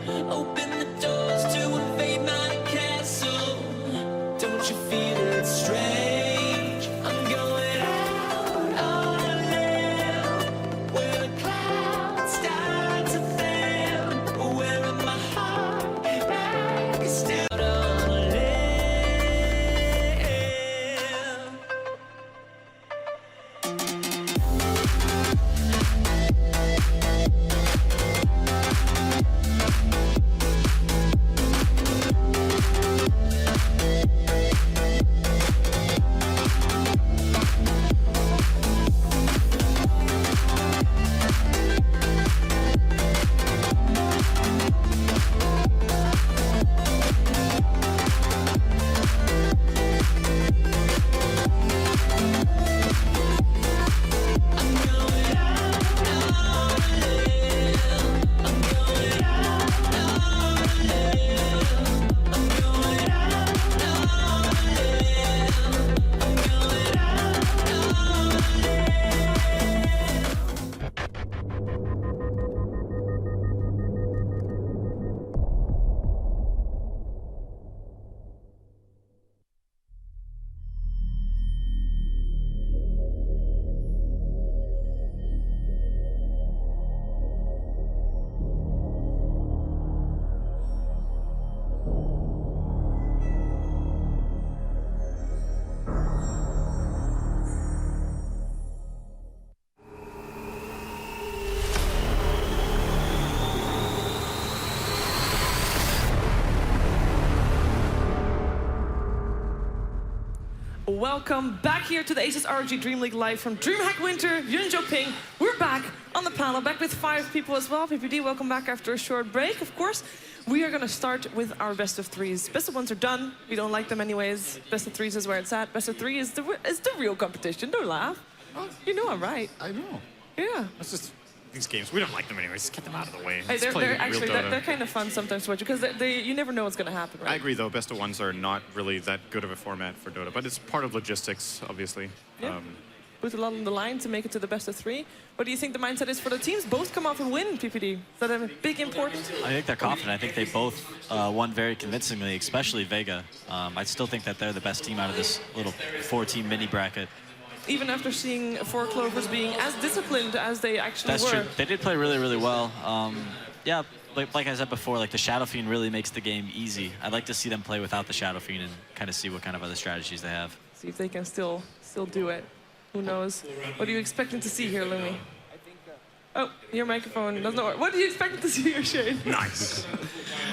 Open the doors to invade my castle. Don't you feel it strange? I'm going out on a limb, where the clouds start to thin, where in my heart I can still on a limb. Welcome back here to the ASUS ROG Dreamleague live from DreamHack Winter, Yunjo Ping. We're back on the panel, back with 5 people as well. PPD, welcome back after a short break, of course. We are going to start with our best of 3s. Best of 1s are done. We don't like them anyways. Best of 3s is where it's at. Best of 3 is the real competition. Don't laugh. Oh, you know I'm right. I know. Yeah. That's just these games. We don't like them anyways. Just get them out of the way. Hey, they're kind of fun sometimes to watch because you never know what's going to happen, right? I agree, though. Best of 1s are not really that good of a format for Dota, but it's part of logistics, obviously. Yeah. Put a lot on the line to make it to the best of 3. What do you think the mindset is for the teams? Both come off and win, PPD. Is that a big important? I think they're confident. I think they both won very convincingly, especially Vega. I still think that they're the best team out of this little 4-team mini bracket. Even after seeing 4 Clovers being as disciplined as they actually were. That's true. They did play really, really well. Yeah, like I said before, like the Shadow Fiend really makes the game easy. I'd like to see them play without the Shadow Fiend and kind of see what kind of other strategies they have. See if they can still do it. Who knows? What are you expecting to see here, Lumi? Oh, your microphone doesn't work. What are you expecting to see here, Shane? Nice.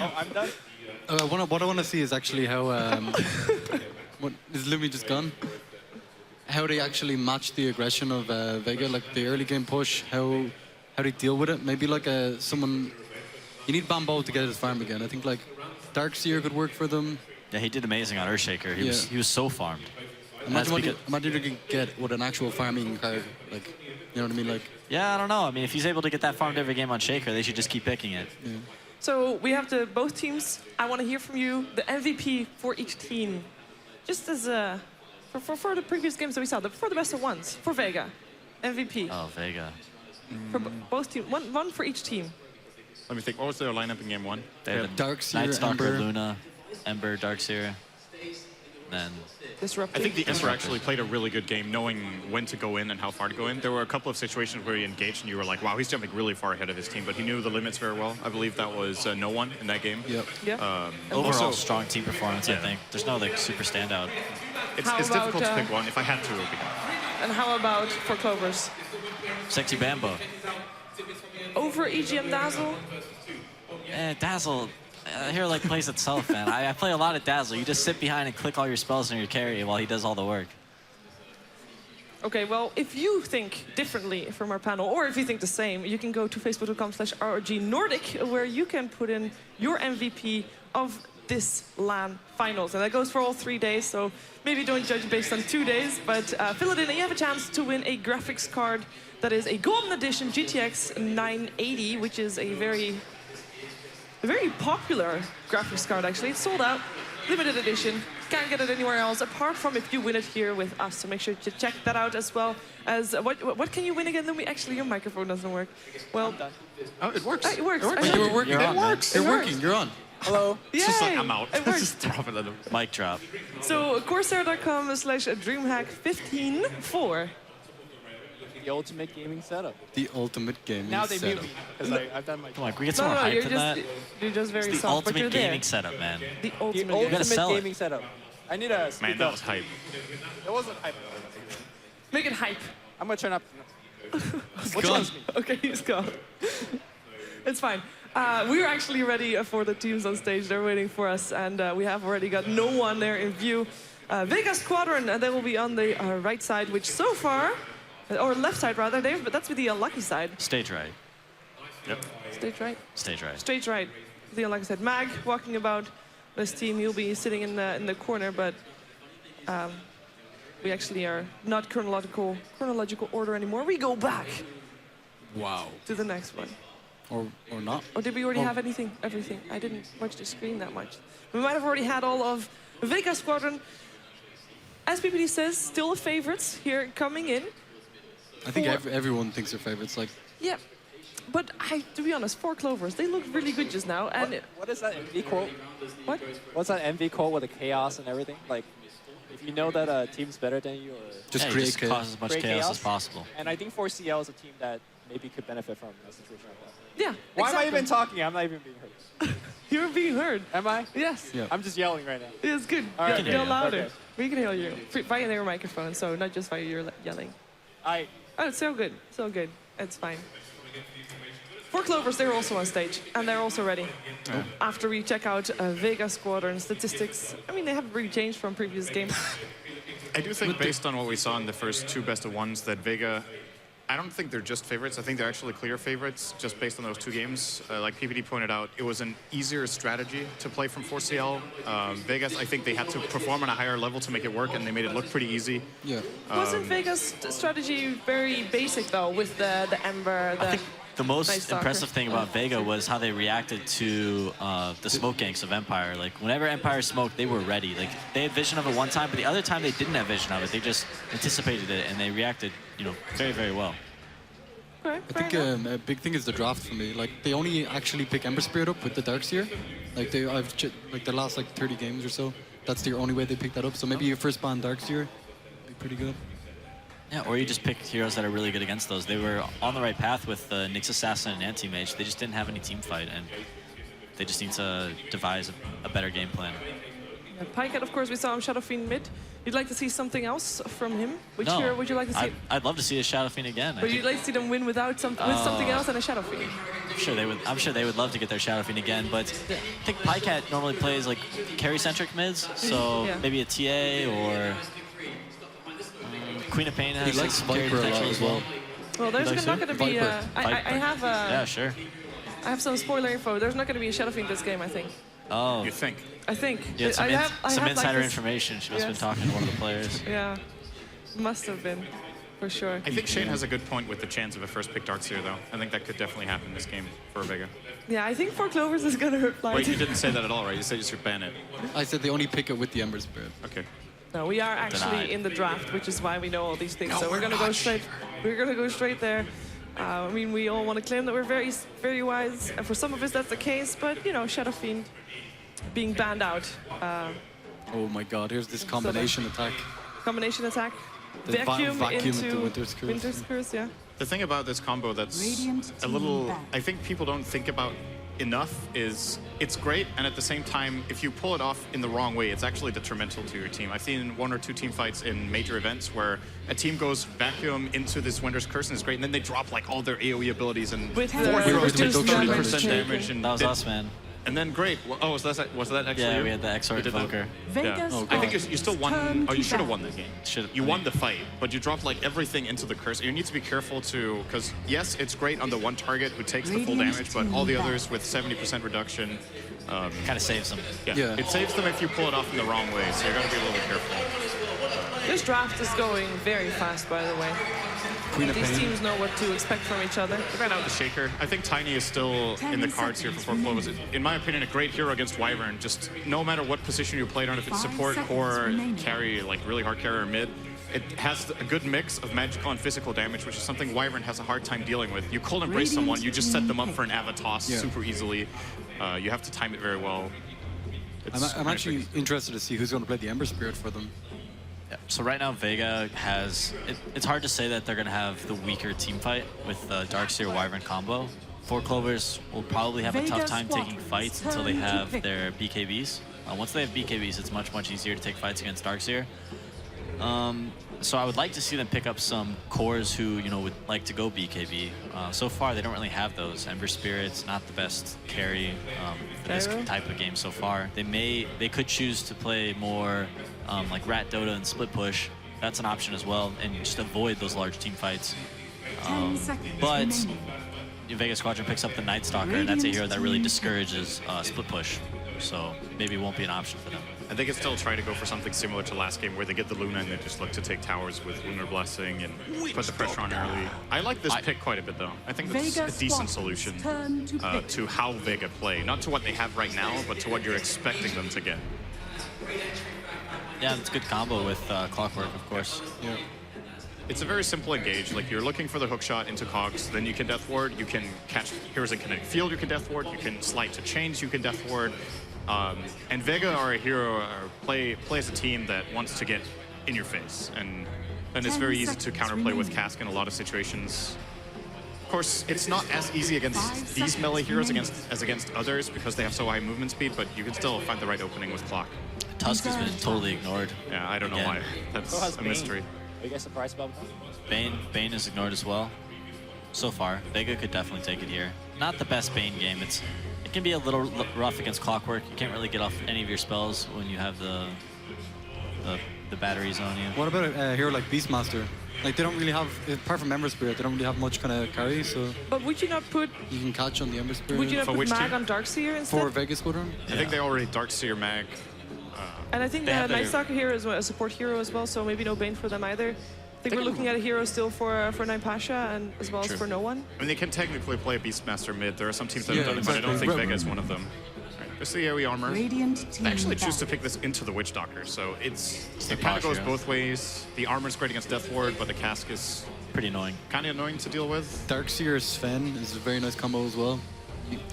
Oh, I'm done. What I want to see is actually how... what, is Lumi just gone? How they actually match the aggression of Vega, like the early game push, how they deal with it. Maybe like someone... You need Bambo to get his farm again. I think like Darkseer could work for them. Yeah, he did amazing on Earthshaker. He was so farmed. Imagine what you can get with an actual farming card, like, you know what I mean? Like, yeah, I don't know. I mean, if he's able to get that farmed every game on Shaker, they should just keep picking it. Yeah. So we have both teams. I want to hear from you, the MVP for each team. Just as for the previous games that we saw, for the best of 1s, for Vega, MVP. Oh, Vega. For both teams, one for each team. Let me think. What was their lineup in game 1? They had Darkseer, Nightstalker, Ember. Luna, Ember, Darkseer. Then Disrupting. I think the Emperor actually played a really good game, knowing when to go in and how far to go in. There were a couple of situations where he engaged and you were like, wow, he's jumping really far ahead of his team, but he knew the limits very well. I believe that was no one in that game. Yep. Yeah. overall also, strong team performance, I yeah. think. There's no like super standout. It's How difficult about, to pick one. If I had to, it would be him. And how about for Clovers? Sexy Bambo. Over EGM Dazzle? Dazzle, here like plays itself, man. I play a lot of Dazzle. You just sit behind and click all your spells on your carry while he does all the work. Okay, well, if you think differently from our panel, or if you think the same, you can go to facebook.com/ROGNordic, where you can put in your MVP of this LAN finals. And that goes for all 3 days, so maybe don't judge based on 2 days, but fill it in and you have a chance to win a graphics card that is a Golden Edition GTX 980, which is a very popular graphics card, actually. It's sold out. limited edition. Can't get it anywhere else apart from if you win it here with us. So make sure to check that out as well as what can you win again, Lumi? Actually, your microphone doesn't work. Well, Oh, it works. it works. You were working. You're on, man. You're working. You're on. Hello. It's just like, Yay! I'm out. It works. Just drop it at them. Mic drop. So Corsair.com/DreamHack154. The ultimate gaming setup. The ultimate game. Now they mute me because I've done my. Come on, can we get some No, more no, hype you're than that? just, you're just very It's the soft, but you're ultimate there. gaming setup, man. The The ultimate. gotta ultimate sell it. gaming setup. I need a. Man, that was hype. It wasn't hype. Make it hype. I'm gonna turn up. Which gone. one's me? Okay, he's gone. It's fine. We're actually ready for the teams on stage. They're waiting for us, and we have already got no one there in view. Vega Squadron, they will be on the right side, which so far, or left side rather, but that's with the unlucky side. Stage right. Yep. Stage right? Stage right. Stage right. The unlucky side. Mag walking about this team. He'll be sitting in the corner, but we actually are not chronological order anymore. We go back Wow. to the next one. Or not. Or did we already have everything? I didn't watch the screen that much. We might have already had all of Vega Squadron. As PPD says, still favorites here coming in. I think For- everyone thinks they're favorites. Like, Yeah. But to be honest, 4 Clovers, they look really good just now. And What is that MV quote? what? What's that MV quote with the chaos and everything? Like, if you know that a team's better than you, or just Yeah, you create just chaos. cause as much Create chaos chaos? as possible. and I think 4CL is a team that maybe could benefit from a situation like that. Yeah. Why am I exactly. even talking? I'm not even being heard. You're being heard. Am I? Yes. Yeah. I'm just yelling right now. It's good. All right. You're Yeah. louder. Okay. We can hear you via your microphone, so not just via your yelling. I Oh, it's so good. So good. It's fine. 4 Clovers, they're also on stage, and they're also ready. After we check out Vega Squadron statistics, I mean, they haven't really changed from previous games. I do think, based on what we saw in the first 2 best of ones, that Vega, I don't think they're just favorites. I think they're actually clear favorites, just based on those 2 games. Like PPD pointed out, it was an easier strategy to play from 4CL. Vegas, I think they had to perform on a higher level to make it work, and they made it look pretty easy. Yeah. Wasn't Vega's strategy very basic, though, with the Ember, I think the most Nice stalker. impressive thing about Vega was how they reacted to the smoke ganks of Empire. Like, whenever Empire smoked, they were ready. Like, they had vision of it one time, but the other time they didn't have vision of it. They just anticipated it, and they reacted, very, very well. Okay, I fair think enough. a big thing is the draft for me. Like, they only actually pick Ember Spirit up with the Darkseer. Like, the last 30 games or so. That's the only way they pick that up. So maybe your first ban Darkseer be pretty good. Yeah, or you just pick heroes that are really good against those. They were on the right path with Nyx Assassin and Anti-Mage. They just didn't have any team fight, and they just need to devise a better game plan. Pycat, of course, we saw him Shadow Fiend mid. You'd like to see something else from him? Which No, hero would you like to see? I'd love to see a Shadow Fiend again. But you'd like to see them win with something else and a Shadow Fiend? I'm sure they would love to get their Shadow Fiend again, but I think Pycat normally plays like carry-centric mids, so Yeah. maybe a TA or Queen of Pain has He likes some carry Viper a lot potential as as well. well. Well, there's Like not who? going to be. Viper. Yeah, sure. I have some spoiler info. There's not going to be a Shadow Fiend this game, I think. Oh, You think? I think. you had some, I have some like insider this- information. She must have Yes. been talking to one of the players. Yeah, must have been, for sure. I think Shane has a good point with the chance of a first pick Darkseer, though. I think that could definitely happen this game for Vega. Yeah, I think 4 Clovers is going to reply. Wait, you didn't say that at all, right? You said you should ban it. I said they only pick it with the Ember Spirit. Okay. No, we are actually Denied. in the draft, which is why we know all these things. So we're going to go straight. We're going to go straight there. I mean, we all want to claim that we're very, very wise, and for some of us that's the case. But Shadow Fiend being banned out, Oh my god, here's this combination attack. combination attack, The vacuum vacuum into into Winter's Curse. Winter's Curse, yeah. The thing about this combo that's Radiant a team little, back. I think people don't think about enough is it's great, and at the same time, if you pull it off in the wrong way, it's actually detrimental to your team. I've seen 1 or 2 team fights in major events where a team goes vacuum into this Winter's Curse and it's great, and then they drop like all their AoE abilities and With 4 the heroes take reduced 30% damage damage. And That was then- us, man. And then great. Oh, was that actually Yeah, you? we had the Exort You did that? Invoker. Vega's Yeah. Oh, I think God. you still won. Turn Oh, you to should have battle. won that game. Should've- You won the fight, but you dropped like everything into the curse. You need to be careful to, because yes, it's great on the one target who takes the full Radiant damage, but team all the back. others with 70% reduction. Kind of saves them. Yeah. It saves them if you pull it off in the wrong way. So you're gonna be a little bit careful. This draft is going very fast, by the way. Queen of These Pain. teams know what to expect from each other. They ran out the Shaker. I think Tiny is still in the cards here for Four Clovers. In my opinion, a great hero against Wyvern. Just no matter what position you played on, if it's support, core, carry, like really hard carry or mid, it has a good mix of magical and physical damage, which is something Wyvern has a hard time dealing with. You cold embrace someone, you just set them up for an avatar super easily. You have to time it very well. I'm actually interested to see who's going to play the Ember Spirit for them. Yeah. So right now, Vega has... it's hard to say that they're going to have the weaker team fight with the Darkseer Wyvern combo. Four Clovers will probably have a tough time taking fights until they have their BKBs. Once they have BKBs, it's much, much easier to take fights against Darkseer. So I would like to see them pick up some cores who, you know, would like to go BKB. So far, they don't really have those. Ember Spirit's not the best carry for this type of game so far. They could choose to play more like Rat Dota and Split Push. That's an option as well, and just avoid those large team fights. But Vega Squadron picks up the Night Stalker, and that's a hero that really discourages Split Push. So maybe it won't be an option for them. I think it's still trying to go for something similar to last game where they get the Luna and they just look to take towers with Lunar Blessing and put the pressure on early. I like this pick quite a bit though. I think that's a decent solution to how Vega play. Not to what they have right now, but to what you're expecting them to get. Yeah, it's a good combo with Clockwork, of course. Yeah. It's a very simple engage. Like you're looking for the hook shot into cogs, then you can death ward, you can catch heroes in kinetic field, you can death ward, you can slide to chains, you can death ward. And Vega are a hero, or play as a team that wants to get in your face, and it's very easy to counterplay with Cask in a lot of situations. Of course, it's not as easy against these melee heroes as against others because they have so high movement speed, but you can still find the right opening with Clock. Tusk has been totally ignored. Yeah, I don't know why. That's a mystery. Are you guys surprised about that? Bane is ignored as well. So far, Vega could definitely take it here. Not the best Bane game. It can be a little rough against Clockwork. You can't really get off any of your spells when you have the batteries on you. What about a hero like Beastmaster? Like they don't really have, apart from Ember Spirit, they don't really have much kind of carry, so But would you not put you can catch on the Ember Spirit. would you not For put which Mag team? on Darkseer instead? For Vega Squadron? I think they already Darkseer Mag. And I think They the have their- Night Stalker here is a support hero as well, so maybe no Bane for them either. I think we're looking at a hero still for Nine Pasha and as well as for no one. I mean, they can technically play Beastmaster mid. There are some teams that have Yeah, done it, but I don't think exactly. Vega is one of them. There's the AoE armor. Radiant I actually team choose to pick this into the Witch Doctor, so it the kind of goes posture. both ways. The armor's great against Death Ward, but the Cask is Pretty annoying. kind of annoying to deal with. Darkseer Sven is a very nice combo as well.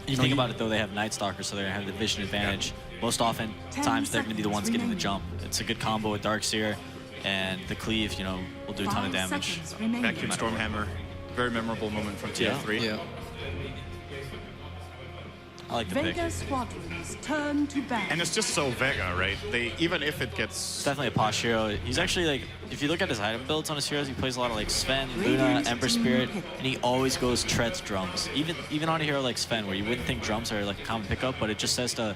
You think about it though, they have Night Stalker, so they're gonna have the vision advantage. Most often times they're gonna be the ones getting the jump. It's a good combo with Darkseer, and the cleave, you know, will do a ton of damage. Vacuum Stormhammer, very memorable moment from TF3. Yeah. I like the pick. Vega squadrons turn to battle. And it's just so Vega, right? Even if it It's gets... definitely a posh hero. He's actually like, if you look at his item builds on his heroes, he plays a lot of like Sven, Luna, Ember Spirit, and he always goes treads drums. Even on a hero like Sven, where you wouldn't think drums are like a common pickup, but it just says to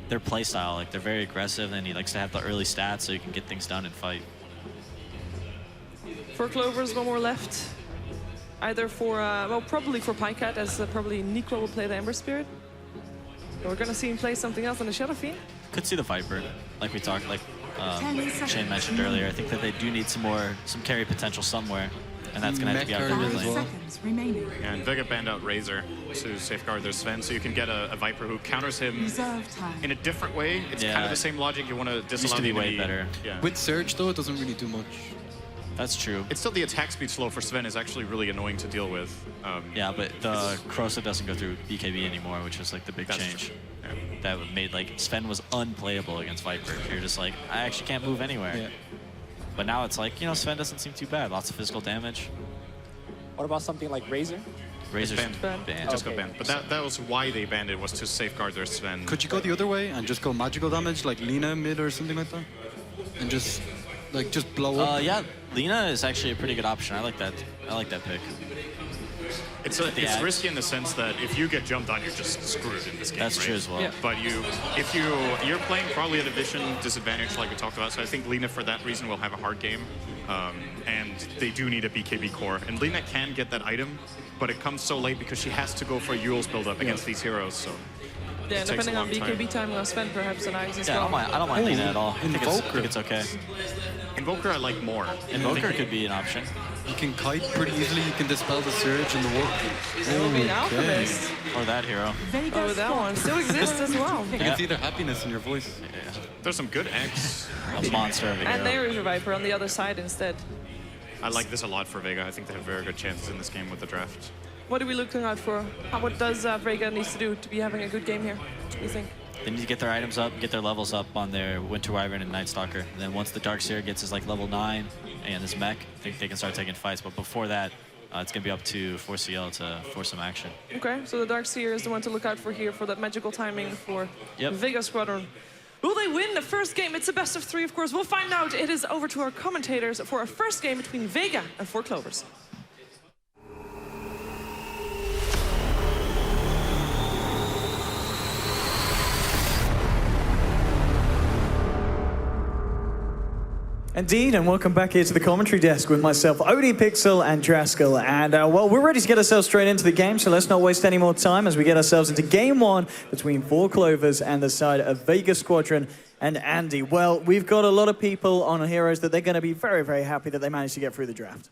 their playstyle, like they're very aggressive, and he likes to have the early stats so you can get things done and fight. For Clovers, one more left. Either for, well, probably for Pycat, as probably Nikwa will play the Ember Spirit. We're gonna see him play something else on the Shadow Fiend. Could see the Viper, like we talked, like Shane mentioned earlier. I think that they do need some carry potential somewhere, and that's gonna have to be out of their mid 5 lane. seconds remaining. And Vega banned out Razor to safeguard their Sven, so you can get a Viper who counters him Reserve time. in a different way. It's kind Yeah. of the same logic. You want to disallow to be the way enemy. better. Yeah. With Surge though, it doesn't really do much. That's true. It's still the attack speed slow for Sven is actually really annoying to deal with. Yeah, but the Crossa doesn't go through BKB anymore, which is like the big That's change. true. Yeah. That made like Sven was unplayable against Viper. You're just like, I actually can't move anywhere. Yeah. But now it's like, you know, Sven doesn't seem too bad. Lots of physical damage. What about something like Razor? Razor's banned. banned. Just got Okay. banned. But that was why they banned it, was to safeguard their Sven. Could you go the other way and just go magical damage like Lina mid or something like that? And just blow up? Yeah, Lina is actually a pretty good option. I like that pick. It's Yeah. risky in the sense that if you get jumped on, you're just screwed in this game. That's right? true as well. Yeah. But you're playing probably at a vision disadvantage, like we talked about. So I think Lina, for that reason, will have a hard game. And they do need a BKB core. And Lina can get that item, but it comes so late because she has to go for Yule's build-up against these heroes. So Yeah, takes a depending on long time. BKB time, on Sven perhaps an Axe as Yeah, well. I don't mind Lina at all. I think Invoker. it's okay. Invoker I like more. Invoker could be an option. You can kite pretty easily. You can dispel the surge and the warp. That will be an Alchemist. Or that hero. Vega Oh, that one still exists as well. You can see the happiness in your voice. There's some good X. A monster of a And hero. there is a Viper on the other side instead. I like this a lot for Vega. I think they have very good chances in this game with the draft. What are we looking out for? What does Vega needs to do to be having a good game here, you think? They need to get their items up, get their levels up on their Winter Wyvern and Night Stalker. And then once the Darkseer gets his like level 9 and his mech, I think they can start taking fights. But before that, it's going to be up to 4CL to force some action. Okay, so the Darkseer is the one to look out for here for that magical timing for Yep. Vega Squadron. Will they win the first game? It's a best of 3, of course. We'll find out. It is over to our commentators for our first game between Vega and 4 Clovers. Indeed, and welcome back here to the commentary desk with myself, Odie Pixel and Draskell. And, well, we're ready to get ourselves straight into the game, so let's not waste any more time as we get ourselves into Game 1 between 4 Clovers and the side of Vega Squadron and Andy. Well, we've got a lot of people on Heroes that they're going to be very, very happy that they managed to get through the draft.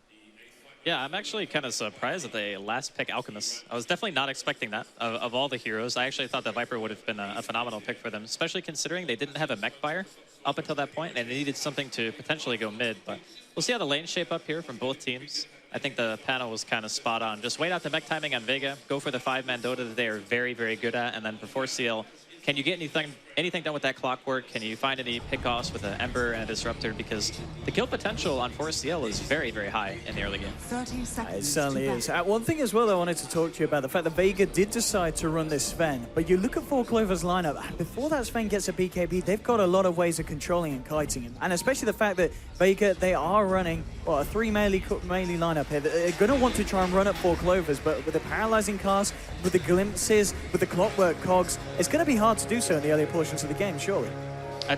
Yeah, I'm actually kind of surprised that they last pick Alchemist. I was definitely not expecting that. Of all the heroes, I actually thought that Viper would have been a phenomenal pick for them, especially considering they didn't have a mech buyer up until that point, and they needed something to potentially go mid. But we'll see how the lanes shape up here from both teams. I think the panel was kind of spot on. Just wait out the mech timing on Vega, go for the 5-man Dota that they are very, very good at, and then before CL, can you get anything done with that clockwork? Can you find any pickoffs with an Ember and a Disruptor? Because the kill potential on 4CL is very, very high in the early game. 30 seconds. It certainly to is. battle. One thing as well I wanted to talk to you about, the fact that Vega did decide to run this Sven, but you look at 4 Clover's lineup, before that Sven gets a BKB, they've got a lot of ways of controlling and kiting him. And especially the fact that Vega, they are running, well, a 3 melee lineup here. They're going to want to try and run up 4 Clovers, but with the paralyzing cast, with the glimpses, with the clockwork cogs, it's going to be hard to do so in the earlier portions of the game, surely.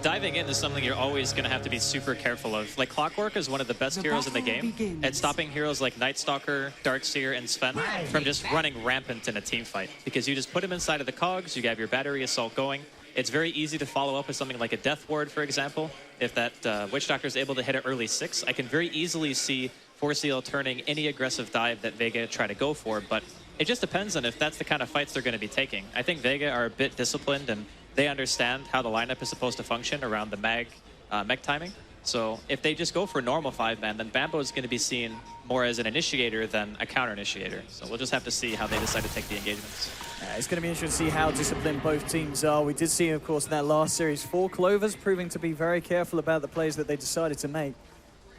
Diving in is something you're always going to have to be super careful of. Like, Clockwork is one of the best heroes in the game at stopping heroes like Night Stalker, Darkseer, and Sven from just running rampant in a team fight. Because you just put them inside of the cogs, you have your battery assault going. It's very easy to follow up with something like a Death Ward, for example. If that Witch Doctor is able to hit an early 6, I can very easily see 4CL turning any aggressive dive that Vega try to go for, but it just depends on if that's the kind of fights they're going to be taking. I think Vega are a bit disciplined, and they understand how the lineup is supposed to function around the mech timing. So if they just go for normal 5-man, then Bambo is going to be seen more as an initiator than a counter-initiator. So we'll just have to see how they decide to take the engagements. It's going to be interesting to see how disciplined both teams are. We did see, of course, in that last series, 4 Clovers proving to be very careful about the plays that they decided to make.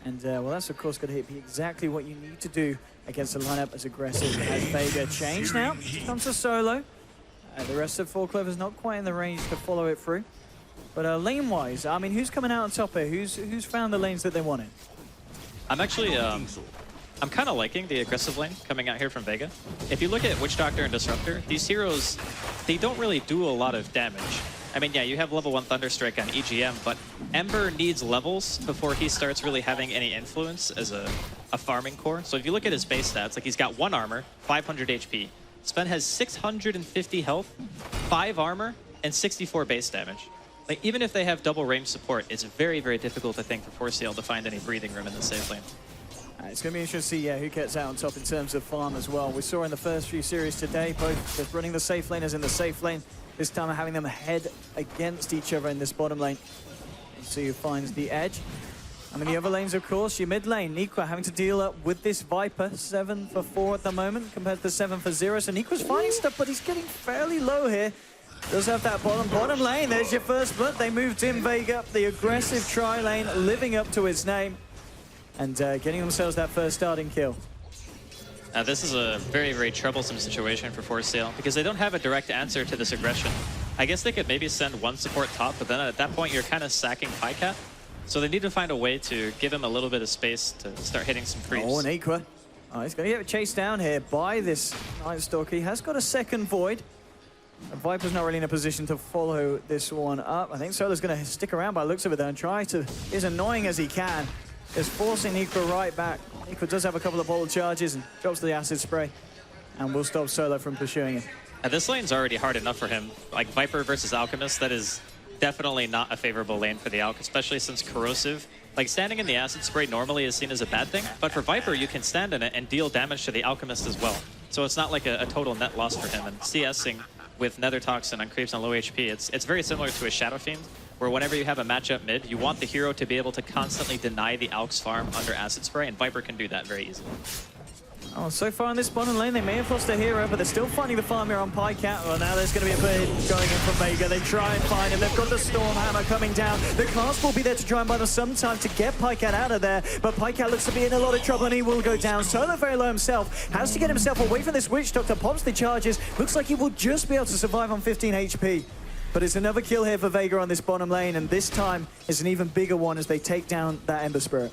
And, well, that's, of course, going to be exactly what you need to do against a lineup as aggressive as Vega. Change now. Comes to solo. The rest of 4 Clovers not quite in the range to follow it through. But lane-wise, I mean, who's coming out on top here? Who's found the lanes that they wanted? I'm actually, I'm kind of liking the aggressive lane coming out here from Vega. If you look at Witch Doctor and Disruptor, these heroes, they don't really do a lot of damage. I mean, yeah, you have level 1 Thunderstrike on EGM, but Ember needs levels before he starts really having any influence as a farming core. So if you look at his base stats, like he's got 1 armor, 500 HP. Sven has 650 health, 5 armor, and 64 base damage. Like, even if they have double range support, it's very, very difficult, I think, for 4CL to find any breathing room in the safe lane. It's going to be interesting to see who gets out on top in terms of farm as well. We saw in the first few series today, both just running the safe laners in the safe lane, this time having them head against each other in this bottom lane. We'll see who finds the edge. I mean, the other lanes, of course, your mid lane, Nikwa having to deal up with this Viper, 7 for 4 at the moment, compared to 7 for 0. So Nikwa's finding stuff, but he's getting fairly low here. Does have that bottom lane. There's your first blood. They moved in Vega, the aggressive tri-lane, living up to its name, and getting themselves that first starting kill. This is a very, very troublesome situation for 4CL because they don't have a direct answer to this aggression. I guess they could maybe send 1 support top, but then at that point, you're kind of sacking Pycat. So they need to find a way to give him a little bit of space to start hitting some creeps. Oh, and Nikwa. Oh, he's going to get chased down here by this Night Stalker. He has got a second Void. And Viper's not really in a position to follow this one up. I think Solar's going to stick around by the looks of it though and try to, as annoying as he can, is forcing Nikwa right back. Nikwa does have a couple of bottle charges and drops the acid spray. And will stop Solar from pursuing it. This lane's already hard enough for him. Like Viper versus Alchemist, that is definitely not a favorable lane for the Alch, especially since Corrosive Like, standing in the acid spray normally is seen as a bad thing, but for Viper, you can stand in it and deal damage to the Alchemist as well. So it's not like a total net loss for him. And CSing with Nether Toxin on creeps on low HP, it's very similar to a Shadow Fiend, where whenever you have a matchup mid, you want the hero to be able to constantly deny the Alch's farm under acid spray, and Viper can do that very easily. Oh, so far in this bottom lane, they may have lost a hero, but they're still finding the farm here on Pycat. Well, now there's going to be a bit going in from Vega. They try and find him. They've got the Storm Hammer coming down. The cast will be there to try and buy them some time to get Pycat out of there, but Pycat looks to be in a lot of trouble, and he will go down. Solo very low himself. Has to get himself away from this Witch Doctor. Pops the charges. Looks like he will just be able to survive on 15 HP. But it's another kill here for Vega on this bottom lane, and this time is an even bigger one as they take down that Ember Spirit.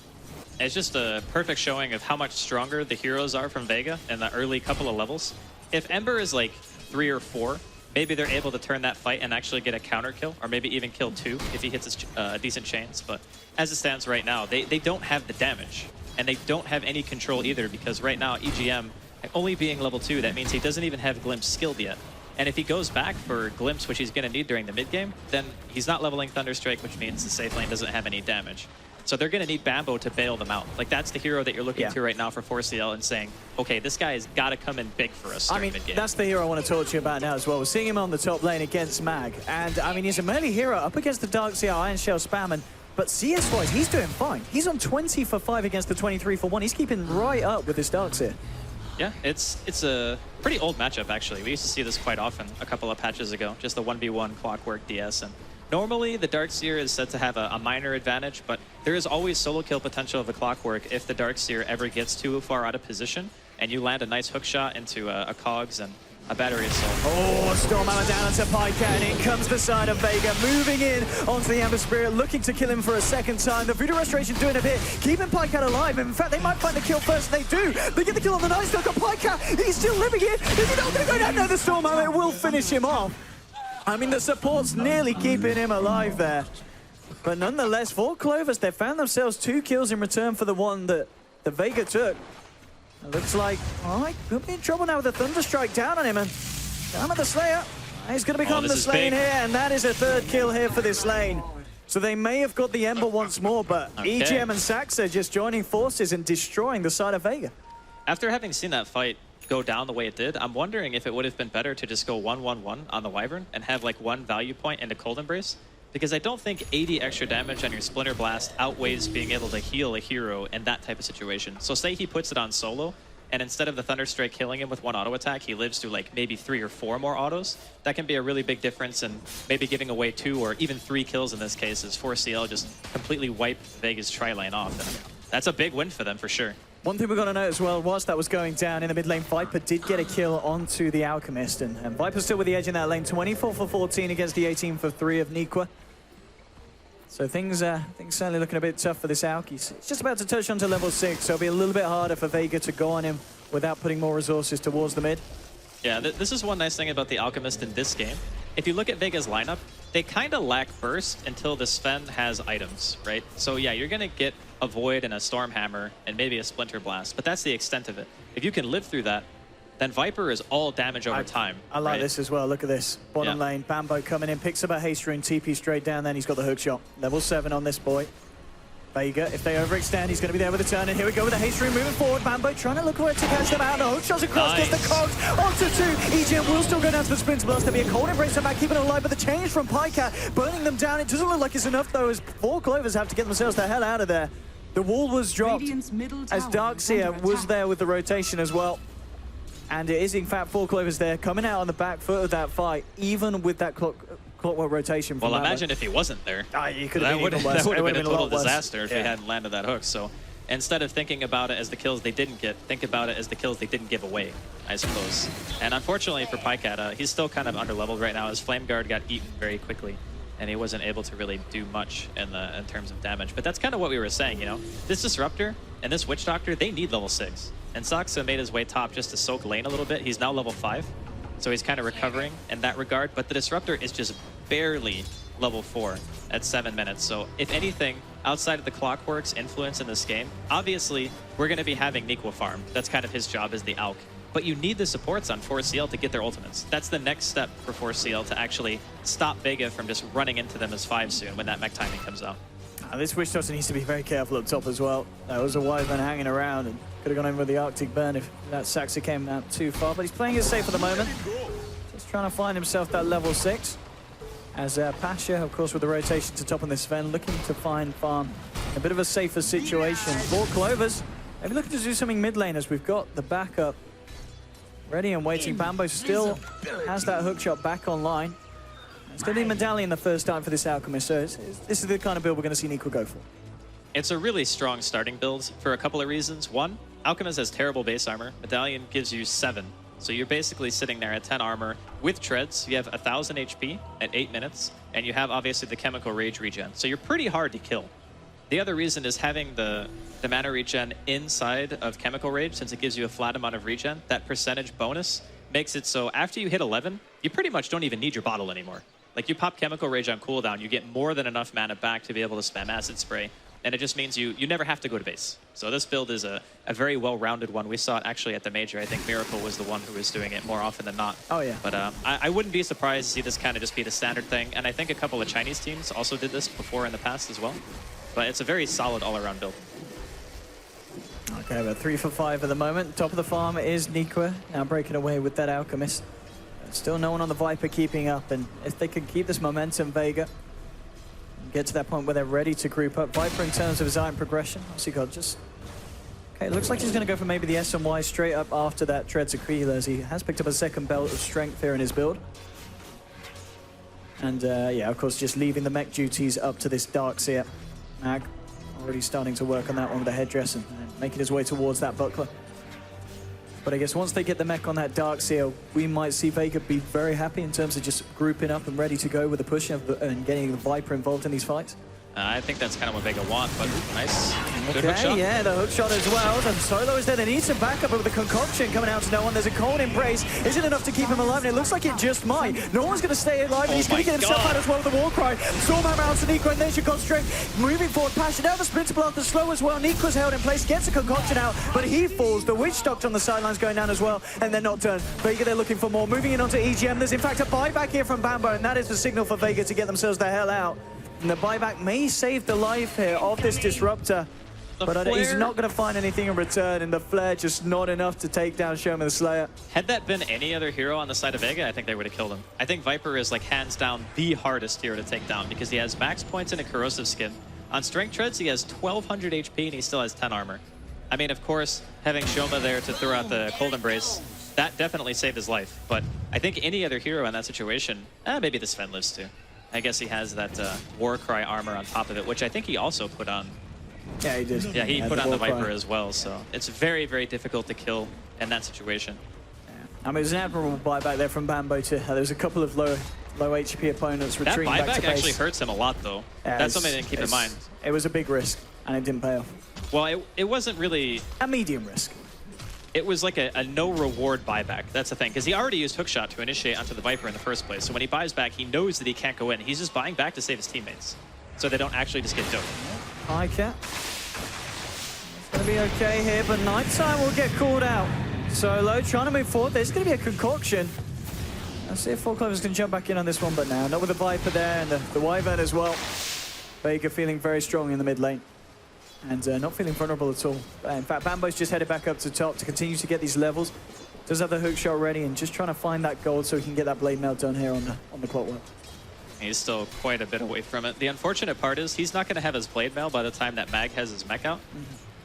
It's just a perfect showing of how much stronger the heroes are from Vega in the early couple of levels. If Ember is like 3 or 4, maybe they're able to turn that fight and actually get a counter kill, or maybe even kill 2 if he hits his decent chains. But as it stands right now, they don't have the damage, and they don't have any control either, because right now EGM, only being level 2, that means he doesn't even have Glimpse skilled yet. And if he goes back for Glimpse, which he's going to need during the mid game, then he's not leveling Thunderstrike, which means the safe lane doesn't have any damage. So they're going to need Bambo to bail them out. Like, that's the hero that you're looking to right now for 4CL and saying, okay, this guy has got to come in big for us during mid game. That's the hero I want to talk to you about now as well. We're seeing him on the top lane against Mag. And, I mean, he's a melee hero up against the Darkseer Iron Shell spamming. But CS-wise, he's doing fine. He's on 20 for 5 against the 23 for 1. He's keeping right up with this Darkseer. Yeah, it's a pretty old matchup, actually. We used to see this quite often a couple of patches ago, just the 1v1 Clockwork DS. And normally, the Darkseer is said to have a minor advantage, but there is always solo kill potential of the Clockwork if the Darkseer ever gets too far out of position and you land a nice hook shot into a Cogs and a battery assault. Oh, Storm Hammer down onto Pycat, and in comes the side of Vega, moving in onto the Ember Spirit, looking to kill him for a second time. The Voodoo Restoration doing a bit, keeping Pycat alive. In fact, they might find the kill first, and they do. They get the kill on the Night Stalker. Pycat, he's still living it. Is he not going to go down? No, the Storm Hammer will finish him off. I mean, the support's nearly keeping him alive there. But nonetheless, for Clovers, they found themselves 2 kills in return for the one that the Vega took. It looks like, all right, could be in trouble now with the Thunderstrike down on him. And down at the Slayer. He's going to become the Slayer here, and that is a 3rd kill here for this lane. So they may have got the Ember once more, but EGM and Saxa just joining forces and destroying the side of Vega. After having seen that fight go down the way it did, I'm wondering if it would have been better to just go 1-1-1 on the Wyvern and have like 1 value point into Cold Embrace, because I don't think 80 extra damage on your Splinter Blast outweighs being able to heal a hero in that type of situation. So say he puts it on solo, and instead of the Thunderstrike killing him with 1 auto attack, he lives through like maybe 3 or 4 more autos. That can be a really big difference, and maybe giving away 2 or even 3 kills in this case as 4CL just completely wiped Vega's tri-lane off. And that's a big win for them for sure. One thing we've got to note as well, whilst that was going down in the mid lane, Viper did get a kill onto the Alchemist, and Viper's still with the edge in that lane, 24 for 14 against the 18 for 3 of Nikwa. So things certainly looking a bit tough for this Alk. He's just about to touch onto level 6, so it'll be a little bit harder for Vega to go on him without putting more resources towards the mid. Yeah, this is one nice thing about the Alchemist in this game. If you look at Vega's lineup, they kind of lack burst until the Sven has items, right? So yeah, you're going to get a Void and a Storm Hammer and maybe a Splinter Blast, but that's the extent of it. If you can live through that, then Viper is all damage over time. I like this as well. Look at this. Bottom lane, Bambo coming in, picks up a haste rune, TP straight down, then he's got the hook shot. Level 7 on this boy. Vega, if they overextend, he's going to be there with a turn, and here we go with the haste rune moving forward. Bambo trying to look where to catch them out. The hook shots across, gets the Cogs onto 2. EGM will still go down to the Splinter Blast. There'll be a Cold Embrace back, keeping it alive, but the change from Pycat, burning them down. It doesn't look like it's enough, though, as 4 Clovers have to get themselves the hell out of there. The wall was dropped as Darkseer was there with the rotation as well. And it is, in fact, 4 Clovers there, coming out on the back foot of that fight, even with that clockwork rotation. Well, imagine if he wasn't there. That would have been a total disaster if he hadn't landed that hook. So instead of thinking about it as the kills they didn't get, think about it as the kills they didn't give away, I suppose. And unfortunately for Pycat, he's still kind of underleveled right now. His Flame Guard got eaten very quickly, and he wasn't able to really do much in terms of damage. But that's kind of what we were saying, you know? This Disruptor and this Witch Doctor, they need level 6. And Saxa made his way top just to soak lane a little bit. He's now level 5, so he's kind of recovering in that regard. But the Disruptor is just barely level 4 at 7 minutes. So if anything, outside of the Clockwork's influence in this game, obviously we're going to be having Nikwa farm. That's kind of his job as the Alk. But you need the supports on 4CL to get their ultimates. That's the next step for 4CL to actually stop Vega from just running into them as 5 soon when that mech timing comes out. This Witch Doctor needs to be very careful up top as well. There was a Wyvern hanging around and could have gone in with the Arctic Burn if that Saxa came out too far. But he's playing it safe at the moment. Just trying to find himself that level 6. As Pasha, of course, with the rotation to top on this Sven, looking to find farm a bit of a safer situation. 4 Clovers, maybe looking to do something mid lane as we've got the backup ready and waiting. Bambo still has that hook shot back online. It's going to be Medallion the first time for this Alchemist, so this is the kind of build we're going to see Nico go for. It's a really strong starting build for a couple of reasons. One, Alchemist has terrible base armor. Medallion gives you 7. So you're basically sitting there at 10 armor with treads. You have 1,000 HP at 8 minutes, and you have obviously the chemical rage regen. So you're pretty hard to kill. The other reason is having the mana regen inside of chemical rage, since it gives you a flat amount of regen. That percentage bonus makes it so after you hit 11, you pretty much don't even need your bottle anymore. Like you pop chemical rage on cooldown, you get more than enough mana back to be able to spam acid spray. And it just means you never have to go to base. So this build is a very well-rounded one. We saw it actually at the Major. I think Miracle was the one who was doing it more often than not. Oh, yeah. But I wouldn't be surprised to see this kind of just be the standard thing. And I think a couple of Chinese teams also did this before in the past as well. But it's a very solid all-around build. Okay, we're 3 for 5 at the moment. Top of the farm is Nikwa, now breaking away with that Alchemist. Still no one on the Viper keeping up, and if they can keep this momentum, Vega, get to that point where they're ready to group up. Viper in terms of his iron progression, obviously got just... Okay, looks like he's going to go for maybe the S and Y straight up after that Treads Aquila, as he has picked up a second belt of strength here in his build. And yeah, of course, just leaving the mech duties up to this Darkseer. Mag already starting to work on that one with the headdress and making his way towards that buckler. But I guess once they get the mech on that Darkseer, we might see Vega be very happy in terms of just grouping up and ready to go with the push and getting the Viper involved in these fights. I think that's kind of what Vega want, but nice. Good hook Okay, shot. yeah, the hook shot as well. And Solo is there. They need some backup with the concoction coming out to no one. There's a cold embrace. Is it enough to keep him alive? And it looks like it just might. No one's going to stay alive. And he's going to get himself out as well with the war cry. Stormhammer out to Nico, and then she got strength. Moving forward, Passion out the Splinter Block, the slow as well. Nico's held in place, gets a concoction out, but he falls. The Witch Doctor on the sidelines going down as well, and they're not done. Vega, they're looking for more. Moving in onto EGM. There's in fact a buyback here from Bambo, and that is the signal for Vega to get themselves the hell out. And the buyback may save the life here of this Disruptor, but he's not going to find anything in return, and the flare just not enough to take down Showman the Slayer. Had that been any other hero on the side of Vega, I think they would have killed him. I think Viper is like hands down the hardest hero to take down because he has max points and a corrosive skin. On strength treads, he has 1200 HP and he still has 10 armor. I mean, of course, having Shoma there to throw out the cold embrace, that definitely saved his life. But I think any other hero in that situation, maybe the Sven lives too. I guess he has that war cry armor on top of it, which I think he also put on. Yeah, he did. Yeah, he put on the Viper cry as well, so it's very, very difficult to kill in that situation. Yeah. I mean, it was an admirable buyback there from Bambo too. There's a couple of low HP opponents retreating back to base. That buyback actually hurts him a lot, though. Yeah, that's something I didn't keep in mind. It was a big risk, and it didn't pay off. Well, it wasn't really... A medium risk. It was like a no-reward buyback. That's the thing, because he already used Hookshot to initiate onto the Viper in the first place. So when he buys back, he knows that he can't go in. He's just buying back to save his teammates, so they don't actually just get doped. High cap. It's going to be okay here, but Nighttime will get called out. Solo trying to move forward. There's going to be a concoction. Let's see if Four Clovers can jump back in on this one, but now not with the Viper there and the Wyvern as well. Vega feeling very strong in the mid lane. And not feeling vulnerable at all. In fact, Bambo's just headed back up to top to continue to get these levels. Does have the hook shot ready and just trying to find that gold so he can get that blade melt done here on the clockwork. He's still quite a bit away from it. The unfortunate part is he's not going to have his blade mail by the time that Mag has his mech out.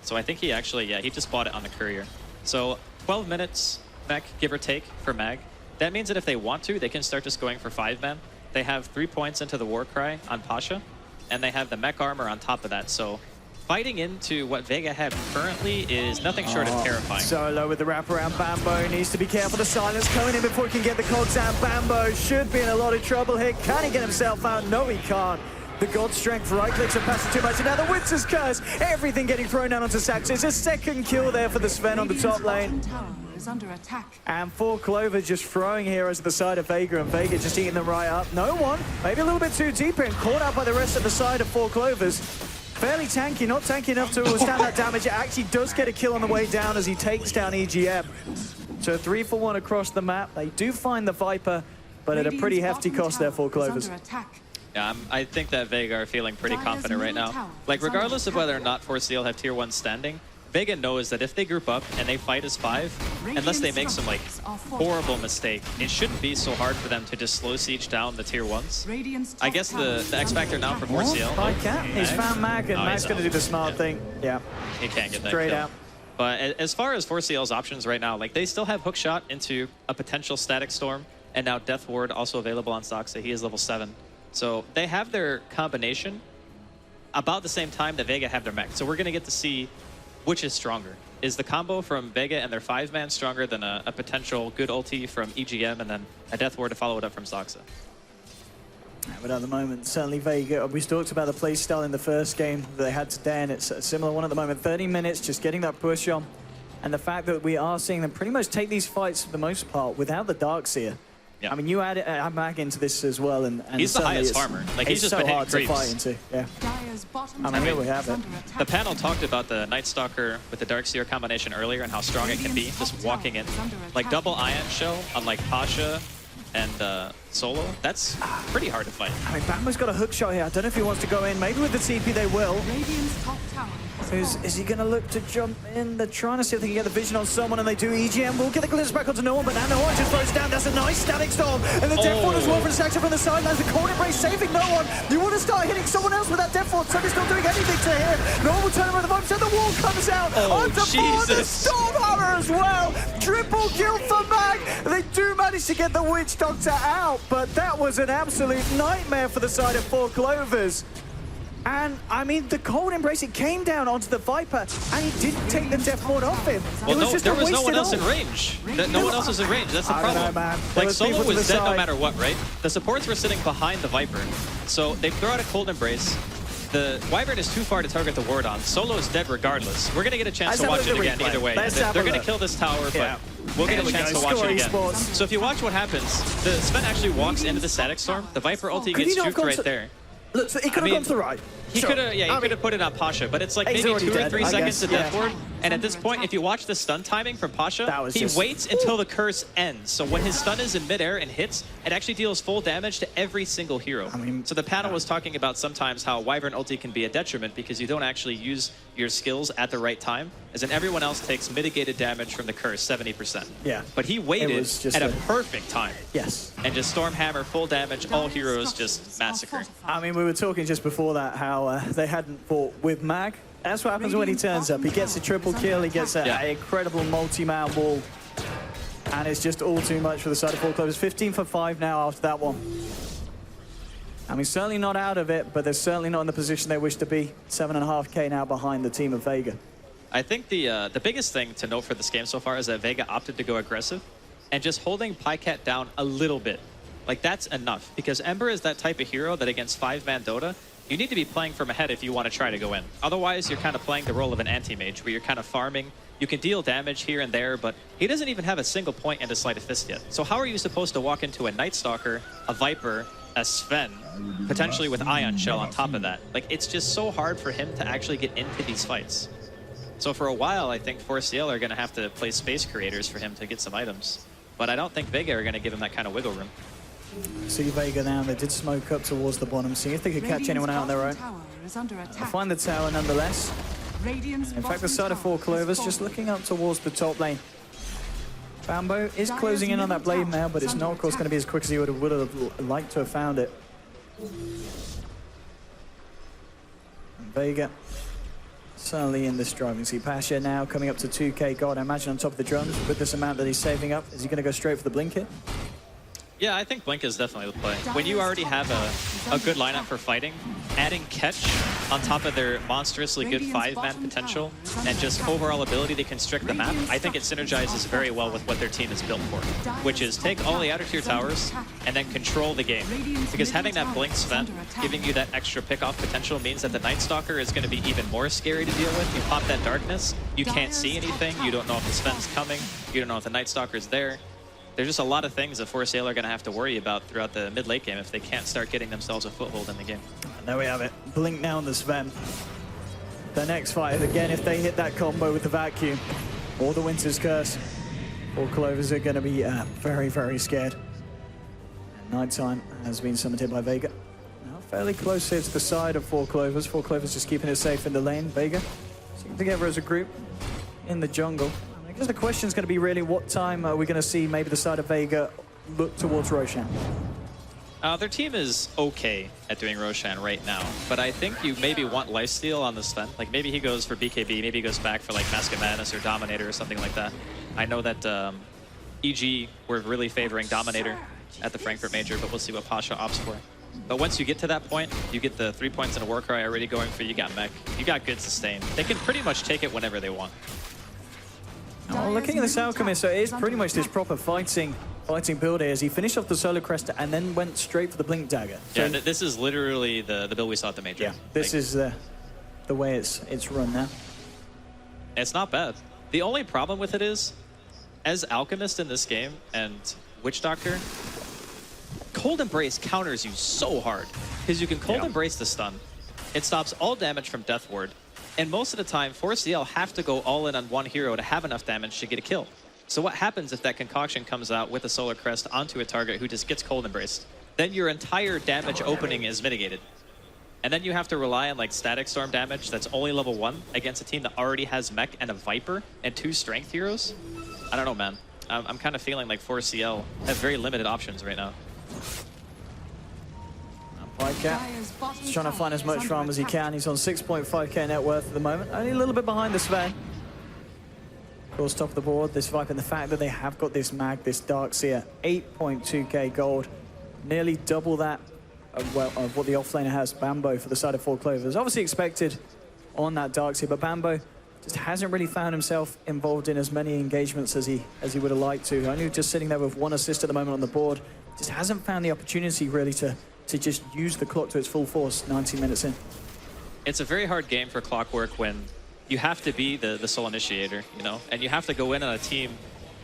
So I think he actually, he just bought it on the courier. So 12 minutes mech, give or take, for Mag. That means that if they want to, they can start just going for 5-man. They have 3 points into the war cry on Pasha, and they have the mech armor on top of that. So fighting into what Vega have currently is nothing short of terrifying. Solo with the wraparound. Bambo needs to be careful. The silence coming in before he can get the cogs out. Bambo should be in a lot of trouble here. Can he get himself out? No, he can't. The God Strength right-clicks and passes too much. And now the Winter's Curse. Everything getting thrown down onto Sax. It's a second kill there for the Sven on the top lane. Under attack. And Four Clover just throwing heroes at the side of Vega, and Vega just eating them right up. No one, maybe a little bit too deep in, caught out by the rest of the side of Four Clovers. Fairly tanky, not tanky enough to withstand that damage. It actually does get a kill on the way down as he takes down EGM. So 3 for 1 across the map. They do find the Viper, but at a pretty hefty cost there, Four Clovers. Yeah, I think that Vega are feeling pretty confident right now. Like, regardless of whether or not Force Seal have tier 1 standing, Vega knows that if they group up and they fight as 5, unless they make some like horrible mistake, it shouldn't be so hard for them to just slow siege down the tier 1s. I guess the X Factor now for Force Seal. He's found Mag, and Mag's going to do the smart thing. Yeah. He can't get that Straight kill. out. But as far as Force Seal's options right now, like they still have Hookshot into a potential Static Storm, and now Death Ward also available on Soxa. He is level 7. So they have their combination about the same time that Vega have their mech. So we're going to get to see which is stronger. Is the combo from Vega and their 5-man stronger than a potential good ulti from EGM and then a Death Ward to follow it up from Soxa? But at the moment, certainly Vega, we talked about the play style in the first game that they had today, and it's a similar one at the moment. 30 minutes, just getting that push on. And the fact that we are seeing them pretty much take these fights for the most part without the Darkseer. Yeah. I mean, you add Mag into this as well, and he's the highest farmer. Like, he's just so been hard to hitting fight creeps. into. Yeah. I mean, here we have it. The panel talked about the Night Stalker with the Darkseer combination earlier and how strong it can be, just walking in. Like, double Ion Shell on, like, Pasha and Solo, that's pretty hard to fight. I mean, Bamba's got a hook shot here. I don't know if he wants to go in. Maybe with the TP they will. Is he going to look to jump in? They're trying to see if they can get the vision on someone, and they do. EGM will get the glimpse back onto no one, but now no one just throws down. That's a nice Static Storm. And the Death Ward as well for the section from the sidelines. The Cold Embrace saving no one. You want to start hitting someone else with that Death Ward. Somebody's not doing anything to him. No one will turn around the moment, so the wall comes out. Onto the Storm Hammer as well. Triple kill for Mag. They do manage to get the Witch Doctor out, but that was an absolute nightmare for the side of 4 Clovers. And, I mean, the Cold Embrace, it came down onto the Viper, and he didn't take the Death Ward off him. Well, there was no one else in range. No one else was in range. That's the problem. I don't know, man. Like, Solo was dead no matter what, right? The supports were sitting behind the Viper. So they throw out a Cold Embrace. The Wyvern is too far to target the ward on. Solo is dead regardless. We're going to get a chance to watch it again either way. They're going to kill this tower, but we'll get a chance to watch it again. So if you watch what happens, the Sven actually walks into the Static Storm. The Viper ulti gets juked right there. Look, so he could have gone to the right. He could have, yeah, he could have put it on Pasha, but it's like maybe 2 or 3 seconds to Death Ward. And at this point, if you watch the stun timing from Pasha, he waits until the curse ends. So when his stun is in midair and hits, it actually deals full damage to every single hero. So the panel was talking about sometimes how Wyvern ulti can be a detriment because you don't actually use your skills at the right time, as in everyone else takes mitigated damage from the curse, 70%. Yeah. But he waited at a perfect time. Yes. And just Stormhammer, full damage, all heroes just massacred. I mean, we were talking just before that how they hadn't fought with Mag. That's what happens when he turns up. He gets a triple kill, he gets an incredible multi-man wall. And it's just all too much for the side of 4 Clovers. 15 for 5 now after that one. I mean, certainly not out of it, but they're certainly not in the position they wish to be. 7.5K now behind the team of Vega. I think the biggest thing to note for this game so far is that Vega opted to go aggressive and just holding Pycat down a little bit. Like, that's enough, because Ember is that type of hero that against 5-man Dota, you need to be playing from ahead if you want to try to go in. Otherwise, you're kind of playing the role of an anti-mage, where you're kind of farming. You can deal damage here and there, but he doesn't even have a single point into Sleight of Fist yet. So how are you supposed to walk into a Night Stalker, a Viper, a Sven, potentially with Ion Shell on top of that? Like, it's just so hard for him to actually get into these fights. So for a while, I think 4CL are going to have to play Space Creators for him to get some items. But I don't think Vega are going to give him that kind of wiggle room. See Vega now, they did smoke up towards the bottom, see if they could catch anyone out on their own. They'll find the tower nonetheless. In fact, the side of 4 Clovers just looking up towards the top lane. Bambo is closing in on that blade now, but it's not, of course, going to be as quick as he would have liked to have found it. And Vega certainly in this driving seat. Pasha now coming up to 2K gold, I imagine, on top of the drums. With this amount that he's saving up, is he going to go straight for the blink hit? Yeah, I think Blink is definitely the play. When you already have a good lineup for fighting, adding Catch on top of their monstrously good 5-man potential and just overall ability to constrict the map, I think it synergizes very well with what their team is built for, which is take all the outer tier towers and then control the game. Because having that Blink Sven, giving you that extra pick-off potential, means that the Night Stalker is going to be even more scary to deal with. You pop that darkness, you can't see anything, you don't know if the Sven's coming, you don't know if the Night Stalker's there. There's just a lot of things that 4CL are going to have to worry about throughout the mid-late game if they can't start getting themselves a foothold in the game. And there we have it. Blink now on the Sven. The next fight, again, if they hit that combo with the Vacuum or the Winter's Curse, 4 Clovers are going to be very, very scared. And Nighttime has been summoned here by Vega. Now fairly close here to the side of Four Clovers. Four Clovers just keeping it safe in the lane. Vega sticking together as a group in the jungle. I guess the question is going to be really what time are we going to see maybe the side of Vega look towards Roshan? Their team is okay at doing Roshan right now, but I think you maybe want lifesteal on the Sven. Like maybe he goes for BKB, maybe he goes back for like Mask of Madness or Dominator or something like that. I know that EG were really favoring Dominator at the Frankfurt Major, but we'll see what Pasha opts for. But once you get to that point, you get the 3 points and a Warcry already going for you. You got mech, you got good sustain. They can pretty much take it whenever they want. Oh, looking at this Alchemist, so it is pretty much this proper fighting build here as he finished off the Solar Crest and then went straight for the Blink Dagger. So Yeah, this is literally the build we saw at the Major. yeah, this is the way it's run now. It's not bad. The only problem with it is, as Alchemist in this game and Witch Doctor, Cold Embrace counters you so hard because you can Cold Embrace the stun. It stops all damage from Death Ward, and most of the time, 4CL have to go all in on one hero to have enough damage to get a kill. So what happens if that concoction comes out with a Solar Crest onto a target who just gets Cold Embraced? Then your entire damage opening is mitigated. And then you have to rely on like Static Storm damage that's only level 1 against a team that already has Mech and a Viper and 2 Strength heroes. I don't know, man. I'm kind of feeling like 4CL have very limited options right now. Whitecat he's trying to find as much farm as he can. He's on 6.5k net worth at the moment. Only a little bit behind the Sven. Of course, top of the board, this Viper, and the fact that they have got this mag, this Darkseer, 8.2k gold. Nearly double that of what the offlaner has, Bambo, for the side of Four Clovers. Obviously expected on that Darkseer, but Bambo just hasn't really found himself involved in as many engagements as he would have liked to. Only just sitting there with 1 assist at the moment on the board. Just hasn't found the opportunity really to just use the clock to its full force 19 minutes in. It's a very hard game for Clockwork when you have to be the sole initiator, you know, and you have to go in on a team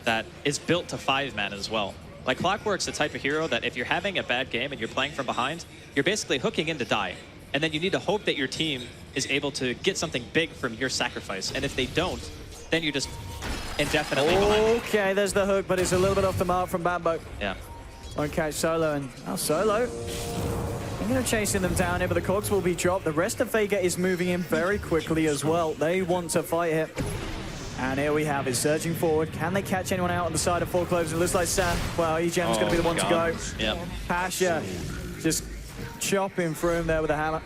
that is built to 5-man as well. Like Clockwork's the type of hero that if you're having a bad game and you're playing from behind, you're basically hooking in to die. And then you need to hope that your team is able to get something big from your sacrifice. And if they don't, then you're just indefinitely behind. Okay, there's the hook, but it's a little bit off the mark from Bambo. Yeah. Won't catch Solo, and now Solo. They're going to chasing them down here, but the cogs will be dropped. The rest of Vega is moving in very quickly as well. They want to fight here. And here we have it, surging forward. Can they catch anyone out on the side of Four Clovers? It looks like Sam, well, EGM's going to be the one to go. Yep. Pasha just chopping through him there with a hammer.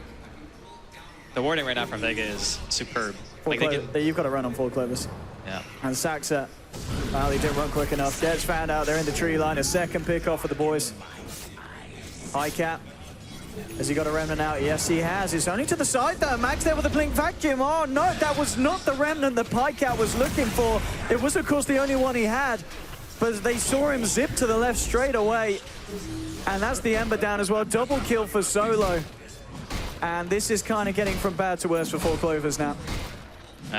The warding right now from Vega is superb. Like you've got to run on Four Clovers. Yeah. And Saxa, well, he didn't run quick enough. Jets found out they're in the tree line. A second pick off for the boys. High cap. Has he got a remnant out? Yes, he has. It's only to the side though. Max there with a blink vacuum. Oh no, that was not the remnant that Pycat was looking for. It was of course the only one he had, but they saw him zip to the left straight away. And that's the Ember down as well. Double kill for Solo. And this is kind of getting from bad to worse for Four Clovers now.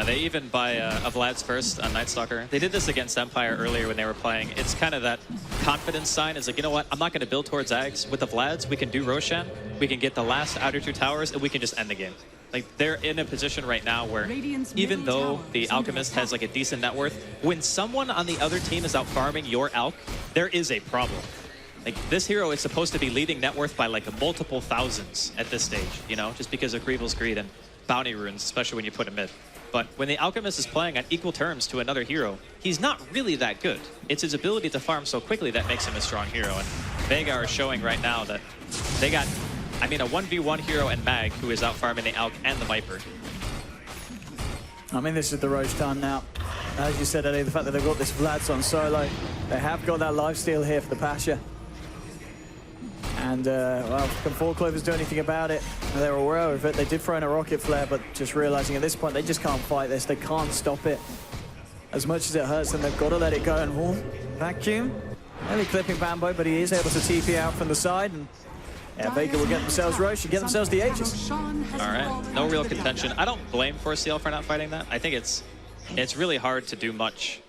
They even buy a Vlad's first on Night Stalker. They did this against Empire earlier when they were playing. It's kind of that confidence sign. Is like, you know what? I'm not going to build towards Ags. With the Vlads, we can do Roshan. We can get the last outer 2 towers, and we can just end the game. Like, they're in a position right now where even though the Alchemist has like a decent net worth, when someone on the other team is out farming your Alch, there is a problem. Like, this hero is supposed to be leading net worth by like multiple thousands at this stage, you know, just because of Greevil's Greed and bounty runes, especially when you put him mid. But when the Alchemist is playing on equal terms to another hero, he's not really that good. It's his ability to farm so quickly that makes him a strong hero. And Vega are showing right now that they got, I mean, a 1v1 hero and Mag who is out farming the Alch and the Viper. I mean, this is the Roche time now. As you said earlier, the fact that they've got this Vlad's on Solo, they have got that lifesteal here for the Pasha. And, well, can Four Clovers do anything about it? They're aware of it. They did throw in a rocket flare, but just realizing at this point they just can't fight this. They can't stop it. As much as it hurts them, they've got to let it go. And vacuum, nearly clipping Bambo, but he is able to TP out from the side. And yeah, Vega will get themselves Roche and get themselves the Aegis. All right, no real contention. I don't blame 4CL for not fighting that. I think it's really hard to do much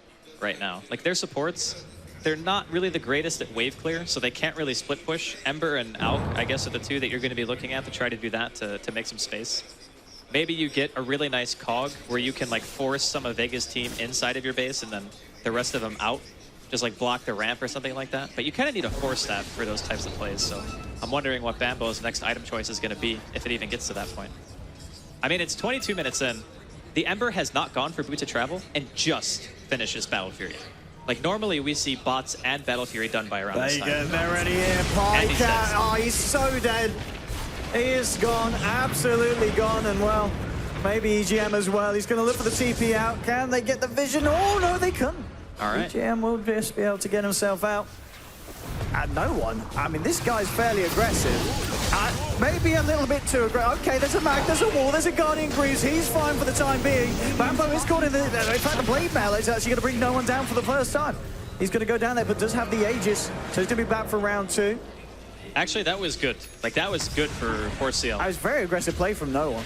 right now. Like, their supports, they're not really the greatest at wave clear, so they can't really split push. Ember and Alch, I guess, are the two that you're going to be looking at to try to do that to make some space. Maybe you get a really nice cog where you can like force some of Vega's team inside of your base and then the rest of them out, just like block the ramp or something like that. But you kind of need a force staff for those types of plays, so I'm wondering what Bambo's next item choice is going to be, if it even gets to that point. I mean, it's 22 minutes in. The Ember has not gone for Boots of Travel and just finishes Battle Fury. Like, normally we see bots and Battle Fury done by around this time. They're already here. And he's Pycat, dead. oh, he's so dead. He is gone, absolutely gone, and well, maybe EGM as well. He's going to look for the TP out. Can they get the vision? Oh, no, they couldn't. All right. EGM will just be able to get himself out. And no one. I mean, this guy's fairly aggressive. Maybe a little bit too aggressive. Okay, there's a mag, there's a wall, there's a Guardian Greaves. He's fine for the time being. Bambo is caught in the... In fact, the Blade Mail is actually going to bring no one down for the first time. He's going to go down there, but does have the Aegis, so he's going to be back for round 2. Actually, that was good. Like, that was good for 4CL. That was very aggressive play from no one.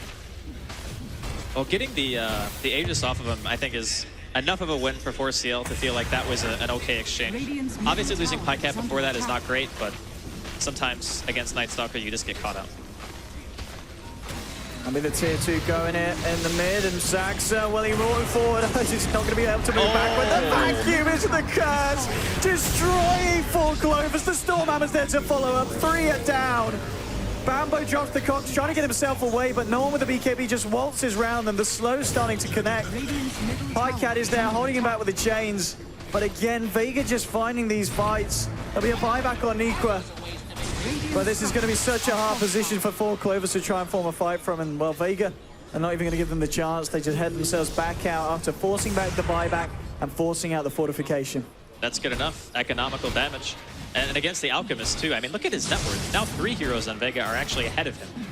Well, getting the Aegis off of him, I think, is enough of a win for 4CL to feel like that was an okay exchange. Obviously, losing Pycat before that is not great, but sometimes against Night Stalker, you just get caught out. I mean, the tier 2 going in the mid, and Zaxa, well, he rolling forward. He's not going to be able to move back, but the vacuum into the curse, destroying 4 Clovers. The Stormhammer's there to follow up. 3 are down. Bambo drops the Cox, trying to get himself away, but no one with the BKB just waltzes round them. The slow's starting to connect. Pycat is there, holding him back with the chains. But again, Vega just finding these fights. There'll be a buyback on Nikwa. But this is going to be such a hard position for 4 Clovers to try and form a fight from. And, well, Vega are not even going to give them the chance. They just head themselves back out after forcing back the buyback and forcing out the fortification. That's good enough. Economical damage. And against the Alchemist, too. I mean, look at his net worth. Now 3 heroes on Vega are actually ahead of him.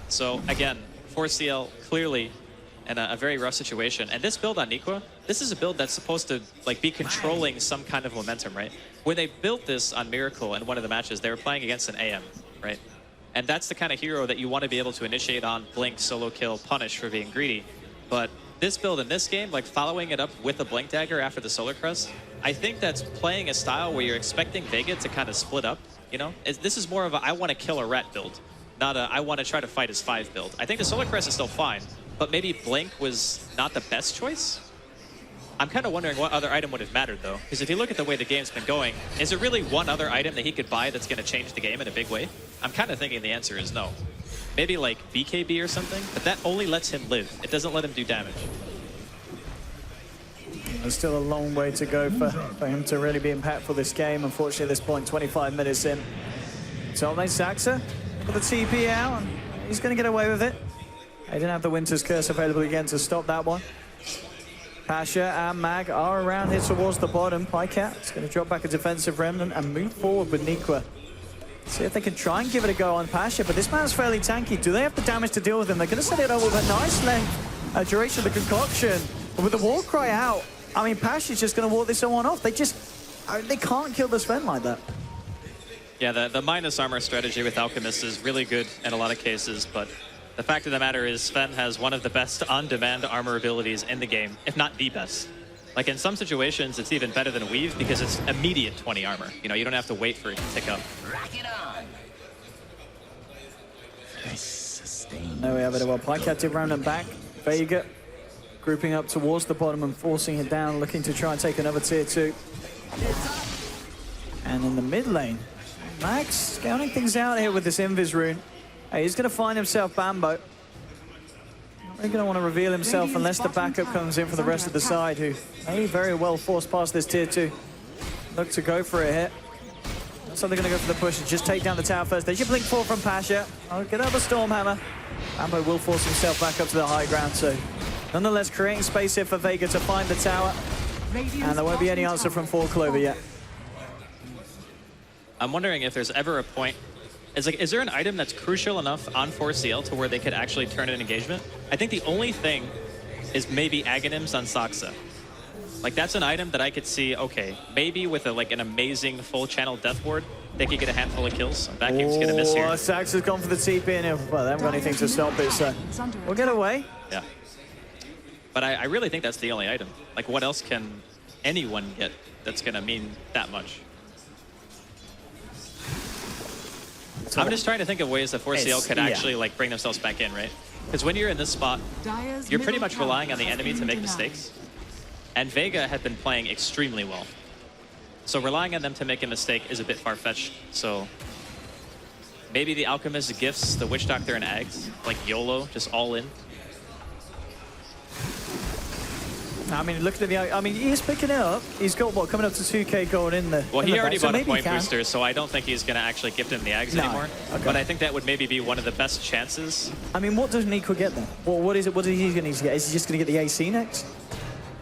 So, again, 4CL clearly in a very rough situation. And this build on Nikwa, this is a build that's supposed to like be controlling some kind of momentum, right? When they built this on Miracle in one of the matches, they were playing against an AM, right? And that's the kind of hero that you want to be able to initiate on, blink, solo kill, punish for being greedy. But this build in this game, like following it up with a blink dagger after the Solar Crest, I think that's playing a style where you're expecting Vega to kind of split up, you know? This is more of a I want to kill a rat build, not a I want to try to fight his 5 build. I think the Solar Crest is still fine, but maybe blink was not the best choice. I'm kind of wondering what other item would have mattered, though. Because if you look at the way the game's been going, is there really one other item that he could buy that's going to change the game in a big way? I'm kind of thinking the answer is no. Maybe like BKB or something, but that only lets him live. It doesn't let him do damage. There's still a long way to go for him to really be impactful this game. Unfortunately, at this point, 25 minutes in. So nice Zaxa with the TP out, and he's going to get away with it. They didn't have the Winter's Curse available again to stop that one. Pasha and Mag are around here towards the bottom. Pycat is going to drop back a defensive remnant and move forward with Nikwa. See if they can try and give it a go on Pasha, but this man's fairly tanky. Do they have the damage to deal with him? They're going to set it up with a nice length, duration of the concoction. But with the war cry out, I mean, Pasha's just going to walk this one off. They can't kill the Sven like that. Yeah, the minus armor strategy with Alchemist is really good in a lot of cases, but the fact of the matter is Sven has one of the best on-demand armor abilities in the game, if not the best. Like in some situations, it's even better than Weave because it's immediate 20 armor. You know, you don't have to wait for it to tick up. Rock it on. Nice sustain. There we have it. Well, Pycat did round and back. Vega grouping up towards the bottom and forcing it down, looking to try and take another tier 2. And in the mid lane, Max scouting things out here with this Invis rune. He's going to find himself Bambo. Not really going to want to reveal himself unless the backup comes in for the rest of the side, who may very well force past this tier 2. Look to go for it here. So they're going to go for the push and just take down the tower first. They should blink 4 from Pasha. Oh, get out the Stormhammer. Bambo will force himself back up to the high ground, so nonetheless creating space here for Vega to find the tower. And there won't be any answer from 4 Clover yet. I'm wondering if there's ever a point. Is there an item that's crucial enough on 4CL to where they could actually turn an engagement? I think the only thing is maybe Aghanims on Zaxa. Like that's an item that I could see, okay, maybe with an amazing full channel death ward, they could get a handful of kills. Vacuum's gonna miss here. Zaxa's gone for the TP and well, they haven't got anything to stop it, so we'll get away. Yeah. But I really think that's the only item. Like what else can anyone get that's gonna mean that much? I'm just trying to think of ways that 4CL could actually like bring themselves back in, right? Because when you're in this spot, you're pretty much relying on the enemy to make mistakes. And Vega had been playing extremely well. So relying on them to make a mistake is a bit far-fetched. So Maybe the Alchemist gifts the Witch Doctor and eggs, like YOLO, just all in. I mean, look at the. I mean, he is picking it up. He's got what coming up to 2K gold in the. Well, in he the already back, so bought a maybe he point can. booster, so I don't think he's going to actually gift him the eggs anymore. Okay. But I think that would maybe be one of the best chances. I mean, what does Nico get then? Well, what is it? What is he going to get? Is he just going to get the AC next?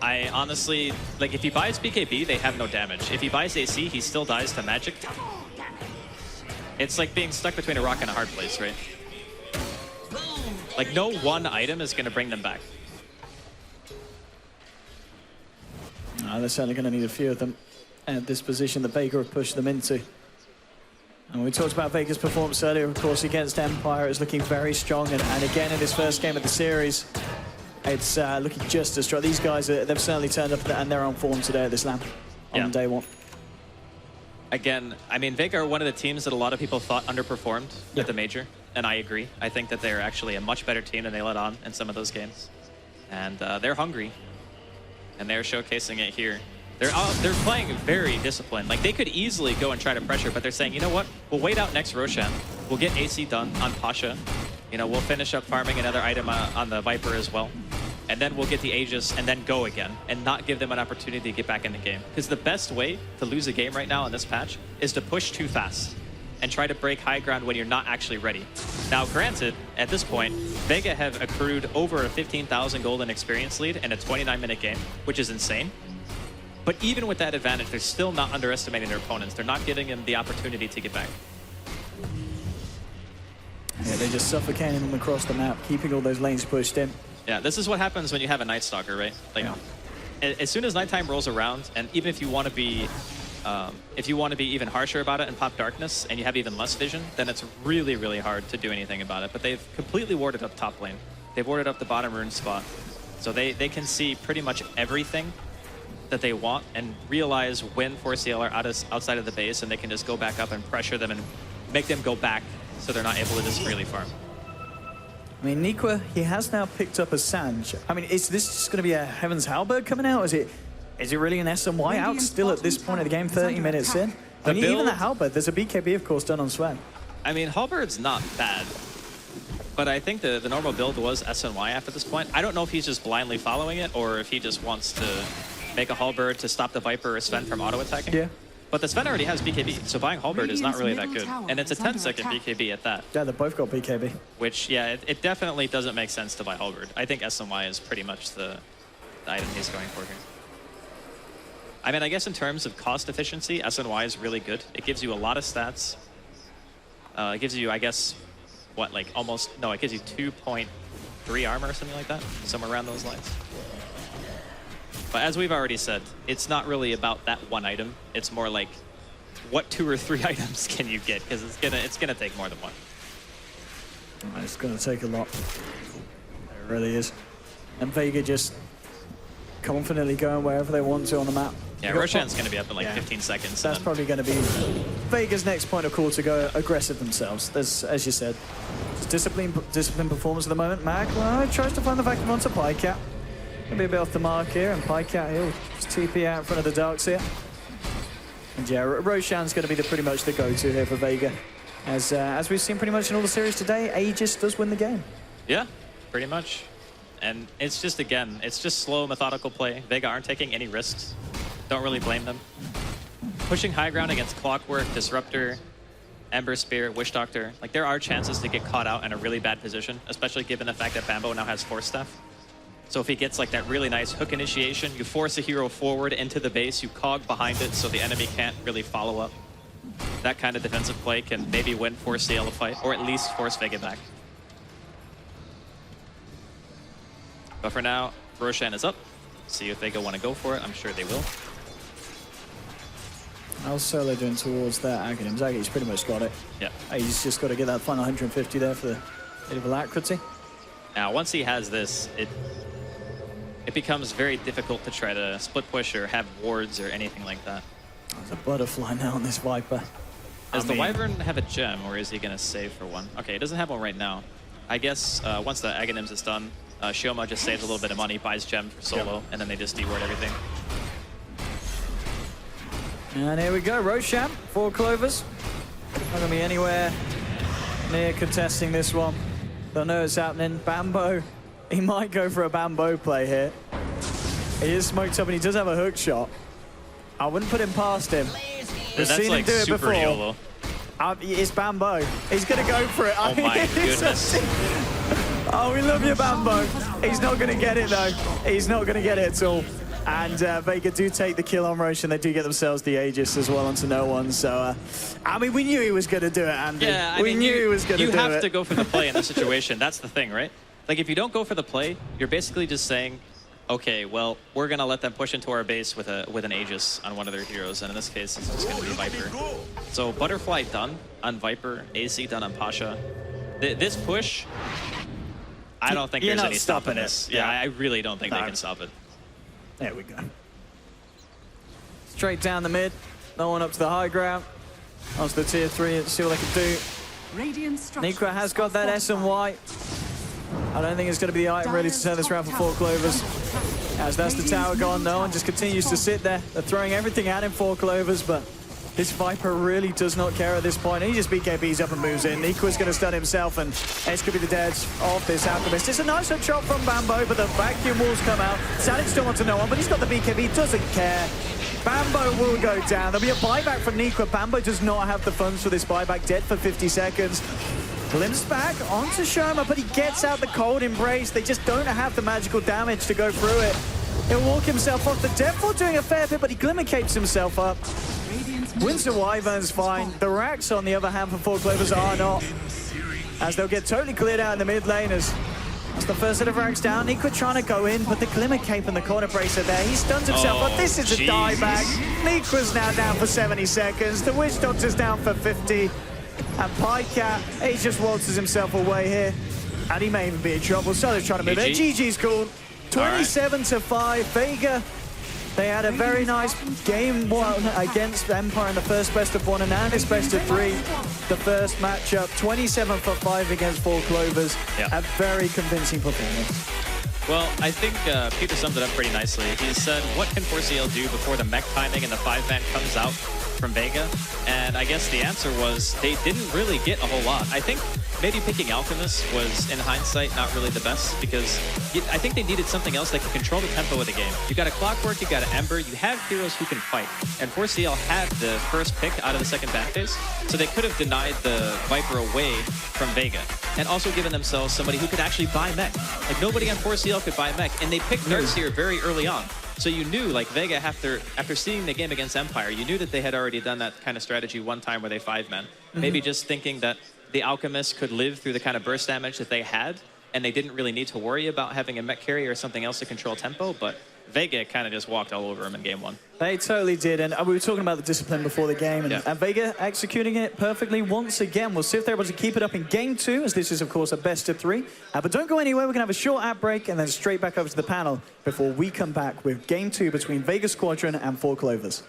I honestly, like, if he buys BKB, they have no damage. If he buys AC, he still dies to magic. It's like being stuck between a rock and a hard place, right? Like, no one item is going to bring them back. They're certainly going to need a few of them at this position that Vega have pushed them into. And we talked about Vega's performance earlier, of course, against Empire. It's looking very strong. And again, in this first game of the series, it's looking just as strong. These guys, they've certainly turned up and they're on form today at this LAN on day one. Again, I mean, Vega are one of the teams that a lot of people thought underperformed at the Major. And I agree. I think that they're actually a much better team than they let on in some of those games. And they're hungry. And they're showcasing it here. They're playing very disciplined. Like, they could easily go and try to pressure, but they're saying, you know what? We'll wait out next Roshan. We'll get AC done on Pasha. You know, we'll finish up farming another item on the Viper as well. And then we'll get the Aegis and then go again and not give them an opportunity to get back in the game. Because the best way to lose a game right now in this patch is to push too fast and try to break high ground when you're not actually ready. Now, granted, at this point, Vega have accrued over a 15,000 gold and experience lead in a 29-minute game, which is insane. But even with that advantage, they're still not underestimating their opponents. They're not giving them the opportunity to get back. Yeah, they're just suffocating them across the map, keeping all those lanes pushed in. Yeah, this is what happens when you have a Night Stalker, right? Like, as soon as nighttime rolls around, and even if you want to be even harsher about it and pop darkness, and you have even less vision, then it's really, really hard to do anything about it. But they've completely warded up top lane. They've warded up the bottom rune spot. So they can see pretty much everything that they want and realize when 4CL are outside of the base, and they can just go back up and pressure them and make them go back so they're not able to just freely farm. I mean, Nikwa, he has now picked up a Sanj. I mean, is this just going to be a Heaven's Halberd coming out? Is it really an SMY out still at this point of the game, 30 minutes in? I mean, even the Halberd, there's a BKB, of course, done on Swag. I mean, Halberd's not bad, but I think the normal build was SNY after this point. I don't know if he's just blindly following it or if he just wants to make a Halberd to stop the Viper or Sven from auto-attacking. Yeah. But the Sven already has BKB, so buying Halberd is not really that good. And it's a 10-second BKB at that. Yeah, they both got BKB. Which, yeah, it definitely doesn't make sense to buy Halberd. I think SNY is pretty much the item he's going for here. I mean, I guess in terms of cost efficiency, SNY is really good. It gives you a lot of stats. It gives you, I guess, what, like almost, no, it gives you 2.3 armor or something like that, somewhere around those lines. But as we've already said, it's not really about that one item. It's more like, what 2 or 3 items can you get? Because it's gonna take more than one. It's gonna take a lot. It really is. And Vega just confidently going wherever they want to on the map. Yeah, Roshan's gonna be up in like 15 seconds. That's probably gonna be Vega's next point of call to go aggressive themselves. There's, as you said, just disciplined performance at the moment. Mag, well, tries to find the vacuum onto Pycat. Gonna be a bit off the mark here, and Pycat, he'll just TP out in front of the Darks here. And yeah, Roshan's gonna be pretty much the go-to here for Vega. As we've seen pretty much in all the series today, Aegis does win the game. Yeah, pretty much. And it's just, again, it's just slow, methodical play. Vega aren't taking any risks. Don't really blame them. Pushing high ground against Clockwork, Disruptor, Ember Spear, Wish Doctor. Like, there are chances to get caught out in a really bad position, especially given the fact that Bambo now has Force Staff. So if he gets like that really nice hook initiation, you force a hero forward into the base, you cog behind it so the enemy can't really follow up. That kind of defensive play can maybe win 4CL a fight, or at least force Vega back. But for now, Roshan is up. See if Vega want to go for it. I'm sure they will. How's Solo doing towards that Aghanim? Aghanim's pretty much got it. Yeah. He's just got to get that final 150 there for the bit of alacrity. Now, once he has this, it becomes very difficult to try to split push or have wards or anything like that. There's a butterfly now on this Viper. Does the Wyvern have a gem, or is he going to save for one? Okay, he doesn't have one right now. I guess once the Aghanims is done, Shioma just saves a little bit of money, buys gem for solo, and then they just deward everything. And here we go, Roshan, 4 clovers. Not going to be anywhere Near contesting this one. Don't know what's happening. Bambo, he might go for a Bambo play here. He is smoked up and he does have a hook shot. I wouldn't put him past him. We've That's seen like him do it super before. YOLO. It's Bambo. He's going to go for it. Oh my goodness. Oh, we love you, Bambo. He's not going to get it, though. He's not going to get it at all. And Vega do take the kill on Roche, and they do get themselves the Aegis as well onto no one. So, I mean, we knew he was going to do it, Andy. Yeah, I we mean, knew he was going to do it. You have to go for the play in this situation. That's the thing, right? Like, if you don't go for the play, you're basically just saying, okay, well, we're going to let them push into our base with an Aegis on one of their heroes, and in this case, it's just going to be Viper. So Butterfly done on Viper, AC done on Pasha. This push, I don't think You're there's not any stopping stopping this. it. Yeah, Yeah. I really don't think No. they can stop it. There we go. Straight down the mid. No one up to the high ground. Onto the tier 3 and see what they can do. Radiant structures Nikwa has got that are S and Y. I don't think it's going to be the item really to turn this around for Four Clovers. As that's the tower gone, no one just continues to sit there. They're throwing everything at him, Four Clovers, but this Viper really does not care at this point. He just BKBs up and moves in. Nikwa's going to stun himself, and Edge could be the deads of this Alchemist. It's a nice hook shot from Bambo, but the vacuum walls come out. Salad still wants to know one, but he's got the BKB, doesn't care. Bambo will go down. There'll be a buyback from Nikwa. Bambo does not have the funds for this buyback. Dead for 50 seconds. Limps back onto Sherma, but he gets out the cold embrace. They just don't have the magical damage to go through it. He'll walk himself off. The Deadfall doing a fair bit, but he glimmer capes himself up. Winter Wyvern's fine. The racks, on the other hand, for Four Clovers are not. As they'll get totally cleared out in the mid lane as that's the first set of racks down. Nikwa trying to go in, but the glimmer cape and the corner bracer there. He stuns himself, but this is a dieback. Nikwa's now down for 70 seconds. The Witch Doctor's down for 50. And Pycat, he just waltzes himself away here. And he may even be in trouble. So they're trying to move it. GG's called. 27-5. Vega, they had a very nice game one against Empire in the first best of 1, and now this best of 3. The first matchup, 27-5 against Four Clovers. Yeah. A very convincing performance. Well, I think Peter summed it up pretty nicely. He said, what can 4CL do before the mech timing and the 5-man comes out from Vega? And I guess the answer was they didn't really get a whole lot. I think maybe picking Alchemist was, in hindsight, not really the best because I think they needed something else that could control the tempo of the game. You got a Clockwork, you got an Ember, you have heroes who can fight. And 4CL had the first pick out of the second back phase, so they could have denied the Viper away from Vega and also given themselves somebody who could actually buy mech. Like, nobody on 4CL could buy mech, and they picked Darkseer very early on. So you knew, like, Vega, after seeing the game against Empire, you knew that they had already done that kind of strategy one time where they 5-man. Maybe just thinking that the Alchemist could live through the kind of burst damage that they had, and they didn't really need to worry about having a mech carrier or something else to control tempo, but Vega kind of just walked all over him in game 1. They totally did, and we were talking about the discipline before the game, and, Yeah. and Vega executing it perfectly once again. We'll see if they're able to keep it up in game 2, as this is, of course, a best of 3. But don't go anywhere. We're going to have a short ad break, and then straight back over to the panel before we come back with game 2 between Vega Squadron and Four Clovers.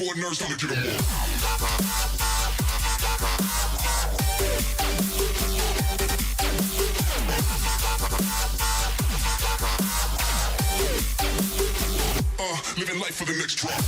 boy nerves gonna get 'em up. Living life for the next drop.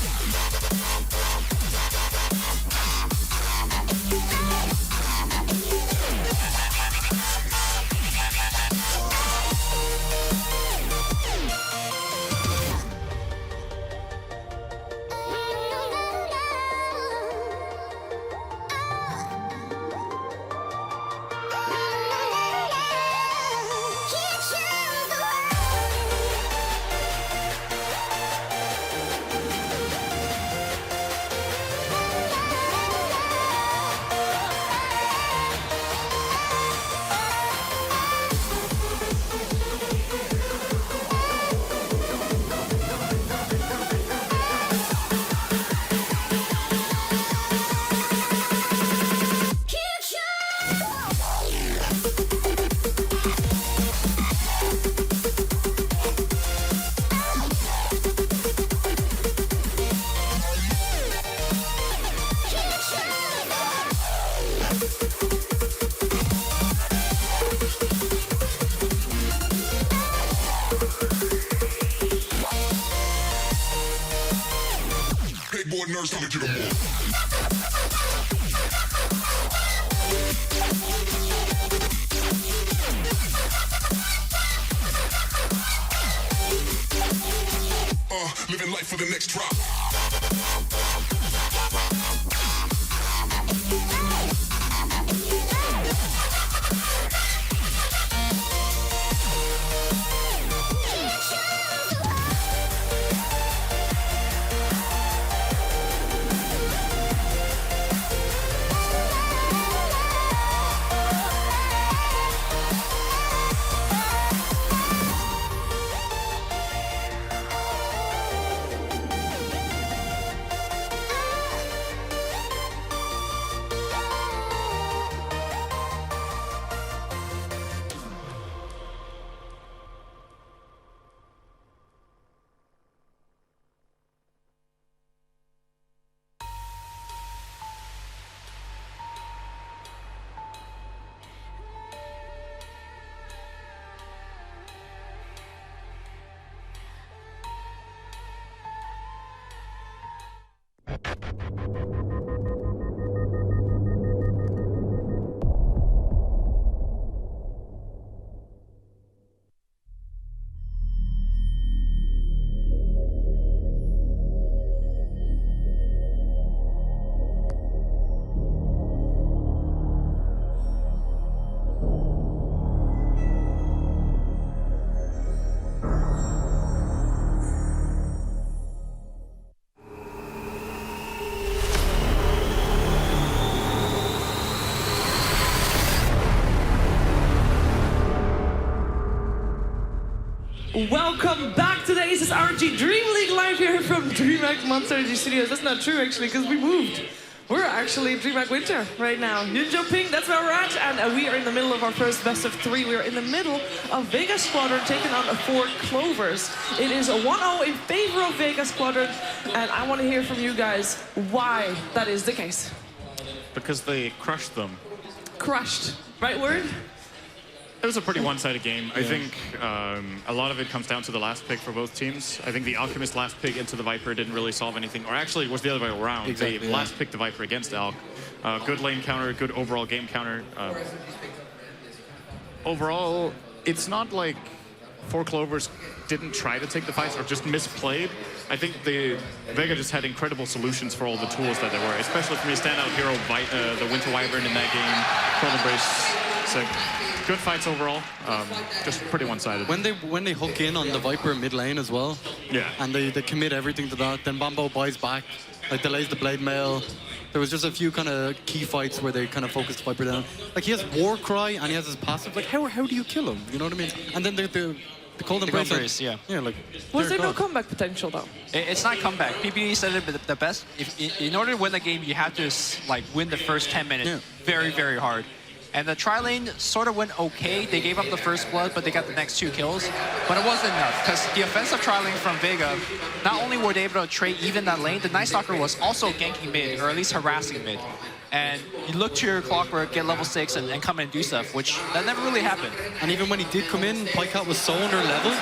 Big boy nerves gonna get 'em up. Living life for the next drop. Welcome back to the ASUS ROG Dreamleague live here from Dreamleague Monster Energy Studios. That's not true actually, because we moved. We're actually in Dreamleague Winter right now. Yunjo Ping, that's where we're at, and we are in the middle of our first best of 3. We are in the middle of Vega Squadron taking on 4 Clovers. It is a 1-0 in favor of Vega Squadron, and I want to hear from you guys why that is the case. Because they crushed them. Crushed, right word? It was a pretty one-sided game. I think a lot of it comes down to the last pick for both teams. I think the Alchemist last pick into the Viper didn't really solve anything, or actually it was the other way around. Exactly, they last picked the Viper against Alch. Good lane counter, good overall game counter. Overall, it's not like 4 Clovers didn't try to take the fights or just misplayed. I think Vega just had incredible solutions for all the tools that there were, especially for me, standout hero, the Winter Wyvern in that game, Cold Embrace, sick. Good fights overall, just pretty one-sided. When they hook in on the Viper mid lane as well, yeah, and they commit everything to that, then Bambo buys back, like delays the blade mail. There was just a few kind of key fights where they kind of focused Viper down. Like he has War Cry and he has his passive. Like how do you kill him? You know what I mean? And then the Cold Embrace, yeah. Yeah, like. Was there no comeback potential though? It's not comeback. PPD said it the best. In order to win the game, you have to like win the first 10 minutes very, very hard. And the tri-lane sort of went okay. They gave up the first blood, but they got the next 2 kills. But it wasn't enough, because the offensive tri-lane from Vega, not only were they able to trade even that lane, the Night Stalker was also ganking mid, or at least harassing mid. And you look to your Clockwork, get level 6, and come and do stuff, which that never really happened. And even when he did come in, Pycat was so under-leveled.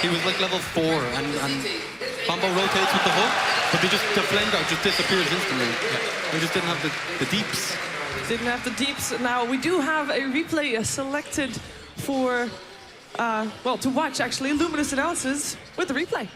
He was like level 4, and Combo rotates with the hook, but the flame guard just disappears instantly. They just didn't have the deeps. Didn't have the deeps. Now, we do have a replay selected for, well, to watch, actually. Luminous analysis with the replay.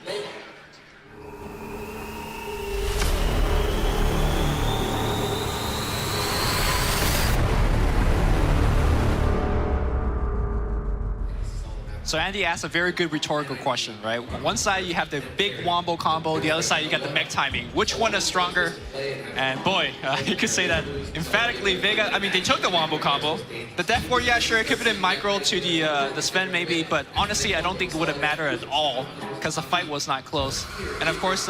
So Andy asked a very good rhetorical question, right? On one side, you have the big wombo combo. The other side, you got the mech timing. Which one is stronger? And boy, you could say that emphatically, Vega, I mean, they took the wombo combo. The Death Ward, yeah, sure, it could have been micro to the Sven maybe, but honestly, I don't think it would have mattered at all because the fight was not close. And of course,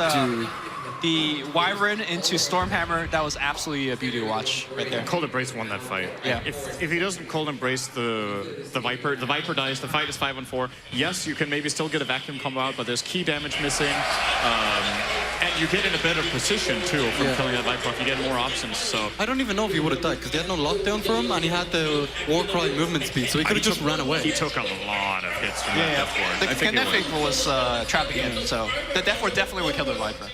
the Wyvern into Stormhammer, that was absolutely a beauty to watch right there. Cold Embrace won that fight. Yeah. If he doesn't Cold Embrace the Viper dies, the fight is 5-on-4. Yes, you can maybe still get a vacuum combo out, but there's key damage missing. And you get in a better position, too, from killing that Viper. You get more options, so... I don't even know if he would have died, because they had no lockdown for him, and he had the Warcry movement speed, so he could have just ran away. He took a lot of hits from that Death Ward. The Kinetic was trapping him, so the Death Ward definitely would kill the Viper.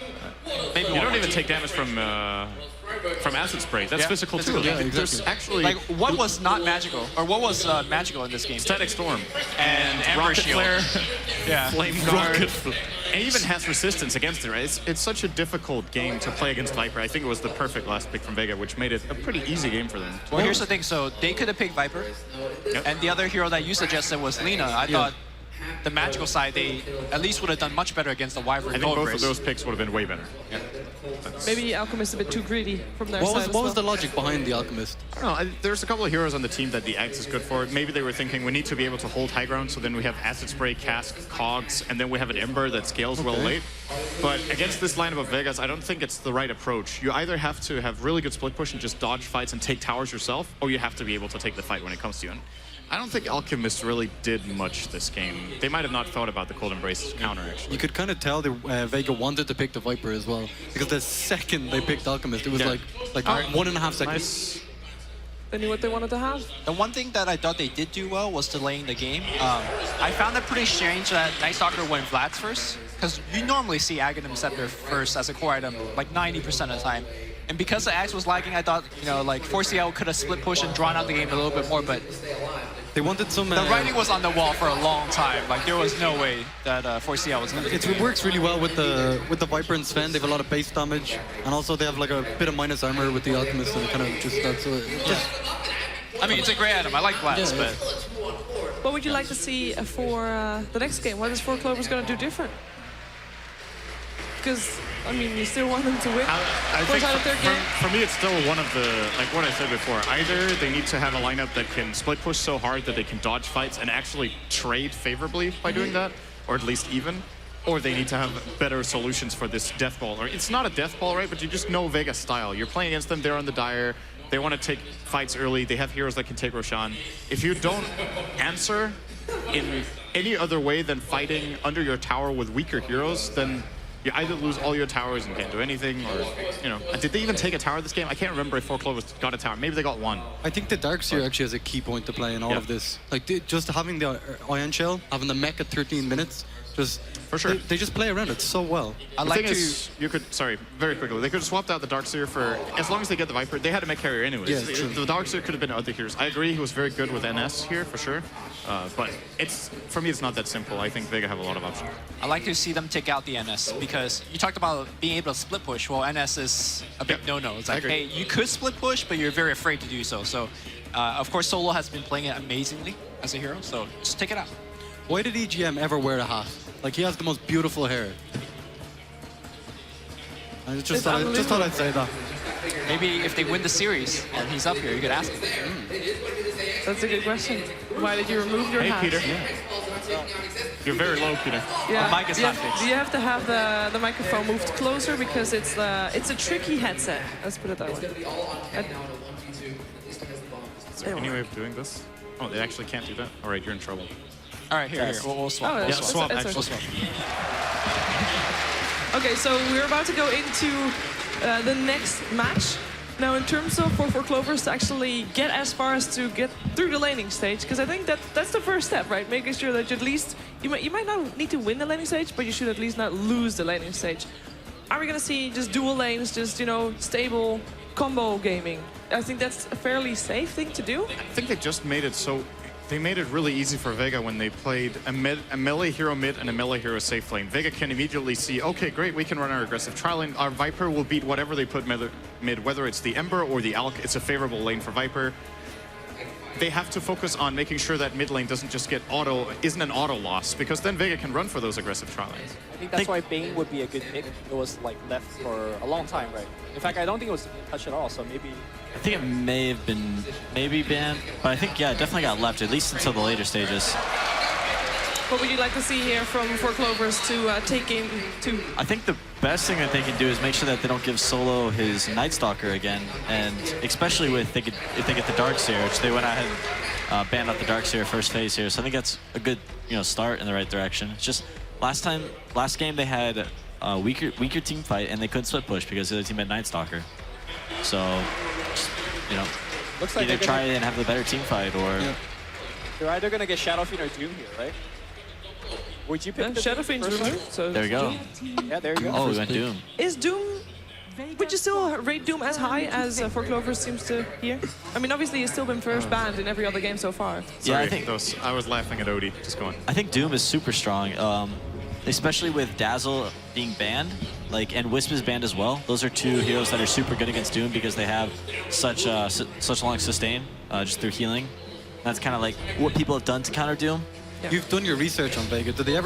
Maybe you don't even take damage from acid spray. That's physical too. Yeah, exactly. There's actually like what was not magical, or what was magical in this game? Static Storm and Ember Rocket Shield. Flare, Flame Guard, and even has resistance against it. Right? It's such a difficult game to play against Viper. I think it was the perfect last pick from Vega, which made it a pretty easy game for them. Well, here's the thing. So they could have picked Viper, and the other hero that you suggested was Lina. I thought the magical side, they at least would have done much better against the Wyvern. I think both of those picks would have been way better. Yeah. Maybe Alchemist a bit too greedy from their side. What was the logic behind the Alchemist? I don't know. There's a couple of heroes on the team that the Axe is good for. Maybe they were thinking we need to be able to hold high ground, so then we have Acid Spray, Cask, Cogs, and then we have an Ember that scales well late. But against this lineup of Vegas, I don't think it's the right approach. You either have to have really good split push and just dodge fights and take towers yourself, or you have to be able to take the fight when it comes to you. And I don't think Alchemist really did much this game. They might have not thought about the Cold Embrace counter, actually. You could kind of tell that Vega wanted to pick the Viper as well, because the second they picked Alchemist, it was like 1.5 seconds. Nice. They knew what they wanted to have. The one thing that I thought they did do well was delaying the game. I found it pretty strange that Night Stalker went Vlad's first, because you normally see Aghanim Scepter first as a core item like 90% of the time. And because the Axe was lagging, I thought, you know, like 4CL could have split push and drawn out the game a little bit more, but they wanted some... the writing was on the wall for a long time. Like, there was no way that 4CL was going to It works really well with the Viper and Sven. They have a lot of base damage, and also they have like a bit of minus armor with the Alchemist, and it kind of just starts... I mean, it's a great item. I like Vlad's, but... What would you like to see for the next game? What is 4 Clovers going to do different? Because, I mean, you still want them to win. I think for me, it's still one of the, like what I said before, either they need to have a lineup that can split push so hard that they can dodge fights and actually trade favorably by doing that, or at least even, or they need to have better solutions for this death ball. Or it's not a death ball, right? But you just know Vega's style. You're playing against them, they're on the Dire, they want to take fights early, they have heroes that can take Roshan. If you don't answer in any other way than fighting under your tower with weaker heroes, then you either lose all your towers and can't do anything, or, you know, did they even take a tower this game? I can't remember if 4 Clovers got a tower. Maybe they got one. I think the Darkseer actually has a key point to play in all of this. Like, just having the Ion Shell, having the mech at 13 minutes, just... For sure. They just play around it so well. The thing is, you could, sorry, very quickly, they could have swapped out the Darkseer for, as long as they get the Viper, they had a mech carrier anyways. Yeah, true. The Darkseer could have been other heroes. I agree, he was very good with NS here, for sure. But it's, for me, it's not that simple. I think Vega have a lot of options. I like to see them take out the NS, because you talked about being able to split push. Well, NS is a big no-no. It's like, hey, you could split push, but you're very afraid to do so. So, of course, Solo has been playing it amazingly as a hero, so just take it out. Why did EGM ever wear a hat? Like, he has the most beautiful hair. I just thought I'd say that. Maybe if they win the series and he's up here, you could ask him. That's a good question. Why did you remove your hat? Peter. You're very low, Peter. Yeah. The mic is not fixed. Do you have to have the microphone moved closer, because it's a tricky headset? Let's put it that way. Any way of doing this? Oh, they actually can't do that? All right, you're in trouble. All right, here. We'll swap. Oh, Yeah, that's- swap, that's actually. okay. Okay, so we're about to go into the next match. Now, in terms of for Clovers to actually get as far as to get through the laning stage, because I think that's the first step, right? Making sure that you at least, you might not need to win the laning stage, but you should at least not lose the laning stage. Are we gonna see just dual lanes, just, you know, stable combo gaming? I think that's a fairly safe thing to do. I think they just made it so... They made it really easy for Vega when they played a melee hero mid and a melee hero safe lane. Vega can immediately see, okay, great, we can run our aggressive trial lane. Our Viper will beat whatever they put mid, whether it's the Ember or the Alk. It's a favorable lane for Viper. They have to focus on making sure that mid lane doesn't just get isn't an auto loss, because then Vega can run for those aggressive trial lanes. I think that's why Bane would be a good pick. It was like left for a long time, right? In fact, I don't think it was touched at all, so maybe... I think it may have been banned, but I think, yeah, it definitely got left, at least until the later stages. What would you like to see here from for Clovers to take game 2? I think the best thing that they can do is make sure that they don't give Solo his Night Stalker again, and especially if they get the Darkseer, which they went ahead and banned out the Darkseer first phase here. So I think that's a good, you know, start in the right direction. It's just last game they had a weaker team fight and they couldn't split push because the other team had Night Stalker. So, just, you know, Looks like either try and have the better team fight or. Yeah. They're either gonna get Shadow Fiend or Doom here, right? Would you pick the Shadow Fiend's first Doom? one? So There we go. Yeah, there you go. Oh, we went Doom. Is Doom... Would you still rate Doom as high as for Clovers seems to here? I mean, obviously he's still been first banned in every other game so far. Sorry, I think I was laughing at Odie. Just going. I think Doom is super strong, especially with Dazzle being banned, and Wisp is banned as well. Those are two heroes that are super good against Doom because they have such long sustain just through healing. That's kind of like what people have done to counter Doom. Yeah. You've done your research on Vega. Did they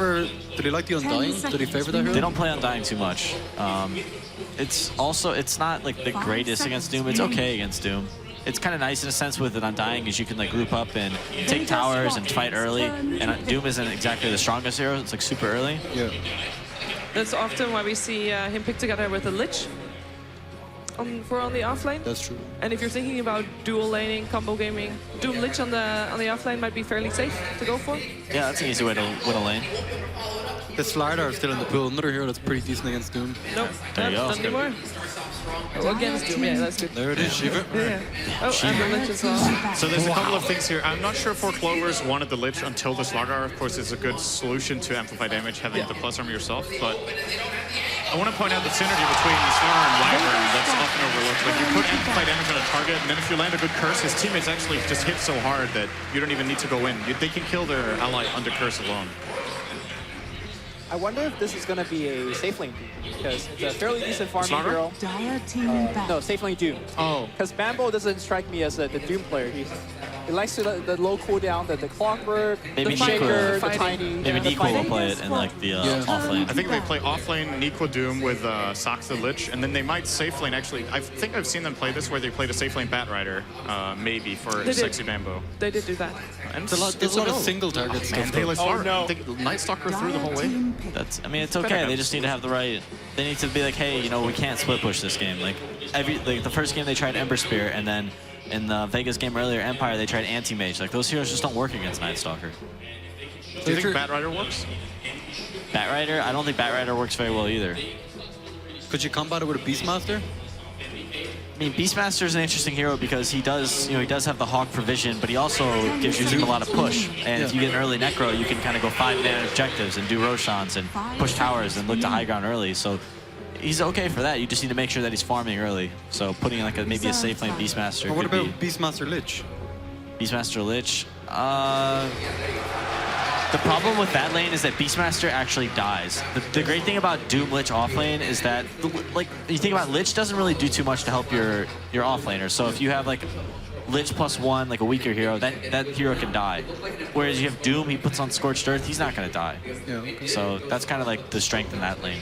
like the Undying? Did they favor that hero? They don't play Undying too much. It's not like the greatest against Doom. It's okay against Doom. It's kind of nice in a sense with an Undying because you can group up and take towers and fight early. And Doom isn't exactly the strongest hero. It's super early. Yeah. That's often why we see him pick together with a Lich on the off lane. That's true. And if you're thinking about dual laning, combo gaming, Doom Lich on the off lane might be fairly safe to go for. Yeah, that's an easy way to win a lane. The Slardar is still in the pool. Another hero that's pretty decent against Doom. Nope, There you go. not anymore. Oh, against Doom, yeah, that's good. There it is, Shiva. Yeah. Oh, and the Lich as well. So there's a couple of things here. I'm not sure for Clovers wanted the Lich until the Slardar. Of course, it's a good solution to amplify damage, having the plus armor yourself. But I want to point out the synergy between Slardar and Wyvern that's often overlooked. Like, you put amplify damage on a target, and then if you land a good curse, his teammates actually just hit so hard that you don't even need to go in. They can kill their ally under curse alone. I wonder if this is going to be a safe lane Doom, because it's a fairly decent farming Slardar? hero. Dire team back. No, safe lane Doom. Oh. Because Bambo doesn't strike me as the Doom player. He likes to the low cooldown, the clockwork, Maybe the shaker, Nico. the tiny. Maybe the Nico will fighting. play it in the off lane. I think they play offlane Niqua Doom with Sox the Lich, and then they might safe lane. Actually, I think I've seen them play this where they played a safe lane Bat Rider, maybe for They did. Sexy Bambo. They did do that. And There's a lot of single target stuff. Man, they like Oh, no. Night Stalker through the whole way. I mean, it's okay. They just need to have the right. They need to be like, hey, we can't split push this game. Like the first game they tried Ember Spear, and then in the Vegas game earlier, Empire, they tried Anti-Mage. Like, those heroes just don't work against Night Stalker. Do you think Bat Rider works? Bat Rider? I don't think Bat Rider works very well either. Could you combat it with a Beastmaster? I mean, Beastmaster is an interesting hero because he does have the Hawk provision, but he also gives you a lot of push. And if you get an early Necro, you can kind of go 5-man objectives and do Roshans and push towers and look to high ground early. So he's okay for that. You just need to make sure that he's farming early. So putting in maybe a safe lane Beastmaster. Or what could about Beastmaster Lich? Beastmaster Lich? The problem with that lane is that Beastmaster actually dies. The great thing about Doom Lich offlane is that, you think about Lich doesn't really do too much to help your offlaner. So if you have Lich +1, a weaker hero, that hero can die. Whereas you have Doom, he puts on Scorched Earth, he's not going to die. Yeah, okay. So that's kind of the strength in that lane.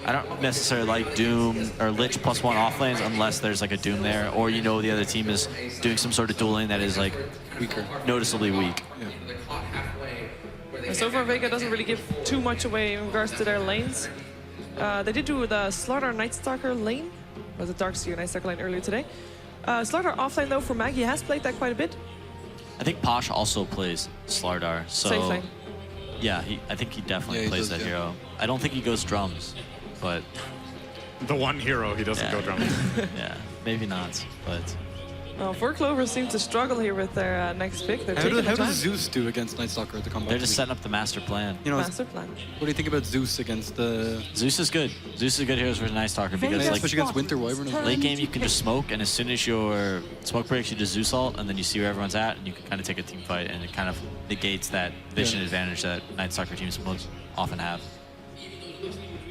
I don't necessarily like Doom or Lich +1 offlanes unless there's a Doom there, or the other team is doing some sort of duel lane that is weaker, noticeably weak. Yeah. So far, Vega doesn't really give too much away in regards to their lanes. They did do the Slardar Night Stalker lane, or the Darkseer Night Stalker lane earlier today. Slardar offlane though for Maggie has played that quite a bit. I think Posh also plays Slardar, so Safe lane. yeah, I think he definitely he plays does, that yeah. hero. I don't think he goes drums, but The one hero he doesn't Yeah. go drum. yeah, maybe not. But Four Clover seem to struggle here with their next pick. They're How, taking how their does time. Zeus do against Night Stalker at the combat? they're just league? setting up the master plan. You know, Master plan. what do you think about Zeus against the Zeus is good. Zeus is a good hero for Night Stalker because Vegas like especially against Winter Wyvern? as well? late game you can just smoke, and as soon as your smoke breaks, you just Zeus ult, and then you see where everyone's at, and you can kind of take a team fight, and it kind of negates that vision advantage that Night Stalker teams most often have.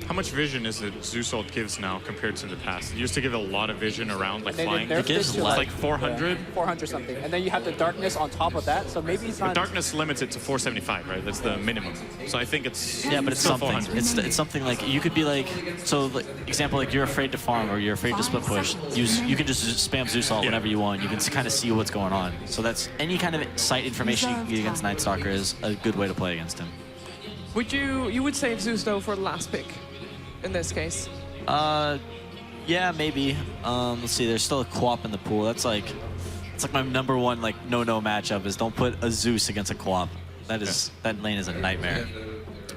How much vision is it Zeus ult gives now compared to the past? It used to give a lot of vision around, like They flying. nerfed It gives to less. Like 400. 400 something. And then you have the darkness on top of that, so maybe it's But not... darkness limits it to 475, right? That's the minimum. So I think it's Yeah, but it's still something. 400. It's something like you could be like, so like, example, like you're afraid to farm or you're afraid to split push. You can just spam Zeus ult Yeah. whenever you want. You can kind of see what's going on. So that's any kind of sight information you can get against Night Stalker is a good way to play against him. You would save Zeus though for the last pick in this case. Yeah, maybe. Let's see. There's still a co-op in the pool. It's like my number one like no matchup is don't put a Zeus against a co-op. That lane is a nightmare.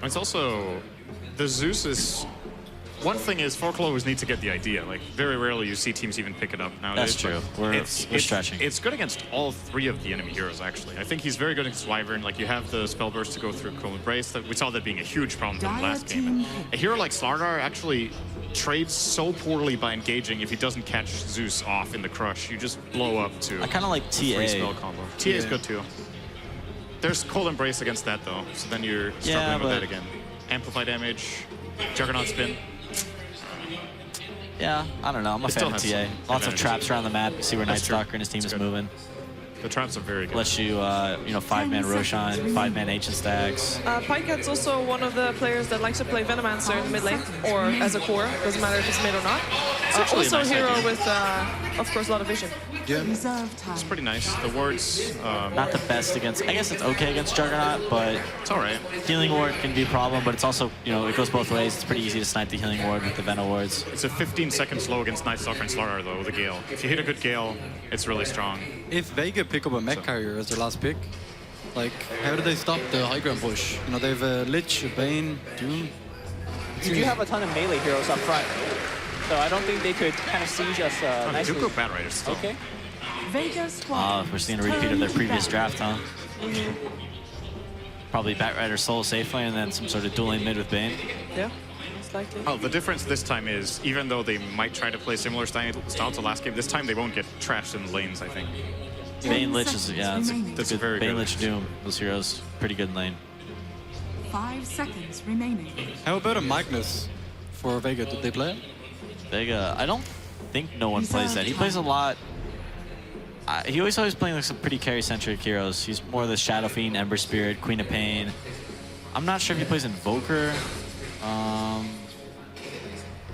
It's also, the Zeus is, one thing is, Four Clovers need to get the idea. Like, very rarely you see teams even pick it up nowadays. That's true. but We're stretching. It's good against all three of the enemy heroes, actually. I think he's very good against Wyvern. Like, you have the spell burst to go through Cool Embrace. We saw that being a huge problem in the last game. And a hero like Slardar actually trades so poorly by engaging if he doesn't catch Zeus off in the crush. You just blow up to I kind of like free TA. spell combo. TA is good, too. There's Cold Embrace against that, though. So then you're struggling with that again. Amplify damage, Juggernaut spin. Yeah, I don't know. I'm a It still fan of has TA. some Lots of advantages. traps around the map. You see where Night That's true. Stalker and his team That's is good. moving. The traps are very good. Lets you, 5-man Roshan, 5-man Ancient Stacks. Pikehead's also one of the players that likes to play Venomancer in the mid lane, or as a core, doesn't matter if it's mid or not. actually a Also nice a hero idea. with, of course, a lot of vision. Yeah. Reserve time. It's pretty nice. The wards, Not the best against, I guess it's okay against Juggernaut, but it's all right. healing ward can be a problem, but it's also, it goes both ways. It's pretty easy to snipe the healing ward with the Venom wards. It's a 15-second slow against Night Stalker and Slardar, though, with a Gale. If you hit a good Gale, it's really strong. If Vega pick up a mech carrier as their last pick, like, how do they stop the high ground push? You know, they have a Lich, a Bane, Doom. You do have a ton of melee heroes up front, so I don't think they could kind of siege us They nicely. do go Bat Riders still. Okay. Vega squad. We're seeing a repeat of their previous turn to draft, huh? Mm-hmm. Probably Batrider solo safe lane and then some sort of dual lane mid with Bane. Yeah, most likely. Oh, the difference this time is, even though they might try to play similar style to last game, this time they won't get trashed in the lanes, I think. Bane Lich is, yeah, That's good. very Bane good. Lich Doom, those heroes, pretty good in lane. 5 seconds remaining. How about a Magnus for Vega? Did they play it? Vega, I don't think no one plays that. He plays a lot. He always playing like some pretty carry-centric heroes. He's more the Shadow Fiend, Ember Spirit, Queen of Pain. I'm not sure if he plays Invoker.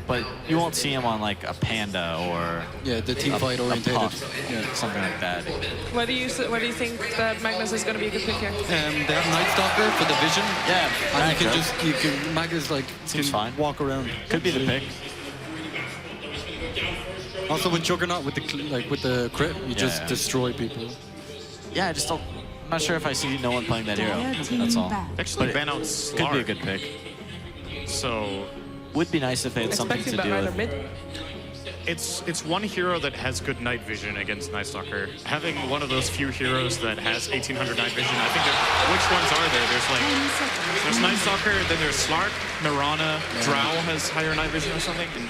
But you won't see him on like a Panda or Yeah, the team a- fight a orientated. Puff, Yeah. something like that. Why do you think that Magnus is going to be a good pick here? They have Night Stalker for the vision. Yeah, And you Magnus. can Magnus like Seems can fine. walk around. Could be the pick. Also with Juggernaut with the crit, you just Yeah. destroy people. Yeah, I just don't. I'm not sure if I see no one playing that hero. That's all. Actually, But ban out Could Slark. be a good pick. So Would be nice if they had something Expecting to do Batrider with. mid. it's one hero that has good night vision against Night Stalker. Having one of those few heroes that has 1800 night vision, I think which ones are there? There's Night Stalker, then there's Slark, Mirana, Drow has higher night vision or something. And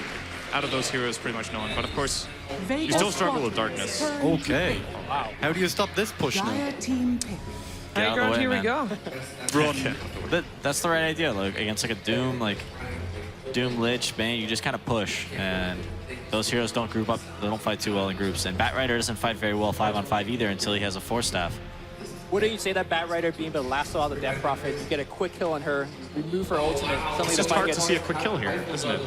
out of those heroes, pretty much no one. But of course, you still struggle with darkness. Okay. Wow. How do you stop this push now? Dire team pick. Get out of the way, Here we man. go. Run. That's the right idea. Like against like a Doom, Doom, Lich, Bane, you just kind of push, and those heroes don't group up. They don't fight too well in groups. And Batrider doesn't fight very well 5-on-5 either until he has a Force Staff. Wouldn't you say that Batrider being able to lasso out the Death Prophet, you get a quick kill on her, remove her ultimate, suddenly It's the just fight hard gets to see a quick kill here, isn't it?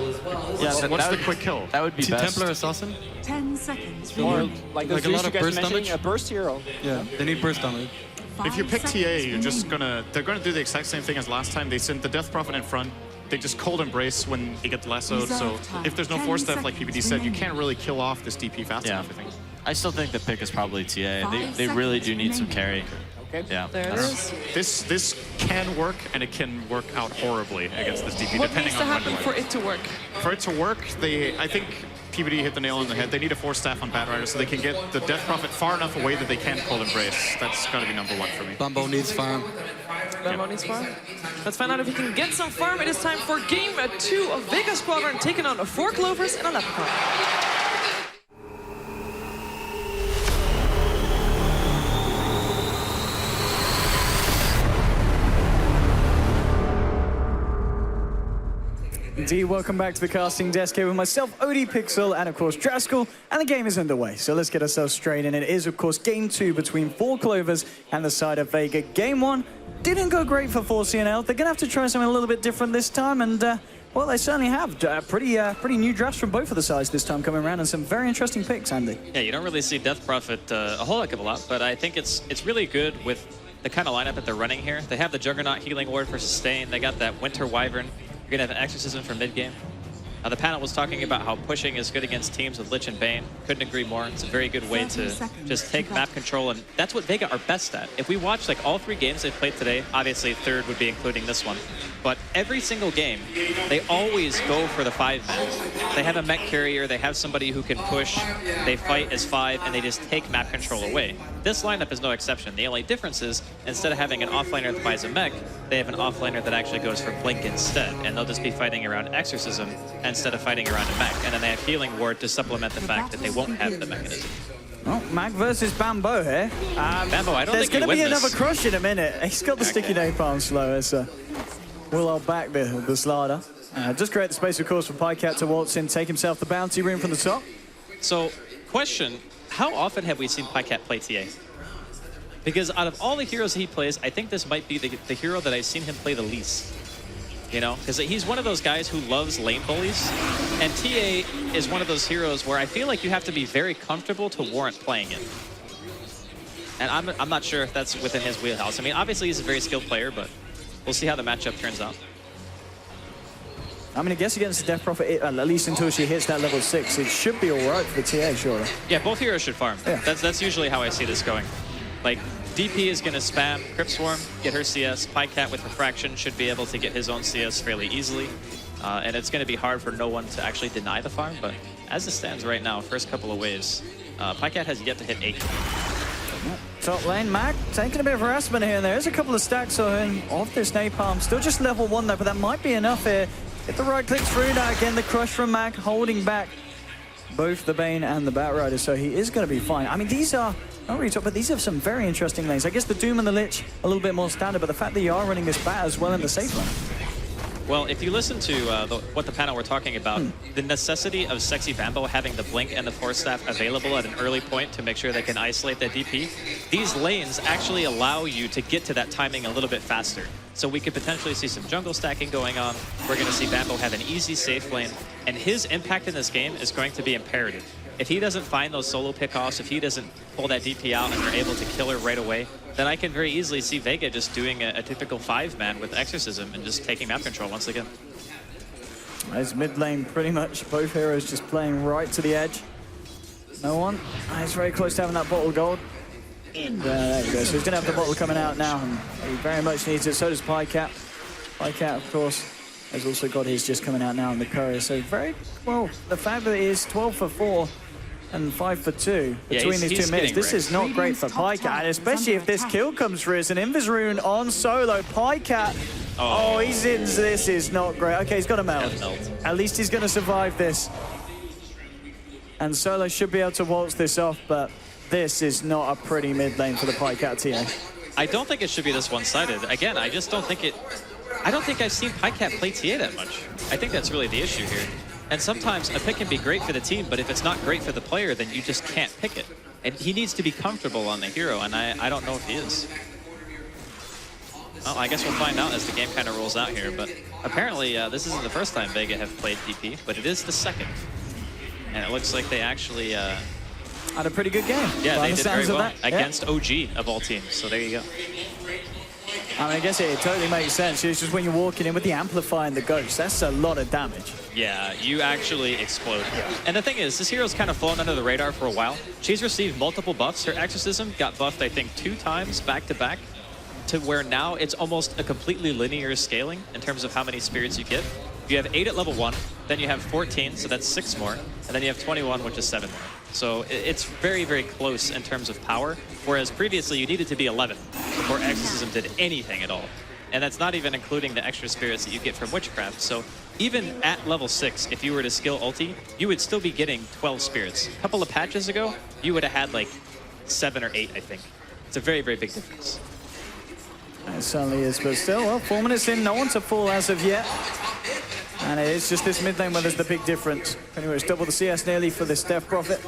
Yeah, What's the quick kill? That would be best. Templar Assassin? 10 seconds Or remaining. like the Like a Zeus lot you of guys were burst mentioning, damage? a burst hero. Yeah, they need burst damage. If you 5 pick TA, seconds you're just remaining. they're gonna do the exact same thing as last time. They sent the Death Prophet in front. They just cold embrace when he gets lassoed. So Reserve time. if there's no 10 force staff, like seconds PBD said, you remaining. can't really kill off this DP fast Yeah. enough, I think. I still think the pick is probably TA. They really do need some carry. Okay. Yeah. There it is. This can work, and it can work out horribly against this DP, What depending needs to on when happen to for work. it to work? For it to work, I think PBD hit the nail on the head. They need a 4-staff on Bat Rider so they can get the Death Prophet far enough away that they can pull Embrace. That's got to be #1 for me. Bambo needs farm. Bambo needs farm. Let's find out if he can get some farm. It is time for game 2 of Vega Squadron taking on 4 Clovers and a Leprechaun. Indeed, welcome back to the casting desk here with myself, OD Pixel, and of course Draskell, and the game is underway. So let's get ourselves straight in. It is, of course, game 2 between 4 Clovers and the side of Vega. Game 1 didn't go great for 4CNL. They're gonna have to try something a little bit different this time, and well, they certainly have pretty new drafts from both of the sides this time coming around, and some very interesting picks, Andy. Yeah, you don't really see Death Prophet a whole heck of a lot, but I think it's really good with the kind of lineup that they're running here. They have the Juggernaut Healing Ward for sustain. They got that Winter Wyvern. You're going to have an Exorcism for mid-game. The panel was talking about how pushing is good against teams with Lich and Bane. Couldn't agree more. It's a very good way to just take map control, and that's what Vega are best at. If we watch like all 3 games they've played today, obviously 3rd would be including this one, but every single game, they always go for the 5-man. They have a mech carrier, they have somebody who can push, they fight as 5, and they just take map control away. This lineup is no exception. The only difference is, instead of having an offlaner that buys a mech, they have an offlaner that actually goes for Blink instead, and they'll just be fighting around Exorcism instead of fighting around a mech. And then they have Healing Ward to supplement the fact that they won't have the mechanism. Well, Mac versus Bambo here. Bambo, I don't There's think you going to win be this. another crush in a minute. He's got the sticky napalm slower, so we'll hold back the slider. Just create the space, of course, for Pycat to waltz in, take himself the bounty room from the top. So, question, how often have we seen Pycat play TA? Because out of all the heroes he plays, I think this might be the hero that I've seen him play the least. You know, because he's one of those guys who loves lane bullies, and TA is one of those heroes where I feel like you have to be very comfortable to warrant playing it. And I'm not sure if that's within his wheelhouse. I mean, obviously he's a very skilled player, but we'll see how the matchup turns out. I'm going to guess against the Death Prophet, at least until she hits that level 6, it should be all right for the TA, surely. Yeah, both heroes should farm. Yeah. That's usually how I see this going. Like, DP is going to spam Crypt Swarm, get her CS. Pycat with Refraction should be able to get his own CS fairly easily. And it's going to be hard for no one to actually deny the farm, but as it stands right now, first couple of waves, Pycat has yet to hit 8. Top lane, Mac taking a bit of harassment here and there. There's a couple of stacks on him off this napalm. Still just level 1 though, but that might be enough here. If the right clicks through now, again, the crush from Mac holding back both the Bane and the Bat Rider, so he is going to be fine. I mean, these are not really top, but these are some very interesting lanes. I guess the Doom and the Lich a little bit more standard, but the fact that you are running this Bat as well in the safe lane. Well, if you listen to what the panel were talking about, the necessity of Sexy Bambo having the Blink and the Force Staff available at an early point to make sure they can isolate the DP, these lanes actually allow you to get to that timing a little bit faster. So we could potentially see some jungle stacking going on. We're going to see Bambo have an easy safe lane, and his impact in this game is going to be imperative. If he doesn't find those solo pickoffs, if he doesn't pull that DP out and they're able to kill her right away, then I can very easily see Vega just doing a typical 5-man with Exorcism and just taking map control once again. As mid lane, pretty much both heroes just playing right to the edge. No one. He's very close to having that bottle gold. There you go. So he's going to have the bottle coming out now, and he very much needs it. So does Pycat. Pycat, of course, has also got his just coming out now in the courier. So very well. The fact that it is 12 for 4 and 5 for 2 between these two mids. This is not great for Pycat, especially if this kill comes through. It's an Invis rune on solo. Pycat. Oh, he's in. This is not great. Okay, he's got a melt. At least he's going to survive this. And Solo should be able to waltz this off, but this is not a pretty mid lane for the Pycat TA. I don't think it should be this one-sided. Again, I just don't think it... I don't think I've seen Pycat play TA that much. I think that's really the issue here. And sometimes a pick can be great for the team, but if it's not great for the player, then you just can't pick it. And he needs to be comfortable on the hero, and I don't know if he is. Well, I guess we'll find out as the game kind of rolls out here, but apparently this isn't the first time Vega have played DP, but it is the second. And it looks like they actually... had a pretty good game. Yeah, they did very well that. against OG of all teams, so there you go. I mean, I guess it totally makes sense. It's just when you're walking in with the amplifier and the ghost, that's a lot of damage. Yeah, you actually explode. And the thing is, this hero's kind of flown under the radar for a while. She's received multiple buffs. Her exorcism got buffed, I think, 2 times back-to-back, to where now it's almost a completely linear scaling in terms of how many spirits you get. You have 8 at level 1, then you have 14, so that's 6 more, and then you have 21, which is 7 more. So it's very, very close in terms of power, whereas previously you needed to be 11 before exorcism did anything at all. And that's not even including the extra spirits that you get from witchcraft. So even at level 6, if you were to skill ulti, you would still be getting 12 spirits. A couple of patches ago, you would have had like 7 or 8, I think. It's a very, very big difference. It certainly is, but still, well, 4 minutes in, no one to fall as of yet. And it is just this mid lane where there's the big difference. Anyway, it's double the CS nearly for this Death Prophet.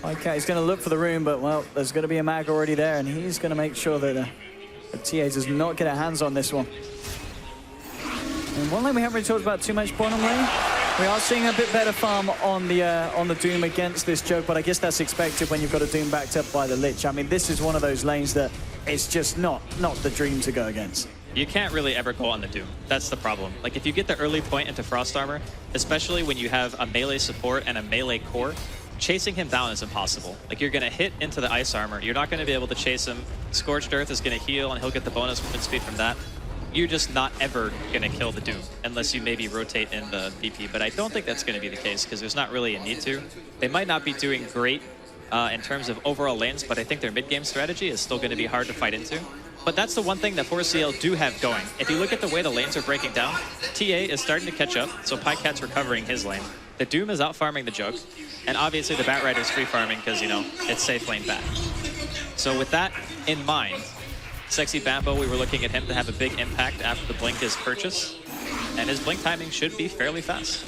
Okay, he's going to look for the room, but, well, there's going to be a mag already there, and he's going to make sure that the TA does not get a hands on this one. In one lane, we haven't really talked about too much bottom lane. We are seeing a bit better farm on the Doom against this Joke, but I guess that's expected when you've got a Doom backed up by the Lich. I mean, this is one of those lanes that it's just not the dream to go against. You can't really ever go on the Doom. That's the problem. Like, if you get the early point into Frost Armor, especially when you have a melee support and a melee core, chasing him down is impossible. Like, you're going to hit into the Ice Armor. You're not going to be able to chase him. Scorched Earth is going to heal, and he'll get the bonus movement speed from that. You're just not ever going to kill the Doom, unless you maybe rotate in the DP. But I don't think that's going to be the case, because there's not really a need to. They might not be doing great in terms of overall lanes, but I think their mid-game strategy is still going to be hard to fight into. But that's the one thing that 4CL do have going. If you look at the way the lanes are breaking down, TA is starting to catch up, so Pycat's recovering his lane. The Doom is out farming the Joke, and obviously the Batrider's free farming because, you know, it's safe lane back. So with that in mind, Sexy Bambo, we were looking at him to have a big impact after the Blink is purchased, and his Blink timing should be fairly fast.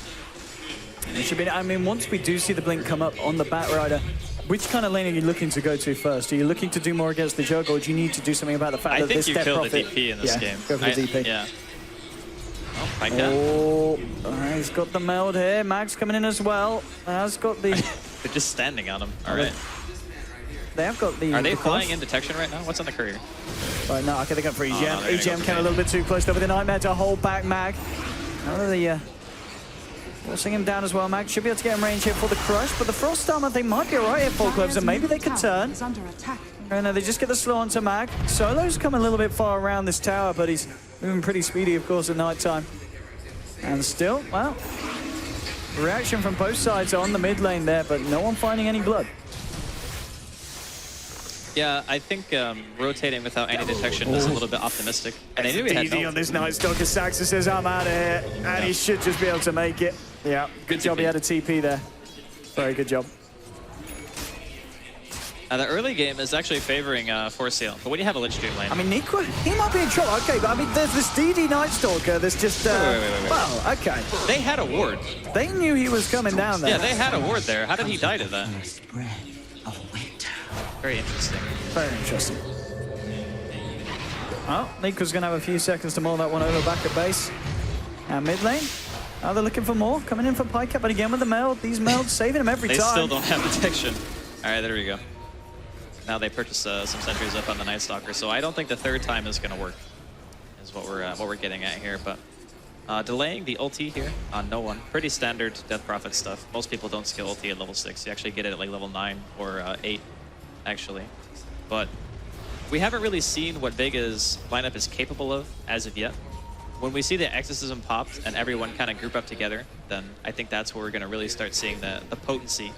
It should be, I mean, once we do see the Blink come up on the Batrider, which kind of lane are you looking to go to first? Are you looking to do more against the Jug, or do you need to do something about the fact that this Death Prophet... I think you kill the DP in this game. Go for the DP. Yeah. Oh, Pycat. Oh, he's got the meld here. Mag's coming in as well. Has got the... They're just standing on him. All right. They have got the... Are they flying in detection right now? What's on the courier? Right, no, okay, they go for EGM. no, EGM came a little bit too close there with the Nightmare to hold back Mag. Now the... forcing him down as well. Mag should be able to get him range here for the crush, but the Frost Armor, they might be alright here, Full Gloves, and maybe they could turn. And they just get the slow onto Mag. Solo's come a little bit far around this tower, but he's moving pretty speedy, of course, at night time. And still, well, reaction from both sides on the mid lane there, but no one finding any blood. Yeah, I think rotating without any detection was a little bit optimistic. And I knew he had DD on this Night Stalker. Saxa says, I'm out of here. And he should just be able to make it. Yeah, good job he had a TP there. Very good job. The early game is actually favoring 4CL, but when you have a Lich Doom lane... I mean, Nikwa, he might be in trouble. Okay, but I mean, there's this DD Night Stalker that's just... Wait. Well, okay. They had a ward. They knew he was coming down there. Yeah, they had a ward there. How did he die to that? Very interesting. Very interesting. Well, Nikwa's going to have a few seconds to mull that one over back at base. And mid lane. Now they're looking for more. Coming in for Pycat, but again with the meld. These melds saving him every time. They still don't have detection. All right, there we go. Now they purchase some sentries up on the Night Stalker, so I don't think the third time is going to work, is what we're getting at here. But delaying the ulti here on no one, pretty standard Death Prophet stuff. Most people don't skill ulti at level 6. You actually get it at like level 9 or 8, actually. But we haven't really seen what Vega's lineup is capable of as of yet. When we see the Exorcism popped and everyone kind of group up together, then I think that's where we're going to really start seeing the potency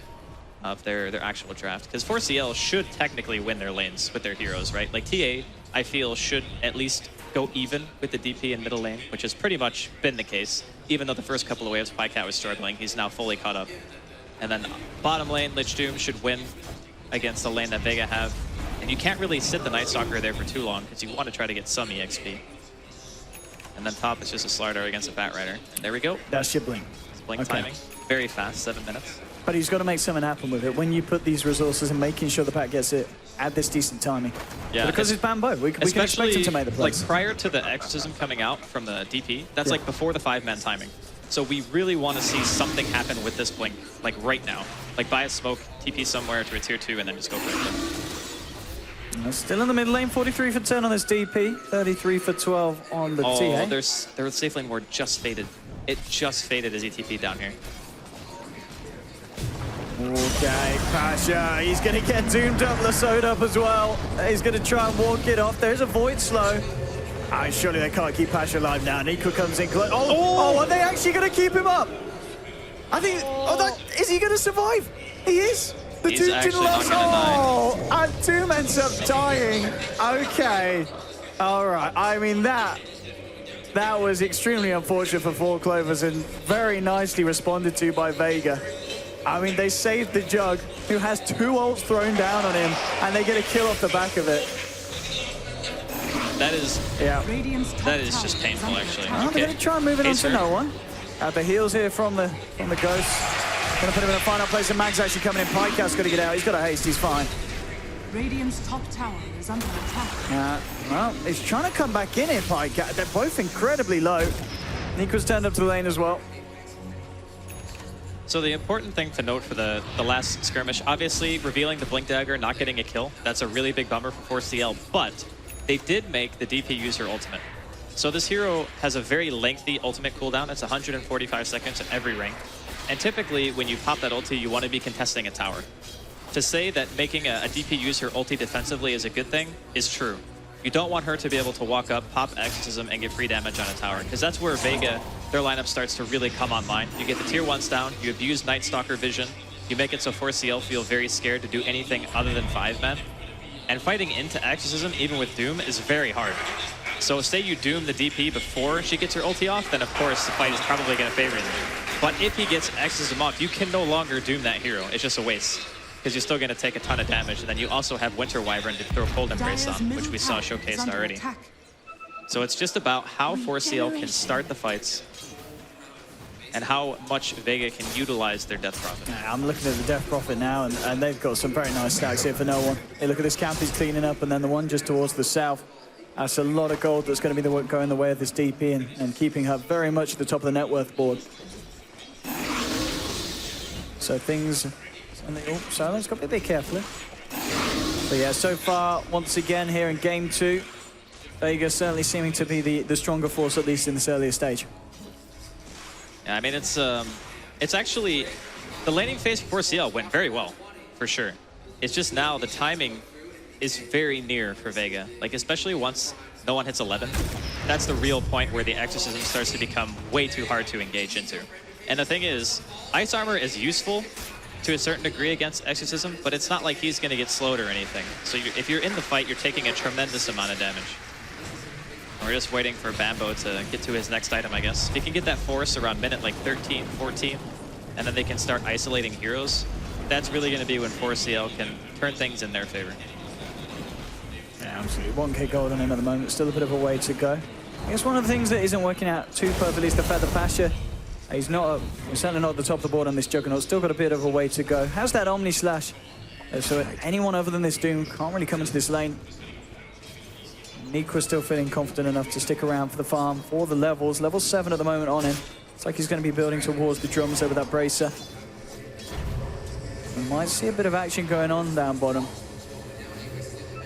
of their actual draft. Because 4CL should technically win their lanes with their heroes, right? Like TA, I feel, should at least go even with the DP in middle lane, which has pretty much been the case. Even though the first couple of waves Pycat was struggling, he's now fully caught up. And then bottom lane, Lich Doom should win against the lane that Vega have. And you can't really sit the Night Stalker there for too long because you want to try to get some EXP. And then top is just a Slardar against a Batrider. There we go. That's your Blink. Blink timing. Very fast, 7 minutes. But he's got to make something happen with it when you put these resources and making sure the pack gets it at this decent timing. Yeah, but because it's Bambo, we can expect him to make the plays. Like prior to the Exorcism coming out from the DP, that's like before the 5-man timing. So we really want to see something happen with this Blink, like right now. Like buy a smoke, TP somewhere to a tier 2, and then just go for it. Still in the mid lane, 43 for 10 on this DP, 33 for 12 on the Oh, TA. their safe lane ward just faded. It just faded as he TP'd down here. Okay, Pasha, he's going to get doomed up, lassoed up as well. He's going to try and walk it off. There's a void slow. Surely they can't keep Pasha alive now. Nico comes in close. Oh, are they actually going to keep him up? I think, is he going to survive? He is. The He's Doom didn't actually not last. gonna die. Oh, and Doom ends up dying. Okay. All right. I mean, that was extremely unfortunate for Four Clovers and very nicely responded to by Vega. I mean, they saved the Jug, who has 2 ults thrown down on him, and they get a kill off the back of it. That is just painful, actually. They're going to try and move it on to no one. The heals here from the Ghost. Going to put him in a final place, and Mag's actually coming in. Pykat's got to get out. He's got a haste. He's fine. Radiant's top tower is under attack. Well, he's trying to come back in here, Pykat. They're both incredibly low. Nico's turned up to the lane as well. So the important thing to note for the last skirmish, obviously revealing the Blink Dagger, not getting a kill. That's a really big bummer for 4CL, but they did make the DP use her ultimate. So this hero has a very lengthy ultimate cooldown. It's 145 seconds at every rank. And typically, when you pop that ulti, you want to be contesting a tower. To say that making a DP use her ulti defensively is a good thing is true. You don't want her to be able to walk up, pop Exorcism, and get free damage on a tower, because that's where Vega, their lineup starts to really come online. You get the tier 1s down, you abuse Night Stalker vision, you make it so 4CL feel very scared to do anything other than 5-man. And fighting into Exorcism, even with Doom, is very hard. So say you Doom the DP before she gets her ulti off, then of course the fight is probably going to favor you. But if he gets Exorcism off, you can no longer Doom that hero. It's just a waste, because you're still going to take a ton of damage, and then you also have Winter Wyvern to throw Cold Embrace on, which we saw showcased already. So it's just about how 4CL can start the fights and how much Vega can utilize their Death Prophet. I'm looking at the Death Prophet now, and they've got some very nice stacks here for no one. Hey, look at this camp he's cleaning up, and then the one just towards the south. That's a lot of gold that's going to be going the way of this DP and keeping her very much at the top of the net worth board. So things... Oh, Silence, got to be a bit careful. But yeah, so far, once again, here in Game 2, Vega certainly seeming to be the stronger force, at least in this earlier stage. Yeah, I mean, it's actually... The laning phase for 4CL went very well, for sure. It's just now the timing is very near for Vega. Like, especially once no one hits 11. That's the real point where the Exorcism starts to become way too hard to engage into. And the thing is, Ice Armor is useful to a certain degree against Exorcism, but it's not like he's going to get slowed or anything. So if you're in the fight, you're taking a tremendous amount of damage. We're just waiting for Bambo to get to his next item, I guess. If he can get that force around minute like 13, 14, and then they can start isolating heroes, that's really going to be when 4CL can turn things in their favor. Yeah, absolutely. 1k gold on him at the moment. Still a bit of a way to go. I guess one of the things that isn't working out too perfectly is the fact that Pasha, he's certainly not at the top of the board on this Juggernaut. Still got a bit of a way to go. How's that Omni Slash? So anyone other than this Doom can't really come into this lane. Nico's still feeling confident enough to stick around for the farm, for the levels. Level 7 at the moment on him. It's like he's going to be building towards the drums over that bracer. We might see a bit of action going on down bottom.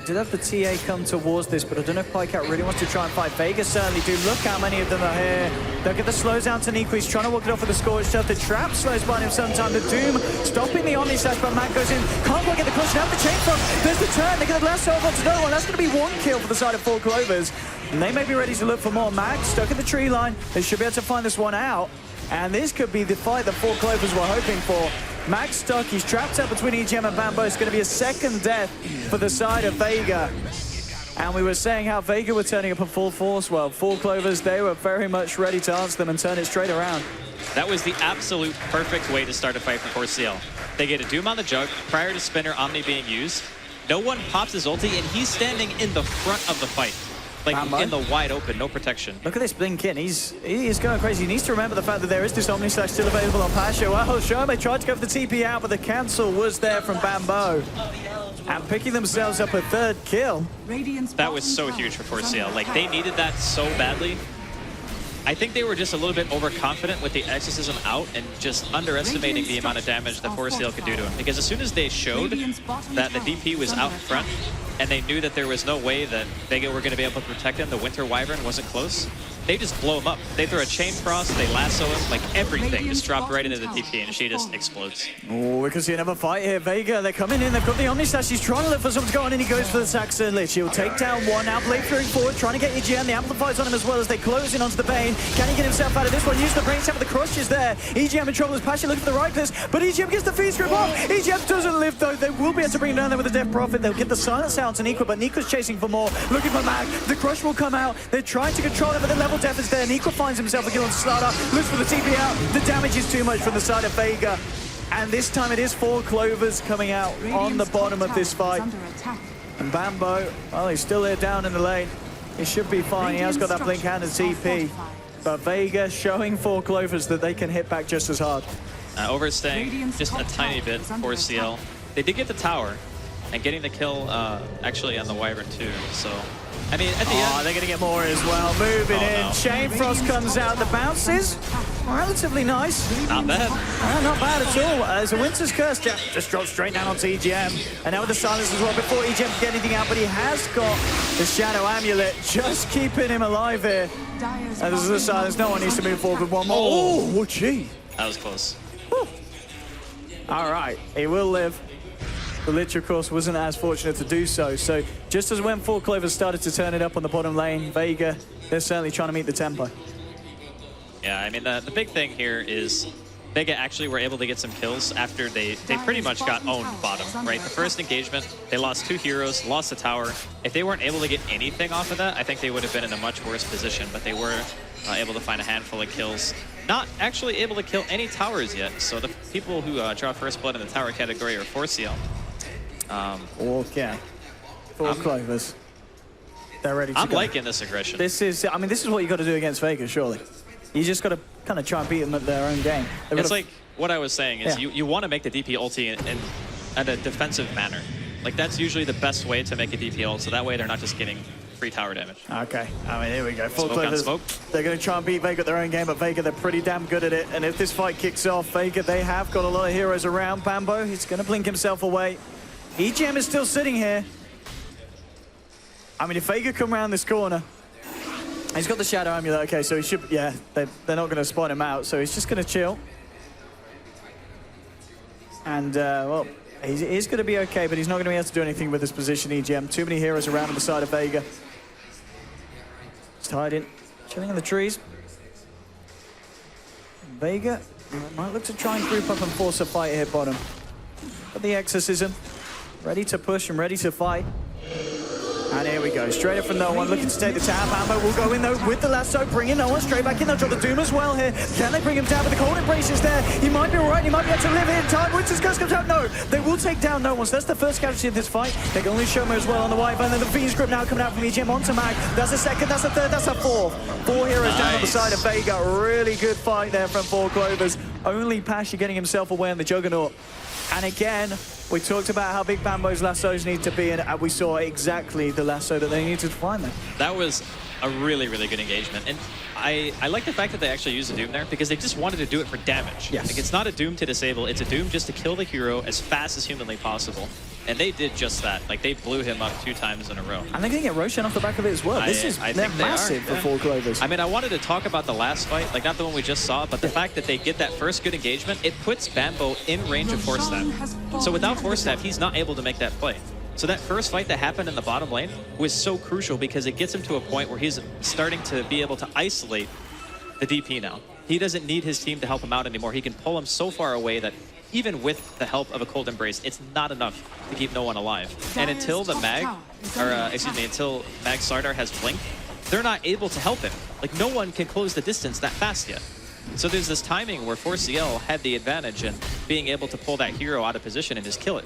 Did have the TA come towards this, but I don't know if Pycat really wants to try and fight. Vega certainly do. Look how many of them are here. Look at the slows down to Nico. He's trying to walk it off with the Scorched Earth. The trap slows by him sometime. The Doom stopping the Omni Slash, but Matt goes in. Can't quite get the cushion out the chain front. There's the turn. They get the last hold on to no one. That's going to be 1 kill for the side of Four Clovers. And they may be ready to look for more. Mag stuck in the tree line. They should be able to find this one out. And this could be the fight that Four Clovers were hoping for. Max stuck. He's trapped up between EGM and Bambo. It's going to be a second death for the side of Vega. And we were saying how Vega were turning up at full force. Well, Four Clovers, they were very much ready to answer them and turn it straight around. That was the absolute perfect way to start a fight for 4CL. They get a Doom on the Jug prior to Spinner Omni being used. No one pops his ulti, and he's standing in the front of the fight. Like, Bambo. in the wide open, no protection. Look at this Blinkin. He's going crazy. He needs to remember the fact that there is this Omni Slash still available on Pasha. Well, Shome tried to go for the TP out, but the cancel was there from Bambo. And picking themselves up a third kill. That was so huge for 4CL. Like, they needed that so badly. I think they were just a little bit overconfident with the Exorcism out and just underestimating the amount of damage the Force Seal could do to him. Because as soon as they showed that the DP was out in front, and they knew that there was no way that Vega were going to be able to protect him, the Winter Wyvern wasn't close, they just blow him up. They throw a Chain Frost, they lasso him, like everything just dropped right into the TP, and she just explodes. Oh, we can see another fight here. Vega, they're coming in, they've got the Omnislash, he's trying to look for someone to go on, and he goes for the Saxon Lich. He'll take down one, now Blade throwing forward, trying to get EGM, the Amplifier's on him as well as they close in onto the Bane. Can he get himself out of this one? Use the Brain Sap with the crushes there. EGM in trouble as Pasha looking for the right clips, but EGM gets the feed strip off. EGM doesn't live though, they will be able to bring him down there with the Death Prophet. They'll get the silence out to Nico, but Nico's chasing for more, looking for Mag. The crush will come out, they're trying to control it, but the level death is there. Nico finds himself a kill on Starter, looks for the TP out. The damage is too much from the side of Vega. And this time it is 4 Clovers coming out on the bottom of this fight. And Bambo, well, he's still there down in the lane. He should be fine. He has got that blink hand and TP. But Vega showing 4 Clovers that they can hit back just as hard. Overstaying just a tiny bit for CL. They did get the tower and getting the kill actually on the Wyvern too. So, I mean, at the end... they're going to get more as well. Moving in. No. Chain Frost comes out. The bounce is relatively nice. Not bad. Not bad at all. As a Winter's Curse just drops straight down onto EGM. And now with the silence as well before EGM can get anything out. But he has got the Shadow Amulet just keeping him alive here. And this is the silence. No one needs to move forward with one more. Oh, gee. That was close. Whew. All right. He will live. The Lich, of course, wasn't as fortunate to do so. So just as when 4 Clovers started to turn it up on the bottom lane, Vega, they're certainly trying to meet the tempo. Yeah, I mean, the big thing here is Vega actually were able to get some kills after they pretty much got owned bottom, right? The first engagement, they lost 2 heroes, lost the tower. If they weren't able to get anything off of that, I think they would have been in a much worse position, but they were able to find a handful of kills. Not actually able to kill any towers yet, so the people who draw first blood in the tower category are Force Seal. Okay. 4 Clovers. They're ready to I'm go. liking this aggression. This is, I mean, this is what you got to do against Vega, surely. You just got to kind of try and beat them at their own game. It's like what I was saying is Yeah. you want to make the DP ulti in a defensive manner. Like that's usually the best way to make a DP ult, so that way they're not just getting free tower damage. Okay, I mean, here we go. 4 Smoke on Clovers. smoke. They're going to try and beat Vega at their own game, but Vega, they're pretty damn good at it. And if this fight kicks off, Vega, they have got a lot of heroes around. Bambo, he's going to blink himself away. EGM is still sitting here. I mean, if Vega come around this corner, he's got the Shadow Amulet. Okay, so he should, yeah, they're not going to spot him out, so he's just going to chill. And, well, he's going to be okay, but he's not going to be able to do anything with his position, EGM. Too many heroes around on the side of Vega. He's tied in, chilling in the trees. Vega might look to try and group up and force a fight here bottom. But the Exorcism, ready to push and ready to fight. And here we go, straight up from no one, looking to take the tower. Bambo will go in though with the lasso, bringing no one straight back in. They'll drop the Doom as well here. Can they bring him down with the cold embraces there? He might be all right, he might be able to live in time. Winter's Curse comes out, no. They will take down no one, so that's the first casualty of this fight. They can only show him as well on the white, and then the Fiend's Grip now coming out from EGM onto Mag. That's a second, that's a third, that's a fourth. 4 heroes down on the side of Vega. Really good fight there from 4 Clovers. Only Pasha getting himself away on the Juggernaut. And again, we talked about how big Bambo's lassos need to be, and we saw exactly the lasso that they needed to find them. That was a really, really good engagement. And I like the fact that they actually used a Doom there because they just wanted to do it for damage. Yes. Like, it's not a Doom to disable, it's a Doom just to kill the hero as fast as humanly possible. And they did just that. Like, they blew him up 2 times in a row. And they're going to get Roshan off the back of it as well. I They're think they massive are, for 4 Clovers. I mean, I wanted to talk about the last fight, like not the one we just saw, but the fact that they get that first good engagement, it puts Bambo in range of Force Staff. So without Force Staff, he's not able to make that play. So that first fight that happened in the bottom lane was so crucial because it gets him to a point where he's starting to be able to isolate the DP now. He doesn't need his team to help him out anymore. He can pull him so far away that even with the help of a Cold Embrace, it's not enough to keep no one alive. And until the until Mag Sardar has Blink, they're not able to help him. Like, no one can close the distance that fast yet. So there's this timing where 4CL had the advantage in being able to pull that hero out of position and just kill it.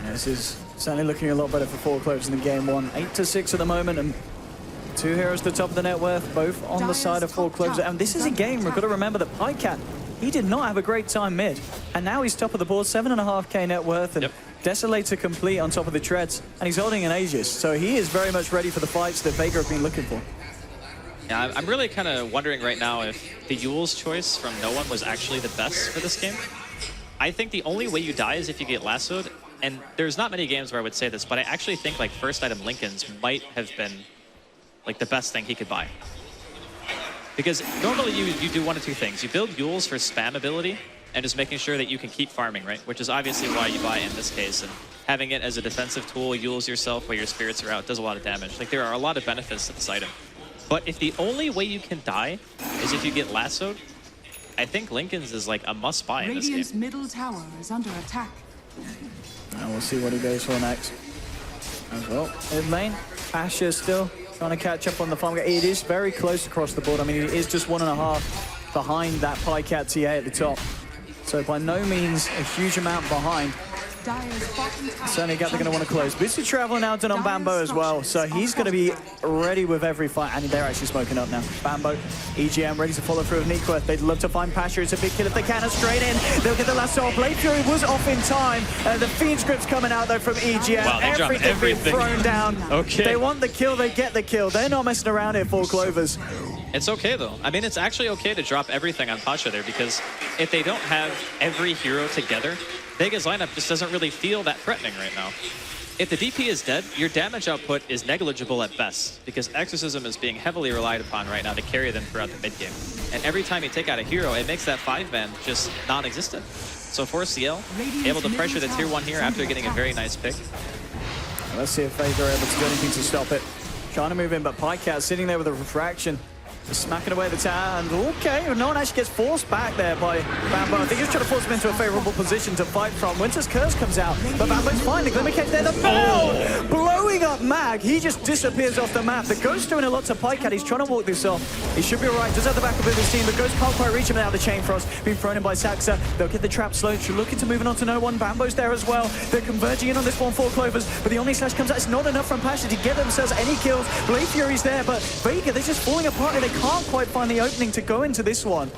Yeah, this is certainly looking a lot better for 4 Clovers in the game 1. 8-6 at the moment, and 2 heroes at the top of the net worth, both on the side of 4 Clovers. And this is a game, we've got to remember that Pycat, he did not have a great time mid. And now he's top of the board, 7.5k net worth, and Desolator complete on top of the treads. And he's holding an Aegis, so he is very much ready for the fights that Vega have been looking for. Yeah, I'm really kind of wondering right now if the Yule's choice from no one was actually the best for this game. I think the only way you die is if you get lassoed, and there's not many games where I would say this, but I actually think like first item Lincoln's might have been like the best thing he could buy. Because normally you do one of two things. You build Yules for spam ability and just making sure that you can keep farming, right? Which is obviously why you buy in this case. And having it as a defensive tool, Yules yourself while your spirits are out, does a lot of damage. Like there are a lot of benefits to this item. But if the only way you can die is if you get lassoed, I think Lincoln's is like a must buy in this game. Radiant's middle tower is under attack. And we'll see what he goes for next. As well, mid lane, Asher still trying to catch up on the farm. It is very close across the board. I mean, it is just 1.5 behind that Pycat TA at the top. So by no means a huge amount behind. Certainly a gap they're going to want to close. Busy traveling out on Bambo as well, so he's going to be ready with every fight. And they're actually smoking up now. Bambo, EGM ready to follow through with Nequith. They'd love to find Pasha. It's a big kill if they can. And straight in, they'll get the lasso. Blade Fury was off in time. The Fiend script's coming out though from EGM. Wow, they dropped everything. Being thrown down. Okay. They want the kill, they get the kill. They're not messing around here, 4 Clovers. It's okay though. I mean, it's actually okay to drop everything on Pasha there because if they don't have every hero together, Vega's lineup just doesn't really feel that threatening right now. If the DP is dead, your damage output is negligible at best because Exorcism is being heavily relied upon right now to carry them throughout the mid game. And every time you take out a hero, it makes that 5-man just non-existent. So for CL, able to pressure the tier 1 here after getting a very nice pick. Let's see if Vega are able to do anything to stop it. Trying to move in, but Pycat sitting there with a refraction. Just smacking away at the tower, and okay, no one actually gets forced back there by Bambo. I think he's trying to force him into a favorable position to fight from. Winter's Curse comes out, but Bambo's fine. The Glimmer Cage there, the bell! Blowing up Mag, he just disappears off the map. The Ghost doing a lot to Pycat, he's trying to walk this off. He should be alright, does have the backup of his team, but Ghost can't quite reach him now. The Chain Frost being thrown in by Saxa. They'll get the trap slow, looking to moving on to no one. Bambo's there as well. They're converging in on this one, 4 Clovers, but the Omni Slash comes out. It's not enough from Pasha to get themselves any kills. Blade Fury's there, but Vega, they're just falling apart and they can't quite find the opening to go into this one.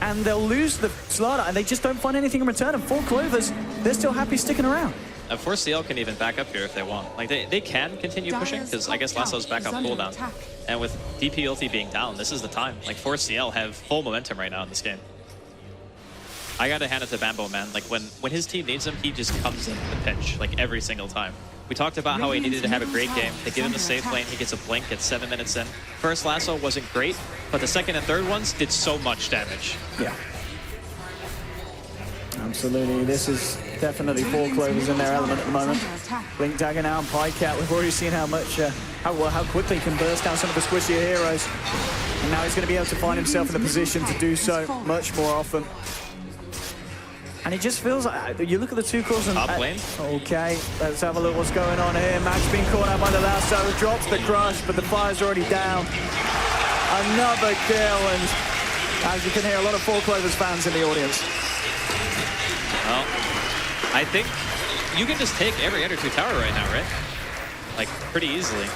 And they'll lose the Slardar, and they just don't find anything in return. And 4 Clovers, they're still happy sticking around. 4CL can even back up here if they want. Like they can continue pushing because I guess Lasso's back up cooldown. And with DP ulti being down, this is the time. Like 4CL have full momentum right now in this game. I gotta hand it to Bambo, man. Like when his team needs him, he just comes in the pinch like every single time. We talked about how he needed to have a great game. They give him a safe lane, he gets a blink at 7 minutes in. First lasso wasn't great, but the second and third ones did so much damage. Yeah. Absolutely, this is definitely 4 Clovers in their element at the moment. Blink Dagger now and Pycat, we've already seen how much, how quickly he can burst down some of the squishier heroes. And now he's going to be able to find himself in the position to do so much more often. And it just feels like, you look at the 2 cores and... Top lane. Okay, let's have a look what's going on here. Mag's being caught out by the lasso, drops the crush, but the fire's already down. Another kill, and as you can hear, a lot of 4 Clovers fans in the audience. Well, I think you can just take every Ender 2 tower right now, right? Like, pretty easily.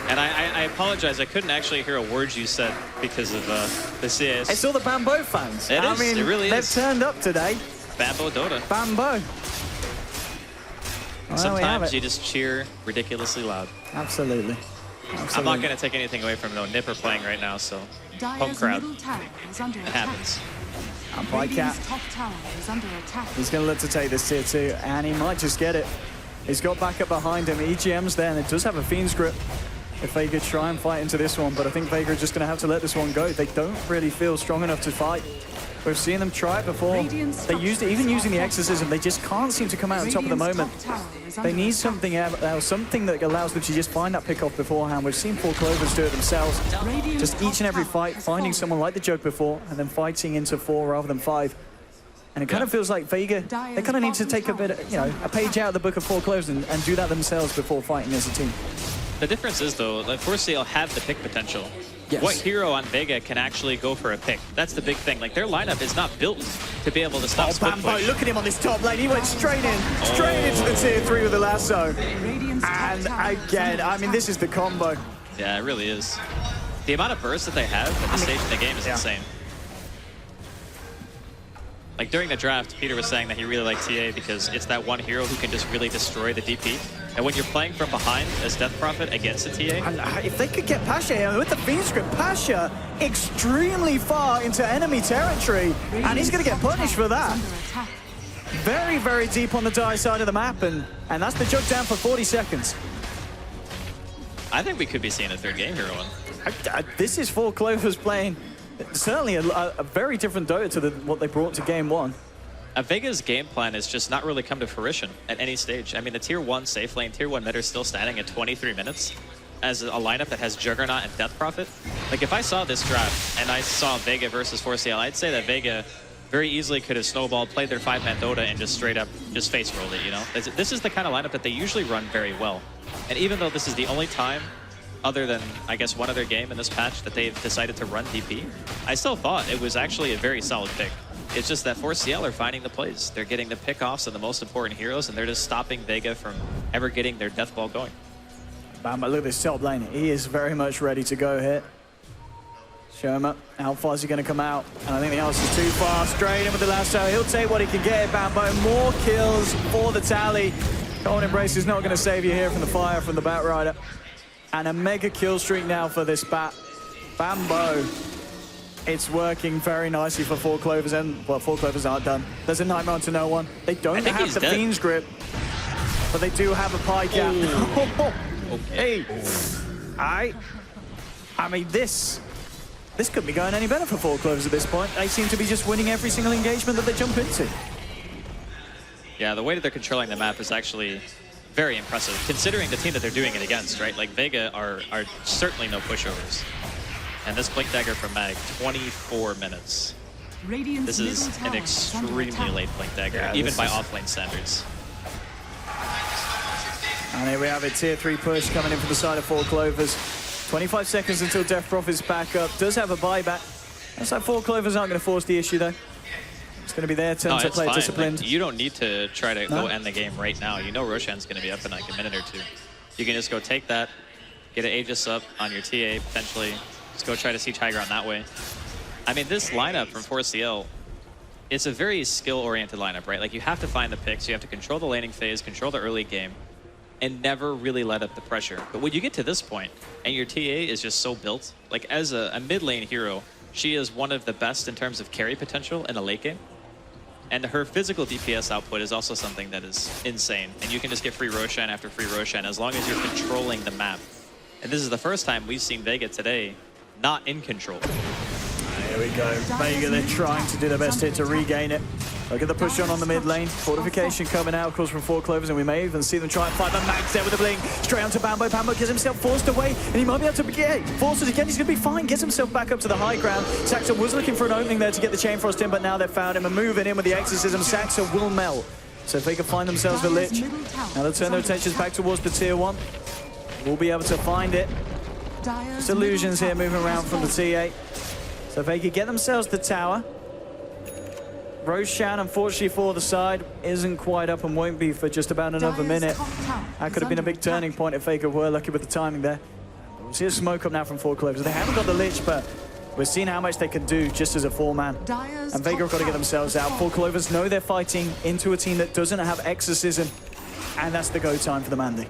And I apologize, I couldn't actually hear a word you said because of the CS. It's all the Bambo fans. It is, it really they've is. turned up today. Bambo Dota. Bambo. Well, Sometimes you just cheer ridiculously loud. Absolutely. I'm not going to take anything away from no Nipper playing right now, so home crowd. It happens. And Pycat, he's going to look to take this tier 2, and he might just get it. He's got backup behind him. EGM's there, and it does have a Fiend's Grip if Vega try and fight into this one, but I think Vega are just going to have to let this one go. They don't really feel strong enough to fight. We've seen them try it before. They used it, even using the Exorcism, they just can't seem to come out on top of the moment. They need something else, something that allows them to just find that pick-off beforehand. We've seen 4 Clovers do it themselves. Just each and every fight, finding someone like the joke before, and then fighting into 4 rather than 5. And it kind of feels like Vega, they kind of need to take a bit, a page out of the book of 4 Clovers and do that themselves before fighting as a team. The difference is, though, like 4CL have the pick potential. Yes. What hero on Vega can actually go for a pick? That's the big thing. Like, their lineup is not built to be able to stop split Bambo, push. look at him on this top lane. He went straight into the tier 3 with the lasso. And again, I mean, this is the combo. Yeah, it really is. The amount of bursts that they have at this stage in the game is insane. Like, during the draft, Peter was saying that he really liked TA because it's that one hero who can just really destroy the DP. And when you're playing from behind as Death Prophet against a TA, And if they could get Pasha here with the Fiend script, Pasha extremely far into enemy territory, and he's going to get punished for that. Under attack. Very, very deep on the die side of the map, and that's the jug down for 40 seconds. I think we could be seeing a third game here, Owen. This is 4 Clovers playing certainly a very different Dota to what they brought to game 1. Vega's game plan has just not really come to fruition at any stage. I mean, the tier 1 safe lane, tier 1 mid are still standing at 23 minutes as a lineup that has Juggernaut and Death Prophet. Like, if I saw this draft and I saw Vega versus 4CL, I'd say that Vega very easily could have snowballed, played their 5-man Dota, and just straight up just face rolled it, you know? This is the kind of lineup that they usually run very well. And even though this is the only time, other than, I guess, one other game in this patch that they've decided to run DP, I still thought it was actually a very solid pick. It's just that 4CL are finding the plays. They're getting the pickoffs of the most important heroes, and they're just stopping Vega from ever getting their death ball going. Bam, but look at this top lane. He is very much ready to go here. Sherma, how far is he going to come out? And I think the answer is too far. Straight in with the lasso. He'll take what he can get. Bambo, more kills for the tally. Cold Embrace is not going to save you here from the fire from the Batrider. And a mega kill streak now for this Bat. Bambo. It's working very nicely for 4 Clovers, and, well, 4 Clovers aren't done. There's a Nightmare onto no one. They don't have the Fiend's grip, but they do have a pie cap. Okay. Hey. I mean, this couldn't be going any better for 4 Clovers at this point. They seem to be just winning every single engagement that they jump into. Yeah, the way that they're controlling the map is actually very impressive, considering the team that they're doing it against, right? Like, Vega are certainly no pushovers. And this Blink Dagger from Mag, 24 minutes. This is an extremely late Blink Dagger, even by offlane standards. And here we have it, tier 3 push coming in from the side of 4 Clovers. 25 seconds until Death Prophet's back up. Does have a buyback. Looks like 4 Clovers aren't going to force the issue, though. It's going to be their turn to play disciplined. Like, you don't need to try to go end the game right now. You know Roshan's going to be up in like a minute or two. You can just go take that, get an Aegis up on your TA, potentially. Just go try to see Tiger on that way. I mean, this lineup from 4CL, it's a very skill-oriented lineup, right? Like, you have to find the picks, you have to control the laning phase, control the early game, and never really let up the pressure. But when you get to this point, and your TA is just so built, like, as a mid-lane hero, she is one of the best in terms of carry potential in a late game. And her physical DPS output is also something that is insane. And you can just get free Roshan after free Roshan as long as you're controlling the map. And this is the first time we've seen Vega today not in control. Here we go. Vega, they're trying to do their best here to regain it. Look at the push on the mid lane. Fortification coming out, of course, from 4 Clovers, and we may even see them try and fight the Max there with a blink. Straight onto Bambo. Bambo gets himself forced away, and he might be able to get forced again. He's going to be fine. Gets himself back up to the high ground. Saxa was looking for an opening there to get the Chain Frost in, but now they've found him and moving in with the Exorcism. Saxa will melt. So if they can find themselves the Lich, now they'll turn their attentions back towards the tier 1. We'll be able to find it. Just illusions here moving around from the TA. So if they could get themselves the tower. Roshan, unfortunately for the side, isn't quite up and won't be for just about another minute. That could have been a big turning point if Vega were lucky with the timing there. We'll see a smoke up now from 4 Clovers. They haven't got the Lich, but we're seeing how much they can do just as a 4-man. And Vega have got to get themselves out. 4 Clovers know they're fighting into a team that doesn't have Exorcism, and that's the go time for the Mandy.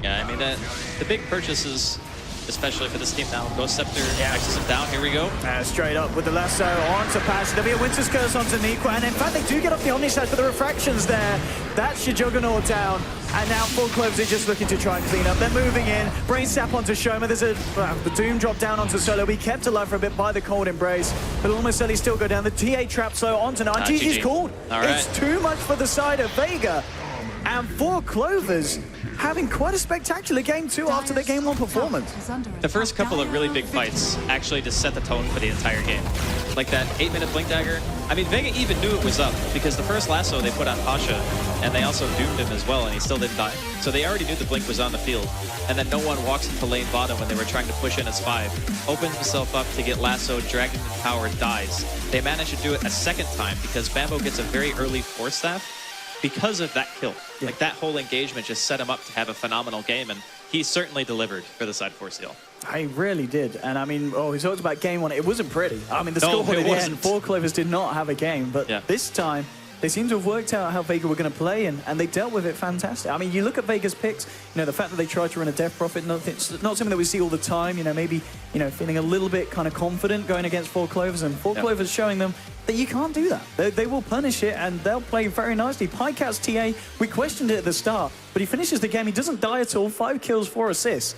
Yeah, I mean, the big purchases, especially for this team now. Ghost Scepter, Exorcism down, here we go. Straight up with the lasso onto Pasha. There'll be a Winter's Curse onto Nico, and in fact they do get off the Omnislash, but the refractions there. That's your Juggernaut down, and now 4 Clovers are just looking to try and clean up. They're moving in, Brain Sap onto Shoma. There's the Doom drop down onto Solo. Be kept alive for a bit by the Cold Embrace, but almost certainly still go down. The TA trap slow onto Nine. GG's called. It's too much for the side of Vega, and 4 Clovers having quite a spectacular game too after their game 1 performance. The first couple of really big fights actually just set the tone for the entire game. Like that 8-minute Blink Dagger. I mean, Vega even knew it was up because the first lasso they put on Pasha, and they also doomed him as well, and he still didn't die. So they already knew the Blink was on the field. And then no one walks into lane bottom when they were trying to push in as 5. Opens himself up to get lasso, dragging the tower, dies. They managed to do it a second time because Bambo gets a very early Force Staff because of that kill. Like, that whole engagement just set him up to have a phenomenal game, and he certainly delivered for the side 4CL. I really did. And I mean, we talked about game 1. It wasn't pretty. I mean, the scoreboard at the end, 4 Clovers did not have a game, but this time they seem to have worked out how Vega were going to play, and they dealt with it fantastic. I mean, you look at Vega's picks, the fact that they tried to run a Death Prophet, it's not something that we see all the time, maybe, feeling a little bit kind of confident going against Four Clovers, and Four Clovers showing them that you can't do that. They will punish it, and they'll play very nicely. Pycat's TA, we questioned it at the start, but he finishes the game, he doesn't die at all, 5 kills, 4 assists.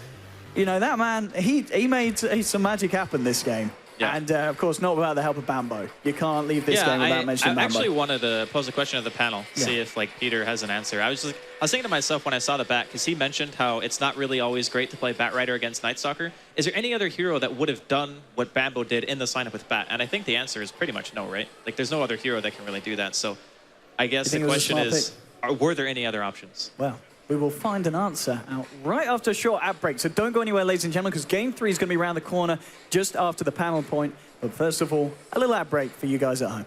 That man, he made some magic happen this game. Yeah. And, of course, not without the help of Bambo. You can't leave this game without mentioning Bambo. I actually wanted to pose a question to the panel, see if, Peter has an answer. I was thinking to myself when I saw the bat, because he mentioned how it's not really always great to play Bat Rider against Night Stalker. Is there any other hero that would have done what Bambo did in the sign-up with Bat? And I think the answer is pretty much no, right? There's no other hero that can really do that. So I guess the question is, were there any other options? Well, we will find an answer out right after a short ad break. So don't go anywhere, ladies and gentlemen, because Game 3 is going to be around the corner just after the panel point. But first of all, a little ad break for you guys at home.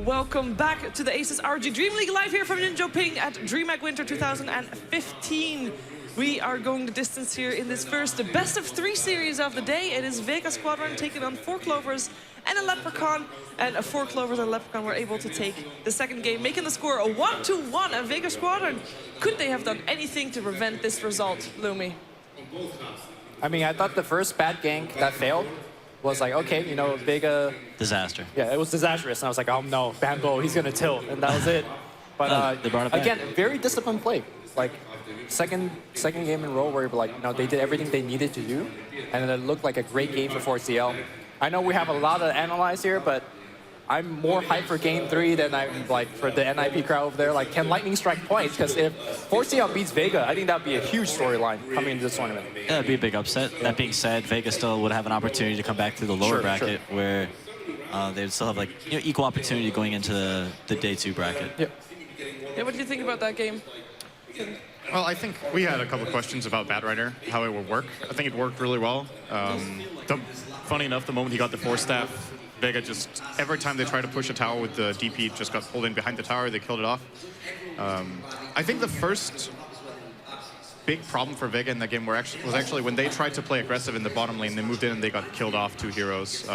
Welcome back to the ASUS ROG Dreamleague live here from Ninjoping at Dreamhack Winter 2015. We are going the distance here in this first best of 3 series of the day. It is Vega Squadron taking on 4 Clovers and a Leprechaun. And 4 Clovers and a Leprechaun were able to take the second game, making the score a 1-1. And Vega Squadron, could they have done anything to prevent this result, Lumi? I mean, I thought the first bad gank that failed was like, okay, you know, Vega... Disaster. Yeah, it was disastrous. And I was like, oh no, Bambo, he's going to tilt. And that was it. But they brought it back. again, very disciplined play. Like, second game in a row where like, you know, they did everything they needed to do. And it looked like a great game for 4CL. I know we have a lot to analyze here, but I'm more hyped for game 3 than I'm like for the NIP crowd over there. Like, can Lightning strike points? Because if 4CL beats Vega, I think that would be a huge storyline coming into this tournament. Yeah, that'd be a big upset. Yeah. That being said, Vega still would have an opportunity to come back through the lower bracket where they would still have like equal opportunity going into the day 2 bracket. Yep. Yeah, what do you think about that game? Well, I think we had a couple of questions about Batrider, how it would work. I think it worked really well. Funny enough, the moment he got the 4-staff, Vega just, every time they tried to push a tower with the DP, just got pulled in behind the tower, they killed it off. I think the first big problem for Vega in that game was actually when they tried to play aggressive in the bottom lane, they moved in and they got killed off 2 heroes.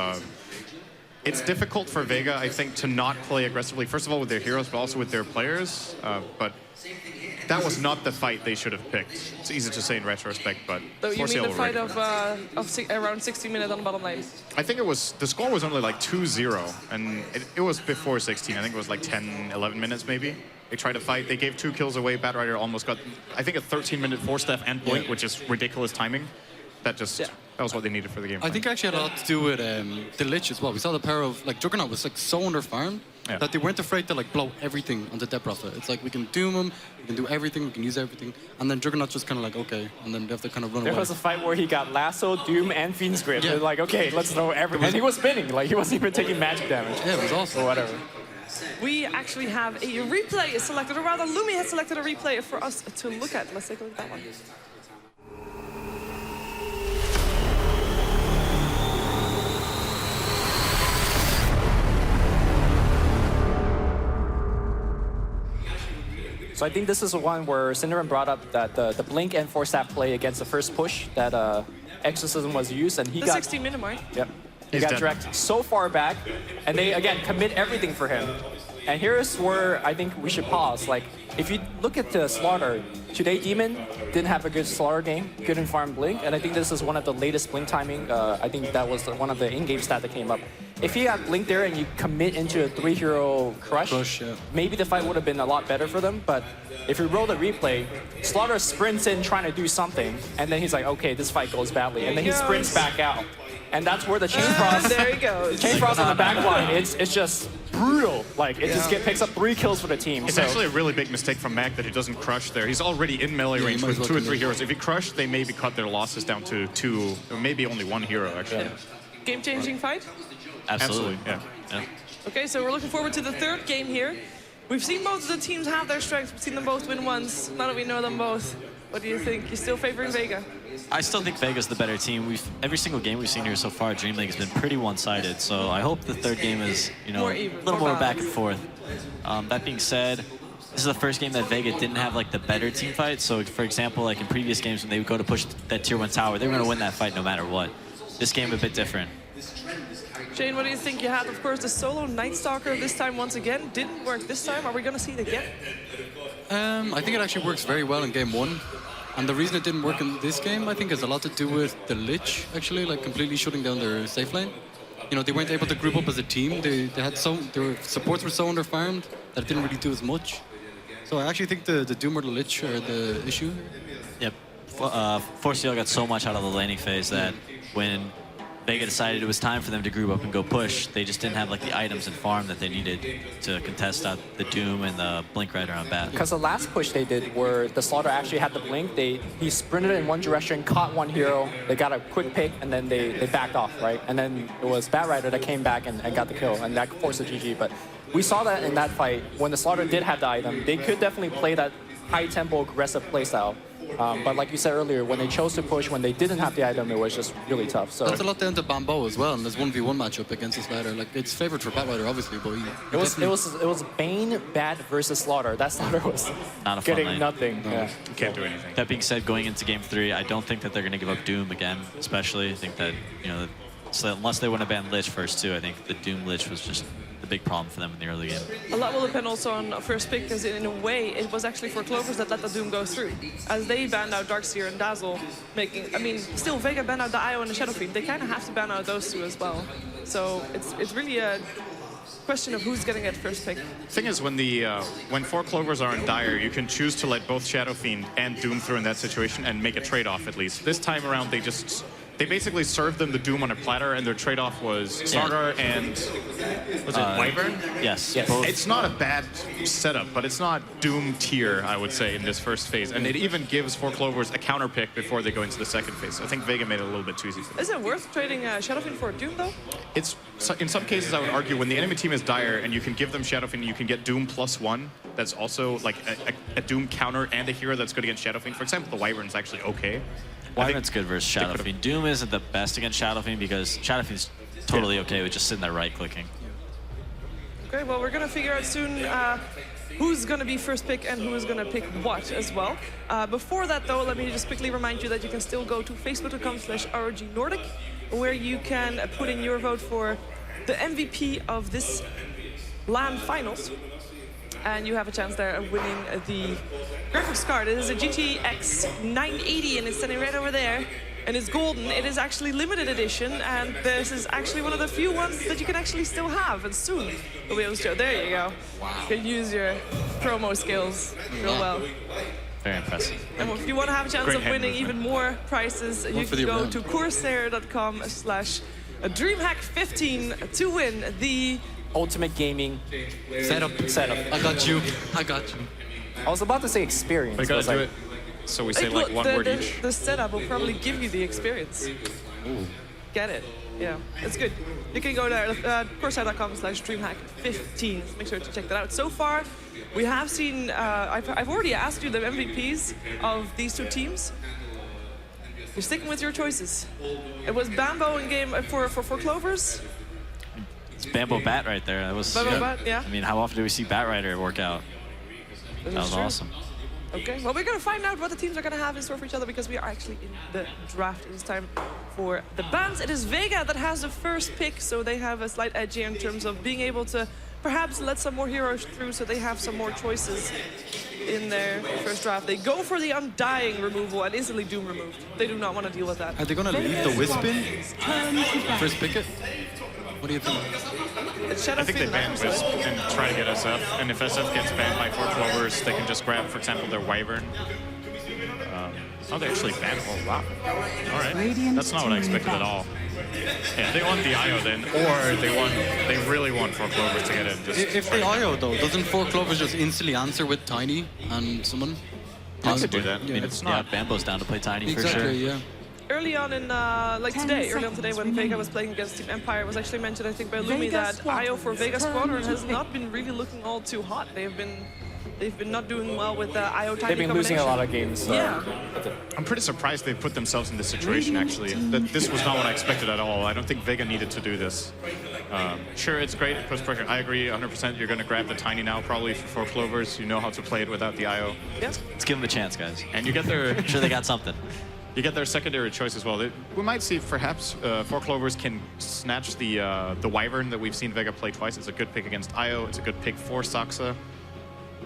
It's difficult for Vega, I think, to not play aggressively, first of all with their heroes, but also with their players. But that was not the fight they should have picked. It's easy to say in retrospect, but So you mean the fight of around 60 minutes on the bottom lane? I think it was, the score was only like 2-0, and it was before 16. I think it was like 10, 11 minutes maybe. They tried to fight, they gave 2 kills away, Batrider almost got, I think, a 13-minute 4-staff and blink, which is ridiculous timing. That just, that was what they needed for the game. I think actually had a lot to do with the Lich as well. We saw the power of, like, Juggernaut was like so under-farmed that they weren't afraid to like blow everything on the Death Prophet. It's like, we can doom him, we can do everything, we can use everything. And then Juggernaut's just kind of like, okay, and then they have to kind of run away. There was a fight where he got Lasso, Doom, and Fiend's Grip. They're like, okay, let's throw everything. And he was spinning, like he wasn't even taking magic damage. Yeah, it was awesome. Or whatever. We actually have a replay selected, or rather Lumi has selected a replay for us to look at. Let's take a look at that one. So I think this is the one where Cinderin brought up that the Blink and 4-staff play against the first push that Exorcism was used, and he the got 16-minute mark. Yep. He got direct so far back, and they again commit everything for him. And here's where I think we should pause. Like, if you look at the Slaughter, today Demon didn't have a good Slaughter game, couldn't farm Blink, and I think this is one of the latest Blink timing. I think that was one of the in-game stats that came up. If he had Blink there and you commit into a 3-hero crush, maybe the fight would have been a lot better for them. But if you roll the replay, Slaughter sprints in trying to do something, and then he's like, okay, this fight goes badly, and then he sprints back out. And that's where the Chain Frost, there he goes. Chain Frost on the back line, it's just brutal. Like, it just picks up 3 kills for the team. It's actually a really big mistake from Mag that he doesn't crush there. He's already in melee range with 2 or 3 heroes. If he crushed, they maybe cut their losses down to 2, or maybe only 1 hero, actually. Game-changing fight? Absolutely. Yeah. Okay, so we're looking forward to the 3rd game here. We've seen both of the teams have their strengths. We've seen them both win once. Now that we know them both, what do you think? You're still favoring Vega? I still think Vega's the better team. Every single game we've seen here so far, Dreamleague has been pretty one-sided. So I hope the 3rd game is, a little more back and forth. That being said, this is the first game that Vega didn't have like the better team fight. So for example, like in previous games when they would go to push that tier 1 tower, they were going to win that fight no matter what. This game a bit different. Shane, what do you think? You had, of course, the solo Night Stalker this time once again. Didn't work this time. Are we going to see it again? I think it actually works very well in game 1. And the reason it didn't work in this game, I think, has a lot to do with the Lich, actually, like completely shutting down their safe lane. They weren't able to group up as a team. Their supports were so under-farmed that it didn't really do as much. So I actually think the Doom or the Lich are the issue. Yep. 4CL got so much out of the laning phase that when Vega decided it was time for them to group up and go push, they just didn't have like the items and farm that they needed to contest out the Doom and the Blink Rider on bat. Because the last push they did where the Slaughter actually had the Blink, he sprinted in one direction, caught 1 hero, they got a quick pick, and then they backed off, right? And then it was Batrider that came back and got the kill, and that forced the GG. But we saw that in that fight, when the Slaughter did have the item, they could definitely play that high-tempo, aggressive playstyle. But like you said earlier, when they chose to push, when they didn't have the item, it was just really tough. So That's a lot down to Bambo as well, and there's 1v1 matchup against this ladder. Like, it's favored for Batrider, obviously, but it was Bane Bat versus Slaughter. That Slaughter was Not a fun getting lane. nothing. Yeah. Can't do anything. That being said, going into game 3, I don't think that they're going to give up Doom again, especially. I think that, you know, so unless they want to ban Lich first too, I think the Doom Lich was just the big problem for them in the early game. A lot will depend also on first pick, because in a way, it was actually for Clovers that let the Doom go through. As they banned out Darkseer and Dazzle, making, I mean, still Vega banned out the IO and the Shadow Fiend. They kind of have to ban out those two as well. So it's really a question of who's getting it first pick. Thing is, when 4 Clovers are in Dire, you can choose to let both Shadow Fiend and Doom through in that situation and make a trade-off at least. This time around, they basically served them the Doom on a platter, and their trade-off was Sargar and was it Wyvern? Yes. Both. It's not a bad setup, but it's not Doom tier, I would say, in this first phase. And it even gives 4 Clovers a counter pick before they go into the second phase. I think Vega made it a little bit too easy for them. Is it worth trading Shadow Fiend for a Doom though? It's in some cases I would argue when the enemy team is Dire and you can give them Shadow Fiend, you can get Doom +1. That's also like a Doom counter and a hero that's good against Shadow Fiend. For example, the Wyvern's actually okay. Wyvern's good versus Shadow Fiend. Doom isn't the best against Shadow Fiend because Shadow Fiend's totally okay with just sitting there right-clicking. Okay, well, we're going to figure out soon who's going to be first pick and who's going to pick what as well. Before that, though, let me just quickly remind you that you can still go to facebook.com/ROG Nordic, where you can put in your vote for the MVP of this LAN finals. And you have a chance there of winning the graphics card. It is a GTX 980, and it's standing right over there. And it's golden. It is actually limited edition, and this is actually one of the few ones that you can actually still have, and soon we'll be able to show. There you go. Wow. You can use your promo skills real well. Very impressive. And if you want to have a chance of winning even more prizes, you can go to Corsair.com/DreamHack15 to win the Ultimate gaming setup. I got you. I got you. I was about to say experience. We gotta do it. So we say like one word each. The setup will probably give you the experience. Ooh. Get it? Yeah, it's good. You can go there, Corsair.com/DreamHack15. Make sure to check that out. So far, we have seen, I've already asked you the MVPs of these two teams. You're sticking with your choices. It was Bambo in game for Clovers. It's Bambo Bat right there. That was. Bambo Bat, yeah. I mean, how often do we see Batrider work out? That was awesome. Okay, well, we're going to find out what the teams are going to have in store for each other because we are actually in the draft. It is time for the bans. It is Vega that has the first pick, so they have a slight edge here in terms of being able to perhaps let some more heroes through so they have some more choices in their first draft. They go for the Undying removal and instantly Doom removed. They do not want to deal with that. Are they going to leave the Wisp in? First pick it? What do you think? I think they ban Wisp and try to get SF. And if SF gets banned by 4 Clovers, they can just grab, for example, their Wyvern. Oh, they actually banned. Oh, wow. All right. That's not what I expected at all. Yeah, they want the IO then, or they really want 4 Clovers to get in. If they IO though, doesn't 4 Clovers just instantly answer with Tiny and someone? I could do that. I mean, it's not. Bambo's down to play Tiny for sure. Exactly, yeah. Early on in, early on today when Vega was playing against Team Empire, it was actually mentioned, I think, by Lumi that IO for Vega Squadron has not been really looking all too hot. They've been not doing well with the IO Tiny. They've been losing a lot of games. Yeah. I'm pretty surprised they put themselves in this situation, actually. That this was not what I expected at all. I don't think Vega needed to do this. Sure, it's great. It puts pressure. I agree 100%. You're going to grab the Tiny now, probably for 4 Clovers. You know how to play it without the IO. Yeah. Let's give them a chance, guys. And you get their... I'm sure they got something. You get their secondary choice as well. We might see perhaps 4 Clovers can snatch the Wyvern that we've seen Vega play twice. It's a good pick against IO. It's a good pick for Saksa.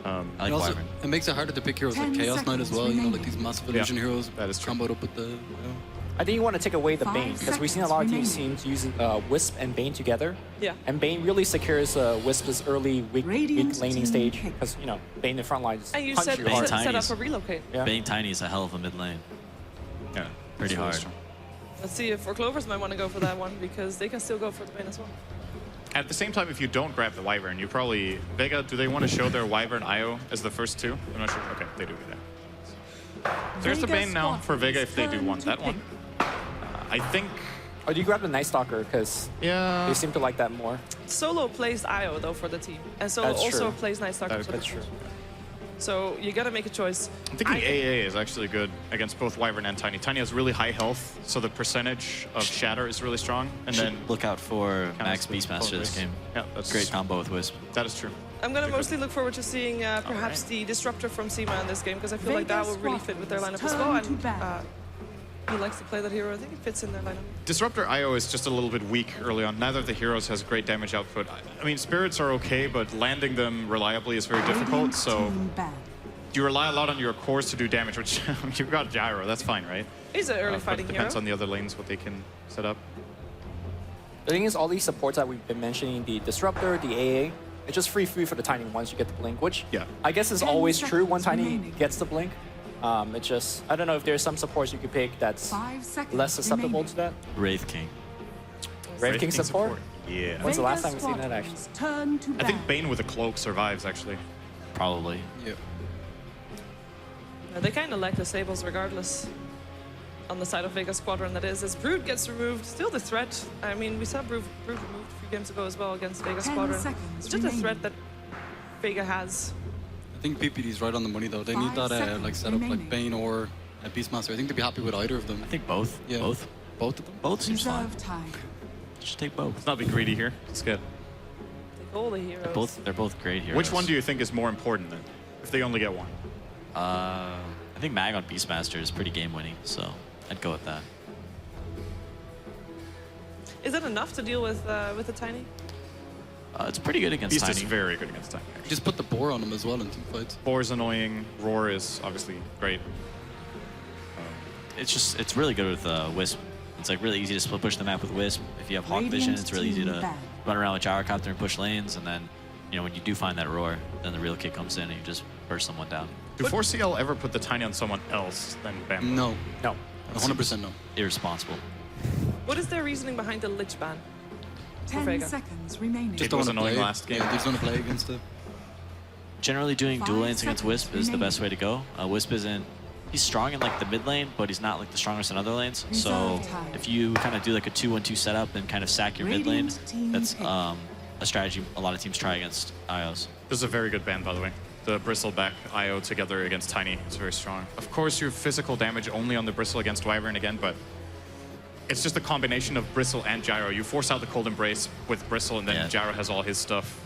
I like also, Wyvern. it makes it harder to pick heroes like Chaos Knight as well. You know, like these massive illusion heroes. That is true. Comboed up with the. I think you want to take away the Bane because we've seen a lot of teams using Wisp and Bane together. Yeah. And Bane really secures Wisp's early weak laning stage because you know Bane in front line is And you punch set, you hard. set up a relocate. Yeah. Bane Tiny is a hell of a mid lane. Yeah. Pretty hard. Let's see if 4 Clovers might want to go for that one because they can still go for the Bane as well. At the same time, if you don't grab the Wyvern, you probably... Vega, do they want to show their Wyvern IO as the first 2? I'm not sure. Okay, they do that. There's the Bane now for Vega if they do want that one. I think... Or do you grab the Night Stalker because they seem to like that more? Solo plays IO though for the team, and Solo also plays Night Stalker. That's true. So you got to make a choice. I'm thinking AA is actually good against both Wyvern and Tiny. Tiny has really high health, so the percentage of shatter is really strong. And then look out for Max Beastmaster this game. Yeah, that's Great combo with Wisp. That is true. I'm going to mostly look forward to seeing perhaps the Disruptor from Sima in this game, because I feel like that will really fit with their lineup as well. And he likes to play that hero. I think it fits in their lineup. Disruptor IO is just a little bit weak early on. Neither of the heroes has great damage output. I mean, spirits are okay, but landing them reliably is very difficult. So you rely a lot on your cores to do damage, which you've got Gyro. That's fine, right? He's an early fighting but it depends hero. on the other lanes, what they can set up. The thing is, all these supports that we've been mentioning, the Disruptor, the AA, it's just free food for the Tiny once you get the Blink, which I guess is always true when Tiny gets the Blink. It's just, I don't know if there's some supports you could pick that's less susceptible to that. Wraith King. Wraith King support? Yeah. When's the last time we've seen that, actually? I think Bane with a cloak survives, actually. Probably. Yeah. They kind of like the Sables regardless. On the side of Vega Squadron, that is. As Brood gets removed, still the threat. I mean, we saw Brood removed a few games ago as well against Vega Squadron. It's just a threat that Vega has. I think PPD's right on the money though. They need that like setup like Bane or Beastmaster. I think they'd be happy with either of them. I think both. Yeah. Both. Both of them. Both seems fine. Just take both. Let's not be greedy here. It's good. Take all the heroes. They're both great heroes. Which one do you think is more important then, if they only get one? I think Mag on Beastmaster is pretty game winning, so I'd go with that. Is that enough to deal with the Tiny? It's pretty good against Beast Tiny. is very good against Tiny. actually. Just put the boar on him as well in team fights. Boar's annoying. Roar is obviously great. It's really good with Wisp. It's like really easy to split push the map with Wisp. If you have Hawk Vision, it's really easy to run around with Gyrocopter and push lanes, and then when you do find that Roar, then the real kick comes in and you just burst someone down. Do 4CL ever put the Tiny on someone else than Bam? No. No. 100% no. Irresponsible. What is their reasoning behind the Lich ban? 10 seconds remaining. It was annoying last game. Yeah, they just want to play against it. Generally doing dual 5 lanes against seconds Wisp is the remaining. best way to go. Wisp isn't... He's strong in like the mid lane, but he's not like the strongest in other lanes. So if you kind of do like a 2-1-2 setup and kind of sack your mid lane, that's a strategy a lot of teams try against IOs. This is a very good ban, by the way. The Bristleback IO together against Tiny is very strong. Of course, you have physical damage only on the Bristle against Wyvern again, but it's just a combination of Bristle and Gyro. You force out the Cold Embrace with Bristle, and then Gyro has all his stuff.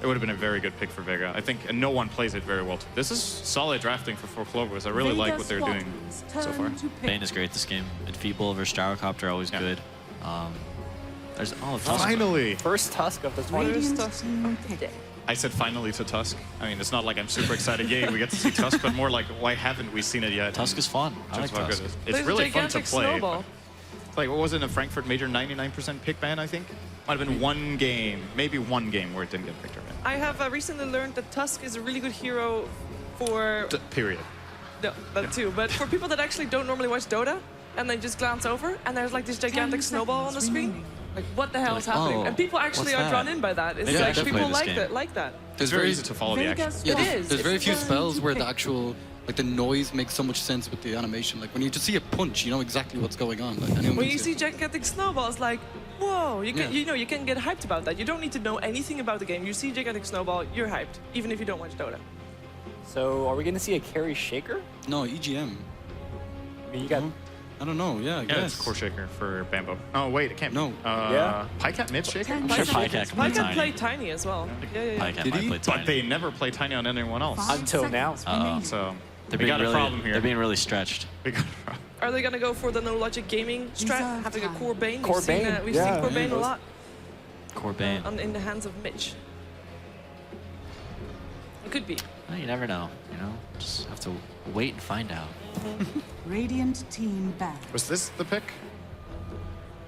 It would have been a very good pick for Vega, I think, and no one plays it very well. This is solid drafting for 4 Clovers. I really like what they're doing so far. Bane is great this game. Enfeeble versus Gyrocopter, always good. There's Finally! First Tusk of the 20s. I said finally to Tusk. I mean, it's not like I'm super excited, yay, we get to see Tusk, but more like, why haven't we seen it yet? Tusk is fun. I like Tusk. It's really fun to gigantic play. snowball. Like, what was it in a Frankfurt Major 99% pick ban, I think? Might have been one game, maybe one game where it didn't get picked up. I have recently learned that Tusk is a really good hero for... Period. No, that too. But for people that actually don't normally watch Dota, and they just glance over, and there's like this gigantic snowball on the screen. Like, what the hell is happening? oh, and people actually what's are drawn that? in by that. It's Maybe I like should people play this like game. that. Like that. It's very easy to follow the action. Yeah, It is. There's very few It's spells where the pick. actual, like the noise makes so much sense with the animation. Like when you just see a punch, you know exactly what's going on. Like anyone When can you see see gigantic snowballs, like, whoa, you can, you can get hyped about that. You don't need to know anything about the game. You see gigantic snowball, you're hyped, even if you don't watch Dota. So are we going to see a carry shaker? No, EGM. I mean, you got... I don't know, yeah, I Yeah, guess. it's Core Shaker for Bambo. Oh, wait, it can't be. No. Yeah. Pycat mid Shaker? I'm sure Pycat can play I can Tiny. play Tiny as well. Yeah, yeah, yeah. Pycat Did might he? play Tiny. But they never play Tiny on anyone else. Until now. So They're we being got really, a problem here. They're being really stretched. We got a problem. Are they gonna go for the no logic gaming strat, Reserve having a time. core Bane? Core Bane, We've yeah. seen core Bane a Yeah. lot Core Bane. in the hands of Mitch. It could be. Well, you never know, Just have to wait and find out. Radiant team back. Was this the pick?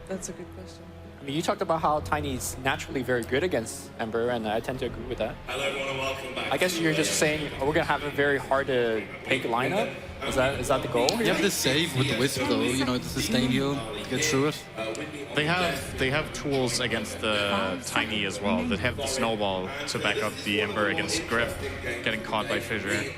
That's a good question. I mean, you talked about how Tiny's naturally very good against Ember, and I tend to agree with that. Hello everyone and welcome back. I guess you're just saying we're going to have a very hard to pick lineup. Is that the goal? You have the save with the Wisp though, the sustain heal, get through it. they have tools against the Tiny as well. That have the snowball to back up the Ember against Griff getting caught by Fissure.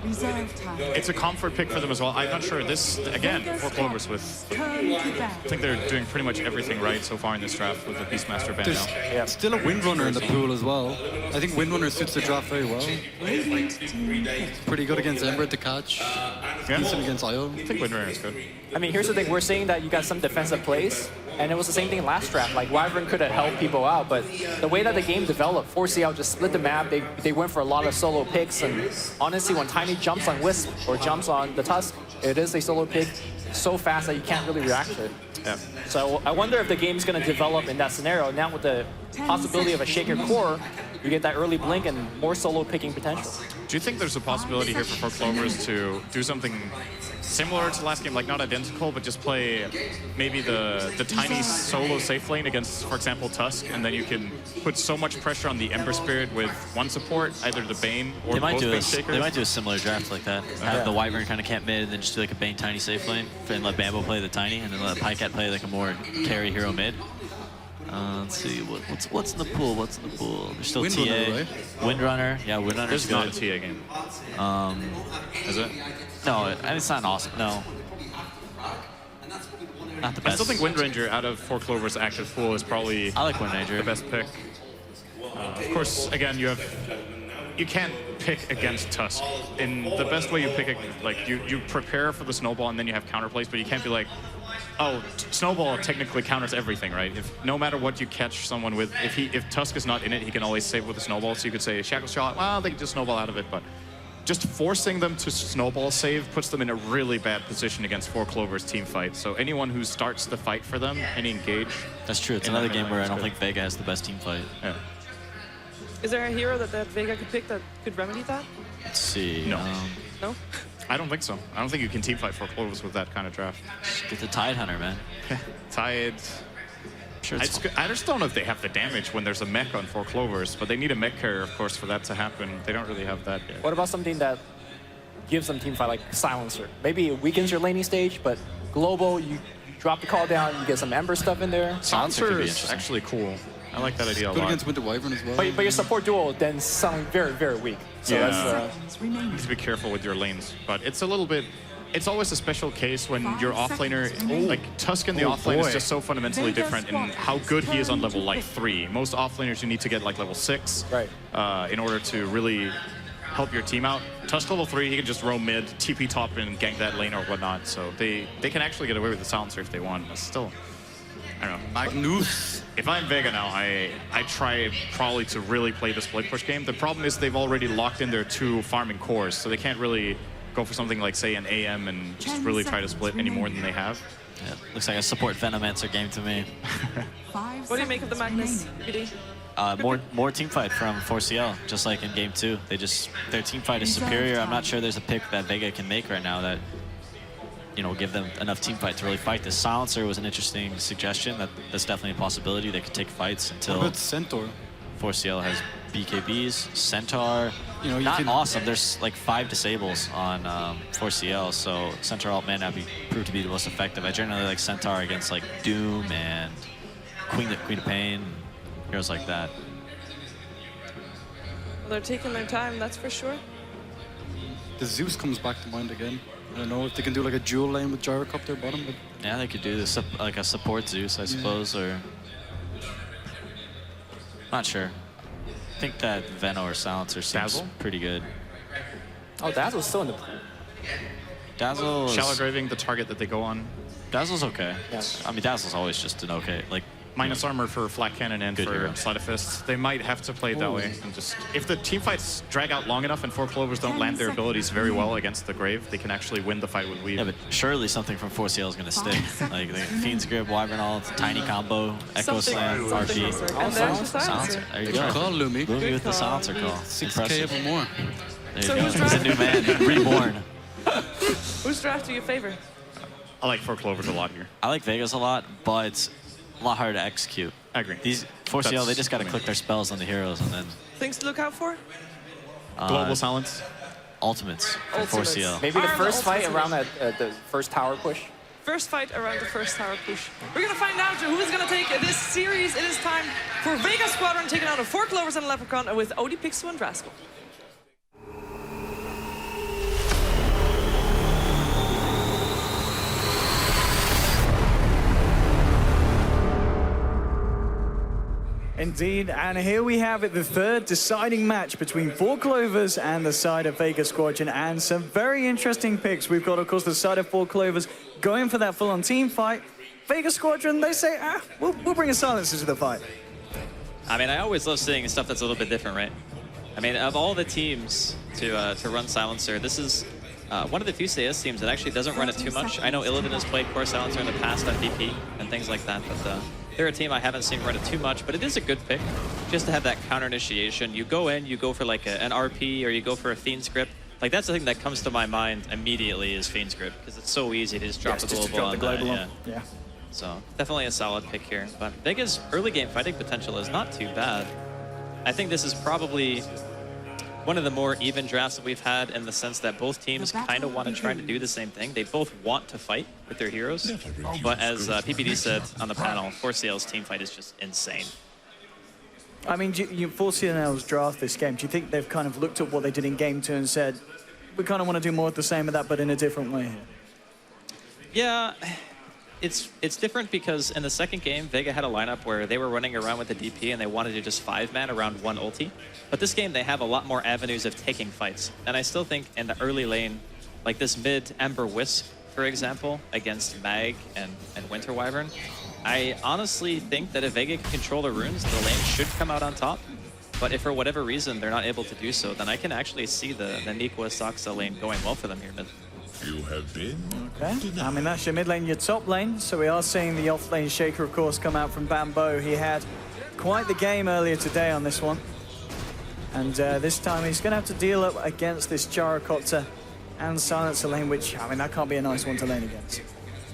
Reserve time. It's a comfort pick for them as well. I'm not sure. This, again, 4 Clovers with... I think they're doing pretty much everything right so far in this draft with the Beastmaster ban There's now. still a Windrunner in the pool as well. I think Windrunner suits the draft very well. It's pretty good against Ember to catch. Decent against IO. I think Windrunner is good. I mean, here's the thing. We're saying that you got some defensive plays, and it was the same thing last draft. Like, Wyvern could have helped people out, but the way that the game developed, 4CL just split the map. They went for a lot of solo picks, and honestly, when Tiny jumps on Wisp or jumps on the Tusk, it is a solo pick so fast that you can't really react to it. Yeah. So I wonder if the game's going to develop in that scenario. Now with the possibility of a Shaker core, you get that early blink and more solo picking potential. Do you think there's a possibility here for 4 Clovers to do something similar to last game, like not identical, but just play maybe the Tiny solo safe lane against, for example, Tusk, and then you can put so much pressure on the Ember Spirit with one support, either the Bane or both Bane Shakers? They might do a similar draft like that. Have the Wyvern kind of camp mid, and then just do like a Bane Tiny safe lane, and let Bambo play the Tiny, and then let Pycat play like a more carry hero mid. Let's see, what's in the pool? What's in the pool? There's still Windrunner, TA. right? Windrunner, yeah, Windrunner's There's good. not a TA game. Is it? No, I mean, it's not awesome. No. Not the best. I still think Windranger out of 4 Clovers' active pool is probably I like Windranger. the best pick. Of course, again, you can't pick against Tusk. In the best way you pick, you prepare for the snowball and then you have counterplays, but you can't be like, oh, snowball technically counters everything, right? If no matter what you catch someone with, if Tusk is not in it, he can always save with a snowball. So you could say shackle shot. Well, they can just snowball out of it, but just forcing them to snowball save puts them in a really bad position against 4 Clovers team fight. So anyone who starts the fight for them and engage. That's true. It's another game where I don't think Vega has the best team fight. Yeah. Is there a hero that Vega could pick that could remedy that? Let's see. No. No? I don't think so. I don't think you can team fight 4 Clovers with that kind of draft. Get the Tide Hunter, man. Tide. Sure, I just don't know if they have the damage when there's a mech on 4 Clovers, but they need a mech carrier, of course, for that to happen. They don't really have that yet. What about something that gives them team fight, like Silencer? Maybe it weakens your laning stage, but global, you drop the call down, you get some Ember stuff in there. Silencer is actually cool. I like that idea a Good lot. against Winter Wyvern as well. But your support duo then sound very, very weak. So Yeah. that's, You need to be careful with your lanes, but it's a little bit. It's always a special case when your offlaner, like Tusk in the offlane is just so fundamentally different in how good he is on level like 3. Most offlaners you need to get like level 6 in order to really help your team out. Tusk level 3, he can just roam mid, TP top and gank that lane or whatnot. So they can actually get away with the Silencer if they want. But still, I don't know. Magnus. If I'm Vega now, I try probably to really play the split push game. The problem is they've already locked in their 2 farming cores, so they can't really go for something like, say, an AM and just really try to split any more than they have. Yeah, looks like a support Venomancer game to me. What do you make of the Magnus, BD? More team fight from 4CL, just like in game 2. Their team fight is superior. I'm not sure there's a pick that Vega can make right now that give them enough team fight to really fight this. Silencer was an interesting suggestion. That's definitely a possibility. They could take fights until What about Centaur? 4CL has BKBs, Centaur. Not awesome. There's like 5 disables on 4CL, so Centaur ult may not prove to be the most effective. I generally like Centaur against like Doom and Queen of Pain, heroes like that. Well, they're taking their time, that's for sure. The Zeus comes back to mind again. I don't know if they can do like a dual lane with Gyrocopter bottom. But yeah, they could do this like a support Zeus, I suppose, or not sure. I think that Veno or Silencer seems Dazzle? pretty good. oh, Dazzle's still in the pool. Dazzle. Shallow graving, the target that they go on. Dazzle's okay. Yeah. I mean, Dazzle's always just an okay, like. Minus armor for flat cannon and Good for hero. sleight of fist. They might have to play it that way. And just if the team fights drag out long enough and 4 Clovers don't land their abilities very well against the Grave, they can actually win the fight with Weave. Yeah, but surely something from 4CL is going to stick. Like the Fiend's Grip, Wyvern ult, Tiny Combo, Echo Slam, something RP. must work. And there's the Silencer. Silencer. There you good go. call, Lumi. Lumi with the call. Silencer call. 6K Impressive. or more. There So you go. who's He's a new man, reborn. Whose draft do you favor? I like 4 Clovers a lot here. I like Vegas a lot, but a lot harder to execute. I agree. These 4CL, they just got to click their spells on the heroes and then Things to look out for? Global silence. ultimates from Ultimates. 4CL. Maybe the Are the first fight ultimates around the first tower push. first fight around the first tower push. We're gonna find out who is gonna take this series. It is time for Vega Squadron taking out a 4 Clovers and a Leprechaun with Odie, Pixel, and Rascal. Indeed, and here we have it, the third deciding match between 4 Clovers and the side of Vega Squadron, and some very interesting picks. We've got, of course, the side of 4 Clovers going for that full-on team fight. Vega Squadron, they say, we'll bring a silencer to the fight. I mean, I always love seeing stuff that's a little bit different, right? I mean, of all the teams to run silencer, this is one of the few CS teams that actually doesn't run it too much. I know Illidan has played core silencer in the past on VP and things like that, but they're a team I haven't seen run it too much, but it is a good pick just to have that counter initiation. You go in, you go for like an RP, or you go for a Fiend's Grip. Like, that's the thing that comes to my mind immediately is Fiend's Grip, because it's so easy to just drop the global on that. Yeah. So definitely a solid pick here. But Vega's early game fighting potential is not too bad. I think this is probably one of the more even drafts that we've had, in the sense that both teams kind of want to try to do the same thing. They both want to fight with their heroes, but as PPD said on the panel, 4CL's team fight is just insane. I mean, 4CL's draft this game, do you think they've kind of looked at what they did in game 2 and said, we kind of want to do more of the same of that, but in a different way here? Yeah, it's different because in the second game, Vega had a lineup where they were running around with the DP and they wanted to just 5-man around one ulti. But this game, they have a lot more avenues of taking fights. And I still think in the early lane, like this mid Ember Wisp, for example, against Mag and Winter Wyvern, I honestly think that if Vega can control the runes, the lane should come out on top. But if for whatever reason they're not able to do so, then I can actually see the Nikwa Saksa lane going well for them here mid. You have been. Okay, I mean, that's your mid lane, your top lane. So we are seeing the off lane Shaker, of course, come out from Bambo. He had quite the game earlier today on this one. And this time he's going to have to deal up against this Gyrocopter and Silencer lane, which, I mean, that can't be a nice one to lane against.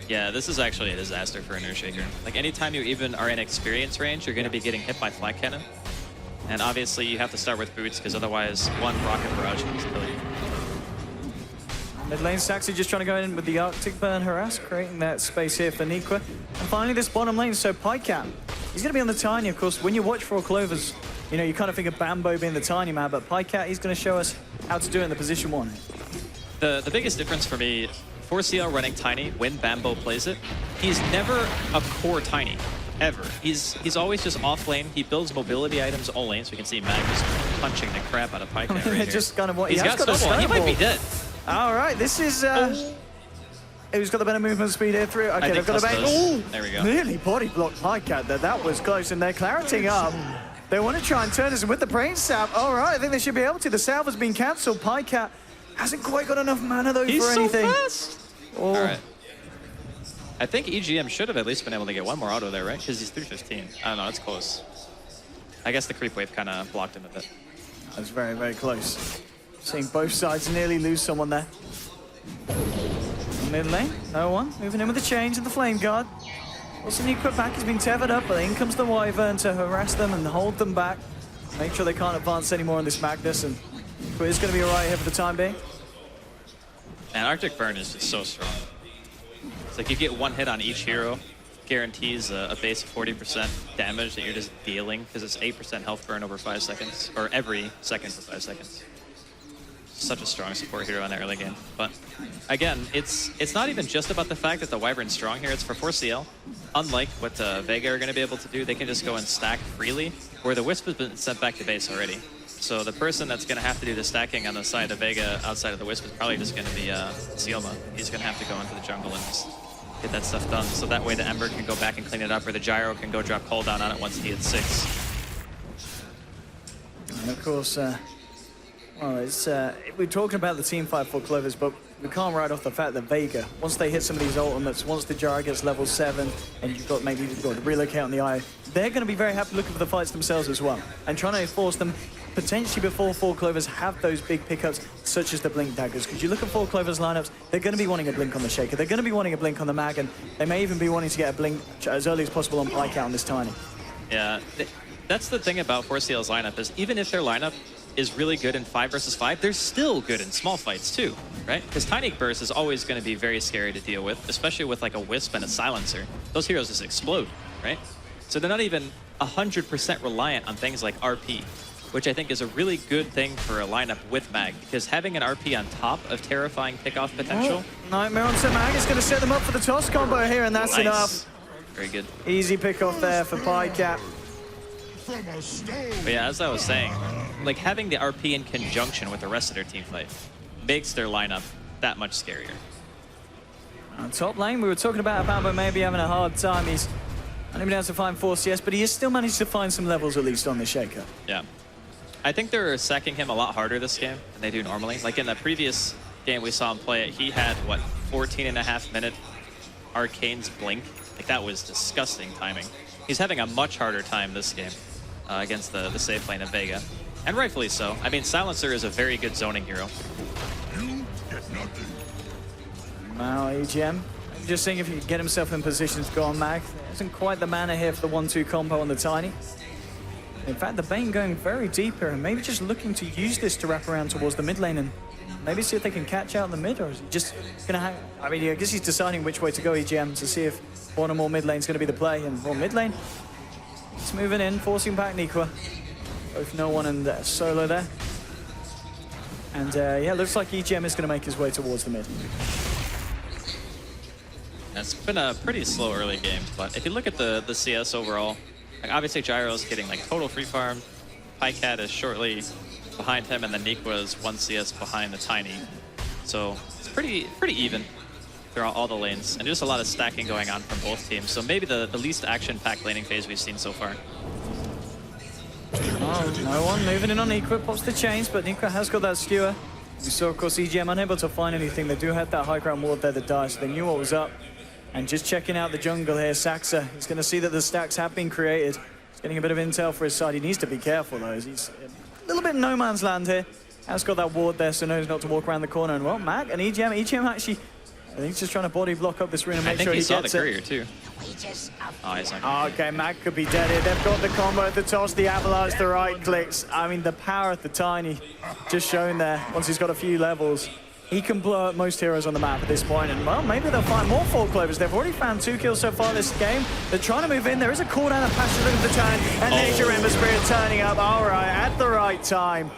Yeah, this is actually a disaster for an Earthshaker. Like, anytime you even are in experience range, you're going to be getting hit by Flat Cannon. And obviously you have to start with boots, because otherwise one rocket barrage can just kill you. Mid lane, Saxy just trying to go in with the Arctic Burn Harass, creating that space here for Nikwa. And finally this bottom lane, so Pycat, he's going to be on the Tiny, of course. When you watch 4 Clovers, you know, you kind of think of Bambo being the Tiny man, but Pycat, he's going to show us how to do it in the position 1. The biggest difference for me, 4CL running Tiny, when Bambo plays it, he's never a core Tiny, ever. He's always just off lane. He builds mobility items only, so you can see Mag just punching the crap out of Pycat right here. Just kind of what he's got snowball. He might be dead. All right, this is... who's got the better movement speed here through? Okay, they've got a bang. Oh, there we go. Nearly body blocked Pycat there. That was close, and they're clarity up. They want to try and turn this with the brain sap. All right, I think they should be able to. The salve has been cancelled. Pycat hasn't quite got enough mana, though, for anything. He's so fast! Oh. All right. I think EGM should have at least been able to get one more auto there, right? Because he's 315. I don't know, it's close. I guess the creep wave kind of blocked him a bit. That's very, very close. Seeing both sides nearly lose someone there. Mid lane, no one. Moving in with the change and the Flame Guard. Also, Nikwa back has been tethered up, but in comes the Wyvern to harass them and hold them back. Make sure they can't advance anymore in this Magnus, and it's going to be alright here for the time being. Man, Arctic Burn is just so strong. It's like you get one hit on each hero, guarantees a base of 40% damage that you're just dealing, because it's 8% health burn over 5 seconds, or every second for 5 seconds. Such a strong support hero in the early game. But again, it's not even just about the fact that the Wyvern's strong here, it's for 4CL. Unlike what Vega are going to be able to do, they can just go and stack freely, where the Wisp has been sent back to base already. So the person that's going to have to do the stacking on the side of Vega outside of the Wisp is probably just going to be Sealma. He's going to have to go into the jungle and just get that stuff done. So that way the Ember can go back and clean it up, or the Gyro can go drop cooldown on it once he hits 6. And of course, well, it's we're talking about the team fight for Clovers, but we can't write off the fact that Vega, once they hit some of these ultimates, once the Gyro gets level 7, and you've got maybe the relocate on the eye, they're going to be very happy looking for the fights themselves as well, and trying to force them potentially before 4 Clovers have those big pickups, such as the Blink Daggers. Because you look at 4 Clovers lineups, they're going to be wanting a Blink on the Shaker, they're going to be wanting a Blink on the Mag, and they may even be wanting to get a Blink as early as possible on Pycat on this Tiny. Yeah, that's the thing about 4CL's lineup, is even if their lineup is really good in 5 versus 5, they're still good in small fights too, right? Because Tiny Burst is always going to be very scary to deal with, especially with like a Wisp and a Silencer. Those heroes just explode, right? So they're not even 100% reliant on things like RP, which I think is a really good thing for a lineup with Mag, because having an RP on top of terrifying pickoff potential. Nightmare onto Mag is going to set them up for the toss combo here, and that's Nice. enough. Very good. Easy pickoff there for PyCap. But yeah, as I was saying, like having the RP in conjunction with the rest of their team fight makes their lineup that much scarier. On top lane, we were talking about Bambo maybe having a hard time. He's only been able to find 4 CS, but he has still managed to find some levels at least on the Shaker. Yeah. I think they're sacking him a lot harder this game than they do normally. Like in the previous game we saw him play it, he had, what, 14.5-minute Arcane's Blink? Like that was disgusting timing. He's having a much harder time this game against the safe lane of Vega. And rightfully so. I mean, Silencer is a very good zoning hero. Now EGM, just seeing if he can get himself in position to go on Mag. There isn't quite the mana here for the 1-2 combo on the Tiny. In fact, the Bane going very deep here and maybe just looking to use this to wrap around towards the mid lane and maybe see if they can catch out in the mid, or is he just going to hang... I mean, I guess he's deciding which way to go, EGM, to see if one or more mid lane's going to be the play. And well, mid lane, it's moving in, forcing back Nikwa. Both no one and Solo there. And yeah, looks like EGM is going to make his way towards the mid. It's been a pretty slow early game, but if you look at the CS overall, like obviously Gyro's getting like total free farm. PyCat is shortly behind him, and then Nikwa is 1 CS behind the Tiny. So it's pretty even throughout all the lanes, and just a lot of stacking going on from both teams. So maybe the least action-packed laning phase we've seen so far. Oh, no one moving in on Nikwa, pops the chains, but Nikwa has got that skewer. We saw, of course, EGM unable to find anything. They do have that high ground ward there that dies, so they knew what was up. And just checking out the jungle here, Saxa, he's going to see that the stacks have been created. He's getting a bit of intel for his side. He needs to be careful, though. He's a little bit no man's land here. Has got that ward there, so knows not to walk around the corner. And, well, Mag and EGM actually, I think he's just trying to body block up this rune and make sure he gets it. I think he saw the courier, too. Oh, he's not Okay, Mag could be dead here. They've got the combo at the toss, the avalanche, the right clicks. I mean, the power of the Tiny just shown there once he's got a few levels. He can blow up most heroes on the map at this point, and well, maybe they'll find more 4 clovers. They've already found 2 kills so far this game. They're trying to move in. There is a cooldown of Passion of the turn, and Nature Ember Spirit turning up. All right, at the right time.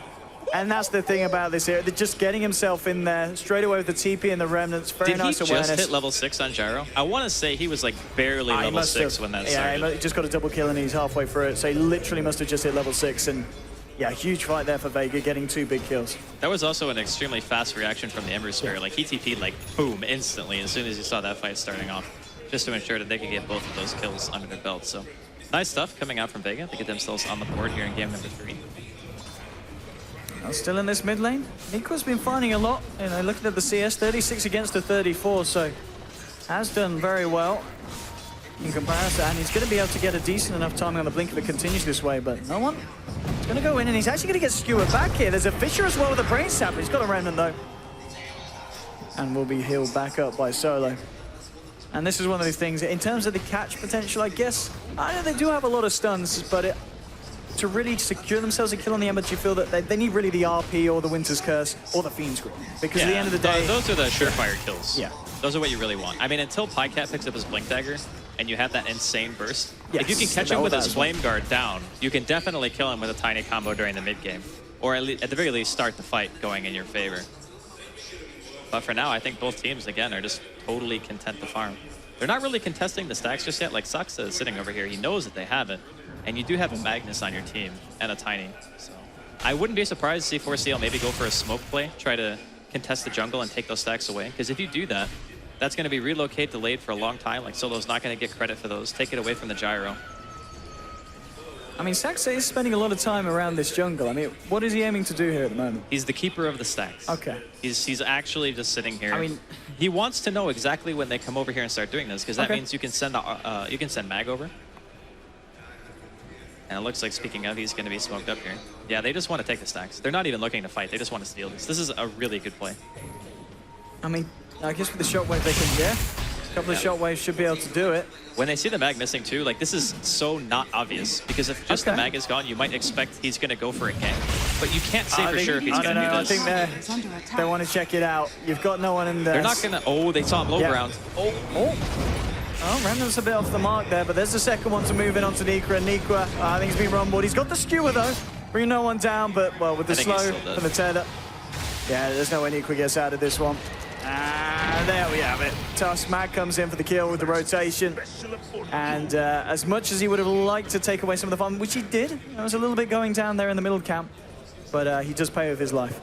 And that's the thing about this here. They're just getting himself in there straight away with the TP and the Remnants. Very nice awareness. Did he just hit level 6 on Gyro? I want to say he was like barely level 6 when that started. Yeah, he just got a double kill and he's halfway through it. So he literally must have just hit level 6. And yeah, huge fight there for Vega, getting 2 big kills. That was also an extremely fast reaction from the Ember Spirit. Like he TP'd like boom instantly as soon as he saw that fight starting off, just to ensure that they could get both of those kills under their belt. So nice stuff coming out from Vega to get themselves on the board here in game number 3. Now still in this mid lane. Nikwa's been finding a lot. You know, looking at the CS, 36 against the 34, so has done very well in comparison. And he's going to be able to get a decent enough timing on the blink if it continues this way, but no one. He's going to go in, and he's actually going to get skewered back here. There's a Fissure as well with a Brain Sap. He's got a Remnant, though. And will be healed back up by Solo. And this is one of these things, in terms of the catch potential, I guess, I know they do have a lot of stuns, but to really secure themselves a kill on the Ember, do you feel that they need really the RP or the Winter's Curse or the Fiend's Grip? Because at the end of the day... Those are the surefire kills. Yeah. Those are what you really want. I mean, until PyCat picks up his Blink Dagger, and you have that insane burst, yes, if you can catch him with his Flame Guard down, you can definitely kill him with a Tiny combo during the mid-game. Or at the very least, start the fight going in your favor. But for now, I think both teams, again, are just totally content to farm. They're not really contesting the stacks just yet. Like Saxa is sitting over here. He knows that they have it. And you do have a Magnus on your team and a Tiny. So I wouldn't be surprised to see 4CL maybe go for a smoke play, try to contest the jungle and take those stacks away. Because if you do that, that's going to be relocate delayed for a long time. Like Solo's not going to get credit for those. Take it away from the Gyro. I mean, Saxa is spending a lot of time around this jungle. I mean, what is he aiming to do here at the moment? He's the keeper of the stacks. Okay. He's actually just sitting here. I mean, he wants to know exactly when they come over here and start doing this, because that means you can send Mag over. And it looks like, speaking of, he's going to be smoked up here. Yeah, they just want to take the stacks. They're not even looking to fight. They just want to steal this. This is a really good play. I mean, I guess with the shockwave they can, yeah. A couple of shockwaves should be able to do it. When they see the Mag missing too, like this is so not obvious. Because if just the Mag is gone, you might expect he's going to go for a gank. but you can't say for sure if he's I going don't to know. do I this. think they want to check it out. You've got no one in there. They're not going to... Oh, they saw him low ground. Oh, Remnant's a bit off the mark there, but there's the second one to move in onto Nikwa. Nikwa, I think he's been rumbled. He's got the skewer, though. Bring no one down, but, well, with the slow and the tether. Yeah, there's no way Nikwa gets out of this one. There we have it. Tusk, Mag comes in for the kill with the rotation. And as much as he would have liked to take away some of the fun, which he did, there was a little bit going down there in the middle camp, but he does pay with his life.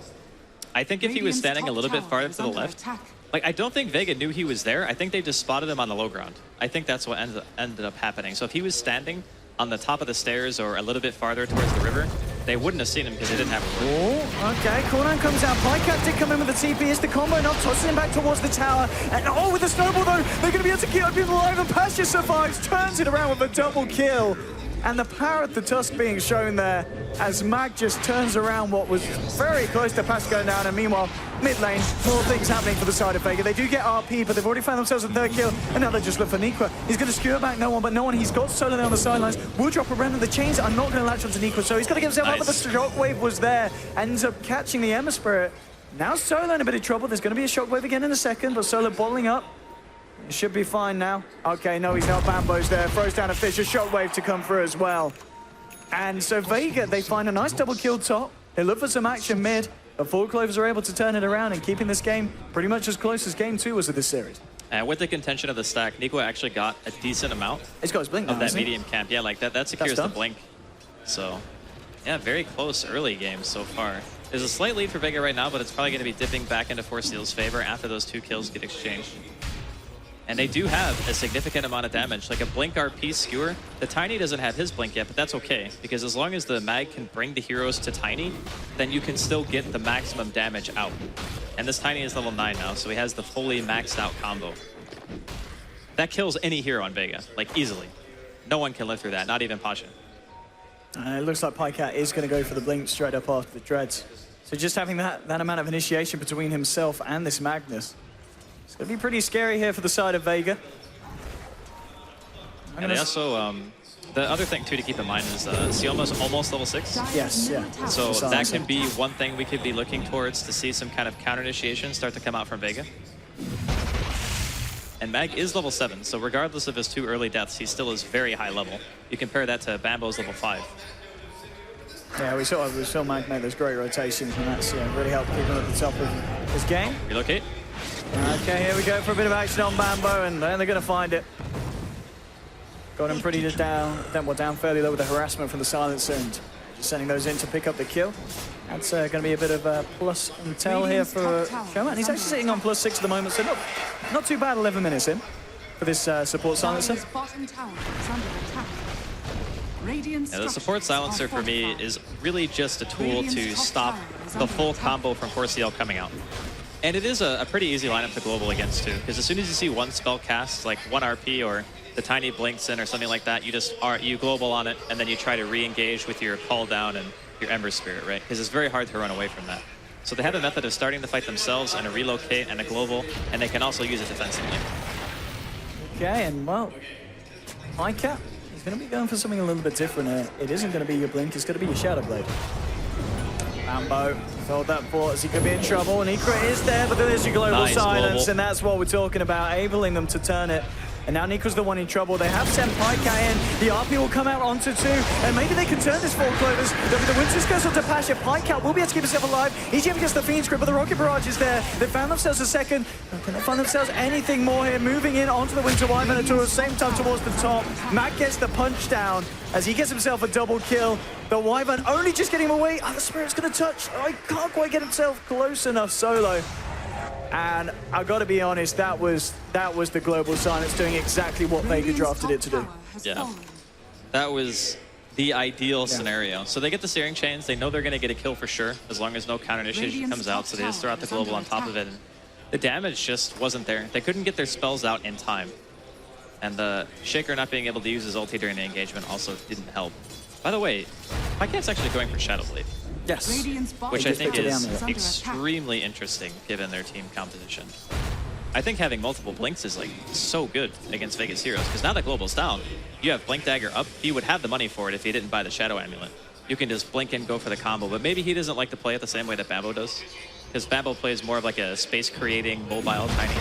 I think if he was standing a little bit farther to the left, like, I don't think Vega knew he was there. I think they just spotted him on the low ground. I think that's what ended up happening. So if he was standing on the top of the stairs or a little bit farther towards the river, they wouldn't have seen him because they didn't have a room. Oh, okay. Cornan comes out. Pycat did come in with the TP. It's the combo not tossing him back towards the tower. And oh, with the snowball, though, they're going to be able to keep people alive. And Pasha survives, turns it around with a double kill. And the power of the Tusk being shown there as Mag just turns around what was very close to Pasha going down. And meanwhile, mid lane, more things happening for the side of Vega. They do get RP, but they've already found themselves a third kill. And now they just look for Nikwa. He's going to skewer back no one, but no one. He's got Solo there on the sidelines. Will drop a random. The chains are not going to latch onto Nikwa, so he's got to get himself up, but the shockwave was there. Ends up catching the Emma Spirit. Now Solo in a bit of trouble. There's going to be a shockwave again in a second, but Solo bottling up. It should be fine now. Okay, no, he's not. Bambo's there. Throws down a fish. A shockwave to come through as well. And so Vega, they find a nice double kill top. They look for some action mid. The Four Clovers are able to turn it around and keeping this game pretty much as close as game 2 was of this series. And with the contention of the stack, Nikwa actually got a decent amount He's got his blink now, of that medium camp. Yeah, like that secures the blink. So, yeah, very close early game so far. There's a slight lead for Vega right now, but it's probably going to be dipping back into Force Steel's favor after those 2 kills get exchanged. And they do have a significant amount of damage, like a Blink RP skewer. The Tiny doesn't have his Blink yet, but that's okay, because as long as the Mag can bring the heroes to Tiny, then you can still get the maximum damage out. And this Tiny is level 9 now, so he has the fully maxed out combo. That kills any hero on Vega, like easily. No one can live through that, not even Pasha. It looks like Pycat is going to go for the Blink straight up after the Dreads. So just having that amount of initiation between himself and this Magnus. It's going to be pretty scary here for the side of Vega. And they also, the other thing too to keep in mind is Sioma's almost level 6. Yes, yeah. So that could be one thing we could be looking towards to see some kind of counter initiation start to come out from Vega. And Mag is level 7, so regardless of his 2 early deaths, he still is very high level. You compare that to Bambo's level 5. Yeah, we saw Mag make those great rotations, and that's really helped keep him at the top of his game. Relocate. Okay, here we go for a bit of action on Bambo, and then they're going to find it. Got him pretty down fairly low with the harassment from the silencer, and just sending those in to pick up the kill. That's going to be a bit of a plus intel here for Showman. He's actually sitting on +6 at the moment, so not too bad 11 minutes in for this support silencer. Yeah, the support silencer for me is really just a tool to stop the full combo from Force Steel coming out. And it is a pretty easy lineup to global against too, because as soon as you see one spell cast, like 1 RP or the Tiny blinks in or something like that, you global on it, and then you try to re-engage with your call down and your Ember Spirit, right? Because it's very hard to run away from that. So they have a method of starting the fight themselves and a relocate and a global, and they can also use it defensively. Okay, and well, Pycat, he's going to be going for something a little bit different here. It isn't going to be your blink, it's going to be your Shadow Blade. Bambo filled that thought as he could be in trouble, and Nikra is there, but there's your global silence, and that's what we're talking about, enabling them to turn it. And now Nikra's the one in trouble. They have sent Pycat in. The RP will come out onto 2, and maybe they can turn this Four Clovers. The Winter's Curse onto Pasha. Pycat will be able to keep himself alive. EGM gets the Fiend's Grip, but the Rocket Barrage is there. They found themselves a second. Can they find themselves anything more here? Moving in onto the Winter Wyvern at the same time towards the top. Matt gets the punch down as he gets himself a double kill. The Wyvern only just getting him away. Oh, the Spirit's going to touch. Oh, he can't quite get himself close enough solo. And I've got to be honest, that was the global silence doing exactly what Vega drafted it to do. Yeah, that was the ideal scenario. So they get the Searing Chains, they know they're going to get a kill for sure, as long as no counter initiation comes out, so they just throw out the global on top of it. And the damage just wasn't there. They couldn't get their spells out in time. And the Shaker not being able to use his ulti during the engagement also didn't help. By the way, Pycat's actually going for Shadow Blade. Yes. Which I think is extremely interesting given their team composition. I think having multiple blinks is like so good against Vegas heroes, because now that Global's down, you have Blink Dagger up. He would have the money for it if he didn't buy the Shadow Amulet. you can just blink and go for the combo. But maybe he doesn't like to play it the same way that Bambo does. Because Bambo plays more of like a space-creating, mobile Tiny.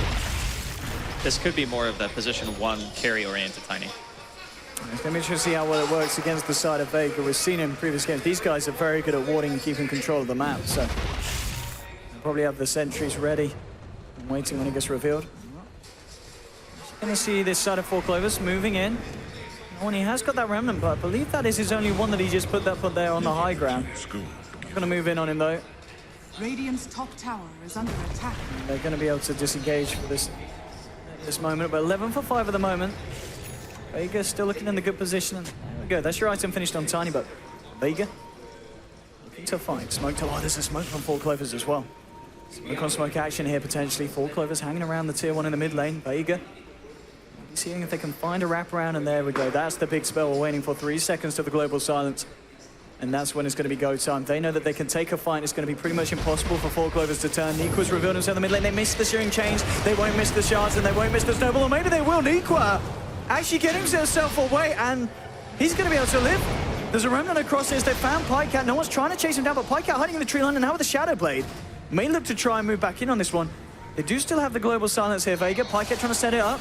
This could be more of the position 1 carry-oriented Tiny. It's going to be interesting to see how well it works against the side of Vega. We've seen in previous games, these guys are very good at warding and keeping control of the map, so they'll probably have the sentries ready and waiting when it gets revealed. Going to see this side of Four Clovers moving in. When he has got that remnant, but I believe that is his only one that he just put there on the high ground. Going to move in on him though. Radiant's top tower is under attack. They're going to be able to disengage for this moment, but 11 for 5 at the moment. Vega still looking in the good position. There we go, that's your item finished on Tiny, but Vega looking to fight. Smoke to, oh, there's a smoke from Four Clovers as well. Smoke on smoke action here potentially. Four Clovers hanging around the tier 1 in the mid lane. Vega seeing if they can find a wraparound, and there we go. That's the big spell we're waiting for. 3 seconds to the global silence. And that's when it's going to be go time. They know that they can take a fight. It's going to be pretty much impossible for Four Clovers to turn. Nequa's revealed himself in the mid lane. They missed the shearing chains. They won't miss the shards, and they won't miss the snowball. Or maybe they will. Nequa actually getting himself away, and he's going to be able to live. There's a remnant across this. They found Pikecat. No one's trying to chase him down, but Pikecat hiding in the tree line, and now with the Shadow Blade. May look to try and move back in on this one. They do still have the global silence here, Vega. Pikecat trying to set it up.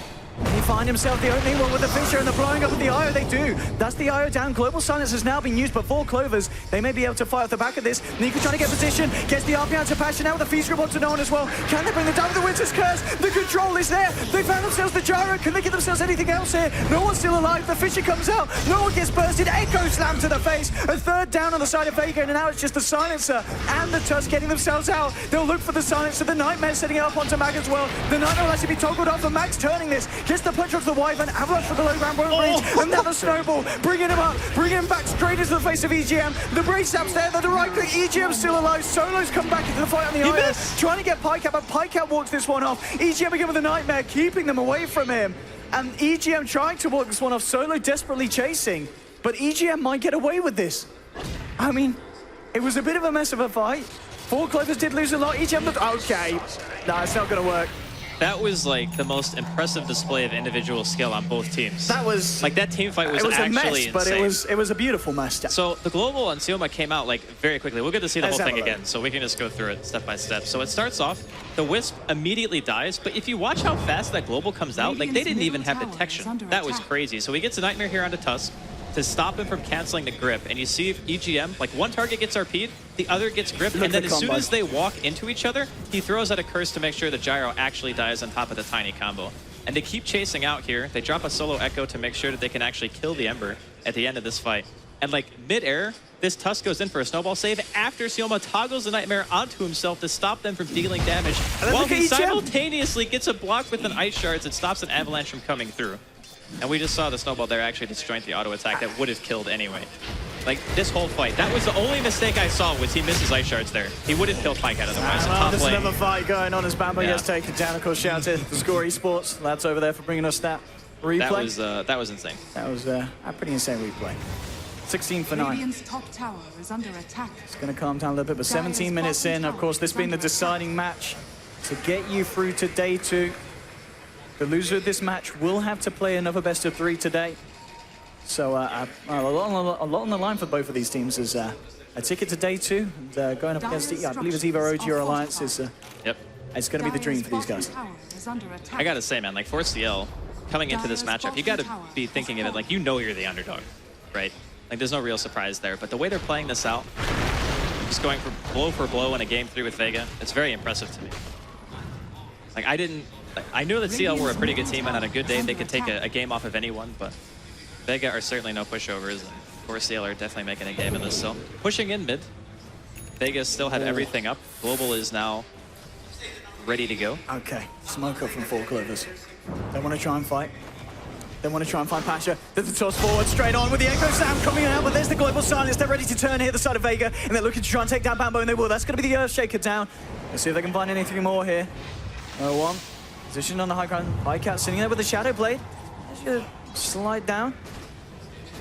He find himself the opening one with the Fisher and the blowing up of the IO. They do. That's the IO down. Global silence has now been used, but Four Clovers, they may be able to fight off the back of this. Nico trying to get position, gets the RP out to Passion now with the feast grip onto no one as well. Can they bring them down with the Winter's Curse? The control is there. They found themselves the gyro. Can they get themselves anything else here? No one's still alive. The Fisher comes out. No one gets bursted. Echo slam to the face. A third down on the side of Vega, and now it's just the Silencer and the Tusk getting themselves out. They'll look for the Silencer. The Nightmare setting it up onto Mag as well. The Nightmare will actually be toggled off, and Mag's turning this. Gets the punch off the Wyvern. Avalanche for the low ground won't reach. Another snowball. Bringing him up. Bringing him back straight into the face of EGM. The brace taps there. The right click. EGM's still alive. Solo's come back into the fight on the IO. Trying to get Pikecat, but Pikecat walks this one off. EGM again with the Nightmare, keeping them away from him. And EGM trying to walk this one off. Solo desperately chasing. But EGM might get away with this. I mean, it was a bit of a mess of a fight. Four Clovers did lose a lot. EGM looked okay. No, it's not going to work. That was like the most impressive display of individual skill on both teams. That was like that team fight was, it was actually a mess, insane. But it was a beautiful mess. So the global on Sioma came out like very quickly. We'll get to see the whole thing again, so we can just go through it step by step. So it starts off, the Wisp immediately dies, but if you watch how fast that global comes out, like they didn't even have detection. That was crazy. So he gets a Nightmare here onto Tusk to stop him from canceling the grip, and you see if EGM, like one target gets RP'd, the other gets gripped, and then as soon as they walk into each other, he throws out a curse to make sure the gyro actually dies on top of the Tiny combo. And they keep chasing out here. They drop a solo Echo to make sure that they can actually kill the Ember at the end of this fight. And like mid-air, this Tusk goes in for a snowball save after Sioma toggles the Nightmare onto himself to stop them from dealing damage, while he simultaneously gets a block with an Ice Shards that stops an Avalanche from coming through. And we just saw the snowball there actually destroying the auto attack that would have killed anyway. Like this whole fight, that was the only mistake I saw was he misses Ice Shards there. He would have killed Pikecat otherwise. There's another fight going on as Bambo gets taken down. Of course, shout out to the Score Esports lads over there for bringing us that replay. That was insane. That was a pretty insane replay. 16 for 9. Radiant's top tower is under attack. It's going to calm down a little bit, but 17 minutes in. Of course, this being the deciding match to get you through to day 2. The loser of this match will have to play another best of 3 today. So a lot on the line for both of these teams is a ticket to day 2. And going up against, I believe it's either ROG or Alliance. It's going to be the dream for these guys. I got to say, man, like for CL, coming into this matchup, you got to be thinking of it like you know you're the underdog, right? Like there's no real surprise there. But the way they're playing this out, just going for blow in a game 3 with Vega, it's very impressive to me. Like I knew that CL were a pretty good team, and on a good day they could take a game off of anyone, but Vega are certainly no pushovers, and of course CL are definitely making a game in this. So pushing in mid, Vega still have everything up. Global is now ready to go. Okay, smoke up from Four Clovers. They want to try and fight. They want to try and find Pasha. There's the toss forward, straight on with the Echo Slam coming out, but there's the global silence. They're ready to turn here, the side of Vega, and they're looking to try and take down Bambo, and they will. That's going to be the Earthshaker down. Let's see if they can find anything more here. 1. Position on the high ground. Pikecat sitting there with the Shadow Blade. Slide down.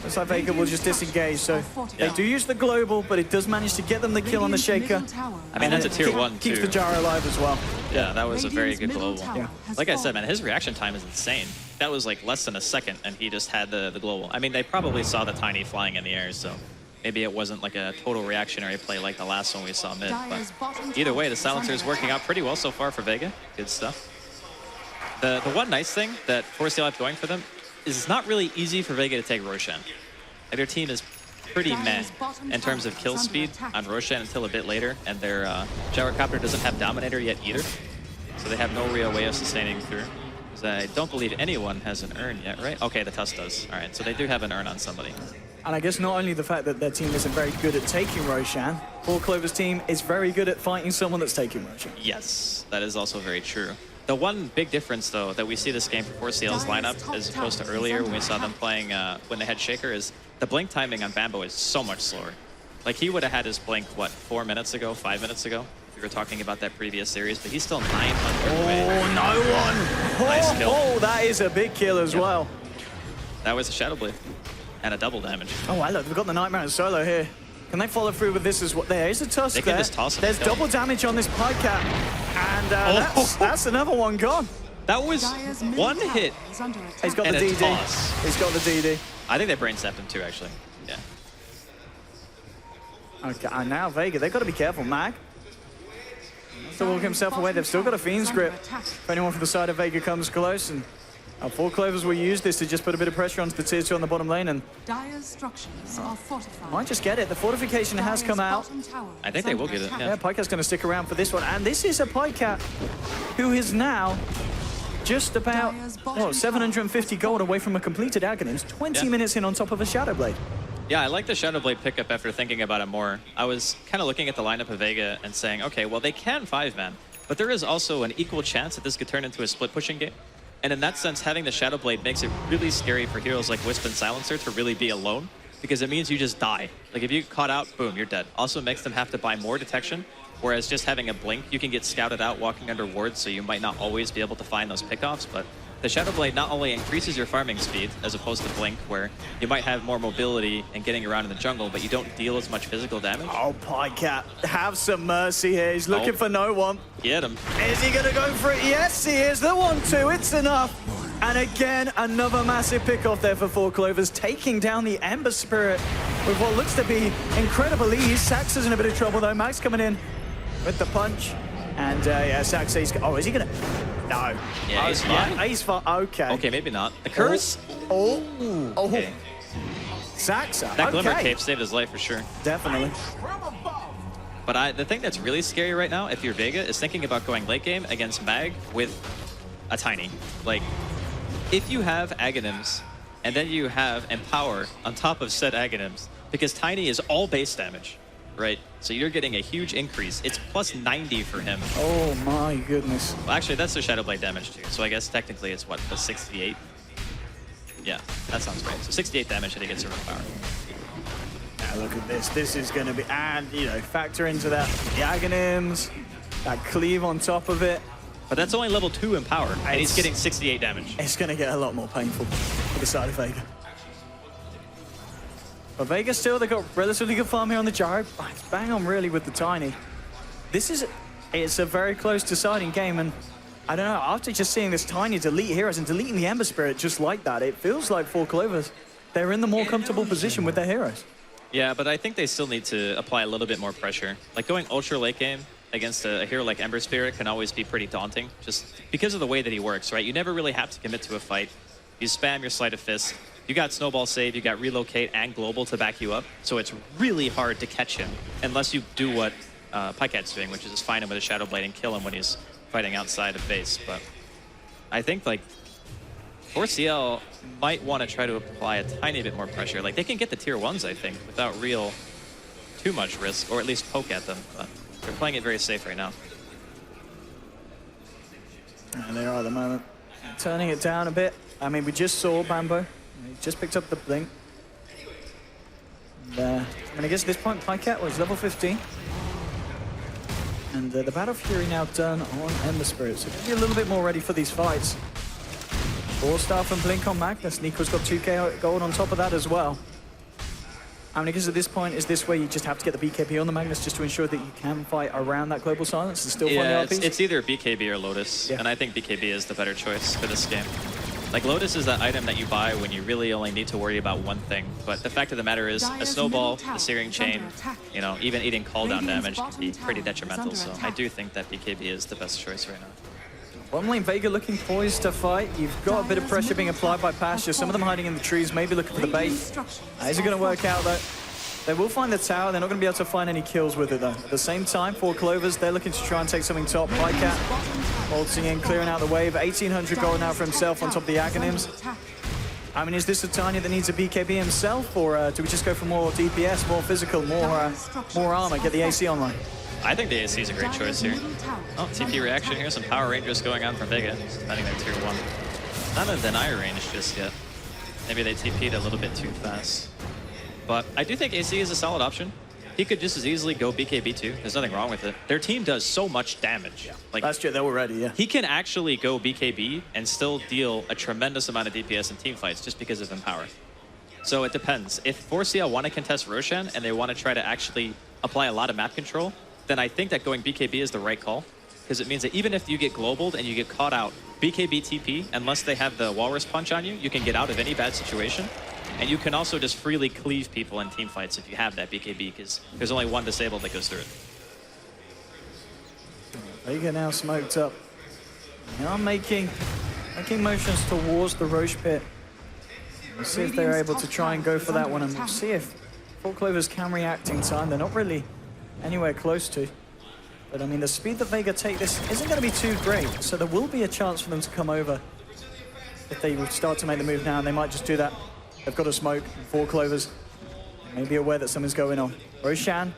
Looks like Vega will just disengage, so they do use the global, but it does manage to get them the kill on the Shaker. I mean, that's a tier 1 too. Keeps the gyro alive as well. Yeah, that was a very good global. Yeah. Like I said, man, his reaction time is insane. That was like less than a second, and he just had the global. I mean, they probably saw the Tiny flying in the air, so maybe it wasn't like a total reactionary play like the last one we saw mid. Dire's bottom But either way, tower the is silencer is under working out pretty well so far for Vega. Good stuff. The one nice thing that ForceCL have going for them is it's not really easy for Vega to take Roshan. Like their team is pretty meh in terms of kill speed on Roshan until a bit later, and their Gyrocopter doesn't have Dominator yet either, so they have no real way of sustaining through. I don't believe anyone has an urn yet, right? Okay, the Tusk does. All right, so they do have an urn on somebody. And I guess not only the fact that their team isn't very good at taking Roshan, 4Clover's team is very good at fighting someone that's taking Roshan. Yes, that is also very true. The one big difference, though, that we see this game for 4CL's lineup as opposed to earlier when we saw them playing when they had Shaker is the blink timing on Bambo is so much slower. Like, he would have had his blink, what, 4 minutes ago, 5 minutes ago? We were talking about that previous series, but he's still 900 away. Oh, no one! Nice kill. Oh, that is a big kill as well. That was a Shadow Blade and a double damage. Oh, wow, look, we've got the Nightmare and Solo here. Can they follow through with this as well? There is a Tusk They there. can just toss him. There's double damage on this Pike Cat. And that's another one gone. That was Dire's middle one tower hit. is under attack. He's got And the a DD. toss. He's got the DD. I think they brain snapped him too, actually. Yeah. Okay, and now Vega, they've got to be careful. Mag to walk himself away. They've still got a Fiend's Grip. If anyone from the side of Vega comes close, and 4Clovers will use this to just put a bit of pressure onto the tier 2 on the bottom lane, and Dire's structures are fortified. might just get it. The fortification has come out. I think they will get it, Yeah, Pike's going to stick around for this one, and this is a Pikecat who is now just about 750 gold away from a completed Aghanims, 20 minutes in on top of a Shadow Blade. Yeah, I like the Shadow Blade pickup after thinking about it more. I was kind of looking at the lineup of Vega and saying, okay, well, they can 5-man, but there is also an equal chance that this could turn into a split pushing game. And in that sense, having the Shadow Blade makes it really scary for heroes like Wisp and Silencer to really be alone, because it means you just die. Like, if you get caught out, boom, you're dead. Also makes them have to buy more detection, whereas just having a blink, you can get scouted out walking under wards, so you might not always be able to find those pickoffs, but the Shadow Blade not only increases your farming speed, as opposed to Blink, where you might have more mobility and getting around in the jungle, but you don't deal as much physical damage. Oh, Pikecat, have some mercy here. He's looking for no one. Get him. Is he going to go for it? Yes, he is. The 1-2, it's enough. And again, another massive pick-off there for 4Clovers, taking down the Ember Spirit with what looks to be incredible ease. Sax is in a bit of trouble, though. Max coming in with the punch. And yeah, Sax, is he going to... No. Yeah, he's fine. Yeah, he's fine. Okay. Okay, maybe not. The curse? Oh. Okay. Saxa. That Glimmer okay. Cape saved his life for sure. Definitely. But the thing that's really scary right now, if you're Vega, is thinking about going late game against Mag with a Tiny. Like, if you have Aghanims, and then you have Empower on top of said Aghanims, because Tiny is all base damage, right? So you're getting a huge increase. It's plus 90 for him. Oh my goodness. Well, actually, that's the Shadow Blade damage too. So I guess technically it's what, plus 68? Yeah, that sounds right. So 68 damage that he gets from Empower. Now look at this. This is going to be, and you know, factor into that the Aghanims, that cleave on top of it. But that's only level 2 Empower, and he's It's- getting 68 damage. It's going to get a lot more painful for the side of Vega. But Vega still, they've got relatively good farm here on the Gyro. Oh, it's bang on really with the Tiny. It's a very close deciding game, and I don't know, after just seeing this Tiny delete heroes and deleting the Ember Spirit just like that, it feels like 4Clovers, they're in the more comfortable position with their heroes. Yeah, but I think they still need to apply a little bit more pressure. Like going ultra late game against a hero like Ember Spirit can always be pretty daunting, just because of the way that he works, right? You never really have to commit to a fight. You spam your Sleight of Fist. You got Snowball Save, you got Relocate and Global to back you up, so it's really hard to catch him unless you do what Pykat's doing, which is just find him with a Shadow Blade and kill him when he's fighting outside of base. But I think like 4CL might want to try to apply a tiny bit more pressure. Like they can get the tier 1s, I think, without too much risk, or at least poke at them. But they're playing it very safe right now. And they are at the moment. Turning it down a bit. I mean, we just saw Bambo. He just picked up the blink. And I guess at this point, Pycat was level 15. And the Battle Fury now done on Ember Spirit. So be a little bit more ready for these fights. 4-star from Blink on Magnus. Nico's got 2k gold on top of that as well. I mean, I guess at this point, is this where you just have to get the BKB on the Magnus just to ensure that you can fight around that global silence and still find the RPs? It's either BKB or Lotus, Yeah. and I think BKB is the better choice for this game. Like, Lotus is that item that you buy when you really only need to worry about one thing. But the fact of the matter is, a snowball, the Searing Chain, you know, even eating cooldown damage can be pretty detrimental. So I do think that BKB is the best choice right now. Bottom lane, Vega looking poised to fight. You've got a bit of pressure being applied by Pasture. Some of them hiding in the trees, maybe looking for the bait. Is it going to work out, though? They will find the tower. They're not going to be able to find any kills with it, though. At the same time, 4 Clovers, they're looking to try and take something top. Pycat waltzing in, clearing out the wave. 1,800 gold now for himself on top of the Aghanims. I mean, is this a Tiny that needs a BKB himself, or do we just go for more DPS, more physical, more armor, get the AC online? I think the AC is a great choice here. Oh, TP reaction here. Some Power Rangers going on from Vega, defending their tier 1. Not in deny range just yet. Maybe they TP'd a little bit too fast. But I do think AC is a solid option. He could just as easily go BKB too. There's nothing wrong with it. Their team does so much damage. Like, that's true, they were ready, yeah. He can actually go BKB and still deal a tremendous amount of DPS in team fights just because of Empower. So it depends. If 4CL want to contest Roshan and they want to try to actually apply a lot of map control, then I think that going BKB is the right call. Because it means that even if you get globaled and you get caught out, BKB TP, unless they have the Walrus Punch on you, you can get out of any bad situation. And you can also just freely cleave people in team fights if you have that BKB, because there's only one disabled that goes through it. Vega now smoked up. They are making motions towards the Roche pit. We'll see if they're able to try and go for that one, and we'll see if 4 Clovers can react in time. They're not really anywhere close to. But I mean, the speed that Vega take this isn't going to be too great, so there will be a chance for them to come over. If they start to make the move now, and they might just do that. They've got a smoke, 4 Clovers. They may be aware that something's going on. Roshan,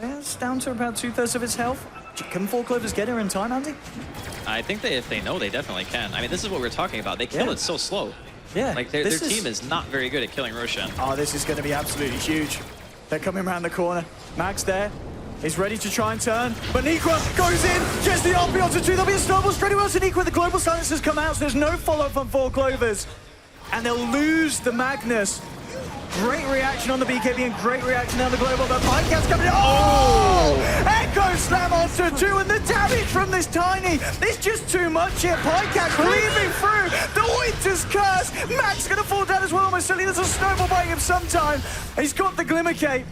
it's down to about 2/3 of its health. Can 4 Clovers get her in time, Andy? I think if they know, they definitely can. I mean, this is what we're talking about. They kill it so slow. Yeah. Like, their team is not very good at killing Roshan. Oh, this is going to be absolutely huge. They're coming around the corner. Max there. He's ready to try and turn, but Nikwa goes in, gets the RP onto 2. There'll be a snowball straight away to Nikwa. The global silence has come out, so there's no follow-up from 4 Clovers. And they'll lose the Magnus. Great reaction on the BKB and great reaction on the global, but Pycat's coming in. Oh! Echo Slam onto 2, and the damage from this Tiny is just too much here. Pycat cleaving through the Winter's Curse. Max gonna fall down as well, almost certainly. There's a snowball biting him sometime. He's got the Glimmer Cape.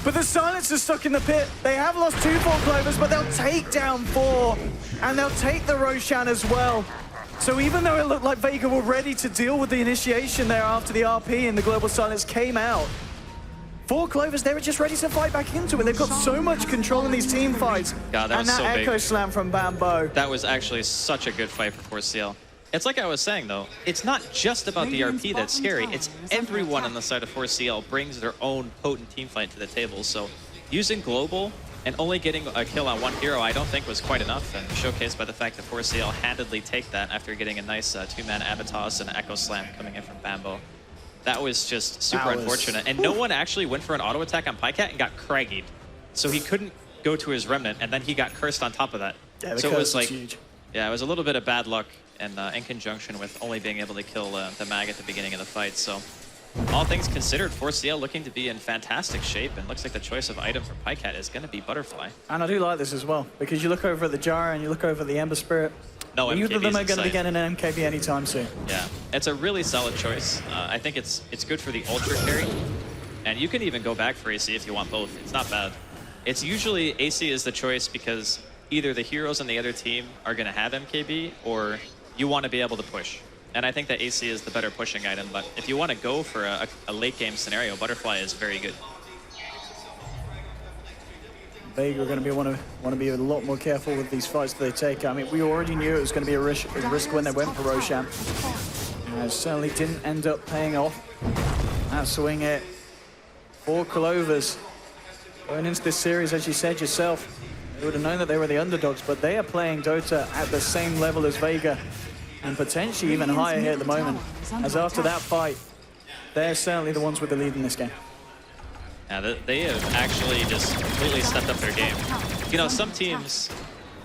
But the Silence is stuck in the pit. They have lost 2 4 Clovers, but they'll take down 4. And they'll take the Roshan as well. So even though it looked like Vega were ready to deal with the initiation there after the RP and the Global Silence came out, 4 Clovers, they were just ready to fight back into it. They've got so much control in these team fights. God, that and was that so Echo big. Slam from Bambo. That was actually such a good fight for 4CL. It's like I was saying, though, it's not just about the RP that's scary. It's everyone on the side of 4CL brings their own potent team fight to the table. So using Global and only getting a kill on 1 hero, I don't think was quite enough, and showcased by the fact that 4CL handedly take that after getting a nice 2-man Abatos and an Echo Slam coming in from Bambo. That was just super unfortunate. And no one actually went for an auto attack on Pycat and got craggied. So he couldn't go to his Remnant, and then he got cursed on top of that. Yeah, so it was like, huge. yeah, it was a little bit of bad luck, and in conjunction with only being able to kill the Mag at the beginning of the fight. So all things considered, 4CL looking to be in fantastic shape, and looks like the choice of item for Pycat is going to be Butterfly. And I do like this as well, because you look over at the Jara and you look over at the Ember Spirit. No, Neither of them are going to be insane. getting an MKB anytime soon. Yeah, it's a really solid choice. I think it's good for the Ultra carry, and you can even go back for AC if you want both. It's not bad. It's usually AC is the choice because either the heroes on the other team are going to have MKB, or you want to be able to push. And I think that AC is the better pushing item, but if you want to go for a late game scenario, Butterfly is very good. Vega are going to want to be a lot more careful with these fights that they take. I mean, we already knew it was going to be a risk when they went for Roshan. It certainly didn't end up paying off. That swing it. 4 Clovers going into this series, as you said yourself. They would have known that they were the underdogs, but they are playing Dota at the same level as Vega, and potentially even higher here at the moment. As after that fight, they're certainly the ones with the lead in this game. Yeah, they have actually just completely stepped up their game. You know, some teams,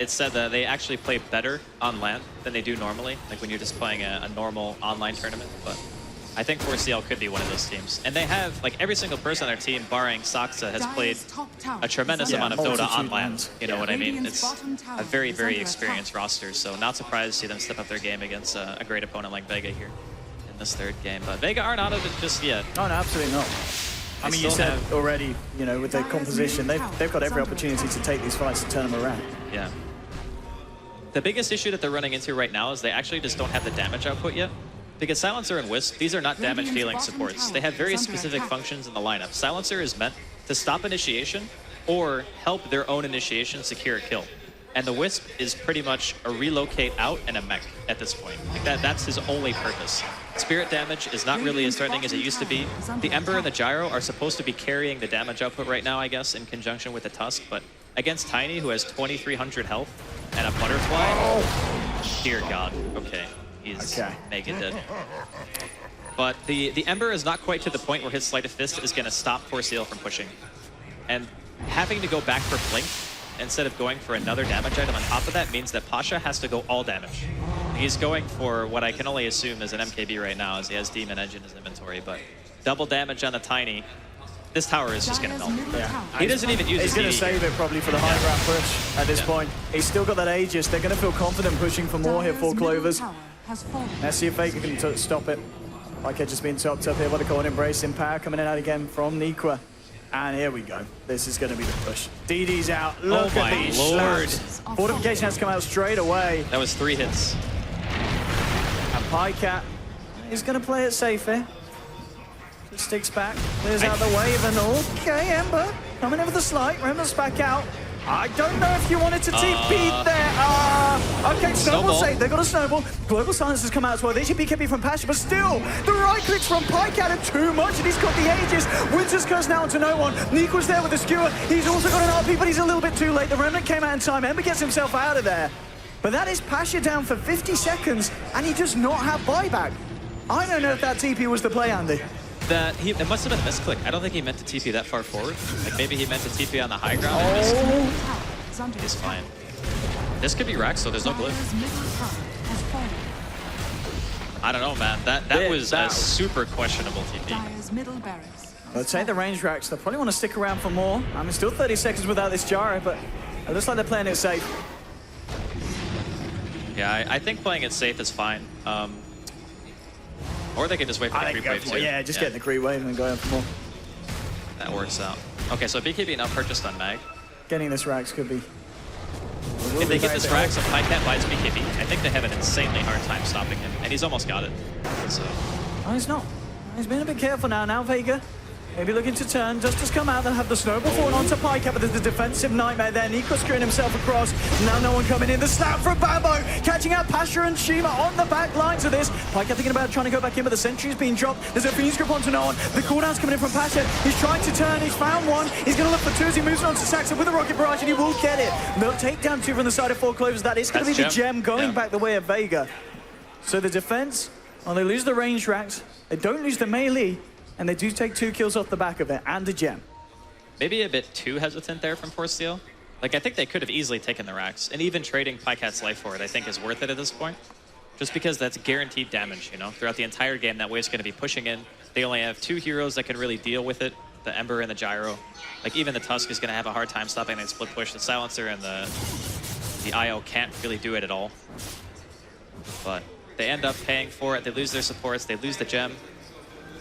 it's said that they actually play better on LAN than they do normally, like when you're just playing a normal online tournament. But I think 4CL could be one of those teams. And they have, like, every single person on their team, barring Saksa, has played a tremendous amount of Dota on land. You know what I mean? It's a very, very experienced roster, so not surprised to see them step up their game against a great opponent like Vega here in this third game. But Vega aren't out of it just yet. Oh, no, absolutely not. I mean, you said already, you know, with their composition, they've got every opportunity to take these fights and turn them around. Yeah. The biggest issue that they're running into right now is they actually just don't have the damage output yet. Because Silencer and Wisp, these are not damage dealing supports. They have very specific functions in the lineup. Silencer is meant to stop initiation or help their own initiation secure a kill. And the Wisp is pretty much a relocate out and a mech at this point. Like that's his only purpose. Spirit damage is not really as threatening as it used to be. The Ember and the Gyro are supposed to be carrying the damage output right now, I guess, in conjunction with the Tusk, but against Tiny, who has 2,300 health and a Butterfly, dear God, okay. He's mega dead. But the Ember is not quite to the point where his Sleight of Fist is going to stop 4CL from pushing. And having to go back for Blink instead of going for another damage item on top of that means that Pasha has to go all damage. He's going for what I can only assume is an MKB right now, as he has Demon Edge in his inventory, but double damage on the Tiny. This tower is just going to melt. Yeah. He doesn't even use his He's going to save it probably for the high ground push at this point. He's still got that Aegis. They're going to feel confident pushing for more here, 4 Clovers. Let's see if Vega can stop it. Like just being topped up here. What a call, embracing power coming in out again from Nikwa. And here we go. This is going to be the push. DD's out. Look at these slaps. Fortification has to come out straight away. That was 3 hits. And Pycat is going to play it safe here. Just sticks back, clears out the wave and all. Okay, Ember coming in with the slight. Remnant's back out. I don't know if you wanted to TP there. Okay, Snowball saved. They got a Snowball. Global Silence has come out as well. They should be keeping from Pasha, but still, the right clicks from Pycat are too much, and he's got the Aegis. Winter's Curse now onto no one. Niko's there with the Skewer. He's also got an RP, but he's a little bit too late. The Remnant came out in time. Ember gets himself out of there. But that is Pasha down for 50 seconds, and he does not have buyback. I don't know if that TP was the play, Andy. It must have been a misclick. I don't think he meant to TP that far forward. Like maybe he meant to TP on the high ground and missed. He's fine. This could be Rax, so there's no glyph. I don't know, man. That was a super questionable TP. Let's say the range Rax. They'll probably want to stick around for more. I mean, still 30 seconds without this Gyro, but it looks like they're playing it safe. Yeah, I think playing it safe is fine. Or they could just wait for the creep wave too. Yeah, just get the creep wave and then go in for more. That works out. Okay, so BKB now purchased on Mag. Getting this Rax could be... If they get this Rax and Pycat buys BKB, I think they have an insanely hard time stopping him. And he's almost got it. So. No, he's not. He's been a bit careful now. Now Vega maybe looking to turn. Just has come out. They'll have the Snowball falling onto Pycat, but there's the defensive nightmare there. Nico screwing himself across. Now no one coming in. The snap from Bambo, catching out Pasha and Shima on the back lines of this. Pycat thinking about trying to go back in, but the sentry's being dropped. There's a Fiend's Grip onto no one. The cooldown's coming in from Pasha. He's trying to turn. He's found one. He's going to look for 2 as he moves on to Saxon with a Rocket Barrage, and he will get it. They'll take down 2 from the side of 4 Clovers. That is going to be the gem going back the way of Vega. So the defense, well, they lose the range Rax. They don't lose the melee. And they do take 2 kills off the back of it, and a gem. Maybe a bit too hesitant there from 4CL. Like, I think they could have easily taken the Rax. And even trading Pycat's life for it, I think, is worth it at this point. Just because that's guaranteed damage, you know? Throughout the entire game, that wave's going to be pushing in. They only have 2 heroes that can really deal with it. The Ember and the Gyro. Like, even the Tusk is going to have a hard time stopping that split push. The Silencer and the IO can't really do it at all. But they end up paying for it. They lose their supports. They lose the gem.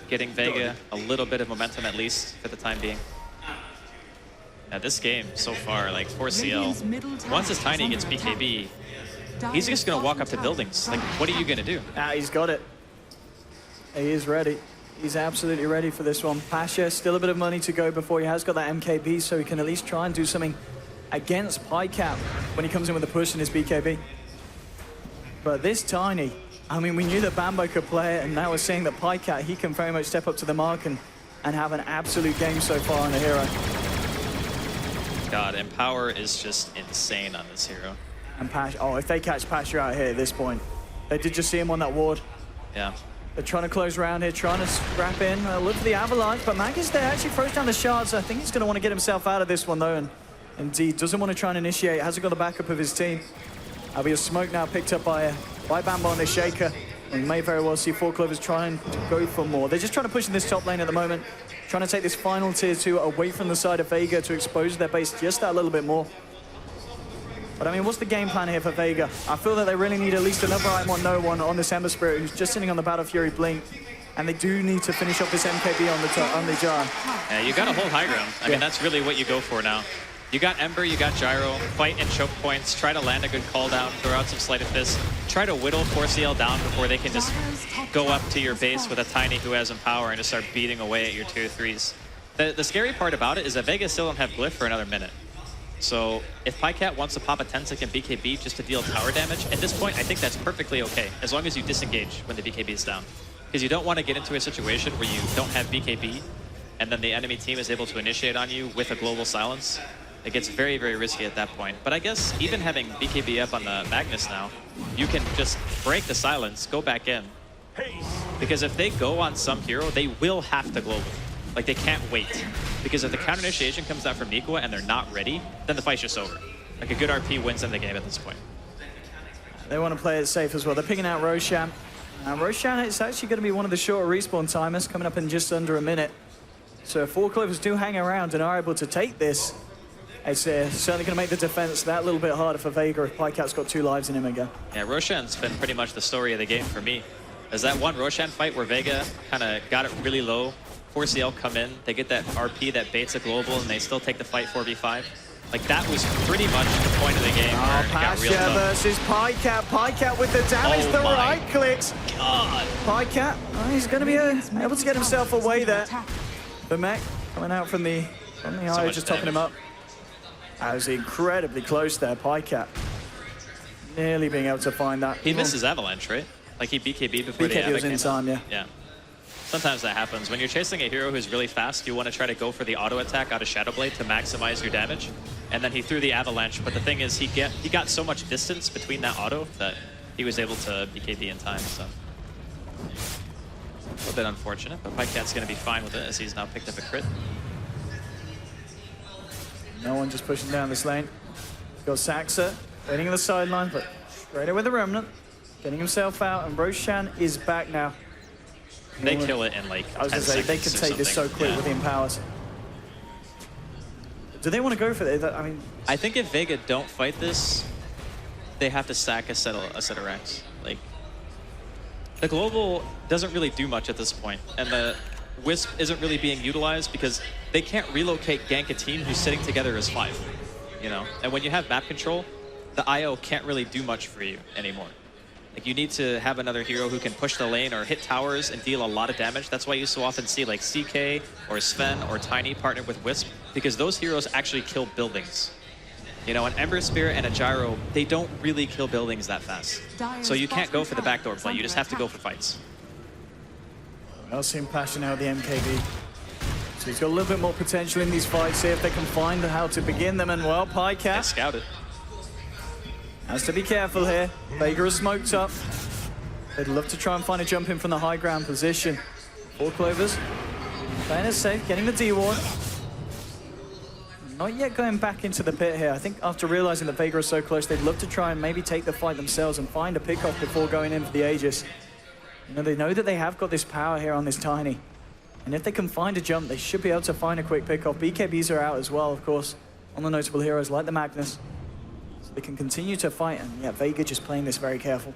Getting Vega a little bit of momentum at least for the time being. Now this game so far, like 4CL, once this Tiny gets BKB, he's just gonna walk up to buildings. Like, what are you gonna do? He's got it. He is ready. He's absolutely ready for this one. Pasha, still a bit of money to go before he has got that MKB, so he can at least try and do something against Pycat when he comes in with a push in his BKB. But this Tiny, I mean, we knew that Bambo could play it, and now we're seeing that Pycat, he can very much step up to the mark and have an absolute game so far on the hero. God, Empower is just insane on this hero. And Pasha, oh, if they catch Pasha out here at this point, they did just see him on that ward. Yeah. They're trying to close around here, trying to scrap in. Look for the Avalanche, but Mag is there, actually throws down the shards. I think he's going to want to get himself out of this one, though, and indeed doesn't want to try and initiate. Hasn't got the backup of his team. There'll be a smoke now picked up by Bambo on the Shaker. We may very well see 4 Clovers trying to go for more. They're just trying to push in this top lane at the moment, trying to take this final tier 2 away from the side of Vega to expose their base just that little bit more. But I mean, what's the game plan here for Vega? I feel that they really need at least another item on no one on this Ember Spirit who's just sitting on the Battle Fury Blink. And they do need to finish off this MKB on the Jar. Yeah, you got to hold high ground. I mean, that's really what you go for now. You got Ember, you got Gyro, fight and choke points, try to land a good call down, throw out some Sleight of Fist, try to whittle 4CL down before they can just go up to your base with a Tiny who has Empower and just start beating away at your tier 3s. The scary part about it is that Vega still don't have Glyph for another minute. So if Pycat wants to pop a 10-second BKB just to deal tower damage, at this point I think that's perfectly okay, as long as you disengage when the BKB is down. Because you don't want to get into a situation where you don't have BKB and then the enemy team is able to initiate on you with a global silence. It gets very, very risky at that point. But I guess even having BKB up on the Magnus now, you can just break the silence, go back in. Because if they go on some hero, they will have to global. Like, they can't wait. Because if the counter initiation comes out from Nikwa and they're not ready, then the fight's just over. Like, a good RP wins them the game at this point. They want to play it safe as well. They're picking out Roshan. Roshan is actually going to be one of the shorter respawn timers, coming up in just under a minute. So if 4 Clovers do hang around and are able to take this, it's certainly going to make the defense that little bit harder for Vega if Pycat's got 2 lives in him again. Yeah, Roshan's been pretty much the story of the game for me. There's that one Roshan fight where Vega kind of got it really low. 4CL come in, they get that RP that baits a global, and they still take the fight 4v5. Like, that was pretty much the point of the game where it got real tough. Versus Pycat. Pycat with the damage, the right clicks. God. Pycat, he's going to be able to get himself away there. The mech coming out from the eye, just topping him up. That was incredibly close there, Pycat. Nearly being able to find that. He missed his avalanche, right? Like, he BKB'd before the BKB was in time, yeah. Yeah. Sometimes that happens. When you're chasing a hero who's really fast, you want to try to go for the auto attack out of Shadow Blade to maximize your damage. And then he threw the avalanche, but the thing is he got so much distance between that auto that he was able to BKB in time, so. A little bit unfortunate, but Pycat's going to be fine with it as he's now picked up a crit. No one just pushing down this lane. Got Saxa waiting on the sideline, but straight away the Remnant, getting himself out, and Roshan is back now. They kill it in like 10 I was going to say, they could take this so quick with the empowers. Do they want to go for it? I mean, I think if Vega don't fight this, they have to sack a set of Rex. Like, the global doesn't really do much at this point, and the Wisp isn't really being utilized because they can't relocate gank a team who's sitting together as 5, you know? And when you have map control, the IO can't really do much for you anymore. Like, you need to have another hero who can push the lane or hit towers and deal a lot of damage. That's why you so often see like CK or Sven or Tiny partnered with Wisp, because those heroes actually kill buildings. You know, an Ember Spirit and a Gyro, they don't really kill buildings that fast. So you can't go for the backdoor play, you just have to go for fights. Well seen Passion out the MKB. So he's got a little bit more potential in these fights, see if they can find how to begin them, and well, Pycat scouted. Has to be careful here. Vega is smoked up. They'd love to try and find a jump in from the high ground position. 4 Clovers playing it safe, getting the D-Ward. Not yet going back into the pit here. I think after realizing that Vega is so close, they'd love to try and maybe take the fight themselves and find a pick-off before going in for the Aegis. You know, they know that they have got this power here on this Tiny. And if they can find a jump, they should be able to find a quick pick-off. BKBs are out as well, of course, on the notable heroes like the Magnus. They can continue to fight, and yeah, Vega just playing this very careful.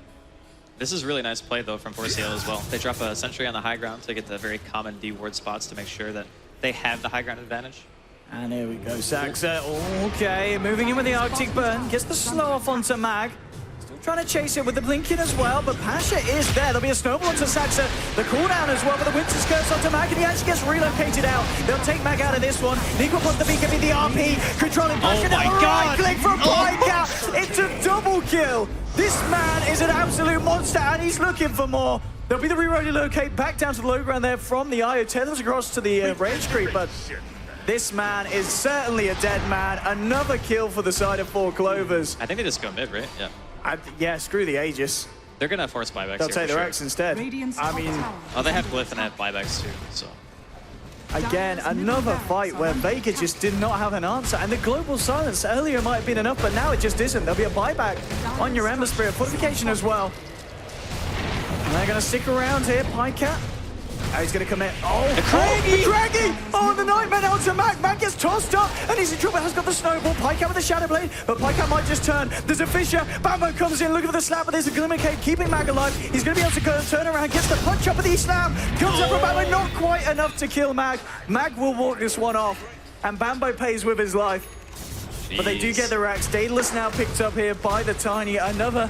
This is really nice play, though, from 4CL as well. They drop a sentry on the high ground to get the very common D-ward spots to make sure that they have the high ground advantage. And here we go, Saxa. Okay, moving in with the Arctic Burn. Gets the slow off onto Mag. Still trying to chase it with the Blinking as well, but Pasha is there. There'll be a snowball onto Saxa. The cooldown as well, but the Winter's Curse onto Mag, and he actually gets relocated out. They'll take Mag out of this one. Nikwa puts the BKB, the RP, controlling Pasha. Oh my God! Right click from Pycat. It's a double kill. This man is an absolute monster, and he's looking for more. There'll be the relocate back down to the low ground there from the IO. Tails across to the range creep, but this man is certainly a dead man. Another kill for the side of 4 Clovers. I think they just go mid, right? Yeah. Yeah, screw the Aegis. They're going to force buybacks. They'll take their X instead. I mean, oh, they have Glyph and they have buybacks too, so. Again, another fight where Vega just did not have an answer. And the global silence earlier might have been enough, but now it just isn't. There'll be a buyback on your Ember Spirit. Fortification as well. And they're going to stick around here. Pycat. Oh, he's going to commit. Oh, the Craggy! The Craggy! Oh, the Nightmare out to Mac. Mac gets tossed up, and he's in trouble. Has got the snowball. Pycat with the Shadow Blade, but Pycat might just turn. There's a Fissure. Bambo comes in, looking for the slap, but there's a Glimmer Cape keeping Mac alive. He's going to be able to go turn around, gets the punch up with the slam. Comes up from Bambo, not quite enough to kill Mac. Mac will walk this one off, and Bambo pays with his life. Jeez. But they do get the racks. Daedalus now picked up here by the Tiny. Another,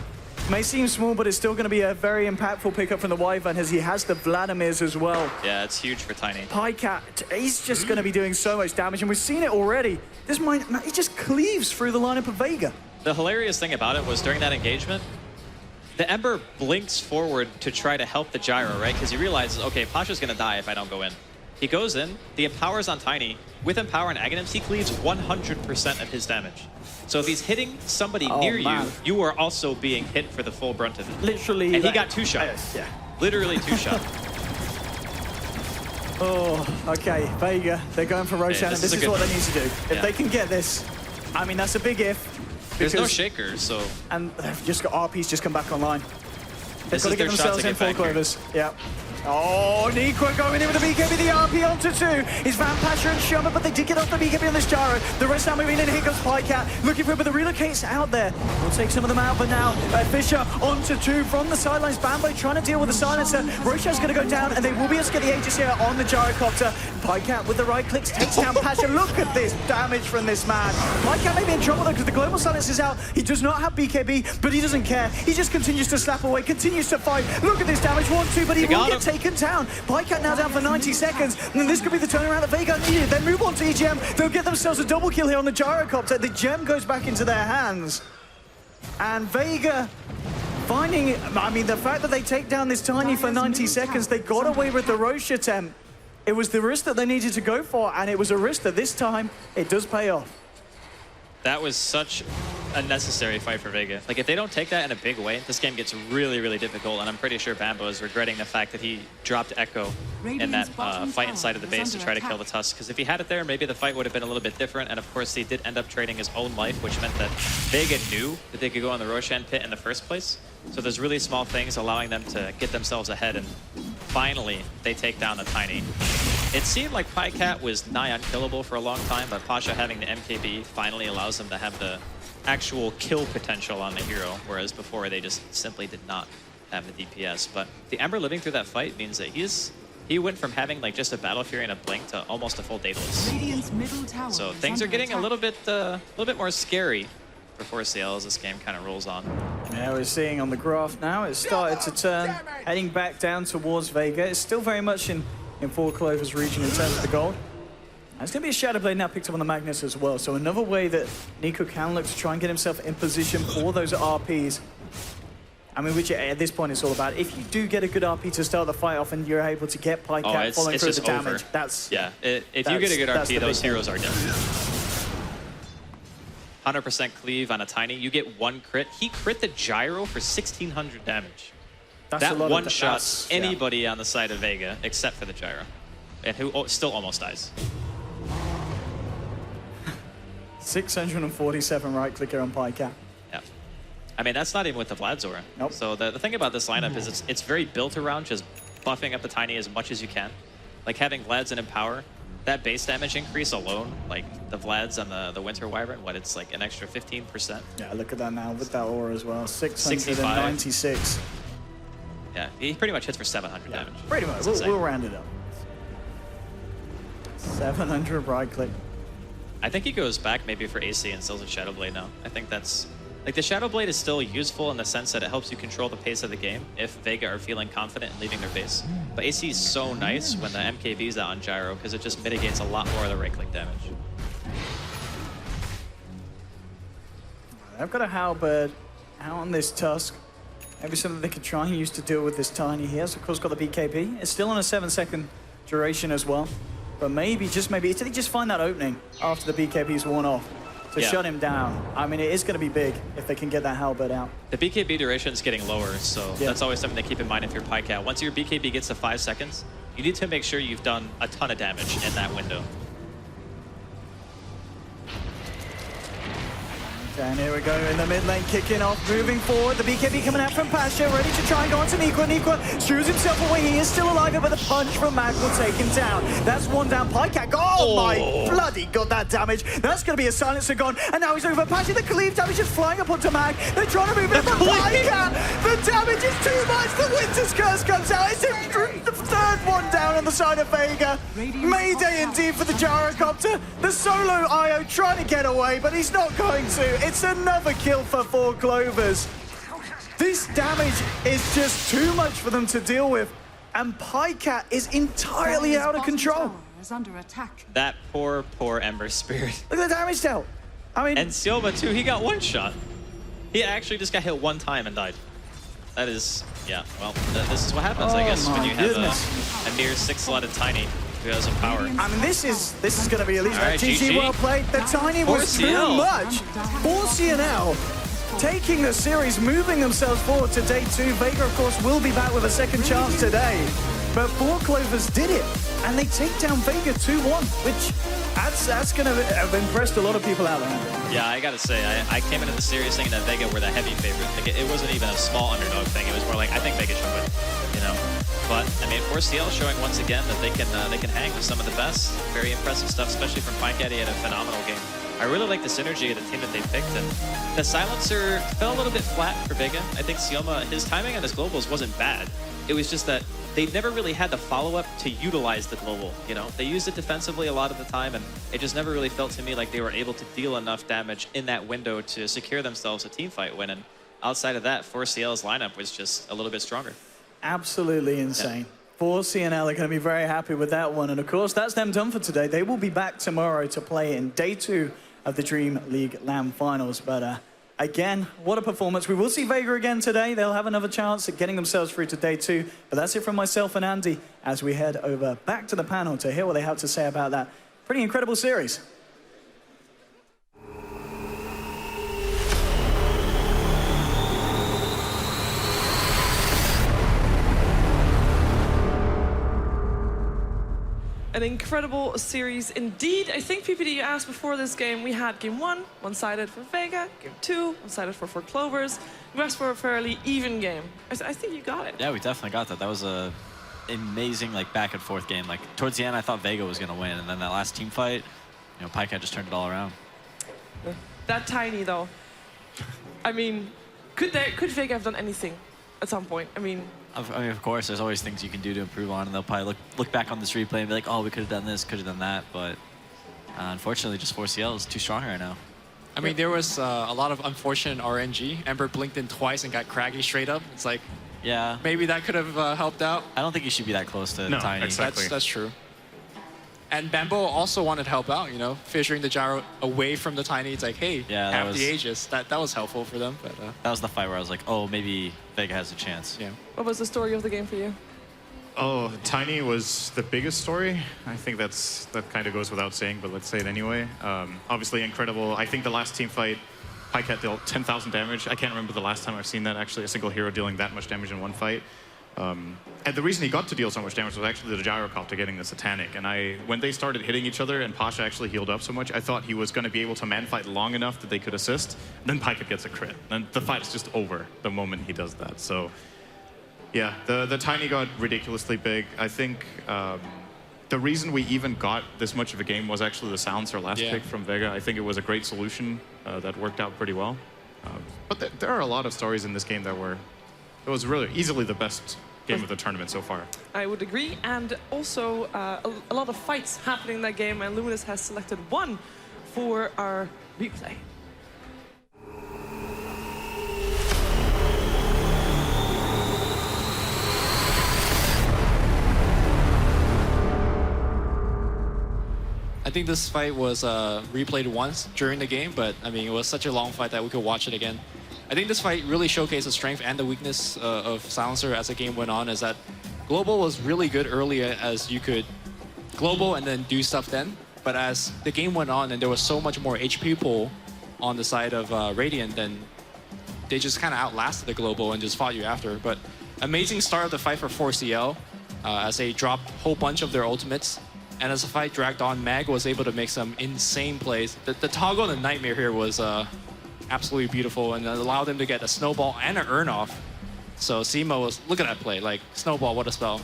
may seem small, but it's still going to be a very impactful pickup from the Wyvern as he has the Vladimirs as well. Yeah, it's huge for Tiny. Pycat, he's just going to be doing so much damage, and we've seen it already. This might, he just cleaves through the lineup of Vega. The hilarious thing about it was during that engagement, the Ember blinks forward to try to help the Gyro, right? Because he realizes, okay, Pasha's going to die if I don't go in. He goes in, the Empower's on Tiny. With Empower and Aghanims, he cleaves 100% of his damage. So if he's hitting somebody near you, you are also being hit for the full brunt of it. Literally. And he got 2 shots. Yeah. Literally 2 shots. Oh, okay. Vega, they're going for Roshan, and this is what they need to do. If they can get this, I mean, that's a big if. There's no shaker, so... And they've just got RP's just come back online. They've This got to is get their shot themselves to in get full back here. clovers. Yeah. Oh, Nikwa going in with the BKB, the RP onto 2. It's Van Pasha and Shuma, but they did get off the BKB on this Gyro. The rest are moving in. Here goes Pycat, looking for it, but the relocate's out there. We'll take some of them out, but now Fissure onto 2 from the sidelines. Bambo trying to deal with the silencer. Roshan's going to go down, and they will be able to get the Aegis here on the Gyrocopter. Pycat with the right clicks takes down Pasha. Look at this damage from this man. Pycat may be in trouble though, because the global silence is out. He does not have BKB, but he doesn't care. He just continues to slap away, continues to fight. Look at this damage, 1-2, but he will get taken down. Pycat now down for 90 seconds, and this could be the turnaround that Vega needed. They move on to EGM. They'll get themselves a double kill here on the Gyrocopter. The gem goes back into their hands. And Vega finding, I mean, the fact that they take down this Tiny for 90 seconds, they got away with the Roche attempt. It was the risk that they needed to go for, and it was a risk that this time, it does pay off. That was such a necessary fight for Vega. Like, if they don't take that in a big way, this game gets really, really difficult, and I'm pretty sure Bambo is regretting the fact that he dropped Echo in that fight inside of the base to try to kill the Tusk. Because if he had it there, maybe the fight would have been a little bit different, and of course, he did end up trading his own life, which meant that Vega knew that they could go on the Roshan pit in the first place. So there's really small things allowing them to get themselves ahead, and finally, they take down the Tiny. It seemed like Pycat was nigh unkillable for a long time, but Pasha having the MKB finally allows them to have the actual kill potential on the hero, whereas before they just simply did not have the DPS. But the Ember living through that fight means that he went from having like just a Battle Fury and a Blink to almost a full Daedalus. So things are getting a little bit more scary for 4CL as this game kind of rolls on. Yeah, we're seeing on the graph now, it's started to turn, heading back down towards Vega. It's still very much in 4 Clovers region in terms of the gold. There's going to be a Shadow Blade now picked up on the Magnus as well, so another way that Nico can look to try and get himself in position for those RPs. I mean, which at this point it's all about. If you do get a good RP to start the fight off and you're able to get Pycat following through the damage, that's... Yeah, if you get a good RP, those heroes are done. 100% cleave on a Tiny. You get 1 crit. He crit the Gyro for 1,600 damage. That one-shots anybody on the side of Vega except for the Gyro, and who still almost dies. 647 right-clicker on Pycat. Yeah. I mean, that's not even with the Vladzor. Nope. So the thing about this lineup is it's very built around just buffing up the Tiny as much as you can. Like having Vlads and Empower, that base damage increase alone, like the Vlads and the Winter Wyvern, it's like an extra 15%. Yeah, look at that now with that aura as well. 696. Yeah, he pretty much hits for 700 damage. Pretty much. We'll round it up. 700 right click. I think he goes back maybe for AC and sells a Shadow Blade now. I think that's... Like, the Shadow Blade is still useful in the sense that it helps you control the pace of the game if Vega are feeling confident in leaving their base. But AC is so nice when the MKB is out on Gyro because it just mitigates a lot more of the right-click damage. They've got a Halberd out on this Tusk. Maybe something they could try and use to deal with this Tiny. He has, of course, got the BKB. It's still on a 7-second duration as well. But maybe, just maybe, did he just find that opening after the BKB's worn off to shut him down? I mean, it is going to be big if they can get that Halberd out. The BKB duration is getting lower, so that's always something to keep in mind if you're Pycat. Once your BKB gets to 5 seconds, you need to make sure you've done a ton of damage in that window. And here we go in the mid lane, kicking off, moving forward. The BKB coming out from Pasha, ready to try and go onto Nikwa. Nikwa strews himself away. He is still alive, but the punch from Mag will take him down. That's one down. Pycat, oh my bloody god, that damage. That's going to be a silencer gone. And now he's looking for Pasha. The cleave damage is flying up onto Mag. They're trying to move it from Pycat. The damage is too much. The Winter's Curse comes out. It's the third one down on the side of Vega. Mayday indeed for the gyrocopter. The solo IO trying to get away, but he's not going to. It's another kill for 4 Clovers. This damage is just too much for them to deal with, and Pycat is entirely out of control. Is under attack. That poor Ember Spirit. Look at the damage dealt. I mean, And Silva too, he got one shot. He actually just got hit one time and died. That is, yeah, well, this is what happens, I guess, when you have a near 6-slotted Tiny who has some power. I mean, this is going to be at least All right, GG, well played. The Tiny was too 4CL. much. 4CL taking the series, moving themselves forward to day 2. Vega, of course, will be back with a second chance today. But 4 Clovers did it, and they take down Vega 2-1, which that's going to have impressed a lot of people out there. Yeah, I gotta say, I came into the series thinking that Vega were the heavy favorite. Like, it wasn't even a small underdog thing. It was more like, I think Vega should win, you know? But, I mean, 4CL showing once again that they can hang with some of the best. Very impressive stuff, especially from Pycat. He had a phenomenal game. I really like the synergy of the team that they picked, and the silencer fell a little bit flat for Vega. I think Sioma, his timing on his globals wasn't bad. It was just that they never really had the follow-up to utilize the global, you know? They used it defensively a lot of the time, and it just never really felt to me like they were able to deal enough damage in that window to secure themselves a teamfight win. And outside of that, 4CL's lineup was just a little bit stronger. Absolutely insane. 4CL are going to be very happy with that one. And of course, that's them done for today. They will be back tomorrow to play in day 2 of the Dreamleague LAN finals. But again, what a performance. We will see Vega again today. They'll have another chance at getting themselves through to day 2. But that's it from myself and Andy as we head over back to the panel to hear what they have to say about that pretty incredible series. An incredible series indeed. I think PPD, you asked before this game, we had game 1, one-sided for Vega, game 2, one-sided for 4 Clovers. You asked for a fairly even game. I think you got it. Yeah, we definitely got that. That was a amazing like back and forth game. Like towards the end, I thought Vega was gonna win, and then that last team fight, you know, Pycat just turned it all around. That Tiny though. I mean, could Vega have done anything at some point? I mean, of course, there's always things you can do to improve on, and they'll probably look back on this replay and be like, oh, we could have done this, could have done that, but unfortunately, just 4CL is too strong right now. I mean, there was a lot of unfortunate RNG. Ember blinked in twice and got craggy straight up. It's like, yeah, maybe that could have helped out. I don't think you should be that close to Tiny. Exactly. That's true. And Bambo also wanted to help out, you know, fissuring the gyro away from the Tiny. It's like, hey, yeah, have the Aegis. That was helpful for them. But that was the fight where I was like, oh, maybe Vega has a chance. Yeah. what was the story of the game for you? Oh, Tiny was the biggest story. I think that kind of goes without saying, but let's say it anyway. Obviously incredible. I think the last team fight, Pycat dealt 10,000 damage. I can't remember the last time I've seen that, actually, a single hero dealing that much damage in one fight. And the reason he got to deal so much damage was actually the gyrocopter getting the Satanic. And when they started hitting each other and Pasha actually healed up so much, I thought he was going to be able to man-fight long enough that they could assist. Then Pycat gets a crit. And the fight's just over the moment he does that. So, yeah, the Tiny got ridiculously big. I think the reason we even got this much of a game was actually the silencer last pick from Vega. I think it was a great solution that worked out pretty well. But there are a lot of stories in this game that it was really easily the best game of the tournament so far. I would agree, and also a lot of fights happening in that game, and Luminous has selected one for our replay. I think this fight was replayed once during the game, but I mean, it was such a long fight that we could watch it again. I think this fight really showcased the strength and the weakness of Silencer as the game went on, is that Global was really good early as you could global and then do stuff then. But as the game went on and there was so much more HP pool on the side of Radiant, then they just kind of outlasted the global and just fought you after. But amazing start of the fight for 4CL as they dropped a whole bunch of their ultimates. And as the fight dragged on, Mag was able to make some insane plays. The toggle and the Nightmare here was absolutely beautiful and allowed them to get a snowball and an earn off. So Simo was, look at that play, like snowball, what a spell.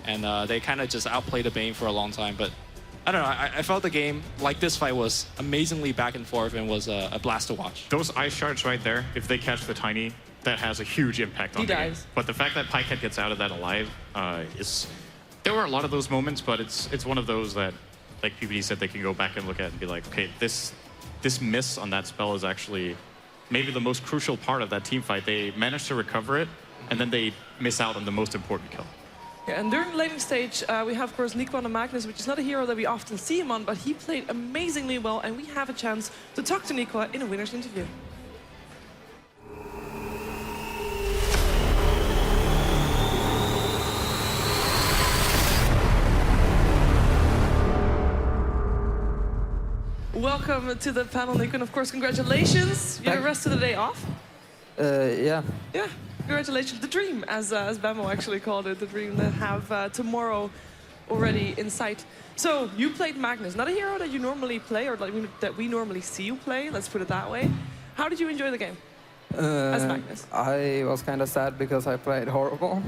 And they kind of just outplayed the Bane for a long time. But I don't know, I felt the game, like this fight, was amazingly back and forth and was a blast to watch. Those ice shards right there, if they catch the Tiny, that has a huge impact on the game. But the fact that Pycat gets out of that alive is... There were a lot of those moments, but it's one of those that, like PPD said, they can go back and look at and be like, okay, this miss on that spell is actually maybe the most crucial part of that team fight. They managed to recover it, and then they miss out on the most important kill. Yeah, and during the laning stage, we have, of course, Nico on the Magnus, which is not a hero that we often see him on, but he played amazingly well, and we have a chance to talk to Nico in a winner's interview. Welcome to the panel, Nico, and of course, congratulations. You have the rest of the day off? Yeah. Yeah, congratulations. The dream, as Bamo actually called it, the dream that have tomorrow already in sight. So, you played Magnus, not a hero that you normally play, or that we normally see you play, let's put it that way. How did you enjoy the game as Magnus? I was kind of sad because I played horrible.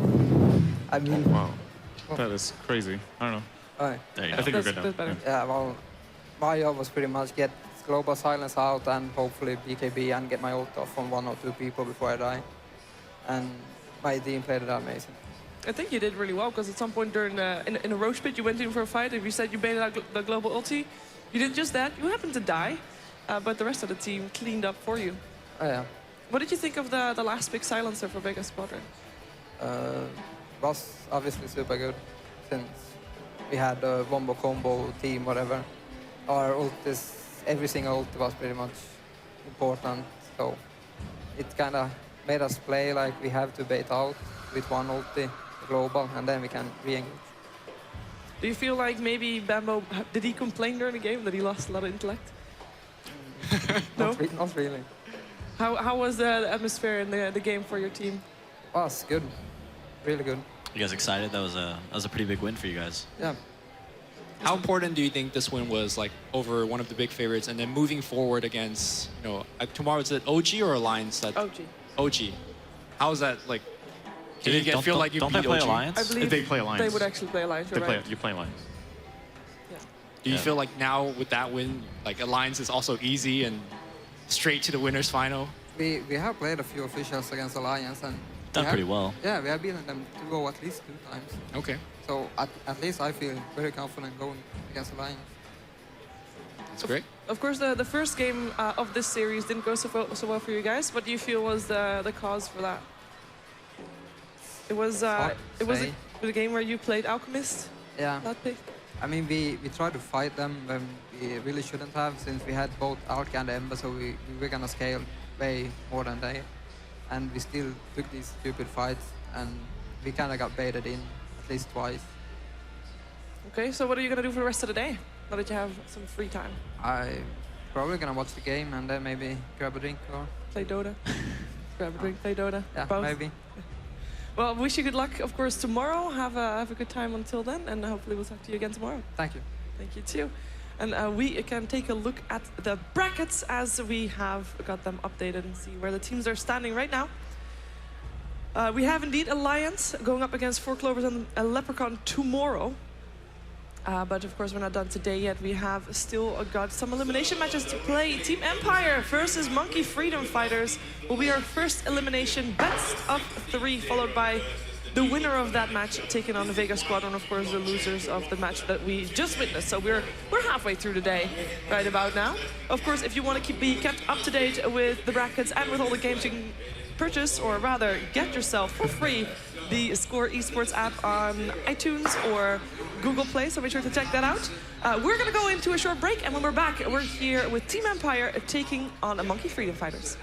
I mean... Wow, that is crazy. I don't know. There you I go. think we're good now. Better. Yeah, well, my job was pretty much get global silence out and hopefully BKB and get my ult off on 1 or 2 people before I die. And my team played it amazing. I think you did really well, because at some point during in a ROG pit, you went in for a fight, and you said you baited out the global ulti. You did just that. You happened to die, but the rest of the team cleaned up for you. Oh, yeah. What did you think of the last big silencer for Vega Squadron? Was obviously super good, since we had a wombo combo team, whatever. Our ult is, every single ult was pretty much important, so it kind of made us play like we have to bait out with 1 ulti, global, and then we can re-engage. Do you feel like maybe Bambo, did he complain during the game that he lost a lot of intellect? No? Not really. How was the atmosphere in the game for your team? Was good, really good. You guys excited? That was a pretty big win for you guys. Yeah. How important do you think this win was, like, over one of the big favorites, and then moving forward against, you know, tomorrow, is it OG or Alliance? That OG. OG. How is that, like, do you feel like you don't beat they play OG? Alliance? I believe If they play Alliance. they would actually play Alliance, you're right. You play Alliance. Do you feel like now with that win, like, Alliance is also easy and straight to the winners final? We have played a few officials against Alliance and... Done pretty well. Yeah, we have beaten them to go at least 2 times. Okay. So at least I feel very confident going against Alliance. That's great. Of course, the first game of this series didn't go so well for you guys. What do you feel was the cause for that? It was a game where you played Alchemist. Yeah. That pick. I mean, we tried to fight them when we really shouldn't have, since we had both Alk and Ember, so we were gonna scale way more than they. And we still took these stupid fights, and we kind of got baited in at least twice. Okay, so what are you gonna do for the rest of the day, now that you have some free time? I'm probably gonna watch the game and then maybe grab a drink or... Play Dota? Grab a drink, play Dota? Yeah, Both? maybe. Well, wish you good luck, of course, tomorrow. Have a good time until then, and hopefully we'll talk to you again tomorrow. Thank you. Thank you too. And we can take a look at the brackets as we have got them updated and see where the teams are standing right now. We have indeed Alliance going up against 4 Clovers and a Leprechaun tomorrow. But of course we're not done today yet. We have still got some elimination matches to play. Team Empire versus Monkey Freedom Fighters will be our first elimination, best of 3, followed by the winner of that match taking on the Vega Squadron, of course, the losers of the match that we just witnessed. So we're halfway through the day right about now. Of course, if you want to be kept up to date with the brackets and with all the games you can purchase, or rather get yourself for free, the Score Esports app on iTunes or Google Play, so make sure to check that out. We're going to go into a short break, and when we're back, we're here with Team Empire taking on a Monkey Freedom Fighters.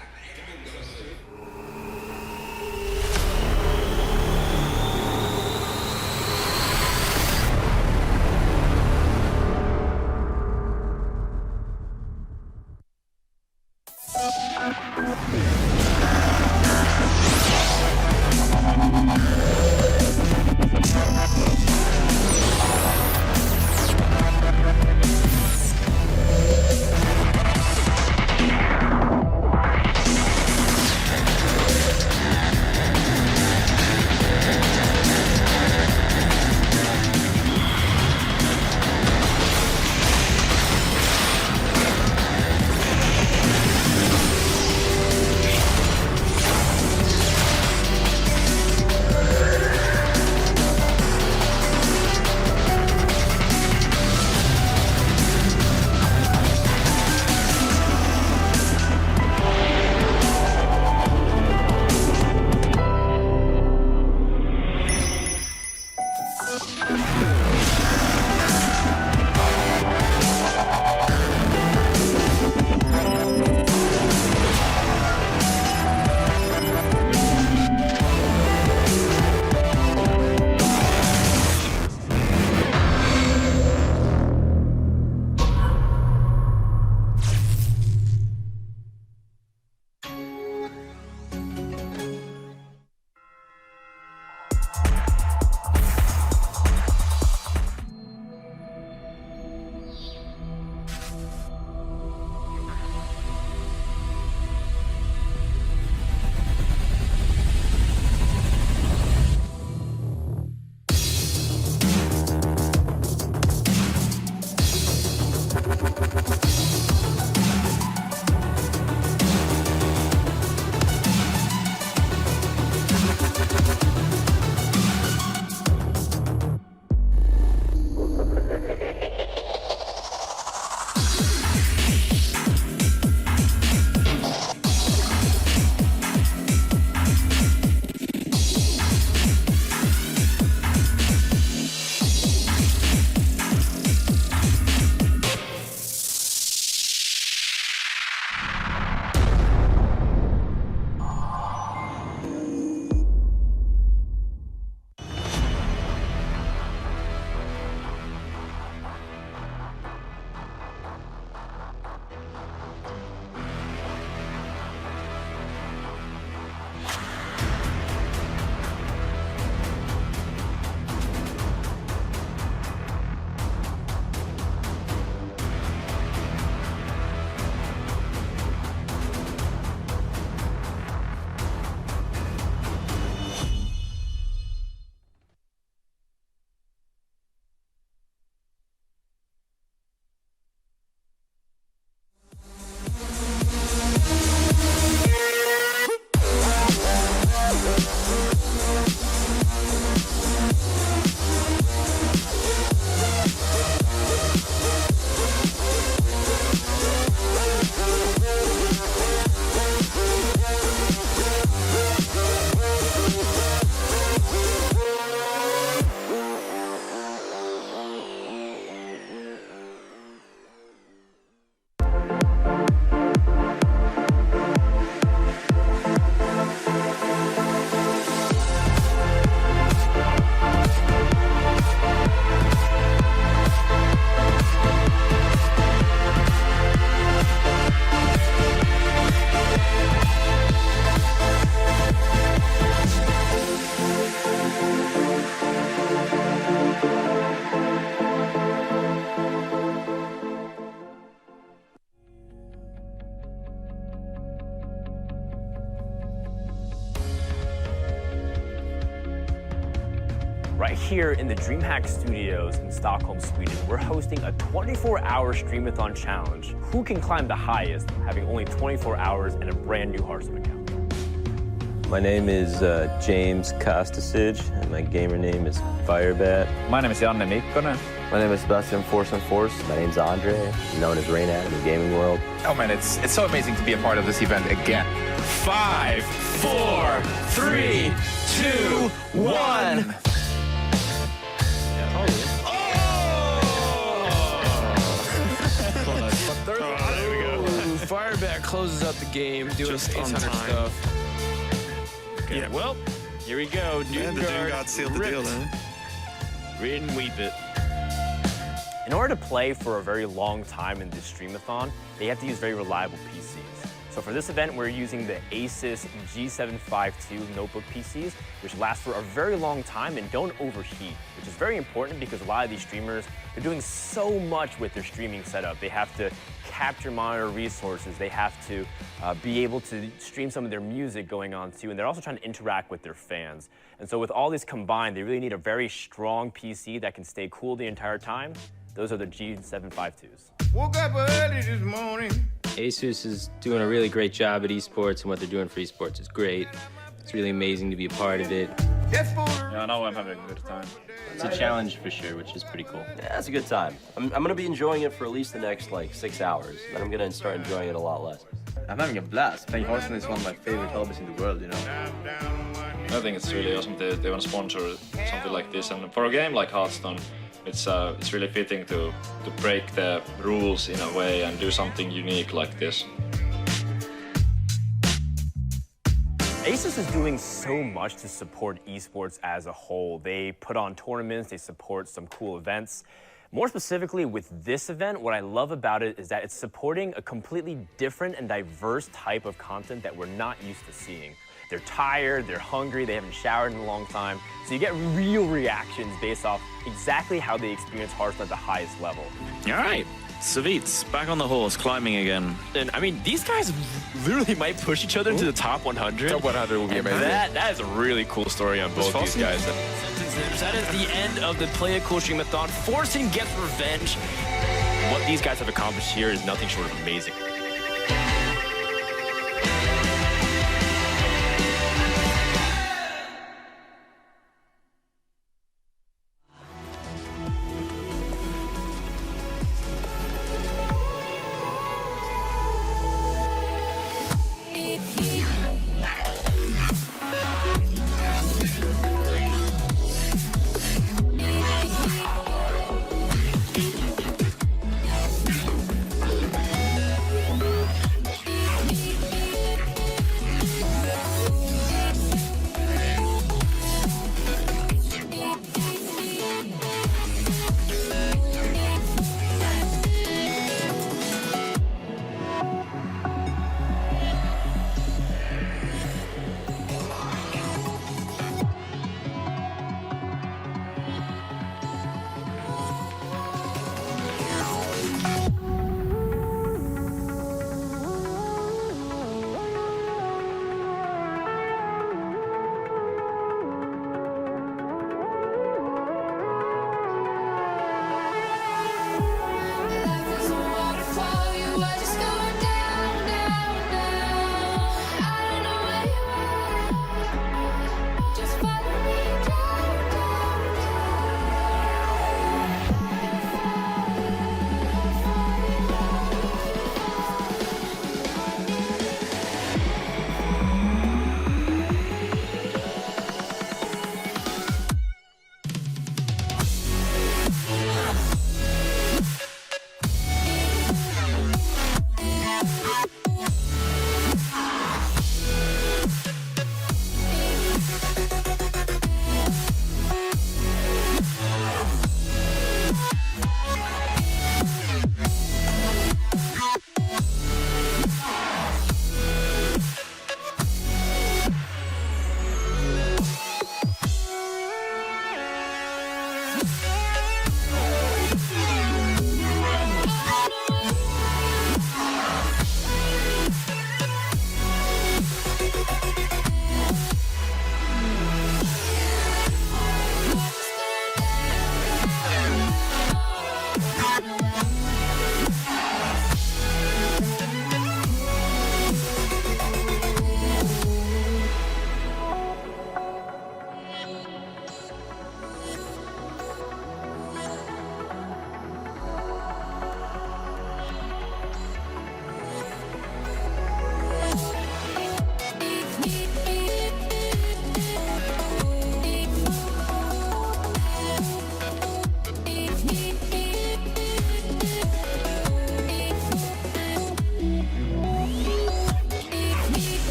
Right here in the DreamHack Studios in Stockholm, Sweden, we're hosting a 24-hour Streamathon challenge. Who can climb the highest, having only 24 hours and a brand new Hearthstone account? My name is James Kostasich, and my gamer name is Firebat. My name is Janne Mikkonen. My name is Sebastian Force. My name's Andre, known as Reynad in the gaming world. Oh man, it's so amazing to be a part of this event again. 5, 4, 3, 2, 1. Firebat closes out the game, doing Just 800 stuff. Okay, Yeah. well, here we go. Man, the Doom God sealed the deal, then. Read and weep it. In order to play for a very long time in this Streamathon, they have to use very reliable PCs. So for this event, we're using the ASUS G752 notebook PCs, which last for a very long time and don't overheat, which is very important because a lot of these streamers, they're doing so much with their streaming setup. They have to capture monitor resources. They have to be able to stream some of their music going on too, and they're also trying to interact with their fans. And so with all this combined, they really need a very strong PC that can stay cool the entire time. Those are the G752s. Woke up early this morning. ASUS is doing a really great job at esports, and what they're doing for esports is great. It's really amazing to be a part of it. Yeah, now I'm having a good time. It's a challenge for sure, which is pretty cool. Yeah, it's a good time. I'm going to be enjoying it for at least the next, 6 hours. Then I'm going to start enjoying it a lot less. I'm having a blast. Playing Hearthstone is one of my favorite hobbies in the world, you know. I think it's really awesome that they want to sponsor something like this, and for a game like Hearthstone, it's really fitting to break the rules in a way and do something unique like this. ASUS is doing so much to support esports as a whole. They put on tournaments, they support some cool events. More specifically with this event, what I love about it is that it's supporting a completely different and diverse type of content that we're not used to seeing. They're tired, they're hungry, they haven't showered in a long time. So you get real reactions based off exactly how they experience Hearthstone at the highest level. All right, Savitz, back on the horse, climbing again. And I mean, these guys literally might push each other into the top 100. Top 100 would be amazing. That is a really cool story on both these guys. That is the end of the Play It Cool Streamathon. Forcing gets revenge. What these guys have accomplished here is nothing short of amazing.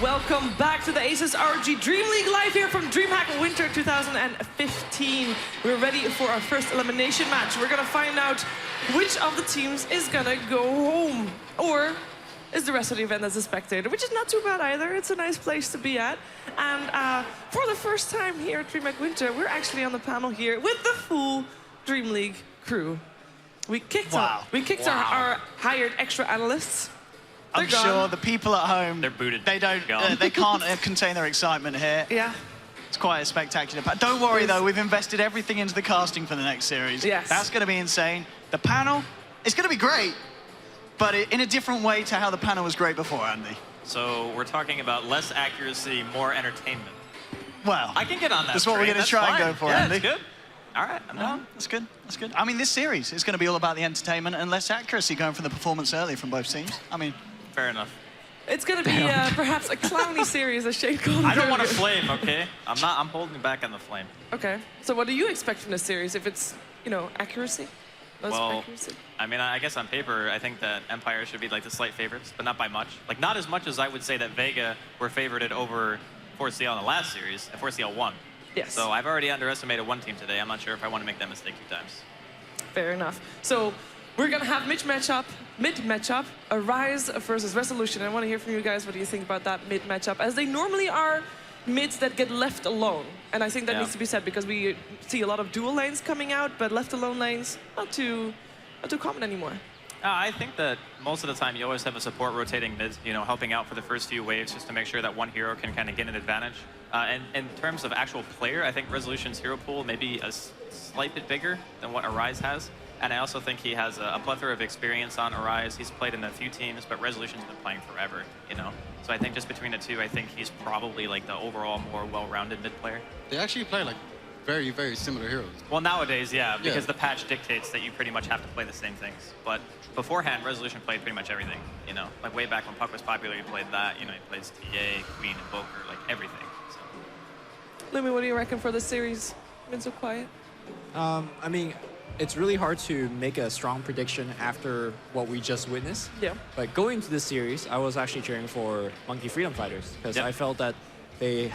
Welcome back to the ASUS ROG Dreamleague live here from DreamHack Winter 2015. We're ready for our first elimination match. We're gonna find out which of the teams is gonna go home, or is the rest of the event as a spectator, which is not too bad either. It's a nice place to be at. And for the first time here at DreamHack Winter, we're actually on the panel here with the full Dreamleague crew. We kicked our hired extra analysts. I'm sure the people at home, they're booted. They don't, they can't contain their excitement here. Yeah. It's quite a spectacular pack. Don't worry though, we've invested everything into the casting for the next series. Yes. That's going to be insane. The panel, it's going to be great, but in a different way to how the panel was great before, Andy. So we're talking about less accuracy, more entertainment. Well, I can get on that. That's what we're going to try and go for, yeah, Andy. That's good. All right, I'm down. That's good. That's good. I mean, this series is going to be all about the entertainment and less accuracy going from the performance early from both teams. I mean, fair enough. It's going to be perhaps a clowny series, as Shane called it. I don't want to flame, okay? I'm holding back on the flame. Okay. So what do you expect from this series? If it's, accuracy? Less accuracy? I mean, I guess on paper, I think that Empire should be like the slight favorites, but not by much. Like, not as much as I would say that Vega were favorited over 4CL in the last series, and 4CL won. Yes. So I've already underestimated one team today. I'm not sure if I want to make that mistake 2 times. Fair enough. So we're going to have mid-matchup, Arise versus Resolution. I want to hear from you guys. What do you think about that mid-matchup? As they normally are mids that get left alone. And I think that needs to be said because we see a lot of dual lanes coming out, but left alone lanes, not too common anymore. I think that most of the time you always have a support rotating mid, helping out for the first few waves just to make sure that one hero can kind of get an advantage. And in terms of actual player, I think Resolution's hero pool may be a slight bit bigger than what Arise has. And I also think he has a plethora of experience on Arise. He's played in a few teams, but Resolution's been playing forever, So I think just between the two, I think he's probably like the overall more well-rounded mid player. They actually play like very, very similar heroes. Well, nowadays, yeah, because the patch dictates that you pretty much have to play the same things. But beforehand, Resolution played pretty much everything, Like way back when Puck was popular, he played that, he plays TA, Queen, Invoker, like everything. So. Lumi, what do you reckon for this series? Been so quiet. I mean, it's really hard to make a strong prediction after what we just witnessed. Yeah. But going into this series, I was actually cheering for Monkey Freedom Fighters because I felt that they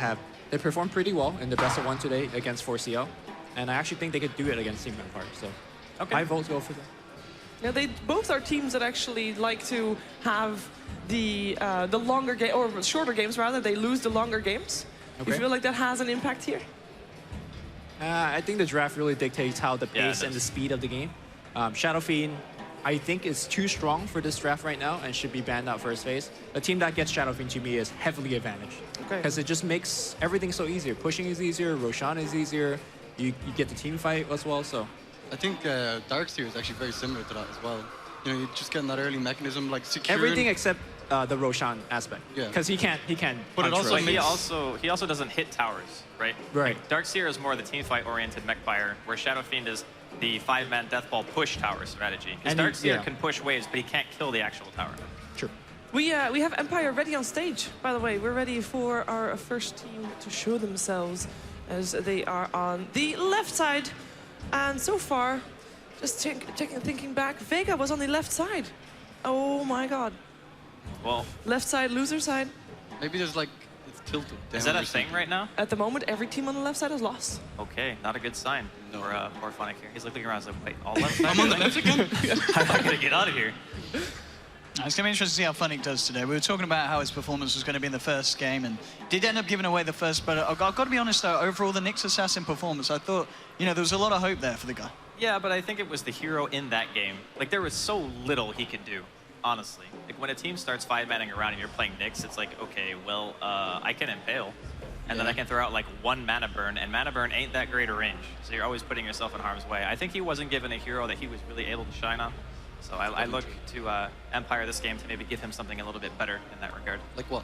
performed pretty well in the best of 1 today against 4CL, and I actually think they could do it against Team Empire. So my votes go for them. Yeah, they both are teams that actually like to have the longer game or shorter games rather. They lose the longer games. Okay. You feel like that has an impact here? I think the draft really dictates how the pace and the speed of the game. Shadow Fiend, I think is too strong for this draft right now and should be banned out first phase. The team that gets Shadow Fiend to me is heavily advantaged. Okay. Because it just makes everything so easier. Pushing is easier, Roshan is easier, you get the team fight as well, so. I think Darkseer is actually very similar to that as well. You know, you're just getting that early mechanism, like securing... Everything except the Roshan aspect. Yeah. Because he can't But punch he also doesn't hit towers, right? Right. Like, Darkseer is more the team fight oriented mech buyer, where Shadow Fiend is the 5-man death ball push tower strategy. Because Darkseer can push waves, but he can't kill the actual tower. True. We have Empire ready on stage, by the way. We're ready for our first team to show themselves as they are on the left side. And so far, just thinking back, Vega was on the left side. Oh my god. Well, left side, loser side. Maybe there's like, it's tilted down. Is that a thing right now? At the moment, every team on the left side is lost. Okay, not a good sign for poor Phonic here. He's looking around, he's like, wait, all left side? I'm on the left again? I'm not gonna get out of here. It's going to be interesting to see how Phonic does today. We were talking about how his performance was going to be in the first game, and did end up giving away the first, but I've got to be honest, though, overall, the Nyx Assassin performance, I thought, you know, there was a lot of hope there for the guy. Yeah, but I think it was the hero in that game. Like, there was so little he could do, honestly. Like, when a team starts 5-manning around and you're playing Nyx, it's like, okay, well, I can impale. And then I can throw out, like, 1 mana burn, and mana burn ain't that great a range. So you're always putting yourself in harm's way. I think he wasn't given a hero that he was really able to shine on. So I look to Empire this game to maybe give him something a little bit better in that regard. Like what?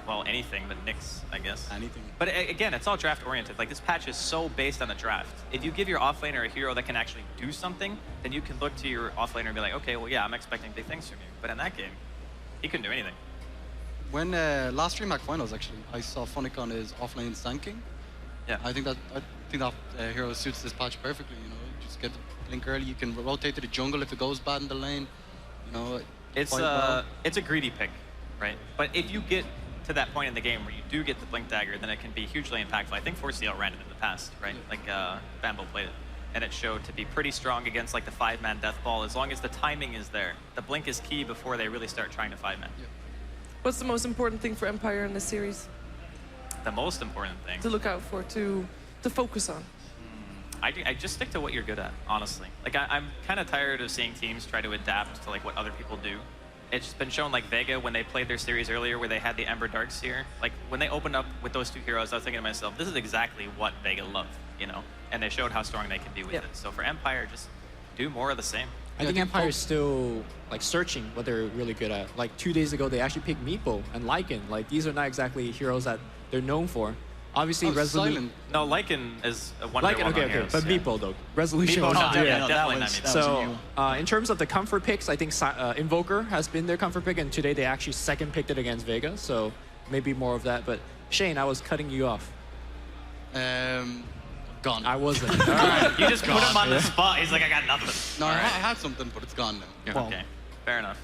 Well, anything but Nyx, I guess. Anything. But again, it's all draft-oriented. Like, this patch is so based on the draft. If you give your offlaner a hero that can actually do something, then you can look to your offlaner and be like, okay, well, yeah, I'm expecting big things from you. But in that game, he couldn't do anything. When last Dreamhack Finals, actually, I saw Phonic on his offlane stanking. Yeah. I think that hero suits this patch perfectly, you know. You just get the blink early, you can rotate to the jungle if it goes bad in the lane. You know, it's a greedy pick, right? But if you get to that point in the game where you do get the blink dagger, then it can be hugely impactful. I think 4CL ran it in the past, right? Like Bambo played it, and it showed to be pretty strong against like the 5-man death ball as long as the timing is there. The blink is key before they really start trying to 5-man. Yeah. What's the most important thing for Empire in this series? The most important thing to look out for, to focus on. I just stick to what you're good at, honestly. Like, I'm kind of tired of seeing teams try to adapt to like what other people do. It's been shown like Vega when they played their series earlier where they had the Ember Darkseer. Like, when they opened up with those 2 heroes, I was thinking to myself, this is exactly what Vega loved, you know? And they showed how strong they can be with it. So for Empire, just do more of the same. I think Empire is still like searching what they're really good at. Like 2 days ago, they actually picked Meepo and Lycan. Like, these are not exactly heroes that they're known for. Obviously, Resolution. No, Lycan is a wonder one okay. But Meepo, though. Resolution was definitely not Meepo. So, in terms of the comfort picks, I think Invoker has been their comfort pick, and today they actually second picked it against Vega. So, maybe more of that. But Shane, I was cutting you off. Gone. I wasn't. All right, you just put him on the spot. He's like, I got nothing. No, I had something, but it's gone now. Well, okay, fair enough.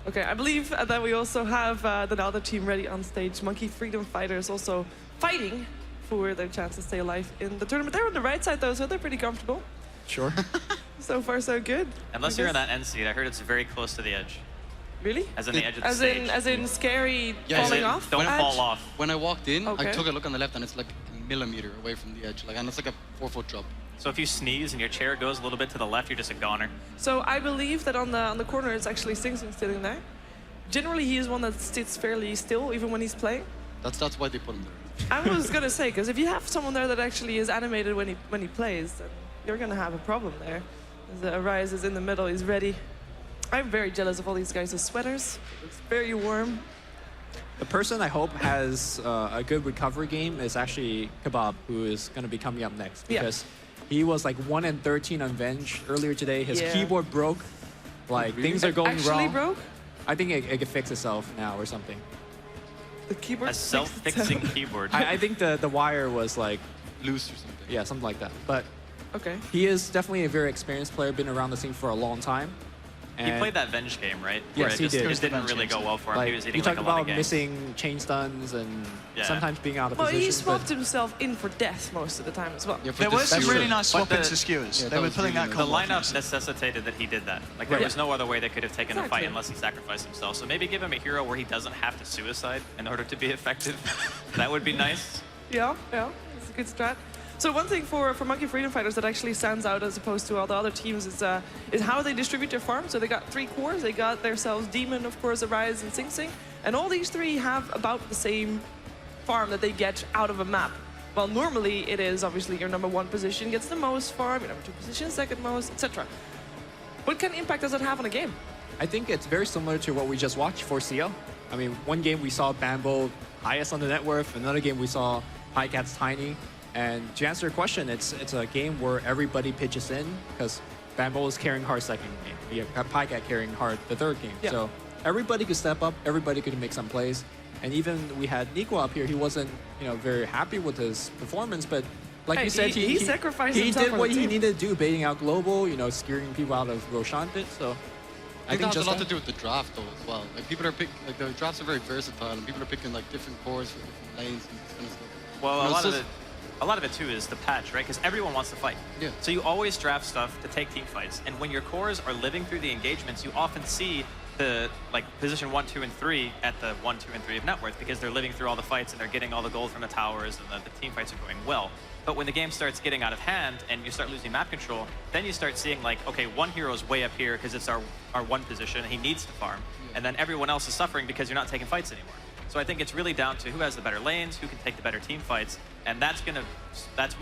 Okay, I believe that we also have the other team ready on stage. Monkey Freedom Fighters also fighting for their chance to stay alive in the tournament. They're on the right side though, so they're pretty comfortable. Sure. So far, so good. Unless you're in that end seat, I heard it's very close to the edge. Really? As in the edge of the stage. As in scary falling off? Don't fall off. When I walked in, I took a look on the left and it's like a millimeter away from the edge. Like, and it's like a 4-foot drop. So if you sneeze and your chair goes a little bit to the left, you're just a goner. So I believe that on the corner it's actually Sing Sing sitting there. Generally, he is one that sits fairly still, even when he's playing. That's why they put him there. I was gonna say, because if you have someone there that actually is animated when he plays, then you're gonna have a problem there. As Arise is in the middle, he's ready. I'm very jealous of all these guys' sweaters. It's very warm. The person I hope has a good recovery game is actually Kebab, who is gonna be coming up next because he was like 1-13 on Venge earlier today. His keyboard broke. Like things are going wrong. Actually broke? I think it can fix itself now or something. The keyboard. A self-fixing keyboard. I think the wire was like loose or something. Yeah, something like that. But okay, he is definitely a very experienced player, been around the scene for a long time. He played that Venge game, right? Yes, he did. It didn't really go well for him. Like, he was eating you talk like a lot of about games. missing chain stuns and sometimes being out of position. Well, he swapped himself in for death most of the time as well. Yeah, there was some really nice swap-ins to skewers. They were pulling that The combo. lineup necessitated that he did that. Like, there was no other way they could have taken the fight unless he sacrificed himself. So maybe give him a hero where he doesn't have to suicide in order to be effective. That would be nice. Yeah, it's a good strat. So one thing for Monkey Freedom Fighters that actually stands out as opposed to all the other teams is how they distribute their farm. So they got 3 cores. They got themselves Demon, of course, Arise, and Sing Sing. And all these 3 have about the same farm that they get out of a map. Well, normally it is obviously your number 1 position gets the most farm, your number 2 position, second most, etc. What kind of impact does that have on a game? I think it's very similar to what we just watched for CO. I mean, one game we saw Bambo highest on the net worth, another game we saw Highcats Tiny. And to answer your question, it's a game where everybody pitches in because Bambo is carrying hard second game. We have Highcat carrying hard the third game. Yeah. So everybody could step up, everybody could make some plays. And even we had Nico up here, he wasn't very happy with his performance, but like you said, he sacrificed he himself did for what the he team. needed to do, baiting out Global, scaring people out of Roshan bit. So I think that has a lot to do with the draft though as well. Like people are picking, like the drafts are very versatile, and people are picking like different cores for different lanes and this kind of stuff. Well, a lot of it too is the patch, right? Because everyone wants to fight. Yeah. So you always draft stuff to take team fights, and when your cores are living through the engagements, you often see the position 1, 2, and 3 at the 1, 2, and 3 of net worth because they're living through all the fights and they're getting all the gold from the towers and the team fights are going well. But when the game starts getting out of hand and you start losing map control, then you start seeing like, okay, one hero is way up here because it's our 1 position and he needs to farm, and then everyone else is suffering because you're not taking fights anymore. So I think it's really down to who has the better lanes, who can take the better team fights, and that's when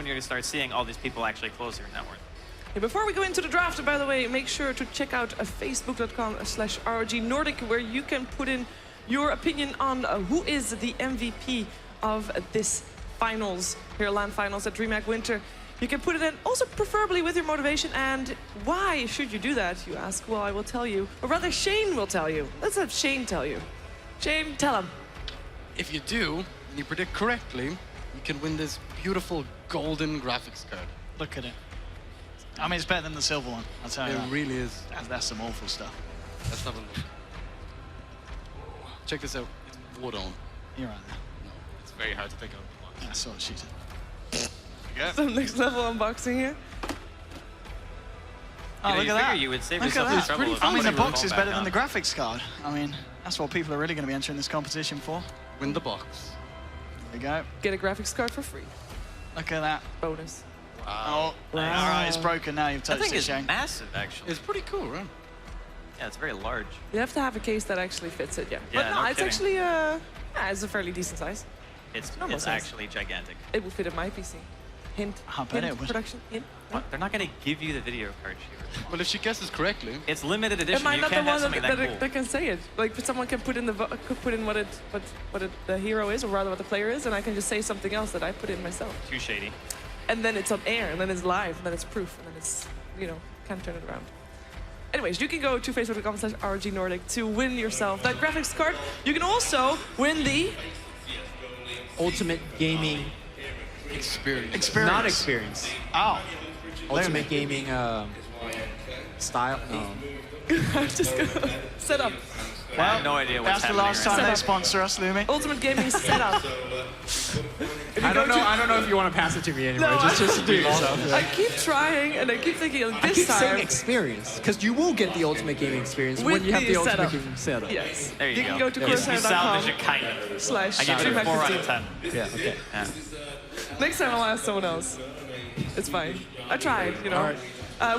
you're gonna start seeing all these people actually close their net worth. Hey, before we go into the draft, by the way, make sure to check out facebook.com/ROG Nordic, where you can put in your opinion on who is the MVP of this finals, here LAN finals at Dreamhack Winter. You can put it in also preferably with your motivation. And why should you do that, you ask? Well, I will tell you, or rather Shane will tell you. Let's have Shane tell you. Shane, tell him. If you do, and you predict correctly, you can win this beautiful golden graphics card. Look at it. I mean, it's better than the silver one, I'll tell you that. It really is. That's some awful stuff. Let's have a look. Check this out. It's wood on. You're right there. No, it's very hard to take out. I saw what she did. Yeah. Some next level unboxing here. Oh, look at that. You would save Look yourself at the that. trouble of I mean, the putting box phone is back better than on. the graphics card. I mean, that's what people are really going to be entering this competition for. Win the box. There we go. Get a graphics card for free. Look at that. Bonus. Wow. Oh, all right, it's broken now. You've That touched thing it, is Shane. massive, actually. It's pretty cool, right? Yeah, it's very large. You have to have a case that actually fits it, yeah. Yeah, But no, no it's kidding. actually, it's a fairly decent size. Normal It's size. actually gigantic. It will fit in my PC. Hint. I bet hint, it would. Production. Hint. What? They're not going to give you the video card, Shearer. Well, if she guesses correctly, It's limited edition. Am I You not the can't have one something that cool. that can say it? Like someone can put in the hero is, or rather what the player is, and I can just say something else that I put in myself. Too shady. And then it's on air, and then it's live, and then it's proof, and then it's, can't turn it around. Anyways, you can go to facebook.com/ROG Nordic to win yourself that graphics card. You can also win the Ultimate Gaming experience. Not experience. Oh. Ultimate Gaming style. No. I'm just gonna set up. I have no idea what's That's the happening last right time now. they sponsor us, Lumi. Ultimate Gaming setup. I don't know if you want to pass it to me anymore. No, just do it yourself. I keep trying, and I keep thinking I this keep time. saying experience, because you will get the Ultimate Gaming experience With when you have the the Ultimate setup. Gaming setup. Yes. There you can go. go to You salvage it, kind of. /. I give it a 4 out of 10. Yeah, okay. Yeah. Next time I'll ask someone else. It's fine. I tried, All right.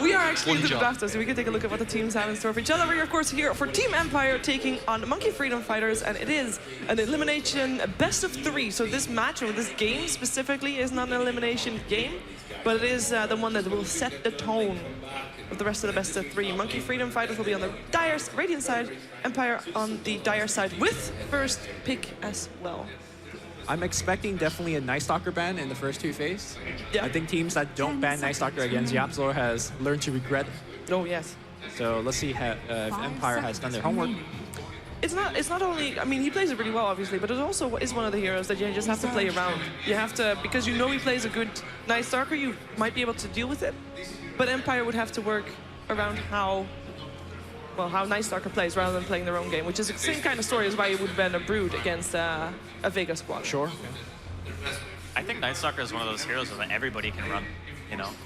We are actually One into the job. draft, so we can take a look at what the teams have in store for each other. We're, of course, here for Team Empire taking on Monkey Freedom Fighters, and it is an elimination best of 3. So this match, or this game specifically, is not an elimination game, but it is the one that will set the tone of the rest of the best of 3. Monkey Freedom Fighters will be on the Radiant side, Empire on the Dire side, with first pick as well. I'm expecting definitely a Night Stalker ban in the first 2 phases. Yeah. I think teams that don't ban Night Stalker against Yapzor has learned to regret. Oh, yes. So let's see if Empire has done their homework. It's not only, I mean, he plays it really well, obviously, but it also is one of the heroes that you just have to play around. You have to, because you know he plays a good Night Stalker, you might be able to deal with it. But Empire would have to work around how Night Stalker plays rather than playing their own game, which is the same kind of story as why you would ban a Brood against a Vega squad. Sure. I think Night Stalker is one of those heroes that everybody can run.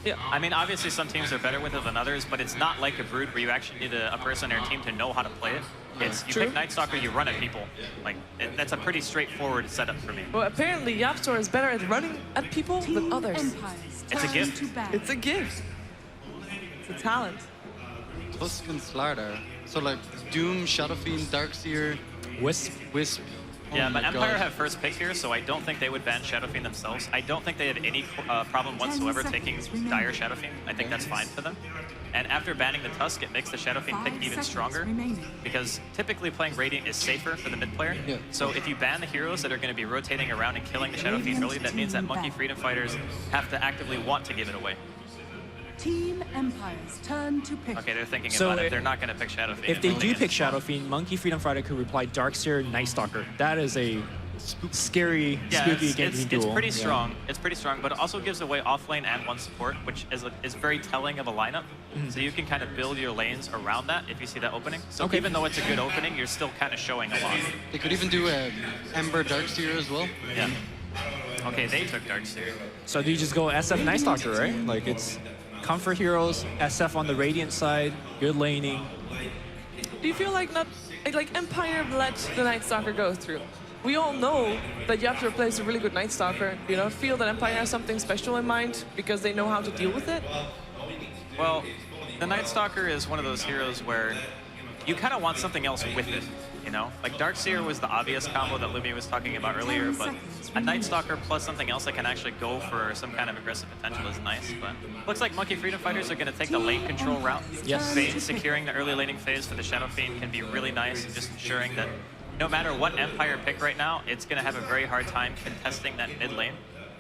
Yeah. I mean, obviously some teams are better with it than others, but it's not like a Brood where you actually need a person on your team to know how to play it. It's you pick Night Stalker, you run at people. Like that's a pretty straightforward setup for me. Well, apparently Yapstor is better at running at people than others. It's a gift. It's a gift. It's a talent. Tusk and Slardar. So like Doom, Shadow Fiend, Darkseer, Wisp. Oh Yeah, but my Empire God. have first pick here, so I don't think they would ban Shadow Fiend themselves. I don't think they have any problem whatsoever taking Dire Shadow Fiend. I think that's fine for them. And after banning the Tusk, it makes the Shadow Fiend pick even stronger, because typically playing Radiant is safer for the mid player. Yeah. So if you ban the heroes that are going to be rotating around and killing the Shadow Fiend early, that means that Monkey Freedom Fighters have to actively want to give it away. Team Empire's turn to pick. Okay, they're thinking So about it. They're not going to pick Shadow Fiend. If they do pick Shadow Fiend, Monkey Freedom Fighter could reply Darkseer, Night Stalker. That is a scary, spooky it's duel. pretty strong. It's pretty strong, but it also gives away off lane and one support, which is very telling of a lineup. So you can kind of build your lanes around that if you see that opening. So even though it's a good opening, you're still kind of showing a lot. They could even do Ember Darkseer as well. Yeah. Okay, they took Darkseer. So do you just go SF Night Stalker, right? Like it's comfort heroes, SF on the Radiant side, good laning. Do you feel like Empire let the Night Stalker go through? We all know that Yapstor plays a really good Night Stalker. Do you not feel that Empire has something special in mind because they know how to deal with it? Well, the Night Stalker is one of those heroes where you kind of want something else with it, you know? Like Darkseer was the obvious combo that Lumi was talking about earlier, but a Night Stalker plus something else that can actually go for some kind of aggressive potential is nice, but looks like Monkey Freedom Fighters are going to take the lane control route. Yes. Vayne securing the early laning phase for the Shadow Fiend can be really nice, and just ensuring that no matter what Empire pick right now, it's going to have a very hard time contesting that mid lane.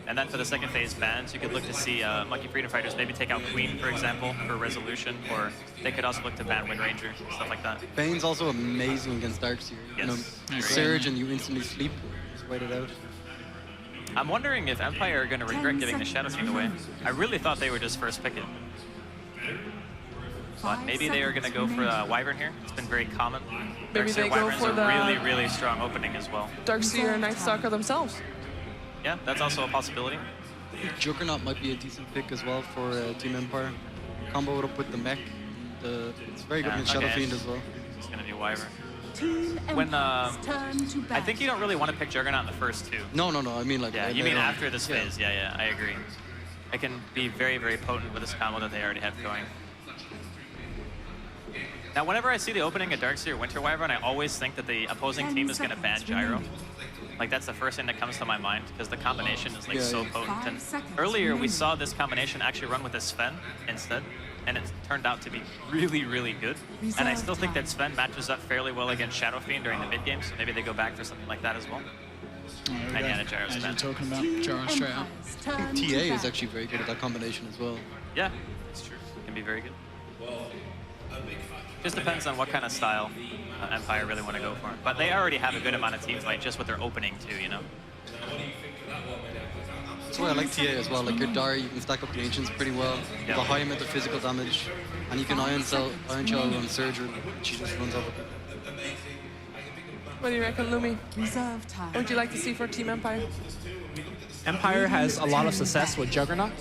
And then for the second phase bans, you could look to see Monkey Freedom Fighters maybe take out Queen, for example, for resolution, or they could also look to ban Wind Ranger, stuff like that. Vayne's also amazing against Darkseer. You know, you surge and you instantly sleep. Just wait it out. I'm wondering if Empire are going to regret giving the Shadow Fiend away. I really thought they would just first pick it. But maybe they are going to go for Wyvern here. It's been very common. Maybe Darkseer they go Wyverns for are the really, really strong opening as well. Darkseer and Night Stalker themselves. Yeah, that's also a possibility. Juggernaut might be a decent pick as well for Team Empire. Combo it up with the mech. It's very good with Shadow Fiend as well. It's going to be Wyvern. Team When turn to I think you don't really want to pick Juggernaut in the first two. No. I mean like. Yeah, you mean after this phase? Yeah, I agree. It can be very, very potent with this combo that they already have going. Now, whenever I see the opening of Darkseer Winter Wyvern, I always think that the opposing team is going to ban Gyro. Like, that's the first thing that comes to my mind, because the combination is, like, so potent. And earlier, we saw this combination actually run with a Sven instead, and it turned out to be really, really good. And I still think that Sven matches up fairly well against Shadow Fiend during the mid-game, so maybe they go back for something like that as well. And yeah, Gyro's As you're banned. talking about Gyro straight out. I think TA is actually very good at that combination as well. Yeah, it's true. It can be very good. Just depends on what kind of style Empire really want to go for. But they already have a good amount of team fight just with their opening too, you know? That's why I like TA as well. Like your Dire, you can stack up the Ancients pretty well. You have a high amount of physical damage, and you can Iron Shell on Surge, she just runs over people. What do you reckon, Lumi? Reserve time. What would you like to see for Team Empire? Empire has a lot of success with Juggernaut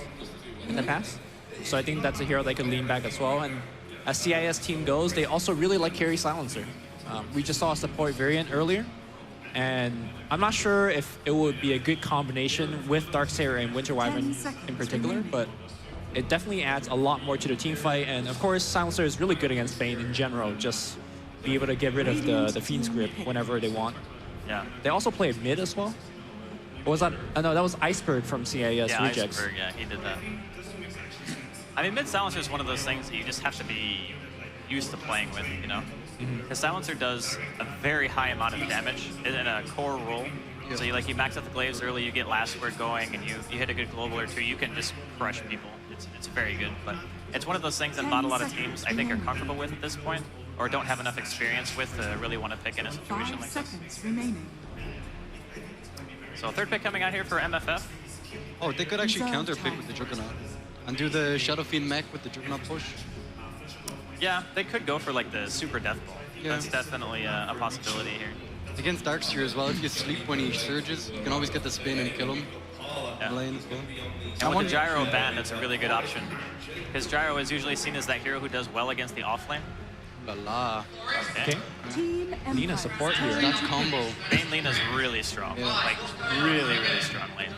in the past, so I think that's a hero they could lean back as well. And as CIS team goes, they also really like Carry Silencer. We just saw a support variant earlier, and I'm not sure if it would be a good combination with Darkseer and Winter Wyvern in particular, but it definitely adds a lot more to the team fight. And of course, Silencer is really good against Vayne in general, just be able to get rid of the Fiend's grip whenever they want. Yeah. They also play mid as well. Or was that? No, that was Iceberg from CIS Yeah, Rejects. Iceberg, yeah, he did that. I mean, mid Silencer is one of those things that you just have to be used to playing with, you know? Because Silencer does a very high amount of damage in a core role. Yeah. So you max out the glaives early, you get last word going, and you hit a good global or two, you can just crush people. It's very good, but it's one of those things that not a lot of teams, I think, are comfortable with at this point, or don't have enough experience with to really want to pick in a situation like this. Remaining. So third pick coming out here for MFF. Oh, they could actually counter pick with the Juggernaut and do the Shadow Fiend mech with the Juggernaut push. Yeah, they could go for like the super death ball. Yeah. That's definitely a possibility here. Against Darkseer as well, if you sleep when he surges, you can always get the spin and kill him. Yeah. Lane as well. And with the Gyro ban, that's a really good option. Because Gyro is usually seen as that hero who does well against the offlane. La la. Okay. Team Lina Empires support here. turn That to combo. Bane Lina's really strong. Like, really, really strong lane.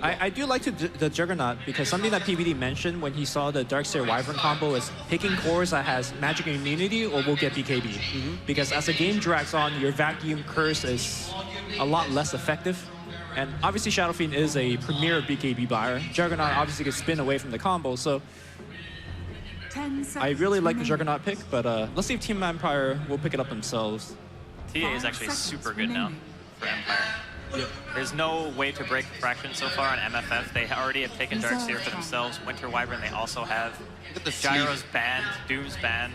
I do like the Juggernaut because something that PBD mentioned when he saw the Darkseer Wyvern combo is picking cores that has magic immunity or will get BKB. Because as the game drags on, your vacuum curse is a lot less effective. And obviously Shadow Fiend is a premier BKB buyer. Juggernaut obviously could spin away from the combo, so 10 seconds I really like the remaining. Juggernaut pick, but let's see if Team Empire will pick it up themselves. TA is actually super good now for Empire. There's no way to break the fraction so far on MFF. They already have taken Darkseer for themselves. Winter Wyvern they also have. Gyro's banned, Doom's banned.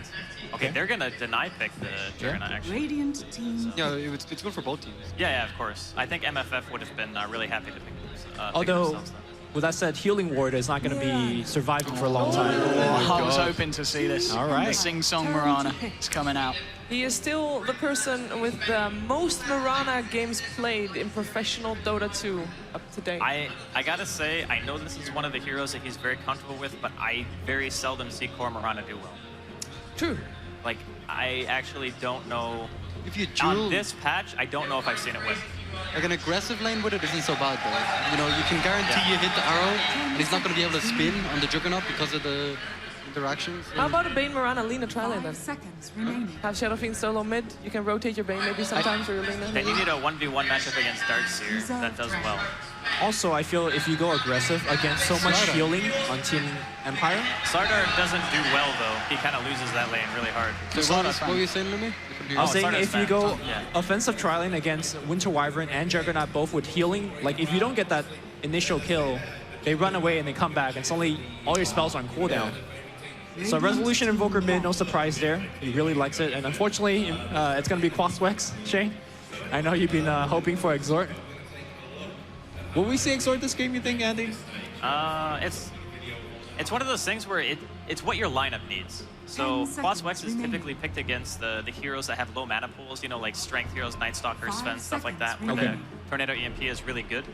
Okay, they're gonna deny pick the Juggernaut actually. Radiant team. Yeah, it's good for both teams. Yeah, of course. I think MFF would have been really happy to pick Although, themselves. with that said, Healing Ward is not going to be surviving for a long time. I was hoping to see this. All right. The sing-song Mirana is coming out. He is still the person with the most Mirana games played in professional Dota 2 up to date. I gotta say, I know this is one of the heroes that he's very comfortable with, but I very seldom see Core Mirana do well. True. Like, I actually don't know. If you on this patch, I don't know if I've seen it win. Like an aggressive lane with it isn't so bad though. You know, you can guarantee you hit the arrow, and he's not going to be able to spin on the Juggernaut because of the interactions. How about a Bane Mirana Lina tri-lane then? 5 seconds remaining. Have Shadow Fiend solo mid. You can rotate your Bane maybe sometimes or your Lina. And you need a 1v1 matchup against Darkseer that does well. Also, I feel if you go aggressive against so much healing on Team Empire, Sardar doesn't do well though. He kind of loses that lane really hard. So what were you saying to me? I was saying Sardar's if you banned. go Yeah. offensive tri-lane against Winter Wyvern and Juggernaut both with healing, like if you don't get that initial kill, they run away and they come back and suddenly all your spells are on cooldown. So Resolution Invoker mid, no surprise there. He really likes it, and unfortunately, it's going to be Quaswex, Shane. I know you've been hoping for Exhort. Will we see Exhort this game, you think, Andy? It's one of those things where it's what your lineup needs. So 10 seconds Quaswex is typically picked against the heroes that have low mana pools, you know, like Strength heroes, Night Stalkers, 5 Sven, stuff like that, where Okay. the Tornado EMP is really good.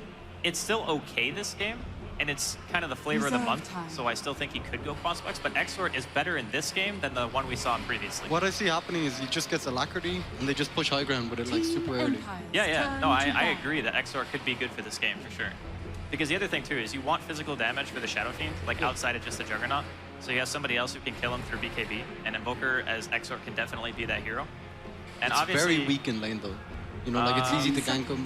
It's still okay this game, and it's kind of the flavor of the Reserve month, time. so I still think he could go Quaswex, but Exort is better in this game than the one we saw previously. What I see happening is he just gets Alacrity, and they just push high ground with it like super early. Yeah, no, I agree that Exort could be good for this game, for sure. Because the other thing, too, is you want physical damage for the Shadow Fiend, like outside of just the Juggernaut. So you have somebody else who can kill him through BKB, and Invoker as Exort can definitely be that hero. And It's obviously, very weak in lane though. You know, like it's easy to gank him.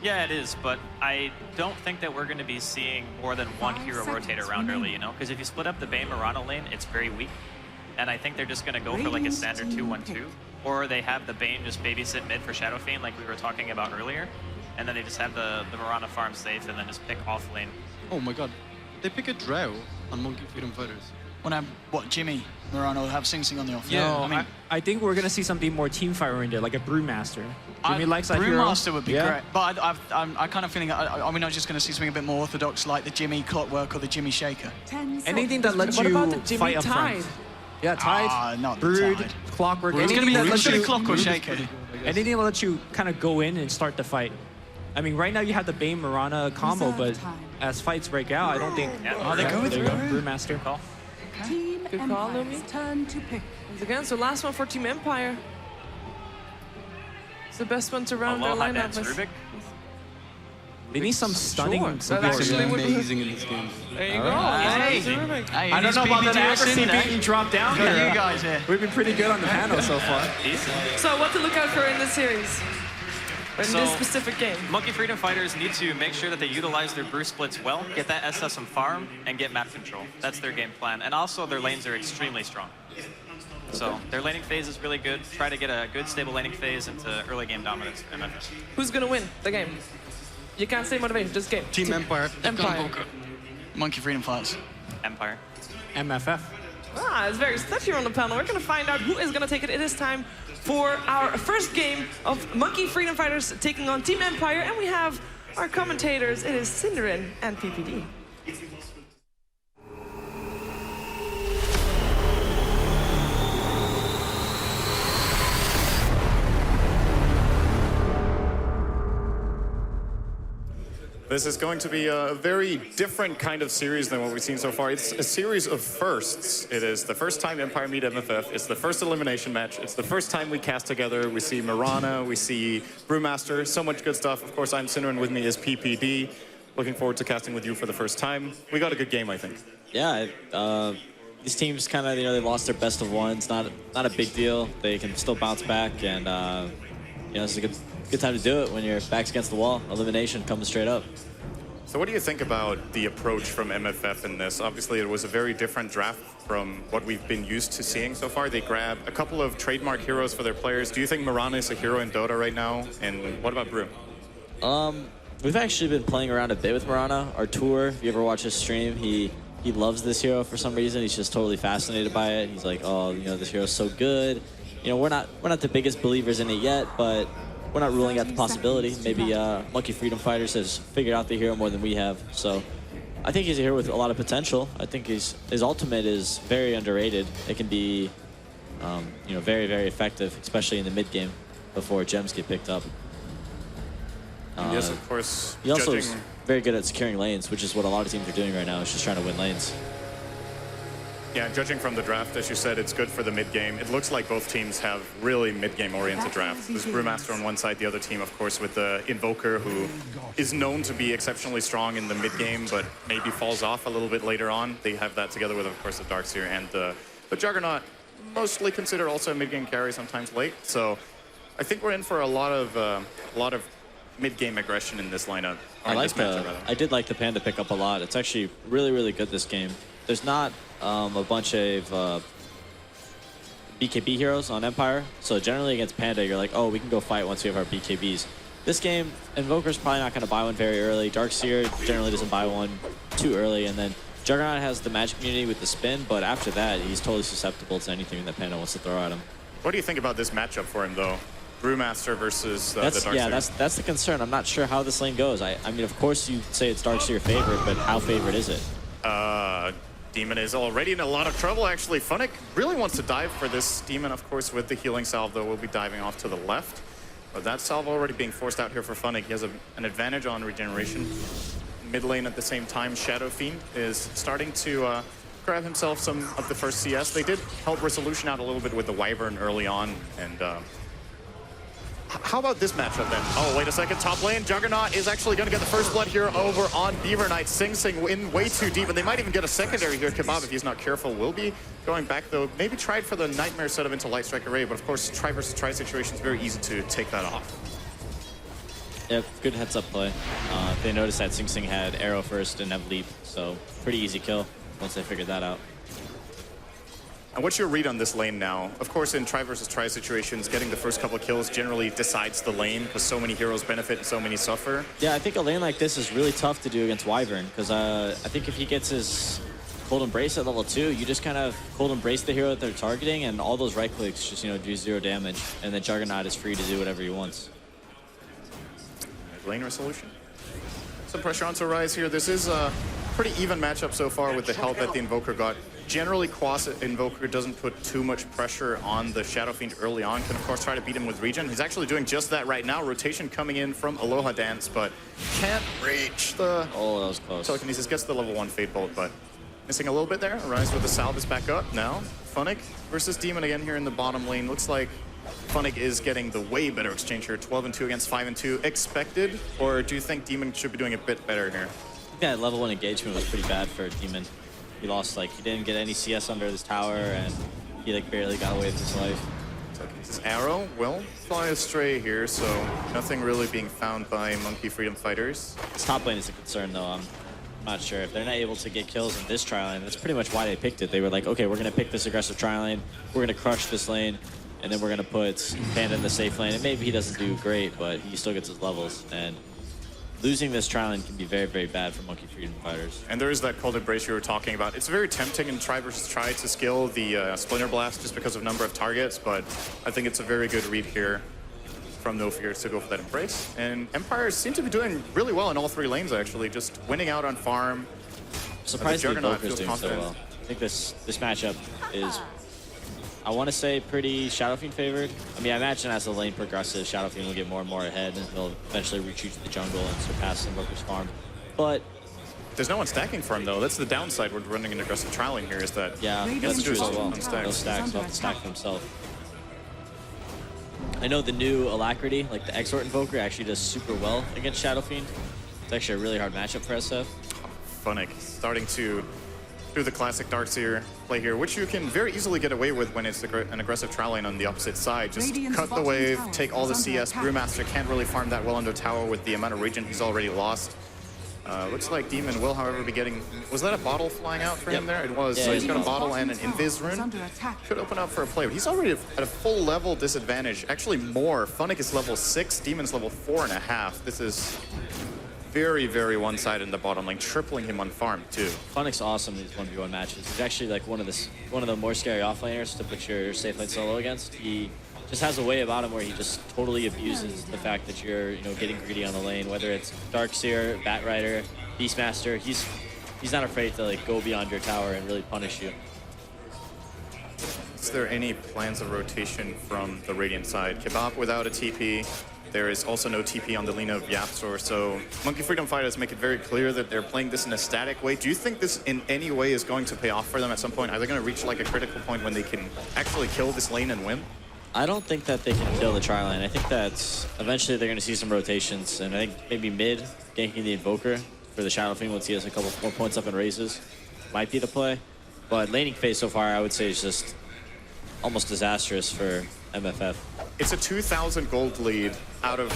yeah, it is, but I don't think that we're going to be seeing more than one hero rotate around early, you know? Because if you split up the Bane Mirana lane, it's very weak. And I think they're just going to go for like a standard 2-1-2. Or they have the Bane just babysit mid for Shadow Fiend like we were talking about earlier. And then they just have the Mirana farm safe and then just pick off lane. Oh my god. They pick a Drow on Monkey Freedom Fighters. What, Jimmy Mirana will have Sing Sing on the off? No, I think we're going to see something more team fire in there, like a Brewmaster. Jimmy likes that hero. Brewmaster would be great, but I'm kind of feeling we're not just going to see something a bit more orthodox like the Jimmy Clockwork or the Jimmy Shaker. Anything that lets What you about the Jimmy fight up Tide? front. Yeah, Tide, not Brood, Tide. Clockwork. It's Anything gonna be that lets literally you Clock or Shaker. Anything that lets you kind of go in and start the fight. I mean, right now you have the Bane Mirana combo, but as fights break out, I don't think. Oh, they go with Brewmaster. Team Good call, Lumi. Empire's turn to pick. Once again, so last one for Team Empire. It's the best one to round their Aloha lineup Dance with. Rubik. They need some stunning That support. actually would be amazing in this game. There you go. Hey. Hey, I don't know about that accuracy PPD being dropped down Got here. you guys here. We've been pretty good on the panel so far. So what to look out for in this series? In this specific game? Monkey Freedom Fighters need to make sure that they utilize their brew splits well, get that SS some farm, and get map control. That's their game plan. And also, their lanes are extremely strong. So their laning phase is really good. Try to get a good, stable laning phase into early game dominance for MFF. Who's gonna win the game? You can't say motivation, just game. Team Empire. Empire. Monkey Freedom Fighters. Empire. MFF. It's very stiff here on the panel. We're gonna find out who is gonna take it. It is time for our first game of Monkey Freedom Fighters taking on Team Empire, and we have our commentators. It is Cinderin and PPD. This is going to be a very different kind of series than what we've seen so far. It's a series of firsts. It is the first time Empire meet MFF. It's the first elimination match. It's the first time we cast together. We see Mirana, we see Brewmaster, so much good stuff. Of course, I'm Sinner, and with me is PPD. Looking forward to casting with you for the first time. We got a good game, I think. Yeah, these teams kind of, they lost their best of ones. Not a big deal. They can still bounce back, and it's a good time to do it when your back's against the wall. Elimination coming straight up. So what do you think about the approach from MFF in this? Obviously, it was a very different draft from what we've been used to seeing so far. They grab a couple of trademark heroes for their players. Do you think Mirana is a hero in Dota right now? And what about Brew? We've actually been playing around a bit with Mirana. Artur, if you ever watch his stream, he loves this hero for some reason. He's just totally fascinated by it. He's like, oh, this hero's so good. We're not the biggest believers in it yet, but we're not ruling out the possibility. Maybe Monkey Freedom Fighters has figured out the hero more than we have. So I think he's a hero with a lot of potential. I think his ultimate is very underrated. It can be, very, very effective, especially in the mid game before gems get picked up. Yes, of course. He also is very good at securing lanes, which is what a lot of teams are doing right now. Is just trying to win lanes. Yeah, judging from the draft, as you said, it's good for the mid-game. It looks like both teams have really mid-game oriented drafts. There's Brewmaster on one side, the other team, of course, with the Invoker, who is known to be exceptionally strong in the mid-game, but maybe falls off a little bit later on. They have that together with, of course, the Darkseer and the Juggernaut, mostly considered also a mid-game carry, sometimes late. So I think we're in for a lot of mid-game aggression in this lineup. I did like the Panda pickup a lot. It's actually really, really good this game. There's not a bunch of BKB heroes on Empire, so generally against Panda, you're like, oh, we can go fight once we have our BKBs. This game, Invoker's probably not going to buy one very early. Darkseer generally doesn't buy one too early, and then Juggernaut has the magic immunity with the spin, but after that, he's totally susceptible to anything that Panda wants to throw at him. What do you think about this matchup for him, though? Brewmaster versus the Darkseer. Yeah, that's the concern. I'm not sure how this lane goes. I mean, of course you say it's Darkseer favorite, but how favorite is it? Demon is already in a lot of trouble, actually. Funnick really wants to dive for this Demon, of course, with the healing salve, though we'll be diving off to the left. But that salve already being forced out here for Funnick. He has an advantage on regeneration. Mid lane at the same time, Shadow Fiend is starting to grab himself some of the first CS. They did help Resolution out a little bit with the Wyvern early on, and how about this matchup then? Oh, wait a second. Top lane, Juggernaut is actually going to get the first blood here over on Beaver Knight. Sing Sing in way too deep, and they might even get a secondary here. Kebab, if he's not careful, will be going back, though. Maybe tried for the Nightmare setup into Light Strike Array, but of course, try versus try situation is very easy to take that off. Yeah, good heads-up play. They noticed that Sing Sing had arrow first and have leap, so pretty easy kill once they figured that out. And what's your read on this lane now? Of course, in try versus try situations, getting the first couple of kills generally decides the lane because so many heroes benefit and so many suffer. Yeah, I think a lane like this is really tough to do against Wyvern because I think if he gets his Cold Embrace at level 2, you just kind of Cold Embrace the hero that they're targeting, and all those right clicks just, do 0 damage, and then Juggernaut is free to do whatever he wants. Lane Resolution. Some pressure onto Rise here. This is a pretty even matchup so far with the help that the Invoker got. Generally, Quas Invoker doesn't put too much pressure on the Shadow Fiend early on. Can, of course, try to beat him with regen. He's actually doing just that right now. Rotation coming in from Aloha Dance, but can't reach the... Oh, that was close. Telekinesis gets the level 1 Fate Bolt, but missing a little bit there. Rise with the salve is back up now. Funnick versus Demon again here in the bottom lane. Looks like Funnick is getting the way better exchange here. 12-2 against 5-2. Expected, or do you think Demon should be doing a bit better here? I think that level 1 engagement was pretty bad for Demon. He lost, he didn't get any CS under this tower, and he, barely got away with his life. His arrow will fly astray here, so nothing really being found by Monkey Freedom Fighters. His top lane is a concern, though. I'm not sure. If they're not able to get kills in this tri lane, that's pretty much why they picked it. They were like, okay, we're going to pick this aggressive tri lane, we're going to crush this lane, and then we're going to put Panda in the safe lane. And maybe he doesn't do great, but he still gets his levels. And losing this tri lane can be very, very bad for Monkey Freedom Fighters. And there is that Cold Embrace you were talking about. It's very tempting in try versus try to skill the Splinter Blast just because of number of targets, but I think it's a very good read here from No Fears to go for that Embrace. And Empire seem to be doing really well in all 3 lanes, actually, just winning out on farm. Surprisingly, Boker's doing so well. I think this matchup is I want to say pretty Shadow Fiend favored. I mean, I imagine as the lane progresses, Shadow Fiend will get more and more ahead, and he'll eventually retreat to the jungle and surpass Invoker's farm. But there's no one stacking for him, though. That's the downside with running an aggressive trial lane here, is that that's true as well. No stacks, he'll have to stack for himself. I know the new Alacrity, like the Exort Invoker, actually does super well against Shadow Fiend. It's actually a really hard matchup for SF. Funnick starting to do the classic Darkseer play here, which you can very easily get away with when it's an aggressive trial lane on the opposite side. Just cut the wave, take all the CS. Brewmaster can't really farm that well under tower with the amount of regen he's already lost. Looks like Demon will, however, be getting... Was that a bottle flying out for him there? It was. So he's got a bottle and an Invis rune. Could open up for a play. But he's already at a full level disadvantage. Actually more. Funnick is level 6. Demon's level 4.5. This is very, very one-sided in the bottom lane, tripling him on farm, too. Funnick's awesome in these 1v1 matches. He's actually like one of the more scary offlaners to put your safe lane solo against. He just has a way about him where he just totally abuses the fact that you're, getting greedy on the lane, whether it's Darkseer, Batrider, Beastmaster. He's not afraid to like go beyond your tower and really punish you. Is there any plans of rotation from the Radiant side? Kebab without a TP. There is also no TP on the Lina of Yapzor, so Monkey Freedom Fighters make it very clear that they're playing this in a static way. Do you think this in any way is going to pay off for them at some point? Are they going to reach like a critical point when they can actually kill this lane and win? I don't think that they can kill the tri lane. I think that eventually they're going to see some rotations, and I think maybe mid ganking the Invoker for the Shadow Fiend once he has a couple more points up in raises might be the play. But laning phase so far, I would say, is just almost disastrous for MFF. It's a 2,000 gold lead out of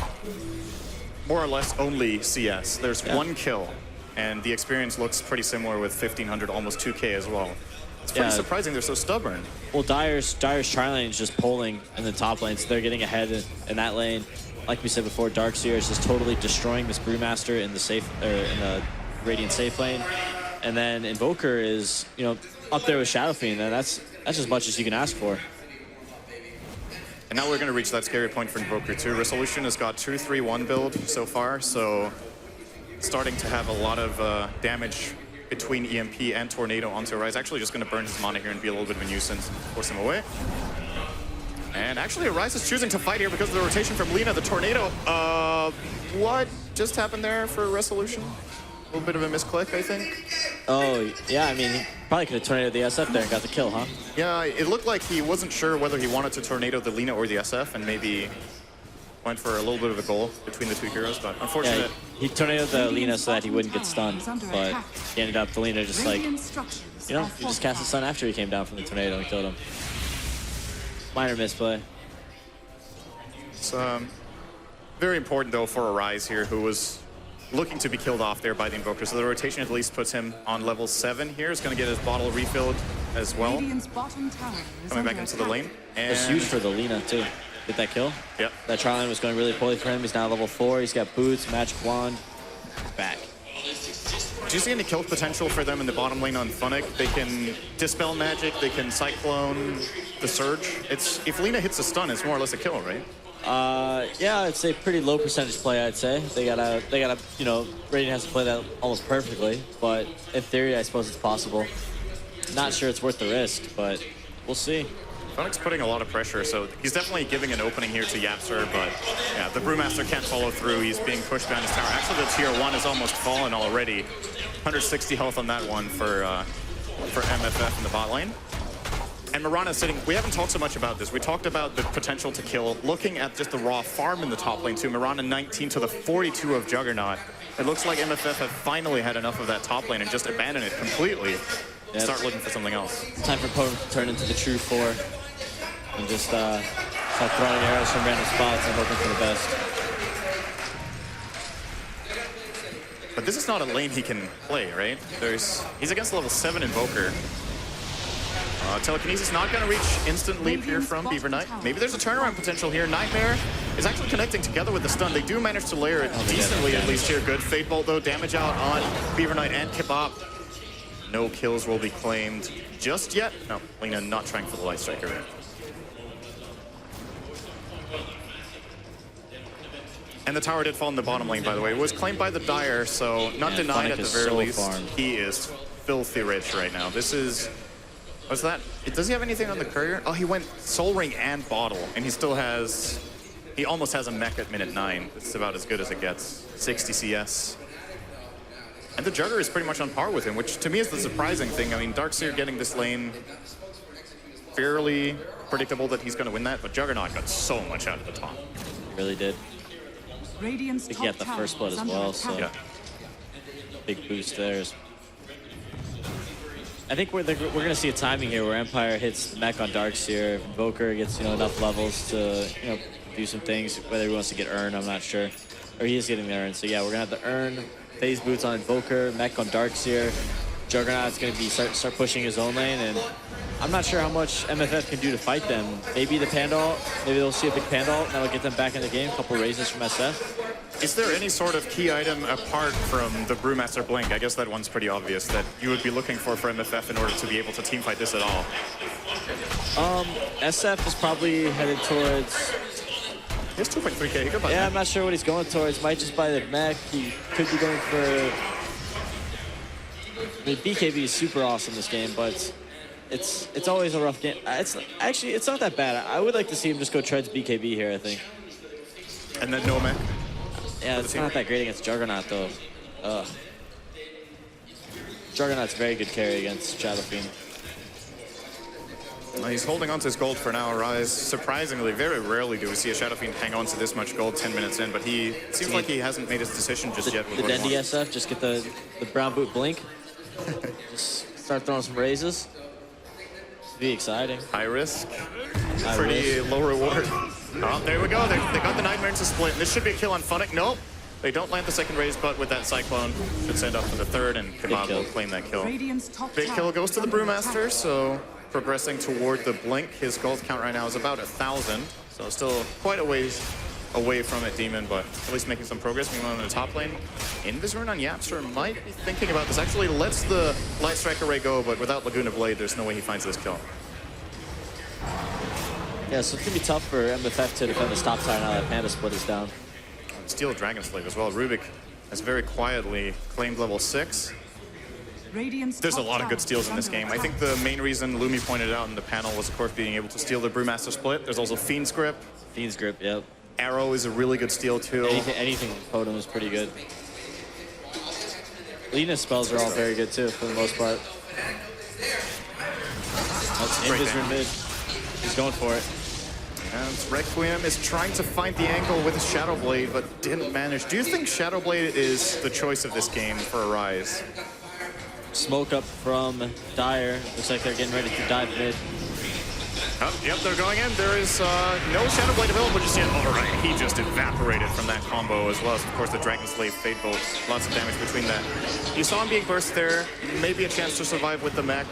more or less only CS. There's one kill, and the experience looks pretty similar with 1,500, almost 2K as well. It's pretty surprising they're so stubborn. Well, Dire's tri lane is just polling in the top lane, so they're getting ahead in that lane. Like we said before, Darkseer is just totally destroying this Brewmaster in the Radiant safe lane, and then Invoker is up there with Shadow Fiend, and that's as much as you can ask for. And now we're going to reach that scary point for Invoker too. Resolution has got 2-3-1 build so far, so starting to have a lot of damage between EMP and Tornado onto Arise. Actually just going to burn his mana here and be a little bit of a nuisance and force him away. And actually Arise is choosing to fight here because of the rotation from Lina. The Tornado, what just happened there for Resolution? A little bit of a misclick, I think. Oh, yeah, I mean, he probably could have tornadoed the SF there and got the kill, huh? Yeah, it looked like he wasn't sure whether he wanted to tornado the Lina or the SF, and maybe went for a little bit of a goal between the two heroes, but unfortunately... Yeah, he tornadoed the Lina so that he wouldn't get stunned, but he ended up, the Lina just like, he just cast the stun after he came down from the tornado and killed him. Minor misplay. It's very important, though, for Arise here, who was looking to be killed off there by the Invoker. So the rotation at least puts him on level 7 here. He's going to get his bottle refilled as well. Coming back into the lane. And it's huge for the Lina, too. Get that kill. Yep. That trial lane was going really poorly for him. He's now level 4. He's got boots, magic wand. Back. Do you see any kill potential for them in the bottom lane on Funnick? They can Dispel Magic, they can Cyclone the Surge. If Lina hits a stun, it's more or less a kill, right? Yeah, it's a pretty low percentage play, I'd say. They gotta, Radiant has to play that almost perfectly, but in theory, I suppose it's possible. Not sure it's worth the risk, but we'll see. Funnick's putting a lot of pressure, so he's definitely giving an opening here to Yapzor, but yeah, the Brewmaster can't follow through. He's being pushed behind his tower. Actually, the tier 1 is almost fallen already. 160 health on that one for MFF in the bot lane. And Mirana sitting, we haven't talked so much about this. We talked about the potential to kill. Looking at just the raw farm in the top lane too, Mirana 19 to the 42 of Juggernaut. It looks like MFF have finally had enough of that top lane and just abandoned it completely. Yeah, start looking for something else. It's time for Potent to turn into the true 4 and just start throwing arrows from random spots and hoping for the best. But this is not a lane he can play, right? He's against level 7 Invoker. Telekinesis not going to reach instant leap here from Beaver Knight. Maybe there's a turnaround potential here. Nightmare is actually connecting together with the stun. They do manage to layer it decently, at least here. Good Fate Bolt, though. Damage out on Beaver Knight and Kebab. No kills will be claimed just yet. No, Lina not trying for the Light Striker. And the tower did fall in the bottom lane, by the way. It was claimed by the Dire, so not denied at the very least. He is filthy rich right now. This is What's that? Does he have anything on the courier? Oh, he went Soul Ring and Bottle, and he still has... He almost has a mech at minute 9. It's about as good as it gets. 60 CS. And the Jugger is pretty much on par with him, which to me is the surprising thing. I mean, Darkseer getting this lane, fairly predictable that he's going to win that, but Juggernaut got so much out of the top. He really did. I think he got the first blood as well, so yeah. Big boost there. I think we're going to see a timing here where Empire hits mech on Darkseer. Invoker gets enough levels to do some things. Whether he wants to get Urn, I'm not sure, or he is getting the Urn. So yeah, we're gonna have the Urn, phase boots on Invoker, mech on Darkseer. Juggernaut's gonna be start pushing his own lane, and I'm not sure how much MFF can do to fight them. Maybe the Pandalt, maybe they'll see a big Pandalt, and that'll get them back in the game. A couple raises from SF. Is there any sort of key item apart from the Brewmaster Blink? I guess that one's pretty obvious that you would be looking for MFF in order to be able to teamfight this at all. SF is probably headed towards... He has 2.3k, he could buy Yeah, I'm not sure what he's going towards. Might just buy the mech. He could be going for... I mean, BKB is super awesome this game, but it's always a rough game. It's not that bad. I would like to see him just go Treads BKB here, I think. And then no mech? Yeah, it's not that great against Juggernaut, though. Juggernaut's very good carry against Shadow Fiend. He's holding on to his gold for now. Rise, surprisingly, very rarely do we see a Shadow Fiend hang on to this much gold 10 minutes in, but he seems like he hasn't made his decision just yet. The Dendy SF, just get the brown boot blink. Just start throwing some raises. Be exciting. High risk, pretty low reward. Oh, there we go. They got the Nightmare into split. This should be a kill on Funnick. Nope. They don't land the second raise, but with that Cyclone, should send up for the third, and Kebab will claim that kill. Big kill goes to the Brewmaster, so progressing toward the Blink. His gold count right now is about 1,000, so still quite a ways away from it, Demon, but at least making some progress. Meanwhile, in the top lane, Invis rune on Yapster might be thinking about this. Actually lets the Light Strike Array go, but without Laguna Blade, there's no way he finds this kill. Yeah, so it's going to be tough for MFF to defend this top side now that Panda Split is down. Steal Dragon Slave as well. Rubik has very quietly claimed level 6. There's a lot of good steals in this game. I think the main reason Lumi pointed out in the panel was, of course, being able to steal the Brewmaster Split. There's also Fiend's Grip. Fiend's Grip, yep. Arrow is a really good steal, too. Anything Podum is pretty good. Lena's spells are all very good, too, for the most part. That's Invis mid. He's going for it. And Requiem is trying to find the angle with his Shadow Blade, but didn't manage. Do you think Shadow Blade is the choice of this game for a Rise? Smoke up from Dire. Looks like they're getting ready to dive mid. Oh, yep, they're going in. There is no Shadow Blade available just yet. All right, he just evaporated from that combo, as well as, of course, the Dragon Slave Fate Bolt. Lots of damage between that. You saw him being burst there. Maybe a chance to survive with the mech.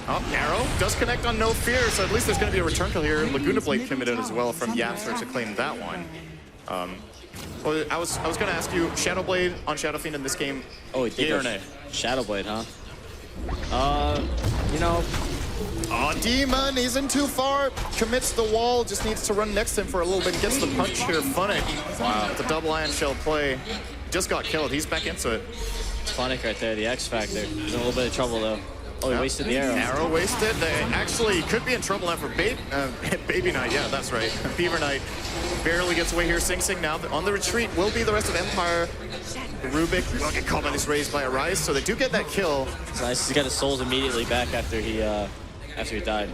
Oh, Arrow does connect on No Fear, so at least there's going to be a return kill here. Laguna Blade committed as well from Yapster to claim that one. Well, I was going to ask you, Shadow Blade on Shadow Fiend in this game, yay or nay? Shadow Blade, huh? You know... Oh, Demon isn't too far. Commits the wall, just needs to run next to him for a little bit. Gets the punch here, Funnick. Wow, the double Iron Shell play. Just got killed, he's back into it. Funnick right there, the X Factor. He's in a little bit of trouble, though. Oh, he wasted the arrow. Arrow wasted. They actually could be in trouble now for Baby Knight. Yeah, that's right. Beaver Knight barely gets away here. Sing Sing now on the retreat will be the rest of Empire. Rubik will get caught on his raise by a Rise, so they do get that kill. It's nice. He got his souls immediately back after he died.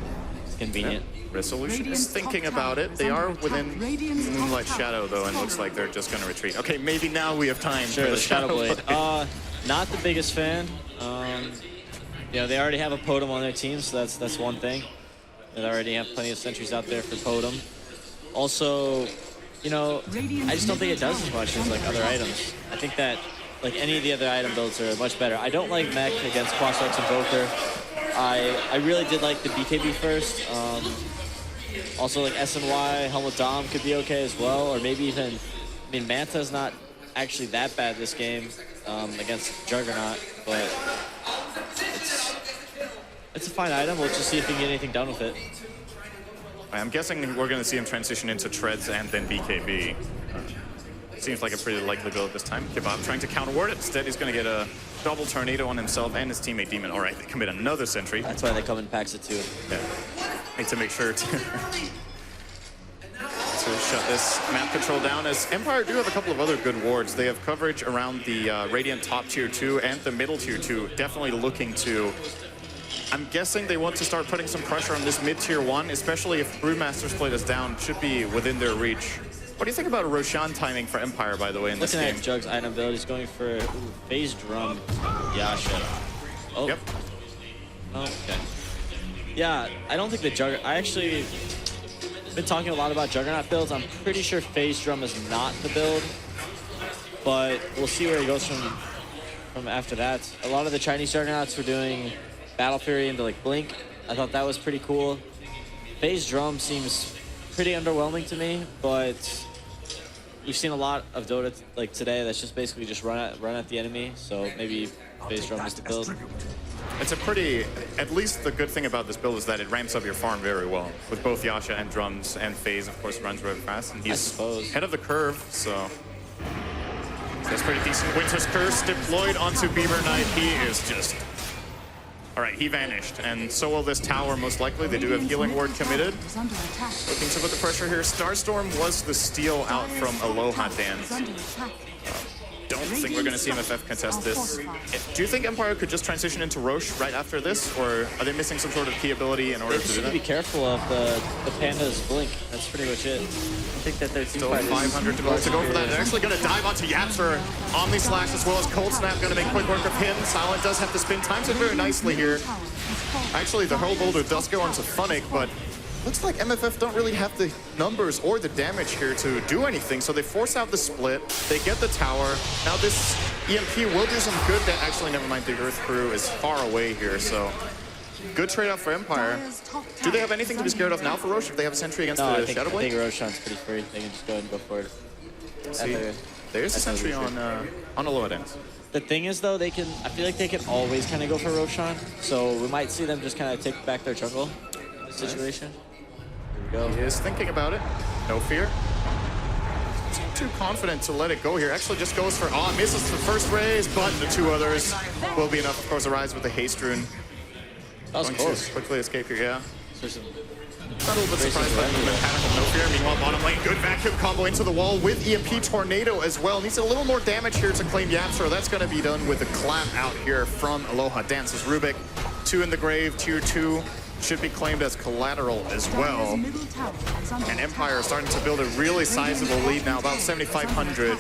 It's convenient. Yeah. Resolution is thinking about it. They are within Moonlight Shadow, though, and looks like they're just going to retreat. Okay, maybe now we have time for the Shadow Blade. Not the biggest fan. You know, they already have a Podum on their team, so that's one thing. They already have plenty of sentries out there for Podum. Also, you know, I just don't think it does as much as like other items. I think that like any of the other item builds are much better. I don't like mech against Crossrex Invoker. I really did like the BKB first. Also like SNY, Helmut Dom could be okay as well, or maybe even, I mean, Manta's not actually that bad this game against Juggernaut, but it's a fine item. We'll just see if we can get anything done with it. I'm guessing we're going to see him transition into Treads and then BKB. Seems like a pretty likely build this time. Kebab trying to counter-ward it. Instead, he's going to get a double tornado on himself and his teammate Demon. All right, they commit another sentry. That's why they come in packs of 2. Yeah. Need to make sure to shut this map control down, as Empire do have a couple of other good wards. They have coverage around the Radiant top tier 2 and the middle tier 2. Definitely looking to... I'm guessing they want to start putting some pressure on this mid tier 1, especially if Brewmaster's plate is down. Should be within their reach. What do you think about Roshan timing for Empire, by the way, in this game? Looking at Jug's item build, he's going for phase drum Yasha. Oh. Yep. Okay. Yeah, I don't think the Juggernaut... I actually been talking a lot about Juggernaut builds. I'm pretty sure phase drum is not the build, but we'll see where he goes from after that. A lot of the Chinese Juggernauts were doing Battle Fury into like Blink. I thought that was pretty cool. Phase drum seems pretty underwhelming to me, but we've seen a lot of Dota like today that's just basically just run at the enemy. So maybe phase drum is the build. It's a pretty, at least the good thing about this build is that it ramps up your farm very well. With both Yasha and drums, and FaZe, of course, runs very fast. And he's head of the curve, so that's pretty decent. Winter's Curse deployed onto Beaver Knight. He is just... All right, he vanished, and so will this tower most likely. They do have Healing Ward committed. Looking to put the pressure here. Starstorm was the steal out from Aloha Dance. Don't think we're going to see MFF contest this. Do you think Empire could just transition into Roche right after this, or are they missing some sort of key ability in order to do that? They need to be careful of the Panda's Blink. That's pretty much it. I think that their team Still 500 to go for that. They're actually going to dive onto Yapster. Omni Slash as well as Cold Snap going to make quick work of him. Silent does have to spin. Times it very nicely here. Actually, the Hurl Boulder does go onto Funnick, but looks like MFF don't really have the numbers or the damage here to do anything, so they force out the split. They get the tower. Now this EMP will do some good. Actually, never mind, the Earth Crew is far away here, so good trade-off for Empire. Do they have anything to be scared of now for Roche if they have a sentry against the Shadow Blade? I think Roshan's pretty free. They can just go ahead and go for it. See, there's a sentry on Aloha Dance. The thing is, though, I feel like they can always kind of go for Roshan, so we might see them just kind of take back their jungle in this situation. He is thinking about it. No fear. Too confident to let it go here. Actually just goes for misses the first raise, but the 2 others will be enough. Of course, Arise with the haste rune. That was close. To quickly escape here, yeah. So some a little bit surprised by the movement pattern of No Fear. Meanwhile, bottom lane, good vacuum combo into the wall with EMP Tornado as well. Needs a little more damage here to claim Yapster. That's going to be done with the clap out here from Aloha Dance's Rubik. 2 in the grave, tier 2. Should be claimed as collateral as well. And Empire is starting to build a really sizable lead now, about 7,500.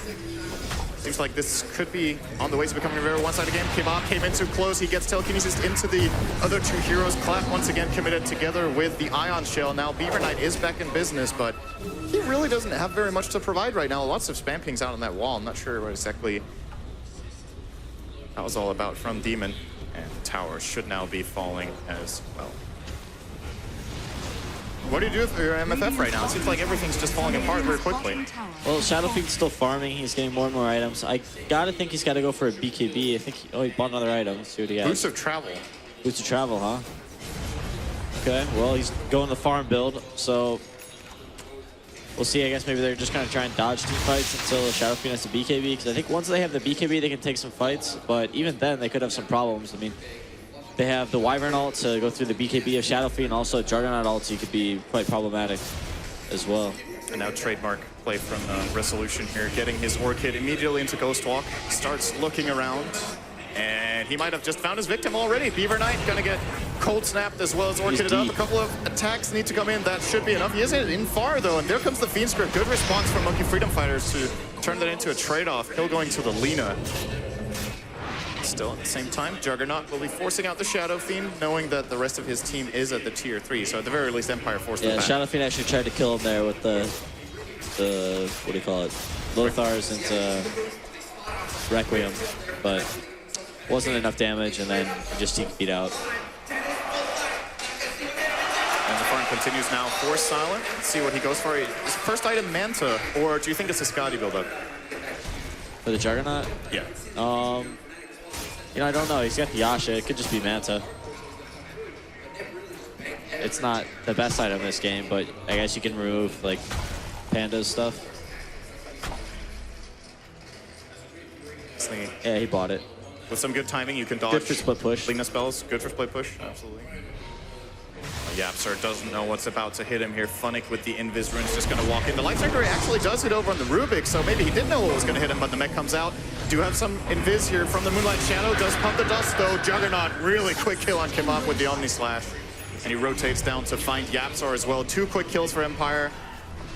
Seems like this could be on the way to becoming a very one-sided game. Kebab came in too close. He gets telekinesis into the other 2 heroes. Clap once again committed together with the Ion Shell. Now Beaver Knight is back in business, but he really doesn't have very much to provide right now. Lots of spam pings out on that wall. I'm not sure what exactly that was all about from Demon. And the tower should now be falling as well. What do you do with your MFF right now? It seems like everything's just falling apart very quickly. Well, Shadowfiend's still farming. He's getting more and more items. I gotta think he's gotta go for a BKB. I think he bought another item. Let's see what he has. Boost of Travel. Boost of Travel, huh? Okay, well, he's going the farm build, so we'll see. I guess maybe they're just gonna try and dodge team fights until Shadowfiend has the BKB, because I think once they have the BKB, they can take some fights, but even then, they could have some problems. I mean, they have the Wyvern ult to go through the BKB of Shadowfiend, and also Juggernaut ult, so you could be quite problematic as well. And now trademark play from Resolution here, getting his Orchid immediately into Ghost Walk, starts looking around, and he might have just found his victim already. Beaver Knight gonna get cold snapped as well as Orchided up. A couple of attacks need to come in. That should be enough. He isn't in far though, and there comes the Fiend Script. Good response from Monkey Freedom Fighters to turn that into a trade-off. Kill going to the Lina. Still at the same time, Juggernaut will be forcing out the Shadow Fiend, knowing that the rest of his team is at the tier 3. So at the very least, Empire forced them back. Shadow Fiend actually tried to kill him there with the what do you call it? Lothars into Requiem, but wasn't enough damage, and then just beat out. And the farm continues now for Silent. Let's see what he goes for. Is the first item Manta, or do you think it's a Scotty build-up? For the Juggernaut? Yeah. You know, I don't know. He's got the Yasha. It could just be Manta. It's not the best item in this game, but I guess you can remove, like, Panda's stuff. nicely. Yeah, he bought it. With some good timing, you can dodge. Good for split push. Lina spells, good for split push, absolutely. Yapsor doesn't know what's about to hit him here. Funnick with the Invis rune's just going to walk in. The Light Secretary actually does hit over on the Rubik, so maybe he did know what was going to hit him, but the mech comes out. Do have some Invis here from the Moonlight Shadow. Does pump the dust, though. Juggernaut, really quick kill on Kimok with the Omni Slash. And he rotates down to find Yapsor as well. 2 quick kills for Empire.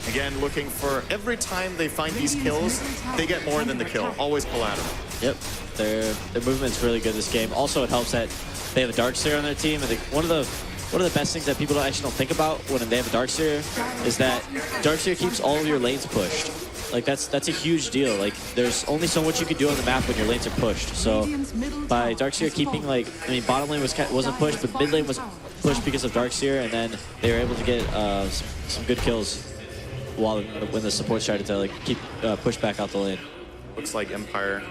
Again, looking for every time they find these kills, they get more than the kill. Always collateral. Yep, their movement's really good this game. Also, it helps that they have a Darkseer on their team, and one of the best things that people don't think about when they have a Darkseer is that Darkseer keeps all of your lanes pushed. Like that's a huge deal. Like there's only so much you can do on the map when your lanes are pushed. So by Darkseer keeping bottom lane wasn't pushed, but mid lane was pushed because of Darkseer, and then they were able to get some good kills when the support started to keep push back out the lane. Looks like Empire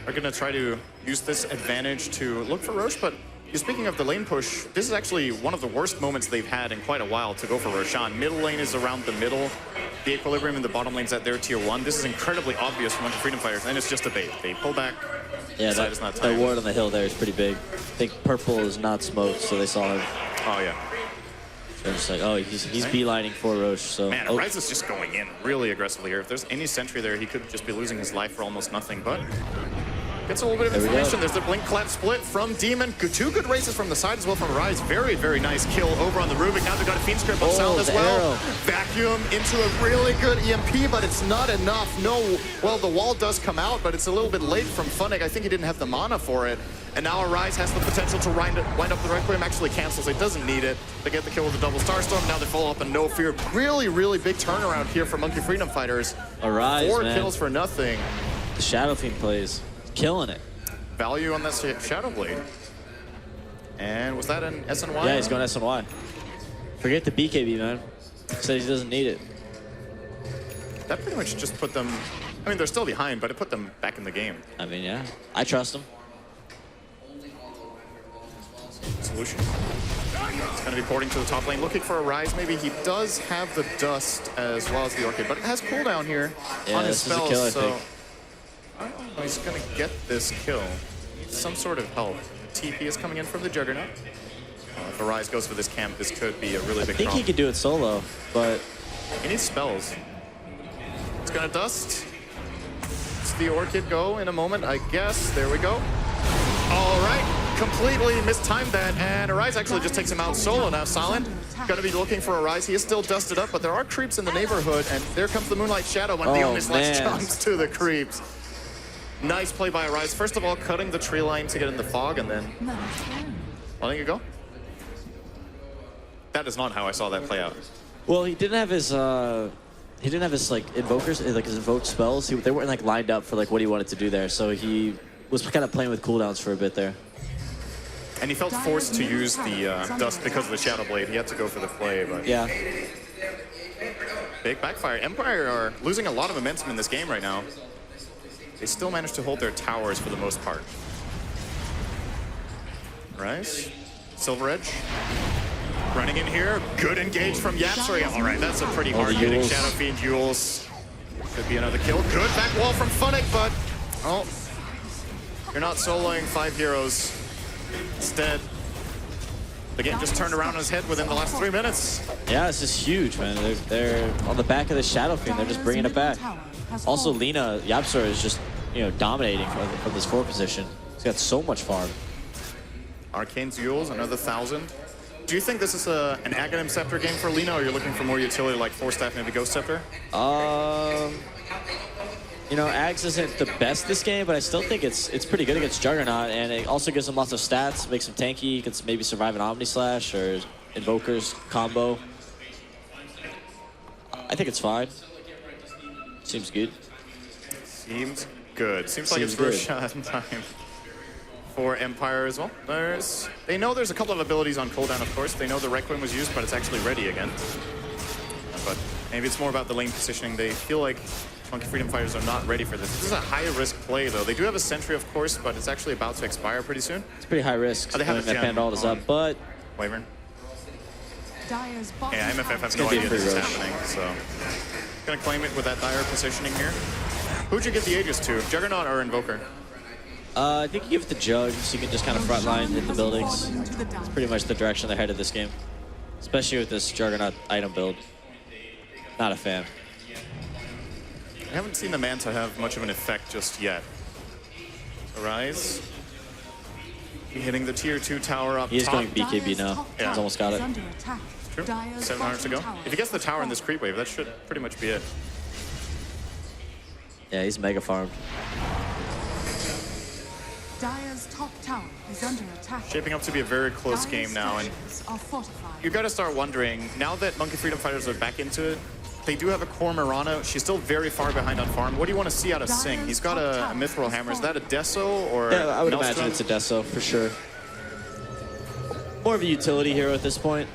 are going to try to use this advantage to look for Roche, but speaking of the lane push, this is actually one of the worst moments they've had in quite a while to go for Roshan. Middle lane is around the middle. The equilibrium in the bottom lane's at their tier 1. This is incredibly obvious from the Freedom Fighters, and it's just a bait. They pull back. Yeah, that ward on the hill there is pretty big. I think purple is not smoked, so they saw him. Oh, yeah. They're just like, oh, he's beelining for Roche. So Man, Rise is just going in really aggressively here. If there's any sentry there, he could just be losing his life for almost nothing, but gets a little bit of information. There's the Blink Clap split from Demon. 2 good races from the side as well from Rise. Very, very nice kill over on the Rubik. Now they've got a Fiend Script on Sound as well. Arrow. Vacuum into a really good EMP, but it's not enough. No, well, the wall does come out, but it's a little bit late from Funnick. I think he didn't have the mana for it. And now Rise has the potential to wind up the Requiem. Actually cancels. It doesn't need it. They get the kill with the double Starstorm. Now they follow up and No Fear. Really, really big turnaround here for Monkey Freedom Fighters. Rise, 4 man. kills for nothing. The Shadow Fiend plays. Killing it. Value on that Shadow Blade. And was that an SNY? Yeah, he's going SNY. Forget the BKB, man. Says he doesn't need it. That pretty much just put them... I mean, they're still behind, but it put them back in the game. I mean, yeah. I trust him. Solution. It's going to be porting to the top lane, looking for a Rise. Maybe he does have the Dust as well as the Orchid, but it has cooldown here on his spells, kill, I so... think. I don't know if he's going to get this kill. Needs some sort of help. TP is coming in from the Juggernaut. If a Rise goes for this camp, this could be a really big I think he could do it solo, but... He needs spells. It's going to Dust. It's the Orchid go in a moment, I guess. There we go. All right. Completely mistimed that, and Arise actually just takes him out solo now. Silent, gonna be looking for Arise. He is still dusted up, but there are creeps in the neighborhood, and there comes the Moonlight Shadow when the Omni Slash jumps to the creeps. Nice play by Arise. First of all, cutting the tree line to get in the fog, and then letting it go. That is not how I saw that play out. Well, he didn't have his invokers, like his invoked spells. They weren't lined up for what he wanted to do there, so he was kind of playing with cooldowns for a bit there. And he felt forced to use the Dust because of the Shadow Blade. He had to go for the play, but... Yeah. Big backfire. Empire are losing a lot of momentum in this game right now. They still manage to hold their towers for the most part. Rise. Silver Edge. Running in here. Good engage from Yapsor. All right, that's a pretty hard-hitting Shadow Fiend. Yules. Could be another kill. Good back wall from Funnick, but... Oh. You're not soloing 5 heroes. Instead, the game just turned around on his head within the last 3 minutes. Yeah, this is huge, man. They're on the back of the Shadow Fiend. They're just bringing it back. Also, Lina, Yapsor is just, dominating from this 4 position. He's got so much farm. Arcane's Yules, another 1,000. Do you think this is an Aghanim Scepter game for Lina, or you're looking for more utility like Force Staff, maybe Ghost Scepter? Ags isn't the best this game, but I still think it's pretty good against Juggernaut, and it also gives him lots of stats, makes him tanky. He can maybe survive an Omni Slash or Invokers combo. I think it's fine. Seems good. Seems good. Seems like it's first shot time for Empire as well. They know there's a couple of abilities on cooldown, of course. They know the Requiem was used, but it's actually ready again. But maybe it's more about the lane positioning. They feel like Monkey Freedom Fighters are not ready for this. This is a high-risk play, though. They do have a Sentry, of course, but it's actually about to expire pretty soon. It's pretty high risk. They have a that Pandalt is up, but... Wyvern. Yeah, MFF has no idea this is happening, so... Gonna claim it with that dire positioning here. Who'd you give the Aegis to, Juggernaut or Invoker? I think you give it to Jug, so you can just kind of frontline in the buildings. It's pretty much the direction they're headed this game. Especially with this Juggernaut item build. Not a fan. I haven't seen the Manta have much of an effect just yet. Arise. Hitting the tier 2 tower up top. He is going BKB now. Yeah. He's almost got it. True. 700 to go. If he gets the tower in this creep wave, that should pretty much be it. Yeah, he's mega farmed. Dire's top tower is under attack. Shaping up to be a very close game now, and you got to start wondering, now that Monkey Freedom Fighters are back into it, they do have a core Mirana. She's still very far behind on farm. What do you want to see out of Sing? He's got a Mithril Hammer. Is that a Deso or Yeah, I would Maelstrom? imagine it's a Deso for sure. More of a utility hero at this point.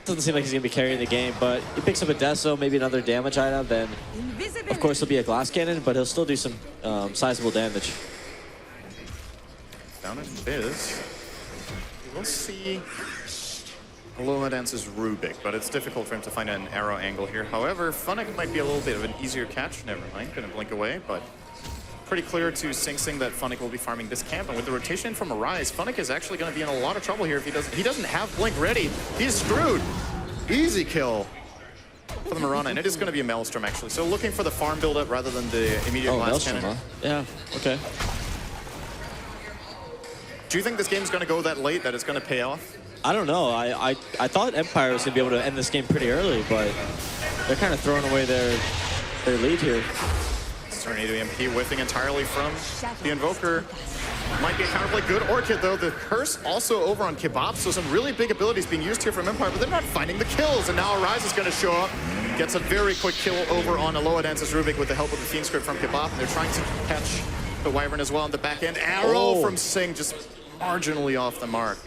Doesn't seem like he's going to be carrying the game, but he picks up a Deso, maybe another damage item, then of course he'll be a glass cannon, but he'll still do some sizable damage. Down in Fizz. We'll see Alola Dance's Rubik, but it's difficult for him to find an arrow angle here. However, Funnick might be a little bit of an easier catch. Never mind, couldn't blink away, but pretty clear to Sing that Funnick will be farming this camp. And with the rotation from Arise, Funnick is actually going to be in a lot of trouble here if he doesn't have blink ready. He's screwed. Easy kill for the Mirana, and it is going to be a Maelstrom actually. So looking for the farm build-up rather than the immediate glass cannon. Huh? Yeah, okay. Do you think this game's going to go that late that it's going to pay off? I don't know. I thought Empire was going to be able to end this game pretty early, but they're kind of throwing away their lead here. Tornado EMP whiffing entirely from the Invoker. Might be a counterplay. Good Orchid, though. The Curse also over on Kebab, so some really big abilities being used here from Empire, but they're not finding the kills, and now Arise is going to show up. Gets a very quick kill over on Aloha Dance's Rubik with the help of the Fiend Script from Kebab, and they're trying to catch the Wyvern as well on the back end. Arrow from Sing, just marginally off the mark.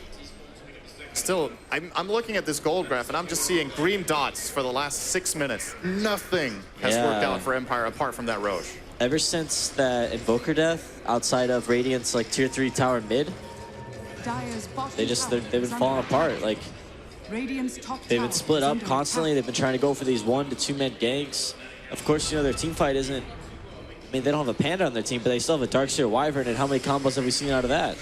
Still, I'm looking at this gold graph, and I'm just seeing green dots for the last 6 minutes. Nothing has worked out for Empire apart from that ROG. Ever since that Invoker death, outside of Radiant's like tier 3 tower mid, they've been falling apart. Like they've been split up constantly. They've been trying to go for these 1 to 2 man ganks. Of course, you know their team fight isn't. I mean, they don't have a Panda on their team, but they still have a Darkseer Wyvern. And how many combos have we seen out of that?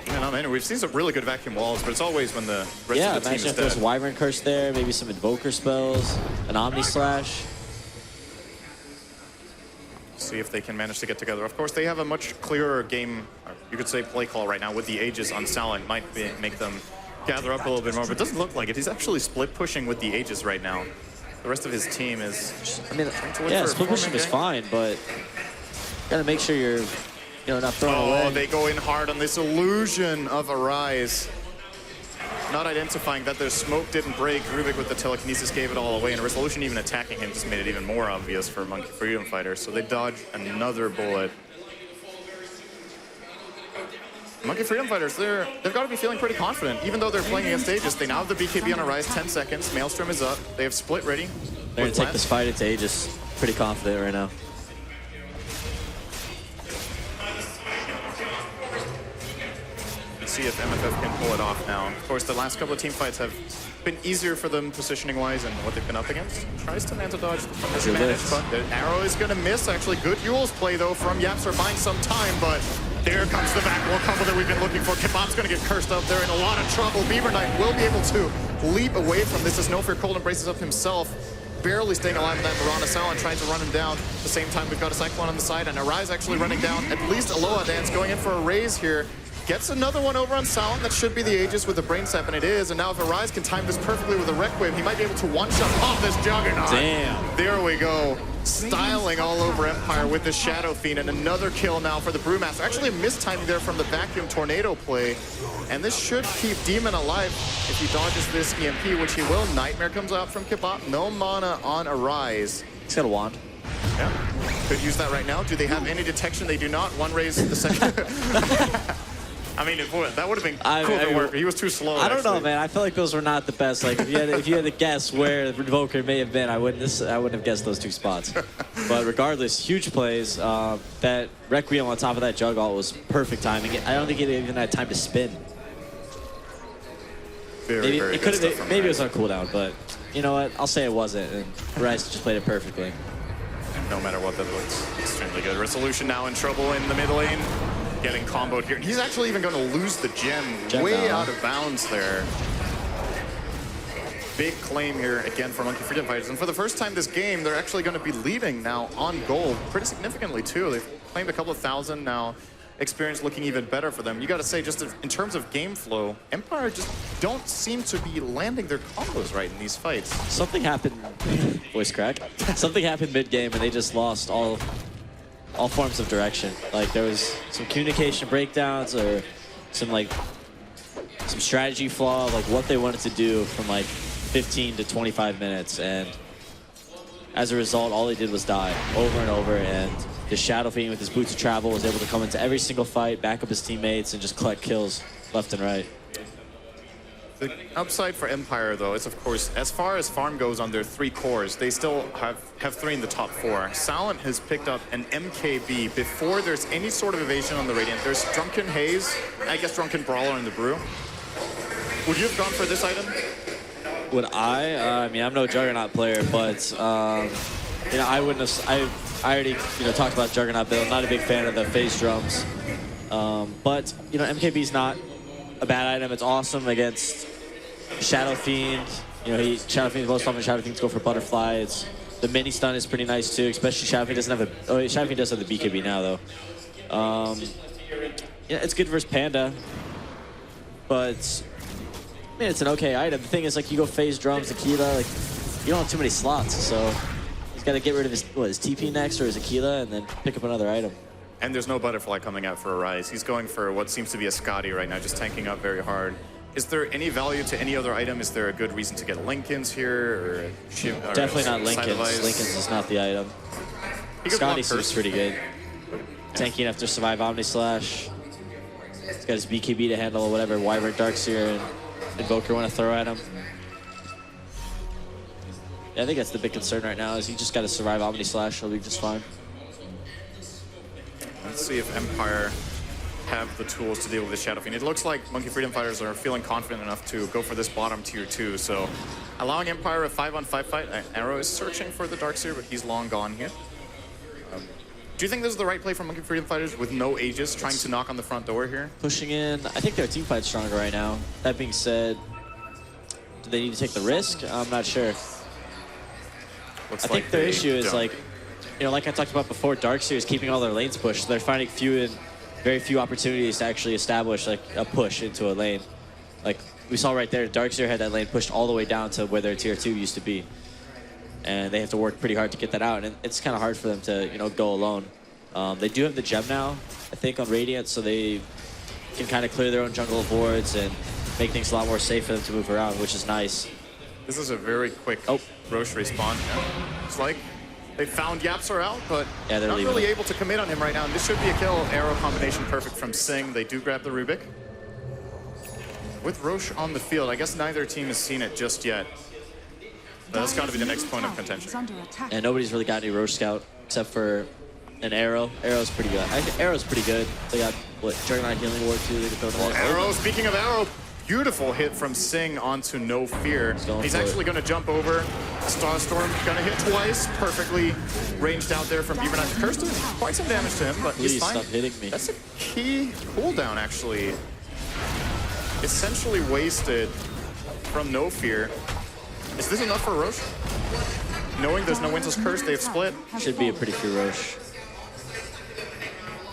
Yeah, no, man, we've seen some really good vacuum walls, but it's always when the rest of the team is imagine if there's dead. Wyvern Curse there, maybe some Invoker spells, an Omni Slash. See if they can manage to get together. Of course, they have a much clearer game, or you could say play call right now with the Aegis on Salin. Might make them gather up a little bit more, but it doesn't look like it. He's actually split pushing with the Aegis right now. The rest of his team is Split pushing is fine, but gotta make sure you're not throwing away. Oh, they go in hard on this illusion of Arise. Not identifying that their smoke didn't break. Rubik with the telekinesis gave it all away, and Resolution even attacking him just made it even more obvious for Monkey Freedom Fighters. So they dodge another bullet. Monkey Freedom Fighters, they've got to be feeling pretty confident. Even though they're playing against Aegis, they now have the BKB on Arise, 10 seconds. Maelstrom is up. They have split ready. They're gonna take this fight into Aegis. Pretty confident right now. See if MFF can pull it off now. Of course, the last couple of team fights have been easier for them positioning-wise and what they've been up against. Tries to Manta dodge the disadvantage, but the arrow is going to miss. Actually, good Yule's play, though, from Yapster, buying some time, but there comes the back wall combo that we've been looking for. Kebab's going to get cursed up. They're in a lot of trouble. Beaver Knight will be able to leap away from this as No Fear Cold embraces up himself. Barely staying alive with that Mirana Salin, trying to run him down. At the same time, we've got a Cyclone on the side, and Arise actually running down. At least Aloha Dance going in for a raise here. Gets another one over on Salin. That should be the Aegis with the Brain Sap, and it is. And now if Arise can time this perfectly with a Requiem, he might be able to one-shot off this Juggernaut. Damn. There we go. Styling all over Empire with the Shadow Fiend, and another kill now for the Brewmaster. Actually a mistiming there from the Vacuum Tornado play. And this should keep Demon alive if he dodges this EMP, which he will. Nightmare comes out from Kebab. No mana on Arise. He's got a wand. Yeah. Could use that right now. Do they have any detection? They do not. One raise the second. I mean, that would have been cool to work. He was too slow. I don't know, man. I feel like those were not the best. Like, if you had to guess where the Invoker may have been, I wouldn't have guessed those 2 spots. But regardless, huge plays. That Requiem on top of that Jug ult was perfect timing. I don't think it even had time to spin. Maybe it was on cooldown, but you know what? I'll say it wasn't, and Rice just played it perfectly. no matter what, that looks extremely good. Resolution now in trouble in the mid lane, getting comboed here. He's actually even going to lose the gem way out of bounds there. Big claim here again for Monkey Freedom Fighters. And for the first time this game, they're actually going to be leading now on gold pretty significantly too. They've claimed a couple of thousand now. Experience looking even better for them. You got to say, just in terms of game flow, Empire just don't seem to be landing their combos right in these fights. Something happened, voice crack. Something happened mid-game and they just lost all forms of direction. Like there was some communication breakdowns or some strategy flaw, like what they wanted to do from like 15 to 25 minutes, and as a result, all they did was die over and over, and the Shadow Fiend with his boots of travel was able to come into every single fight, back up his teammates, and just collect kills left and right. The upside for Empire, though, is, of course, as far as farm goes on their 3 cores, they still have 3 in the top 4. Silent has picked up an MKB before there's any sort of evasion on the Radiant. There's Drunken Haze, I guess Drunken Brawler in the Brew. Would you have gone for this item? Would I? I mean, I'm no Juggernaut player, but you know, I wouldn't have. I already talked about Juggernaut build. Not a big fan of the phase drums, but you know, MKB's not a bad item. It's awesome against Shadow Fiend. You know, Shadow Fiend, most often Shadow Fiends go for Butterfly. The mini stun is pretty nice too, especially Shadow Fiend doesn't have a. Oh, Shadow Fiend does have the BKB now though. Yeah, it's good versus Panda, but I mean, it's an okay item. The thing is, like, you go phase drums, Aquila, like, you don't have too many slots, so he's got to get rid of his TP next or his Aquila and then pick up another item. And there's no Butterfly coming out for a Rise. He's going for what seems to be a Scotty right now, just tanking up very hard. Is there any value to any other item? Is there a good reason to get Linken's here? Or definitely not Linken's. Linken's is not the item. Scotty seems pretty good. Tanking enough to survive Omni Slash. He's got his BKB to handle whatever Wyvern Darkseer and Invoker want to throw at him. Yeah, I think that's the big concern right now, is he just got to survive Omni Slash. He'll be just fine. Let's see if Empire have the tools to deal with the Shadow Fiend. It looks like Monkey Freedom Fighters are feeling confident enough to go for this bottom tier 2, so allowing Empire a 5-on-5 fight. Arrow is searching for the Darkseer, but he's long gone here. Do you think this is the right play for Monkey Freedom Fighters with no Aegis, trying to knock on the front door here? Pushing in. I think their team fight's stronger right now. That being said, do they need to take the risk? I'm not sure. I think their issue is, like, you know, like I talked about before, Darkseer is keeping all their lanes pushed. So they're finding very few opportunities to actually establish like a push into a lane. Like we saw right there, Darkseer had that lane pushed all the way down to where their tier 2 used to be. And they have to work pretty hard to get that out, and it's kind of hard for them to, you know, go alone. They do have the gem now, I think, on Radiant, so they can kind of clear their own jungle of wards and make things a lot more safe for them to move around, which is nice. This is a very quick Roche respawn. It's like they found Yapsor out, but yeah, not really able to commit on him right now. And this should be a kill. Arrow combination perfect from Sing. They do grab the Rubik. With Roche on the field, I guess neither team has seen it just yet. But that's got to be the next point of contention. And nobody's really got any Roche Scout except for an Arrow. Arrow's pretty good. I think Arrow's pretty good. They got, what, Juggernaut Healing Ward too. They can throw them Arrow, speaking of Arrow, beautiful hit from Sing onto No Fear. He's actually going to jump over. Starstorm going to hit twice. Perfectly ranged out there from Beaver Knight. Curse doing quite some damage to him, but he's fine. Stop hitting me. That's a key cooldown, actually. Essentially wasted from No Fear. Is this enough for Roche? Knowing there's no Winter's Curse, they've split. Should be a pretty free Roche.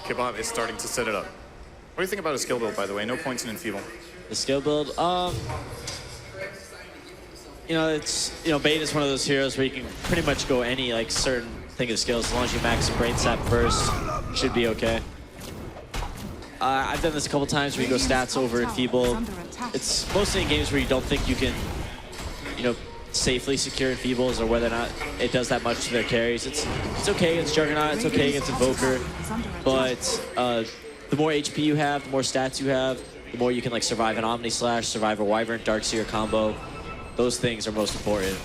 Kebab is starting to set it up. What do you think about his skill build, by the way? No points in Enfeeble. The skill build, you know, it's, you know, Bane is one of those heroes where you can pretty much go any, like, certain thing of skills. As long as you max Brain Sap first, should be okay. I've done this a couple times where you go stats over Enfeeble. It's mostly in games where you don't think you can, you know, safely secure Enfeebles, or whether or not it does that much to their carries. It's okay against Juggernaut, it's okay against Invoker, but the more HP you have, the more stats you have, the more you can, like, survive an Omni Slash, survive a Wyvern Darkseer combo. Those things are most important.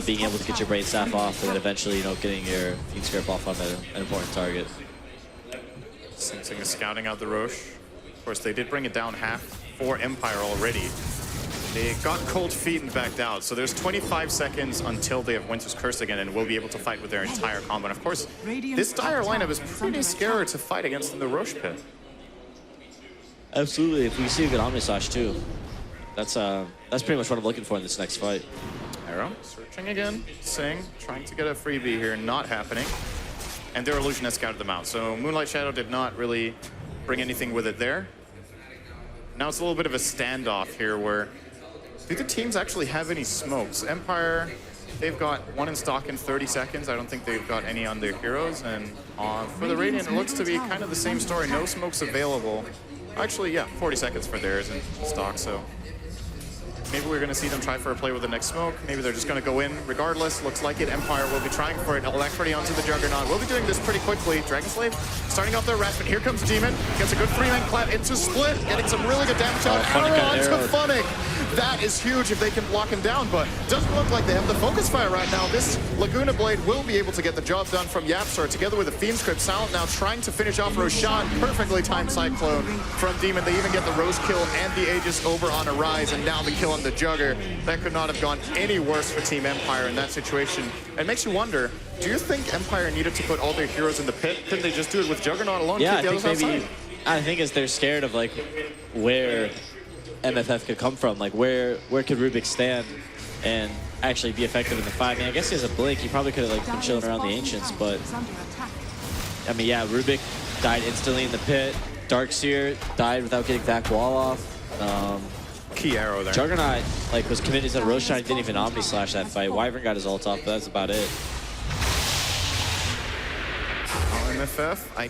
Being able to get your Brain Staff off, and then eventually, you know, getting your Fiend Scarab off on an important target. Sing is scouting out the Roche. Of course, they did bring it down half for Empire already. They got cold feet and backed out, so there's 25 seconds until they have Winter's Curse again and will be able to fight with their entire combo. And of course, this dire lineup is pretty scary to fight against in the Roche pit. Absolutely, if we see a good Omni Slash too. That's pretty much what I'm looking for in this next fight. Arrow searching again, Sing trying to get a freebie here, not happening. And their illusion has scouted them out, so Moonlight Shadow did not really bring anything with it there. Now it's a little bit of a standoff here where do the teams actually have any smokes? Empire, they've got one in stock in 30 seconds. I don't think they've got any on their heroes. And for the Radiant, it looks to be kind of the same story. No smokes available. Actually, yeah, 40 seconds for theirs in stock, so maybe we're going to see them try for a play with the next smoke. Maybe they're just going to go in regardless. Looks like it. Empire will be trying for it. Alacrity onto the Juggernaut. We'll be doing this pretty quickly. Dragonslave starting off their rest, but here comes Demon. Gets a good 3-man clap into Split. Getting some really good damage out. Arrow onto Funnick. That is huge if they can block him down, but doesn't look like they have the focus fire right now. This Laguna Blade will be able to get the job done from Yapstar together with the Fiend's Crypt. Silent now trying to finish off Roshan. Perfectly timed Cyclone from Demon. They even get the Rose kill and the Aegis over on Arise, and now the kill on the Jugger. That could not have gone any worse for Team Empire in that situation. It makes you wonder, do you think Empire needed to put all their heroes in the pit? Couldn't they just do it with Juggernaut alone? Yeah, I think they're scared of like where MFF could come from, like where could Rubik stand and actually be effective in the fight. I mean, I guess he has a blink. He probably could have like been chilling around the Ancients, but I mean, yeah, Rubik died instantly in the pit. Darkseer died without getting that wall off. Key arrow there. Juggernaut like was committed to Roshan, didn't even Omni Slash that fight. Wyvern got his ult off, but that's about it. MFF, I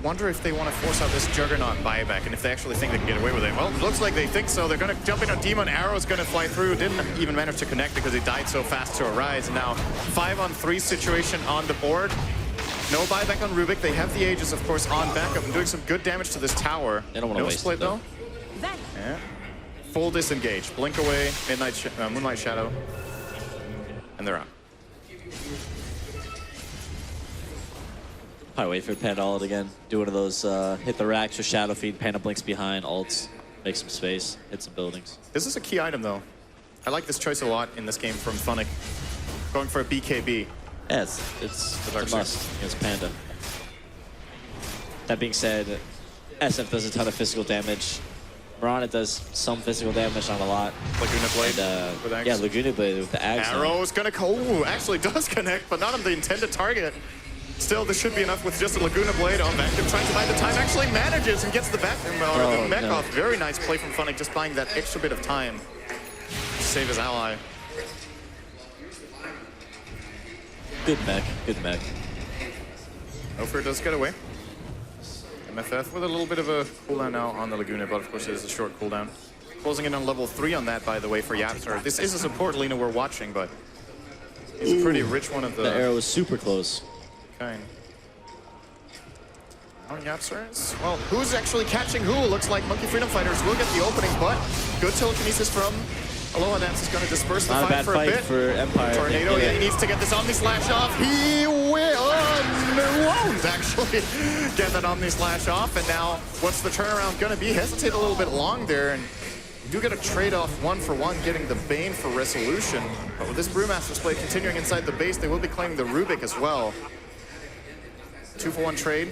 wonder if they want to force out this Juggernaut buyback and if they actually think they can get away with it. Well, it looks like they think so. They're going to jump in on Demon. Arrow's going to fly through. Didn't even manage to connect because he died so fast to Arise. And now 5-on-3 situation on the board. No buyback on Rubik. They have the Aegis, of course, on backup and doing some good damage to this tower. They don't want to waste split, it, though. Yeah. Full disengage. Blink away. Moonlight Shadow. And they're out. Probably wait for Panda ult again. Do one of those hit the racks with Shadow Feed, Panda blinks behind, ults, make some space, hit some buildings. This is a key item, though. I like this choice a lot in this game from Funnick. Going for a BKB. Yes, it's a must against Panda. That being said, SF does a ton of physical damage. Mirana does some physical damage, not a lot. Laguna Blade with Axe. Yeah, Laguna Blade with the Axe. Arrow's gonna go. Ooh, actually does connect, but not on the intended target. Still, this should be enough with just a Laguna Blade on Vacuum. Trying to buy the time, actually manages and gets the Vacuum or the mech off. Very nice play from Funnick, just buying that extra bit of time to save his ally. Good mech, good mech. Ophir does get away. MFF with a little bit of a cooldown now on the Laguna, but of course it is a short cooldown. Closing in on level 3 on that, by the way, for Yapstar. This is a support Lina we're watching, but he's a pretty rich one of the... The arrow was super close. Kind. On Yapstars. Well, who's actually catching who? Looks like Monkey Freedom Fighters will get the opening, but good telekinesis from Aloha Dance is going to disperse the fight for a bit. For Empire. Tornado, yeah, he needs to get this Omni Slash off. He will, won't actually get that Omni Slash off. And now, what's the turnaround going to be? Hesitate a little bit long there, and you do get a trade-off 1-for-1 getting the Bane for Resolution. But with this Brewmaster's play continuing inside the base, they will be claiming the Rubik as well. 2-for-1 trade.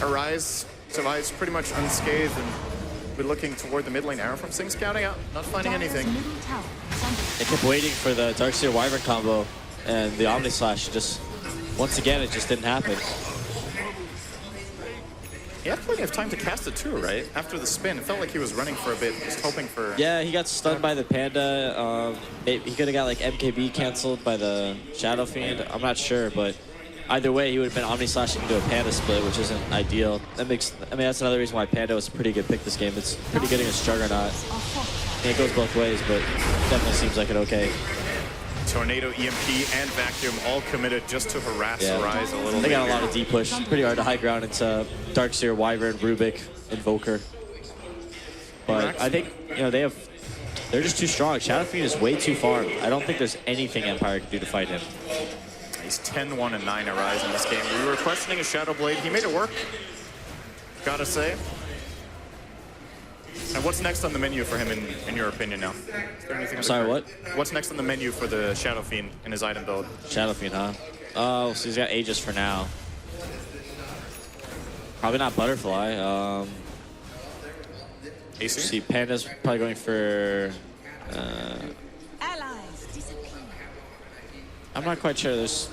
Arise survives pretty much unscathed, and we're looking toward the mid lane. Arrow from Sing scouting out, not finding anything. They kept waiting for the Darkseer Wyvern combo, and the Omni Slash just, once again, it just didn't happen. He had plenty of time to cast it too, right? After the spin, it felt like he was running for a bit, just hoping for... Yeah, he got stunned by the Panda. He could have got like MKB canceled by the Shadow Fiend. I'm not sure, but either way, he would have been Omni Slashing into a Panda split, which isn't ideal. That makes, I mean, that's another reason why Panda was a pretty good pick this game. It's pretty good against Juggernaut. And it goes both ways, but definitely seems like an okay. Tornado, EMP, and Vacuum all committed just to harass Arise a little bit. They got a lot of deep push. Pretty hard to high ground into Darkseer, Wyvern, Rubik, Invoker. But I think, you know, they're just too strong. Shadow Fiend is way too farmed. I don't think there's anything Empire can do to fight him. He's 10-1 and 9 Arise in this game. We were questioning his Shadow Blade. He made it work. Gotta say. And what's next on the menu for him, in your opinion, now? Is there anything? Sorry, what? What's next on the menu for the Shadow Fiend in his item build? Shadow Fiend, huh? Oh, so he's got Aegis for now. Probably not Butterfly. AC? See, Panda's probably going for... I'm not quite sure. There's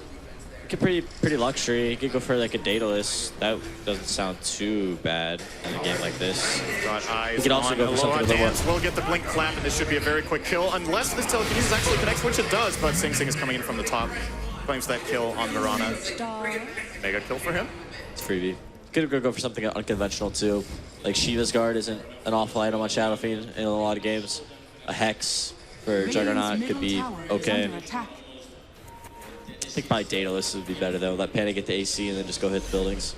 pretty luxury. You could go for like a Daedalus. That doesn't sound too bad in a game like this. Got eyes. You could also go for something a little more. We'll get the blink clap, and this should be a very quick kill, unless this telekinesis actually connects, which it does. But Sing Sing is coming in from the top, claims that kill on Mirana. Mega kill for him. It's freebie. Could go for something unconventional too. Like Shiva's Guard isn't an awful item on Shadow Fiend in a lot of games. A Hex for Juggernaut could be okay. I think probably Daedalus would be better though. Let Panda get the AC and then just go hit the buildings.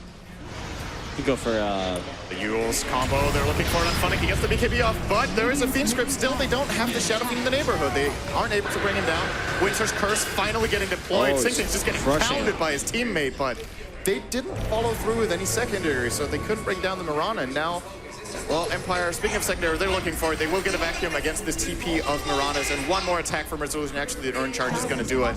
You could go for the Yules combo. They're looking for it on Funnick. He gets the BKB off, but there is a Fiend script. Still, they don't have the Shadow Fiend in the neighborhood. They aren't able to bring him down. Winter's Curse finally getting deployed. Sing Sing's just getting pounded by his teammate, but they didn't follow through with any secondary, so they couldn't bring down the Mirana. And now, well, Empire, speaking of secondary, they're looking for it. They will get a vacuum against this TP of Mirana's, and one more attack from Resolution. Actually, the Urn Charge is going to do it.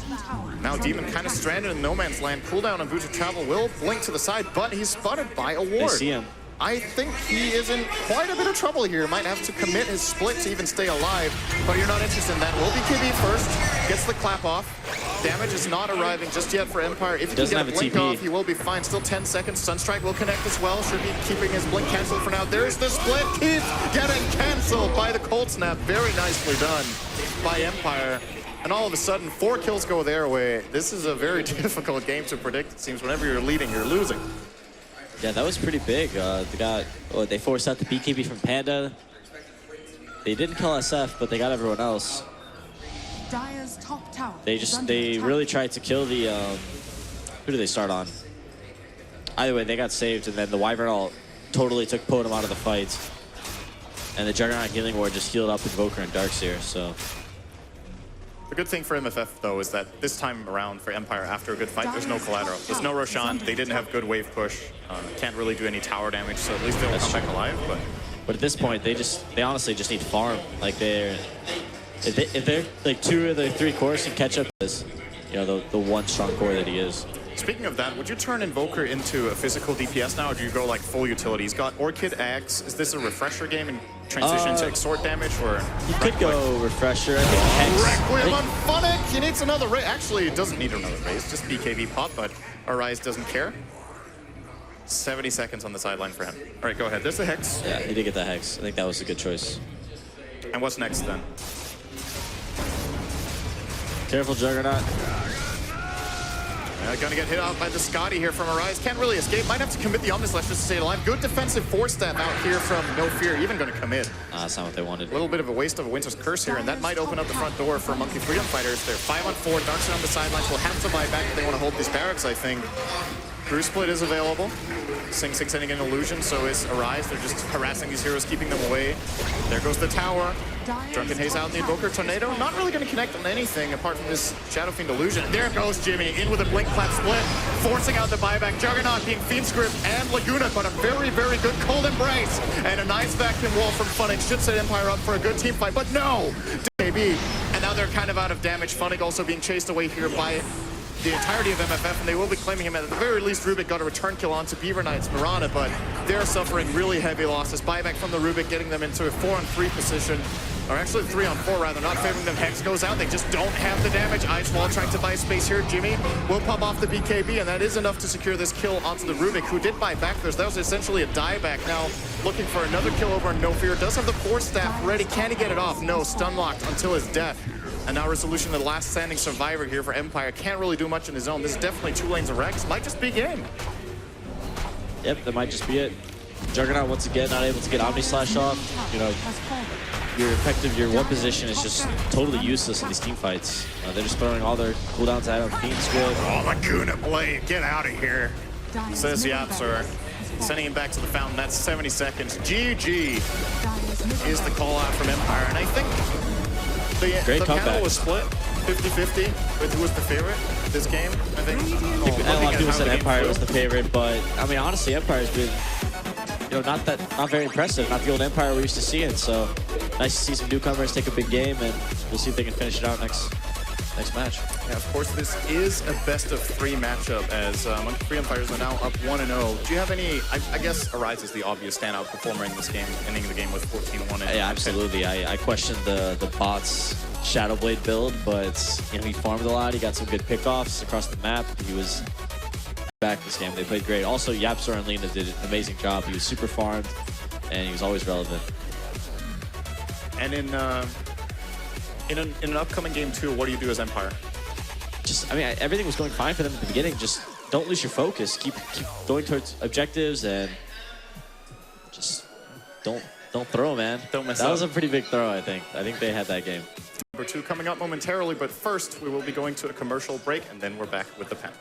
Now Demon kind of stranded in no man's land. Cooldown on Boots of Travel will blink to the side, but he's spotted by a ward. They see him. I think he is in quite a bit of trouble here. Might have to commit his split to even stay alive, but you're not interested in that. Will BKB first, gets the clap off. Damage is not arriving just yet for Empire. If he can get a blink off, he will be fine. Still 10 seconds. Sunstrike will connect as well. Should be keeping his blink canceled for now. There's the split. Keeps getting canceled by the Cold Snap. Very nicely done by Empire. And all of a sudden, 4 kills go their way. This is a very difficult game to predict. It seems whenever you're leading, you're losing. Yeah, that was pretty big. They forced out the BKB from Panda. They didn't kill SF, but they got everyone else. Dire's top tower. They really tried to kill the who did they start on? Either way, they got saved, and then the Wyvern all totally took Podem out of the fight. And the Juggernaut Healing Ward just healed up Invoker and Darkseer, so. The good thing for MFF, though, is that this time around for Empire, after a good fight, there's no collateral. There's no Roshan. They didn't have good wave push. Can't really do any tower damage, so at least they'll come back alive. But at this point, they honestly just need farm. Like if they're like 2 of the 3 cores can catch up as, you know, the one strong core that he is. Speaking of that, would you turn Invoker into a physical DPS now, or do you go like full utility? He's got Orchid, Axe. Is this a refresher game and transition to exort damage, or? You could go refresher. I think Hex. Requiem on Funnick! He needs another raise. Actually, it doesn't need another raise, just BKB pop, but Arise doesn't care. 70 seconds on the sideline for him. All right, go ahead. There's the Hex. Yeah, he did get the Hex. I think that was a good choice. And what's next then? Careful, Juggernaut. Gonna get hit out by the Scotty here from Arise. Can't really escape. Might have to commit the Omnislash just to stay alive. Good defensive 4-step out here from No Fear. Even gonna commit. That's not what they wanted. A little bit of a waste of a Winter's Curse here, and that might open up the front door for Monkey Freedom Fighters. They're 5-on-4. Darkseer on the sidelines will have to buy back if they want to hold these barracks, I think. Crew Split is available. Sing Sing sending an illusion, so is Arise. They're just harassing these heroes, keeping them away. There goes the tower. Drunken Haze out in the Invoker Tornado. Not really going to connect on anything apart from this Shadow Fiend illusion. And there goes Jimmy in with a blink clap split, forcing out the buyback. Juggernaut being Fiend Script and Laguna, but a very, very good cold embrace. And a nice vacuum wall from Funnick. Should set Empire up for a good team fight, but no! Maybe. And now they're kind of out of damage. Funnick also being chased away here by the entirety of MFF, and they will be claiming him. At the very least, Rubik got a return kill onto Beaver Knight's Mirana, but they're suffering really heavy losses. Buyback from the Rubik, getting them into a 4-on-3 position, or actually 3-on-4 rather, not favoring them. Hex goes out, they just don't have the damage. Ice Wall trying to buy space here. Jimmy will pop off the BKB, and that is enough to secure this kill onto the Rubik, who did buy back. That was essentially a dieback. Now looking for another kill over on No Fear. Does have the 4-staff ready. Can he get it off? No, stun locked until his death. And now Resolution, the last standing survivor here for Empire, can't really do much in his own. This is definitely 2 lanes of Rex. Might just be game. Yep, that might just be it. Juggernaut once again not able to get Omni Slash off. You know, your one position is just totally useless in these team fights. They're just throwing all their cooldowns out on Fiend Squid. Oh, Laguna Blade, get out of here. Says Yapsor. Sending him back to the fountain. That's 70 seconds. GG is the call out from Empire. And I think the panel was split 50-50 with who was the favorite this game. I think a lot of people said Empire was the favorite, but I mean, honestly, Empire's been not very impressive, not the old Empire we're used to seeing. So nice to see some newcomers take a big game, and we'll see if they can finish it out next match. Yeah, of course, this is a best-of-3 matchup as Monkey Freedom Fighters are now up 1-0. Do you have any, I guess Arise is the obvious standout performer in this game, ending the game with 14-1. Yeah, absolutely. I questioned the bot's Shadowblade build, but he farmed a lot. He got some good pickoffs across the map. He was back this game. They played great. Also, Yapsor and Lena did an amazing job. He was super farmed, and he was always relevant. And in an upcoming game too, what do you do as Empire? Everything was going fine for them at the beginning. Just don't lose your focus. Keep going towards objectives, and just don't throw, man. Don't mess up. That was a pretty big throw, I think. I think they had that game. Number 2 coming up momentarily, but first we will be going to a commercial break, and then we're back with the panel.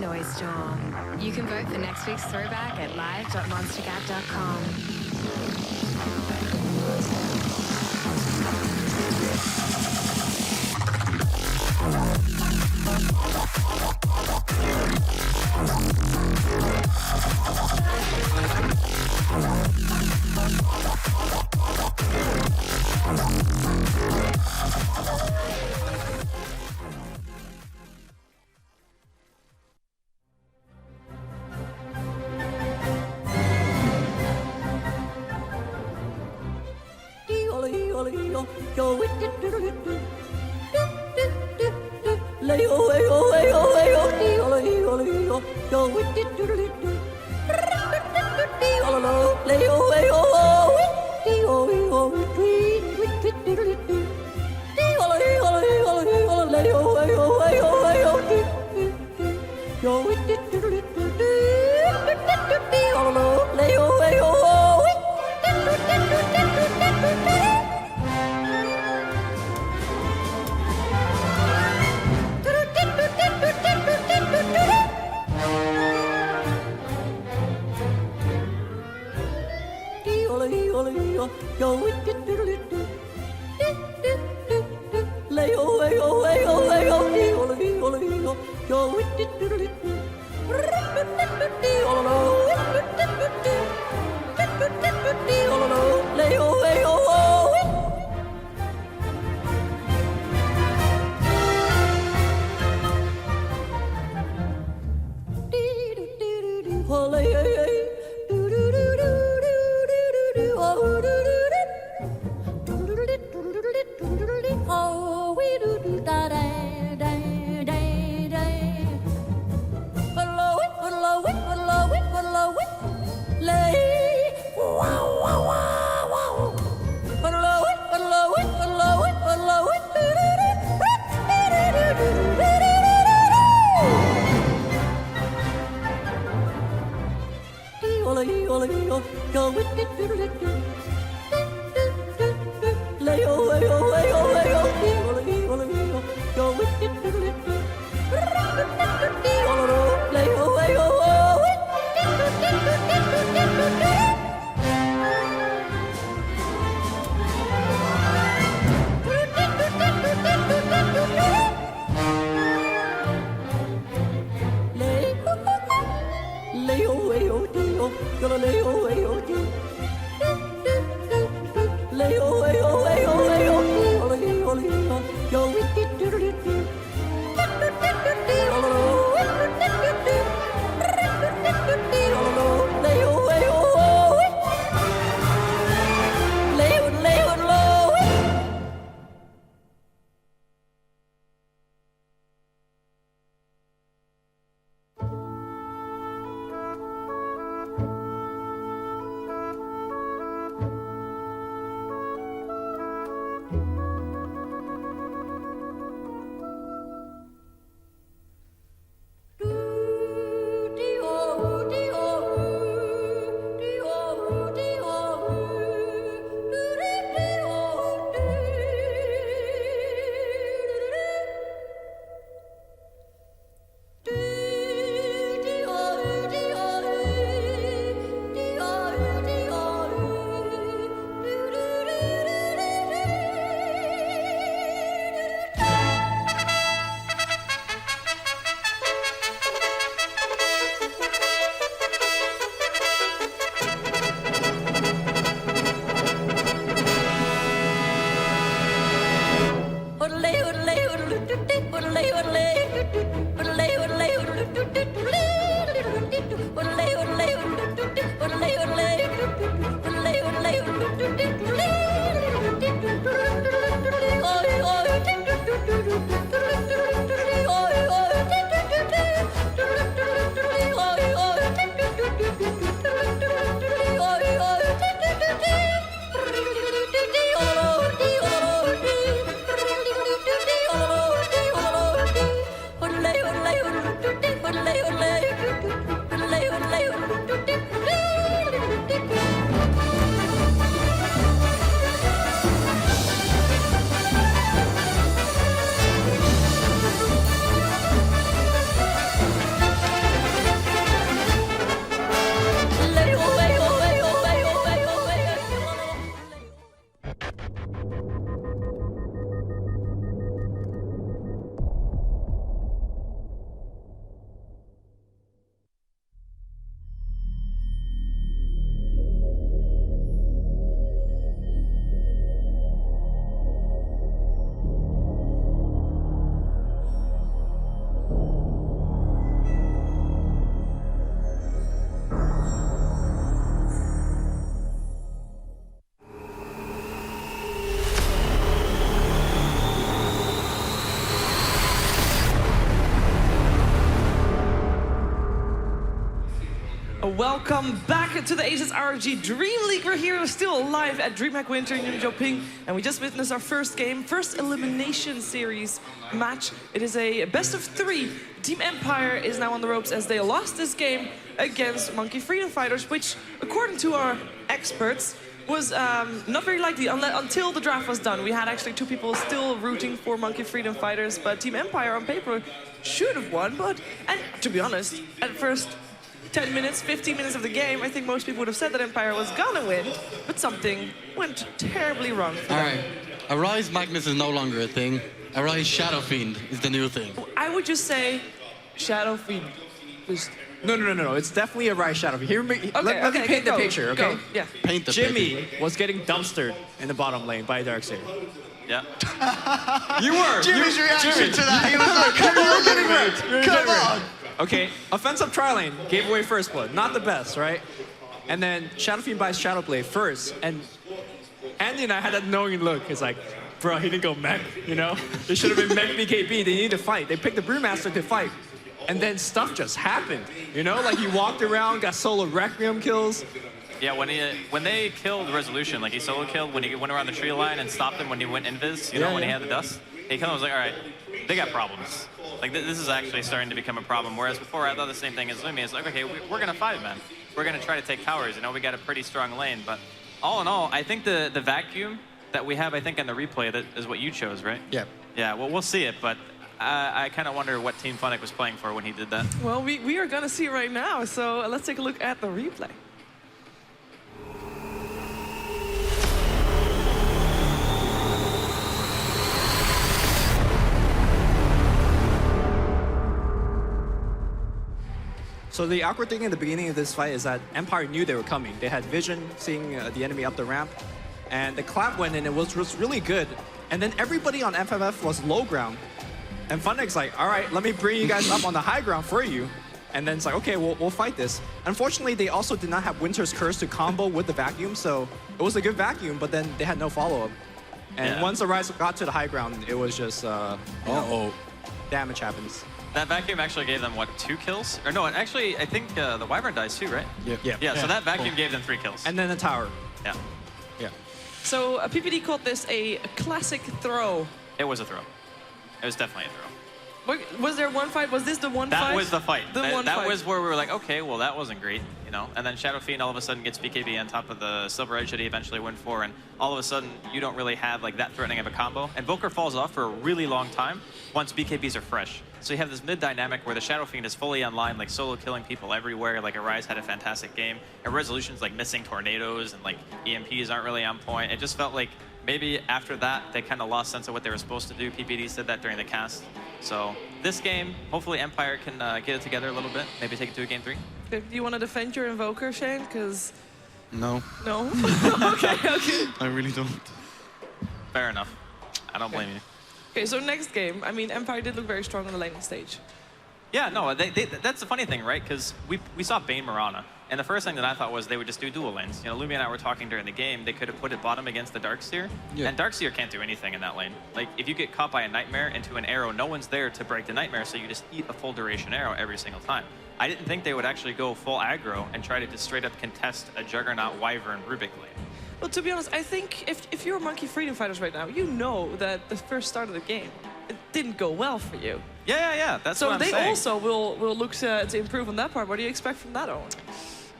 Noise Storm. You can vote for next week's throwback at Welcome back to the ASUS ROG Dreamleague. We're here still live at DreamHack Winter in Yunzhou, and we just witnessed our first game, first elimination series match. It is a best of 3. Team Empire is now on the ropes as they lost this game against Monkey Freedom Fighters, which, according to our experts, was not very likely until the draft was done. We had actually 2 people still rooting for Monkey Freedom Fighters, but Team Empire on paper should have won. And to be honest, at first 10 minutes, 15 minutes of the game, I think most people would have said that Empire was gonna win, but something went terribly wrong for them. All right, Arise Magnus is no longer a thing. Arise Shadow Fiend is the new thing. I would just say Shadow Fiend. No. It's definitely a Rise Shadow Fiend. Let me paint the picture, okay? Go. Yeah. Paint the Jimmy picture. was getting dumpstered in the bottom lane by Darkseid. Yeah. You were. Jimmy's reaction to that, he was like, come on, getting ripped. come on. Okay, offensive tri-lane, gave away first blood. Not the best, right? And then Shadow Fiend buys Shadow Blade first, and Andy and I had that knowing look. It's like, bro, he didn't go mech, you know? It should have been mech BKB, they needed to fight. They picked the Brewmaster to fight. And then stuff just happened, you know? Like he walked around, got solo Requiem kills. Yeah, when they killed Resolution, like he solo killed when he went around the tree line and stopped him when he went invis, you know, when he had the dust. He kind of was like, all right, they got problems. Like this is actually starting to become a problem. Whereas before I thought the same thing as Lumi. It's like, okay, we're gonna fight, man. We're gonna try to take towers. You know, we got a pretty strong lane. But all in all, I think the vacuum that we have, I think, on the replay, that is what you chose, right? Yeah. Yeah. Well, we'll see it, but I kind of wonder what Team Funnick was playing for when he did that. Well, we are gonna see right now. So let's take a look at the replay. So the awkward thing in the beginning of this fight is that Empire knew they were coming. They had vision, seeing the enemy up the ramp, and the clap went in. It was really good. And then everybody on MFF was low ground. And Funnick's like, all right, let me bring you guys up on the high ground for you. And then it's like, okay, we'll fight this. Unfortunately, they also did not have Winter's Curse to combo with the vacuum, so it was a good vacuum, but then they had no follow-up. And once Arise got to the high ground, it was just, damage happens. That vacuum actually gave them, what, 2 kills? Or no, actually, I think the Wyvern dies too, right? Yeah. So that vacuum gave them 3 kills. And then the tower. Yeah. So PPD called this a classic throw. It was a throw. It was definitely a throw. Was there one fight? Was this the one fight? That was the fight. That fight was where we were like, okay, well, that wasn't great, you know? And then Shadow Fiend all of a sudden gets BKB on top of the Silver Edge that he eventually went for, and all of a sudden, you don't really have like that threatening of a combo. And Volker falls off for a really long time once BKBs are fresh. So you have this mid dynamic where the Shadow Fiend is fully online, like solo killing people everywhere. Like Arise had a fantastic game, and Resolution's like missing tornadoes, and like EMPs aren't really on point. It just felt like maybe after that, they kind of lost sense of what they were supposed to do. PPD said that during the cast. So this game, hopefully Empire can get it together a little bit, maybe take it to a game 3. Do you want to defend your Invoker, Shane? Because No. no. Okay. I really don't. Fair enough. I don't blame you. Okay, so next game, I mean, Empire did look very strong on the laning stage. Yeah, no, that's the funny thing, right? Because we saw Bane Mirana, and the first thing that I thought was they would just do dual lanes. You know, Lumi and I were talking during the game, they could have put it bottom against the Darkseer, and Darkseer can't do anything in that lane. Like, if you get caught by a Nightmare into an arrow, no one's there to break the Nightmare, so you just eat a full duration arrow every single time. I didn't think they would actually go full aggro and try to just straight up contest a Juggernaut, Wyvern, Rubik lane. Well, to be honest, I think if you're Monkey Freedom Fighters right now, you know that the first start of the game, it didn't go well for you. Yeah, that's what I'm saying. So they also will look to improve on that part. What do you expect from that, Owen?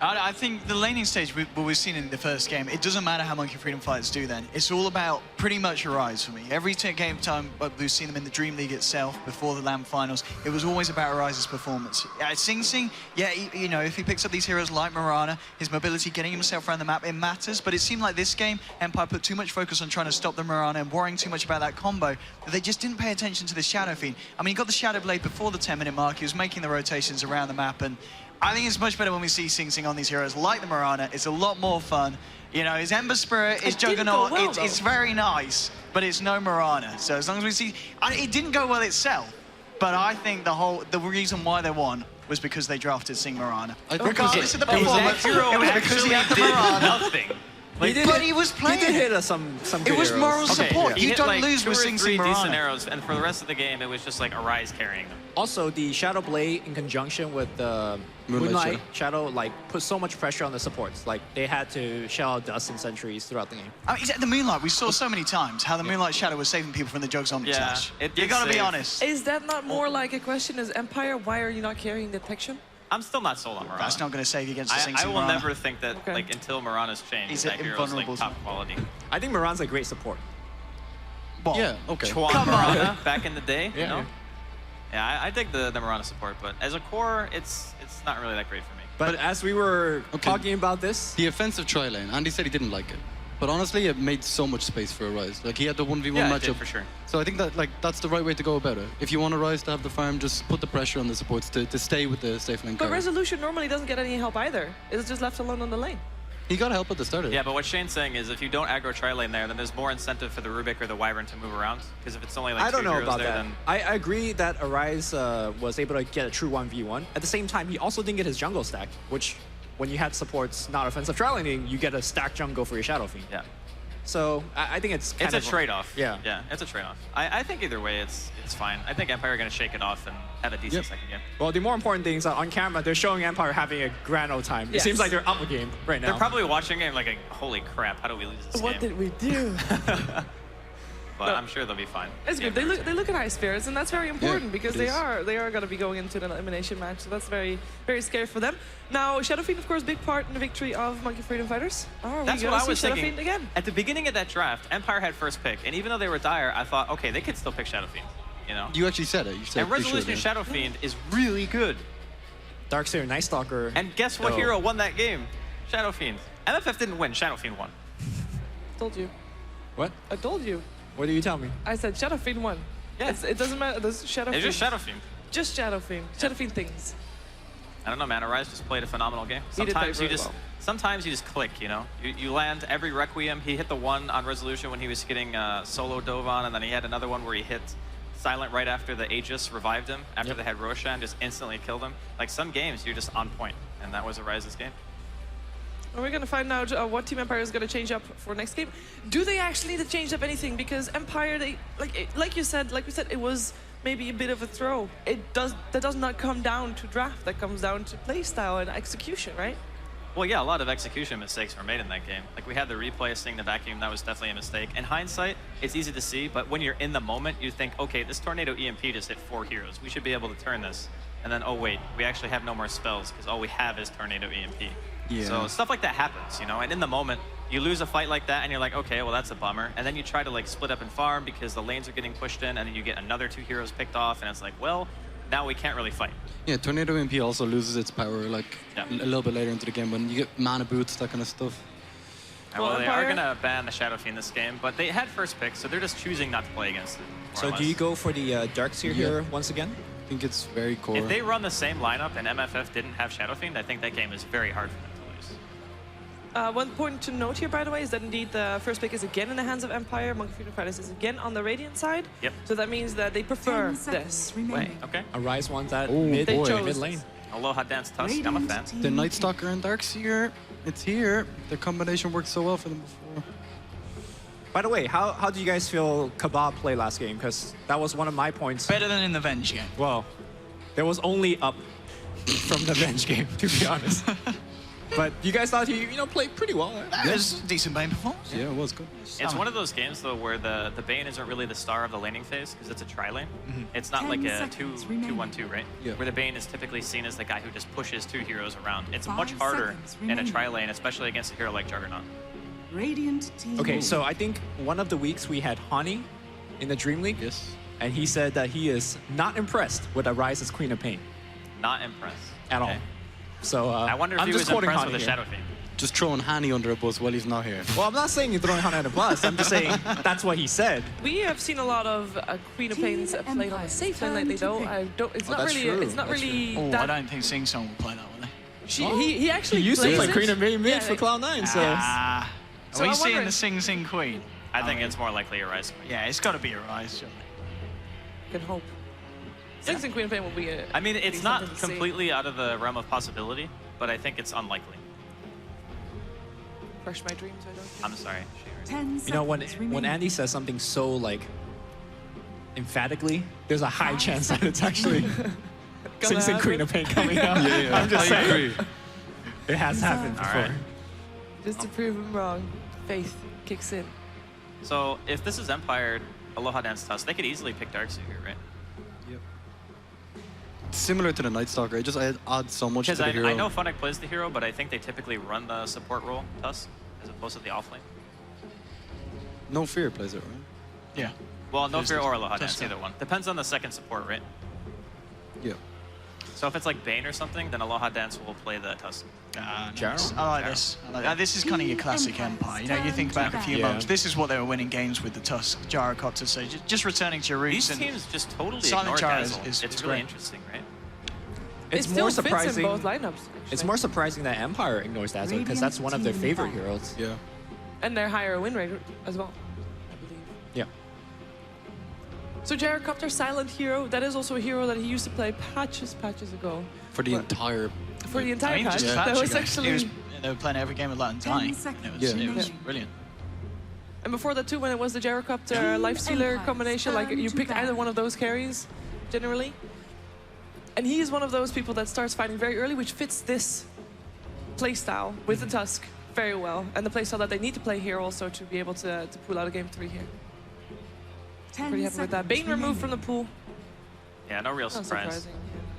I think the laning stage, what we've seen in the first game, it doesn't matter how Monkey Freedom Fighters do then. It's all about pretty much Arise for me. Every game time we've seen them in the Dreamleague itself, before the LAN finals, it was always about Arise's performance. Sing, yeah, you know, if he picks up these heroes like Mirana, his mobility, getting himself around the map, it matters. But it seemed like this game, Empire put too much focus on trying to stop the Mirana and worrying too much about that combo, that they just didn't pay attention to the Shadow Fiend. I mean, he got the Shadow Blade before the 10-minute mark, he was making the rotations around the map, and I think it's much better when we see Sing on these heroes like the Mirana. It's a lot more fun. You know, his Ember Spirit, his Juggernaut, it's very nice, but it's no Mirana. So as long as we see, it didn't go well itself, but I think the reason why they won was because they drafted Sing Mirana. Regardless of the performance, it was because he had the Mirana. Nothing. But he was playing. He did hit some It good was arrows. moral support. He You hit don't like lose 2 with or Sing 3 Sing decent Mirana. arrows, and for the rest of the game, it was just like Arise carrying them. Also, the Shadow Blade in conjunction with the Moonlight Shadow like put so much pressure on the supports. Like they had to shell out dust and sentries throughout the game. I mean, the Moonlight, we saw so many times how the Moonlight Shadow was saving people from the Jogs Omnic slash. You gotta be honest. Is that not more like a question as Empire? Why are you not carrying detection? I'm still not sold on Mirana. That's not going to save you against the Sing I Sing will Mirana. never think that, like, until Mirana's changed, He's that hero's like invulnerable. top quality. I think Mirana's a great support. Well, Yeah, okay. Chwan Mirana back in the day, you Yeah. know? Yeah, I dig the Mirana support, but as a core, it's not really that great for me. But as we were talking about this, The offensive tri lane, Andy said he didn't like it. But honestly, it made so much space for a Rise. Like, he had the 1v1 Yeah, it matchup. did, for sure. So I think that, like, that's the right way to go about it. If you want a Rise to have the farm, just put the pressure on the supports to stay with the safe lane But carry. Resolution normally doesn't get any help either. It's just left alone on the lane. He got help at the start of it. Yeah, but what Shane's saying is if you don't aggro tri-lane there, then there's more incentive for the Rubik or the Wyvern to move around. Because if it's only like I don't 2 know heroes about there, that. then... I agree that Arise was able to get a true 1v1. At the same time, he also didn't get his jungle stack, which when you had supports not offensive tri-laning, you get a stacked jungle for your Shadow Fiend. Yeah. So I think it's kind It's a of trade-off. Yeah. Yeah, it's a trade-off. I think either way, it's fine. I think Empire are going to shake it off and have a decent second game. Well, the more important thing is that on camera, they're showing Empire having a grand old time. It Yes. seems like they're up a game right now. They're probably watching it like, holy crap, how do we lose this What game? did we do? But I'm sure they'll be fine. It's good. They look at high spirits, and that's very important because it they is. are going to be going into an elimination match. So that's very scary for them. Now Shadow Fiend, of course, big part in the victory of Monkey Freedom Fighters. Oh, That's we what gonna I was see Shadow thinking. Fiend again. At the beginning of that draft, Empire had first pick, and even though they were dire, I thought, okay, they could still pick Shadow Fiend, you know? You actually said it. You said And for sure, Resolution man. Shadow Fiend is really good. Darkseer, Night Stalker. And guess what Oh. hero won that game? Shadow Fiend. MFF didn't win, Shadow Fiend won. Told you. What? I told you. What do you tell me? I said Shadow Fiend won. Yeah. It doesn't matter. There's Shadow It's Fiend. just Shadow Fiend. Just Shadow Fiend. Shadow Fiend things. I don't know, man. Arise just played a phenomenal game. He did play Sometimes you very just well. sometimes you just click, you know? You land every Requiem. He hit the one on Resolution when he was getting solo dove on, and then he had another one where he hit Silent right after the Aegis revived him, after they had Roshan, just instantly killed him. Like some games, you're just on point, and that was Arise's game. Well, we're going to find out what Team Empire is going to change up for next game. Do they actually need to change up anything? Because Empire, they like we said, it was maybe a bit of a throw. That does not come down to draft. That comes down to playstyle and execution, right? Well, yeah, a lot of execution mistakes were made in that game. Like, we had the replay seeing the vacuum. That was definitely a mistake. In hindsight, it's easy to see, but when you're in the moment, you think, okay, this Tornado EMP just hit 4 heroes. We should be able to turn this. And then, oh, wait, we actually have no more spells because all we have is Tornado EMP. Yeah. So stuff like that happens, you know? And in the moment, you lose a fight like that, and you're like, okay, well, that's a bummer. And then you try to, like, split up and farm because the lanes are getting pushed in, and then you get another 2 heroes picked off, and it's like, well, now we can't really fight. Yeah, Tornado MP also loses its power like a little bit later into the game when you get mana boots, that kind of stuff. Well, they are going to ban the Shadow Fiend this game, but they had first pick, so they're just choosing not to play against it. more So or do less. you go for the Darkseer here once again? I think it's very core. If they run the same lineup and MFF didn't have Shadow Fiend, I think that game is very hard for them to lose. One point to note here, by the way, is that indeed the first pick is again in the hands of Empire. Monkey Freedom Fighters is again on the Radiant side. Yep. So that means that they prefer this way. Okay. Arise wants that Oh, mid boy. lane. Aloha Dance Tusk, I'm a fan. The Night Stalker and Darkseer, it's here. The combination worked so well for them before. By the way, how do you guys feel Kebab play last game? Because that was one of my points. Better than in the Venge game. Well, there was only up from the Venge game, to be honest. But you guys thought he, played pretty well. Right? That was a decent Bane performance. Yeah, it was good. It's one of those games, though, where the Bane isn't really the star of the laning phase, because it's a tri-lane. It's not like a 2-1-2, right? Yeah. Where the Bane is typically seen as the guy who just pushes 2 heroes around. It's 5 much harder seconds in a remaining. tri-lane, especially against a hero like Juggernaut. Radiant team. Okay, so I think one of the weeks we had Hani in the Dreamleague. Yes. And he said that he is not impressed with Arise's Queen of Pain Not impressed. at all. Okay. So I wonder if I'm he just was quoting impressed Hani with the here. Shadow Fiend. Just throwing Hani under a bus while he's not here. Well, I'm not saying you're throwing Hani under the bus. I'm just saying that's what he said. We have seen a lot of Queen of Pains played on the safe lane lately, though. It's not that's really. true. It's not That's really. Oh, I that, don't think Sing Song will play that, will they? he actually He used to plays play it. Queen of Pain mid Yeah, for Cloud9, so... Are So we I'm seeing wondering- the Sing Sing Queen? I think it's more likely Arise. Yeah, it's got to be a Rise, surely. Can hope. Sing Sing Queen of Pain will be. I mean, it's not something to see. completely out of the realm of possibility, but I think it's unlikely. Crush my dreams, I don't think. I'm sorry. 10 You know, when seconds Andy says something so like emphatically, there's a high chance that it's actually Sing Sing Queen of Pain coming out. Yeah, I'm just I saying. agree. It has happened before. All right. Just to prove him wrong, faith kicks in. So if this is Empire, Aloha Dance Tusk, they could easily pick Darkseid here, right? Yep. Similar to the Night Stalker, it just adds so much to Because the hero. I know Funnick plays the hero, but I think they typically run the support role, Tusk, as opposed to the offlane. No Fear plays it, right? Yeah. Well, no There's Fear the or Aloha Tusk Dance, either one. Depends on the second support, right? Yeah. So if it's like Bane or something, then Aloha Dance will play the Tusk. Nice. I like this. This is kind of your classic Empire. You know, you think back a few months. This is what they were winning games with the Tusk, Gyrocopter. So just returning to your roots. These teams just totally Silent ignore Gyro Dazzle. is It's great. really interesting, right? It's It more still fits in surprising. both lineups. It's more surprising that Empire ignores Dazzle because that's one of their favorite heroes. Yeah. And their higher win rate as well, I believe. Yeah. So Gyrocopter, silent hero, that is also a hero that he used to play patches ago. For the entire... For the entire patch. just That patch was ago. actually... They were playing every game with Light and Dying. It was brilliant. And before that too, when it was the Gyrocopter Lifestealer combination, like you picked either one of those carries, generally. And he is one of those people that starts fighting very early, which fits this playstyle with the Tusk very well. And the playstyle that they need to play here also to be able to pull out a game 3 here. Pretty happy with that. Bane removed from the pool. Yeah, no real Not surprise. surprising,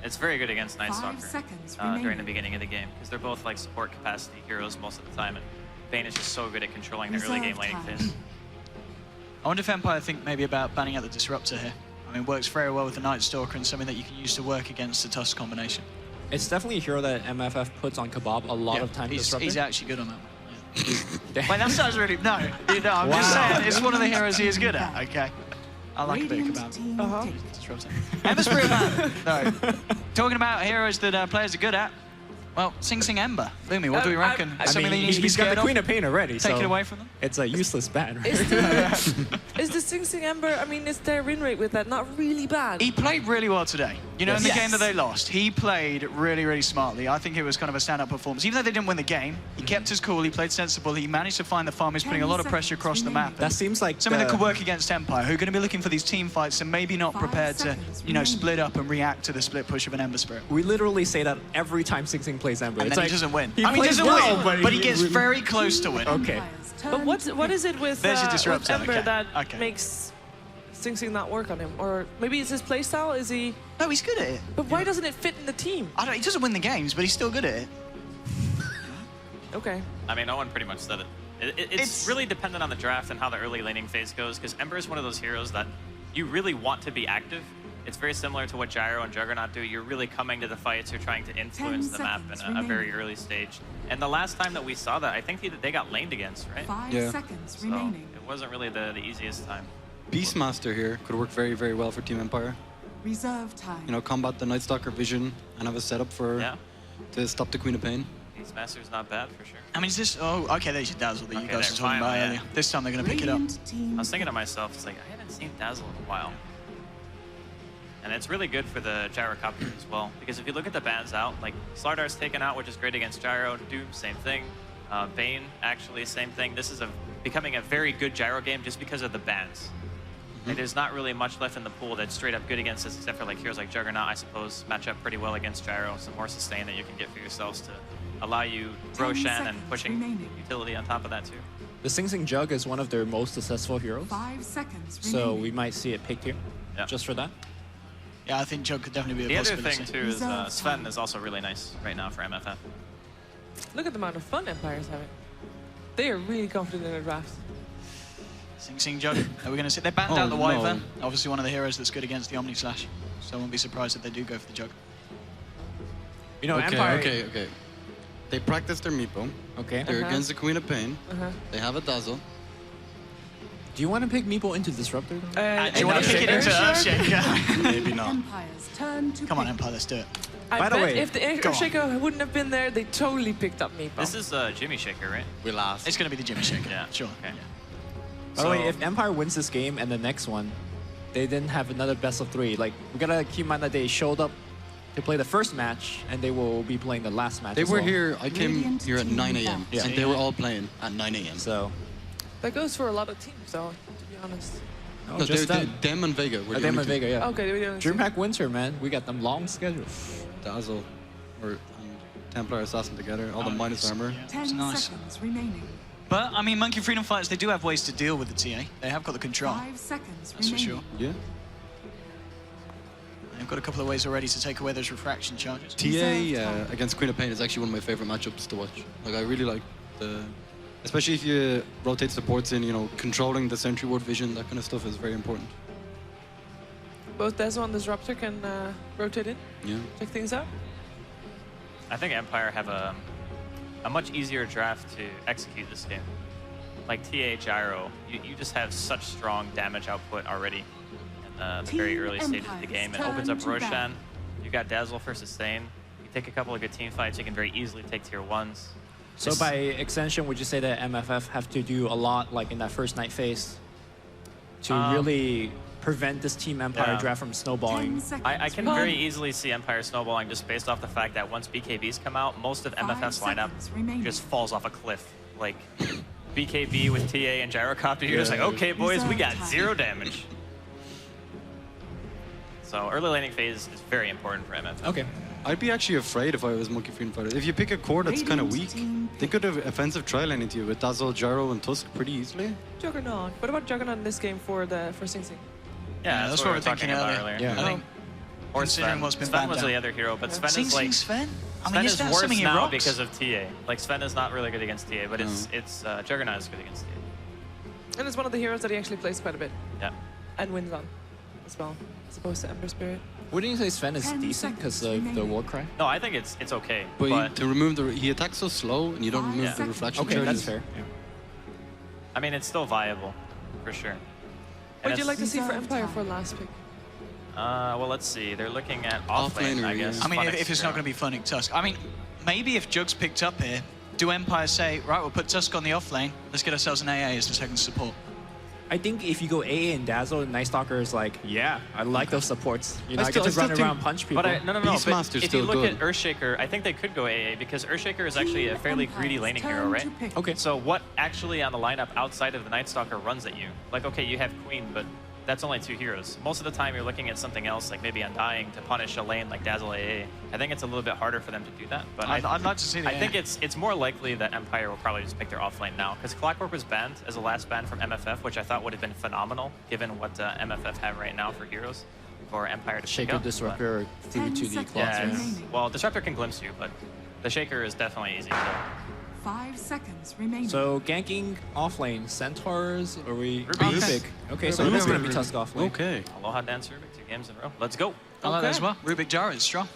It's very good against Night 5 Stalker seconds during the remaining. beginning of the game, because they're both like support capacity heroes most of the time, and Bane is just so good at controlling the early game laning phase. I wonder if Empire think maybe about banning out the Disruptor here. I mean, it works very well with the Night Stalker and something that you can use to work against the Tusk combination. It's definitely a hero that MFF puts on Kebab a lot of time. He's actually good on that one. Yeah. Wait, that sounds really... No, I'm just saying, it's one of the heroes he is good at, okay? I like a bit of Kebab. Disruptor. Ember Spirit Man. No. Talking about heroes that players are good at, well, Sing Sing Ember. Lumi, what do we reckon? Something that you need to be he's got scared the Queen of? of Pain already. Take so it away from them? It's a useless ban, right? Is the Sing Sing Ember, I mean, is their win rate with that not really bad? He played really well today. You know, in the Yes. game that they lost, he played really, really smartly. I think it was kind of a stand-up performance. Even though they didn't win the game, he kept his cool, he played sensible, he managed to find the farm, he's putting a lot of pressure across the map. That seems like something that could work against Empire, who are going to be looking for these team fights and maybe not prepared to, you know, split up and react to the split push of an Ember Spirit. We literally say that every time Sing Sing plays Ember. And It's then like, he doesn't win. He I mean, he plays doesn't well, win, but he gets very close to win. Okay. But what is it with, There's your with Disruptor, Ember okay. that Okay. makes Sing Sing not work on him? Or maybe it's his playstyle? Is he... No, he's good at it. But why doesn't it fit in the team? I don't, he doesn't win the games, but he's still good at it. Okay. I mean, no one pretty much said it. It's really dependent on the draft and how the early laning phase goes, because Ember is one of those heroes that you really want to be active. It's very similar to what Gyro and Juggernaut do. You're really coming to the fights, you're trying to influence the map in a very early stage. And the last time that we saw that, I think they got laned against, right? 5 seconds remaining. It wasn't really the easiest time. Beastmaster here could work very, very well for Team Empire. Reserve time. You know, combat the Night Stalker vision and have a setup for to stop the Queen of Pain. Beastmaster's not bad for sure. I mean, is this... Oh, okay, there's your Dazzle that you guys were they're talking about finally, earlier. This time they're going to pick it up. I was thinking to myself, it's like, I haven't seen Dazzle in a while. And it's really good for the Gyrocopter as well, because if you look at the bans out, like Slardar's taken out, which is great against Gyro. Doom, same thing. Bane, actually, same thing. This is becoming a very good Gyro game just because of the bans. Like, there's not really much left in the pool that's straight up good against this, except for like heroes like Juggernaut, I suppose, match up pretty well against Gyro. Some more sustain that you can get for yourselves to allow you Roshan and pushing utility on top of that too. The Sing Sing Jug is one of their most successful heroes. 5 seconds So remaining. we might see it picked here, just for that. Yeah, I think Jug could definitely be The a other possibility. thing too is Sven is also really nice right now for MFF. Look at the amount of fun Empire's having. They are really confident in their draft. Sing Sing Jug. Are we going to see? They banned out the Wyvern. Obviously one of the heroes that's good against the Omni Slash. So I won't be surprised if they do go for the Jug. You know, okay, Empire... Okay. They practice their Meepo. Okay. They're against the Queen of Pain. They have a Dazzle. Do you want to pick Meepo into Disruptor? Do you want to pick it into Earthshaker? Maybe not. Empire's turn to Come on, Empire, let's do it. I By the bet way, if the Earthshaker wouldn't have been there, they totally picked up Meepo. This is Jimmy Shaker, right? We lost. It's going to be the Jimmy Shaker. Yeah. Sure. Okay. By the way, if Empire wins this game and the next one, they didn't have another best of 3. Like, we gotta keep in mind that they showed up to play the first match, and they will be playing the last match. They as were well. here. I came here at 9 a.m. Yeah. and they were all playing at 9 a.m. So That goes for a lot of teams, though, to be honest. no, No, just them. them and Vega were the Them only and two. Vega, yeah. Okay, we don't see. DreamHack Winter, man, we got them long schedule. Dazzle or Templar Assassin together, all the minus armor. 10 nice. seconds remaining. But, I mean, Monkey Freedom Fighters, they do have ways to deal with the TA. They have got the control, 5 seconds that's for remaining. sure. Yeah. They've got a couple of ways already to take away those refraction charges. TA against Queen of Pain is actually one of my favorite matchups to watch. Like I really like the, especially if you rotate supports in, you know, controlling the sentry ward vision, that kind of stuff is very important. Both Dazzle and Disruptor can rotate in, Yeah. check things out. I think Empire have a much easier draft to execute this game. Like TA Gyro, you just have such strong damage output already in the very early stages of the game. It opens up Roshan. You got Dazzle for sustain. You take a couple of good team fights, you can very easily take tier 1s. So by extension, would you say that MFF have to do a lot, like in that first night phase, to really prevent this Team Empire draft from snowballing? I can very easily see Empire snowballing just based off the fact that once BKBs come out, most of MFF's lineup just falls off a cliff. Like BKB with TA and Gyrocopter, you're just like, okay boys, we got 0 damage. So early laning phase is very important for MFF. Okay. I'd be actually afraid if I was Monkey Freedom Fighter. If you pick a core that's kind of weak, they could have offensive trial laning to you with Dazzle, Gyro, and Tusk pretty easily. Juggernaut. What about Juggernaut in this game for Sing Sing? Yeah, that's what we were talking about earlier. Yeah. I think, Or considering Sven. what's been Sven banned was down. the other hero, but Sven Sing is Sing like... Sven? I mean, Sven is is that worse something he now rocks? because of TA. Like, Sven is not really good against TA, but it's Juggernaut is good against TA. And it's one of the heroes that he actually plays quite a bit. Yeah. And wins on as well, as opposed to Ember Spirit. Wouldn't you say Sven is 10 decent because of seconds the remaining. war cry? No, I think it's okay. But to remove the, he attacks so slow, and you don't remove the seconds. reflection Okay, charges. that's fair. Yeah. I mean, it's still viable, for sure. What And would you it's- like to see for Reserve Empire time. for last pick? Well, let's see. They're looking at off-lane, Off-laner, I guess. yeah. I mean, Funix if it's not hero. going to be Funny Tusk. I mean, maybe if Jug's picked up here, do Empire say, right, we'll put Tusk on the off lane, let's get ourselves an AA as the second support? I think if you go AA and Dazzle, Night Stalker is like, yeah, I like those supports. You know, I, still- get I to still run think- around, punch people. But no. But Beastmaster's if you still look good. at Earthshaker, I think they could go AA because Earthshaker is actually a fairly greedy laning hero, right? Okay. So what actually on the lineup outside of the Night Stalker runs at you? Like, okay, you have Queen, but that's only 2 heroes. Most of the time you're looking at something else, like maybe Undying to punish a lane like Dazzle AA. I think it's a little bit harder for them to do that. But I'd like to see that. I think it's more likely that Empire will probably just pick their off lane now, because Clockwork was banned as a last ban from MFF, which I thought would have been phenomenal, given what MFF have right now for heroes, for Empire to pick Shaker up. Disruptor through 10 to the seconds claws. Yeah, remaining. well, Disruptor can glimpse you, but the Shaker is definitely easy. 5 seconds remaining. So ganking off lane, Centaurs, or we Rubik. Okay, so it's gonna be Tusk off lane. Okay. Aloha Dance Rubik, 2 games in a row. Let's go. I like that as Okay. well. Rubik Jara is strong.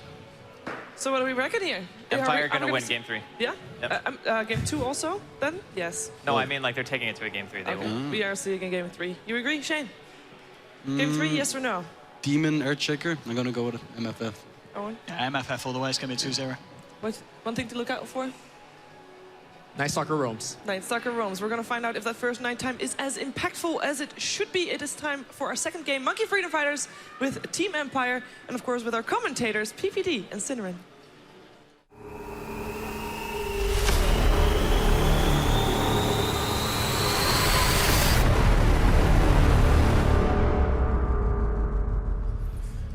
So what do we reckon here? Empire Are we gonna win see- game 3. Yeah? Yep. Game 2 also, then? Yes. No, I mean like they're taking it to a game 3. They Okay. will. We are seeing in game 3. You agree, Shane? Game 3, yes or no? Demon Earthshaker. I'm gonna go with MFF. Owen? Yeah, MFF all the way. It's going to be 2-0. What? One thing to look out for? Night Stalker roams. Night Stalker roams. We're going to find out if that first night time is as impactful as it should be. It is time for our second game, Monkey Freedom Fighters with Team Empire, and of course with our commentators, PPD and Cinnamon.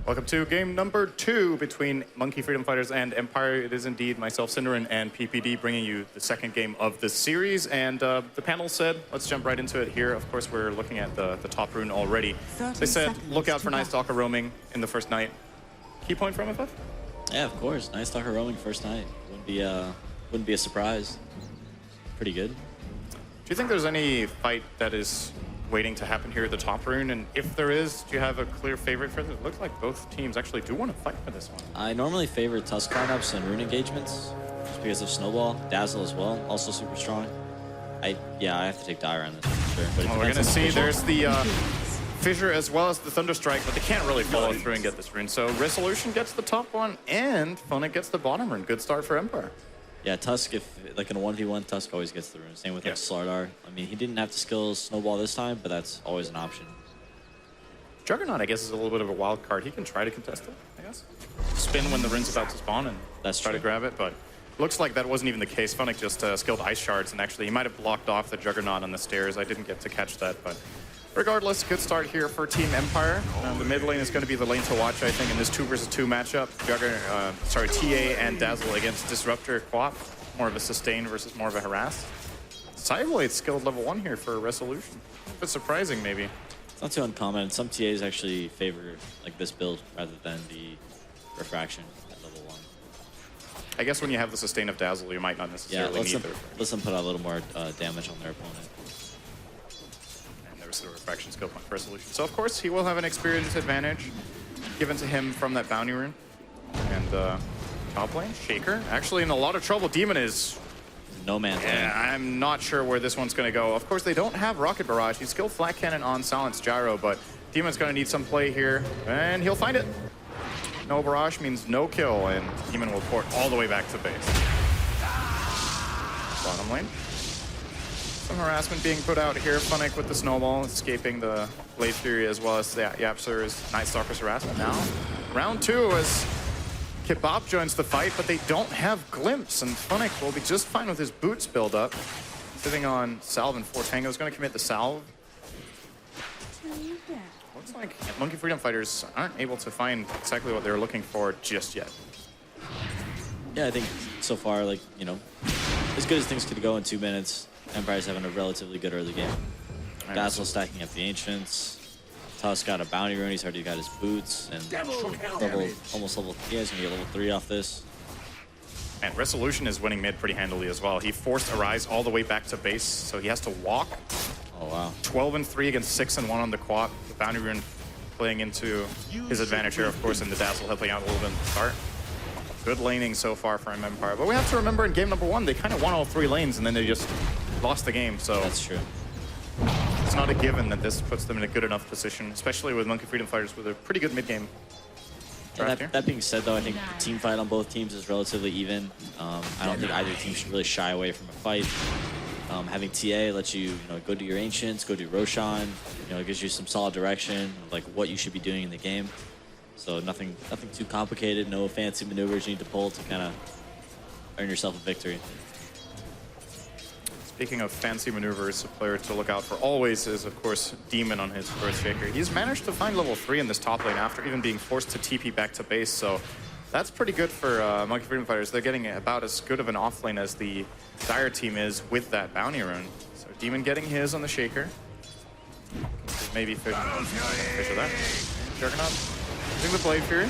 Welcome to game number 2 between Monkey Freedom Fighters and Empire. It is indeed myself, Cinderin, and PPD bringing you the second game of this series. And the panel said, let's jump right into it here. Of course, we're looking at the top rune already. 30 They said, seconds look out to for go. Night Stalker roaming in the first night. Key point for MFF? Yeah, of course. Night Stalker roaming first night wouldn't be a surprise. Pretty good. Do you think there's any fight that is waiting to happen here at the top rune? And if there is, do you have a clear favorite for this? It looks like both teams actually do want to fight for this one. I normally favor Tusk lineups and rune engagements just because of Snowball, Dazzle as well, also super strong. I have to take Dire on this one for sure. But it Well, we're depends going to on the see visual. there's the Fissure as well as the Thunderstrike, but they can't really follow through and get this rune. So Resolution gets the top one and Funix gets the bottom rune. Good start for Empire. Yeah, Tusk, if like in a 1v1, Tusk always gets the rune. Same with like Slardar. I mean, he didn't have to skill Snowball this time, but that's always an option. Juggernaut, I guess, is a little bit of a wild card. He can try to contest it, I guess. spin when the run's about to spawn and That's try to grab it, but looks like that wasn't even the case. Funnick just skilled Ice Shards, and actually he might have blocked off the Juggernaut on the stairs. I didn't get to catch that, but regardless, good start here for Team Empire. The mid lane is going to be the lane to watch, I think, in this 2 versus 2 matchup. TA and Dazzle against Disruptor Quap. More of a sustain versus more of a harass. Cyberblade skilled level 1 here for Resolution. A bit surprising, maybe. It's not too uncommon. Some TAs actually favor like this build rather than the Refraction at level 1. I guess when you have the sustain of Dazzle, you might not necessarily need the let's them put out a little more damage on their opponent. And there was the Refraction skill point for Resolution. So, of course, he will have an experience advantage given to him from that bounty rune. And top lane, Shaker, actually in a lot of trouble. Demon is... No man's land. I'm not sure where this one's going to go. Of course, they don't have Rocket Barrage. He's skilled Flat Cannon on Silence Gyro, but Demon's going to need some play here, and he'll find it. No Barrage means no kill, and Demon will port all the way back to base. Bottom lane. Some harassment being put out here. Funnick with the snowball, escaping the Blade Fury as well as the Yapser's Night Stalker's harassment. Now, round 2 as Kebab joins the fight, but they don't have Glimpse, and Funnick will be just fine with his boots build up. Sitting on Salve and 4 Tango is going to commit the Salve. Looks like Monkey Freedom Fighters aren't able to find exactly what they're looking for just yet. Yeah, I think so far, like, you know, as good as things could go in 2 minutes, Empire's having a relatively good early game. Dazzle stacking up the Ancients. Tusk got a bounty rune, he's already got his boots, and almost level, yeah, he's gonna get level 3 off this. And Resolution is winning mid pretty handily as well. He forced Arise all the way back to base, so he has to walk. Oh, wow. 12-3 against 6-1 on the Quap. The bounty rune playing into his advantage here, of course, and the Dazzle helping out a little bit in the start. Good laning so far for Empire, but we have to remember in game number 1, they kind of won all 3 lanes, and then they just lost the game, so... That's true. It's not a given that this puts them in a good enough position, especially with Monkey Freedom Fighters with a pretty good mid-game. That being said, though, I think the team fight on both teams is relatively even. I don't think either team should really shy away from a fight. Having TA lets you, go do your Ancients, go do Roshan. It gives you some solid direction of like what you should be doing in the game. So nothing too complicated. No fancy maneuvers you need to pull to kind of earn yourself a victory. Speaking of fancy maneuvers, a player to look out for always is, of course, Demon on his Earthshaker. He's managed to find level 3 in this top lane after even being forced to TP back to base, so that's pretty good for Monkey Freedom Fighters. They're getting about as good of an offlane as the Dire team is with that bounty rune. So Demon getting his on the Shaker. Maybe fish of that. Juggernaut using the Blade Fury.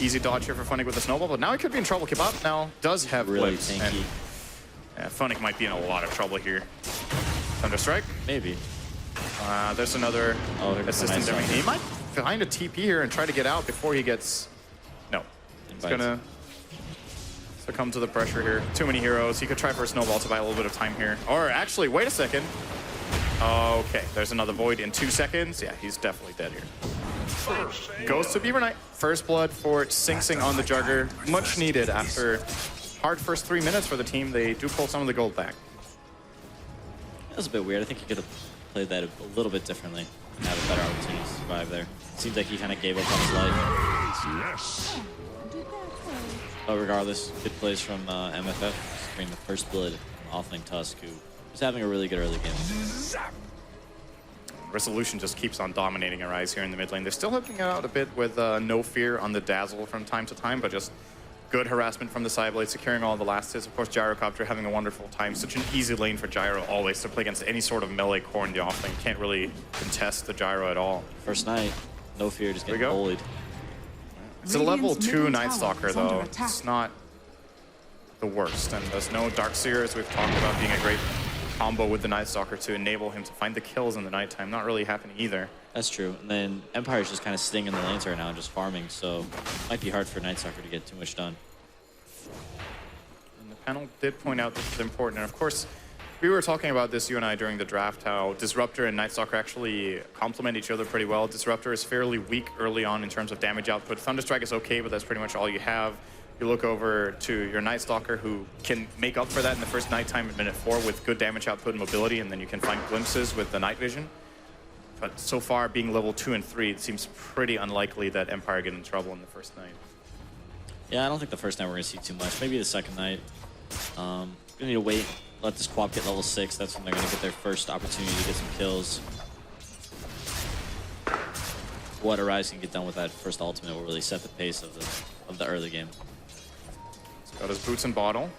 Easy dodge here for Funnick with the Snowball, but now he could be in trouble. Kebab now does have really Glimpse, tanky. And Funnick might be in a lot of trouble here. Thunderstrike? Maybe. There's another assistant there. He might find a TP here and try to get out before he gets... No. He's gonna succumb to the pressure here. Too many heroes. He could try for a Snowball to buy a little bit of time here. Or actually, wait a second. Okay, there's another Void in 2 seconds. Yeah, he's definitely dead here. Goes to Beaver Knight. First blood for Sing Sing on the Jugger. Much needed after hard first 3 minutes for the team. They do pull some of the gold back. That was a bit weird. I think he could have played that a little bit differently and have a better opportunity to survive there. Seems like he kind of gave up on his life. But regardless, good plays from MFF, bringing the first blood offlane Tusk, who was having a really good early game. Resolution just keeps on dominating Arise here in the mid lane. They're still helping out a bit with No Fear on the Dazzle from time to time, but just good harassment from the Sideblade, securing all the last hits. Of course, Gyrocopter having a wonderful time. Such an easy lane for Gyro always to play against any sort of melee core in the offlane. Can't really contest the Gyro at all. First night, No Fear just getting bullied. It's a level 2 Night Stalker though. It's not the worst. And there's no Darkseer, as we've talked about, being a great combo with the Night Stalker to enable him to find the kills in the nighttime. Not really happening either. That's true. And then Empire's just kind of sitting in the lanes right now and just farming, so it might be hard for Night Stalker to get too much done. And the panel did point out this is important. And of course, we were talking about this, you and I, during the draft, how Disruptor and Night Stalker actually complement each other pretty well. Disruptor is fairly weak early on in terms of damage output. Thunderstrike is okay, but that's pretty much all you have. You look over to your Night Stalker, who can make up for that in the first nighttime at minute 4 with good damage output and mobility, and then you can find glimpses with the night vision. But so far, being level 2 and 3, it seems pretty unlikely that Empire get in trouble in the first night. Yeah, I don't think the first night we're going to see too much. Maybe the second night. Gonna need to wait, let this Quap get level 6. That's when they're going to get their first opportunity to get some kills. What Arise can get done with that first ultimate will really set the pace of the early game. He's got his boots and bottle.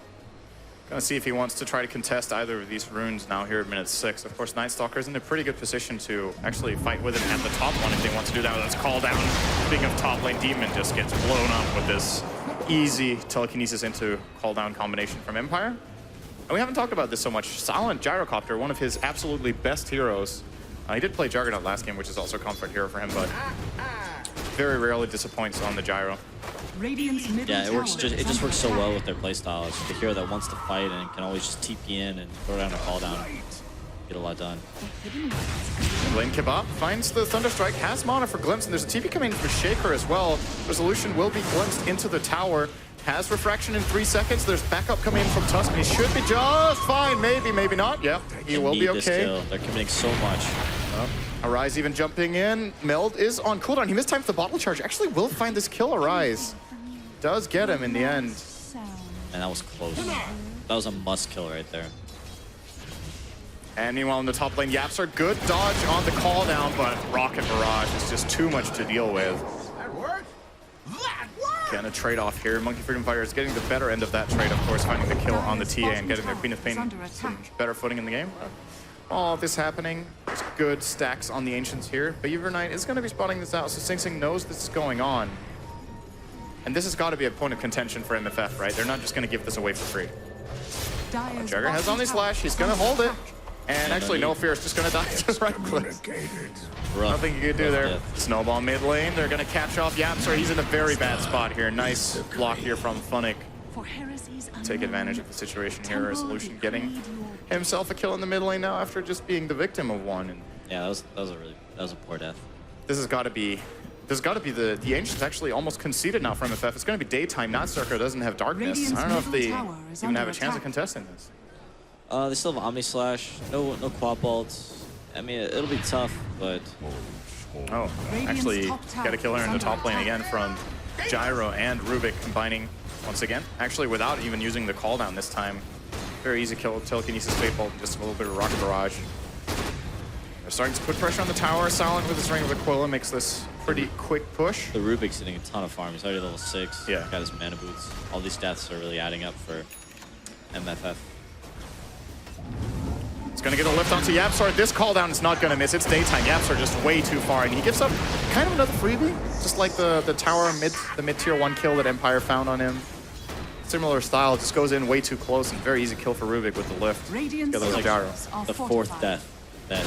Gonna see if he wants to try to contest either of these runes now here at minute 6. Of course, Night Stalker's in a pretty good position to actually fight with him at the top one if they want to do that. Let's call down. Speaking of top lane, Demon just gets blown up with this easy telekinesis into call down combination from Empire. And we haven't talked about this so much. Silent Gyrocopter, one of his absolutely best heroes. He did play Juggernaut last game, which is also a comfort hero for him, but very rarely disappoints on the gyro. Yeah, it just works so well with their playstyle. It's the hero that wants to fight and can always just TP in and throw down a call down. Get a lot done. Lane Kebab finds the Thunderstrike, has mana for Glimpse, and there's a TP coming in for Shaker as well. Resolution will be glimpsed into the tower. Has Refraction in 3 seconds. There's backup coming in from Tusk, and he should be just fine. Maybe, maybe not. Yep, he will be okay. They're committing so much. Arise even jumping in. Meld is on cooldown. He missed time for the bottle charge. Actually will find this kill. Arise does get him in the end. And that was close. That was a must kill right there. And meanwhile in the top lane, Yapster, good dodge on the call down, but Rocket Barrage is just too much to deal with. Gonna trade off here. Monkey Freedom Fighter is getting the better end of that trade, of course, finding the kill on the TA and getting their Queen of Pain some better footing in the game. All of this happening. There's good stacks on the Ancients here. Beaver Knight is going to be spotting this out, so Sing Sing knows this is going on. And this has got to be a point of contention for MFF, right? They're not just going to give this away for free. Jugger has Omni Slash. He's going to hold it. And actually, No Fear is just going to die to the right click. Nothing you can do there. Snowball mid lane. They're going to catch off Yapster. He's in a very bad spot here. Nice block here from Funnick. Take advantage of the situation here. Resolution getting himself a kill in the mid lane now after just being the victim of one. And yeah, that was a poor death. This has got to be the Ancients actually almost conceded now from MFF. It's going to be daytime. Not Circa doesn't have darkness. I don't know if they even have a chance of contesting this. They still have Omni Slash. No Quap ults. I mean, it'll be tough, but oh, actually got a killer in the top lane again from Gyro and Rubik combining once again. Actually, without even using the call down this time. Very easy kill with Telekinesis, Fate Bolt, and just a little bit of Rocket Barrage. They're starting to put pressure on the tower. Silent with his Ring of Aquila makes this pretty quick push. The Rubik's hitting a ton of farm. He's already level 6. Yeah. Got his mana boots. All these deaths are really adding up for MFF. It's going to get a lift onto Yapstar. This call down is not going to miss. It's daytime. Yapstar just way too far, and he gives up kind of another freebie, just like the tower mid tier 1 kill that Empire found on him. Similar style, just goes in way too close, and very easy kill for Rubik with the lift. Together with Gyro. The 4th death. That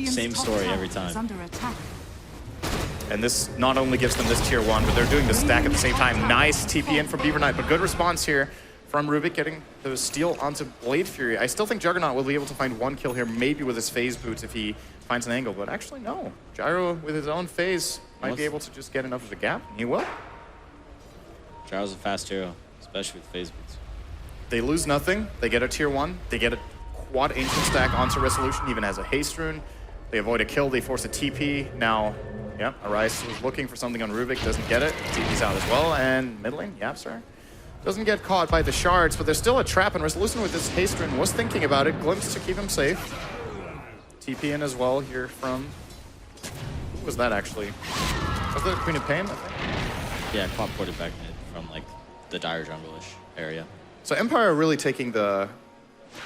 same story every time. And this not only gives them this tier 1, but they're doing the stack at the same time. Nice TP in from Beaver Knight, but good response here from Rubik getting the steal onto Blade Fury. I still think Juggernaut will be able to find one kill here, maybe with his phase boots if he finds an angle, but actually no. Gyro with his own phase might be able to just get enough of a gap, and he will. Gyro's a fast hero, especially with phase boots. They lose nothing. They get a tier 1. They get a quad Ancient stack onto Resolution, even has a haste rune. They avoid a kill. They force a TP. Now, yeah, Arise was looking for something on Rubik, doesn't get it. TP's out as well, and mid lane, Yapster doesn't get caught by the shards, but there's still a trap, and Resolution with this haste rune was thinking about it. Glimpse to keep him safe. TP in as well here from... Who was that actually? Was that Queen of Pain, I think? Yeah, Quap ported back mid from like the dire jungle-ish area. So Empire are really taking the...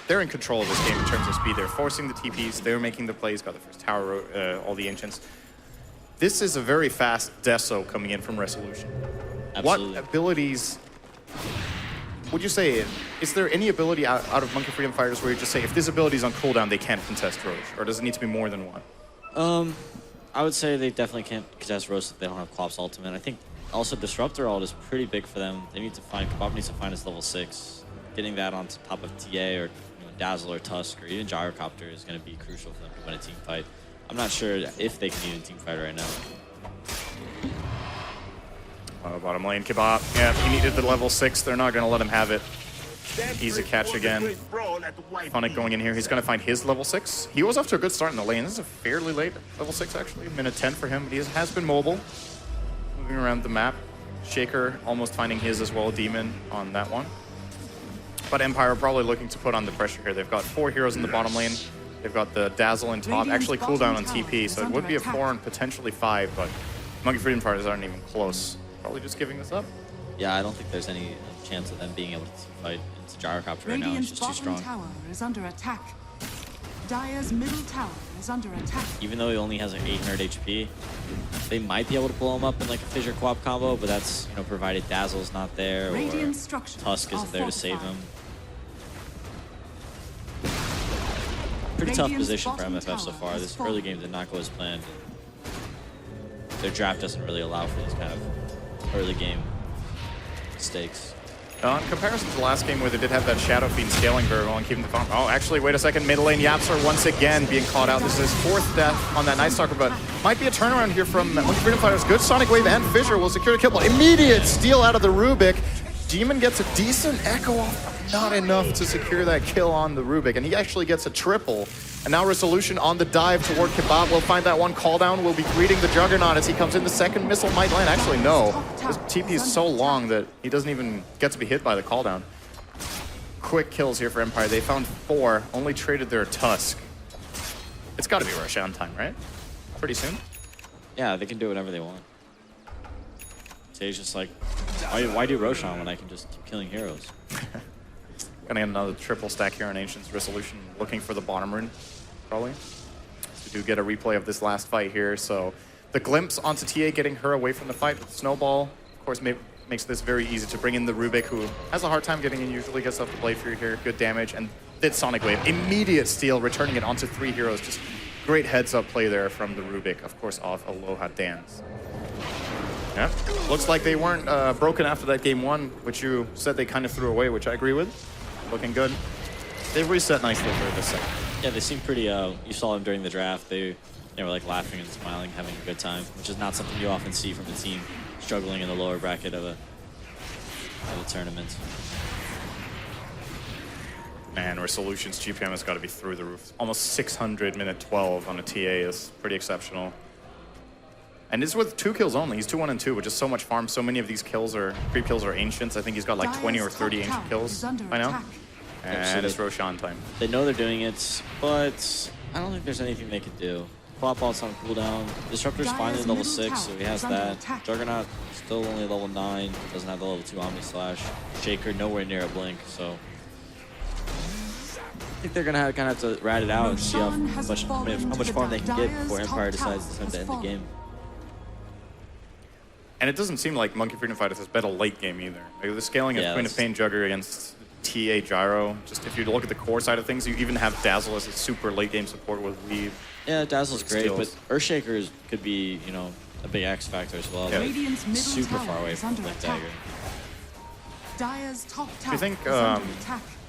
They're in control of this game in terms of speed. They're forcing the TPs, they're making the plays, got the first tower, all the Ancients. This is a very fast Deso coming in from Resolution. Absolutely. What abilities would you say, is there any ability out of Monkey Freedom Fighters where you just say, if this ability is on cooldown, they can't contest Roche? Or does it need to be more than one? I would say they definitely can't contest Roche if they don't have Quap's ultimate. I think also Disruptor ult is pretty big for them. They need to find, Quap needs to find his level 6. Getting that on top of TA or Dazzle or Tusk or even Gyrocopter is going to be crucial for them to win a team fight. I'm not sure if they can even team fight right now. Bottom lane, Kebab. Yeah, he needed the level 6. They're not going to let him have it. Easy catch again. Funnick going in here. He's going to find his level 6. He was off to a good start in the lane. This is a fairly late level 6, actually. Minute 10 for him. He has been mobile. Moving around the map. Shaker almost finding his as well, Demon on that one. But Empire are probably looking to put on the pressure here. They've got 4 heroes in the bottom lane. They've got the Dazzle in top, actually cooldown on TP, so it would be a 4 and potentially 5, but Monkey Freedom Fighters aren't even close. Probably just giving this up. Yeah, I don't think there's any chance of them being able to fight into Gyrocopter right now. It's just too strong. Tower is under attack. Dire's middle tower is under attack. Even though he only has like 800 HP, they might be able to blow him up in like a Fissure Co-op combo, but that's, you know, provided Dazzle's not there or Tusk isn't there to save him. Pretty tough position for MFF so far. This early game did not go as planned. Their draft doesn't really allow for these kind of early game mistakes. In comparison to the last game where they did have that Shadow Fiend scaling very well and keeping the farm. Oh, actually, wait a second. Middle lane Yaps are once again being caught out. This is his 4th death on that Night Stalker, but might be a turnaround here from Monkey Freedom Fighters. Good Sonic Wave and Fissure will secure the kill. Immediate steal out of the Rubik. Demon gets a decent echo off, not enough to secure that kill on the Rubik, and he actually gets a triple. And now Resolution on the dive toward Kebab. We'll find that one call down. We'll be greeting the Juggernaut as he comes in. The second missile might land. Actually, no. This TP is so long that he doesn't even get to be hit by the call down. Quick kills here for Empire. They found 4, only traded their Tusk. It's got to be Roshan time, right? Pretty soon? Yeah, they can do whatever they want. Say's just like, why do Roshan when I can just keep killing heroes? Gonna get another triple stack here on Ancient's Resolution, looking for the bottom rune, probably. We do get a replay of this last fight here, so the glimpse onto TA getting her away from the fight with Snowball, of course, makes this very easy to bring in the Rubik, who has a hard time getting in, usually gets up the blade through here, good damage, and did Sonic Wave. Immediate steal, returning it onto 3 heroes. Just great heads-up play there from the Rubik, of course, off Aloha Dance. Yeah, looks like they weren't broken after that game 1, which you said they kind of threw away, which I agree with. Looking good. They've reset nicely for this second. Yeah, they seem pretty, you saw them during the draft. They were like laughing and smiling, having a good time, which is not something you often see from a team struggling in the lower bracket of a tournament. Man, Resolution's GPM has got to be through the roof. Almost 600 minute 12 on a TA is pretty exceptional. And it's with 2 kills only. He's 2-1 and 2, which is so much farm. So many of these kills are creep kills or ancients. I think he's got like 20 or 30 ancient kills by now. And it's Roshan time. They know they're doing it, but I don't think there's anything they could do. Flop Bolt's on cooldown. Disruptor's finally level 6, so he has that. Juggernaut still only level 9. Doesn't have the level 2 Omni Slash. Shaker nowhere near a blink, so I think they're gonna kind of have to rat it out and see how much farm they can get before Empire decides it's time to end the game. And it doesn't seem like Monkey Freedom Fighters has bet a late game either. Like the scaling of Queen of Pain Jugger against TA Gyro, just if you look at the core side of things, you even have Dazzle as a super late game support with Weave. Yeah, Dazzle's great, but Earthshaker could be, you know, a big X factor as well. Yeah. Like, super far away from Blink Dagger. Dire's top Do you think,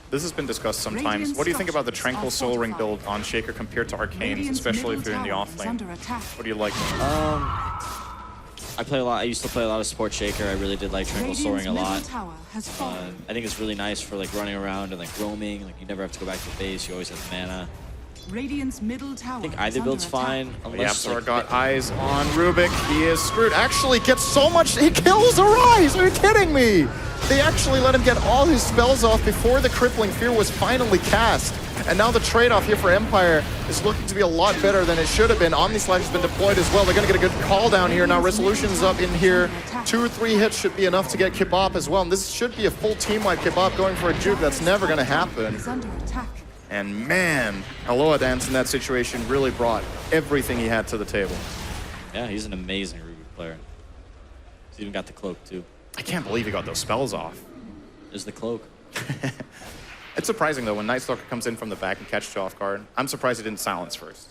this has been discussed sometimes, what do you think about the Tranquil Soul Ring build on Shaker compared to Arcane's, especially if you're in the off lane? What do you like? I play a lot. I used to play a lot of Support Shaker. I really did like Tranquil Soul Ring a lot. I think it's really nice for like running around and like roaming. Like you never have to go back to base. You always have mana. Radiant's middle tower. I think either build's fine. Unless Yapsor got eyes on Rubik. He is screwed. Actually gets so much. He kills Arise. Are you kidding me? They actually let him get all his spells off before the Crippling Fear was finally cast. And now the trade-off here for Empire is looking to be a lot better than it should have been. Omni Slash has been deployed as well. They're going to get a good call down here. Now Resolution's up in here. 2 or 3 hits should be enough to get Kebab as well. And this should be a full team-wide. Kebab going for a juke. That's never going to happen. And man, Aloha Dance in that situation really brought everything he had to the table. Yeah, he's an amazing Rubik player. He's even got the cloak too. I can't believe he got those spells off. There's the cloak. It's surprising though when Night Stalker comes in from the back and catches you off guard. I'm surprised he didn't silence first.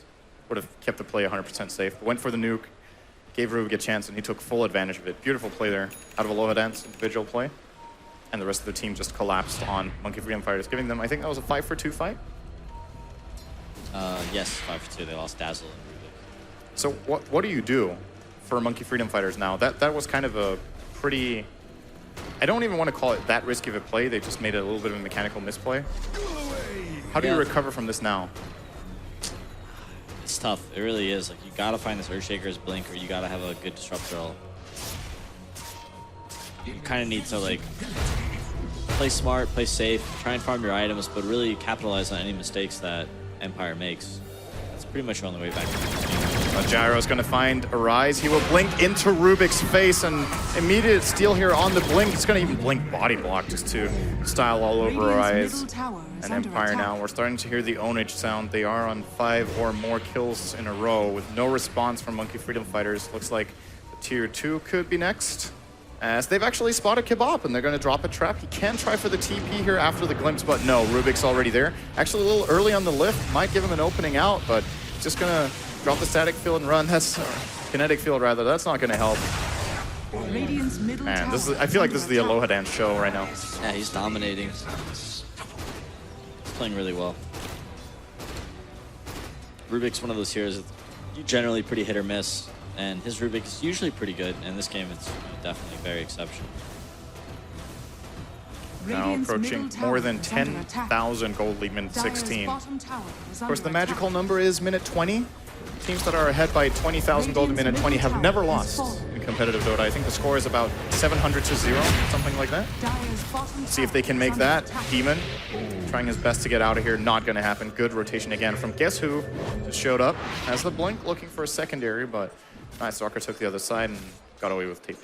Would have kept the play 100% safe. Went for the nuke, gave Rubik a chance, and he took full advantage of it. Beautiful play there out of Aloha Dance, individual play. And the rest of the team just collapsed on Monkey Freedom Fighters, giving them, I think that was a 5-for-2 fight? Yes, 5-for-2. They lost Dazzle and Rubik. So what do you do for Monkey Freedom Fighters now? That was kind of a pretty... I don't even want to call it that risky of a play. They just made it a little bit of a mechanical misplay. How do you recover from this now? It's tough. It really is. Like you gotta find this Earthshaker's blink, or you gotta have a good disruptor ult. you kind of need to like play smart, play safe, try and farm your items, but really capitalize on any mistakes that Empire makes. That's pretty much your only way back. Gyro's going to find Arise. He will blink into Rubik's face, and immediate steal here on the blink. He's going to even blink body block just to style all over Arise. And Empire now, we're starting to hear the ownage sound. They are on 5 or more kills in a row with no response from Monkey Freedom Fighters. Looks like the tier 2 could be next, as they've actually spotted Kebab, and they're going to drop a trap. He can try for the TP here after the glimpse, but no, Rubik's already there. Actually, a little early on the lift, might give him an opening out, but just going to drop the static field and run. That's kinetic field rather. That's not going to help. Man, this is, I feel like this is the Aloha Dance show right now. Yeah, he's dominating. He's playing really well. Rubik's one of those heroes that generally pretty hit or miss, and his Rubik is usually pretty good. In this game, it's definitely very exceptional. Now approaching more than 10,000 gold lead, minute 16. Of course, the magical number is minute 20. Teams that are ahead by 20,000 gold in minute 20 have never lost in competitive Dota. I think the score is about 700 to 0, something like that. See if they can make that. Demon trying his best to get out of here. Not going to happen. Good rotation again from Guess Who. Just showed up as the blink, looking for a secondary, but Night Stalker took the other side and got away with tape.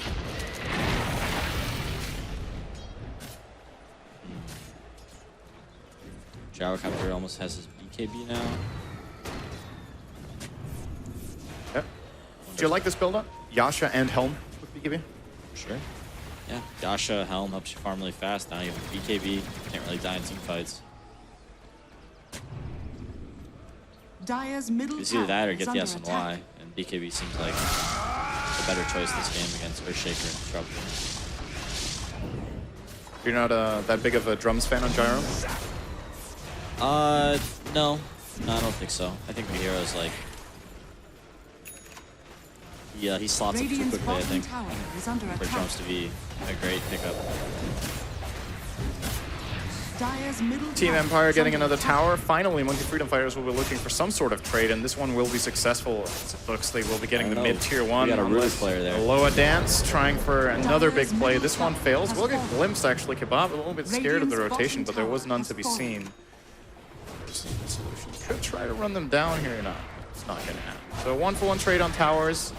Gyrocopter almost has his BKB now. Yep. Do you like this build-up? Yasha and Helm with BKB? Sure. Yeah, Yasha, Helm helps you farm really fast. Now you have BKB, can't really die in team fights. It's either that or get the SNY, and BKB seems like a better choice this game against Earthshaker and Disruptor. You're not that big of a drums fan on Gyro? No, I don't think so. I think the hero's like, yeah, he slots up too quickly, I think, for drums to be a great pickup. Team Empire getting another tower. Finally, Monkey Freedom Fighters will be looking for some sort of trade, and this one will be successful. It looks they will be getting the mid-tier one. We got a Rubik player there. Aloha Dance trying for another big play. This one fails. We'll get glimpsed, actually. Kebab a little bit scared of the rotation, but there was none to be seen. Could try to run them down here. No, it's not going to happen. So 1-for-1 trade on towers.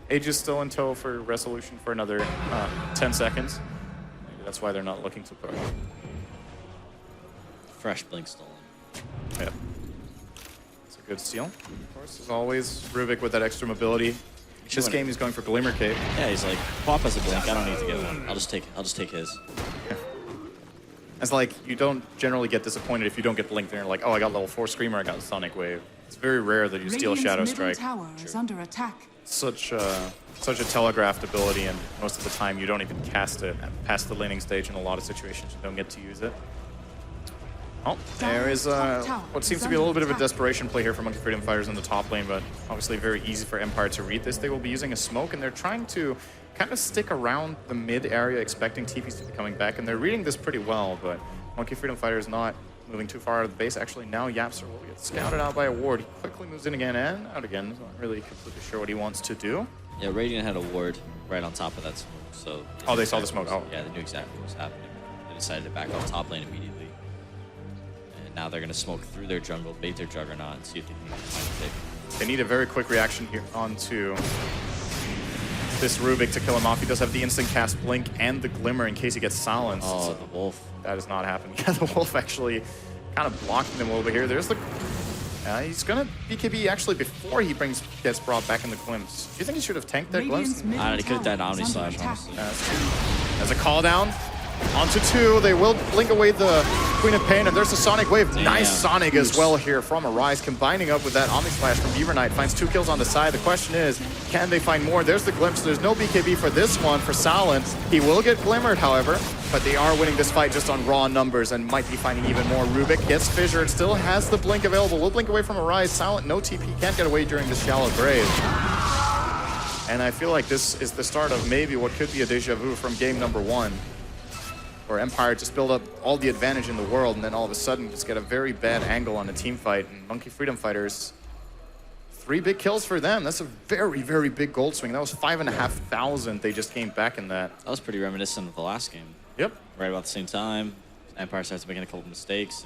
Age is still in tow for resolution for another 10 seconds. Maybe that's why they're not looking to push. Fresh blink stolen. Yep. It's a good steal. Of course, as always, Rubik with that extra mobility. This game he's going for Glimmer Cape. Yeah, he's like, Pop has a blink, I don't need to get one. I'll just take his. Yeah. It's like, you don't generally get disappointed if you don't get blinked and you're like, oh, I got level 4 Screamer, I got Sonic Wave. It's very rare that you steal Shadow Strike. Under attack. Such a telegraphed ability, and most of the time you don't even cast it past the laning stage. In a lot of situations, you don't get to use it. Oh, there is what seems to be a little bit of a desperation play here for Monkey Freedom Fighters in the top lane, but obviously very easy for Empire to read this. They will be using a smoke, and they're trying to kind of stick around the mid area, expecting TPs to be coming back, and they're reading this pretty well, but Monkey Freedom Fighters not moving too far out of the base. Actually, now Yapster will get scouted out by a ward. He quickly moves in again and out again. He's not really completely sure what he wants to do. Yeah, Radiant had a ward right on top of that smoke, so... Oh, they saw the smoke. Oh. Yeah, they knew exactly what was happening. They decided to back off top lane immediately. And now they're going to smoke through their jungle, bait their Juggernaut, and see if they can find a pick. They need a very quick reaction here onto this Rubik to kill him off. He does have the instant cast Blink and the Glimmer in case he gets silenced. Oh, the Wolf. That is not happening. Yeah, the Wolf actually kind of blocking them a little bit here. There's the... he's going to BKB actually before he gets brought back in the glimpse. Do you think he should have tanked that glimpse? I don't know, he could have died Omni Slash, honestly. As a call down onto 2, they will blink away the Queen of Pain, and there's the Sonic Wave. Damn. Nice Sonic as well here from Arise, combining up with that Omni Slash from Beaver Knight. Finds 2 kills on the side. The question is, can they find more? There's the glimpse. There's no BKB for this one for Silence. He will get glimmered, however, but they are winning this fight just on raw numbers and might be finding even more. Rubik gets fissured, still has the blink available. Will blink away from Arise. Silent, no TP, can't get away during this shallow grave. And I feel like this is the start of maybe what could be a deja vu from game number 1. Where Empire just build up all the advantage in the world and then all of a sudden just get a very bad angle on a team fight. And Monkey Freedom Fighters 3 big kills for them. That's a very, very big gold swing. That was 5,500 they just gained back in that. That was pretty reminiscent of the last game. Yep. Right about the same time. Empire starts making a couple mistakes,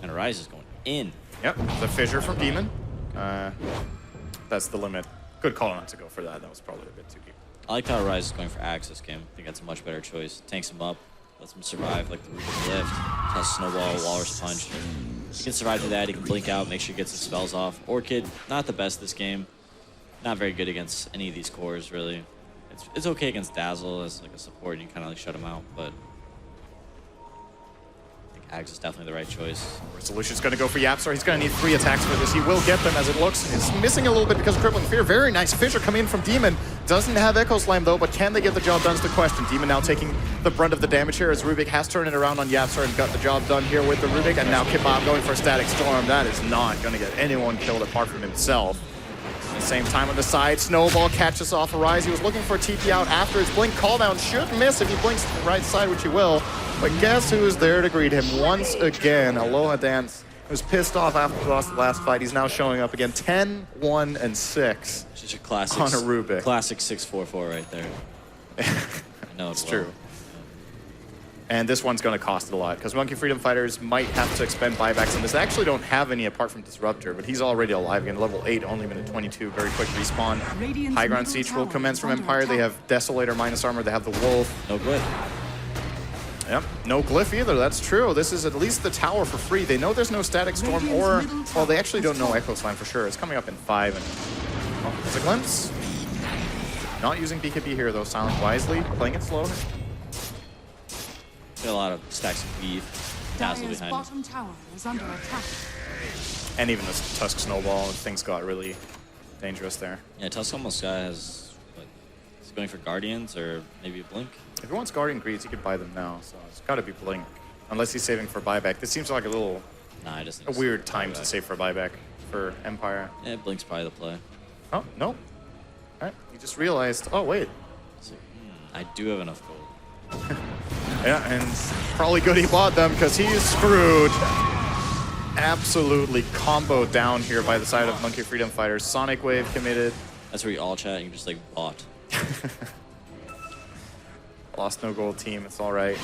and Rise is going in. Yep, the fissure from Demon. That's the limit. Good call not to go for that. That was probably a bit too deep. I like how Rise is going for Axe this game. I think that's a much better choice. Tanks him up, lets him survive like the Rubik lift, toss snowball, walrus punch. He can survive through that. He can blink out, make sure he gets his spells off. Orchid, not the best this game. Not very good against any of these cores, really. It's okay against Dazzle as like a support. You can kind of like shut him out, but Axe is definitely the right choice. Resolution's going to go for Yapstar. He's going to need 3 attacks for this. He will get them as it looks. He's missing a little bit because of Crippling Fear. Very nice fissure coming in from Demon. Doesn't have Echo Slam though, but can they get the job done is the question. Demon now taking the brunt of the damage here as Rubik has turned it around on Yapstar and got the job done here with the Rubik. And now Kebab going for Static Storm. That is not going to get anyone killed apart from himself. At the same time on the side, Snowball catches off Arise. He was looking for a TP out after his blink cooldown. Should miss if he blinks to the right side, which he will. But guess who's there to greet him once again? Aloha Dance, who's pissed off after he lost the last fight. He's now showing up again, 10, 1, and 6. Just a classic on a Rubik. Classic 6-4-4 right there. I know it's true. And this one's going to cost it a lot because Monkey Freedom Fighters might have to expend buybacks on this. They actually don't have any apart from Disruptor, but he's already alive again. Level 8, only minute 22. Very quick respawn. High ground siege will commence from Empire. They have Desolator minus armor. They have the Wolf. No glyph. Yep, no glyph either. That's true. This is at least the tower for free. They know there's no Static Storm or, well, they actually don't know Echo Slam for sure. It's coming up in 5. And oh, there's a glimpse. Not using BKB here though. Silent wisely, playing it slow. Got a lot of stacks of beef. Dazzle behind bottom tower is under attack. And even this Tusk Snowball, things got really dangerous there. Yeah, Tusk almost has, what, he's going for Guardians or maybe a Blink? If he wants Guardian Greeds, he could buy them now, so it's got to be Blink. Unless he's saving for buyback. This seems like a little a weird time to save for buyback for Empire. Yeah, Blink's probably the play. Oh, no. All right, you just realized, oh, wait. So, I do have enough gold. Yeah, and probably good he bought them because he's screwed. Absolutely comboed down here by the side of Monkey Freedom Fighters. Sonic Wave committed. That's where you all chat and you just like bought. Lost no gold team, it's all right.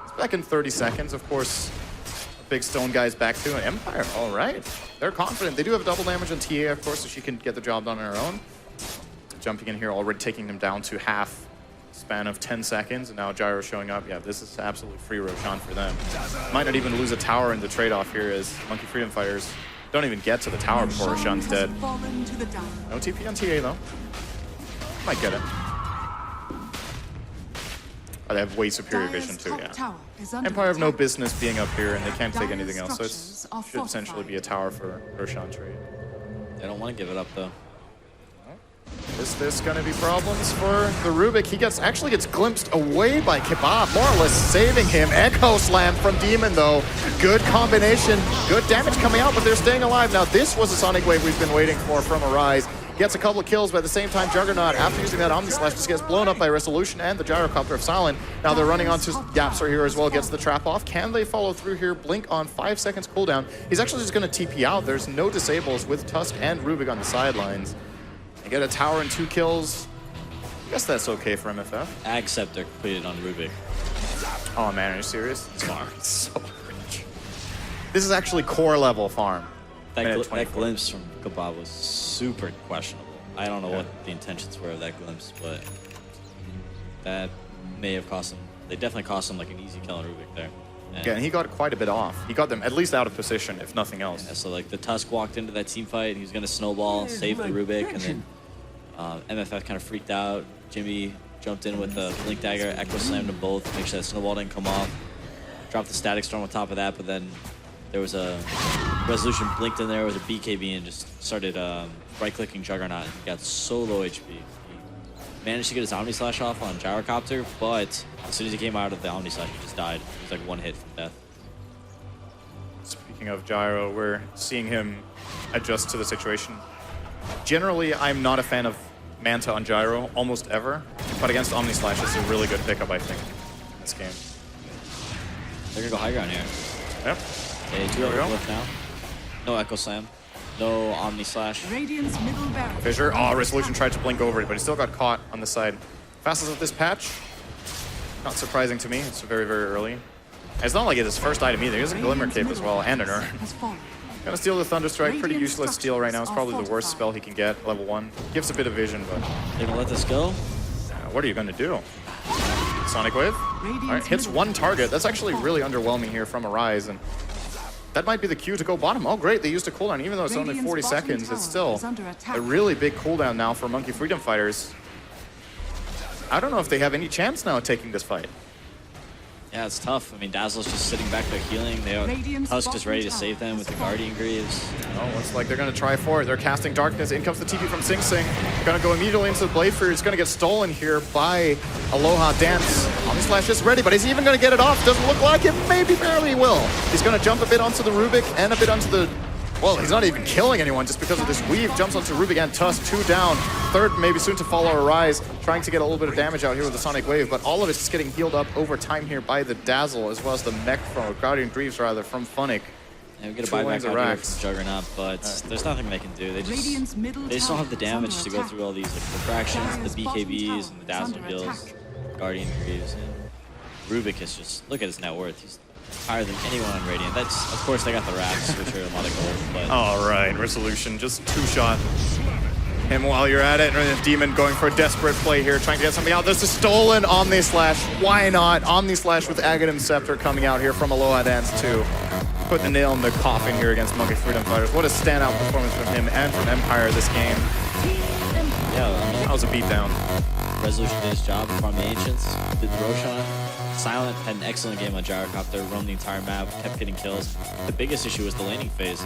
It's back in 30 seconds, of course. Big Stone guy's back to an Empire, all right. They're confident. They do have double damage on TA, of course, so she can get the job done on her own. Jumping in here, already taking them down to half span of 10 seconds, and now Gyro showing up. Yeah, this is absolutely free Roshan for them. Might not even lose a tower in the trade-off here as Monkey Freedom Fighters don't even get to the tower before Roshan's dead. No TP on TA though. Might get it. Oh, they have way superior vision too, yeah. Empire have no business being up here, and they can't take anything else, so it should essentially be a tower for Roshan trade. They don't want to give it up though. Is this going to be problems for the Rubik? He actually gets glimpsed away by Kebab, more or less saving him. Echo Slam from Demon, though. Good combination, good damage coming out, but they're staying alive. Now, this was a Sonic Wave we've been waiting for from Arise. Gets a couple of kills, but at the same time, Juggernaut, after using that Omni Slash, just gets blown up by Resolution and the Gyrocopter of Silent. Now they're running onto Yapstar here as well, gets the trap off. Can they follow through here? Blink on 5 seconds cooldown. He's actually just going to TP out. There's no disables with Tusk and Rubik on the sidelines. They get a tower and 2 kills. I guess that's okay for MFF. Except they're completed on Rubik. Oh man, are you serious? It's so rich. This is actually core level farm. That glimpse from Kebab was super questionable. I don't know what the intentions were of that glimpse, but that may have cost him. They definitely cost him like an easy kill on Rubik there. Yeah, and he got quite a bit off. He got them at least out of position, if nothing else. Yeah, so like the Tusk walked into that team fight, he was gonna snowball, save the Rubik, and then MFF kind of freaked out. Jimmy jumped in with the Blink Dagger, Echo slammed them both, make sure that snowball didn't come off. Dropped the Static Storm on top of that, but then there was a Resolution blinked in there with a BKB and just started right-clicking Juggernaut. And he got so low HP. He managed to get his Omni Slash off on Gyrocopter, but as soon as he came out of the Omni Slash, he just died. It was like 1 hit from death. Speaking of Gyro, we're seeing him adjust to the situation. Generally, I'm not a fan of Manta on Gyro, almost ever, but against Omni Slash, it's a really good pickup, I think, in this game. They're gonna go high ground here. Yep. They do have a lift now. No Echo Slam. No Omni Slash. Radiant's middle barracks. Fissure. Oh, Resolution tried to blink over it, but he still got caught on the side. Fastest of this patch. Not surprising to me. It's very, very early. It's not like it's his first item either. He has a Glimmer Cape as well, and an Urn. Gonna steal the Thunderstrike. Pretty useless steal right now. It's probably the worst spell he can get, level 1. Gives a bit of vision, but... They're gonna let this go? What are you gonna do? Sonic Wave? Alright, hits one target. That's actually really underwhelming here from Arise, and that might be the cue to go bottom. Oh, great, they used a cooldown. Even though it's only 40 seconds, it's still a really big cooldown now for Monkey Freedom Fighters. I don't know if they have any chance now at taking this fight. Yeah, it's tough. I mean, Dazzle's just sitting back there healing. Husk is ready to save them with the Guardian Greaves. Oh, looks like they're going to try for it. They're casting Darkness. In comes the TP from Sing Sing. Going to go immediately into the Blade Fury. It's going to get stolen here by Aloha Dance. Omni Slash is ready, but is he even going to get it off? Doesn't look like it. Maybe barely he will. He's going to jump a bit onto the Rubik and a bit onto the... Well, he's not even killing anyone just because of this weave. Jumps onto Rubik and Tusk, 2 down. Third maybe soon to follow Arise, trying to get a little bit of damage out here with the Sonic Wave, but all of it's just getting healed up over time here by the Dazzle, as well as the mech from, or Guardian Greaves rather, from Funnick. Yeah, we get a buyback out here from Juggernaut, but there's nothing they can do. They just don't have the damage to go through all these like refractions, the BKBs, and the Dazzle heals, Guardian Greaves, and Rubik is just, look at his net worth. He's higher than anyone on Radiant. That's, of course, they got the racks, which are a lot of gold, but... All right, Resolution, just 2-shot him while you're at it. And then Demon going for a desperate play here, trying to get something out. There's a stolen Omni Slash. Why not? Omni Slash with Aghanim Scepter coming out here from Aloha Dance too. Put the nail in the coffin here against Monkey Freedom Fighters. What a standout performance from him and from Empire this game. Yeah, I mean, that was a beatdown. Resolution did his job from the Ancients, did the Roshan. Silent had an excellent game on Gyrocopter, roamed the entire map, kept getting kills. The biggest issue was the laning phase.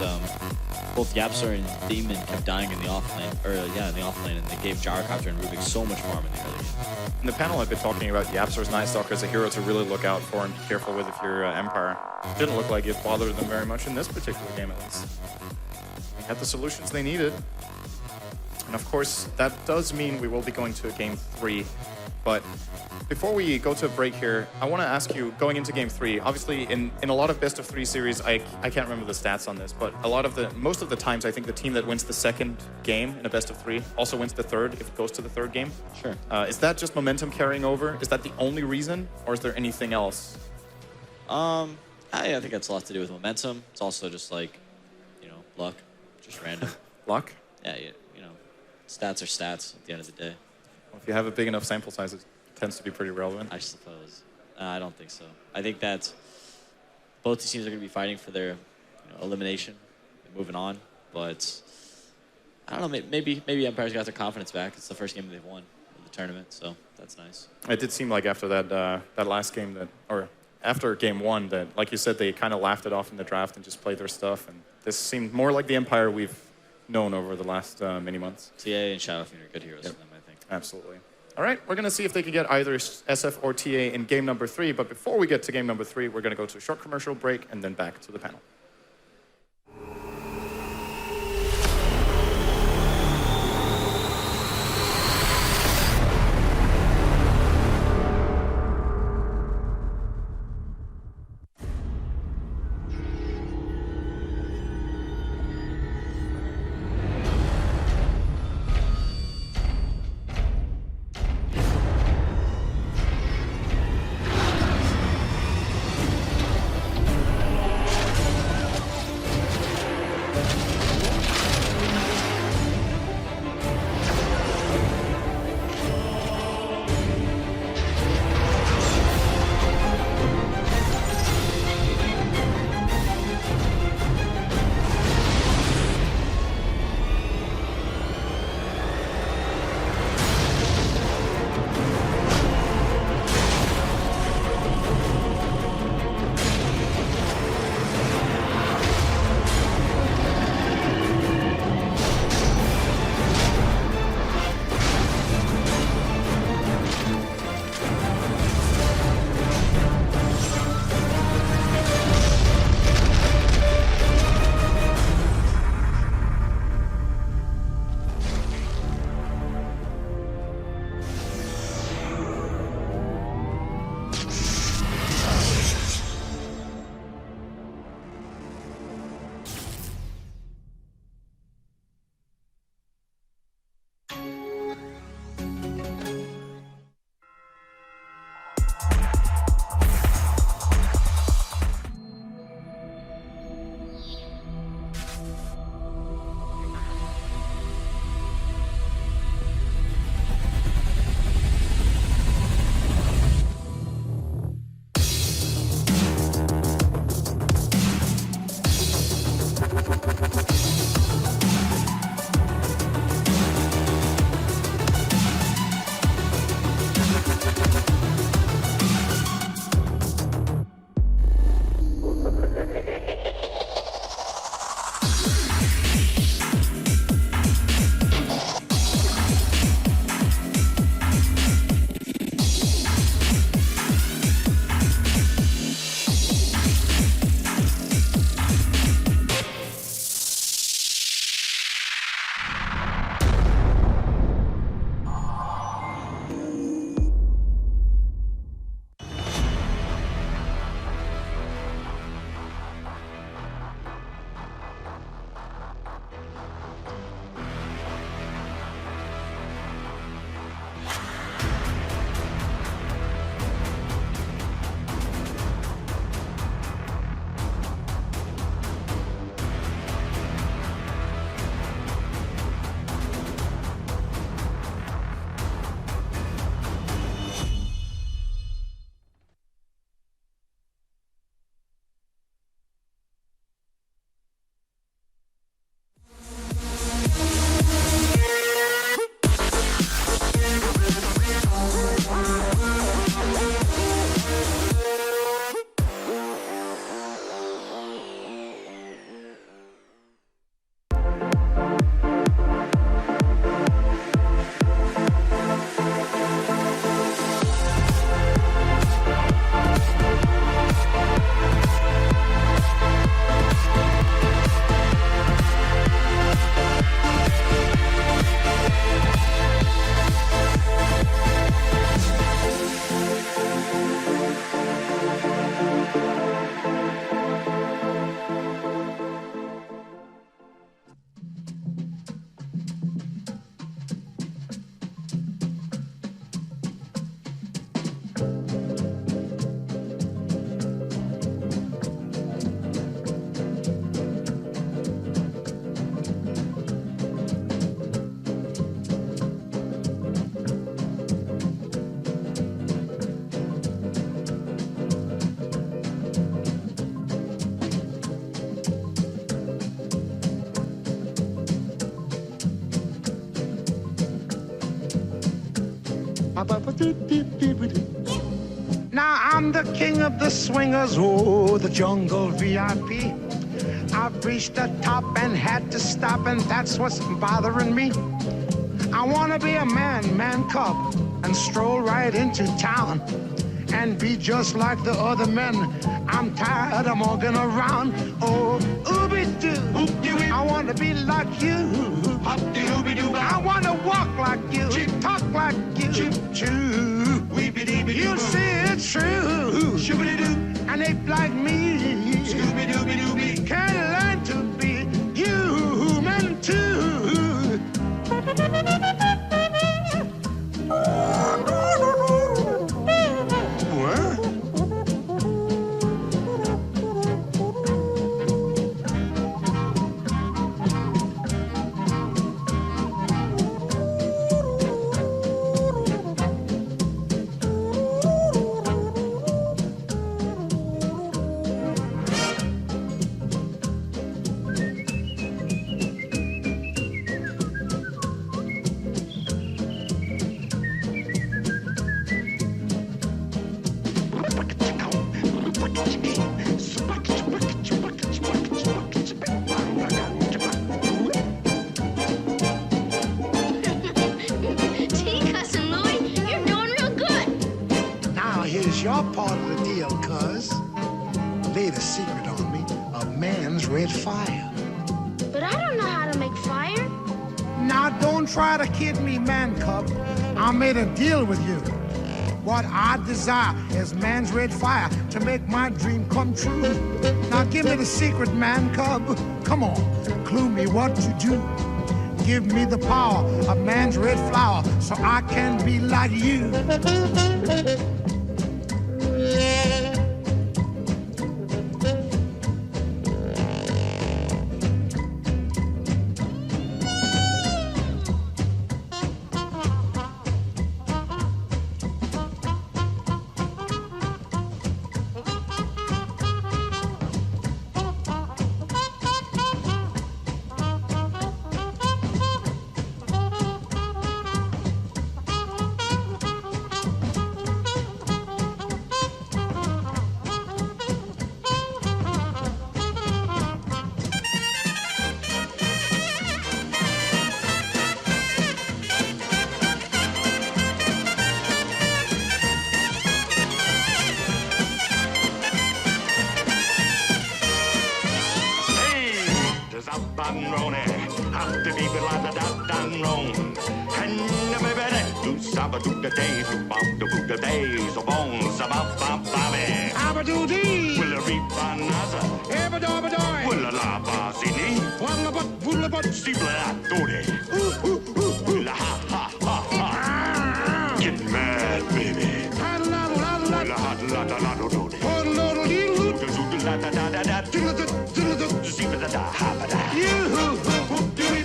Both Yapsor and Demon kept dying in the offlane, in the offlane, and they gave Gyrocopter and Rubik so much harm in the early game. In the panel, I've been talking about Yapsor's Night Stalker as a hero to really look out for and be careful with if you're Empire. Didn't look like it bothered them very much in this particular game, at least. They had the solutions they needed. And of course, that does mean we will be going to Game 3. But before we go to a break here, I want to ask you, going into Game 3, obviously in a lot of best-of-3 series, I can't remember the stats on this, but most of the times, I think the team that wins the second game in a best-of-3 also wins the third if it goes to the third game. Sure. Is that just momentum carrying over? Is that the only reason, or is there anything else? I think that's a lot to do with momentum. It's also just like, luck, just random. Luck? Yeah, stats are stats at the end of the day. Well, if you have a big enough sample size, it tends to be pretty relevant. I suppose. I don't think so. I think that both these teams are going to be fighting for their elimination and moving on. But I don't know. Maybe Empire's got their confidence back. It's the first game they've won in the tournament, so that's nice. It did seem like after that last game or after Game 1, that, like you said, they kind of laughed it off in the draft and just played their stuff. And this seemed more like the Empire we've known over the last many months. TA and Shadowfiend are good heroes for them, I think. Absolutely. All right, we're going to see if they can get either SF or TA in game number 3. But before we get to game number 3, we're going to go to a short commercial break and then back to the panel. Now I'm the king of the swingers, oh, the jungle VIP. I've reached the top and had to stop, and that's what's bothering me. I wanna be a man cub, and stroll right into town, and be just like the other men. I'm tired of walking around. Oh, ooby-doo, I wanna be like you. I wanna walk like you, talk like you. You see it's true. And ape like me can learn to be human too. Your part of the deal, cuz. Laid a secret on me, a man's red fire. But I don't know how to make fire. Now don't try to kid me, man cub. I made a deal with you. What I desire is man's red fire to make my dream come true. Now give me the secret, man cub. Come on, clue me what to do. Give me the power of man's red flower so I can be like you.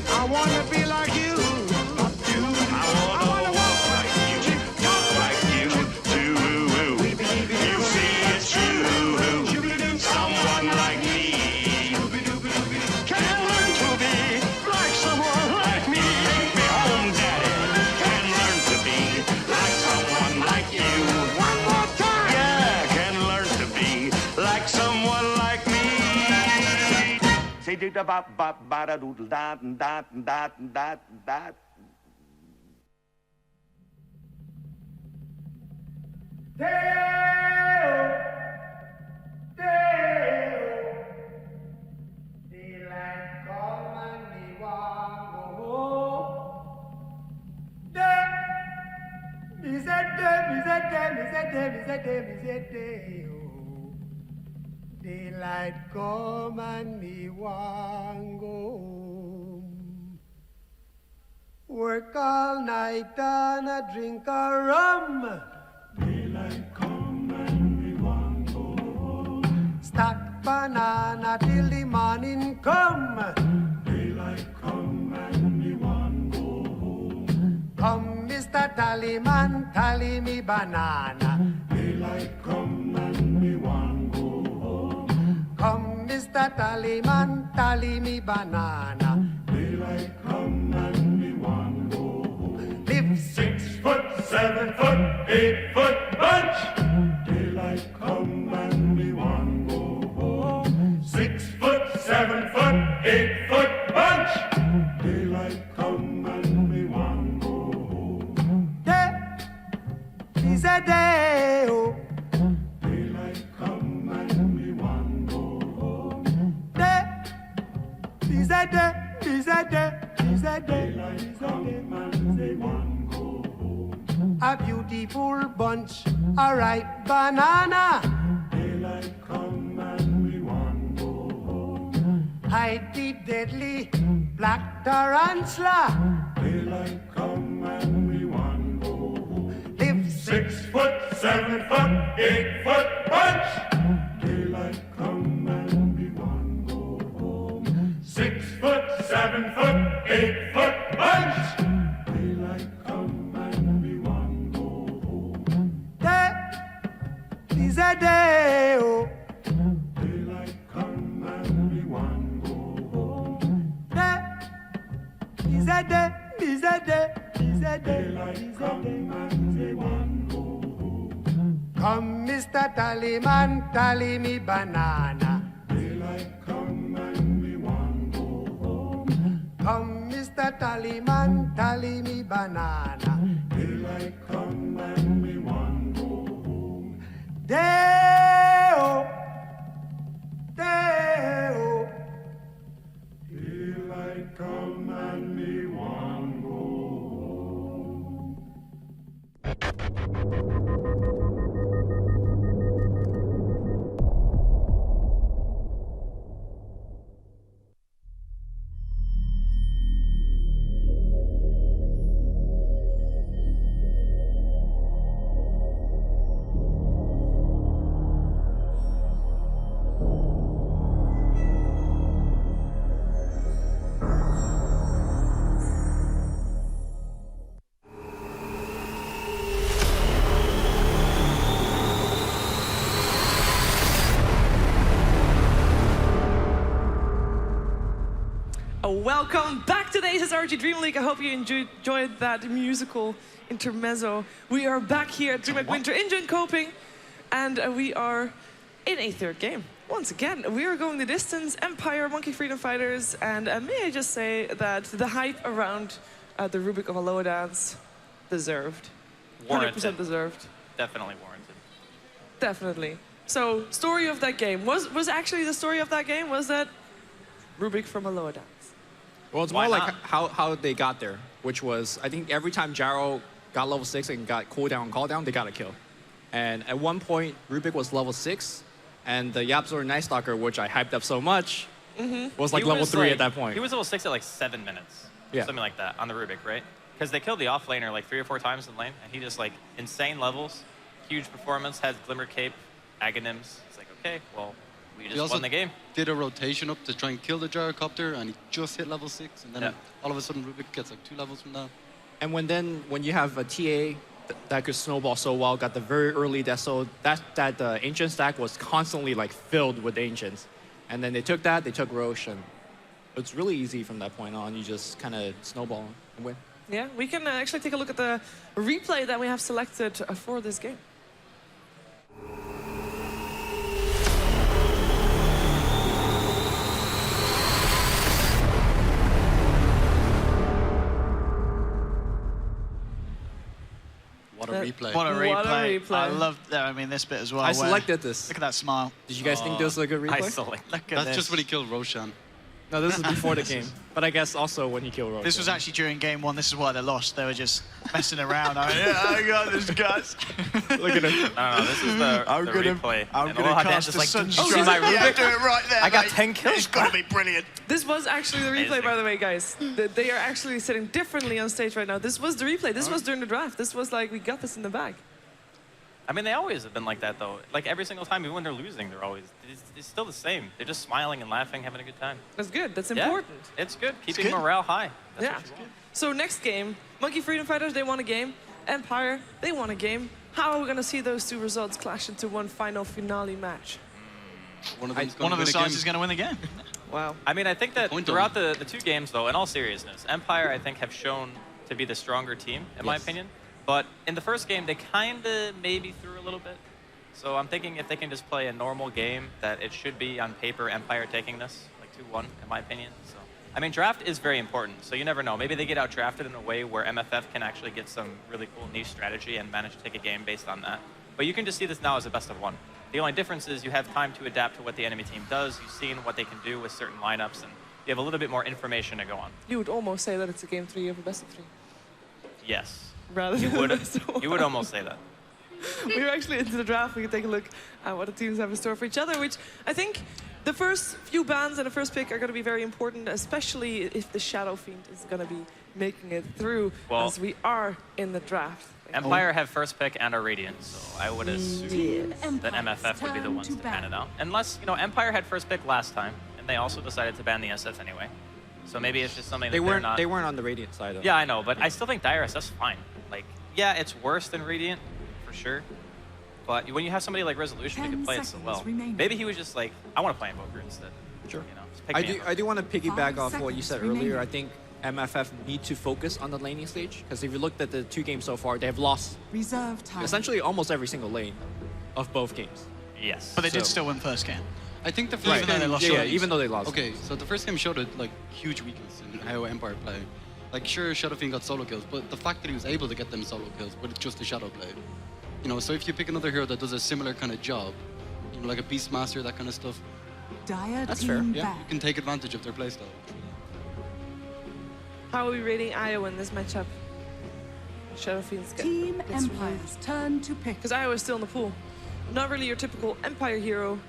I wanna be like you. I wanna walk like you, talk like you. You see it's true. Someone like me can learn to be like someone like me. Take me home, Daddy. Can learn to be like someone like you. One more time. Yeah, can learn to be like someone like me. Say do da ba ba ba da doodle da da da da da. Daylight come and me want go home. Work all night and a drink a rum. Daylight come and me want go home. Stack banana till the morning come. Daylight come and me want go home. Come, Mr. Tallyman, tally me banana. Daylight come and me want go home. Come, Mr. Tallyman, tally me banana. Daylight come and me want go home. Live 6 foot, 7 foot. 8-foot bunch. Daylight come and we want go home. 6 foot, 7 foot, 8-foot bunch. Daylight come and we want go home. Day is a day, oh. Daylight come and we want go home. Day is a day. Is a day, is a day, is a day, man, they want go home. A beautiful bunch, a ripe banana. Daylight come and we want go home. Hide the deadly black tarantula. Daylight come and we want go home. Live 6 foot, 7 foot, 8-foot bunch. Daylight come and we want go home. 6 foot, 7 foot, 8-foot bunch. Daylight come and we want go home. Day is a day, oh. Daylight come and we want go home. Day is a day, is a day, is a day. Daylight come and we want go home. Come, Mr. Tallyman, tally me banana. Daylight come and we want go home. Come, Mr. Tallyman, tally me banana. Daylight come and we want go home. Day-o, day-o. Daylight come and we want go Welcome back to the ASUS ROG Dreamleague. I hope you enjoyed that musical intermezzo. We are back here at Dreamleague Winter in Jönköping, and we are in a third game. Once again, we are going the distance. Empire, Monkey Freedom Fighters, and may I just say that the hype around the Rubik of a Loa Dance deserved. Warranted. 100% deserved. Definitely warranted. Definitely. So, story of that game. Was actually the story of that game was that Rubik from a Loa Dance. Well, it's more like how they got there, which was, I think every time Jaro got level 6 and got cooldown and call down, they got a kill. And at one point, Rubik was level 6, and the Yapzor Night Stalker, which I hyped up so much, was like level 3 at that point. He was level 6 at like 7 minutes. Yeah. Something like that on the Rubik, right? Because they killed the off laner like 3 or 4 times in lane, and he just like insane levels, huge performance, has Glimmer Cape, Aghanim's. It's like, okay, well, we just won the game. Did a rotation up to try and kill the Gyrocopter, and he just hit level 6, and then all of a sudden Rubik gets like 2 levels from that. And when you have a TA that could snowball so well, got the very early Deso, that Ancient stack was constantly like filled with Ancients. And then they took Roche, and it's really easy from that point on. You just kind of snowball and win. Yeah, we can actually take a look at the replay that we have selected for this game. What a replay. What a replay. I love that. I mean, this bit as well. I selected this. Look at that smile. Did you guys think this was a good replay? Look at That's this. just when he killed Roshan. No, this is before the game. But I guess also when he killed Roshan. This was actually during game 1. This is why they lost. They were just messing around. I got this, guys. Look at him. No, this is the replay. I'm And going to Aloha cast Dance a is like, sunshine. see my Yeah, Rubik? do it right there, I got mate. 10 kills. It's got to be brilliant. This was actually the replay, by the way, guys. They are actually sitting differently on stage right now. This was the replay. This was during the draft. This was like, we got this in the bag. I mean, they always have been like that, though. Like, every single time, even when they're losing, they're always... It's still the same. They're just smiling and laughing, having a good time. That's good. That's Yeah, important. it's good. Keeping morale high. That's Yeah. what you want. So next game, Monkey Freedom Fighters, they won a game. Empire, they won a game. How are we going to see those two results clash into one final finale match? One of the sides is going to win the game. Wow. I mean, I think that throughout the 2 games, though, in all seriousness, Empire, I think, have shown to be the stronger team, in my opinion. But in the first game, they kind of maybe threw a little bit. So I'm thinking if they can just play a normal game, that it should be on paper Empire taking this, like 2-1 in my opinion. So I mean, draft is very important, so you never know. Maybe they get out drafted in a way where MFF can actually get some really cool niche strategy and manage to take a game based on that. But you can just see this now as a best of one. The only difference is you have time to adapt to what the enemy team does. You've seen what they can do with certain lineups, and you have a little bit more information to go on. You would almost say that it's a game 3 of a best of 3. Yes. Rather you than would. best of You would one. almost say that. We're actually into the draft. We can take a look at what the teams have in store for each other, which I think the first few bans and the first pick are going to be very important, especially if the Shadow Fiend is going to be making it through, Well, as we are in the draft. Empire have first pick and a Radiant, so I would assume that MFF would be the ones to ban it out. Unless, you know, Empire had first pick last time, and they also decided to ban the SF anyway. So maybe it's just something They that weren't. they're not... They weren't on the Radiant side though. Yeah, I know, but I still think Dire SS is fine. Like, yeah, it's worse than Radiant, for sure. But when you have somebody like Resolution who can play it so well, maybe he was just like, I want to play Invoker instead. Sure. You know, just pick me I do want to piggyback 5 off what you said earlier. remaining. I think MFF need to focus on the laning stage, because if you looked at the 2 games so far, they have lost Reserve time. essentially almost every single lane of both games. Yes. But they did still win first game. I think the Even first though game, they lost Yeah, short. even though they lost. Okay, so the first game showed it like huge weakness in how Empire play. Like sure, Shadowfiend got solo kills, but the fact that he was able to get them solo kills with just the Shadow play, you know. So if you pick another hero that does a similar kind of job, you know, like a Beastmaster, that kind of stuff, Dire That's team fair, yeah. back. you can take advantage of their playstyle. How are we rating Io in this matchup? Shadow Fiends get Team Empire's turn to pick. Because Io is still in the pool. Not really your typical Empire hero.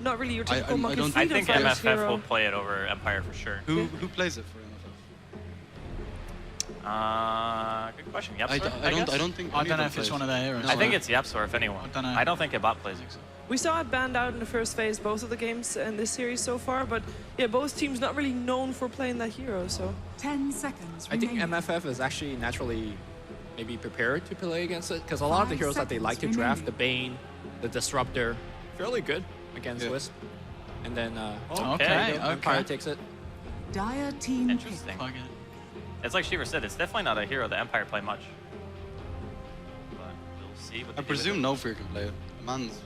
Not really your typical I Monkey don't- I Freedom think Fighters MFF hero. will play it over Empire for sure. Who plays it for MFF? Good question. Yapsor, I guess? don't think. I any don't of know them if it's plays one of it. their heroes. I think it's Yapsor, if anyone. don't know. I don't think Ibot plays it. We saw it banned out in the first phase, both of the games in this series so far, but yeah, both teams not really known for playing that hero, so. 10 seconds I think remaining. MFF is actually naturally maybe prepared to play against it, because a lot of the heroes that they like to draft, the Bane, the Disruptor, fairly good against Wisp. And then Okay, Empire okay. takes it. Dire team Interesting. Plug it. It's like Shiver said, it's definitely not a hero that Empire play much. But we'll see what they I do with presume it. No Fear can play it. The man's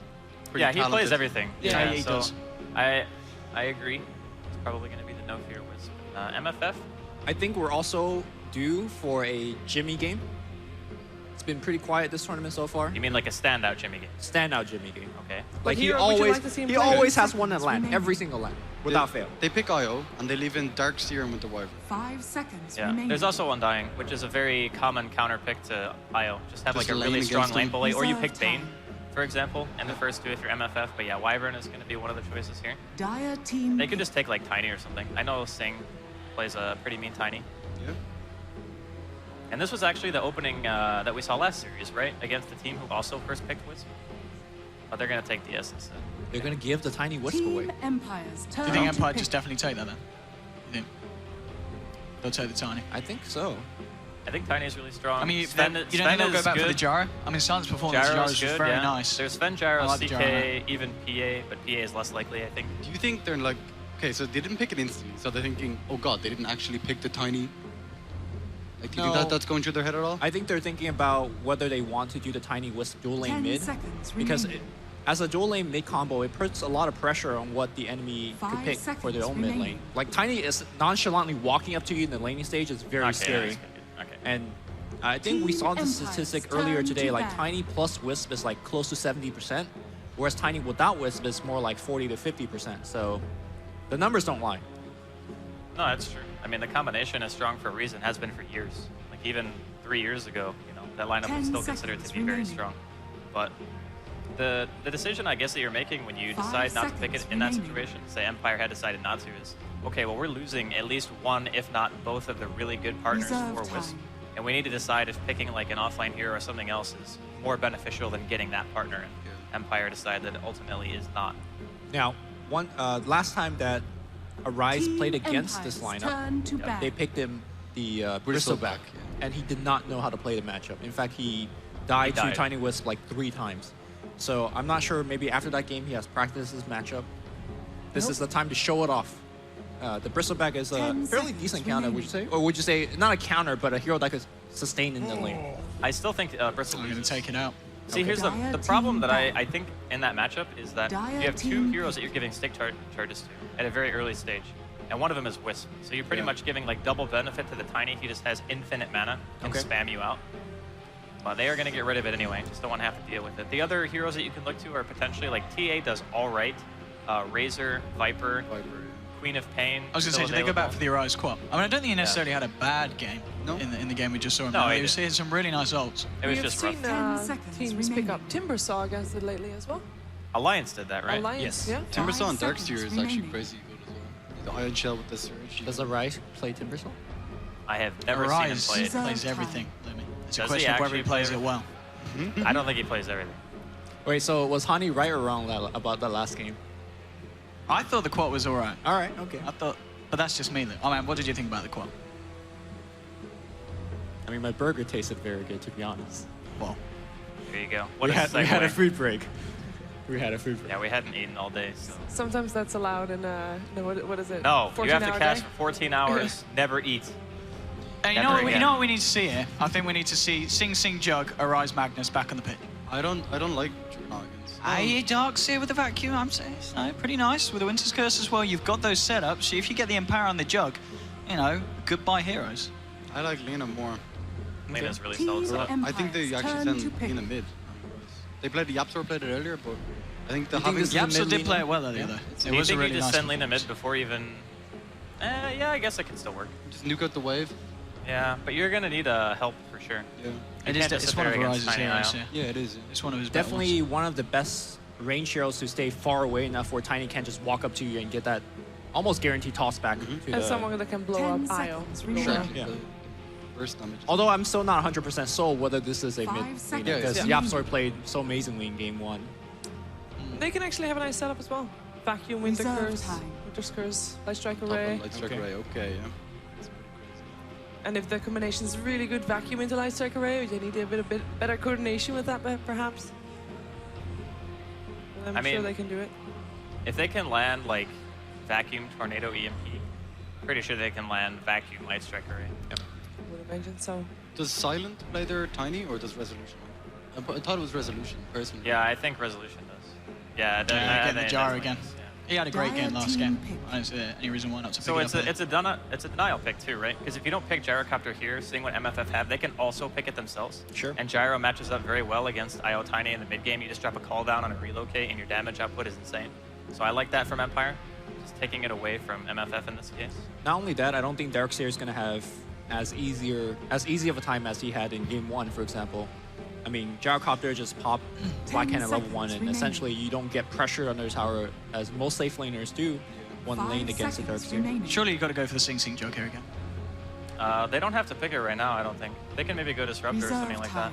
pretty Yeah, he talented. plays everything. Yeah, he so does. I agree. It's probably going to be the No Fear Wisp. MFF? I think we're also due for a Jimmy game. It's been pretty quiet this tournament so far. You mean like a standout Jimmy game? Standout Jimmy game. Okay. Like he hero would you always like to see him he play? always has one at land, every single land, without fail. They pick Io and they leave in Dark Seer and Winter Wyvern. 5 seconds Yeah, remaining. there's also Undying, which is a very common counter pick to Io. Just have Just like a lane really strong against lane him. bully, or you Reserve pick Bane, time. for example, and the first two if you're MFF. But yeah, Wyvern is going to be one of the choices here. Dire team They could just take like Tiny or something. I know Sing plays a pretty mean Tiny. Yeah. And this was actually the opening that we saw last series, right? Against the team who also first picked Wisp. But they're going to take DS instead. They're gonna give the tiny Wisp away. Team Empire's turn Do you think to Empire pick. just definitely take that then? You think they'll take the Tiny? I think so. I think Tiny is really strong. I mean, Sven, you don't Sven think they'll go is back for the good. Gyro? I mean, Silence performance Gyro Gyro's is good, just very yeah. nice. There's Sven, Gyro, I like the CK, Gyro. even PA, but PA is less likely, I think. Do you think they're like, okay, so they didn't pick it instantly, so they're thinking, oh god, they didn't actually pick the Tiny. Like, do you think No. that's going through their head at all? I think they're thinking about whether they want to do the tiny Wisp dual lane 10 mid, seconds because remaining. as a dual lane mid combo, it puts a lot of pressure on what the enemy could 5 pick for their seconds own mid lane. remaining. Like Tiny is nonchalantly walking up to you in the laning stage is very Okay, scary. that's good. Okay. And I think we Team saw the Empire's statistic earlier turn today, to like bat. Tiny plus Wisp is like close to 70%, whereas Tiny without Wisp is more like 40 to 50%. So the numbers don't lie. No, that's true. I mean, the combination is strong for a reason, has been for years. Like, even 3 years ago, you know, that lineup 10 was still considered to seconds be very remaining. strong. But the decision, I guess, that you're making when you 5 decide not to pick it seconds in that remaining. situation, say Empire had decided not to, is, okay, well, we're losing at least one, if not both of the really good partners Reserve for Wisp. time. And we need to decide if picking, like, an offline hero or something else is more beneficial than getting that partner. And Empire decided that ultimately is not. Now, last time that Arise Team played against this Empire's lineup, turn to bat. they picked him the Bristleback, and he did not know how to play the matchup. In fact, he died to died. Tiny Wisp like 3 times. So I'm not sure, maybe after that game he has practiced his matchup. This is the time to show it off. The Bristleback is a 10 fairly seconds decent counter, would you say? Or would you say, not a counter, but a hero that could sustain in the lane? I still think Bristle I'm going to take it out. See, here's the problem that I think in that matchup is that you have two heroes that you're giving stick charges to at a very early stage, and one of them is Wisp. So you're pretty much giving like double benefit to the Tiny. He just has infinite mana and spam you out. But they are going to get rid of it anyway. Just don't want to have to deal with it. The other heroes that you can look to are potentially like TA does all right, Razor, Viper, Queen of Pain. I was going to say, did they go back for the Arise Quap? I mean, I don't think he necessarily had a bad game in the game we just saw him. No, he was hitting some really nice ults. It was just rough. Teams pick up Timbersaw against it lately as well. Alliance did that, right? Alliance, yeah. Timbersaw and Darkseer is actually crazy good as well. The Iron Shell with the Surge. Does Arise play Timbersaw? I have never Arise seen him play it. plays everything. It's a Does question he of whether he actually plays play it well. I don't think he plays everything. Wait, so was Hani right or wrong about the last game? I thought the quad was all right. All right, okay. I thought, but that's just me. I mean, what did you think about the quad? I mean, my burger tasted very good, to be honest. Well, there you go. We had a food break. We had a food break. Yeah, we hadn't eaten all day, so. Sometimes that's allowed in what is it? No, you have to 14-hour cast day? for 14 hours, never eat. And you know what we need to see here? I think we need to see Sing Sing Jug, Arise Magnus back on the pitch. I don't like Dragons. Darkseer with the vacuum, I'm saying, pretty nice. With the Winter's Curse as well, you've got those setups. So if you get the Empower on the Jug, you know, goodbye heroes. I like Lena more. Lena's really solid setup. I think they actually send Lena mid. They played the Yapsor played it earlier, but I think the Yapsor did play it well earlier, though. Do you think you just send Lena mid before even... yeah, I guess it can still work. Just nuke out the wave. Yeah, but you're gonna need help for sure. Yeah. It's one of Arise's heroes, yeah, it is. It's one of his definitely one of the best range heroes to stay far away enough where Tiny can just walk up to you and get that almost guaranteed toss back. And someone that can blow up IO. Sure. Yeah. Burst damage. Although I'm still not 100% sold whether this is a mid because Yeah. Yapsor played so amazingly in game 1. They can actually have a nice setup as well. Vacuum, Winter Curse, Light Strike Array. Light Strike Array, okay, yeah. And if the combination is really good, Vacuum into Light Strike Array, you need a bit better coordination with that, perhaps. I'm sure they can do it. If they can land like Vacuum, Tornado, EMP, pretty sure they can land Vacuum, Light Strike Array. Yep. Would imagine so. Does Silent play their Tiny or does Resolution? I thought it was Resolution, personally. Yeah, I think Resolution does. Yeah, getting the jar again. He had a great game last game. I don't see any reason why not to pick So it up. it's a denial pick too, right? Because if you don't pick Gyrocopter here, seeing what MFF have, they can also pick it themselves. Sure. And Gyro matches up very well against IO Tiny in the mid game. You just drop a call down on a relocate, and your damage output is insane. So I like that from Empire, just taking it away from MFF in this case. Not only that, I don't think Darkseer is going to have as easy of a time as he had in game 1, for example. I mean, Gyrocopter just pop Black Hand at level 1, and essentially you don't get pressure under tower as most safe laners do when lane against the Darkseer. Surely you've got to go for the Sing Sing Jug here again. They don't have to pick it right now, I don't think. They can maybe go Disruptor or something like that.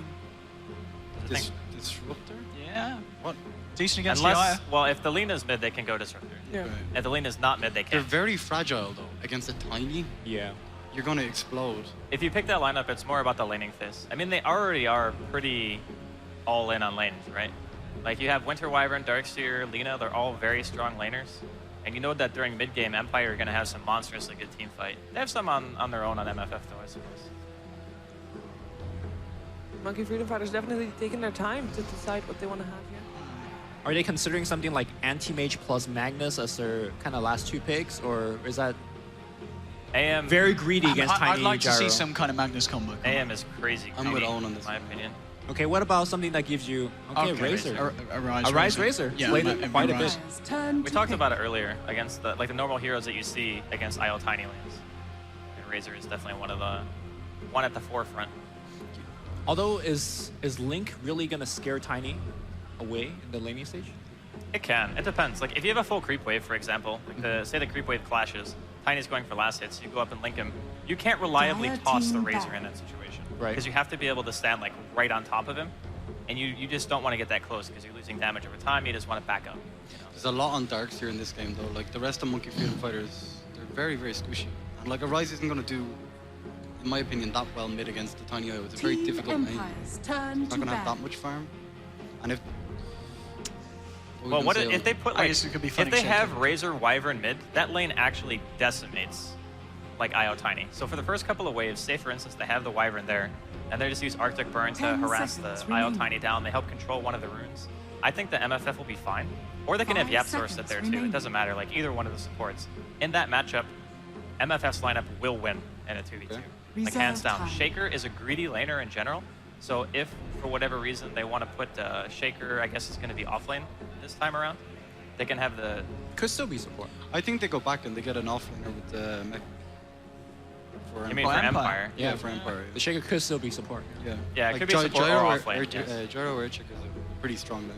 Disruptor? Yeah. What? Decent against Unless, the well, if the Lena's mid, they can go Disruptor. Yeah. If the Lena's not mid, they They're can't. very fragile, though, against a Tiny. Yeah. You're going to explode. If you pick that lineup, it's more about the laning phase. I mean, they already are pretty all in on lanes, right? Like you have Winter Wyvern, Darkseer, Lena, they're all very strong laners. And you know that during mid game, Empire are going to have some monstrously good team fight. They have some on their own on MFF though, I suppose. Monkey Freedom Fighters definitely taking their time to decide what they want to have here. Are they considering something like Anti-Mage plus Magnus as their kind of last 2 picks, or is that AM very greedy against Tiny I'd like Gyro? to see some kind of Magnus combo. AM is crazy. I'm with Owen on this, in my opinion. Okay, what about something that gives you Razor? Arise Razor. Yeah, Played it quite a bit. We talked about it earlier against the normal heroes that you see against IO Tiny lanes. And Razor is definitely one at the forefront. Although, is Link really gonna scare Tiny away in the laning stage? It can. It depends. Like if you have a full creep wave, for example, like say the creep wave clashes, Tiny's going for last hits, you go up and link him. You can't reliably toss the Razor in that situation. Right. Because you have to be able to stand like right on top of him. And you just don't want to get that close because you're losing damage over time. You just want to back up. You know? There's a lot on Darkseer in this game, though. Like the rest of Monkey Freedom Fighters, they're very, very squishy. And like Arise isn't going to do, in my opinion, that well mid against the Tiny IO. It's a very difficult main. It's not going to have that much farm. And if well, what if they put like if they have Razor Wyvern mid, that lane actually decimates like IO Tiny. So for the first couple of waves, say for instance they have the Wyvern there, and they just use Arctic Burn to harass the IO Tiny down. They help control one of the runes. I think the MFF will be fine. Or they can have YapzOr sit there too. It doesn't matter, like either one of the supports. In that matchup, MFF's lineup will win in a 2v2. Like hands down. Shaker is a greedy laner in general. So if, for whatever reason, they want to put Shaker, I guess is going to be off lane this time around, they can have the... Could still be support. I think they go back and they get an offlaner with the mech. You mean for Empire? Yeah, for Empire. The Shaker could still be support. Yeah. Yeah, it could be support or off lane. Gyro or Check is a pretty strong lane.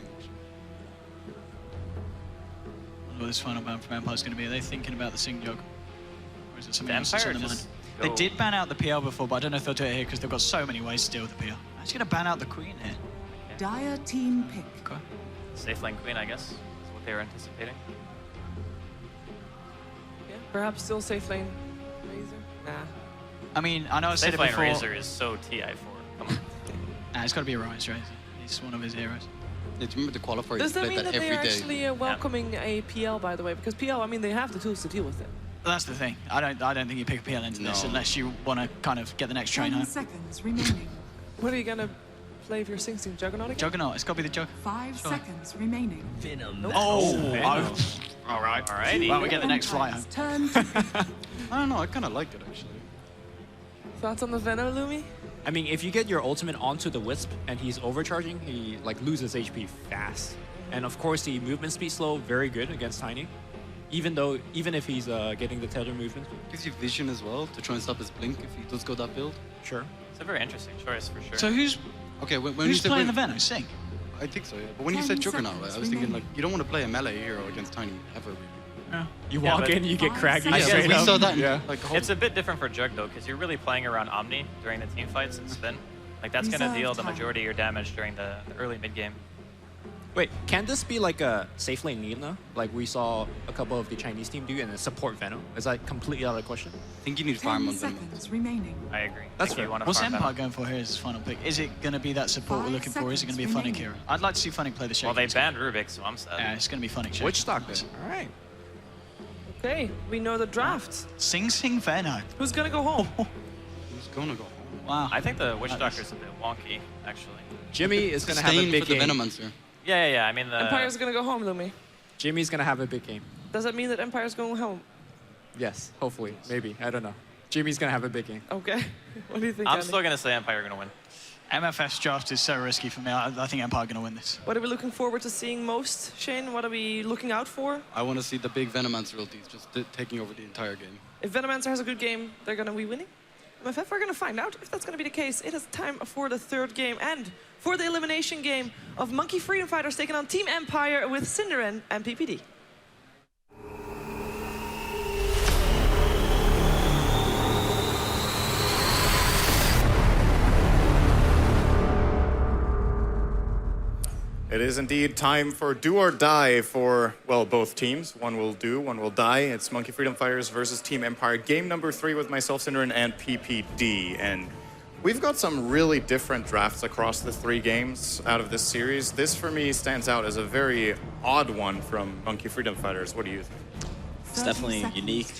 I wonder what this final ban from Empire is going to be. Are they thinking about the Sing Jog? Or is it something else that's on their mind? They did ban out the PL before, but I don't know if they'll do it here because they've got so many ways to deal with the PL. I'm just going to ban out the Queen here. Dire team pick. Okay. Safe lane Queen, I guess, is what they were anticipating. Yeah, perhaps still safe lane Razor. Nah. I mean, I know I said it Safe lane before. Razor is so TI4. Come on. Nah, it's got to be a Rise, right? He's one of his heroes. Yeah, do you remember the qualifier? Does that played mean that every they're day. actually welcoming a PL, by the way? Because PL, I mean, they have the tools to deal with it. Well, that's the thing. I don't think you pick a PL into this unless you want to kind of get the next train 10 home. seconds remaining. What are you gonna play if you're Sing Sing? Juggernaut again? Juggernaut. It's got to be the Jug. 5 seconds remaining. Venom. Oh! All right. Alrighty. Well, we get the next flight home. Turn to I don't know. I kind of like it actually. Thoughts on the Venom, Lumi? I mean, if you get your ultimate onto the Wisp and he's overcharging, he like loses HP fast. And of course, the movement speed slow, very good against Tiny. Even if he's getting the tether movement. Gives you vision as well to try and stop his blink if he does go that build. Sure. It's a very interesting choice for sure. So who's when who's playing the Venom? Sing. I think so, yeah. But when you said Juggernaut, right, I was thinking like you don't want to play a melee hero against Tiny ever. Really. Yeah. You walk in, you get craggy. I guess straight we up. saw that. Yeah. Like, It's a bit different for Jug though, because you're really playing around Omni during the team fights and spin. Like that's going to deal the majority of your damage during the early mid game. Wait, can this be like a safe lane Nina, like we saw a couple of the Chinese team do, and then support Venom? Is that completely out of the question? I think you need farm 10 on them. seconds remaining. I agree. That's fair. What's Empire going for here as his final pick? Is it going to be that support we're looking for, or is it going to be a Funnick hero? I'd like to see Funnick play the Shaker. Well, they banned Rubik, so I'm sad. Yeah, it's going to be Funnick Shaker. Witch Doctor. All right. Okay, we know the draft. Sing Sing Venom. Who's gonna go home? Who's gonna go home? Wow. I think the Witch Doctor's a bit wonky, actually. Jimmy is gonna have a big for the game. Venomancer. Yeah. I mean the. Empire's gonna go home, Lumi. Jimmy's gonna have a big game. Does that mean that Empire's going home? Yes, hopefully, maybe. I don't know. Jimmy's gonna have a big game. Okay. What do you think, I'm Andy? still gonna say Empire gonna win. MFF's draft is so risky for me. I think Empire going to win this. What are we looking forward to seeing most, Shane? What are we looking out for? I want to see the big Venomancer ultis just taking over the entire game. If Venomancer has a good game, they're gonna be winning. MFF are gonna find out if that's gonna be the case. It is time for the third game and for the elimination game of Monkey Freedom Fighters taking on Team Empire with Cinderin and PPD. It is indeed time for do or die for, well, both teams. One will do, one will die. It's Monkey Freedom Fighters versus Team Empire. Game number 3 with myself, Cinderin, and PPD. And we've got some really different drafts across the 3 games out of this series. This, for me, stands out as a very odd one from Monkey Freedom Fighters. What do you think? It's definitely unique.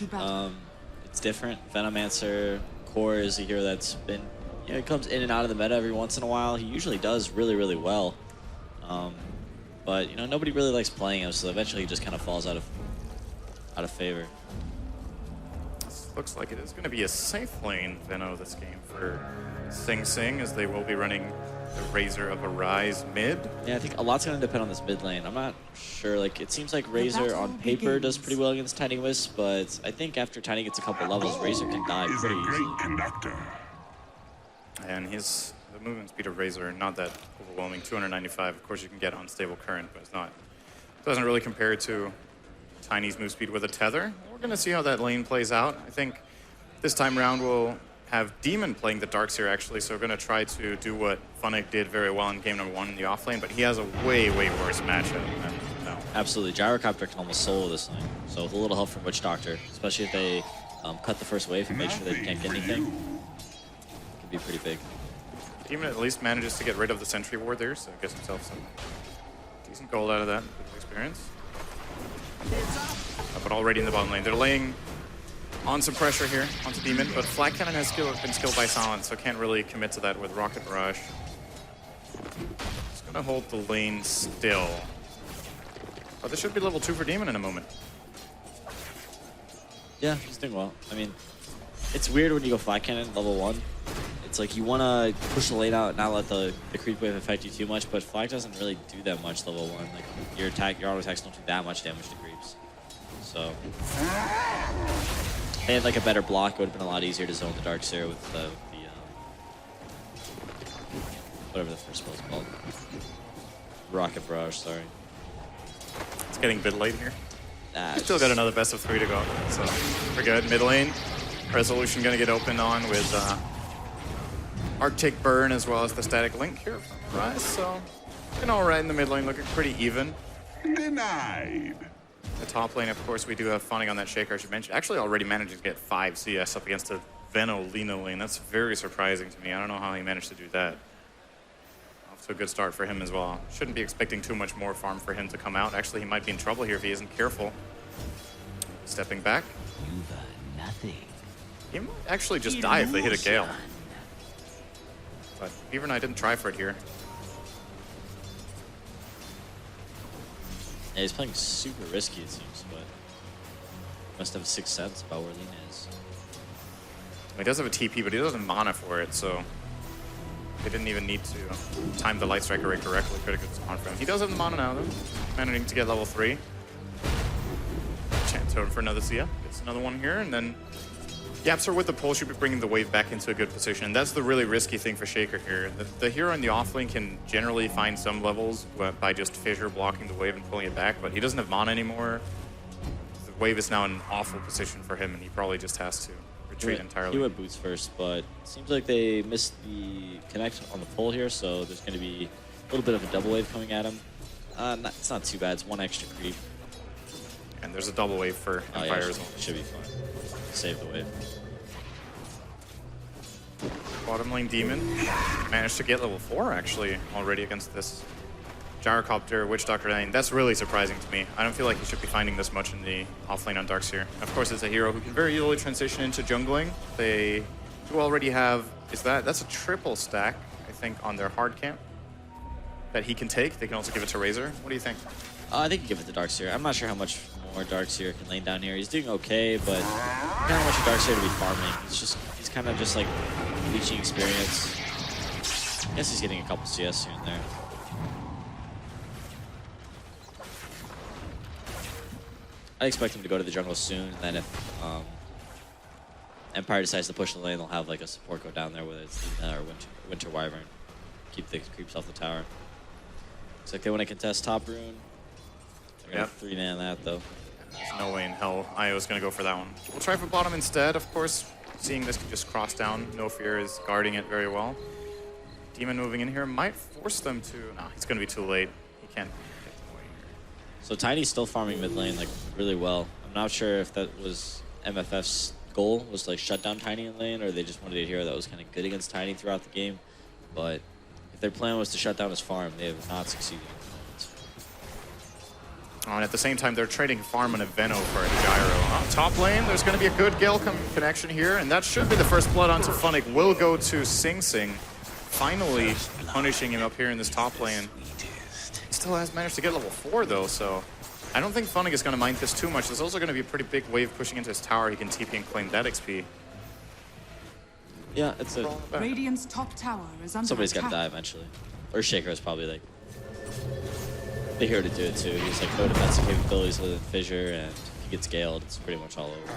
It's different. Venomancer Core is a hero that's been, he comes in and out of the meta every once in a while. He usually does really, really well. But nobody really likes playing him, so eventually he just kind of falls out of favor. This looks like it is going to be a safe lane Veno this game for Sing Sing, as they will be running the Razor of Arise mid. Yeah, I think a lot's going to depend on this mid lane. I'm not sure. Like, it seems like Razor on paper does pretty well against Tiny Wisp, but I think after Tiny gets a couple levels, Razor can die pretty easily. And the movement speed of Razor, not that overwhelming, 295. Of course, you can get unstable current, but doesn't really compare to Tiny's move speed with a tether. We're going to see how that lane plays out. I think this time around we'll have Demon playing the Darkseer, actually, so we're going to try to do what Funnick did very well in game number 1 in the off lane, but he has a way, way worse matchup than no. Absolutely. Gyrocopter can almost solo this lane, so with a little help from Witch Doctor, especially if they cut the first wave and make sure they can't get anything, it could be pretty big. Demon at least manages to get rid of the Sentry Ward there, so gets himself some decent gold out of that with experience. But already in the bottom lane, they're laying On some pressure here, onto Demon, but Flag Cannon has been skilled by Silence, so can't really commit to that with Rocket Barrage. Just gonna hold the lane still. But this should be level 2 for Demon in a moment. Yeah, he's doing well. I mean, it's weird when you go Flag Cannon level 1. It's like you want to push the lane out and not let the creep wave affect you too much, but Flag doesn't really do that much level 1. Like your auto attacks don't do that much damage to creeps. So they had like a better block. It would have been a lot easier to zone the Darkseer with the whatever the first spell's called. Rocket Barrage, sorry. It's getting a bit late here. Still got another best of 3 to go, so we're good. Mid lane, Resolution gonna get opened on with Arctic Burn as well as the Static Link here from Rise, so looking alright in the mid lane, looking pretty even. Denied. The top lane, of course, we do have Funning on that Shaker, as you mentioned. Actually already managed to get 5 CS up against a Veno-Lina lane. That's very surprising to me. I don't know how he managed to do that. Off to a good start for him as well. Shouldn't be expecting too much more farm for him to come out. Actually, he might be in trouble here if he isn't careful. Stepping back. Nothing. He might actually just die if they hit a Gale. But Beaver Knight didn't try for it here. Yeah, he's playing super risky, it seems, but must have a sixth sense about where Lina is. He does have a TP, but he doesn't mana for it, so they didn't even need to time the Light Striker rig directly. Could have got spawn for him. He does have the mana now, though. Managing to get level 3. Chance over for another Sia. Gets another one here, and then Yapster with the pull should be bringing the wave back into a good position. That's the really risky thing for Shaker here. The hero in the offlane can generally find some levels by just Fissure blocking the wave and pulling it back, but he doesn't have mana anymore. The wave is now in an awful position for him, and he probably just has to retreat entirely. He went boots first, but it seems like they missed the connection on the pull here, so there's going to be a little bit of a double wave coming at him. It's not too bad. It's one extra creep. And there's a double wave for Empire as well. Should be fine. Save the wave. Bottom lane Demon managed to get level 4 actually already against this Gyrocopter, Witch Doctor lane. That's really surprising to me. I don't feel like he should be finding this much in the offlane on Darkseer. Of course, it's a hero who can very easily transition into jungling. They do already have, that's a triple stack, I think, on their hard camp that he can take. They can also give it to Razor. What do you think? I think you give it to Darkseer. I'm not sure how much more Darkseer can lane down here. He's doing okay, but I don't want your Darkseer to be farming. He's kind of just like leeching experience. I guess he's getting a couple CS here and there. I expect him to go to the jungle soon, and then if Empire decides to push the lane, they'll have like a support go down there, whether it's Lina or Winter Wyvern. Keep the creeps off the tower. Looks like they want to contest top rune. They're going to 3-man that though. There's no way in hell IO's going to go for that one. We'll try for bottom instead, of course. Seeing this can just cross down. No Fear is guarding it very well. Demon moving in here might force them to... No, he's going to be too late. He can't get them away here. So Tiny's still farming mid lane like really well. I'm not sure if that was MFF's goal, was like shut down Tiny in lane, or they just wanted a hero that was kind of good against Tiny throughout the game. But if their plan was to shut down his farm, they have not succeeded. Oh, and at the same time, they're trading farm on a Veno for a Gyro. Top lane, there's going to be a good Gale connection here, and that should be the first blood onto Funnick. Will go to Sing Sing, finally punishing him up here in this top lane. He still has managed to get level 4, though, so I don't think Funnick is going to mind this too much. There's also going to be a pretty big wave pushing into his tower. He can TP and claim that XP. Yeah, it's a... Radiant's top tower is under Somebody's got attack. to die eventually. Or Shaker is probably like the hero to do it too. He's like no defensive capabilities other than Fissure, and if he gets Galed, it's pretty much all over.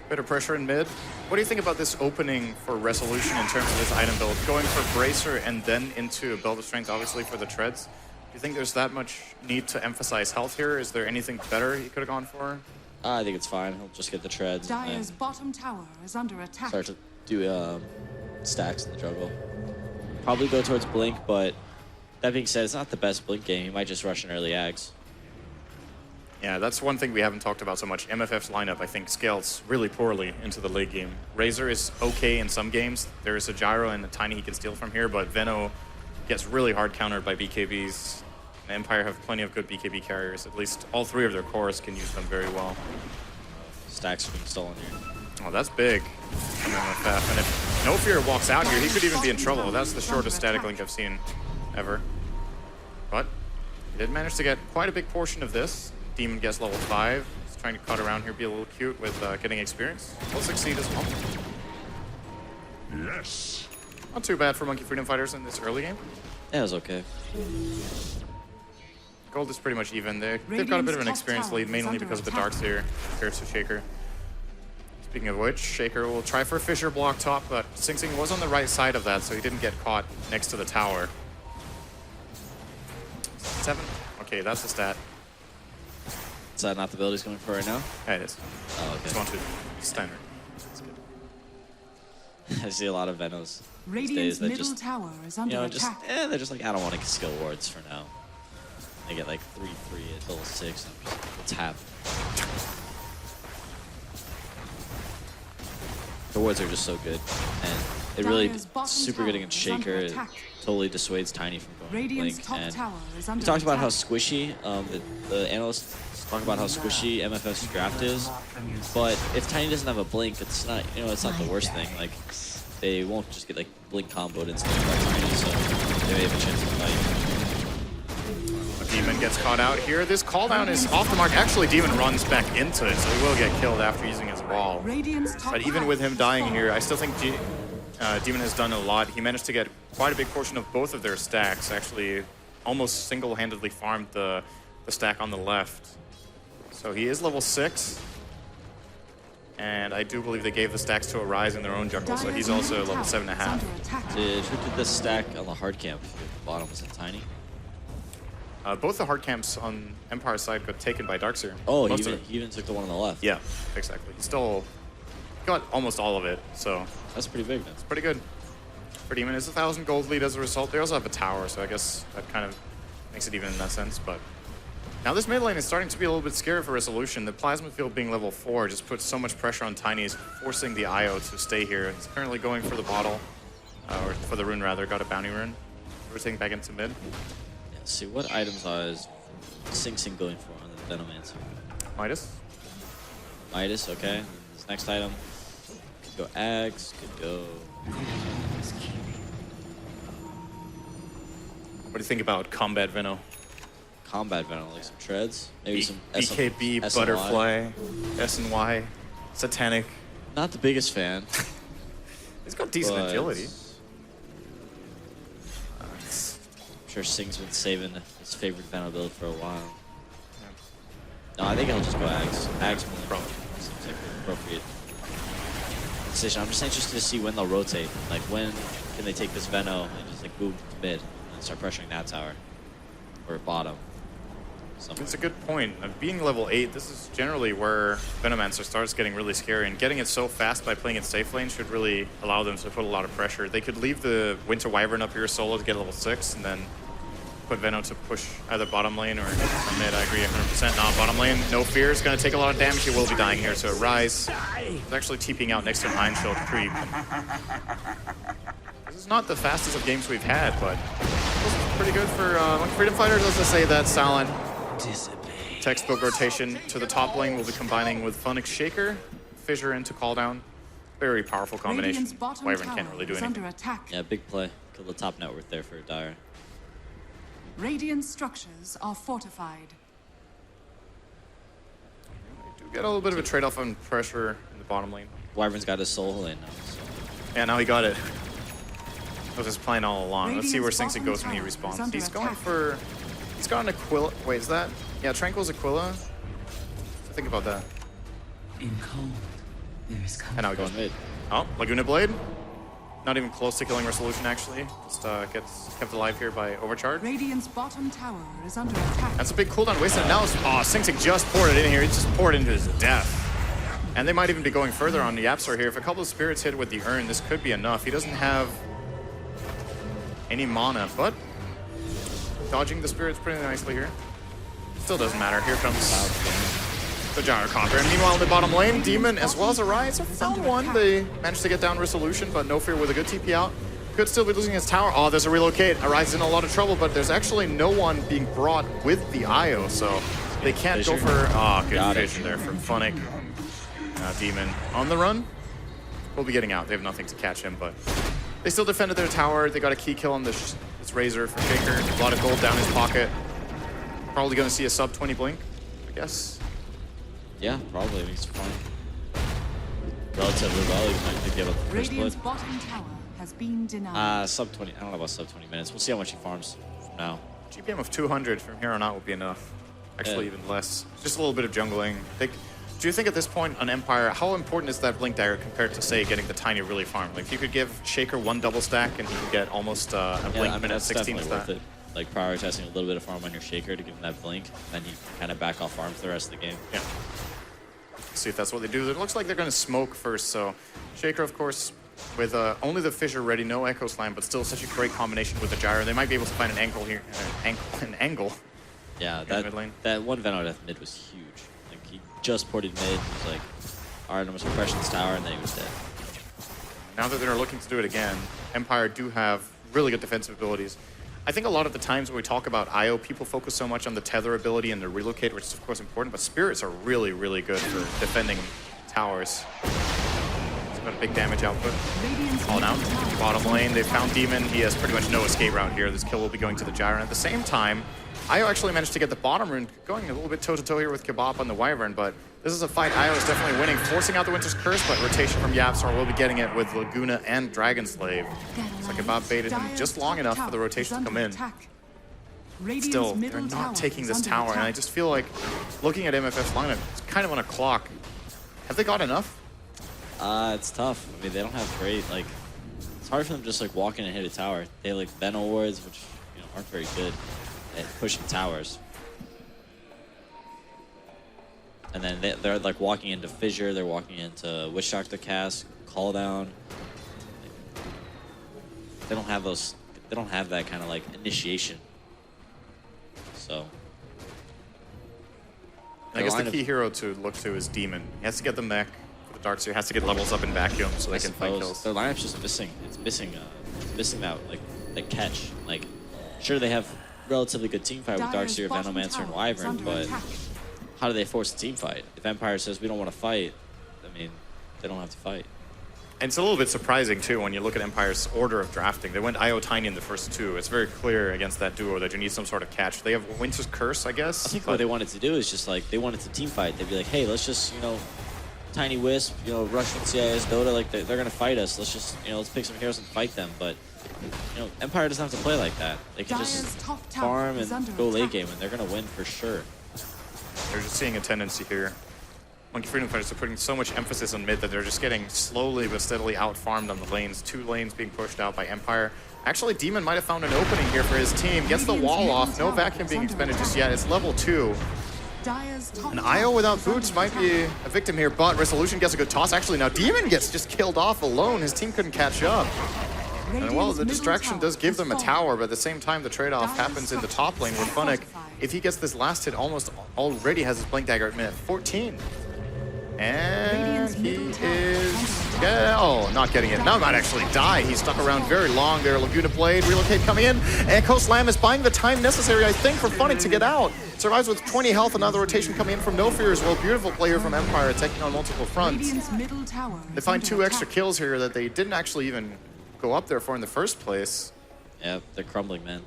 Bit of pressure in mid. What do you think about this opening for Resolution in terms of this item build? Going for Bracer and then into a Belt of Strength, obviously, for the treads. Do you think there's that much need to emphasize health here? Is there anything better he could have gone for? I think it's fine. He'll just get the treads Dire's and bottom tower is under attack. start to do stacks in the jungle. Probably go towards Blink, but that being said, it's not the best Blink game. He might just rush an early Ags. Yeah, that's one thing we haven't talked about so much. MFF's lineup, I think, scales really poorly into the late game. Razor is okay in some games. There is a Gyro and a Tiny he can steal from here, but Veno gets really hard countered by BKBs. Empire have plenty of good BKB carriers. At least all 3 of their cores can use them very well. Stacks being stolen here. Oh, that's big. From MFF. And if No Fear walks out here, he could even be in trouble. That's the shortest static link I've seen ever. But he did manage to get quite a big portion of this. Demon gets level 5. He's trying to cut around here, be a little cute with getting experience. He'll succeed as well. Yes. Not too bad for Monkey Freedom Fighters in this early game. Yeah, it was okay. Gold is pretty much even. They've got a bit of an experience lead, mainly because of the Darkseer compared to Shaker. Speaking of which, Shaker will try for a Fissure block top, but Sing Sing was on the right side of that, so he didn't get caught next to the tower. 7. Okay, that's the stat. Is that not the build he's going for right now? Yeah, it is. Oh, okay. Just want to standard. I see a lot of Venos these Radiant's days that middle just, tower is under attack. they're just like, I don't want to skill wards for now. They get like 3-3 at level 6 and just tap. The wards are just so good, and it really super good against Shaker. It totally dissuades Tiny from going Blink. And we talked about how squishy the analysts talk about how squishy MFF's draft is, but if Tiny doesn't have a Blink, it's not it's not the worst thing. Like they won't just get like Blink comboed instantly by Tiny, so they may have a chance to fight. Demon gets caught out here. This cooldown is off the mark. Actually, Demon runs back into it, so he will get killed after using his wall. But even with him dying here, I still think Demon has done a lot. He managed to get quite a big portion of both of their stacks. Actually, almost single-handedly farmed the stack on the left. So he is level 6. And I do believe they gave the stacks to Arise in their own jungle, so he's also level 7.5. Who did the stack on the hard camp? The bottom was it Tiny? Both the hard camps on Empire's side got taken by Darkseer. Oh, he even took the one on the left. Yeah, exactly. He still got almost all of it, so... That's pretty big, man. It's pretty good. For Demon, it's 1,000 gold lead as a result. They also have a tower, so I guess that kind of makes it even in that sense, but... Now this mid lane is starting to be a little bit scary for Resolution. The Plasma Field being level 4 just puts so much pressure on Tiny, forcing the IO to stay here. He's currently going for the bottle, or for the rune rather, got a bounty rune. Rotating back into mid. Let's see, what items is Sing Sing going for on the Venomancer? Midas. Midas, okay. This next item could go Ags, could go... What do you think about Combat Veno? Combat Veno, like some treads? Maybe some BKB, SNY. Butterfly, SNY, Satanic. Not the biggest fan. He's got decent agility. I'm sure Sing's been saving his favorite Veno build for a while. No, I think he'll just go Ags. Ags probably seems like an appropriate decision. I'm just interested to see when they'll rotate. Like when can they take this Veno and just like move to mid and start pressuring that tower or bottom. It's a good point. Being level 8, this is generally where Venomancer starts getting really scary, and getting it so fast by playing it safe lane should really allow them to put a lot of pressure. They could leave the Winter Wyvern up here solo to get level 6, and then put Veno to push either bottom lane or mid. I agree 100%. Not bottom lane. No Fear is going to take a lot of damage. He will be dying here, so Rise is actually TPing out next to Nine Shield creep. This is not the fastest of games we've had, but this is pretty good for Freedom Fighters. Let's just say that Silent. Textbook rotation to the top lane will be combining with Phoenix Shaker, Fissure into Calldown. Very powerful combination. Wyvern can't really do anything. Yeah, big play. Kill the top net worth there for Dire. Radiant structures are fortified. Do get a little bit of a trade-off on pressure in the bottom lane. Wyvern's got his soul lane now. So. Yeah, now he got it. I was just playing all along. Let's see where Sing Sing goes when he respawns. He's going for... He's got an Aquila. Wait, is that? Yeah, Tranquil's Aquila. Think about that. In cold, there is comfort. And now he goes mid. Oh, Laguna Blade. Not even close to killing Resolution, actually. Just gets kept alive here by Overcharge. Radiant's bottom tower is under attack. That's a big cooldown wasted. Now, Sing Sing just poured it in here. He just poured into his death. And they might even be going further on the Yapsor here. If a couple of spirits hit with the urn, this could be enough. He doesn't have any mana, but dodging the spirits pretty nicely here. Still doesn't matter. Here comes the Gyrocopter. And meanwhile, in the bottom lane, Demon as well as Arise have found one. They managed to get down Resolution, but No Fear with a good TP out. could still be losing his tower. Oh, there's a relocate. Arise's in a lot of trouble, but there's actually no one being brought with the IO, so they can't go for... Oh, good vision there from Funnick. Demon on the run. Will be getting out. They have nothing to catch him, but they still defended their tower. They got a key kill on this Razor for Shaker. A lot of gold down his pocket. Probably going to see a sub 20 blink, I guess. Yeah, probably. He's fine. Relatively well, even if they give up the first Radiant's split. bottom tower has been denied. Sub 20. I don't know about sub 20 minutes. We'll see how much he farms from now. GPM of 200 from here on out will be enough. Actually, even less. Just a little bit of jungling. Do you think at this point on Empire, how important is that Blink Dagger compared to, say, getting the Tiny really farm? Like, if you could give Shaker one double stack and he could get almost a Blink minute 16 definitely stat. worth it. Like, prioritizing a little bit of farm on your Shaker to give him that Blink, and then you kind of back off farm for the rest of the game. Yeah. See if that's what they do. It looks like they're going to smoke first, so Shaker, of course, with only the Fissure ready, no Echo Slam, but still such a great combination with the Gyro. They might be able to find an angle here, an angle. Yeah, that one Venom Death mid was huge. Like, he just ported mid, he was like, alright, I'm gonna crush this tower, and then he was dead. Now that they're looking to do it again, Empire do have really good defensive abilities. I think a lot of the times when we talk about IO, people focus so much on the tether ability and the relocate, which is of course important, but spirits are really, really good for defending towers. It's got a big damage output. Called out. Bottom lane, they found Demon. He has pretty much no escape route here. This kill will be going to the Gyro. And at the same time, IO actually managed to get the bottom rune, going a little bit toe-to-toe here with Kebab on the Wyvern, but this is a fight IO is definitely winning, forcing out the Winter's Curse, but rotation from Yapstar will be getting it with Laguna and Dragon Slave. So Kebab baited him just long enough for the rotation to come in. Still, they're not taking this tower, and I just feel like, looking at MFF's lineup, it's kind of on a clock. Have they got enough? It's tough. I mean, they don't have great, like, it's hard for them just, like, walk in and hit a tower. They have, like, Venom wards, which, you know, aren't very good at pushing towers. And then they're like walking into Fissure, they're walking into Witch Doctor cast, Call Down. They don't have those, they don't have that kind of like initiation. So. I guess the key hero to look to is Demon. He has to get the mech for the Darkseer, has to get levels up in vacuum so they can fight kills. Their lineup's just missing. It's missing that like catch. Like, sure they have relatively good team fight with Darkseer, Venomancer, and Wyvern, but how do they force a team fight? If Empire says we don't want to fight, I mean, they don't have to fight. And it's a little bit surprising, too, when you look at Empire's order of drafting. They went IO Tiny in the first two. It's very clear against that duo that you need some sort of catch. They have Winter's Curse, I guess. I think what they wanted to do is just like, they wanted to team fight. They'd be like, hey, let's just, you know, Tiny Wisp, you know, Rush with CIS, Dota, like, they're going to fight us. Let's just, you know, let's pick some heroes and fight them. But, you know, Empire doesn't have to play like that. They can just farm and go late game, and they're going to win for sure. They're just seeing a tendency here. Monkey Freedom Fighters are putting so much emphasis on mid that they're just getting slowly but steadily out-farmed on the lanes. 2 lanes being pushed out by Empire. Actually, Demon might have found an opening here for his team. Gets the wall off. No vacuum being expended just yet. It's level 2. An IO without boots might be a victim here, but Resolution gets a good toss. Actually, now Demon gets just killed off alone. His team couldn't catch up. And well, the distraction does give them a tower, but at the same time, the trade-off happens in the top lane where Funnick, if he gets this last hit, almost already has his Blink Dagger at minute 14. And he is... Yeah, oh, not getting it. Now might actually die. He stuck around very long there. Laguna Blade, relocate coming in. Echo Slam is buying the time necessary, I think, for Funnick to get out. Survives with 20 health, another rotation coming in from No Fear as well. Beautiful player from Empire, taking on multiple fronts. They find 2 extra kills here that they didn't actually even go up there for in the first place. Yeah, they're crumbling, man.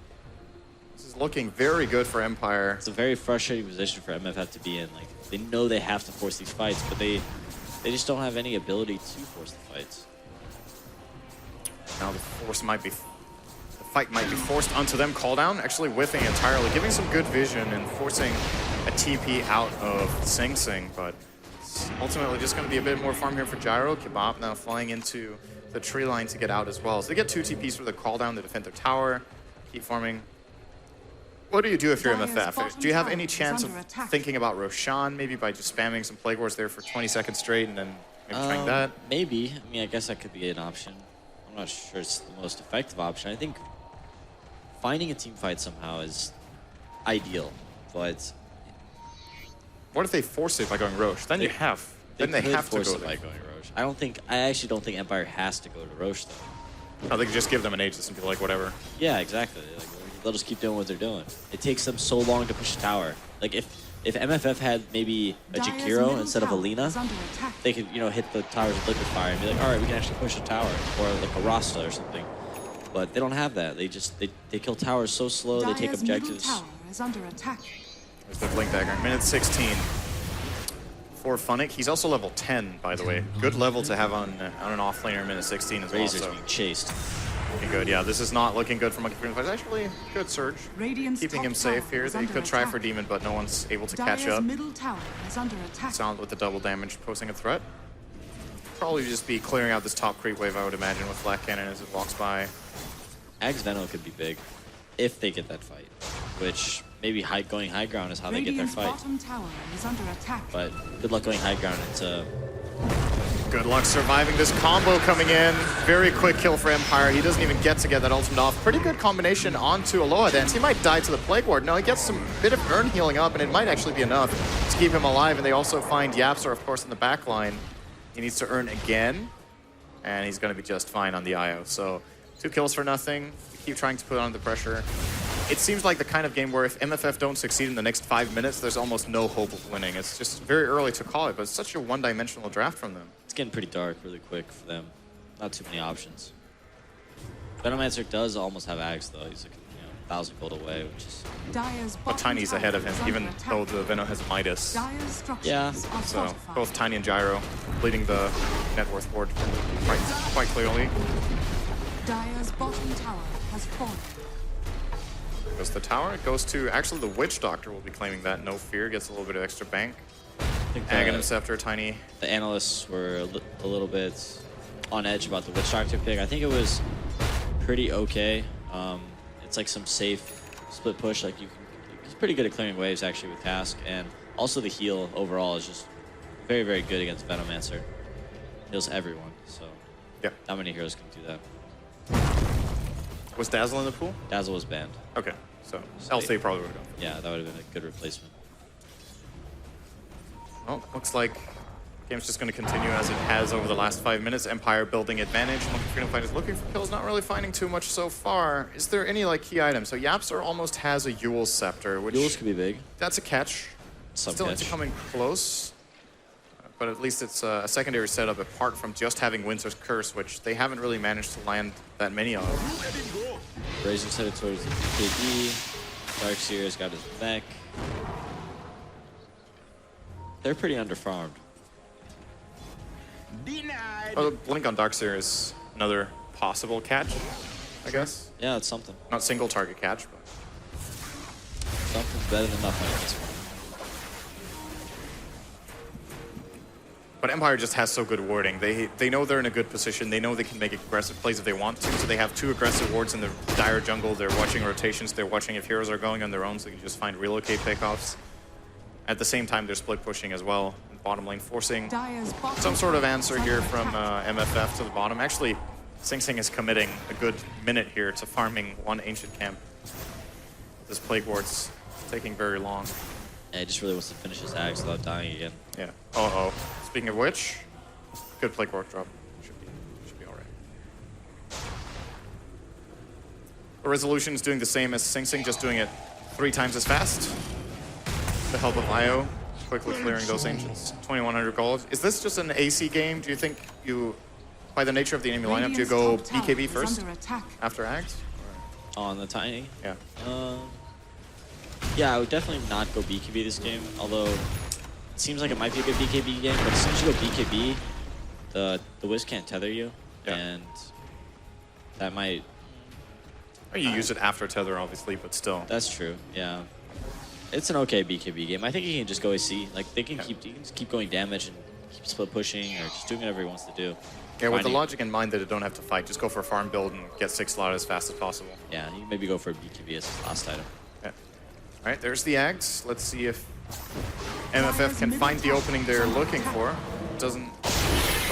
This is looking very good for Empire. It's a very frustrating position for MFF to be in. Like, they know they have to force these fights, but they just don't have any ability to force the fights. Now the fight might be forced onto them. Call down, actually whiffing entirely, giving some good vision and forcing a TP out of Sing Sing, but it's ultimately just going to be a bit more farm here for Gyro. Kebab now flying into the tree line to get out as well. So they get 2 TPs for the call down to defend their tower, keep farming. What do you do if you're MFF? Do you have any chance of thinking about Roshan, maybe by just spamming some Plague Wars there for 20 seconds straight and then maybe trying that? Maybe. I mean, I guess that could be an option. I'm not sure it's the most effective option. I think finding a team fight somehow is ideal, but... What if they force it by going Roche? Then they have to go by going Roche. I actually don't think Empire has to go to Roche, though. Oh, they could just give them an Aegis and be like, whatever. Yeah, exactly. Like, they'll just keep doing what they're doing. It takes them so long to push a tower. Like if MFF had maybe a Jakiro instead of a Lina, they could, you know, hit the towers with liquid fire and be like, all right, we can actually push a tower, or like a Rasta or something. But they don't have that. They just they kill towers so slow. They take objectives. Is under attack. There's the Blink Dagger. Minute 16 for Funnick. He's also level 10, by the way. Good level to have on an offlaner minute 16 as well. Razor's being chased. Looking good, yeah. This is not looking good for Monkey Freedom Fighters. Actually, good surge. Keeping him safe here. They could try for Demon, but no one's able to catch up. Middle tower is under attack. Sound with the double damage posing a threat. Probably just be clearing out this top creep wave, I would imagine, with Black Cannon as it walks by. Ags Venom could be big if they get that fight, which maybe going high ground is how they get their fight. Bottom tower is under attack. But good luck going high ground. It's Good luck surviving this combo coming in. Very quick kill for Empire. He doesn't even get to get that ultimate off. Pretty good combination onto Aloha Dance. He might die to the Plague Ward. No, he gets some bit of urn healing up, and it might actually be enough to keep him alive. And they also find Yapsor, of course, in the back line. He needs to earn again, and he's going to be just fine on the IO. So 2 kills for nothing. We keep trying to put on the pressure. It seems like the kind of game where if MFF don't succeed in the next 5 minutes, there's almost no hope of winning. It's just very early to call it, but it's such a one-dimensional draft from them. It's getting pretty dark really quick for them. Not too many options. Venomancer does almost have Axe though. He's like, 1,000 gold away, which is... But Tiny's ahead of him, even though the Venom has Midas. Yeah. So both Tiny and Gyro leading the net worth board quite clearly. Dire's bottom tower has fallen. Goes the tower. It goes to actually the Witch Doctor will be claiming that. No fear, gets a little bit of extra bank. Aghanim Scepter, Tiny. The analysts were a little bit on edge about the Witch Doctor pick. I think it was pretty okay. It's like some safe split push. Like he's pretty good at clearing waves actually with Task, and also the heal overall is just very, very good against Venomancer. Heals everyone, so yeah, not many heroes can do that. Was Dazzle in the pool? Dazzle was banned. Okay, so else they probably would have gone. Yeah, that would have been a good replacement. Well, looks like game's just going to continue as it has over the last 5 minutes. Empire building advantage. Monkey Freedom Fighters looking for kills, not really finding too much so far. Is there any like key items? So Yapsor almost has a Yule Scepter, which Yules could be big. That's a catch. Still needs to come in close. But at least it's a secondary setup apart from just having Winter's Curse, which they haven't really managed to land that many of. Razor set it towards the BKB. Darkseer's got his mech. They're pretty underfarmed. Oh, Blink on Darkseer is another possible catch, I guess. Yeah, it's something. Not single target catch, but something's better than nothing at this point. But Empire just has so good warding. They know they're in a good position. They know they can make aggressive plays if they want to. So they have 2 aggressive wards in the dire jungle. They're watching rotations. They're watching if heroes are going on their own, so they can just find relocate pickoffs. At the same time, they're split pushing as well. In the bottom lane, forcing some sort of answer here from MFF to the bottom. Actually, Sing Sing is committing a good minute here to farming 1 ancient camp. This Plague Ward's taking very long. Yeah, he just really wants to finish his Axe without dying again. Yeah. Uh-oh. Speaking of which, good Plague Ward drop. Should be all right. The Resolution is doing the same as Sing Sing, just doing it 3 times as fast. The help of IO, quickly clearing those ancients. 2,100 gold. Is this just an AC game? Do you think you, by the nature of the enemy lineup, do you go BKB first after Ags? On the Tiny? Yeah. Yeah, I would definitely not go BKB this game, although it seems like it might be a good BKB game, but as soon as you go BKB, the Wiz can't tether you, and that might... Or you use it after tether, obviously, but still. That's true, yeah. It's an okay BKB game. I think he can just go AC. Like, they can keep going damage and keep split pushing, or just doing whatever he wants to do. Yeah, with the logic in mind that they don't have to fight, just go for a farm build and get 6 slot as fast as possible. Yeah, you can maybe go for a BKB as his last item. Yeah. All right, there's the Ags. Let's see if MFF can find the opening they're looking for. Doesn't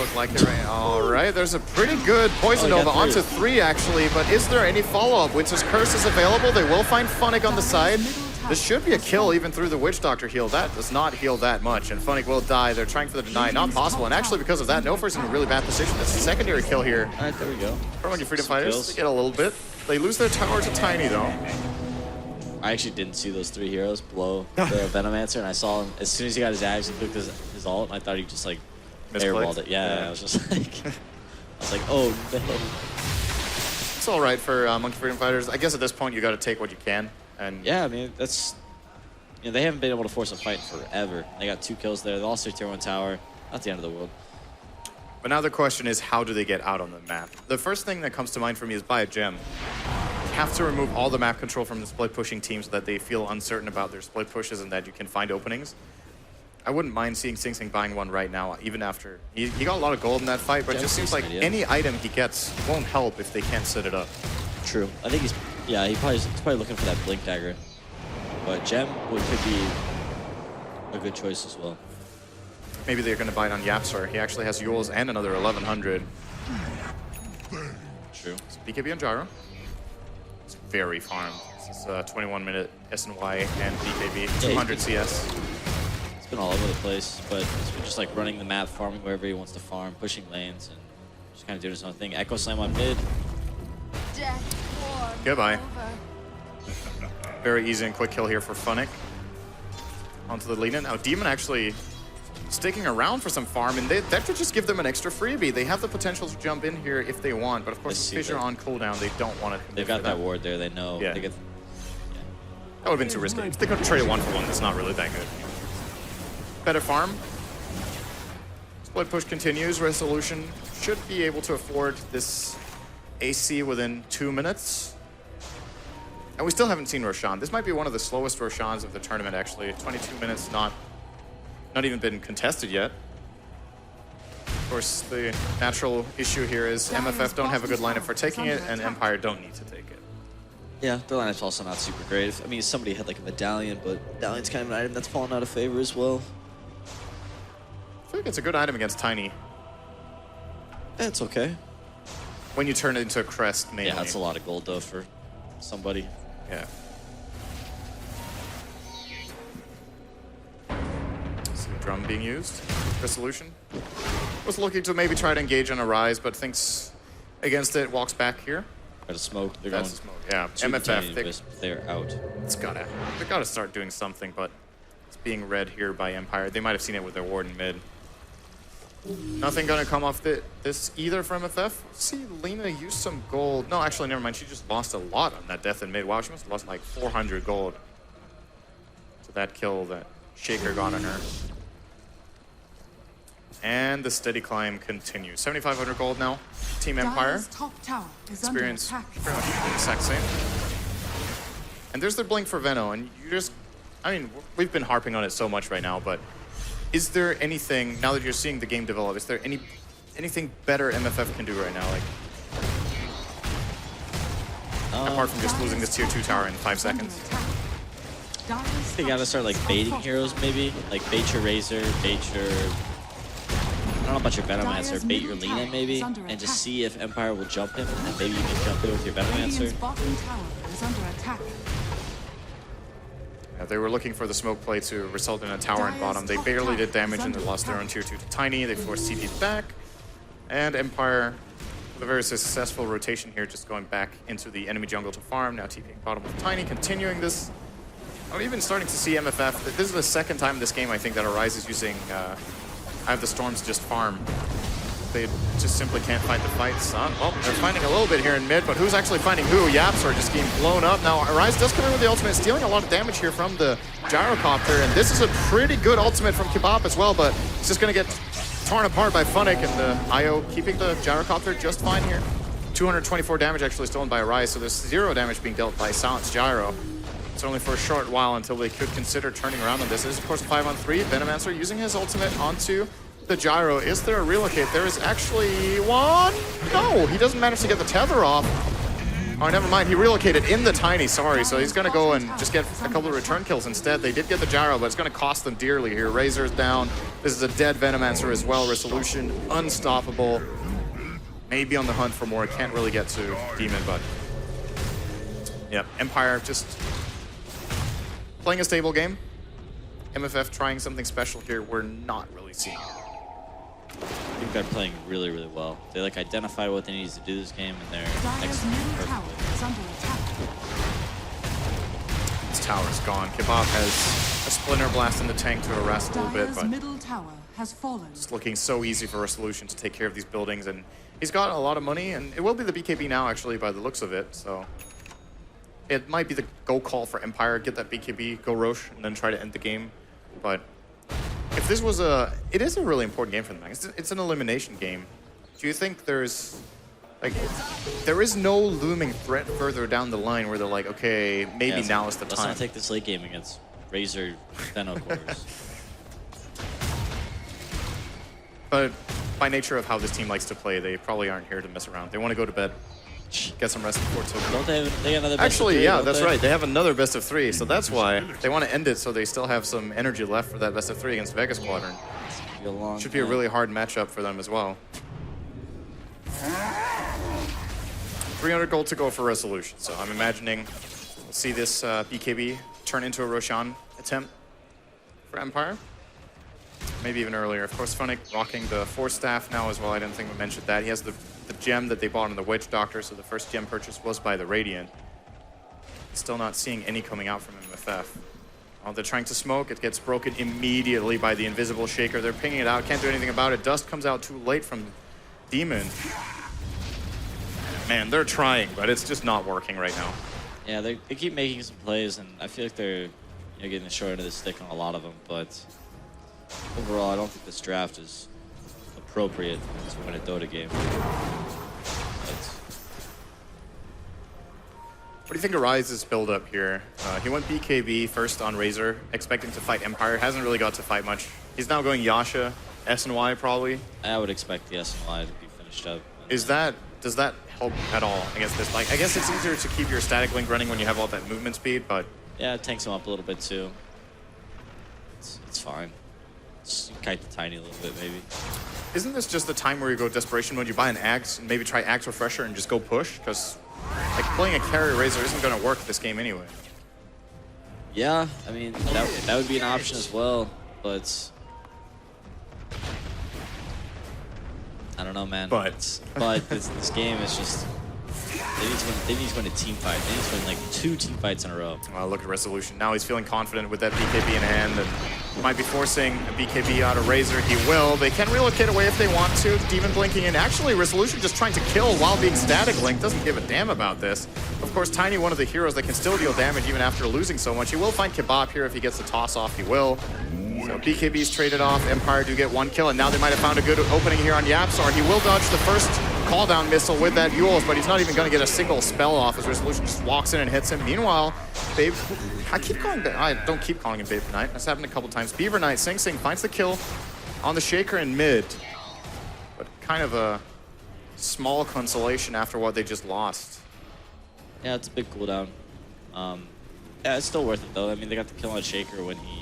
look like it right. All right, there's a pretty good Poison Nova onto 3 actually, but is there any follow-up? Winter's Curse is available. They will find Funnick on the side. This should be a kill even through the Witch Doctor heal. That does not heal that much, and Funnick will die. They're trying for the deny, not possible. And actually, because of that, Nofer's in a really bad position. That's a secondary kill here. All right, there we go. For Monkey Freedom Fighters, they get a little bit. They lose their tower to Tiny, though. I actually didn't see those 3 heroes blow the Venomancer, and I saw him as soon as he got his Ags and clicked his ult, and I thought he just like airballed it. Yeah, I was just like, oh no. It's all right for Monkey Freedom Fighters. I guess at this point you got to take what you can. And yeah, I mean that's, they haven't been able to force a fight forever. They got 2 kills there. They lost their tier 1 tower. Not the end of the world. But now the question is, how do they get out on the map? The first thing that comes to mind for me is buy a gem. You have to remove all the map control from the split pushing team so that they feel uncertain about their split pushes and that you can find openings. I wouldn't mind seeing Sing Sing buying one right now, even after. He got a lot of gold in that fight, but it just seems like any item he gets won't help if they can't set it up. True. I think he's probably looking for that Blink Dagger. But Gem could be a good choice as well. Maybe they're going to buy it on Yapsar. He actually has Yules and another 1100. True. So BKB on Gyro. It's very farmed. This is 21-minute SNY and BKB, 200 CS. It's been all over the place, but it's been just like running the map, farming wherever he wants to farm, pushing lanes, and just kind of doing his own thing. Echo Slam on mid. Goodbye. Very easy and quick kill here for Funnick. Onto the lead in. Now Demon actually sticking around for some farm, and that could just give them an extra freebie. They have the potential to jump in here if they want, but of course with Fissure on cooldown, they don't want it. They've got that ward there, they know. Yeah. That would have been too risky. If they could trade a 1-for-1, that's not really that good. Better farm. Split push continues. Resolution should be able to afford this AC within 2 minutes. And we still haven't seen Roshan. This might be one of the slowest Roshans of the tournament, actually. 22 minutes, not even been contested yet. Of course, the natural issue here is MFF don't have a good lineup for taking it, and Empire don't need to take it. Yeah, their lineup's also not super great. I mean, somebody had like a medallion, but medallion's kind of an item that's fallen out of favor as well. I feel like it's a good item against Tiny. Yeah, it's okay. When you turn it into a crest, mainly. Yeah, that's a lot of gold, though, for somebody. Yeah. See the drum being used. Resolution. Was looking to maybe try to engage on a rise, but thinks against it, walks back here. Got a smoke. They're That's a smoke. Yeah, MFF. They're out. They gotta start doing something, but it's being read here by Empire. They might have seen it with their ward in mid. Nothing gonna come off this either from MFF. See Lena use some gold. No, actually, never mind. She just lost a lot on that death in mid. Wow, she must have lost like 400 gold to that kill that Shaker got on her. And the steady climb continues. 7,500 gold now. Team Empire. Top tower is Experience under attack. pretty much the exact same. And there's their blink for Veno, and you just, I mean, we've been harping on it so much right now, but is there anything, now that you're seeing the game develop, is there anything better MFF can do right now? Like, apart from just losing this tier 2 tower in 5 seconds. They gotta start like baiting heroes maybe, like bait your Razor, bait your, I don't know about your Venomancer, bait your Lena maybe, and just see if Empire will jump him, and maybe you can jump in with your Venomancer. Bottom tower is under attack. Yeah, they were looking for the smoke play to result in a tower in bottom. They barely did damage and they lost their own tier 2 to Tiny. They forced CP back, and Empire with a very successful rotation here, just going back into the enemy jungle to farm. Now TPing bottom with Tiny, continuing this. I'm even starting to see MFF. This is the second time in this game, I think, that Arise is using I have the Storms just farm. They just simply can't fight the fights. Well, they're fighting a little bit here in mid, but who's actually fighting who? Yaps are just getting blown up. Now, Arise does come in with the ultimate, stealing a lot of damage here from the Gyrocopter, and this is a pretty good ultimate from Kebab as well, but it's just going to get torn apart by Funnick, and the IO keeping the Gyrocopter just fine here. 224 damage actually stolen by Arise, so there's 0 damage being dealt by Silence Gyro. It's only for a short while until they could consider turning around on this. This is, of course, 5-on-3. Venomancer using his ultimate onto the Gyro. Is there a relocate? There is actually one. No, he doesn't manage to get the tether off. Oh, never mind. He relocated in the Tiny, sorry. So he's going to go and just get a couple of return kills instead. They did get the Gyro, but it's going to cost them dearly here. Razor's down. This is a dead Venomancer as well. Resolution unstoppable. Maybe on the hunt for more. Can't really get to Demon, but yeah, Empire just playing a stable game. MFF trying something special here we're not really seeing. I think they're playing really, really well. They like identified what they needed to do this game, and they're executing perfectly. This tower's gone. Kebab has a Splinter Blast in the tank to harass a little bit, but middle tower has fallen. it's looking so easy for Resolution to take care of these buildings, and he's got a lot of money, and it will be the BKB now, actually, by the looks of it, so it might be the go call for Empire, get that BKB, go Roche, and then try to end the game, but if this was it is a really important game for them. It's an elimination game. Do you think there is no looming threat further down the line where they're like, okay, maybe now is the let's time? not take this late game against Razor Venno cores. But by nature of how this team likes to play, they probably aren't here to mess around. They want to go to bed, get some rest before it's over. Don't they have another best Actually, of 3, yeah, don't that's they? right. They have another best of 3, so that's why they want to end it so they still have some energy left for that best of 3 against Vega Squadron. Should be a really hard matchup for them as well. 300 gold to go for Resolution, so I'm imagining we'll see this BKB turn into a Roshan attempt for Empire. Maybe even earlier. Of course, Funnick rocking the Force Staff now as well. I didn't think we mentioned that. He has the gem that they bought on the Witch Doctor, so the first gem purchase was by the Radiant. Still not seeing any coming out from MFF. Oh, they're trying to smoke. It gets broken immediately by the Invisible Shaker. They're pinging it out. Can't do anything about it. Dust comes out too late from Demon. Man, they're trying, but it's just not working right now. Yeah, they keep making some plays, and I feel like they're getting the short end of the stick on a lot of them, but overall, I don't think this draft is appropriate to win a Dota game. What do you think of Rise's build-up here? He went BKB first on Razor, expecting to fight Empire. Hasn't really got to fight much. He's now going Yasha, S&Y probably. I would expect the S&Y to be finished up. Does that help at all against this? Like, I guess it's easier to keep your static link running when you have all that movement speed, but yeah, it tanks him up a little bit too. It's fine. Just kite the Tiny a little bit, maybe. Isn't this just the time where you go Desperation Mode, you buy an Axe, and maybe try Axe Refresher and just go push? Because like playing a carry Razor isn't going to work this game anyway. Yeah, I mean, that would be an option as well, but I don't know, man. But this game is just, they need to win a team fight. They need to win like 2 team fights in a row. Well, look at Resolution. Now he's feeling confident with that BKB in hand and might be forcing a BKB out of Razor. He will. They can relocate away if they want to. Demon blinking in. Actually, Resolution just trying to kill while being static link. Doesn't give a damn about this. Of course, Tiny, one of the heroes that can still deal damage even after losing so much. He will find Kebab here if he gets the toss off. He will. So BKB's traded off. Empire do get 1 kill, and now they might have found a good opening here on Yapsar. He will dodge the first call-down missile with that Yules, but he's not even going to get a single spell off as Resolution just walks in and hits him. Meanwhile, Babe, I don't keep calling him Babe Knight. That's happened a couple times. Beaver Knight, Sing Sing finds the kill on the Shaker in mid, but kind of a small consolation after what they just lost. Yeah, it's a big cooldown. Yeah, it's still worth it though. I mean, they got the kill on Shaker when he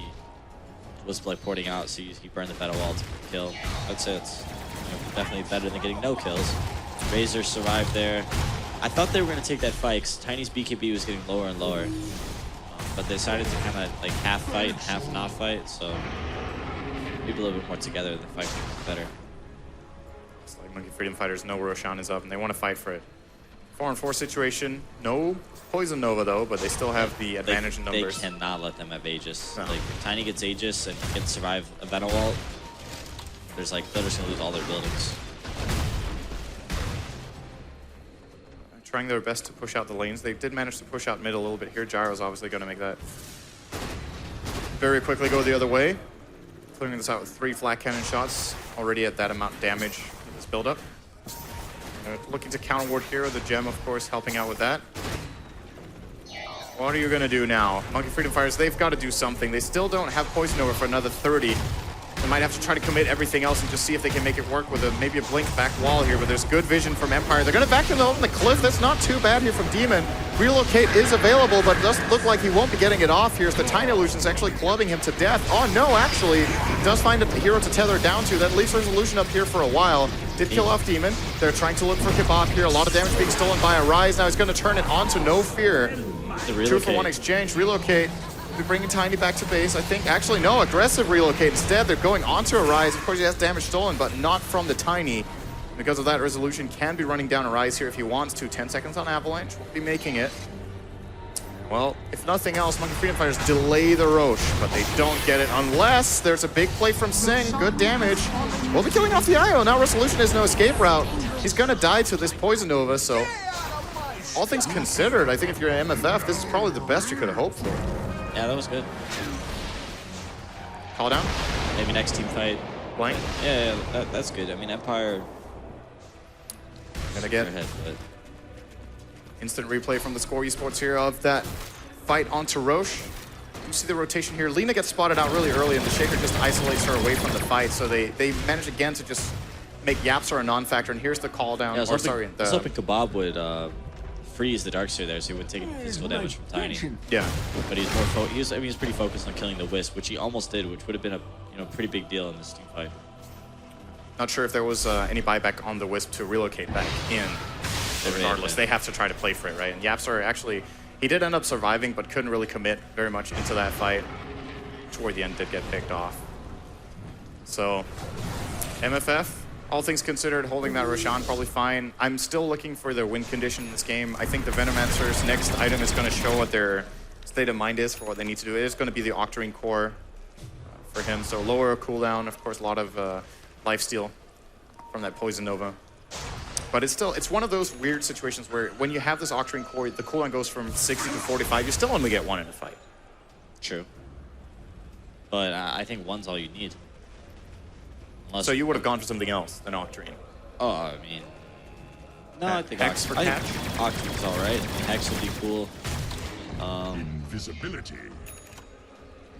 was like porting out, so he burned the battle wall to kill. That's it. Definitely better than getting no kills. Razor survived there. I thought they were going to take that fight because Tiny's BKB was getting lower and lower. But they decided to kind of like half fight, half not fight, so maybe a little bit more together, the fight was better. It's like Monkey Freedom Fighters know Roshan is up and they want to fight for it. 4-on-4 situation. No Poison Nova though, but they still have the advantage in numbers. They cannot let them have Aegis. No. Like if Tiny gets Aegis and can survive a battle wall, they're just going to lose all their buildings. Trying their best to push out the lanes. They did manage to push out mid a little bit here. Gyro's obviously going to make that very quickly go the other way. Clearing this out with 3 flat cannon shots. Already at that amount of damage in this build-up. Looking to counter ward here. The gem, of course, helping out with that. What are you going to do now? Monkey Freedom Fighters, they've got to do something. They still don't have Poison Over for another 30. They might have to try to commit everything else and just see if they can make it work with maybe a blink back wall here, but there's good vision from Empire. They're going to vacuum on the cliff. That's not too bad here from Demon. Relocate is available, but it doesn't look like he won't be getting it off here as the Tiny Illusion's actually clubbing him to death. Oh no, actually, does find a hero to tether down to. That leaves Resolution up here for a while. Did kill off Demon. They're trying to look for Kebab here. A lot of damage being stolen by a Rise. Now he's going to turn it on to No Fear. 2-for-1 exchange. Relocate be bringing Tiny back to base. I think, actually, no, aggressive relocate. Instead, they're going onto a Rise. Of course, he has damage stolen, but not from the Tiny. Because of that, Resolution can be running down a Rise here if he wants to. 10 seconds on Avalanche, will be making it. Well, if nothing else, Monkey Freedom Fighters delay the Roche, but they don't get it unless there's a big play from Sing. Good damage. We'll be killing off the IO. Now Resolution has no escape route. He's gonna die to this Poison Nova, so all things considered, I think if you're an MFF, this is probably the best you could have hoped for. Yeah, that was good. Call down? Maybe next team fight. Blank? Yeah, that's good. I mean, Empire... Gonna get instant replay from the Score Esports here of that fight onto Roche. You see the rotation here. Lina gets spotted out really early, and the Shaker just isolates her away from the fight, so they manage again to just make Yapsar a non-factor, and here's the call down. Yeah, I was hoping Kebab would freeze the Darkseer there, so he wouldn't take any physical damage from Tiny. Yeah, but he's more he's pretty focused on killing the Wisp, which he almost did, which would have been a pretty big deal in this team fight. Not sure if there was any buyback on the Wisp to relocate back in. Regardless, they have to try to play for it, right? And Yapsar actually, he did end up surviving, but couldn't really commit very much into that fight. Toward the end, did get picked off. So, MFF, all things considered, holding that Roshan probably fine. I'm still looking for their win condition in this game. I think the Venomancer's next item is going to show what their state of mind is for what they need to do. It is going to be the Octarine Core for him. So lower cooldown, of course, a lot of lifesteal from that Poison Nova. But it's one of those weird situations where when you have this Octarine Core, the cooldown goes from 60 to 45. You still only get one in a fight. True. But I think one's all you need. Unless so you would have gone for something else than Octarine? Oh, I mean... No, I think Hex for catch? Octarine's all right. Hex would be cool. Invisibility.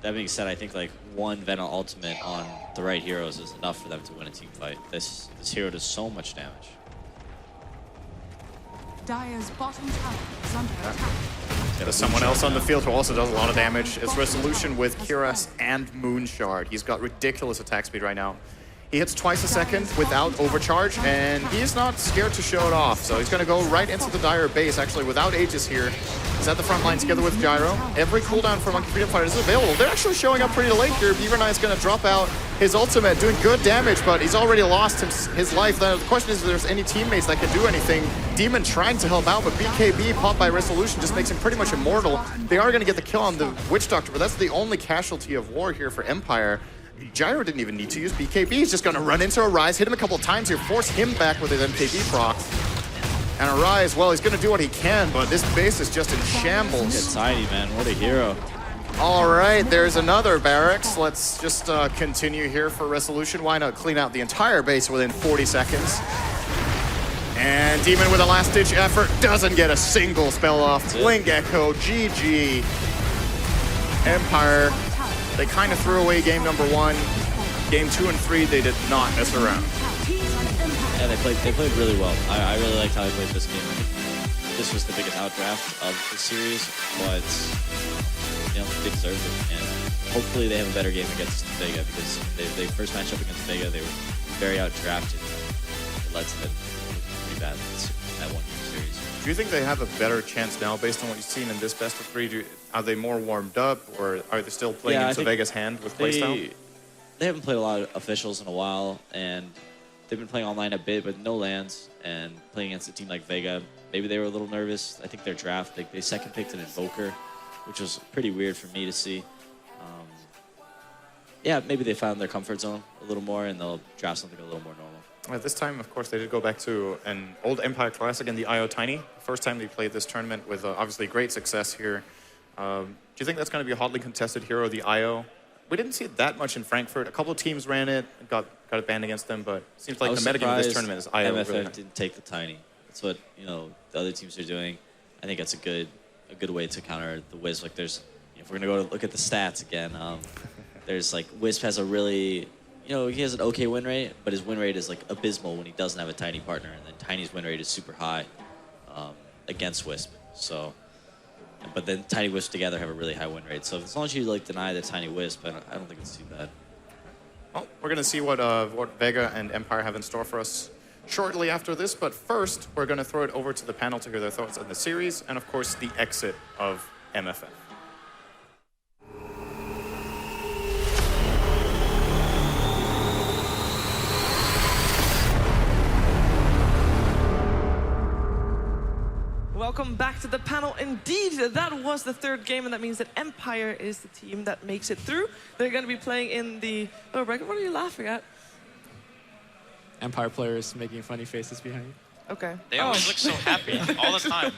That being said, I think like one Venom ultimate on the right heroes is enough for them to win a team fight. This hero does so much damage. Dire's bottom tower is under attack. There's someone else on the field who also does a lot of damage. It's Resolution with Kiras and Moonshard. He's got ridiculous attack speed right now. He hits twice a second without overcharge, and he's not scared to show it off. So he's going to go right into the Dire base, actually, without Aegis here. He's at the front line together with Gyro. Every cooldown for Monkey Freedom Fighters is available. They're actually showing up pretty late here. Beaver Knight's going to drop out his ultimate, doing good damage, but he's already lost his life. The question is if there's any teammates that can do anything. Demon trying to help out, but BKB popped by Resolution just makes him pretty much immortal. They are going to get the kill on the Witch Doctor, but that's the only casualty of war here for Empire. Gyro didn't even need to use BKB. He's just going to run into a Rise, hit him a couple of times here, force him back with his MKB proc. And a Rise, well, he's going to do what he can, but this base is just in shambles. Get Tiny, man. What a hero. All right, there's another barracks. Let's just continue here for Resolution. Why not clean out the entire base within 40 seconds? And Demon with a last-ditch effort doesn't get a single spell off. Blink Echo, GG. Empire, they kind of threw away game number 1. Game 2 and 3, they did not mess around. Yeah, they played really well. I really liked how they played this game. This was the biggest outdraft of the series, but they deserved it. And hopefully they have a better game against Vega, because they first match up against Vega, they were very outdrafted. It led to them pretty bad in that one series. Do you think they have a better chance now based on what you've seen in this best of 3? Are they more warmed up, or are they still playing into Vega's hand with playstyle? They haven't played a lot of officials in a while, and they've been playing online a bit, but no lands, and playing against a team like Vega. Maybe they were a little nervous. I think their draft, they second picked an Invoker, which was pretty weird for me to see. Yeah, maybe they found their comfort zone a little more, and they'll draft something a little more normal. At this time, of course, they did go back to an old Empire Classic in the IO Tiny. First time they played this tournament with obviously great success here. Do you think that's going to be a hotly contested hero, the IO? We didn't see it that much in Frankfurt. A couple of teams ran it, got it banned against them, but it seems like the metagame of this tournament is IO. MFF really didn't take the Tiny. That's what the other teams are doing. I think that's a good way to counter the Wisp. Like if we're gonna go to look at the stats again, there's like Wisp has a really he has an okay win rate, but his win rate is like abysmal when he doesn't have a Tiny partner, and then Tiny's win rate is super high against Wisp. So. But then Tiny Wisp together have a really high win rate. So as long as you deny the Tiny Wisp, I don't think it's too bad. Well, we're gonna see what Vega and Empire have in store for us shortly after this. But first, we're gonna throw it over to the panel to hear their thoughts on the series and, of course, the exit of MFF. Welcome back to the panel. Indeed, that was the third game, and that means that Empire is the team that makes it through. They're going to be playing in the... Oh, Brecken, what are you laughing at? Empire players making funny faces behind you. Okay. They always look so happy all the time.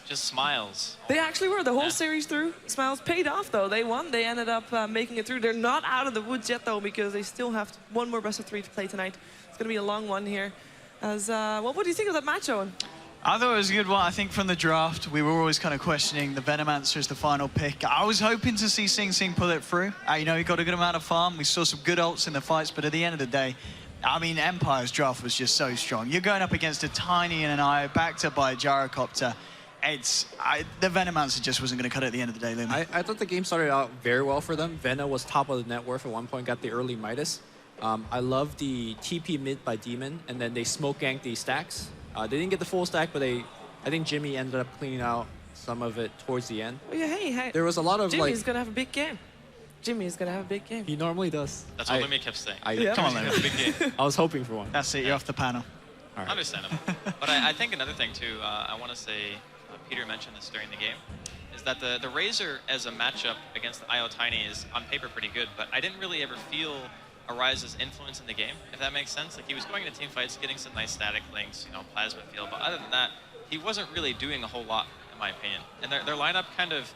Just smiles. They actually were the whole series through. Smiles paid off, though. They won. They ended up making it through. They're not out of the woods yet, though, because they still have one more best of 3 to play tonight. It's going to be a long one here. As what do you think of that match, Owen? I thought it was a good one. I think from the draft, we were always kind of questioning the Venomancer as the final pick. I was hoping to see Sing Sing pull it through. You know, he got a good amount of farm. We saw some good ults in the fights, but at the end of the day, I mean, Empire's draft was just so strong. You're going up against a Tiny and an IO backed up by a Gyrocopter. The Venomancer just wasn't going to cut it at the end of the day, Lumi. I thought the game started out very well for them. Vena was top of the net worth at one point, got the early Midas. I love the TP mid by Demon, and then they smoke ganked the stacks. They didn't get the full stack, but I think Jimmy ended up cleaning out some of it towards the end. Oh, yeah, hey. There was a lot of Jimmy's going to have a big game. Jimmy's going to have a big game. He normally does. That's what Lumi kept saying. Come on, Lumi. Big game. I was hoping for one. That's it, you're off the panel. Right. Understandable. But I think another thing, too, I want to say, Peter mentioned this during the game, is that the Razor as a matchup against the IO Tiny is on paper pretty good, but I didn't really ever feel Arise's influence in the game, if that makes sense. Like, he was going into team fights, getting some nice static links, you know, plasma field, but other than that, he wasn't really doing a whole lot, in my opinion. And their lineup kind of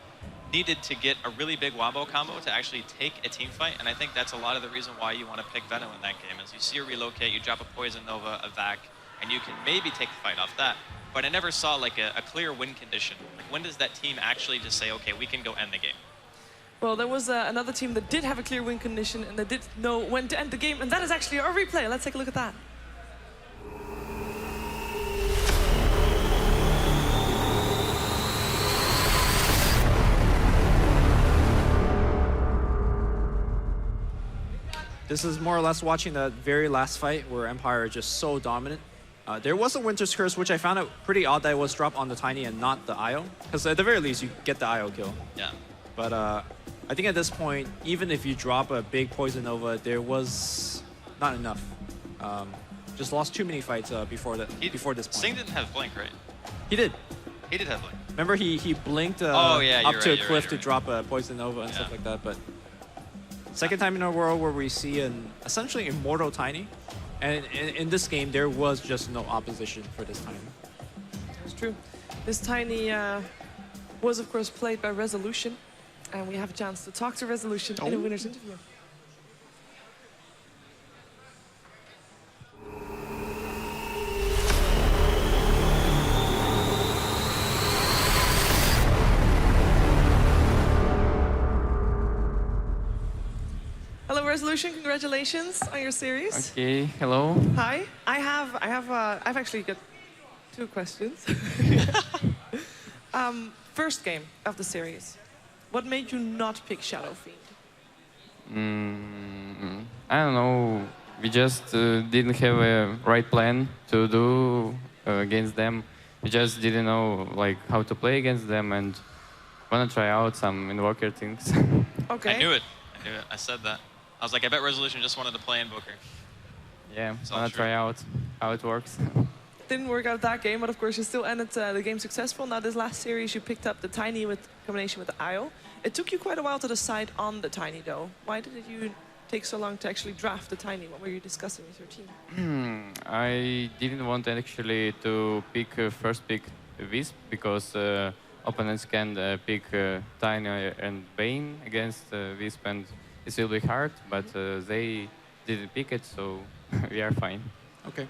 needed to get a really big wombo combo to actually take a team fight, and I think that's a lot of the reason why you want to pick Venom in that game, is you see a relocate, you drop a Poison Nova, a Vac, and you can maybe take the fight off that. But I never saw like a clear win condition. Like, when does that team actually just say, okay, we can go end the game? Well, there was another team that did have a clear win condition and that did know when to end the game, and that is actually our replay. Let's take a look at that. This is more or less watching the very last fight where Empire are just so dominant. There was a Winter's Curse, which I found it pretty odd that it was dropped on the Tiny and not the IO. Because at the very least, you get the IO kill. Yeah. But I think at this point, even if you drop a big Poison Nova, there was not enough. Just lost too many fights before this point. Sing didn't have Blink, right? He did. He did have Blink. Remember, he blinked oh, yeah, up to right, a cliff to drop a Poison Nova and stuff like that. But second time in a row where we see an essentially immortal Tiny. And in this game, there was just no opposition for this Tiny. It's true. This Tiny was, of course, played by Resolution. And we have a chance to talk to Resolution in a winner's interview. Hello, Resolution. Congratulations on your series. Okay. Hello. Hi. I've actually got 2 questions. First game of the series. What made you not pick Shadow Fiend? I don't know. We just didn't have a right plan to do against them. We just didn't know like how to play against them and wanna try out some Invoker things. Okay. I knew it. I said that. I was like, I bet Resolution just wanted to play Invoker. Yeah, wanna try out how it works. Didn't work out that game, but of course you still ended the game successful. Now this last series you picked up the Tiny with combination with the IO. It took you quite a while to decide on the Tiny though. Why did you take so long to actually draft the Tiny? What were you discussing with your team? I didn't want actually to pick first pick Wisp because opponents can pick Tiny and Bane against Wisp and it will be hard, but they didn't pick it, so we are fine. Okay.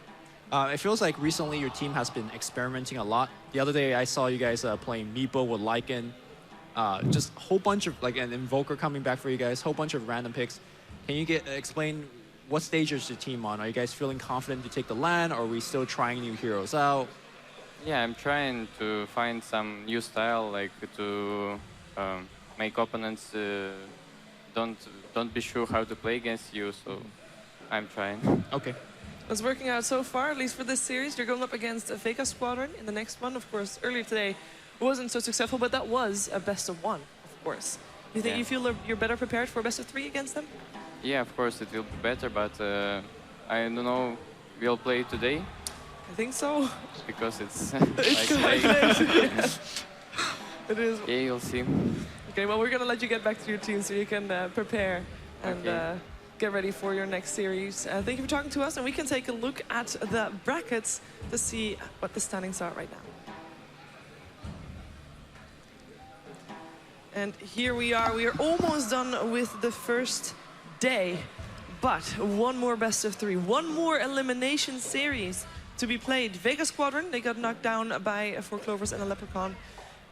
It feels like recently your team has been experimenting a lot. The other day I saw you guys playing Meepo with Lycan. Just a whole bunch of, like an Invoker coming back for you guys, whole bunch of random picks. Can you explain what stage is your team on? Are you guys feeling confident to take the LAN, or are we still trying new heroes out? Yeah, I'm trying to find some new style, like to make opponents don't be sure how to play against you, so I'm trying. Okay. It's working out so far, at least for this series. You're going up against a Vega squadron in the next one. Of course, earlier today it wasn't so successful, but that was a best of 1, of course. You think you feel you're better prepared for a best of 3 against them? Yeah, of course it will be better, but I don't know. We'll play today. I think so. Because it's It's like late. It is. Yeah, you'll see. Okay, well, we're going to let you get back to your team so you can prepare and get ready for your next series. Thank you for talking to us, and we can take a look at the brackets to see what the standings are right now. And here we are. We are almost done with the first day, but one more best of 3, one more elimination series to be played. Vega Squadron, they got knocked down by 4 Clovers and a Leprechaun.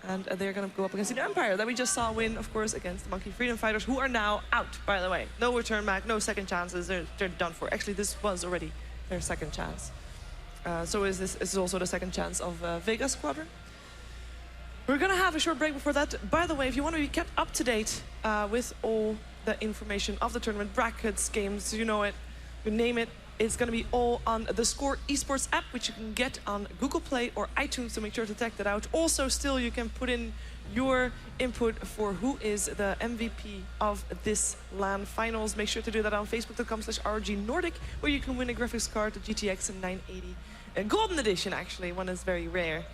And they're going to go up against the Empire that we just saw win, of course, against the Monkey Freedom Fighters, who are now out, by the way. No return back, no second chances. They're done for. Actually, this was already their second chance. So this is also the second chance of Vega Squadron. We're going to have a short break before that. By the way, if you want to be kept up to date with all the information of the tournament, brackets, games, you know it, you name it, it's going to be all on the Score Esports app, which you can get on Google Play or iTunes, so make sure to check that out. Also, still, you can put in your input for who is the MVP of this LAN finals. Make sure to do that on facebook.com/ROG Nordic, where you can win a graphics card, the GTX 980. A golden edition, actually. One is very rare,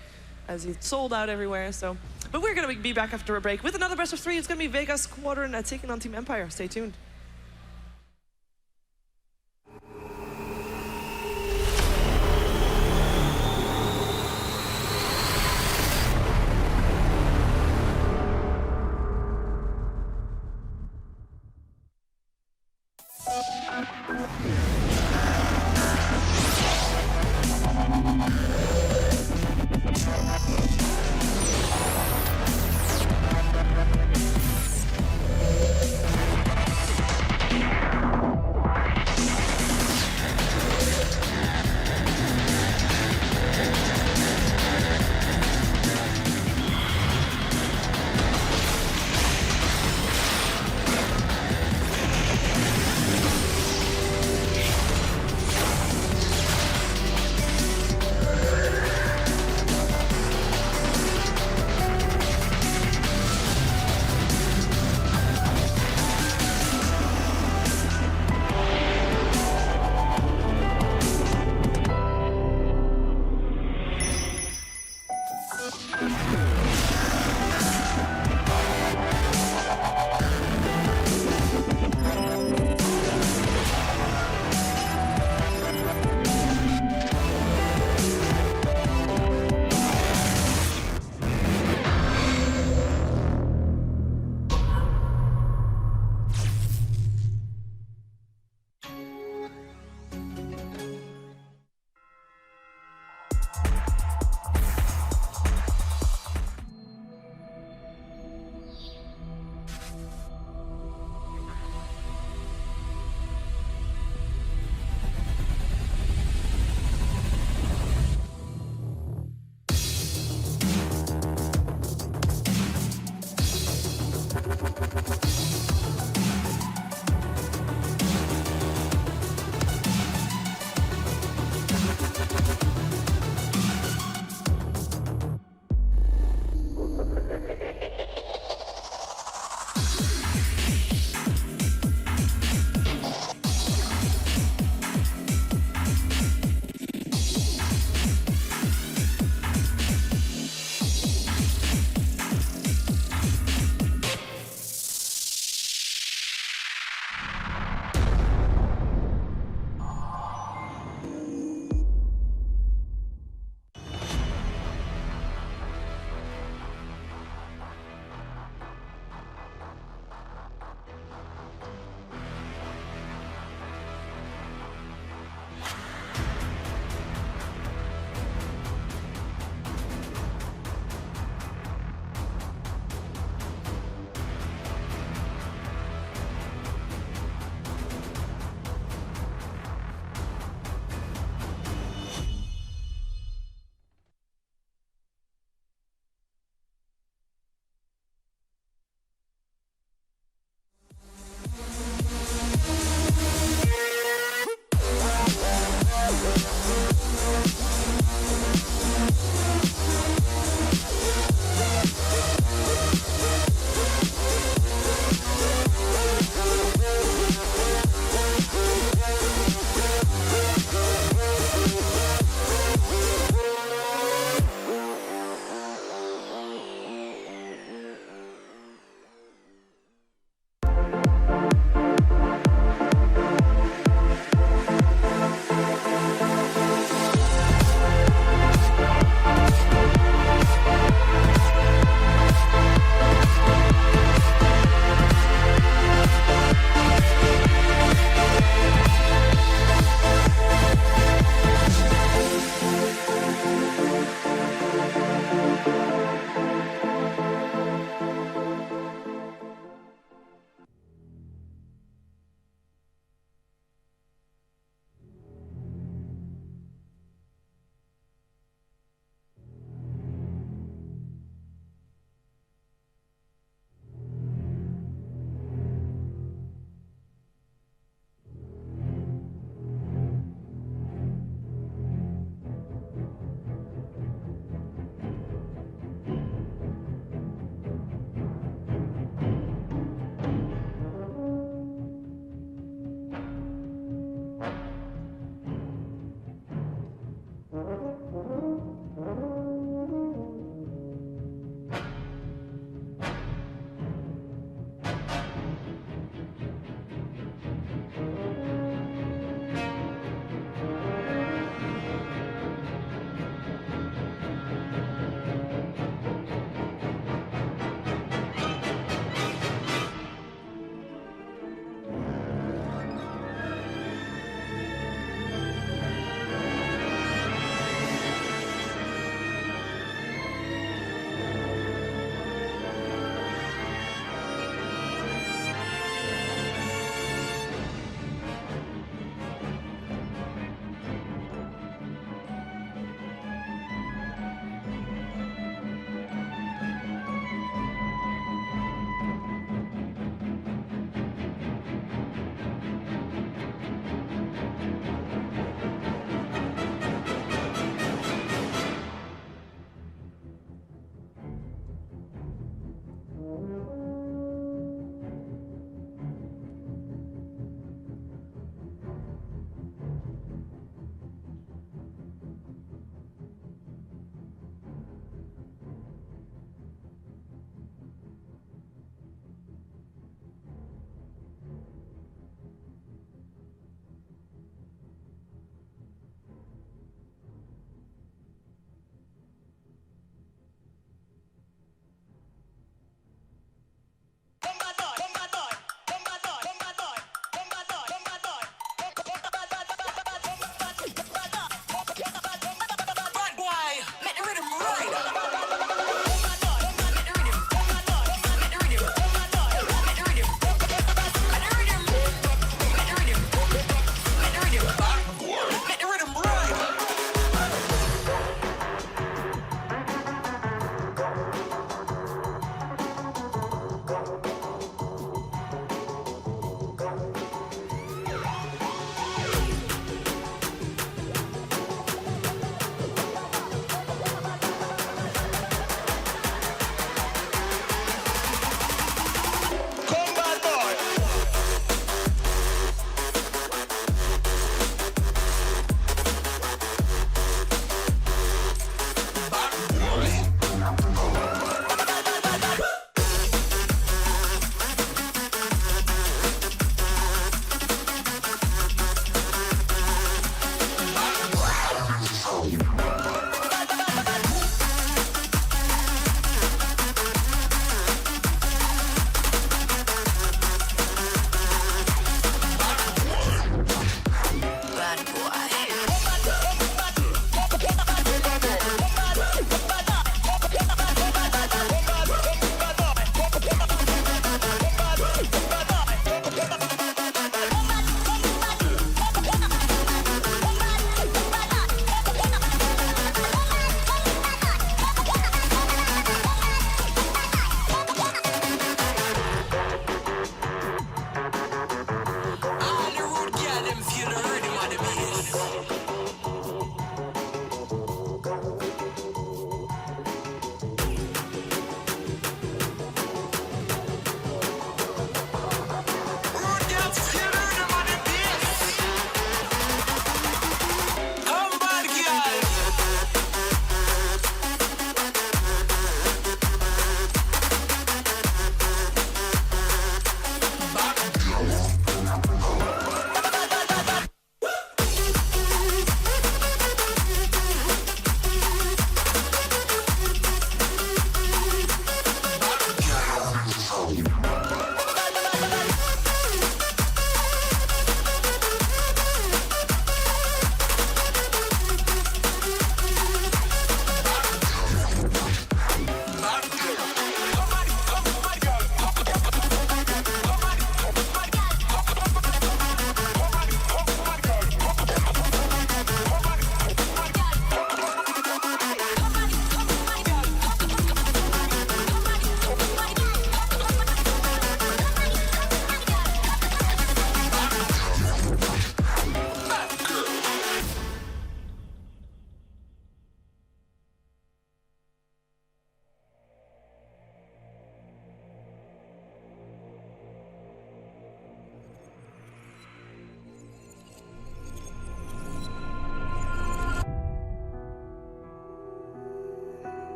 as it's sold out everywhere. So, but we're going to be back after a break with another best of 3. It's going to be Vega Squadron taking on Team Empire. Stay tuned.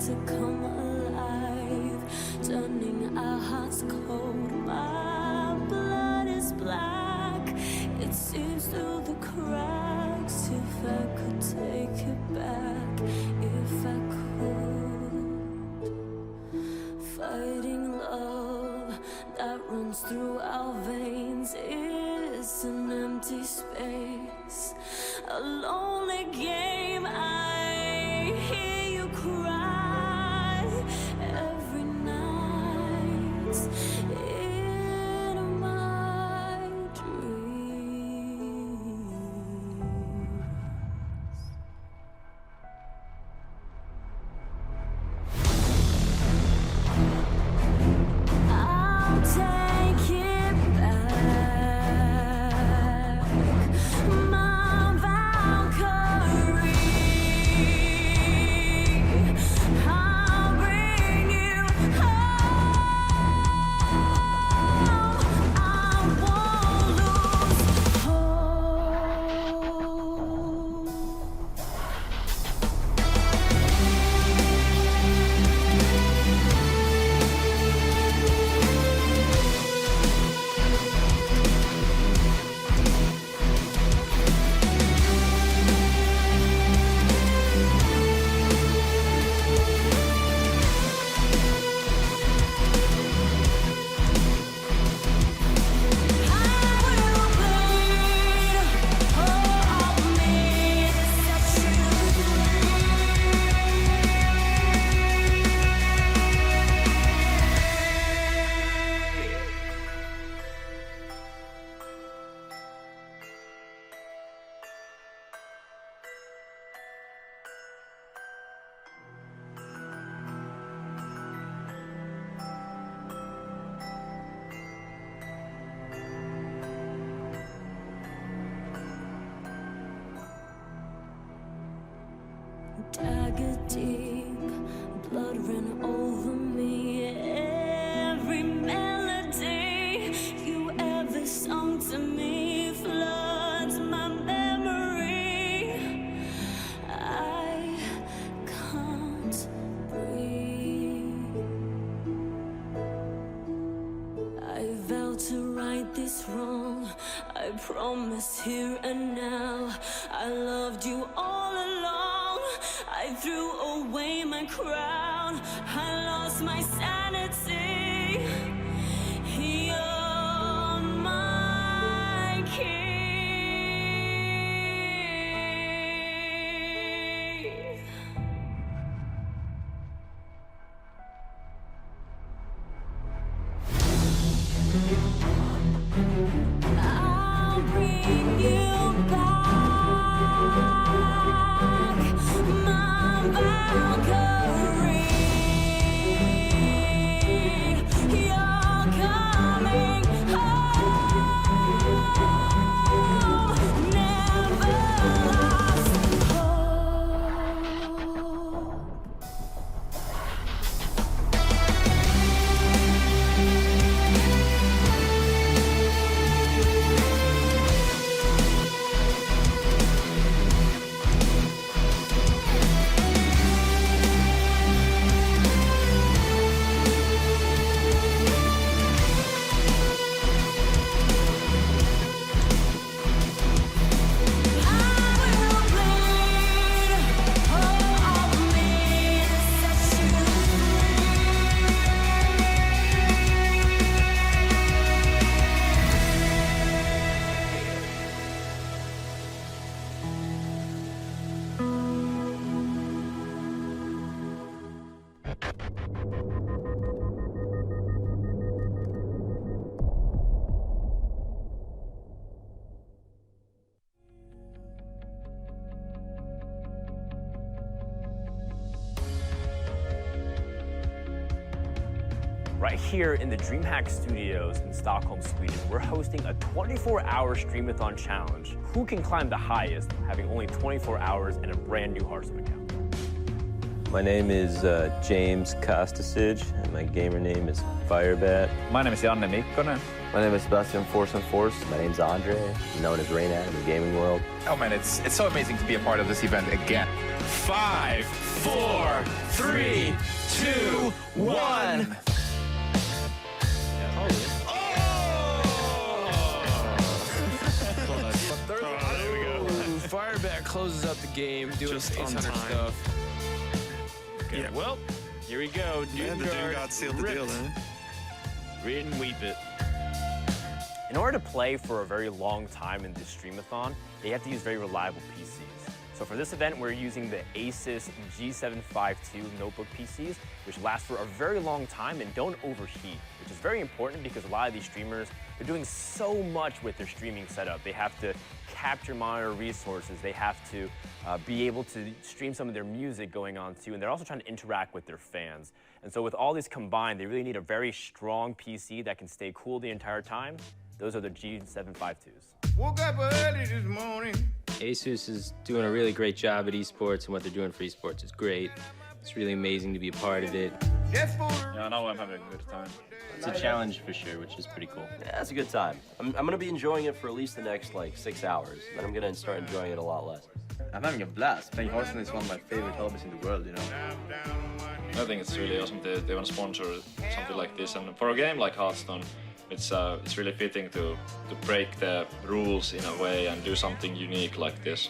to come alive, turning our hearts cold. My blood is black, it seeps through the cracks. If I could take it back, if I could. Fighting love that runs through our veins is an empty space, a lonely game. I hear you cry every night in my dreams. I'll take it back, my Valkyrie. I'll bring you home. I won't lose hope. Dagger deep, blood ran over me. Every melody you ever sung to me floods my memory. I can't breathe. I vow to right this wrong. I promise here and now. I loved you all along. I threw away my crown. I lost my sanity. You're my king. I'll bring you back, my Valkyrie. You're coming home. Never lost hope. Right here in the DreamHack Studios in Stockholm, Sweden, we're hosting a 24-hour Streamathon challenge. Who can climb the highest, having only 24 hours and a brand new Hearthstone account? My name is James Kostasig, and my gamer name is Firebat. My name is Janne Mikkonen. My name is Sebastian Force. My name's Andre, known as Reynad in the gaming world. Oh man, it's so amazing to be a part of this event again. 5, 4, 3, 2, 1. Firebat closes up the game, doing Just on 600 time. stuff. Okay, yeah, well, here we go. Man, the Doom God sealed the deal then. Read and weep it. In order to play for a very long time in this Streamathon, they have to use very reliable PCs. So for this event, we're using the ASUS G752 notebook PCs, which last for a very long time and don't overheat, which is very important because a lot of these streamers, they're doing so much with their streaming setup. They have to capture monitor resources. They have to be able to stream some of their music going on too, and they're also trying to interact with their fans. And so with all these combined, they really need a very strong PC that can stay cool the entire time. Those are the G752s. Woke up early this morning. ASUS is doing a really great job at esports, and what they're doing for esports is great. It's really amazing to be a part of it. Yeah, now I'm having a good time. It's a challenge for sure, which is pretty cool. Yeah, it's a good time. I'm going to be enjoying it for at least the next, 6 hours. Then I'm going to start enjoying it a lot less. I'm having a blast. Playing Hearthstone is one of my favorite hobbies in the world, you know. I think it's really awesome that they want to sponsor something like this. And for a game like Hearthstone, it's really fitting to break the rules in a way and do something unique like this.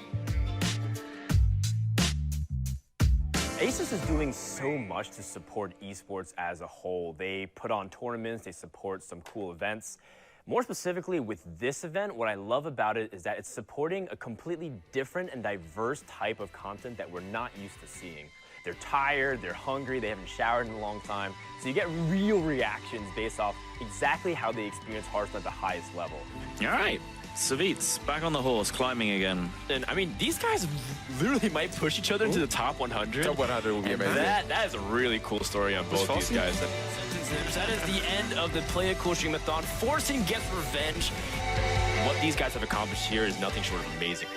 ASUS is doing so much to support esports as a whole. They put on tournaments, they support some cool events. More specifically with this event, what I love about it is that it's supporting a completely different and diverse type of content that we're not used to seeing. They're tired, they're hungry, they haven't showered in a long time. So you get real reactions based off exactly how they experience Hearthstone at the highest level. All right, Savitz, back on the horse, climbing again. And I mean, these guys literally might push each other into the top 100. Top 100 would be And amazing. that is a really cool story on both these guys. That is the end of the Play It Cool Streamathon. Forcing gets revenge. What these guys have accomplished here is nothing short of amazing.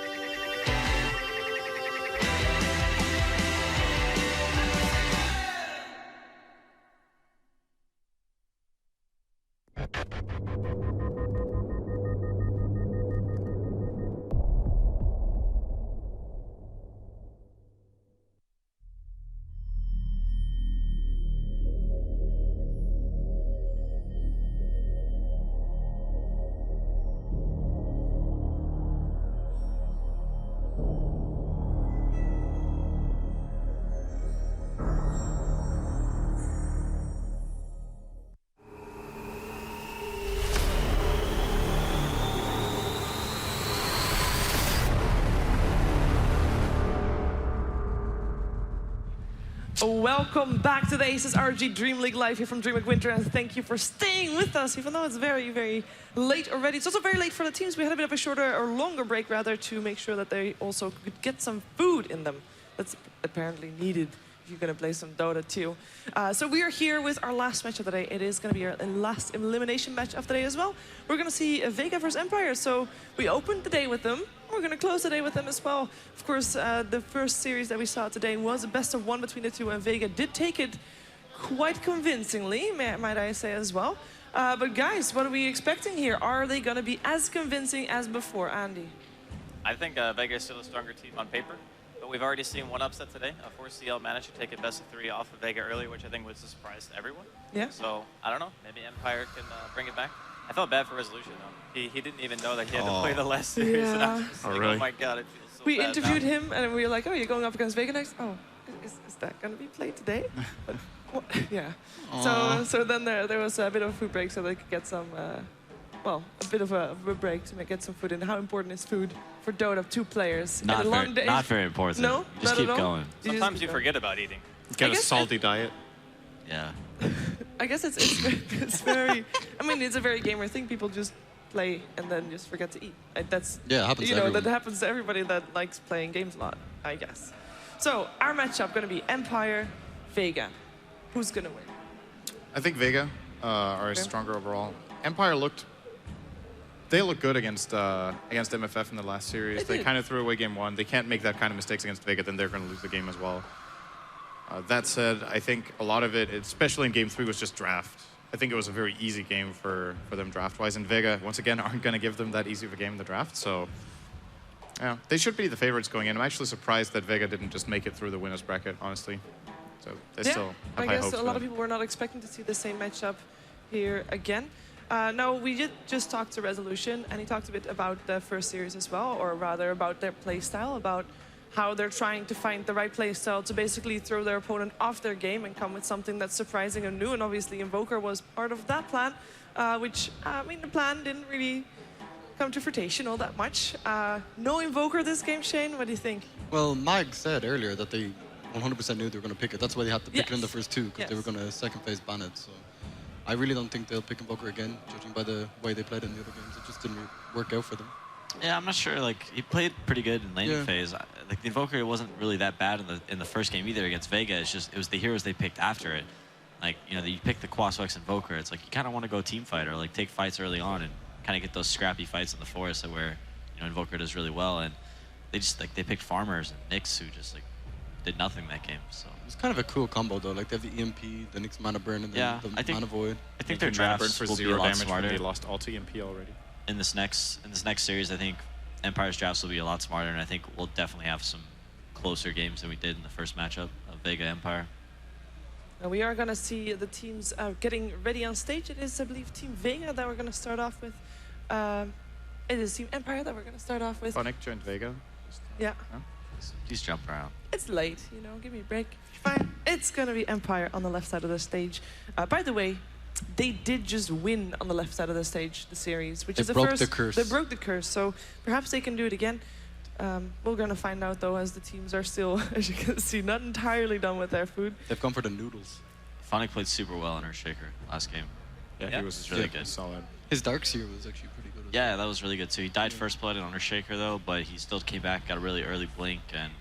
Welcome back to the ASUS ROG Dreamleague live here from Dreamleague Winter, and thank you for staying with us, even though it's very, very late already. It's also very late for the teams. We had a bit of a shorter or longer break, rather, to make sure that they also could get some food in them. That's apparently needed if you're going to play some Dota too. So we are here with our last match of the day. It is going to be our last elimination match of the day as well. We're going to see Vega versus Empire. So we opened the day with them. We're going to close the day with them as well. Of course, the first series that we saw today was a best of one between the two, and Vega did take it quite convincingly, might I say as well. But guys, what are we expecting here? Are they going to be as convincing as before, Andy? I think Vega is still a stronger team on paper, but we've already seen one upset today. 4CL managed to take a best of 3 off of Vega earlier, which I think was a surprise to everyone. Yeah. So, I don't know, maybe Empire can bring it back. I felt bad for Resolution, though. He didn't even know that he had to play the last series. Yeah. And I was just like, really? oh my god, it feels so We bad interviewed now. him, and we were like, oh, you're going up against Vega next? Oh, is that going to be played today? But, what? Yeah. So then there was a bit of a food break so they could get some, well, a bit of a break to get some food in. How important is food for Dota 2 players? Not And a long day? not very important. No? Just Not keep at all? going. Sometimes you forget about eating. Get a guess salty diet. Yeah. I guess it's very, I mean, it's a very gamer thing. People just play and then just forget to eat. That's, Yeah, it happens you to know, everyone. that happens to everybody that likes playing games a lot, I guess. So our matchup going to be Empire, Vega. Who's going to win? I think Vega are stronger overall. Empire looked good against MFF in the last series. They kind of threw away game 1. They can't make that kind of mistakes against Vega, then they're going to lose the game as well. That said, I think a lot of it, especially in Game 3, was just draft. I think it was a very easy game for them draft-wise, and Vega, once again, aren't going to give them that easy of a game in the draft, so yeah, they should be the favorites going in. I'm actually surprised that Vega didn't just make it through the winners bracket, honestly. So they still have high hopes. I guess a lot of people were not expecting to see the same matchup here again. Now, we did just talk to Resolution, and he talked a bit about the first series as well, or rather about their playstyle, about how they're trying to find the right playstyle to basically throw their opponent off their game and come with something that's surprising and new. And obviously, Invoker was part of that plan, which, I mean, the plan didn't really come to fruition all that much. No Invoker this game, Shane, what do you think? Well, Mag said earlier that they 100% knew they were going to pick it. That's why they had to pick it in the first two, because they were going to second phase ban it. So I really don't think they'll pick Invoker again, judging by the way they played it in the other games. It just didn't work out for them. Yeah, I'm not sure. Like, he played pretty good in laning phase. Like, the Invoker wasn't really that bad in the first game either against Vega. It's just, it was the heroes they picked after it. Like, you know, you pick the Quaswex Invoker. It's like, you kind of want to go team fight or, like, take fights early on and kind of get those scrappy fights in the forest where, you know, Invoker does really well. And they just, like, they picked farmers and Nyx who just, like, did nothing that game. So it's kind of a cool combo, though. Like, they have the EMP, the Nyx Mana Burn, and then the Mana Void. I think their drafts will be a lot smarter. They lost all to EMP already. In this next series, I think Empire's drafts will be a lot smarter, and I think we'll definitely have some closer games than we did in the first matchup of Vega Empire. Now we are going to see the teams getting ready on stage. It is, I believe, Team Vega that we're going to start off with. It is Team Empire that we're going to start off with. Phonic joined Vega. Yeah. Please jump around. It's late, you know, give me a break. Fine. It's going to be Empire on the left side of the stage. By the way, they did just win on the left side of the stage, the series, which is the first. They broke the curse. They broke the curse, so perhaps they can do it again. We're going to find out, though, as the teams are still, as you can see, not entirely done with their food. They've gone for the noodles. Phonic played super well in Earthshaker last game. Yeah, he was really good. Solid. His Darkseer was actually pretty good. Yeah, that was really good, too. He died first blood in Earthshaker, though, but he still came back, got a really early blink, and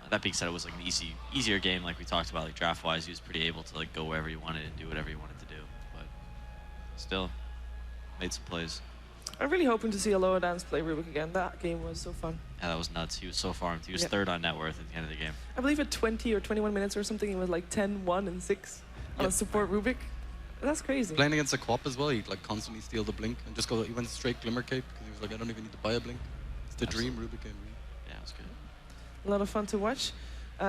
that being said, it was like an easier game, like we talked about, like draft-wise. He was pretty able to like go wherever he wanted and do whatever he wanted to do, but still made some plays. I'm really hoping to see Aloha Dance play Rubik again. That game was so fun. Yeah, that was nuts. He was so farmed. He was third on net worth at the end of the game. I believe at 20 or 21 minutes or something, he was like 10, 1, and 6 on a support Rubik. That's crazy. Playing against a Quap as well, he'd like constantly steal the blink and just go. He went straight Glimmer Cape because he was like, I don't even need to buy a blink. It's the dream Rubik game. Yeah, it was good. A lot of fun to watch.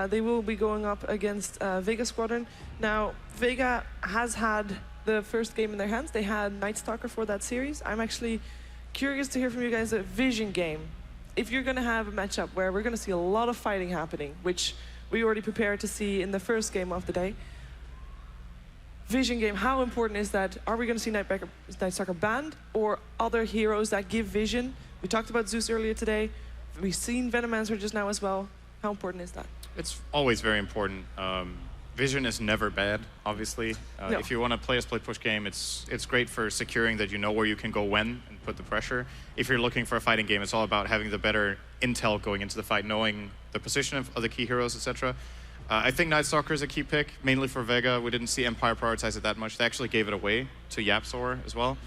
They will be going up against Vega Squadron. Now, Vega has had the first game in their hands. They had Night Stalker for that series. I'm actually curious to hear from you guys a Vision game. If you're going to have a matchup where we're going to see a lot of fighting happening, which we already prepared to see in the first game of the day, Vision game, how important is that? Are we going to see Night Stalker banned or other heroes that give vision? We talked about Zeus earlier today. We've seen Venomancer just now as well. How important is that? It's always very important. Vision is never bad, obviously. No. If you want to play a split push game, it's great for securing that you know where you can go when and put the pressure. If you're looking for a fighting game, it's all about having the better intel going into the fight, knowing the position of the key heroes, etc. I think Night Stalker is a key pick, mainly for Vega. We didn't see Empire prioritize it that much. They actually gave it away to Yapzor as well.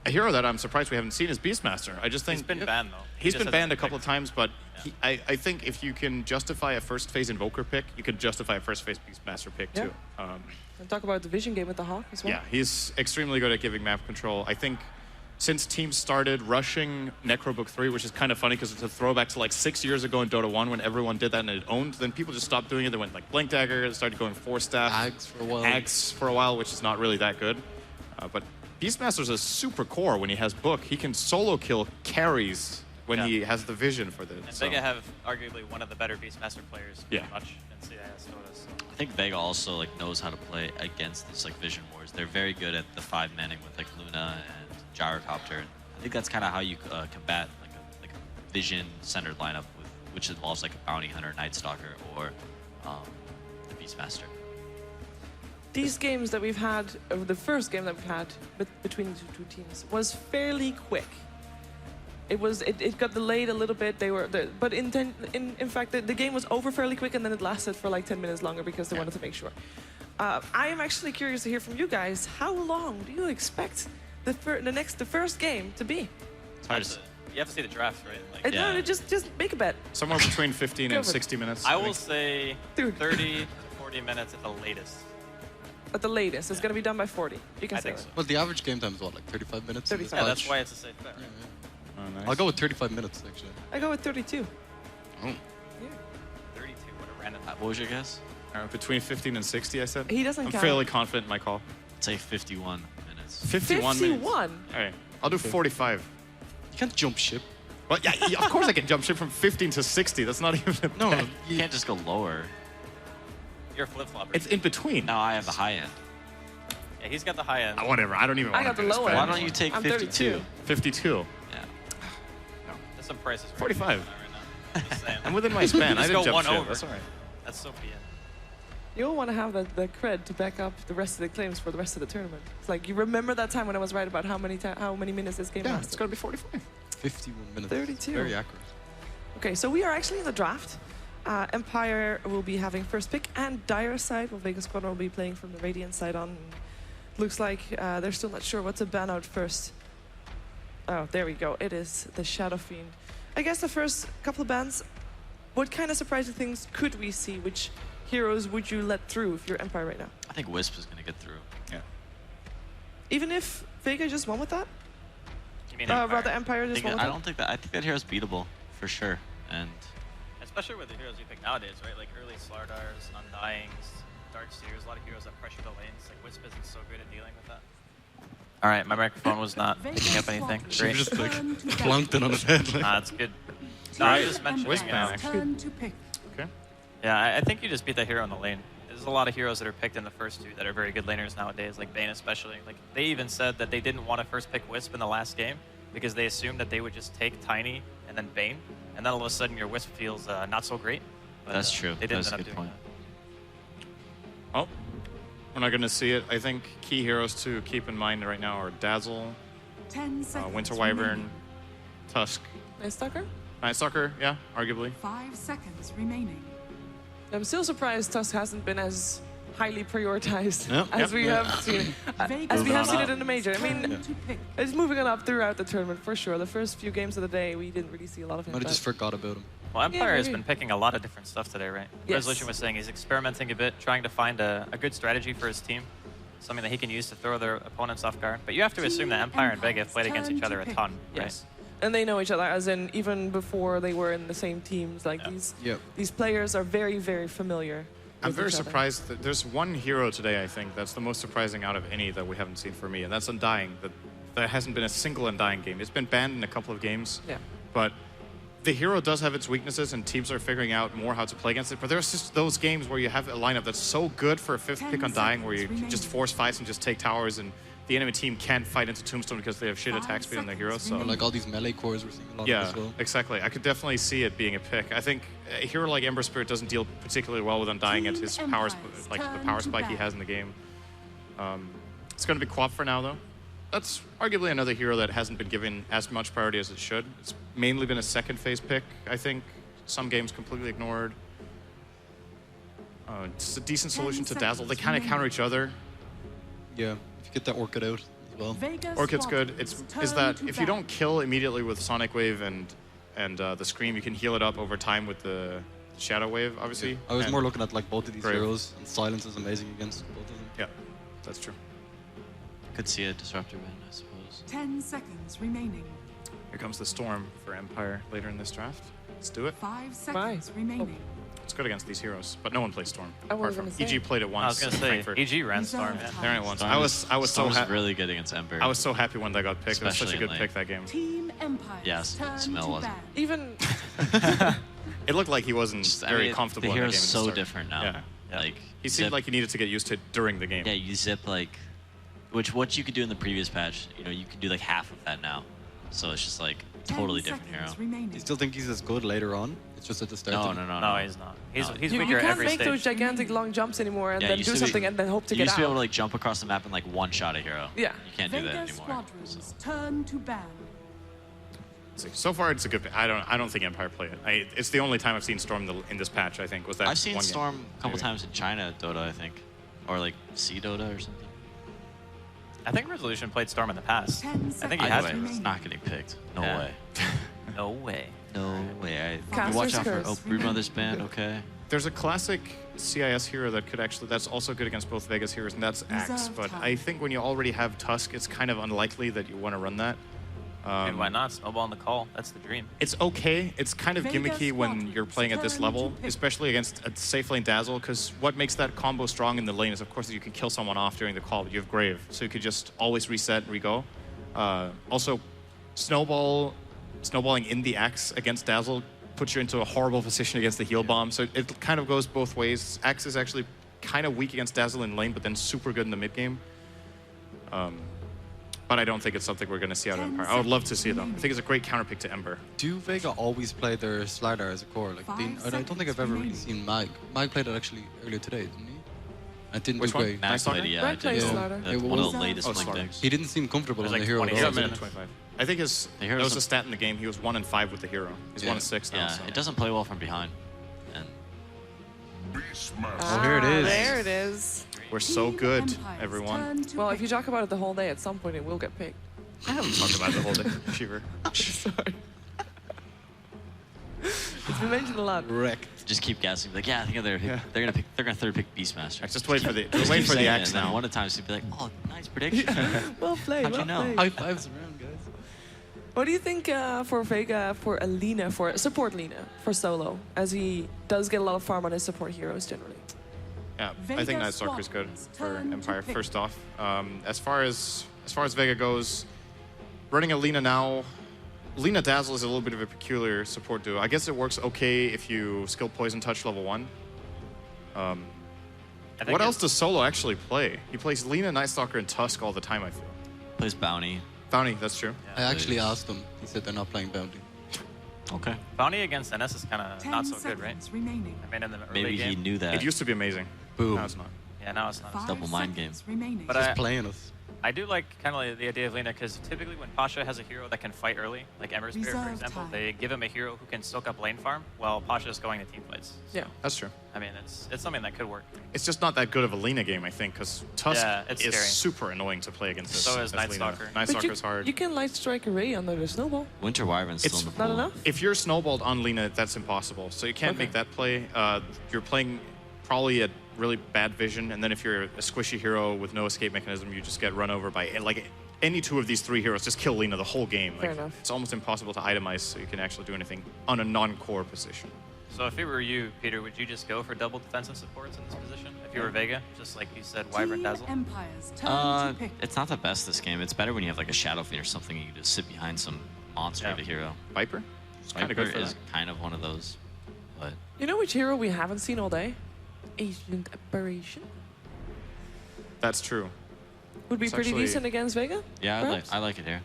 A hero that I'm surprised we haven't seen is Beastmaster. I just think he's been banned, though. He's been banned a couple of times, but I think if you can justify a first phase Invoker pick, you can justify a first phase Beastmaster pick too. And talk about the Vision game with the Hawk as well. Yeah, he's extremely good at giving map control. I think since teams started rushing Necrobook 3, which is kind of funny because it's a throwback to like 6 years ago in Dota 1 when everyone did that and it owned, then people just stopped doing it. They went like Blink Dagger, started going 4-staff. Axe for a while, which is not really that good. But Beastmaster's a super core when he has Book. He can solo kill carries when he has the vision for this. And Vega have arguably one of the better Beastmaster players much in CIS Dota. So. I think Vega also like knows how to play against this like Vision Wars. They're very good at the 5-manning with like Luna and Gyrocopter. I think that's kind of how you combat like a Vision-centered lineup, which involves like a Bounty Hunter, Night Stalker, or the Beastmaster. These games that we've had, the first game that we've had between the two teams was fairly quick. It got delayed a little bit. But in fact the game was over fairly quick, and then it lasted for like 10 minutes longer because they wanted to make sure. I am actually curious to hear from you guys. How long do you expect the first game to be? It's hard to, You have to see the draft, right? Like, No, just make a bet. Somewhere between 15 Go and for it. 60 minutes. I will say 30 to 40 minutes at the latest. At the latest, it's going to be done by 40. You can I say think that. so. Well, the average game time is what, like 35 minutes? in this 35. Yeah, that's patch? why it's a safe bet, right? Oh, nice. I'll go with 35 minutes, actually. I go with 32. Oh. 32, what a random. What was your guess? Between 15 and 60, I said. He doesn't I'm count. fairly confident in my call. I'd say 51 minutes. 51 minutes. 51? All right, I'll do 45. You can't jump ship. Well, yeah, of course I can jump ship from 15 to 60. That's not even a No, bet. you can't just go lower. You're a flip-flopper. It's in between. No, I have the high end. Yeah, he's got the high end. Whatever, I don't even I want got to the do this low bet end. Why anymore. don't you take I'm 52? 32. 52. Yeah. There's some prices. 45. Right now. Just saying. I'm within my span. I Just didn't go jump one ship. over. That's all right. That's so be it. You all want to have the cred to back up the rest of the claims for the rest of the tournament. It's like, you remember that time when I was right about how many minutes this game Yeah, lasted? it's got to be 45. 51 minutes. 32. Very accurate. Okay, so we are actually in the draft. Empire will be having first pick, and Dire side, well, Vega Squadron will be playing from the Radiant side on. Looks like they're still not sure what to ban out first. Oh, there we go. It is the Shadow Fiend. I guess the first couple of bans, what kind of surprising things could we see? Which heroes would you let through if you're Empire right now? I think Wisp is going to get through. Yeah. Even if Vega just won with that? You mean Rather Empire just won with I that? don't think that. I think that hero's beatable for sure. And Especially with the heroes you pick nowadays, right? Like early Slardars, Undyings, Darkseers, a lot of heroes that pressure the lanes. Like Wisp isn't so good at dealing with that. All right, my microphone was not picking up anything. She Great. just like plunked it on his head. Like. Nah, it's good. No, I was just mentioning. Wisp ban, actually. Okay. Yeah, I think you just beat that hero in the lane. There's a lot of heroes that are picked in the first two that are very good laners nowadays, like Bane especially. Like they even said that they didn't want to first pick Wisp in the last game because they assumed that they would just take Tiny and then Bane, and then all of a sudden your Wisp feels not so great. But, that's true. They didn't That's a end up good doing point. that. Oh, we're not going to see it. I think key heroes to keep in mind right now are Dazzle, 10 seconds Winter Wyvern, remaining. Tusk. Night Stalker? Night Stalker, yeah, arguably. 5 seconds remaining. I'm still surprised Tusk hasn't been as highly prioritized Yep. as we Yep. have seen Vega as we have seen up. it in the major. I mean, Turn to pick. it's moving on up throughout the tournament for sure. The first few games of the day, we didn't really see a lot of him. Might have but- just forgot about him. Well, Empire has maybe. been picking a lot of different stuff today, right? Yes. Resolution was saying he's experimenting a bit, trying to find a good strategy for his team, something that he can use to throw their opponents off guard. But you have to assume that Empire and Vega have played against each other a ton, right? Yes. And they know each other, as in even before they were in the same teams. Like these players are very, very familiar. I'm with very each other. surprised that there's one hero today, I think, that's the most surprising out of any that we haven't seen for me, and that's Undying. That there hasn't been a single Undying game. It's been banned in a couple of games, Yeah. but the hero does have its weaknesses, and teams are figuring out more how to play against it. But there's just those games where you have a lineup that's so good for a fifth pick Undying, where you just force fights and just take towers, and the enemy team can't fight into Tombstone because they have shit attack speed on their heroes. So Or like all these melee cores we're seeing a lot yeah, of as well. exactly. I could definitely see it being a pick. I think a hero like Ember Spirit doesn't deal particularly well with Undying at his power, like the power spike he has in the game. It's going to be Quap for now, though. That's arguably another hero that hasn't been given as much priority as it should. It's mainly been a second phase pick, I think. Some games completely ignored. It's a decent solution to Dazzle. They kind of counter each other. Yeah, if you get that Orchid out as well. Orchid's good. Is that if you don't kill immediately with Sonic Wave and the Scream, you can heal it up over time with the Shadow Wave, obviously. I was and more looking at like both of these Brave. heroes, and Silence is amazing against both of them. Yeah, that's true. Could see a disruptor ban, I suppose. 10 seconds remaining. Here comes the Storm for Empire later in this draft. Let's do it. 5 seconds remaining. It's good against these heroes, but no one plays Storm. I Apart was from gonna say. EG played it once. I was gonna in say Frankfurt. EG ran Storm. Yeah. They ran it once. Storm I was so Storm's happy. really good against Ember. I was so happy when they got picked. It was such a Especially good in pick that game. Team Empire. Yes, Turn Smell to wasn't. ban. Even It looked like he wasn't I very mean, comfortable the in the game. hero's at the so start. different now. Yeah. Like He seemed zip- like he needed to get used to it during the game. Yeah, you zip like, what you could do in the previous patch, you know, you could do like half of that now. So it's just like totally different hero. Do you still think he's as good later on? It's just at the start. No, of no, no, No, he's not. He's you weaker can't every make stage. those gigantic long jumps anymore and Yeah, then you do used to be- something and then hope to You get used to be able to out. like jump across the map and like one-shot a hero. Yeah. You can't do that Vega anymore. squadrons turn to ban. So far, it's a good pick. I don't think Empire play it. It's the only time I've seen Storm in this patch, I think, was that I've seen one game. Storm a couple Maybe. times in China Dota, I think, or like C Dota or something. I think Resolution played Storm in the past. I think he Either has. way, it's not getting picked. No Yeah. way. No way. No way. Caster's Watch out for Curse. Brew Brothers band, okay. There's a classic CIS hero that could actually, that's also good against both Vegas heroes, and that's Axe. Reserve But time. I think when you already have Tusk, it's kind of unlikely that you want to run that. And why not? Snowball in the call. That's the dream. It's okay. It's kind of Vega gimmicky when squadrons you're playing at this turn level, to pick. especially against a safe lane Dazzle, because what makes that combo strong in the lane is, of course, that you can kill someone off during the call, but you have Grave, so you could just always reset and re-go. Also, snowballing in the Axe against Dazzle puts you into a horrible position against the heal bomb, so it kind of goes both ways. Axe is actually kind of weak against Dazzle in lane, but then super good in the mid game. But I don't think it's something we're going to see out of Empire. I would love to see it, though. I think it's a great counter pick to Ember. Do Vega always play their slider as a core? Like, I don't think I've ever really seen Mag. Mag played it actually earlier today, didn't he? I didn't Which do one? great. Max played it, yeah. Mag plays slider. That's one of the latest link decks. He didn't seem comfortable on There's the like hero. 20 at He's all, got did minute he? 25. I think that was a stat in the game. He was 1-5 with the hero. He's 1-6 now. Yeah, So. it doesn't play well from behind. And Oh, here it is. There it is. We're so good, Empire's everyone. turn to Well, if pick. you talk about it the whole day, at some point it will get picked. I haven't talked about it the whole day, Shiver. Sorry. It's been mentioned a lot. Wrecked. just keep guessing. Like, yeah, I think they're gonna third pick Beastmaster. Just wait for the Just wait keep for the saying Axe it, and then now. one of the times you'd be like, oh, nice prediction. Well played. How'd well you know? played. High fives around, guys. What do you think for Vega, for Alina, for support Lina, for solo, as he does get a lot of farm on his support heroes generally? Yeah, I Vega think Night Stalker is good squadrons for turn to Empire. pick. First off, as far as Vega goes, running Alina now, Lina Dazzle is a little bit of a peculiar support duo. I guess it works okay if you skill Poison Touch level 1. What else does Solo actually play? He plays Lina, Night Stalker, and Tusk all the time, I feel. Plays Bounty. Bounty, that's true. I actually asked him. He said they're not playing Bounty. Okay. Bounty against NS is kind of 10 not so good, right? seconds remaining. I mean, in the early Maybe game. he knew that. It used to be amazing. Boom. Now it's not. Yeah, now it's not. 5 double mind game. seconds remaining. But Just playing us. I do like kind of like the idea of Lina because typically when Pasha has a hero that can fight early, like Ember Spirit, for Reserve example, time. they give him a hero who can soak up lane farm while Pasha is going to team fights. Yeah. That's true. I mean, it's something that could work. It's just not that good of a Lina game, I think, because Tusk Yeah, it's is scary. super annoying to play against. So is as Night Lina. Stalker. Night But Stalker is hard. You can light strike array under the snowball. Winter Wyvern's still It's in the Not pool. enough? If you're snowballed on Lina, that's impossible. So you can't Okay. make that play. You're playing probably at really bad vision, and then if you're a squishy hero with no escape mechanism, you just get run over by like any two of these three heroes. Just kill Lina the whole game. Fair Like, enough. it's almost impossible to itemize, so you can actually do anything on a non-core position. So if it were you, Peter, would you just go for double defensive supports in this position? If you were Vega, just like you said, Wyvern Team Dazzle? Empire's turn to pick. It's not the best this game. It's better when you have like a Shadow Fiend or something. You can just sit behind some monster of a hero. Viper? It's kind of Viper good for is that. kind of one of those, but You know which hero we haven't seen all day? Ancient Aberration. That's true. Would be It's pretty actually- decent against Vega. yeah, perhaps? I like it here.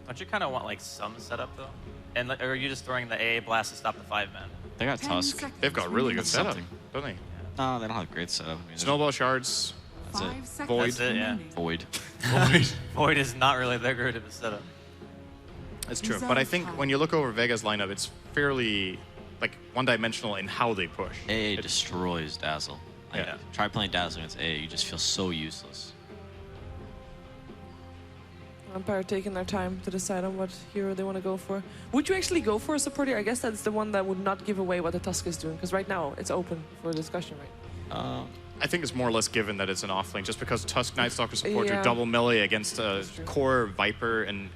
Don't you kind of want like some setup though? And or are you just throwing the AA blast to stop the 5-man? They got 10 Tusk. seconds They've got really good That's setup, something. don't they? No, they don't have great setup. I mean, there's Snowball shards. That's it. 5 seconds Void. That's it, yeah. remaining. Void. Void is not really that great of a setup. That's true. Reserve But I think time. when you look over Vega's lineup, it's fairly like one-dimensional in how they push. AA destroys Dazzle. Like, Yeah. Try playing Dazzle against AA, you just feel so useless. Empire taking their time to decide on what hero they want to go for. Would you actually go for a support hero? I guess that's the one that would not give away what the Tusk is doing, because right now it's open for discussion, right? I think it's more or less given that it's an offlane, just because Tusk Night Stalker support Yeah. your double melee against a core Viper and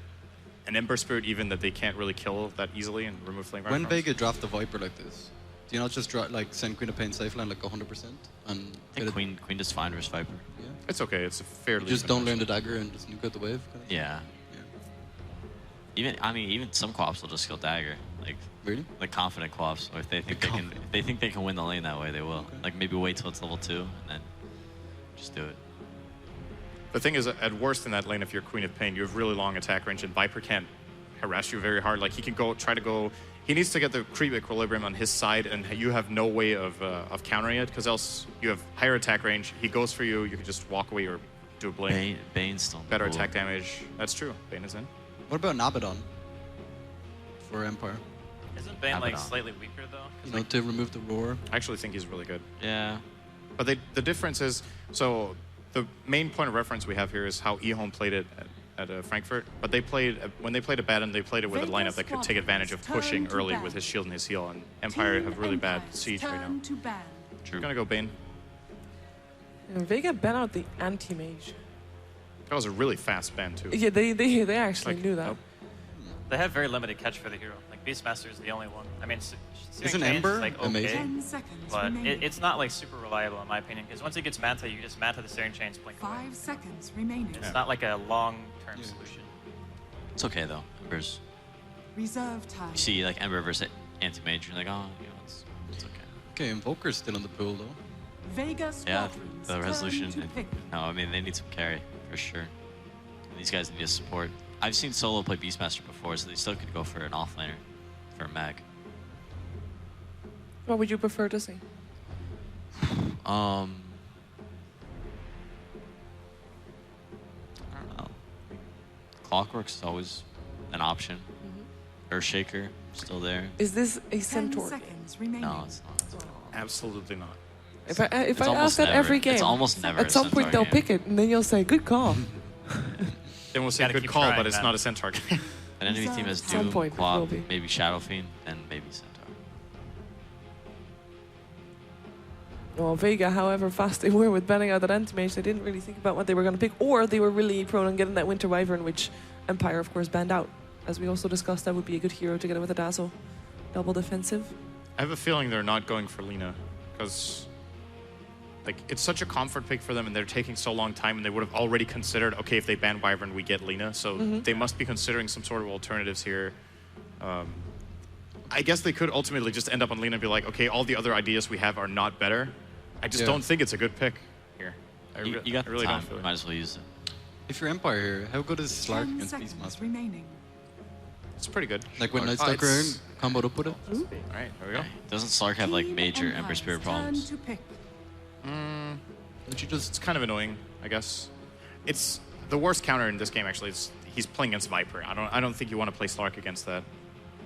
an Ember Spirit, even that they can't really kill that easily and remove flame. When Viper. Vega draft the Viper like this, do you not just send Queen of Pain safe line like 100% and I think Queen does fine versus Viper. Yeah. It's okay. It's a fairly. You just don't learn the dagger and just nuke out the wave. Kind of? Yeah. Even some co-ops will just kill dagger, like Really? like confident co-ops, or if they think they can win the lane that way, they will. Okay. Like maybe wait till it's level 2 and then just do it. The thing is, at worst in that lane, if you're Queen of Pain, you have really long attack range, and Viper can't harass you very hard. Like he can try to go. He needs to get the creep equilibrium on his side, and you have no way of countering it, because else you have higher attack range. He goes for you. You can just walk away or do a blink. Bane's still in the Better pool. attack damage. That's true. Bane is in. What about Nabadon for Empire? Isn't Bane like Abaddon. slightly weaker though? 'Cause, You know, like, to remove the roar. I actually think he's really good. Yeah. But the difference is, so the main point of reference we have here is how eHome played it at Frankfurt, but they played when they played a Batten, they played it with a lineup that could take advantage of pushing early with his shield and his heal, and Empire have really bad siege right now. True. Gonna go Bane. And Vega ban out the anti-mage. That was a really fast ban too. Yeah, they actually knew that. They have very limited catch for the hero. Like Beastmaster is the only one. I mean, Isn't Ember like amazing? okay, but it's not like super reliable in my opinion. Because once it gets Manta, you just Manta the Searing Chains, blink. 5 seconds remaining. It's not like a long-term solution. It's okay though. Ember's. Reserve time. You see like Ember versus Anti-Mage, you're like, oh, you know, it's okay. Okay, Invoker's still in the pool though. Vega Yeah, squadrons the resolution. turn to pick. No, I mean they need some carry for sure. These guys need support. I've seen Solo play Beastmaster before, so they still could go for an offlaner, for a mag. What would you prefer to see? I don't know. Clockwork's is always an option. Earthshaker, still there. Is this a 10 centaur? seconds remaining. No, it's not. Absolutely not. If I It's ask almost that never. every game, It's almost never at a some point centaur they'll game. pick it, and then you'll say, "Good call." Then we'll say Gotta good keep call, trying, but it's man. not a Centaur game. An enemy team has At some Doom, point it will Quab, be. maybe Shadow Fiend, and maybe Centaur. Well, Vega, however fast they were with banning out that anti-mage, they didn't really think about what they were going to pick, or they were really prone on getting that Winter Wyvern, which Empire, of course, banned out. As we also discussed, that would be a good hero together with a Dazzle. Double defensive. I have a feeling they're not going for Lina, because like it's such a comfort pick for them, and they're taking so long time, and they would have already considered, okay, if they ban Wyvern, we get Lina, so they must be considering some sort of alternatives here. I guess they could ultimately just end up on Lina and be like, okay, all the other ideas we have are not better. I just don't think it's a good pick here. You got I really the time. don't feel it. Might as well use it. If you're Empire here, how good is Slark 10 against seconds Beastmaster? remaining. It's pretty good. Like when Oh, Night Stalker it's- comboed up with it? All right, there we go. Doesn't Slark have like Team major Empire's Ember Spirit turn problems? to pick. Would you just? It's kind of annoying, I guess. It's the worst counter in this game. Actually, is he's playing against Viper. I don't think you want to play Slark against that.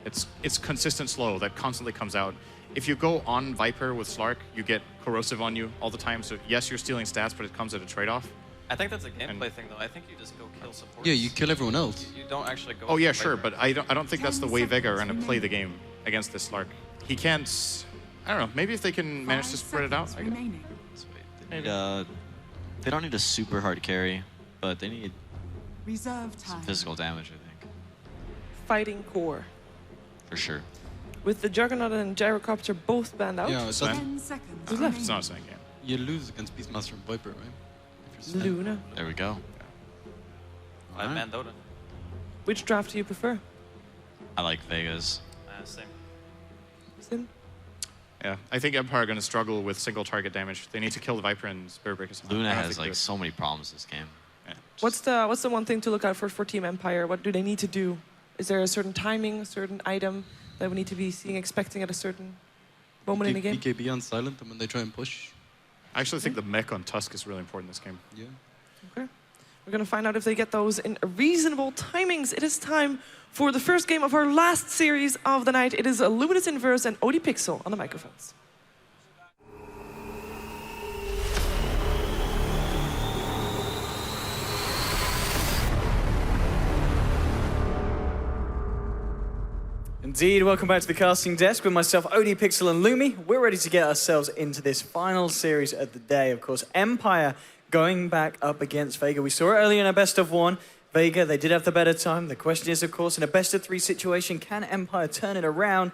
It's consistent slow that constantly comes out. If you go on Viper with Slark, you get corrosive on you all the time. So yes, you're stealing stats, but it comes at a trade-off. I think that's a gameplay thing, though. I think you just go kill support. Yeah, you kill everyone else. You don't actually go. Oh yeah, for sure, Viper. but I don't think that's the way Vega are gonna play the game against this Slark. He can't. I don't know. Maybe if they can manage to spread it out. I guess. Remaining. They don't need a super hard carry, but they need Reserve some time. physical damage, I think, Fighting core. for sure. With the Juggernaut and Gyrocopter both banned out. Yeah, it Sven? doesn't, 10 seconds Who's left? It's not a second game. you lose against Beastmaster and Viper, right? If you're Sven. Luna. There we go. Man Dota. Which draft do you prefer? I like Vegas. Same. Sim? Yeah, I think Empire are gonna struggle with single target damage. They need to kill the Viper and Spirit Breaker. somehow. Luna I don't has think like so many problems this game. Yeah. What's the one thing to look out for Team Empire? What do they need to do? Is there a certain timing, a certain item that we need to be seeing, expecting at a certain moment in the game? BKB on silent, and when they try and push. I actually think the mech on Tusk is really important in this game. Yeah. Okay. We're going to find out if they get those in reasonable timings. It is time for the first game of our last series of the night. It is Luminous Inverse and OD Pixel on the microphones. Indeed, welcome back to the casting desk with myself, OD Pixel and Lumi. We're ready to get ourselves into this final series of the day. Of course, Empire going back up against Vega. We saw it earlier in a best of one. Vega, they did have the better time. The question is, of course, in a best of three situation, can Empire turn it around?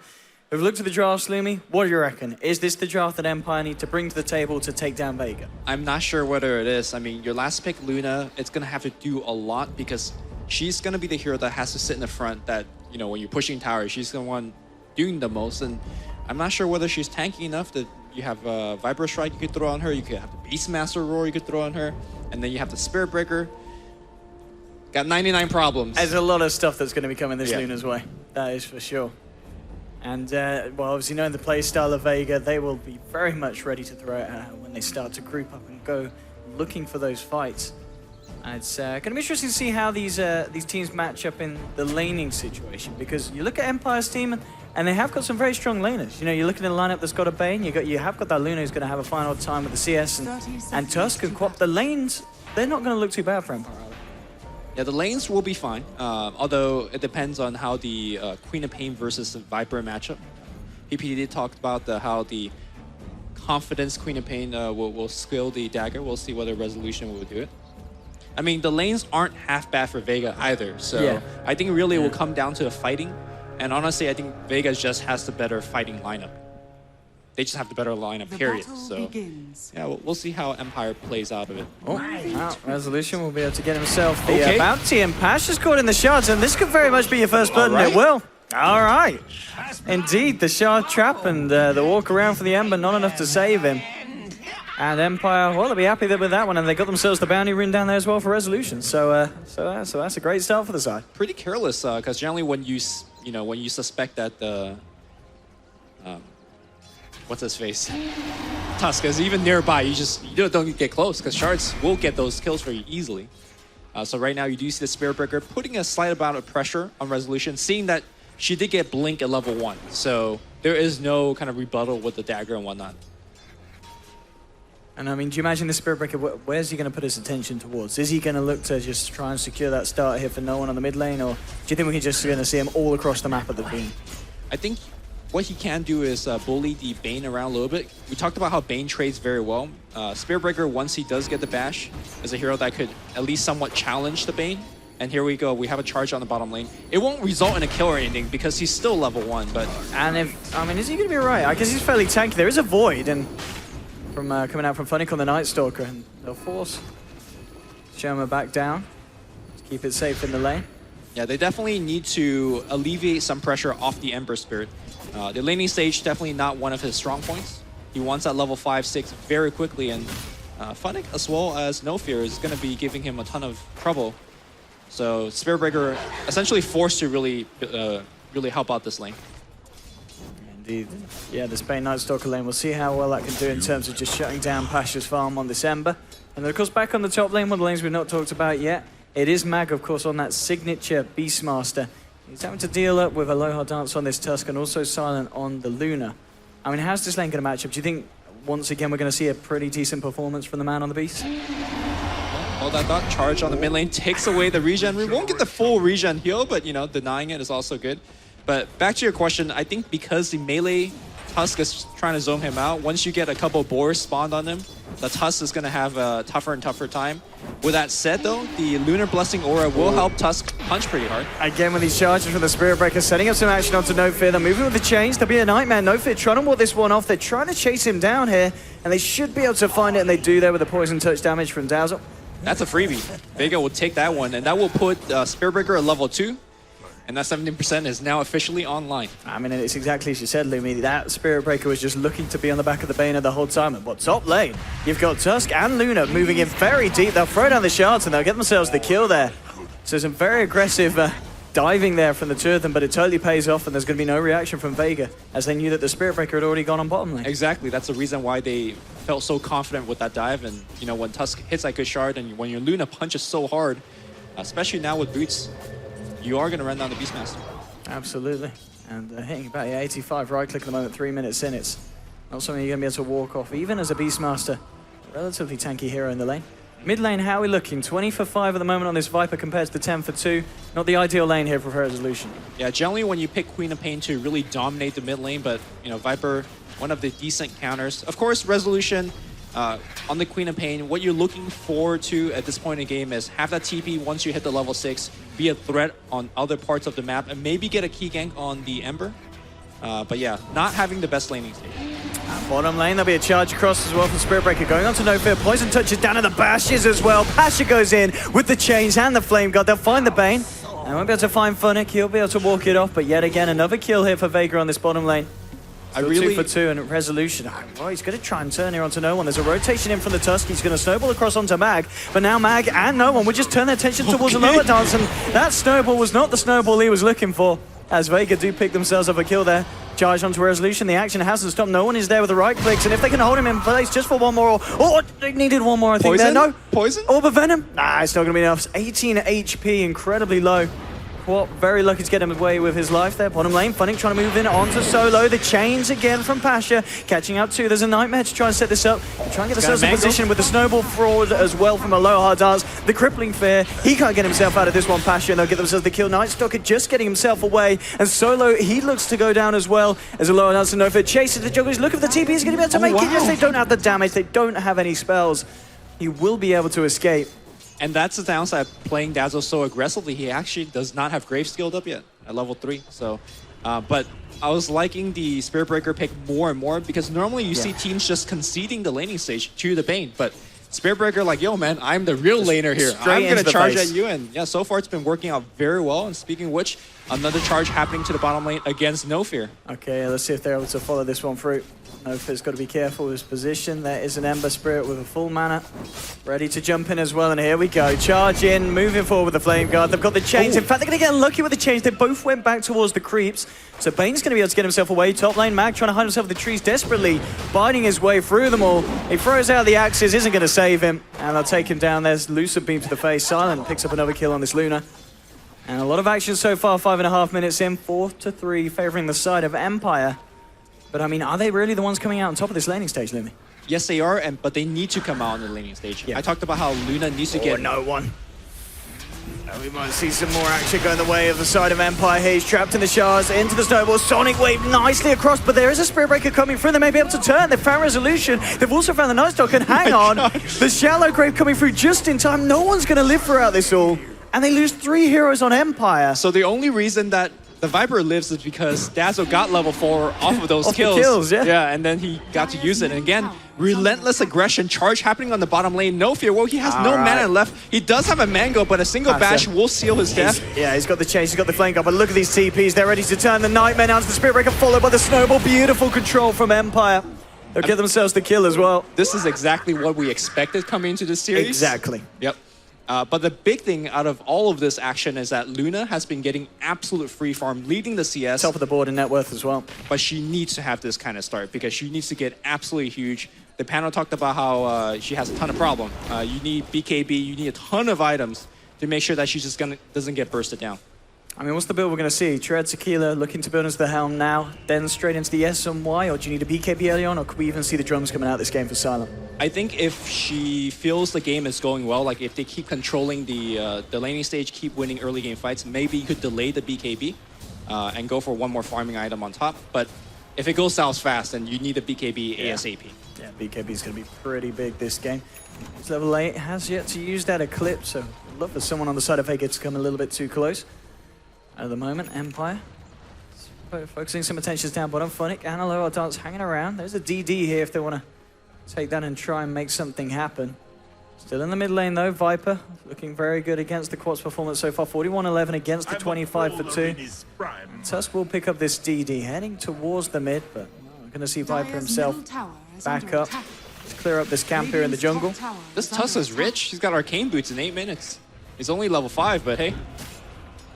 We've looked at the drafts, Lumi. What do you reckon? Is this the draft that Empire need to bring to the table to take down Vega? I'm not sure whether it is. I mean, your last pick, Luna, it's going to have to do a lot because she's going to be the hero that has to sit in the front that, you know, when you're pushing tower, she's the one doing the most. And I'm not sure whether she's tanky enough that you have a Viper Strike you could throw on her, you could have the Beastmaster Roar you could throw on her, and then you have the Spirit Breaker. Got 99 problems. There's a lot of stuff that's going to be coming this Yeah. Luna's way. That is for sure. And, well, obviously knowing the play style of Vega, they will be very much ready to throw it at her when they start to group up and go looking for those fights. And it's going to be interesting to see how these teams match up in the laning situation, because you look at Empire's team and they have got some very strong laners. You know, you're looking at a lineup that's got a Bane, you have got that Luna who's going to have a final time with the CS and Tusk and Quap. The lanes, they're not going to look too bad for Empire, are they? Yeah, the lanes will be fine, although it depends on how the Queen of Pain versus Viper matchup. PPD talked about how the confidence Queen of Pain will skill the dagger. We'll see whether Resolution will do it. I mean, the lanes aren't half bad for Vega either, so I think really it will come down to the fighting. And honestly, I think Vega just has the better fighting lineup. They just have the better lineup, period. So yeah, we'll see how Empire plays out of it. Oh, wow. Resolution will be able to get himself the bounty, and Pash is caught in the shards, and this could very much be your first blood, and it will. All right. Indeed, the shard trap and the walk around for the Ember, not enough to save him. And Empire, well, they'll be happy with that one, and they got themselves the bounty rune down there as well for Resolution. So that's a great start for the side. Pretty careless, because generally when you suspect that the what's his face? Tusk is even nearby, you don't get close, because shards will get those kills for you easily. So right now you do see the Spirit Breaker putting a slight amount of pressure on Resolution, seeing that she did get Blink at level 1. So there is no kind of rebuttal with the dagger and whatnot. And I mean, do you imagine the Spirit Breaker, where's he going to put his attention towards? Is he going to look to just try and secure that start here for no one on the mid lane, or do you think we're just going to see him all across the map at the beam? I think what he can do is bully the Bane around a little bit. We talked about how Bane trades very well. Spirit Breaker, once he does get the bash, is a hero that could at least somewhat challenge the Bane. And here we go, we have a charge on the bottom lane. It won't result in a kill or anything because he's still level 1, but... And is he going to be right? I guess he's fairly tanky. There is a Void, and from coming out from Funnick on the Night Stalker, and they'll force Sherma back down to keep it safe in the lane. Yeah, they definitely need to alleviate some pressure off the Ember Spirit. The laning stage definitely not one of his strong points. He wants that level 5, 6 very quickly, and Funnick as well as No Fear is going to be giving him a ton of trouble. So Spirit Breaker essentially forced to really help out this lane. Indeed. Yeah, the Spain Night Stalker lane, we'll see how well that can do in terms of just shutting down Pasha's farm on this Ember. And of course, back on the top lane, one of the lanes we've not talked about yet, it is Mag, of course, on that signature Beastmaster. He's having to deal up with Aloha Dance on this Tusk and also Silent on the Luna. I mean, how's this lane going to match up? Do you think, once again, we're going to see a pretty decent performance from the man on the Beast? All that thought, charge on the mid lane takes away the regen. We won't get the full regen heal, but, denying it is also good. But back to your question, I think because the melee Tusk is trying to zone him out, once you get a couple boars spawned on him, the Tusk is going to have a tougher and tougher time. With that said, though, the Lunar Blessing Aura will help Tusk punch pretty hard. Again, with these charges from the Spirit Breaker, setting up some action onto No Fear. They're moving with the chains. There'll be a Nightmare. No Fear trying to ward this one off. They're trying to chase him down here, and they should be able to find it, and they do there with the Poison Touch damage from Dazzle. That's a freebie. Vega will take that one, and that will put Spirit Breaker at level 2. And that 17% is now officially online. I mean, it's exactly as you said, Lumi. That Spirit Breaker was just looking to be on the back of the Bane the whole time. But top lane, you've got Tusk and Luna moving in very deep. They'll throw down the shards and they'll get themselves the kill there. So some very aggressive diving there from the two of them, but it totally pays off, and there's going to be no reaction from Vega, as they knew that the Spirit Breaker had already gone on bottom lane. Exactly. That's the reason why they felt so confident with that dive. And, when Tusk hits that good shard and when your Luna punches so hard, especially now with boots, you are going to run down the Beastmaster. Absolutely. And hitting about 85 right click at the moment, 3 minutes in. It's not something you're going to be able to walk off, even as a Beastmaster. A relatively tanky hero in the lane. Mid lane, how are we looking? 20 for 5 at the moment on this Viper compared to the 10 for 2. Not the ideal lane here for Resolution. Yeah, generally when you pick Queen of Pain to really dominate the mid lane, but, Viper, one of the decent counters. Of course, Resolution on the Queen of Pain, what you're looking forward to at this point in the game is have that TP once you hit the level 6, be a threat on other parts of the map, and maybe get a key gank on the Ember. But yeah, not having the best laning stage. Bottom lane, there'll be a charge across as well from Spirit Breaker. Going on to No Fear. Poison touches down at the bashes as well. Pasha goes in with the chains and the Flame God. They'll find the Bane. And won't be able to find Funnick. He'll be able to walk it off. But yet again, another kill here for Vega on this bottom lane. Still 2 for 2 and Resolution. Oh, he's going to try and turn here onto No One. There's a rotation in from the Tusk. He's going to snowball across onto Mag. But now Mag and No One would just turn their attention towards Aloha Dance. And that snowball was not the snowball he was looking for. As Vega do pick themselves up a kill there. Charge onto Resolution. The action hasn't stopped. No One is there with the right clicks. And if they can hold him in place just for one more... Oh, they needed one more, I think. Poison? There. No. Poison? Orb of Venom? Nah, it's not going to be enough. It's 18 HP, incredibly low. Quap very lucky to get him away with his life there. Bottom lane, Funnick trying to move in onto Solo. The chains again from Pasha, catching up too. There's a Nightmare to try and set this up. Try and get themselves in position with the Snowball Fraud as well from Aloha Dance. The Crippling Fear, he can't get himself out of this one, Pasha, and they'll get themselves the kill. Nightstalker just getting himself away, and Solo, he looks to go down as well as Aloha Dance and Nova chases the jungle. He's looking for the TP, he's going to be able to make it. Yes, they don't have the damage, they don't have any spells. He will be able to escape. And that's the downside of playing Dazzle so aggressively. He actually does not have Grave skilled up yet at level 3. So, but I was liking the Spirit Breaker pick more and more because normally you see teams just conceding the laning stage to the Bane. But Spirit Breaker like, yo man, I'm the real laner here. I'm going to charge at you. And yeah, so far it's been working out very well. And speaking of which, another charge happening to the bottom lane against No Fear. Okay, let's see if they're able to follow this one through. No Fear's got to be careful with his position. There is an Ember Spirit with a full mana. Ready to jump in as well, and here we go. Charge in, moving forward with the Flame Guard. They've got the chains. In fact, they're going to get lucky with the chains. They both went back towards the creeps. So Bane's going to be able to get himself away. Top lane, Mag trying to hide himself in the trees, desperately biting his way through them all. He throws out the axes, isn't going to save him. And they'll take him down. There's Lucid Beam to the face. Silent picks up another kill on this Luna. And a lot of action so far, 5.5 minutes in, 4-3, favoring the side of Empire. But I mean, are they really the ones coming out on top of this laning stage, Lumi? Yes, they are, but they need to come out on the laning stage. Yeah. I talked about how Luna needs to get... no one. We might see some more action going the way of the side of Empire here. He's trapped in the shards, into the snowball. Sonic Wave nicely across, but there is a Spirit Breaker coming through. They may be able to turn. They've found Resolution. They've also found the Night Stalker, and hang on. The Shallow Grave coming through just in time. No one's going to live throughout this all. And they lose 3 heroes on Empire. So the only reason that the Viper lives is because Dazzle got level 4 off of those Off kills. the kills, yeah. Yeah, and then he got to use it. And again, relentless aggression, charge happening on the bottom lane. No Fear. Well, he has no mana left. He does have a Mango, but a single bash will seal his death. Yeah, he's got the chase, he's got the Flame Guard, but look at these TPs. They're ready to turn the Nightmare now to the Spirit Breaker, followed by the Snowball. Beautiful control from Empire. They'll get themselves the kill as well. This is exactly what we expected coming into this series. Exactly. Yep. But the big thing out of all of this action is that Luna has been getting absolute free farm, leading the CS. Top of the board in net worth as well. But she needs to have this kind of start because she needs to get absolutely huge. The panel talked about how she has a ton of problem. You need BKB, you need a ton of items to make sure that she just doesn't get bursted down. I mean, what's the build we're going to see? Tread Tequila looking to build into the helm now, then straight into the SMY, or do you need a BKB early on, or could we even see the drums coming out this game for Silent? I think if she feels the game is going well, like if they keep controlling the laning stage, keep winning early game fights, maybe you could delay the BKB and go for one more farming item on top. But if it goes south fast, then you need a BKB ASAP. Yeah, BKB is going to be pretty big this game. He's level 8, has yet to use that Eclipse, so I'd love for someone on the side of Vega to come a little bit too close. At the moment, Empire focusing some attentions down bottom. Funnick and Aloha Dance hanging around. There's a DD here if they want to take that and try and make something happen. Still in the mid lane though, Viper looking very good against the Quad's performance so far. 41-11 against the 25 for 2. Tusk will pick up this DD, heading towards the mid, but we're going to see Viper himself back up to clear up this camp here in the jungle. This Tusk is rich. He's got arcane boots in 8 minutes. He's only level 5, but hey.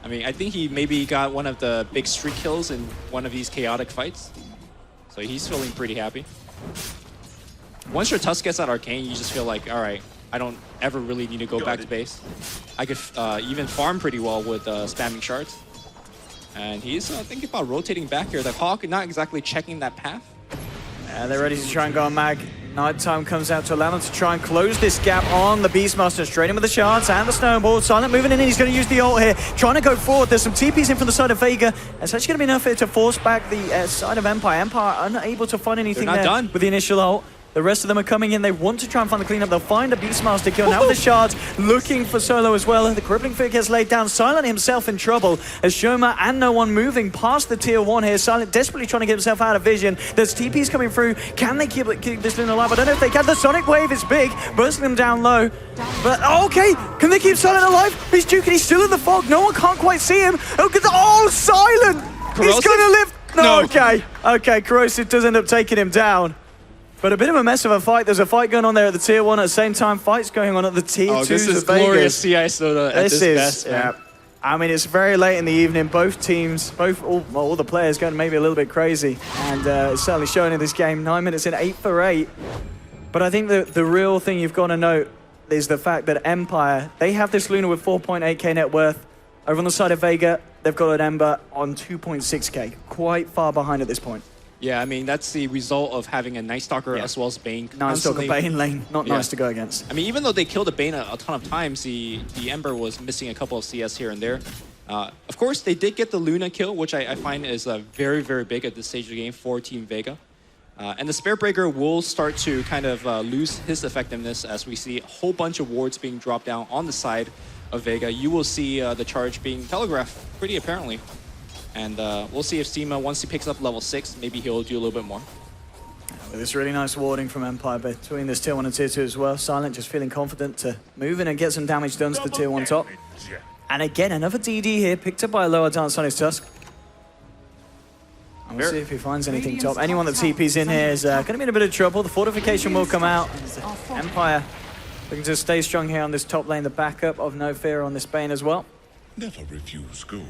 I mean, I think he maybe got one of the big streak kills in one of these chaotic fights. So he's feeling pretty happy. Once your Tusk gets that arcane, you just feel like, all right, I don't ever really need to go back to base. I could even farm pretty well with spamming shards. And he's thinking about rotating back here. The Hawk not exactly checking that path. Yeah, they're ready to try and go on Mag. Nighttime comes out to allow them to try and close this gap on the Beastmaster. Straight in with the shards and the snowball. Silent moving in. He's going to use the ult here. Trying to go forward. There's some TPs in from the side of Vega. It's actually going to be enough here to force back the side of Empire. Empire unable to find anything there done with the initial ult. The rest of them are coming in. They want to try and find the cleanup. They'll find a Beastmaster kill. Now with the shards, looking for Solo as well. The Crippling Fear gets laid down. Silent himself in trouble as Shoma and no one moving past the tier 1 here. Silent desperately trying to get himself out of vision. There's TPs coming through. Can they keep this Luna alive? I don't know if they can. The Sonic Wave is big, bursting them down low. But okay, can they keep Silent alive? He's juking. He's still in the fog. No one can't quite see him. Oh, Silent! Corrosive? He's going to live. No. Okay, Corrosive does end up taking him down. But a bit of a mess of a fight. There's a fight going on there at the tier 1 at the same time. Fights going on at the tier 2. This is glorious CI Soda at this best, man. I mean, it's very late in the evening. Both teams, all the players going maybe a little bit crazy. And it's certainly showing in this game. 9 minutes in, 8 for 8. But I think the real thing you've got to note is the fact that Empire, they have this Luna with 4.8k net worth. Over on the side of Vega, they've got an Ember on 2.6k, quite far behind at this point. Yeah, I mean, that's the result of having a Night Stalker as well as Bane. Night Stalker Bane lane, not nice to go against. I mean, even though they killed the Bane a ton of times, the Ember was missing a couple of CS here and there. Of course, they did get the Luna kill, which I find is very, very big at this stage of the game for Team Vega. And the Spirit Breaker will start to kind of lose his effectiveness as we see a whole bunch of wards being dropped down on the side of Vega. You will see the charge being telegraphed pretty apparently. And we'll see if Seema, once he picks up level 6, maybe he'll do a little bit more. With this really nice warding from Empire between this tier 1 and tier 2 as well. Silent just feeling confident to move in and get some damage done to the tier 1 top. And again, another DD here, picked up by a lower dance on his Tusk. And we'll see if he finds anything top. Anyone that TP's in here is going to be in a bit of trouble. The fortification will come out. Empire looking to stay strong here on this top lane. The backup of No Fear on this Bane as well. Never refuse gold.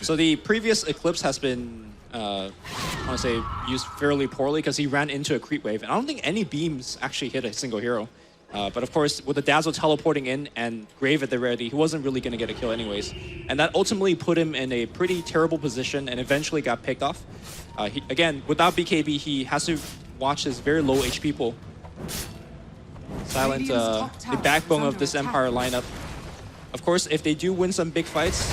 So the previous Eclipse has been, I want to say, used fairly poorly because he ran into a creep wave. And I don't think any beams actually hit a single hero. But of course, with the Dazzle teleporting in and Grave at the ready, he wasn't really going to get a kill anyways. And that ultimately put him in a pretty terrible position and eventually got picked off. Again, without BKB, he has to watch his very low HP pool. Silent, the backbone of this Empire lineup. Of course, if they do win some big fights,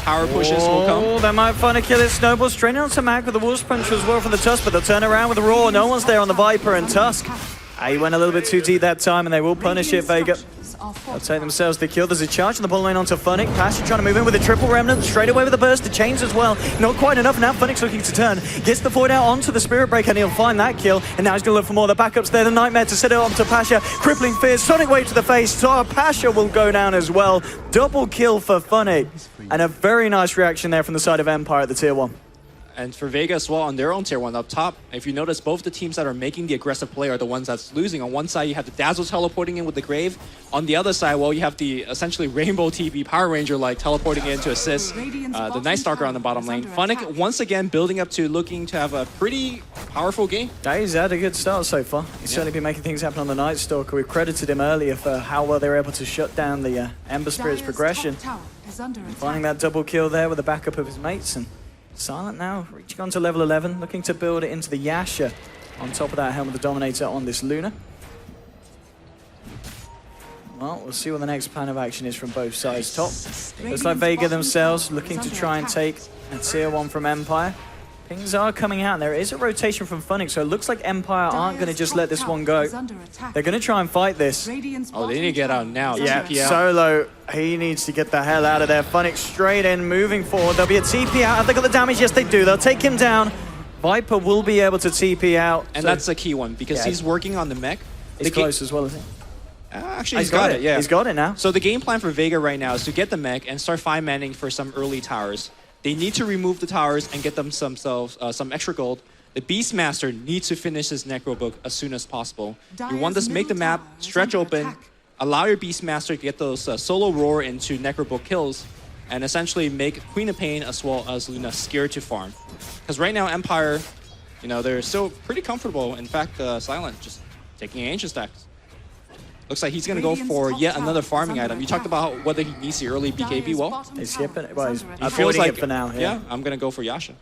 power pushes will come. They might find a kill. It's Snowball straight onto Mag with the Wolf's Punch as well from the Tusk, but they'll turn around with the Roar. No one's there on the Viper and Tusk. He went a little bit too deep that time, and they will punish it, Vega. They'll take themselves the kill. There's a charge on the bottom lane onto Funnick. Passion trying to move in with a triple remnant, straight away with the burst, the chains as well. Not quite enough. Now Funnick's looking to turn. Gets the Void out onto the Spirit Breaker, and he'll find that kill. And now he's going to look for more. The backup's there. The Nightmare to set it onto Pasha. Crippling Fear, Sonic Wave to the face. So Pasha will go down as well. Double kill for Funnick. And a very nice reaction there from the side of Empire at the tier 1. And for Vega as well, on their own tier 1 up top, if you notice, both the teams that are making the aggressive play are the ones that's losing. On one side, you have the Dazzle teleporting in with the Grave. On the other side, well, you have the essentially Rainbow TP Power Ranger like teleporting in to assist the Night Stalker on the bottom lane. Funnick, once again, building up to looking to have a pretty powerful game. Yeah, he's had a good start so far. He's certainly been making things happen on the Night Stalker. We've credited him earlier for how well they were able to shut down the Ember Spirit's progression. Finding that double kill there with the backup of his mates. And Silent now reaching on to level 11, looking to build it into the Yasha on top of that Helm of the Dominator on this Luna. Well, we'll see what the next plan of action is from both sides. Top, looks like Vega themselves looking to try and take a tier 1 from Empire. Pings are coming out, and there is a rotation from Funnick, so it looks like Empire aren't going to just let this one go. They're going to try and fight this. Oh, they need to get out now. Yeah, Solo, he needs to get the hell out of there. Funnick straight in, moving forward. There'll be a TP out. Have they got the damage? Yes, they do. They'll take him down. Viper will be able to TP out. And that's a key one, because he's working on the mech. He's close as well, isn't he? Actually, he's got it, yeah. He's got it now. So the game plan for Vega right now is to get the mech and start 5-manning for some early towers. They need to remove the towers and get themselves some extra gold. The Beastmaster needs to finish his Necro Book as soon as possible. You want to make the map stretch open, allow your Beastmaster to get those solo roar into Necro Book kills, and essentially make Queen of Pain as well as Luna scared to farm. Because right now, Empire, you know, they're still pretty comfortable. In fact, Silent just taking ancient stacks. Looks like he's going to go for yet another farming item. You talked about whether he needs the early BKB. Well, he's skipping it. Well, he's feels like it for now. Yeah, I'm going to go for Yasha.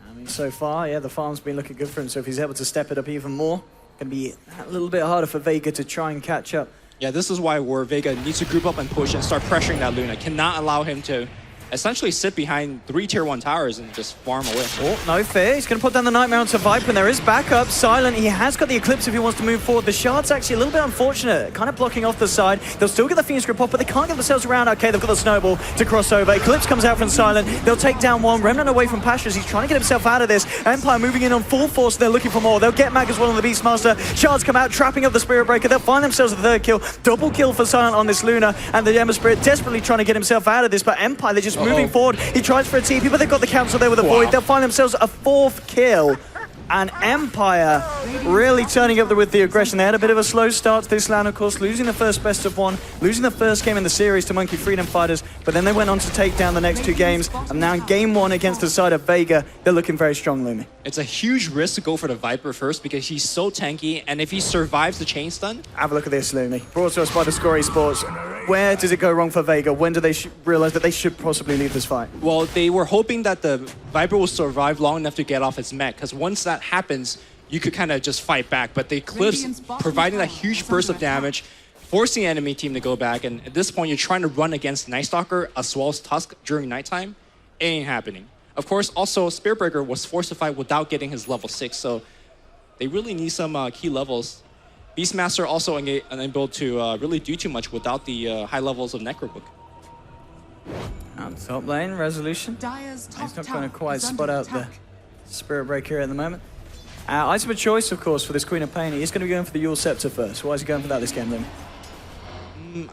I mean, so far, yeah, the farm's been looking good for him. So if he's able to step it up even more, going to be a little bit harder for Vega to try and catch up. Yeah, this is why Vega needs to group up and push and start pressuring that Luna. Cannot allow him to essentially sit behind 3 tier 1 towers and just farm away. Oh, No Fear. He's going to put down the Nightmare onto Viper, and there is backup. Silent, he has got the Eclipse if he wants to move forward. The Shard's actually a little bit unfortunate, kind of blocking off the side. They'll still get the Phoenix Grip off, but they can't get themselves around. Okay, they've got the Snowball to cross over. Eclipse comes out from Silent. They'll take down one. Remnant away from Pasha as he's trying to get himself out of this. Empire moving in on full force. They're looking for more. They'll get Mag as well on the Beastmaster. Shards come out, trapping up the Spirit Breaker. They'll find themselves a 3rd kill. Double kill for Silent on this Luna, and the Ember Spirit desperately trying to get himself out of this, but Empire, they're just moving forward. He tries for a TP, but they've got the Council there with a Void. They'll find themselves a 4th kill. And Empire really turning up with the aggression. They had a bit of a slow start to this round, of course, losing the first best of 1, losing the first game in the series to Monkey Freedom Fighters, but then they went on to take down the next 2 games. And now in game 1 against the side of Vega, they're looking very strong, Lumi. It's a huge risk to go for the Viper first because he's so tanky, and if he survives the chain stun... Have a look at this, Lumi. Brought to us by the Score Esports. Where does it go wrong for Vega? When do they realize that they should possibly leave this fight? Well, they were hoping that the Viper will survive long enough to get off its mech, because once that happens, you could kind of just fight back. But the Eclipse providing that huge burst of damage, forcing the enemy team to go back, and at this point, you're trying to run against Night Stalker as well as Tusk during nighttime. It ain't happening. Of course, also, Spiritbreaker was forced to fight without getting his level 6, so they really need some key levels. Beastmaster also unable to really do too much without the high levels of Necrobook. On top lane, Resolution. He's not going to quite spot out the Spiritbreaker here at the moment. Item of choice, of course, for this Queen of Pain. He's going to be going for the Yule Scepter first. Why is he going for that this game, then?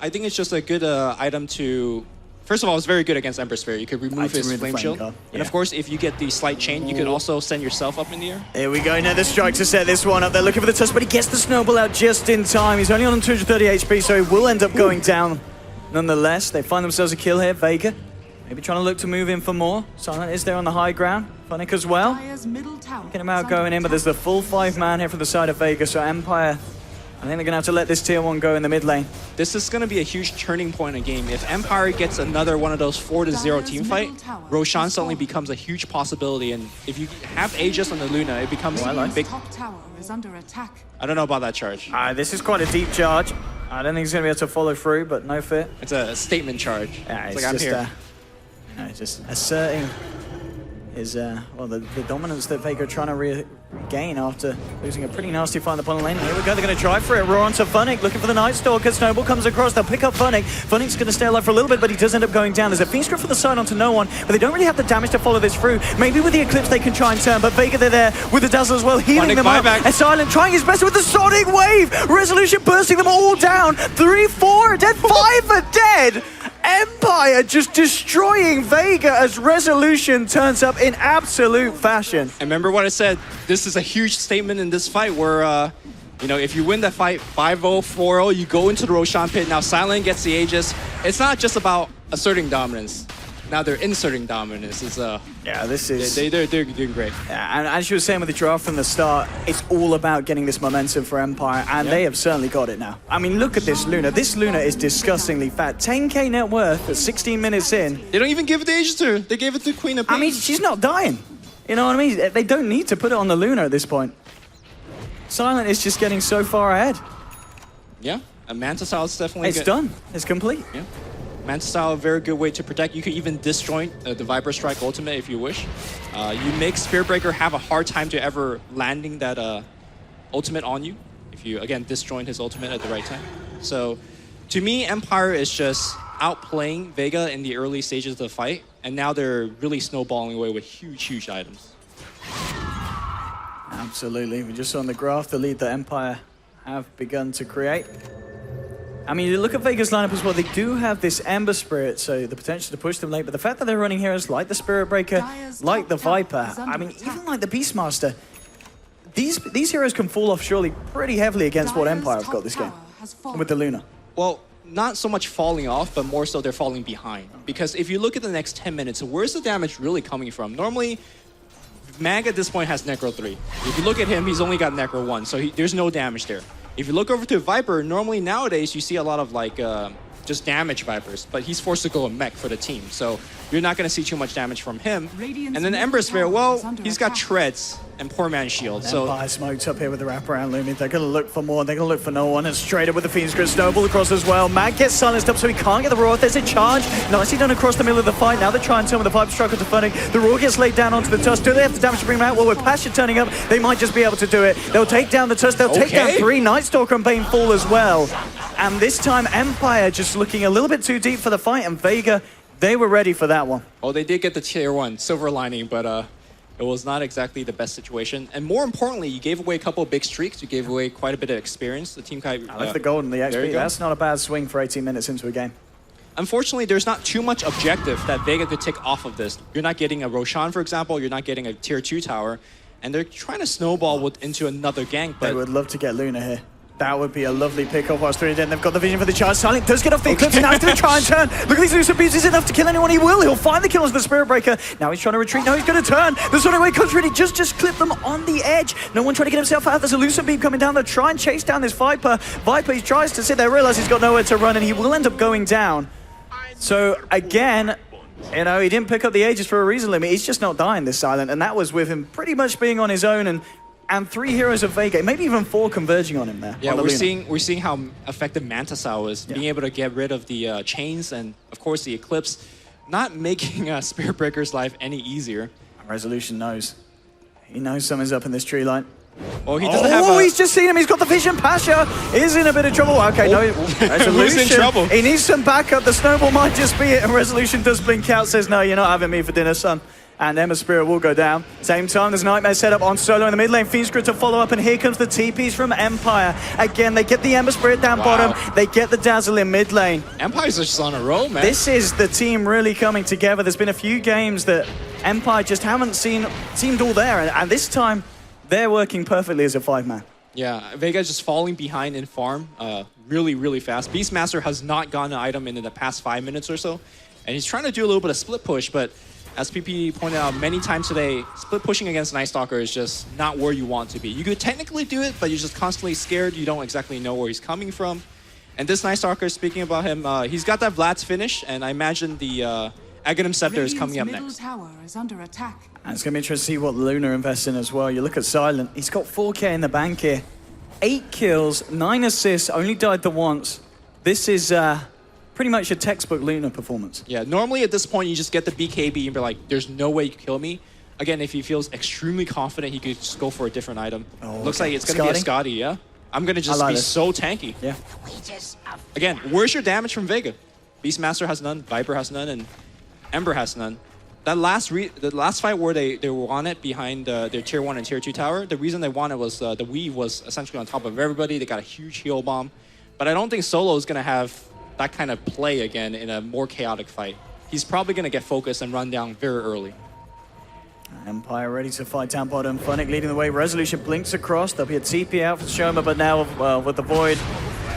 I think it's just a good item to... First of all, it's very good against Ember Spirit. You could remove his Flame Shield. And of course, if you get the Slight Chain, you could also send yourself up in the air. Here we go, now the strike to set this one up. They're looking for the Tusk, but he gets the Snowball out just in time. He's only on 230 HP, so he will end up going down. Nonetheless, they find themselves a kill here. Vega, maybe trying to look to move in for more. Silent is there on the high ground. Funnick as well. Get him out going in, but there's the full 5-man here from the side of Vega, so Empire, I think they're going to have to let this tier 1 go in the mid lane. This is going to be a huge turning point in the game. If Empire gets another one of those 4-0 team fight, Roshan suddenly becomes a huge possibility, and if you have Aegis on the Luna, it becomes a big... I don't know about that charge. This is quite a deep charge. I don't think he's going to be able to follow through, but no fear. It's a statement charge. Yeah, it's like, I'm here. Just asserting his, well, the dominance that Vega are trying to regain after losing a pretty nasty fight in the bottom lane. Here we go, they're going to try for it. Roar onto Funnick, looking for the Night Stalker. Snowball comes across, they'll pick up Funnick. Funnick's going to stay alive for a little bit, but he does end up going down. There's a Fiend Script for the side onto no one, but they don't really have the damage to follow this through. Maybe with the Eclipse they can try and turn, but Vega, they're there with the Dazzle as well, healing them up. And Silent trying his best with the Sonic Wave. Resolution bursting them all down. 3-4 are dead, 5 are dead. Empire just destroying Vega as Resolution turns up in absolute fashion. And remember what I said, this is a huge statement in this fight where, you know, if you win that fight 5-0, 4-0, you go into the Roshan pit. Now Silent gets the Aegis. It's not just about asserting dominance. Now they're inserting dominance. It's yeah, this is they're doing great. Yeah, and as you were saying with the draft from the start, it's all about getting this momentum for Empire, and they have certainly got it now. I mean, look at this Luna. This Luna is disgustingly fat. 10k net worth at 16 minutes in. They don't even give it the Aegis to her. They gave it to Queen of Pain. I mean, she's not dying. You know what I mean? They don't need to put it on the Luna at this point. Silent is just getting so far ahead. Yeah, a Manta Style is definitely It's done. It's complete. Yeah. Manta Style, a very good way to protect. You could even disjoint the Viper Strike ultimate if you wish. You make Spiritbreaker have a hard time to ever landing that ultimate on you if you, again, disjoint his ultimate at the right time. So, to me, Empire is just outplaying Vega in the early stages of the fight, and now they're really snowballing away with huge, huge items. Absolutely. We just saw on the graph the lead that Empire have begun to create. I mean, you look at Vega's lineup as well, they do have this Ember Spirit, so the potential to push them late, but the fact that they're running heroes like the Spiritbreaker, like the Viper, I mean, even like the Beastmaster, these heroes can fall off surely pretty heavily against what Empire have got this game, with the Luna. Well, not so much falling off, but more so they're falling behind. Because if you look at the next 10 minutes, where's the damage really coming from? Normally, Mag at this point has Necro 3. If you look at him, he's only got Necro 1, so there's no damage there. If you look over to Viper, normally nowadays you see a lot of like just damage Vipers, but he's forced to go a mech for the team, so you're not going to see too much damage from him. And then Ember Sphere, well, he's got Treads and Poor Man's Shield. So Empire smoked up here with the wraparound Lumi. They're going to look for more. They're going to look for no one. And straight up with the Fiend's Grip, Snowball across as well. Mag gets silenced up so he can't get the Roar. There's a charge. Nicely done across the middle of the fight. Now they're trying to turn with the Viper Struggle to Funnick. The Roar gets laid down onto the Tusk. Do they have the damage to bring him out? Well, with Passion turning up, they might just be able to do it. They'll take down the Tusk. They'll take down 3 Night Stalker and Bane fall as well. And this time, Empire just looking a little bit too deep for the fight. And Vega, they were ready for that one. Oh, they did get the tier 1 silver lining, but it was not exactly the best situation. And more importantly, you gave away a couple of big streaks. You gave away quite a bit of experience. The team I like the gold and the XP. That's not a bad swing for 18 minutes into a game. Unfortunately, there's not too much objective that Vega could take off of this. You're not getting a Roshan, for example. You're not getting a tier 2 tower. And they're trying to snowball into another gank. But they would love to get Luna here. That would be a lovely pick-off whilst 3 dead. They've got the vision for the charge. Silent does get off the Eclipse, and now he's going to try and turn. Look at these elusive beats. Is it enough to kill anyone? He will. He'll find the kill as the Spirit Breaker. Now he's trying to retreat. Now he's going to turn. The Sonic Wave comes ready. Just clip them on the edge. No one trying to get himself out. There's a elusive beam coming down. They'll try and chase down this Viper. Viper, he tries to sit there, realize he's got nowhere to run, and he will end up going down. So again, you know, he didn't pick up the Aegis for a reason, Limit. He's just not dying, this Silent, and that was with him pretty much being on his own, and 3 heroes of Vega, maybe even 4 converging on him there. Yeah, we're seeing how effective Mantisau is, being able to get rid of the chains and, of course, the Eclipse, not making Spirit Breaker's life any easier. Resolution knows. He knows something's up in this tree line. Oh, he doesn't have he's just seen him. He's got the vision. Pasha is in a bit of trouble. Okay, no, Resolution. Who's in trouble? He needs some backup. The snowball might just be it, and Resolution does blink out, says, no, you're not having me for dinner, son. And Emma Spirit will go down. Same time, there's Nightmare set up on Solo in the mid lane. Fiend's Grid to follow up, and here comes the TPs from Empire. Again, they get the Emma Spirit down bottom. They get the Dazzle in mid lane. Empire's just on a roll, man. This is the team really coming together. There's been a few games that Empire just haven't seemed all there, and this time, they're working perfectly as a 5-man. Yeah, Vega's just falling behind in farm really, really fast. Beastmaster has not gotten an item in the past 5 minutes or so, and he's trying to do a little bit of split push, but as PP pointed out many times today, split pushing against Night Stalker is just not where you want to be. You could technically do it, but you're just constantly scared. You don't exactly know where he's coming from. And this Night Stalker, speaking about him, he's got that Vlad's finish, and I imagine the Aghanim Scepter is coming up next. Tower is under attack. And it's going to be interesting to see what Luna invests in as well. You look at Silent, he's got 4K in the bank here. 8 kills, 9 assists, only died the once. This is pretty much a textbook Luna performance. Yeah, normally at this point, you just get the BKB and be like, there's no way you can kill me. Again, if he feels extremely confident, he could just go for a different item. Looks like it's going to be a Scotty, yeah? I'm going to just be so tanky. Yeah. Again, where's your damage from Vega? Beastmaster has none, Viper has none, and Ember has none. That the last fight where they won it behind their tier 1 and tier 2 tower, the reason they won it was the weave was essentially on top of everybody. They got a huge heal bomb. But I don't think Solo is going to have that kind of play again in a more chaotic fight. He's probably going to get focused and run down very early. Empire ready to fight down bottom. Funnick leading the way. Resolution blinks across. There'll be a TP out for Shoma, but now, well, with the Void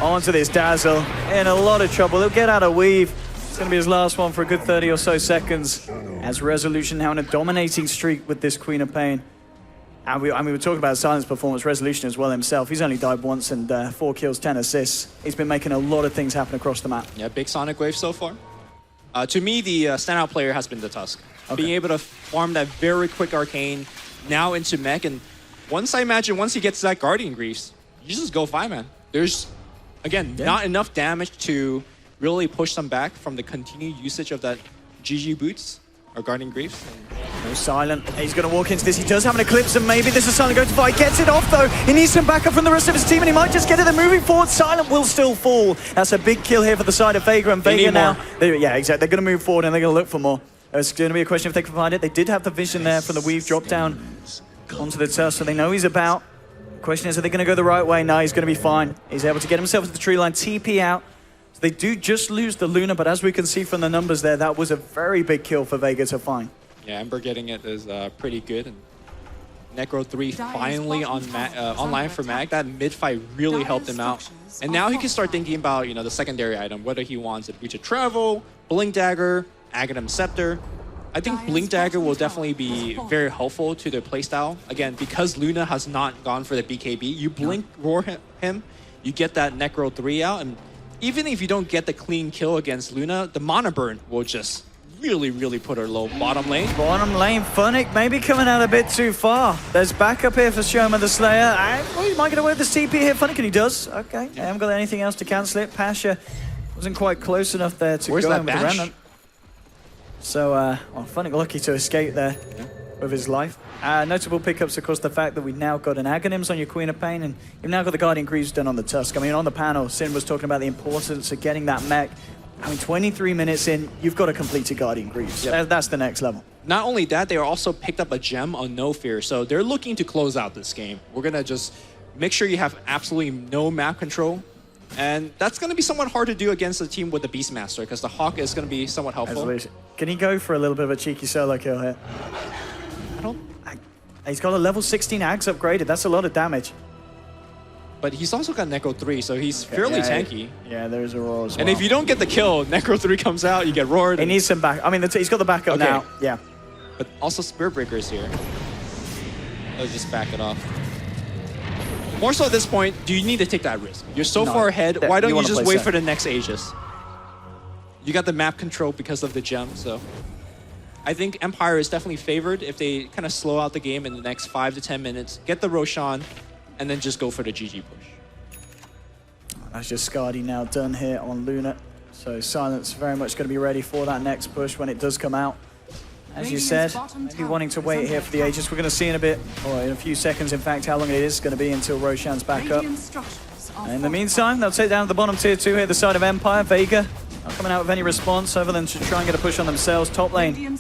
onto this Dazzle, in a lot of trouble. He'll get out of weave. It's going to be his last one for a good 30 or so seconds. As Resolution now in a dominating streak with this Queen of Pain. And we were talking about Silent's performance, Resolution as well himself. He's only died once and 4 kills, 10 assists. He's been making a lot of things happen across the map. Yeah, big Sonic Wave so far. To me, the standout player has been the Tusk. Okay. Being able to farm that very quick Arcane now into mech. And once he gets that Guardian Greaves, you just go 5-man. There's, again, not enough damage to really push them back from the continued usage of that GG boots. Or Guardian Greaves. No Silent. He's going to walk into this. He does have an Eclipse, and maybe this is Silent going to fight. Gets it off, though. He needs some backup from the rest of his team, and he might just get it. They're moving forward. Silent will still fall. That's a big kill here for the side of Vega, and Vega now. Yeah, exactly. They're going to move forward, and they're going to look for more. It's going to be a question if they can find it. They did have the vision there from the weave drop down onto the Tusk, so they know he's about. The question is, are they going to go the right way? No, he's going to be fine. He's able to get himself to the tree line, TP out. They do just lose the Luna, but as we can see from the numbers there, that was a very big kill for Vega to find. Yeah, Ember getting it is pretty good. And Necro 3 finally online for Mag. That mid-fight really helped him out. And now he can start thinking about, the secondary item, whether he wants it Reach of Travel, Blink Dagger, Aghanim Scepter. I think Blink Dagger will definitely be very helpful to their playstyle. Again, because Luna has not gone for the BKB, you Blink Roar him, you get that Necro 3 out, and even if you don't get the clean kill against Luna, the Mana Burn will just really, really put her low. Bottom lane. Bottom lane, Funnick maybe coming out a bit too far. There's backup here for Shoma the Slayer. Well, he might get away with the TP here, Funnick, and he does. Okay, I haven't got anything else to cancel it. Pasha wasn't quite close enough there to go in with the remnant. So, well, Funnick lucky to escape there with his life. Notable pickups, of course, the fact that we've now got an Aghanims on your Queen of Pain, and you've now got the Guardian Greaves done on the Tusk. I mean, on the panel, Sin was talking about the importance of getting that mech. I mean, 23 minutes in, you've got to complete your Guardian Greaves. Yep. That's the next level. Not only that, they also picked up a gem on No Fear, so they're looking to close out this game. We're going to just make sure you have absolutely no map control, and that's going to be somewhat hard to do against a team with the Beastmaster, because the Hawk is going to be somewhat helpful. Absolutely. Can he go for a little bit of a cheeky solo kill here? He's got a level 16 Ags upgraded. That's a lot of damage. but he's also got Necro 3, so he's fairly tanky. Yeah, there's a roar as well. And if you don't get the kill, Necro 3 comes out, you get roared. He needs some back. I mean, he's got the backup now. Yeah. But also Spirit Breaker is here. Let's just back it off. More so at this point, do you need to take that risk? You're so far ahead, why don't you just wait for the next Aegis? You got the map control because of the gem, so... I think Empire is definitely favored if they kind of slow out the game in the next 5 to 10 minutes, get the Roshan, and then just go for the GG push. That's just Skadi now done here on Luna. So Silence very much going to be ready for that next push when it does come out. As you said, maybe wanting to wait here for the Aegis. We're going to see in a bit, or in a few seconds, in fact, how long it is going to be until Roshan's back up. And in the meantime, they'll take down the bottom tier 2 here, the side of Empire. Vega not coming out with any response other than to try and get a push on themselves. Top lane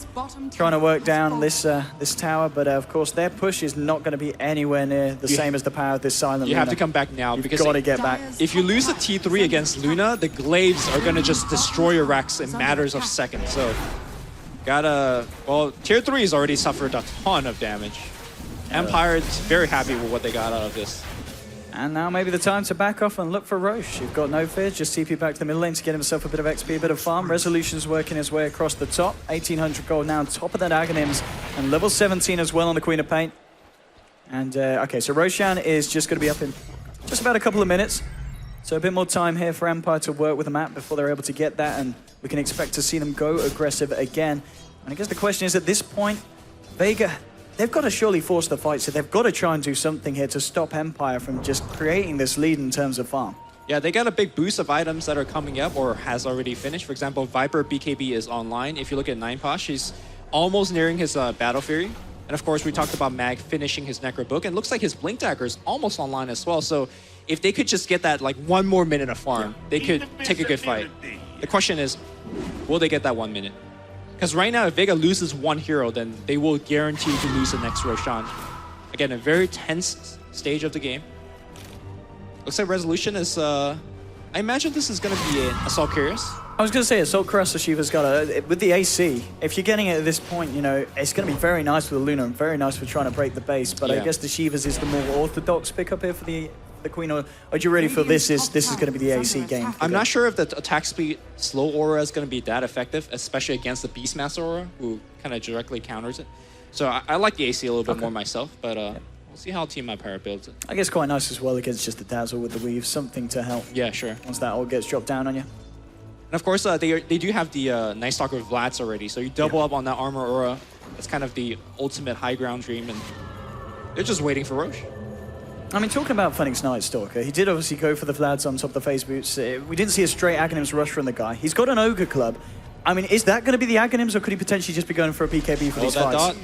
trying to work down this this tower, but of course their push is not going to be anywhere near the same as the power of this Silent You Luna. have to come back now because got to get back. If you lose a T3 against Luna, the Glaives are going to just destroy your Rex in matters of seconds. So gotta, well, tier 3 has already suffered a ton of damage. Empire is very happy with what they got out of this. And now maybe the time to back off and look for Roche. You've got no fear, just TP back to the middle lane to get himself a bit of XP, a bit of farm. Resolution's working his way across the top. 1800 gold now on top of that Aghanims, and level 17 as well on the Queen of Pain. And okay, so Roshan is just going to be up in just about a couple of minutes. So a bit more time here for Empire to work with the map before they're able to get that, and we can expect to see them go aggressive again. And I guess the question is, at this point, Vega, they've got to surely force the fight, so they've got to try and do something here to stop Empire from just creating this lead in terms of farm. Yeah, they got a big boost of items that are coming up or has already finished. For example, Viper BKB is online. If you look at Nineposh, he's almost nearing his Battle Fury. And of course, we talked about Mag finishing his Necro Book, and it looks like his Blink Dagger is almost online as well. So if they could just get that like 1 more minute of farm, they could take a good fight. The question is, will they get that 1 minute? Because right now, if Vega loses one hero, then they will guarantee to lose the next Roshan. Again, a very tense stage of the game. Looks like Resolution is, I imagine this is going to be an Assault Curious. I was going to say Assault Crusher Shiva's got a, with the AC, if you're getting it at this point, you know, it's going to be very nice for the Luna and very nice for trying to break the base, but I guess the Shivas is the more orthodox pickup here for the Queen, or do you really feel this is going to be the AC game? I'm not sure if the attack speed slow aura is going to be that effective, especially against the Beastmaster aura, who kind of directly counters it. So I like the AC a little bit more myself, but we'll see how Team Empire builds it. I guess quite nice as well against just the Dazzle with the Weave, something to help. Yeah, sure. Once that all gets dropped down on you. And of course, they do have the Night Stalker Vlads already, so you double up on that armor aura. That's kind of the ultimate high ground dream, and they're just waiting for Roche. I mean, talking about Phoenix Night Stalker, he did obviously go for the Vlads on top of the phase boots. We didn't see a straight Aghanims rush from the guy. He's got an Ogre Club. I mean, is that going to be the Aghanims, or could he potentially just be going for a PKB for these fights?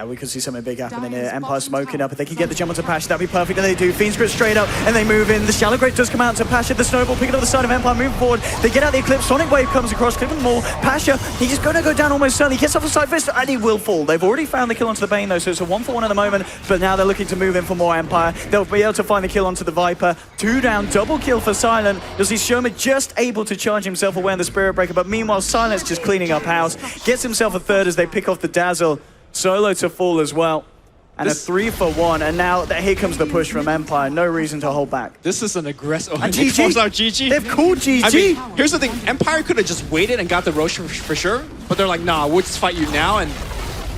We could see something big happening here. Empire smoking up. If they can get the jump onto Pasha, that'd be perfect. And they do. Fiend's Grip straight up, and they move in. The Shallow Grave does come out to Pasha. The Snowball picking up the side of Empire, moving forward. They get out the Eclipse. Sonic Wave comes across, clipping them all. Pasha, he's going to go down almost certainly. He gets off the side fist, and he will fall. They've already found the kill onto the Bane, though, so it's a 1-for-1 at the moment. But now they're looking to move in for more Empire. They'll be able to find the kill onto the Viper. 2 down, double kill for Silent. You'll see Shoma just able to charge himself away on the Spirit Breaker, but meanwhile, Silent's just cleaning up house. Gets himself a third as they pick off the Dazzle. Solo to fall as well. And a 3-for-1, and now here comes the push from Empire. No reason to hold back. This is an aggressive... And GG. Out GG. They've called GG. I mean, here's the thing. Empire could have just waited and got the Roche for sure, but they're like, nah, we'll just fight you now, and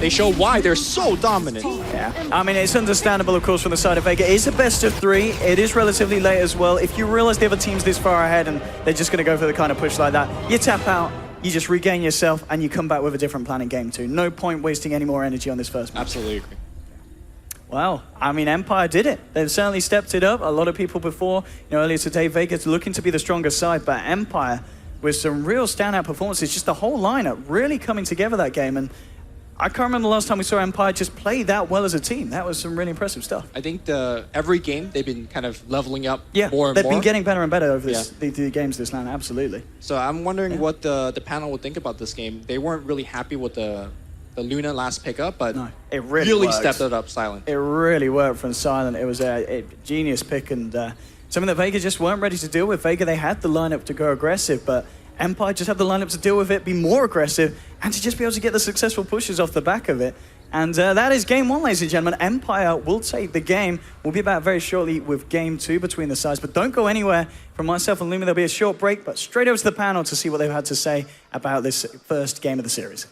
they show why they're so dominant. Yeah, I mean, it's understandable, of course, from the side of Vega. It is a best of 3. It is relatively late as well. If you realize the other team's this far ahead and they're just going to go for the kind of push like that, you tap out, you just regain yourself, and you come back with a different plan in game 2. No point wasting any more energy on this first match. Absolutely agree. Well, I mean, Empire did it. They've certainly stepped it up. A lot of people before, earlier today, Vega's looking to be the stronger side, but Empire, with some real standout performances, just the whole lineup really coming together that game. And I can't remember the last time we saw Empire just play that well as a team. That was some really impressive stuff. I think every game they've been kind of leveling up more and more. They've been getting better and better over the games this round, absolutely. So I'm wondering what the panel would think about this game. They weren't really happy with the Luna last pickup, but it really stepped it up Silent. It really worked from Silent. It was a genius pick, and something that Vega just weren't ready to deal with. Vega, they had the lineup to go aggressive, but Empire just had the lineup to deal with it, be more aggressive, and to just be able to get the successful pushes off the back of it. And that is game one, ladies and gentlemen. Empire will take the game. We'll be back very shortly with game two between the sides. But don't go anywhere. From myself and Lumi, there'll be a short break, but straight over to the panel to see what they've had to say about this first game of the series.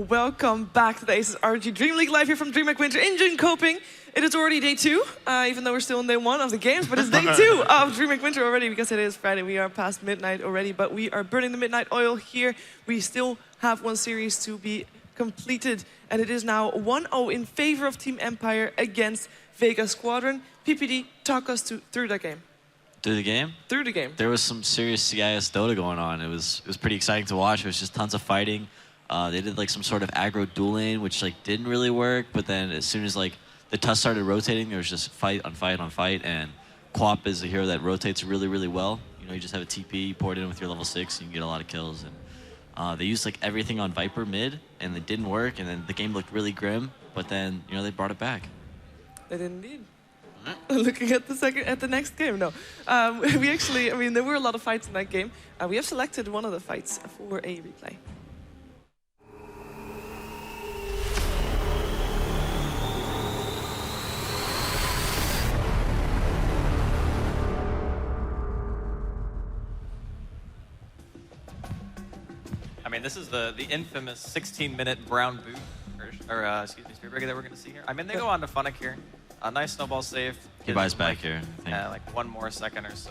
welcome back to the ASUS ROG Dreamleague live here from Dreamleague Winter in Jönköping. It is already day 2, even though we're still on day 1 of the games, but it's day 2 of Dreamleague Winter already because it is Friday. We are past midnight already, but we are burning the midnight oil here. We still have one series to be completed, and it is now 1-0 in favor of Team Empire against Vega Squadron. PPD, talk us through that game. Through the game? Through the game. There was some serious CIS Dota going on. It was pretty exciting to watch. It was just tons of fighting. They did like some sort of aggro duel lane, which like didn't really work. But then as soon as like the tusk started rotating, there was just fight on fight on fight. And Quap is a hero that rotates really, really well. You know, you just have a TP, you pour it in with your level 6, and you can get a lot of kills. And they used like everything on Viper mid, and it didn't work. And then the game looked really grim. But then they brought it back. They did indeed. Looking at the next game, no. We actually, I mean, there were a lot of fights in that game. We have selected one of the fights for a replay. I mean, this is the infamous 16-minute brown boot, or excuse me, Spear Breaker that we're going to see here. I mean, they go on to Funnick here. A nice snowball save. He buys back here, I think. Yeah, like 1 more second or so.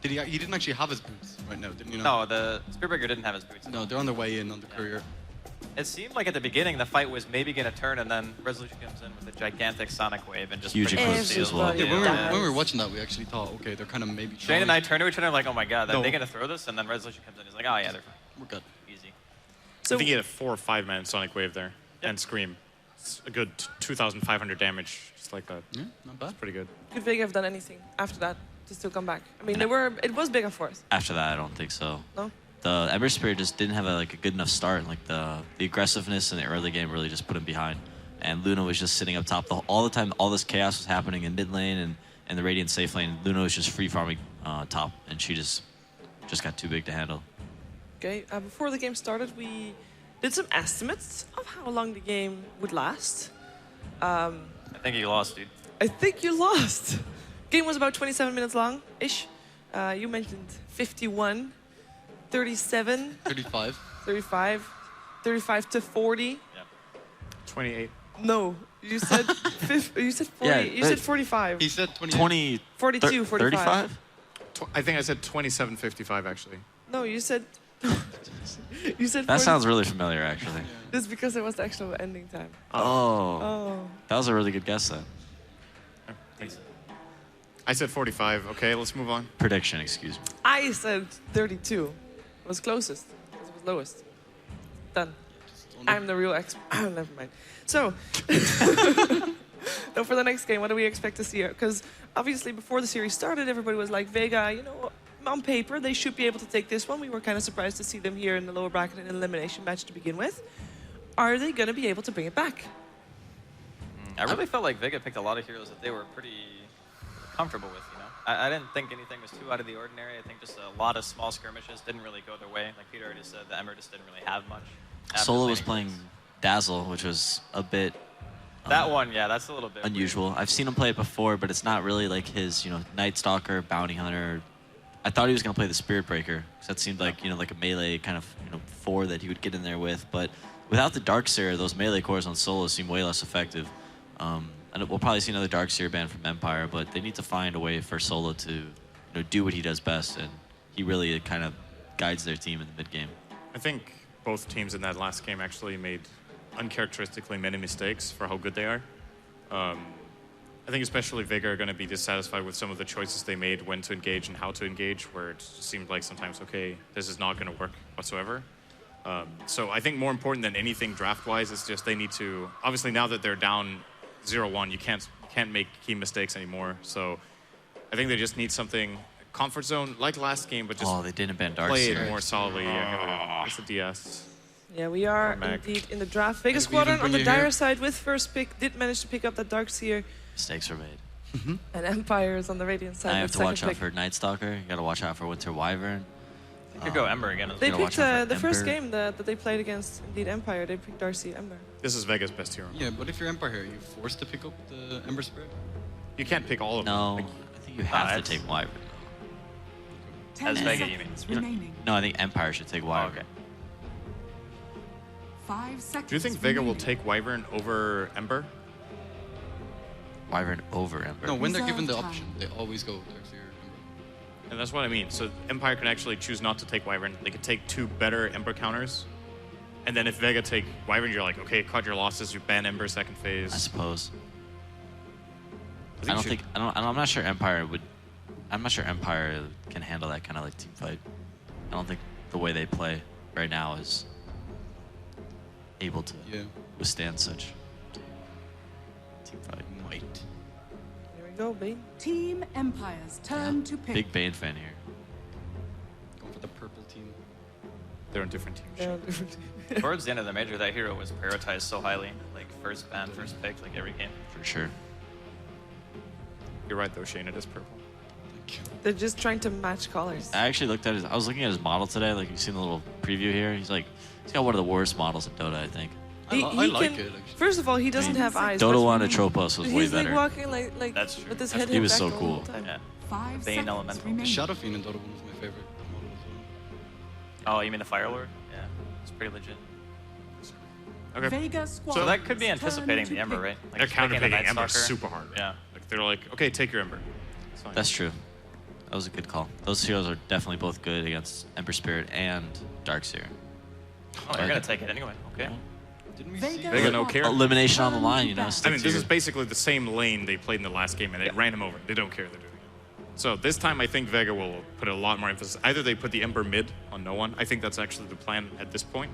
Did he didn't actually have his boots right now, didn't you know? No, the Spear Breaker didn't have his boots. No, they're on their way in on the courier. It seemed like at the beginning the fight was maybe going to turn, and then Resolution comes in with a gigantic Sonic Wave and just huge equipment as well. Yeah, when we were watching that, we actually thought, okay, they're kind of maybe. Shane and I turned to each other like, oh my god, are they going to throw this? And then Resolution comes in, he's like, oh yeah, they're fine. We're good. Easy. So I think he had a 4 or 5 man Sonic Wave there, and Scream. It's a good 2,500 damage, just like that. Yeah, not bad. It's pretty good. Could Vega have done anything after that to still come back? I mean, it was big, of course. After that, I don't think so. No? The Ember Spirit just didn't have a good enough start. Like the aggressiveness in the early game really just put him behind. And Luna was just sitting up top all the time. All this chaos was happening in mid lane and the Radiant safe lane. Luna was just free farming top, and she just got too big to handle. Okay, before the game started, we did some estimates of how long the game would last. I think you lost, dude. I think you lost. Game was about 27 minutes long-ish. You mentioned 51, 37. 35. 35. 35 to 40. Yeah. 28. No, you said you said 40. Yeah, you said 45. He said 20. 42, 45. 35? I think I said 27:55 actually. No, you said. You said. That 40. sounds really familiar, actually. Just because it was the actual ending time. Oh. That was a really good guess then. I said 45. Okay, let's move on. Prediction, excuse me. I said 32. It was closest. It was lowest. Done. I'm the real expert. Never mind. So, now for the next game, what do we expect to see here? Because obviously before the series started, everybody was like, Vega, you know, on paper, they should be able to take this one. We were kind of surprised to see them here in the lower bracket in an elimination match to begin with. Are they going to be able to bring it back? I really felt like Vega picked a lot of heroes that they were pretty comfortable with, you know. I didn't think anything was too out of the ordinary. I think just a lot of small skirmishes didn't really go their way. Like Peter already said, the Ember just didn't really have much. Solo was playing Dazzle, which was a bit that one, yeah, that's a little bit unusual. Weird. I've seen him play it before, but it's not really like his, Night Stalker, Bounty Hunter. I thought he was going to play the Spirit Breaker, because that seemed like, like a melee kind of, 4 that he would get in there with. But without the Darkseer, those melee cores on Solo seem way less effective. And we'll probably see another Darkseer ban from Empire, but they need to find a way for Solo to, do what he does best, and he really kind of guides their team in the mid game. I think both teams in that last game actually made uncharacteristically many mistakes for how good they are. I think especially Vega are going to be dissatisfied with some of the choices they made, when to engage and how to engage, where it just seemed like sometimes, okay, this is not going to work whatsoever. So I think more important than anything draft-wise is just they need to, obviously now that they're down 0-1, you can't make key mistakes anymore. So I think they just need something, comfort zone, like last game, but just they didn't ban play Darkseer. it more solidly. It's a DS. Yeah, we are indeed in the draft. Vega Squadron on the dire side with first pick did manage to pick up that Darkseer. Mistakes were made. And Empire is on the Radiant side. I have with to watch second out for Night Stalker. You got to watch out for Winter Wyvern. You could go Ember again. They picked the first game that they played against indeed Empire. They picked Darcy Ember. This is Vega's best hero. Yeah, but if you're Empire here, are you forced to pick up the Ember Spirit? You can't pick all of them. No, I think you have to take Wyvern. As Vega, you mean? Remaining. No, I think Empire should take Wyvern. okay. 5 seconds. Do you think Vega will take Wyvern over Ember? Wyvern over Ember. No, when they're given the option, they always go Darkseer. And that's what I mean. So Empire can actually choose not to take Wyvern. They could take 2 better Ember counters. And then if Vega take Wyvern, you're like, okay, cut your losses. You ban Ember second phase. I suppose. I'm not sure Empire would. I'm not sure Empire can handle that kind of like team fight. I don't think the way they play right now is able to withstand such team fight. Might. Here we go, Bane. Team Empire's turn to pick. Big Bane fan here. Going for the purple team. They're on different teams. Towards the end of the major, that hero was prioritized so highly. Like first ban, first pick, like every game. For sure. You're right though, Shane. It is purple. They're just trying to match colors. I actually looked at his. I was looking at his model today. Like you've seen the little preview here. He's got one of the worst models in Dota, I think. I like it. Actually. First of all, he doesn't have eyes. Dota 1 Atropos was way he's better. He's like walking like That's true. with his head He held was back so the cool. whole time. Yeah. 5 Bane seconds Elemental. remaining. Shadow Fiend in Dota 1 was my favorite model as well. Oh, you mean the Fire Lord? Yeah, it's pretty legit. Okay. Vega squad. So that could be turn anticipating to the Ember, pick. right? Like They're just picking the counterpicking Night Ember Stalker. super hard. Right? Yeah. Like they're like, okay, take your Ember. It's fine. That's true. That was a good call. Those heroes are definitely both good against Ember Spirit and Darkseer. Oh, you're gonna take it anyway. Okay. Didn't we see? Vega no care. Elimination on the line, you know. I mean, this is basically the same lane they played in the last game, and they ran him over. They don't care they're doing it. So this time, I think Vega will put a lot more emphasis. Either they put the Ember mid on no one. I think that's actually the plan at this point.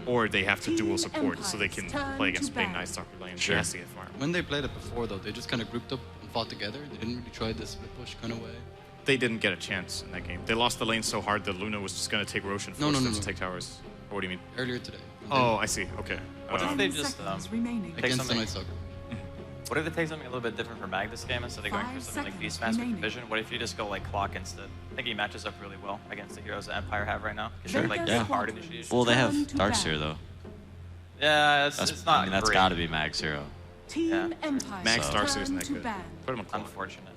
Or they have to dual support so they can play against Bane Night Stalker lane. Sure. She has to get far. When they played it before, though, they just kind of grouped up and fought together. They didn't really try this split push kind of way. They didn't get a chance in that game. They lost the lane so hard that Luna was just going to take Roshan force them to take towers. Or what do you mean? Earlier today. Oh, I see. Okay. What if they just remaining. take Against the something? Night Stalker. What if they take something a little bit different from Mag this game instead of going for something like Beast Master with Vision? What if you just go like Clock instead? I think he matches up really well against the heroes that Empire have right now. Sure. Like Yeah. hard initiation. Well, they have Darkseer though. Yeah, it's not. I mean, that's great. got to be Mag's hero. Team Empire. Max So- Darkseer isn't that to good. ban. Put him on Clock. Unfortunate.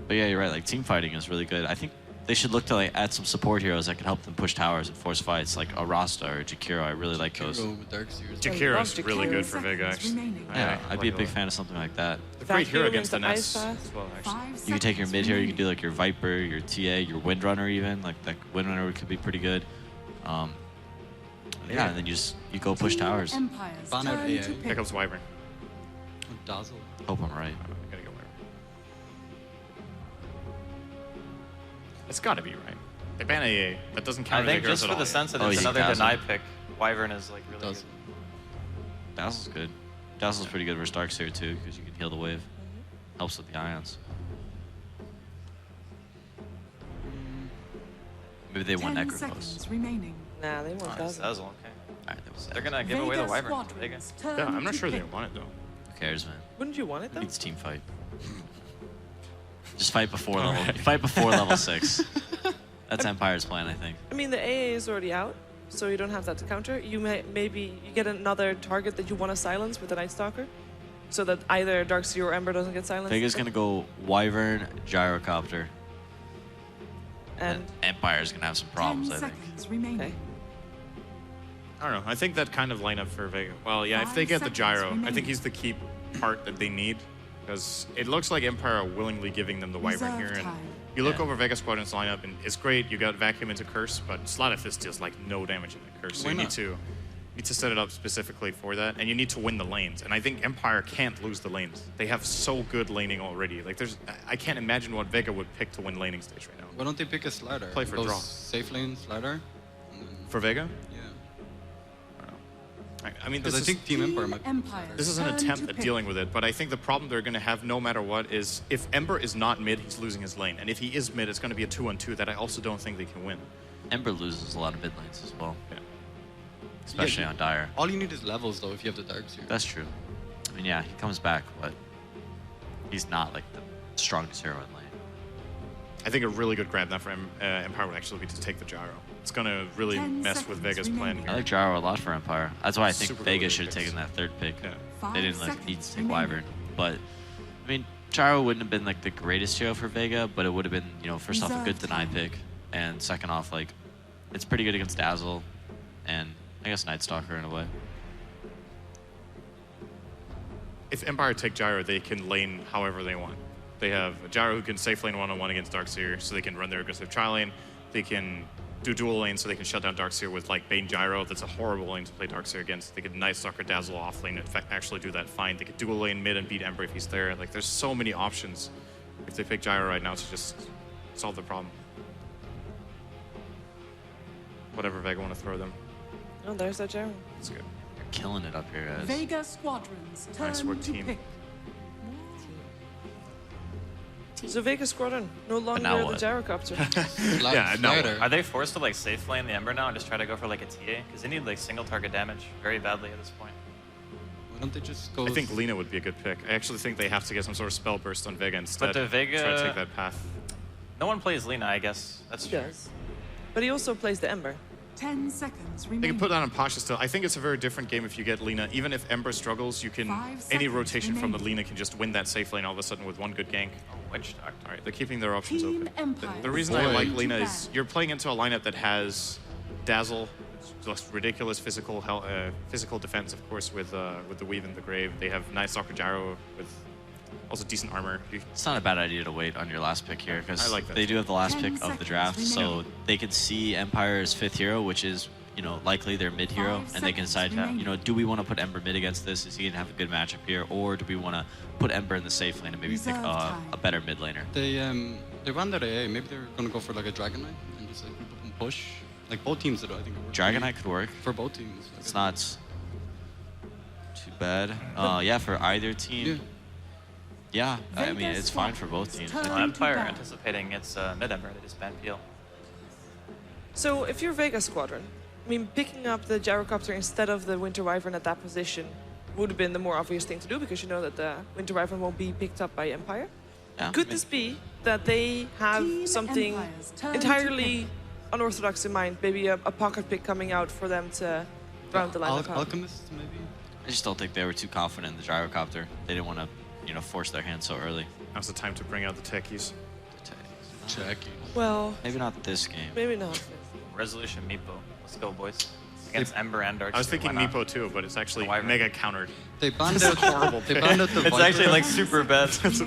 But yeah, you're right. Like team fighting is really good. I think they should look to like add some support heroes that can help them push towers and force fights, like a Rasta or Jakiro. I really like those. With Darkseer. Jakiro is really good for Vega, actually. remaining. Yeah, I I'd be a like big that. fan of something like that. A great hero Vacuum against the into Ness Ice as well, actually. 5 You can take your seconds mid here. You can remaining. do like your Viper, your TA, your Windrunner even. Like that Windrunner could be pretty good. Yeah, and then you go push Team towers. Empire's Ban out turn AI. to Here pick. comes Wyvern. Dazzle. Hope I'm right. I gotta go Wyvern. It's gotta be right. They ban AA. That doesn't I count as think a hero just at for all. the sense that Oh, it's you another Dazzle. deny pick, Wyvern is like really Dazzle. good. Dazzle's good. Dazzle's pretty good versus Darkseer too, because you can heal the wave. Helps with the ions. Maybe they want 10 Necropos. seconds remaining. Nah, they want Oh, it's Dazzle. Dazzle, okay. Alright, that was They're gonna give away the Vega Wyvern to Vega. squadrons turn Yeah, I'm not to sure they pick. want it though. Who cares, man? Wouldn't you want it though? It's team fight. Just fight before level. Fight before level 6. That's Empire's plan, I think. I mean, the AA is already out, so you don't have that to counter. You maybe you get another target that you want to silence with the Night Stalker, so that either Darkseer or Ember doesn't get silenced. Vega's gonna go Wyvern, Gyrocopter, And Empire's gonna have some problems, 10 I think. seconds remaining. Okay. I don't know. I think that kind of lineup for Vega. Well, yeah, if they 5 get the seconds gyro, I remaining. think he's the key part that they need. Because it looks like Empire are willingly giving them the Wyvern Reserve here. And time. you look over Vega Squadron's lineup, and it's great. You got Vacuum into Curse, but Slatafist deals like no damage in the Curse. So Why you need not? to set it up specifically for that, and you need to win the lanes. And I think Empire can't lose the lanes. They have so good laning already. Like I can't imagine what Vega would pick to win laning stage right now. Why don't they pick a slider? Play for Go draw. Safe lane slider. For Vega? Yeah. I mean, Because this I is think Team Empire might. this is an attempt at dealing with it, but I think the problem they're going to have no matter what is if Ember is not mid, he's losing his lane. And if he is mid, it's going to be a 2-on-2 that I also don't think they can win. Ember loses a lot of mid lanes as well. Yeah. Especially on Dire. All you need is levels though if you have the Darkseer. That's true. I mean, yeah, he comes back, but he's not like the strongest hero in lane. I think a really good grab now for Empire would actually be to take the gyro. It's going to really 10 mess with Vega's seconds plan remaining. here. I like Gyro a lot for Empire. That's why I think Super Vega good should have picks. taken that third pick. Yeah. They didn't 5 like need to seconds take remaining. Wyvern. But I mean, Gyro wouldn't have been like the greatest hero for Vega, but it would have been, you know, first off a good Reserve deny time. pick, and second off like it's pretty good against Dazzle, and I guess Night Stalker in a way. If Empire take Gyro, they can lane however they want. They have a Gyro who can safe lane one-on-one against Darkseer, so they can run their aggressive tri-lane. They can do dual lane, so they can shut down Darkseer with like Bane Gyro. That's a horrible lane to play Darkseer against. They could Night Stalker Dazzle off lane and actually do that fine. They could dual lane mid and beat Ember if he's there. Like, there's so many options if they pick Gyro right now to just solve the problem. Whatever Vega want to throw them. Oh, there's that Gyro. That's good. You're killing it up here, guys. Vega squadrons turn Nice work, to team. pick. So Vega Squadron, no longer now the what? Gyrocopter. Yeah, no. Are they forced to like safe lane the Ember now and just try to go for like a TA? Because they need like single target damage very badly at this point. Why don't they just go? I think Lina would be a good pick. I actually think they have to get some sort of spell burst on Vega instead. But the Vega, try to take that path. No one plays Lina, I guess. That's true. Yes. But he also plays the Ember. 10 seconds They remaining. can put that on Pasha still. I think it's a very different game if you get Lina. Even if Ember struggles, you can 5 any seconds rotation from the remaining. Lina can just win that safe lane all of a sudden with one good gank. Witch Doctor. All right, they're keeping their options Team open. Empire. The reason I Boy. like Lina is you're playing into a lineup that has Dazzle, just ridiculous physical defense, of course, with the Weave and the Grave. They have Night Stalker Gyro with also decent armor. It's not a bad idea to wait on your last pick here, I because like that they do have the last 10 pick of the seconds draft, so remaining. they can see Empire's 5th hero, which is, you know, likely their mid hero, 5 and they can seconds decide, remaining. you know, do we want to put Ember mid against this? Is he gonna have a good matchup here, or do we want to put Ember in the safe lane and maybe pick Reserve time. a better mid laner? They ran their AA. Maybe they're gonna go for like a Dragon Knight and just like group up and push. Like both teams did. I think it worked. Dragon Knight could work. For both teams. It's not too bad. Yeah, for either team. Yeah, I mean, it's fine for both teams. Turn Well, to Empire battle. anticipating its mid Ember, they just ban Peel. So if you're Vega Squadron, I mean, picking up the Gyrocopter instead of the Winter Wyvern at that position would have been the more obvious thing to do, because you know that the Winter Wyvern won't be picked up by Empire. Yeah. Could this be that they have Team something Empires turn to entirely unorthodox in mind? Maybe a pocket pick coming out for them to round the lineup out? Alchemist, maybe. I just don't think they were too confident in the Gyrocopter. They didn't want to, you know, force their hand so early. Now's the time to bring out the techies. Jackie. Well, Maybe not this game. maybe not. Resolution Meepo. Let's go, boys. Against Ember and Darkseer. I was thinking why not? Meepo too, but it's actually Wyvern. mega countered. They banned It's a out. horrible They pick. banned out the It's Viper. actually like super bad. It's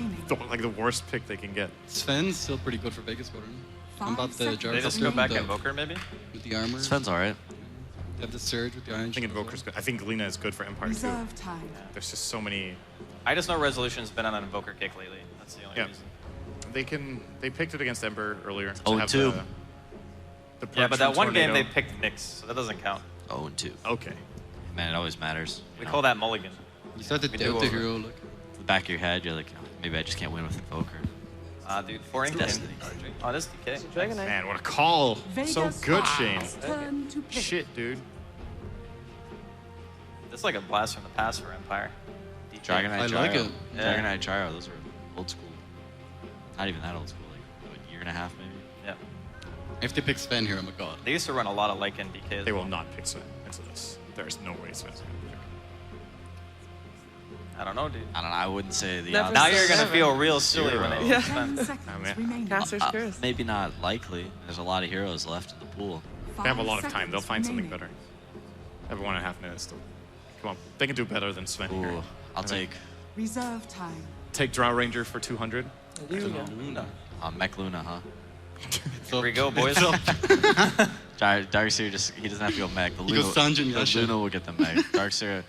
like the worst pick they can get. Sven's still pretty good for Vegas Squadron. I'm about the seconds. They just Gyrocopter go back with the- Invoker, maybe? with the armor. Sven's alright. They have the surge with the iron. I think Invoker's good. I think Lina is good for Empire too. Reserve time. There's just so many. I just know Resolution's been on an Invoker kick lately. That's the only Yeah. reason. They picked it agast Ember earlier. to 0-2. have the Yeah, but perks that from one game they Tornado. picked Nyx, so that doesn't count. 0-2. Okay. Man, it always matters. We call that mulligan. You start to We doubt do the over. hero. Like, In the back of your head, you're like, oh, maybe I just can't win with Invoker. Dude, 4 in Destiny. Oh, this is DK. Dragon Knight. Man, what a call! Vega So good, Shane. squadrons turn to pick. Shit, dude. This is like a blast from the past for Empire. DK. Dragon Knight I Gyro. like it. Yeah. Dragon Knight Gyro, those are old school. Not even that old school, like a year and a half maybe. Yeah. if they pick Sven here, I'm a god. They used to run a lot of Lycan DK as They well. will not pick Sven into this. There's no way Sven's going to pick. I don't know, dude. I don't know, I wouldn't say the Never odds. Now say you're gonna never. feel real silly when they Yeah. 10 Oh, seconds man. remaining. Caster's curse. Maybe not likely. There's a lot of heroes left in the pool. They have a 5 lot of time. They'll seconds find something remaining. better. They have 1.5 minutes still. Come on. They can do better than Sven here. Ooh, I'll take Reserve time. Take Drow Ranger for 200. Luna. Mech Luna, huh? Here we go, boys. Darkseer just, he doesn't have to go mech. The He goes Sanjin the Yasha. Luna will get the mech. Darkseer,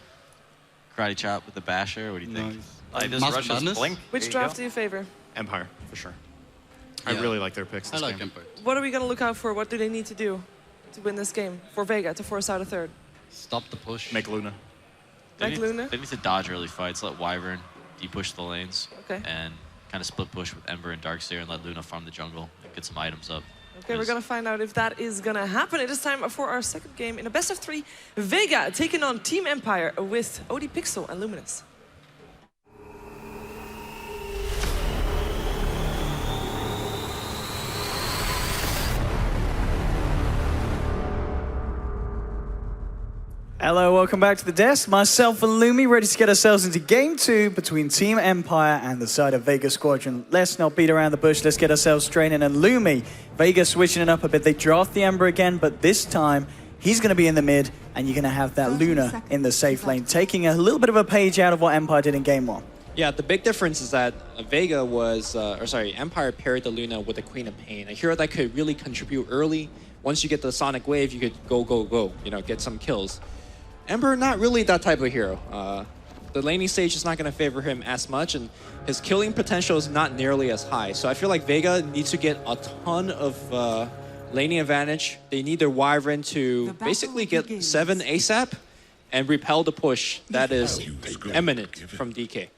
karate chop with the basher. What do you think? I just Master rushes Madness? Blink. Which There you draft go. do you favor? Empire, for sure. I Yeah. really like their picks. I This like game. Empire. What are we gonna look out for? What do they need to do to win this game for Vega to force out a third? Stop the push. Make Luna. They Like need, Luna? they need to dodge early fights, let Wyvern de-push the lanes, Okay. and kind of split push with Ember and Darkseer and let Luna farm the jungle and get some items up. Okay, we're gonna find out if that is gonna happen. It is time for our second game in a best of 3. Vega taking on Team Empire with OD Pixel and Luminous. Hello, welcome back to the desk. Myself and Lumi ready to get ourselves into Game 2 between Team Empire and the side of Vega Squadron. Let's not beat around the bush, let's get ourselves straight in. And Lumi, Vega switching it up a bit. They draft the Ember again, but this time he's going to be in the mid, and you're going to have that Luna in the safe lane, taking a little bit of a page out of what Empire did in Game 1. Yeah, the big difference is that Vega was, Empire paired the Luna with the Queen of Pain, a hero that could really contribute early. Once you get the Sonic Wave, you could go, get some kills. Ember, not really that type of hero. The laning stage is not going to favor him as much, and his killing potential is not nearly as high. So I feel like Vega needs to get a ton of laning advantage. They need their Wyvern to basically get 7 ASAP and repel the push that is imminent from DK.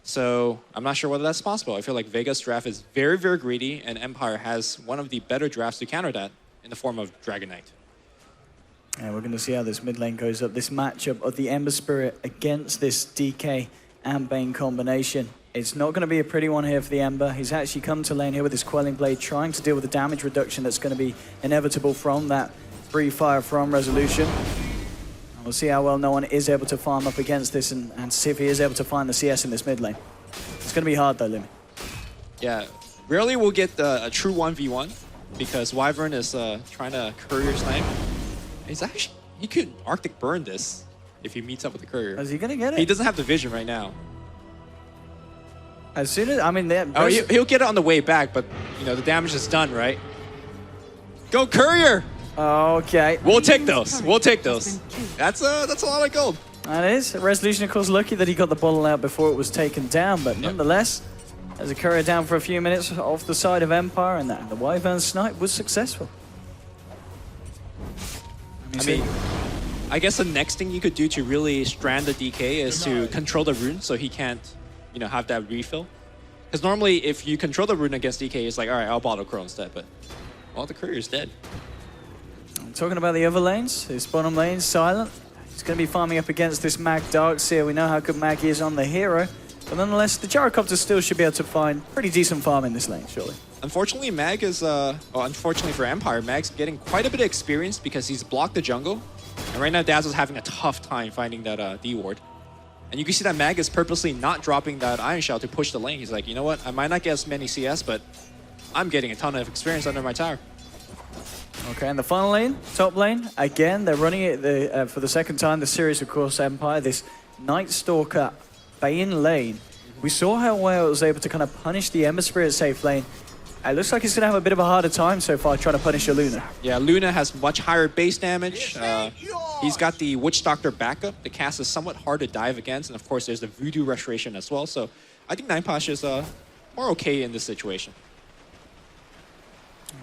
So I'm not sure whether that's possible. I feel like Vega's draft is very, very greedy, and Empire has one of the better drafts to counter that in the form of Dragon Knight. Yeah, we're going to see how this mid lane goes up. This matchup of the Ember Spirit against this DK and Bane combination. It's not going to be a pretty one here for the Ember. He's actually come to lane here with his Quelling Blade, trying to deal with the damage reduction that's going to be inevitable from that free fire from Resolution. And we'll see how well no one is able to farm up against this and see if he is able to find the CS in this mid lane. It's going to be hard though, Lumi. Yeah, rarely we'll get a true 1v1 because Wyvern is trying to courier snipe. He could Arctic burn this if he meets up with the courier. Is he gonna get it? He doesn't have the vision right now. As soon as, I mean, he'll get it on the way back, but the damage is done, right? Go courier! Okay. We'll take those. We'll take those. That's a lot of gold. That is. Resolution, of course, lucky that he got the bottle out before it was taken down, but nonetheless, as a courier down for a few minutes off the side of Empire, and the Wyvern snipe was successful. I mean, I guess the next thing you could do to really strand the DK is to control the rune so he can't, have that refill. Because normally if you control the rune against DK, it's like, all right, I'll bottle Crow instead, but, well, the courier's dead. I'm talking about the other lanes. His bottom lane, Silent. He's going to be farming up against this Mag Darkseer. We know how good Mag is on the hero. But nonetheless, the Gyrocopter still should be able to find pretty decent farm in this lane, surely. Unfortunately, Mag is, unfortunately for Empire, Mag's getting quite a bit of experience because he's blocked the jungle. And right now, Dazzle's having a tough time finding that D-ward. And you can see that Mag is purposely not dropping that Iron Shell to push the lane. He's like, you know what? I might not get as many CS, but I'm getting a ton of experience under my tower. Okay, and the final lane, top lane, again, they're running it for the second time. The series, of course, Empire, this Night Stalker Bane lane. We saw how well it was able to kind of punish the Ember Spirit safe lane. It looks like he's going to have a bit of a harder time so far trying to punish a Luna. Yeah, Luna has much higher base damage. He's got the Witch Doctor backup. The cast is somewhat hard to dive against. And of course, there's the Voodoo Restoration as well. So I think Nineposh is more okay in this situation.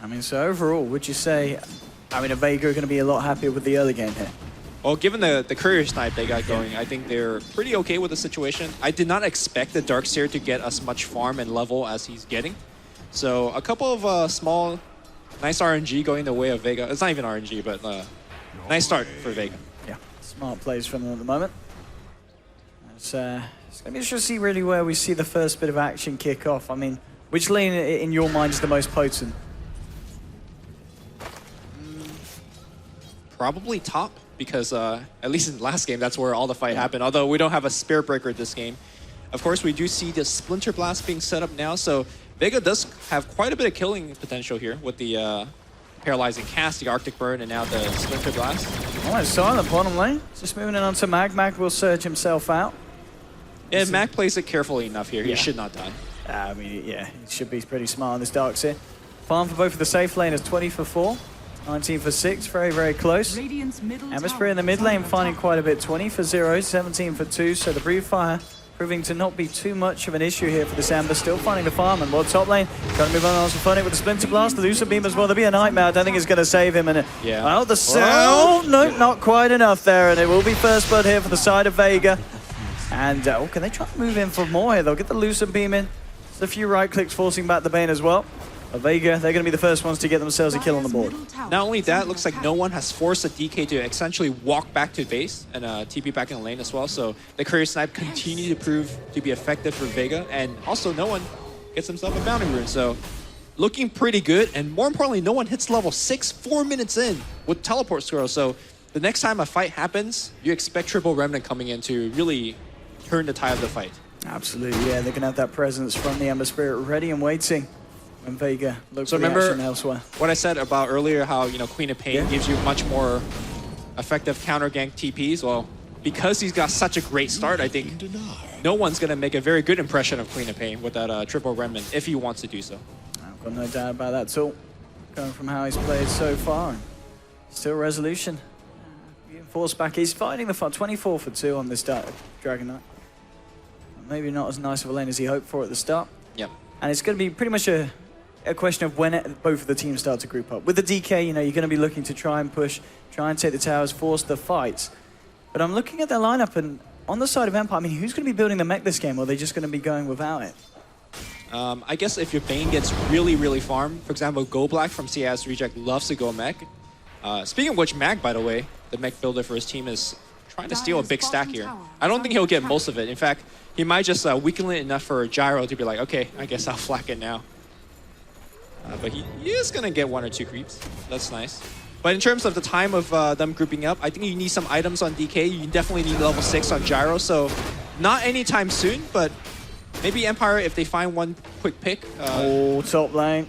I mean, so overall, would you say, Vega are going to be a lot happier with the early game here? Well, given the courier snipe they got going, I think they're pretty okay with the situation. I did not expect the Darkseer to get as much farm and level as he's getting. So a couple of small, nice RNG going the way of Vega. It's not even RNG, but nice start for Vega. Yeah, smart plays from them at the moment. It's going to be interesting to see really where we see the first bit of action kick off. I mean, which lane in your mind is the most potent? Probably top, because at least in the last game, that's where all the fight happened. Although we don't have a Spirit Breaker this game. Of course, we do see the Splinter Blast being set up now, so Vega does have quite a bit of killing potential here with the Paralyzing Cast, the Arctic Burn, and now the Splinter Blast. Oh, it's Silent bottom lane. Just moving in onto Mag. Mag will surge himself out. Yeah, Mag plays it carefully enough here. He should not die. He should be pretty smart on this Darkseer. Farm for both of the safe lane is 20 for 4. 19 for 6, very, very close. Ember Spirit in the mid lane finding quite a bit, 20 for 0, 17 for 2, so the Breathe Fire proving to not be too much of an issue here for this Ember, still finding the farm, and well, top lane, trying to move on to fun it with the Splinter Blast, the Lucid Beam as well, there'll be a Nightmare, I don't think it's going to save him, and well, the cell, no, not quite enough there, and it will be first blood here for the side of Vega, and can they try to move in for more here, they'll get the Lucid Beam in, there's a few right clicks forcing back the Bane as well. Vega, they're going to be the first ones to get themselves a kill on the board. Not only that, it looks like no one has forced the DK to essentially walk back to base and TP back in the lane as well. So the Courier Snipe continue to prove to be effective for Vega. And also no one gets himself a Bounty Rune. So looking pretty good. And more importantly, no one hits level 6 4 minutes in with Teleport Scroll. So the next time a fight happens, you expect Triple Remnant coming in to really turn the tide of the fight. Absolutely, yeah. They're going to have that presence from the Ember Spirit ready and waiting when Vega looks for the action elsewhere. What I said about earlier, how Queen of Pain gives you much more effective counter gank TPs? Well, because he's got such a great start, I think no one's going to make a very good impression of Queen of Pain with that Triple Remnant if he wants to do so. I've got no doubt about that at all. Going from how he's played so far. Still Resolution. Being forced back. He's fighting the fight. 24 for 2 on this Dragon Knight. Maybe not as nice of a lane as he hoped for at the start. Yep. And it's going to be pretty much a question of when both of the teams start to group up. With the DK, you're going to be looking to try and push, try and take the towers, force the fights. But I'm looking at their lineup, and on the side of Empire, I mean, who's going to be building the mech this game, or are they just going to be going without it? I guess if your Bane gets really, really farmed, for example, Go Black from CIS Reject loves to go mech. Speaking of which, Mag, by the way, the mech builder for his team, is trying to steal a big stack here. I don't think he'll get most of it. In fact, he might just weaken it enough for Gyro to be like, okay, I guess I'll flak it now. But he is going to get 1 or 2 creeps. That's nice. But in terms of the time of them grouping up, I think you need some items on DK. You definitely need level 6 on Gyro. So not anytime soon, but maybe Empire, if they find one quick pick. Top lane.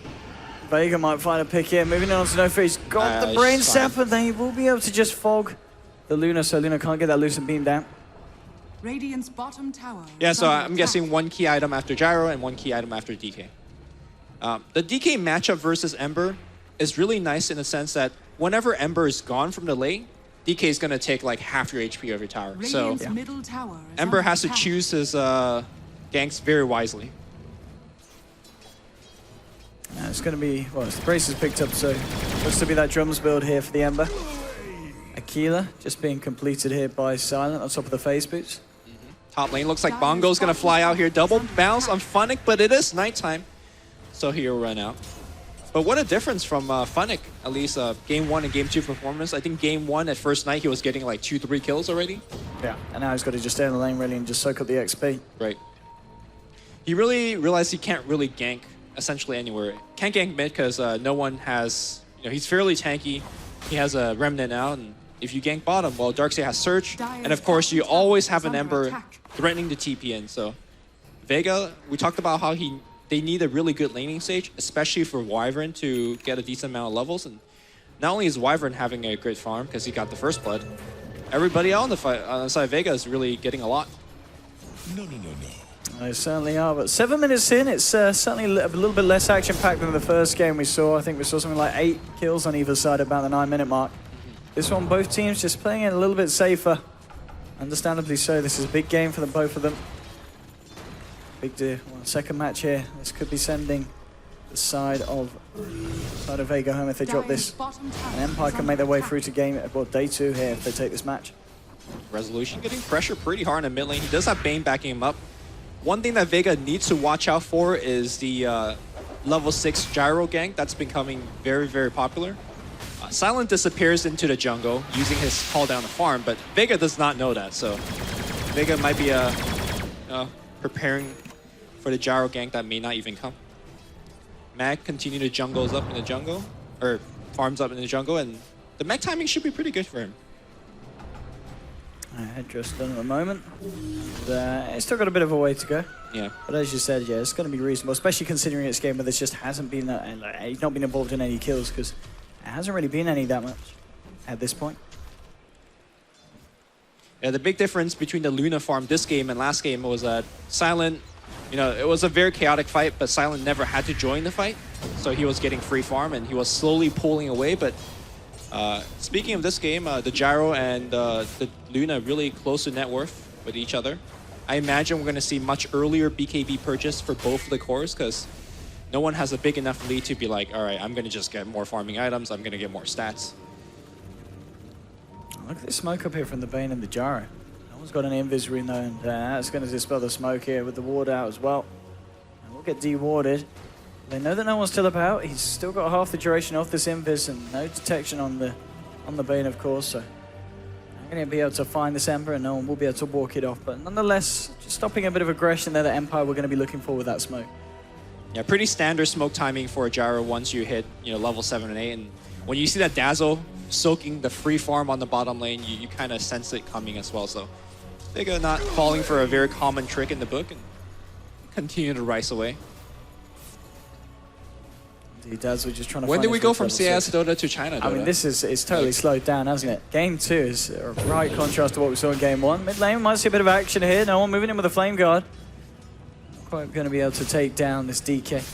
Vega might find a pick here. Moving on to No Face. Got the brain sap, and they will be able to just fog the Luna, so Luna can't get that Lucent Beam down. Radiant's bottom tower. Yeah, so I'm guessing 1 key item after Gyro and 1 key item after DK. The DK matchup versus Ember is really nice in the sense that whenever Ember is gone from the lane, DK is going to take like half your HP of your tower. So middle tower Ember has to choose his ganks very wisely. Now it's going to be, well, the brace is picked up, so looks to be that drums build here for the Ember. Aquila just being completed here by Silent on top of the phase boots. Top lane looks like Bongo's going to fly out here. Double bounce on Funnick, but it is nighttime, so he'll run out. But what a difference from Funnick, at least Game 1 and Game 2 performance. I think Game 1 at first night, he was getting like 2-3 kills already. Yeah, and now he's got to just stay in the lane really and just soak up the XP. Right. He really realized he can't really gank essentially anywhere. Can't gank mid because no one has, he's fairly tanky. He has a Remnant now, and if you gank bottom, well, Darkseid has Surge, and of course you always have an Ember threatening to TP in. So Vega, we talked about how they need a really good laning stage, especially for Wyvern to get a decent amount of levels. And not only is Wyvern having a great farm because he got the first blood, everybody else on the side of Vega is really getting a lot. No. They certainly are, but 7 minutes in, it's certainly a little bit less action-packed than the first game we saw. I think we saw something like 8 kills on either side about the 9-minute mark. This one, both teams just playing it a little bit safer. Understandably so. This is a big game for them, both of them. Big deal. Well, second match here. This could be sending the side of Vega home if they drop this. And Empire can make their way through to day 2 here if they take this match. Resolution getting pressure pretty hard in the mid lane. He does have Bane backing him up. One thing that Vega needs to watch out for is the level 6 gyro gank that's becoming very, very popular. Silent disappears into the jungle using his call down to farm, but Vega does not know that, so Vega might be preparing for the gyro gank that may not even come. Mag continue to jungles up in the jungle, or farms up in the jungle, and the mech timing should be pretty good for him. Headdress done at the moment. It's still got a bit of a way to go. Yeah. But as you said, yeah, it's going to be reasonable, especially considering it's a game where there's just hasn't been, he's not been involved in any kills because it hasn't really been any that much at this point. Yeah, the big difference between the Luna farm this game and last game was that Silent, it was a very chaotic fight, but Silent never had to join the fight. So he was getting free farm and he was slowly pulling away, but speaking of this game, the Gyro and the Luna really close to net worth with each other. I imagine we're going to see much earlier BKB purchase for both of the cores because no one has a big enough lead to be like, all right, I'm going to just get more farming items, I'm going to get more stats. Look at this smoke up here from the Bane and the Gyro. No one's got an invis rune though, and that's going to dispel the smoke here with the ward out as well. And we'll get dewarded. They know that no one's still about. He's still got half the duration off this invis and no detection on the Bane, of course. So I'm going to be able to find this Ember and no one will be able to walk it off. But nonetheless, just stopping a bit of aggression there that Empire were going to be looking for with that smoke. Yeah, pretty standard smoke timing for a Gyro once you hit level 7 and 8. And when you see that Dazzle soaking the free farm on the bottom lane, you kind of sense it coming as well. So Vega not falling for a very common trick in the book and continue to rise away. Indeed, Dazzle just trying to When find did we his go way from to CS Dota to China Dota? I mean, this is totally slowed down, hasn't it? Game 2 is a right contrast to what we saw in Game 1. Mid lane, we might see a bit of action here. No one moving in with a Flame Guard. Quite going to be able to take down this DK.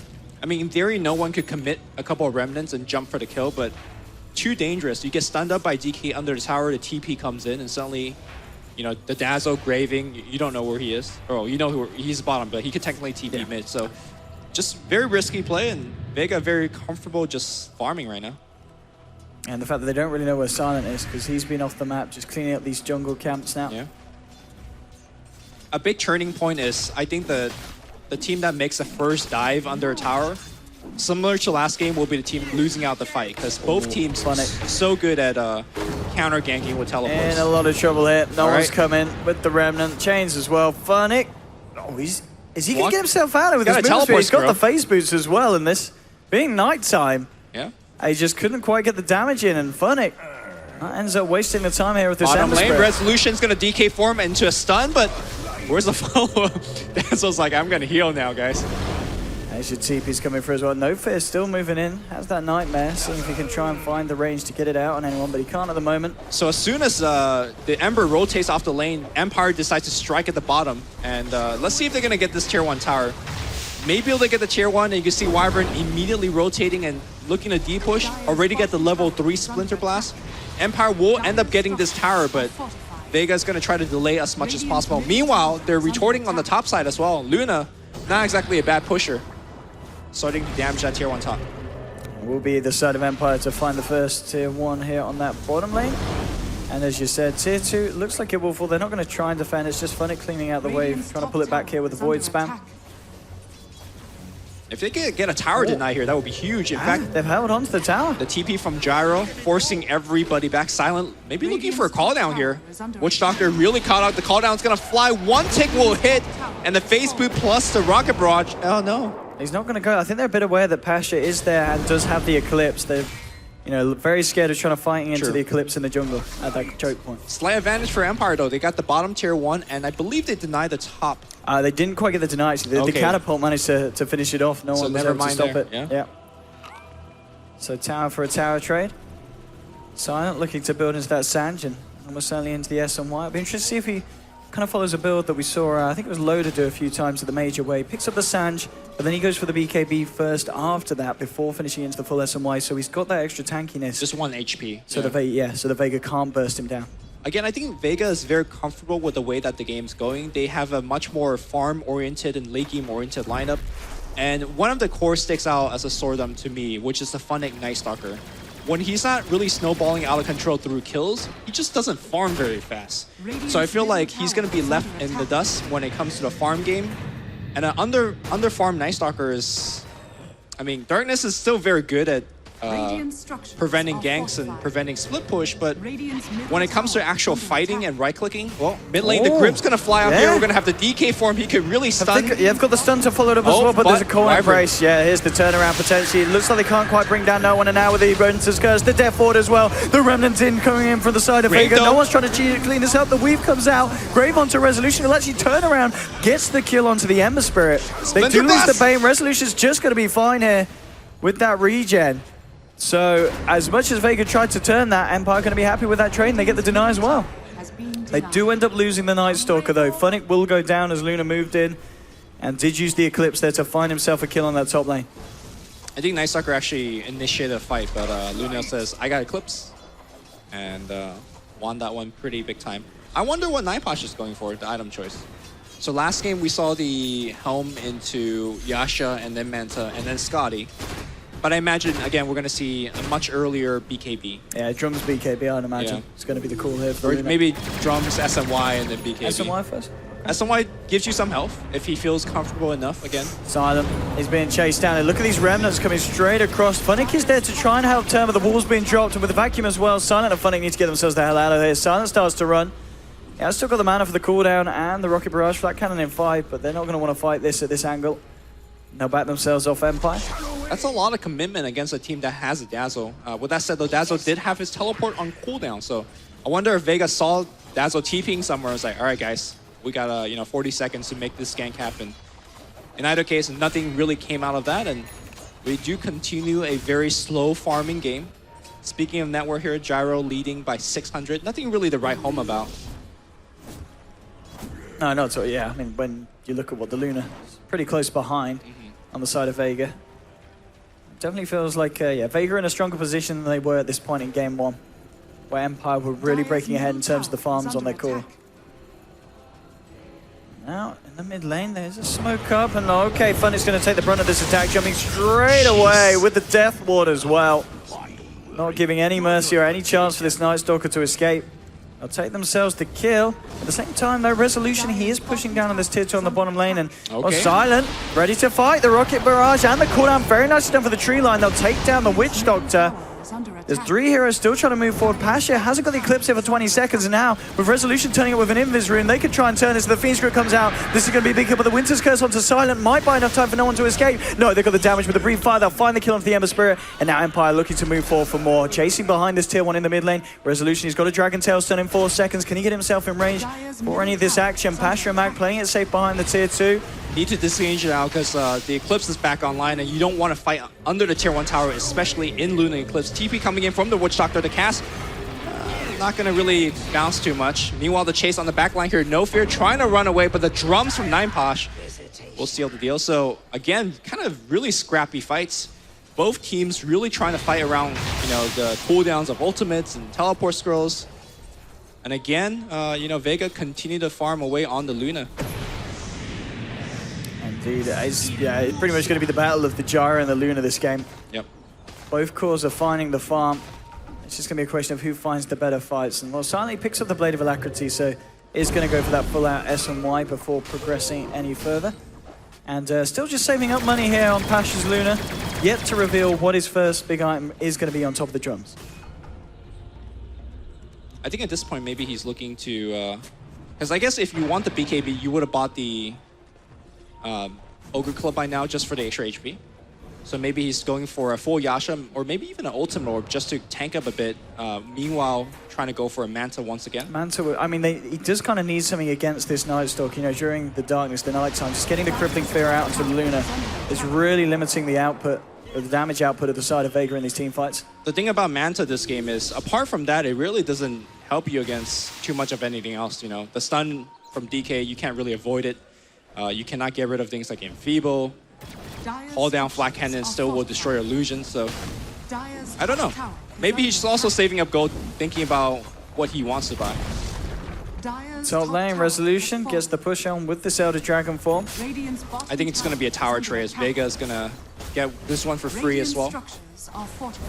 I mean, in theory, no one could commit a couple of remnants and jump for the kill, but too dangerous. You get stunned up by DK under the tower, the TP comes in, and suddenly, you know, the Dazzle graving, you don't know where he is. Oh, you know he's bottom, but he could technically TP mid. So just very risky play, and Vega very comfortable just farming right now. And the fact that they don't really know where Silent is, because he's been off the map, just cleaning up these jungle camps now. Yeah. A big turning point is, I think the team that makes the first dive under a tower, similar to last game, will be the team losing out the fight, because both teams are so good at counter ganking with teleports. In a lot of trouble here. No All one's right. coming with the Remnant. Chains as well. Funnick. Oh, is he going to get himself out of it with He's his got a movement speed? He's got teleport the phase boots as well in this. Being nighttime, Yeah. he just couldn't quite get the damage in, and Funnick ends up wasting the time here with this Bottom Ember lane, Spirit. Resolution's going to DK form into a stun, but where's the follow-up? Dazzle's like, I'm going to heal now, guys. There's your TP's coming through as well. No Fear still moving in. Has that Nightmare, seeing if he can try and find the range to get it out on anyone, but he can't at the moment. So as soon as the Ember rotates off the lane, Empire decides to strike at the bottom. And let's see if they're going to get this tier 1 tower. Maybe they'll get the tier 1, and you can see Wyvern immediately rotating and looking to D-push. Already get the level 3 Splinter Blast. Empire will end up getting this tower, but Vega's going to try to delay as much as possible. Meanwhile, they're retorting on the top side as well. Luna, not exactly a bad pusher, starting to damage that tier 1 top. Will be the side of Empire to find the first tier 1 here on that bottom lane. And as you said, tier 2 looks like it will fall. They're not going to try and defend. It's just Funnick cleaning out the wave, trying to pull it back here with the Void Spam. If they could get a tower deny here, that would be huge. In fact, they've held on to the tower. The TP from Gyro, forcing everybody back. Silent, maybe looking for a call down here. Witch Doctor really caught out. The call down's gonna fly. One tick will hit, and the phase boot plus the rocket barrage. Oh no. He's not going to go. I think they're a bit aware that Pasha is there and does have the Eclipse. They're, you know, very scared of trying to fight into the Eclipse in the jungle at that choke point. Slight advantage for Empire though. They got the bottom tier 1, and I believe they denied the top. They didn't quite get the deny. The catapult managed to finish it off. No one was able to stop it. Yeah. So tower for a tower trade. Silent looking to build into that Sange and almost certainly into the SNY. It'll be interesting to see if he kind of follows a build that we saw, I think it was Loader do a few times at the major way. Picks up the Sange, but then he goes for the BKB first after that before finishing into the full SNY. So he's got that extra tankiness. Just 1 HP. So the Vega can't burst him down. Again, I think Vega is very comfortable with the way that the game's going. They have a much more farm-oriented and late game-oriented lineup. And one of the core sticks out as a Swordom to me, which is the Funnick Night Stalker. When he's not really snowballing out of control through kills, he just doesn't farm very fast. So I feel like he's going to be left in the dust when it comes to the farm game. And an under-farm Night Stalker is... I mean, Darkness is still very good at preventing ganks and preventing split push, but when it comes to actual fighting and right-clicking, well, mid lane, the grip's gonna fly out here. We're gonna have the DK form. He could really stun. They've got the stun to follow it up as well, but there's a core embrace. Yeah, here's the turnaround potentially. It looks like they can't quite bring down no one, and now with the Renter's Curse, the Death Ward as well. The Remnant in coming in from the side of Vega. No one's trying to clean this up. The weave comes out. Grave onto Resolution. He'll actually turn around, gets the kill onto the Ember Spirit. They do lose the Bane. Resolution's just gonna be fine here with that regen. So, as much as Vega tried to turn that, Empire going to be happy with that trade, and they get the deny as well. They do end up losing the Night Stalker, though. Funnick will go down as Luna moved in, and did use the Eclipse there to find himself a kill on that top lane. I think Night Stalker actually initiated a fight, but Luna says, I got Eclipse, and won that one pretty big time. I wonder what Nightposh is going for, the item choice. So last game, we saw the Helm into Yasha, and then Manta, and then Scotty. But I imagine, again, we're going to see a much earlier BKB. Yeah, Drums BKB, I'd imagine. It's going to be the call here for Or maybe Drums SNY and then BKB. SNY first? SNY gives you some health if he feels comfortable enough again. Silent. He's being chased down. And look at these Remnants coming straight across. Funnick is there to try and help turn, but the wall's being dropped. And with the vacuum as well, Silent and Funnick need to get themselves the hell out of here. Silent starts to run. Yeah, I've still got the mana for the cooldown and the Rocket Barrage for that cannon in 5, but they're not going to want to fight this at this angle. They'll back themselves off Empire. That's a lot of commitment against a team that has a Dazzle. With that said, though, Dazzle did have his teleport on cooldown, so I wonder if Vega saw Dazzle TPing somewhere and was like, all right, guys, we got 40 seconds to make this gank happen. In either case, nothing really came out of that, and we do continue a very slow farming game. Speaking of network here, Gyro leading by 600. Nothing really to write home about. No, not at all. Yeah, I mean, when you look at what the Luna is pretty close behind on the side of Vega, it definitely feels like, yeah, Vega in a stronger position than they were at this point in game 1, where Empire were really breaking ahead in terms of the farms on their core. Now, in the mid lane, there's a smoke up, and okay, Funny's going to take the brunt of this attack, jumping straight away with the Death Ward as well. Not giving any mercy or any chance for this Night Stalker to escape. They'll take themselves the kill. At the same time, though, Resolution, he is pushing down on this tier 2 on the bottom lane, and Silent, ready to fight. The Rocket Barrage and the cooldown, very nicely done for the tree line. They'll take down the Witch Doctor. There's 3 heroes still trying to move forward. Pasha hasn't got the Eclipse here for 20 seconds, and now, with Resolution turning it with an Invis rune, they could try and turn this. The Fiend's Grip comes out. This is going to be a big kill, but the Winter's Curse onto Silent might buy enough time for no one to escape. No, they've got the damage with the Breathe Fire. They'll find the kill onto the Ember Spirit, and now Empire looking to move forward for more. Chasing behind this tier 1 in the mid lane. Resolution, he's got a Dragon Tail stun in 4 seconds. Can he get himself in range for any of this action? Pasha and Mag playing it safe behind the tier 2. Need to disengage now because the Eclipse is back online, and you don't want to fight under the tier 1 tower, especially in Luna Eclipse. TP coming in from the Witch Doctor to cast. Not going to really bounce too much. Meanwhile, the chase on the back line here, No Fear trying to run away, but the drums from 9posh will seal the deal. So again, kind of really scrappy fights. Both teams really trying to fight around, the cooldowns of ultimates and teleport scrolls. And again, Vega continue to farm away on the Luna. Indeed, it's pretty much going to be the battle of the Gyro and the Luna this game. Yep. Both cores are finding the farm. It's just going to be a question of who finds the better fights. And well, Silently picks up the Blade of Alacrity, so is going to go for that full-out S and Y before progressing any further. And still just saving up money here on Pasha's Luna, yet to reveal what his first big item is going to be on top of the drums. I think at this point, maybe he's looking to... Because I guess if you want the BKB, you would have bought the Ogre Club by now just for the extra HP. So maybe he's going for a full Yasha, or maybe even an Ultimate Orb just to tank up a bit. Meanwhile, trying to go for a Manta once again. Manta, I mean, he does kind of need something against this Night Stalker. During the darkness, the night time, just getting the Crippling Fear out into the Luna is really limiting the output, or the damage output of the side of Vega in these team fights. The thing about Manta this game is, apart from that, it really doesn't help you against too much of anything else. The stun from DK, you can't really avoid it. You cannot get rid of things like Enfeeble. Hold down Flat Cannon still will destroy illusions, so I don't know. Maybe he's also saving up gold, thinking about what he wants to buy. Top lane, Resolution gets the push on with this Elder Dragon form. I think it's going to be a tower tray as Vega is going to get this one for free as well.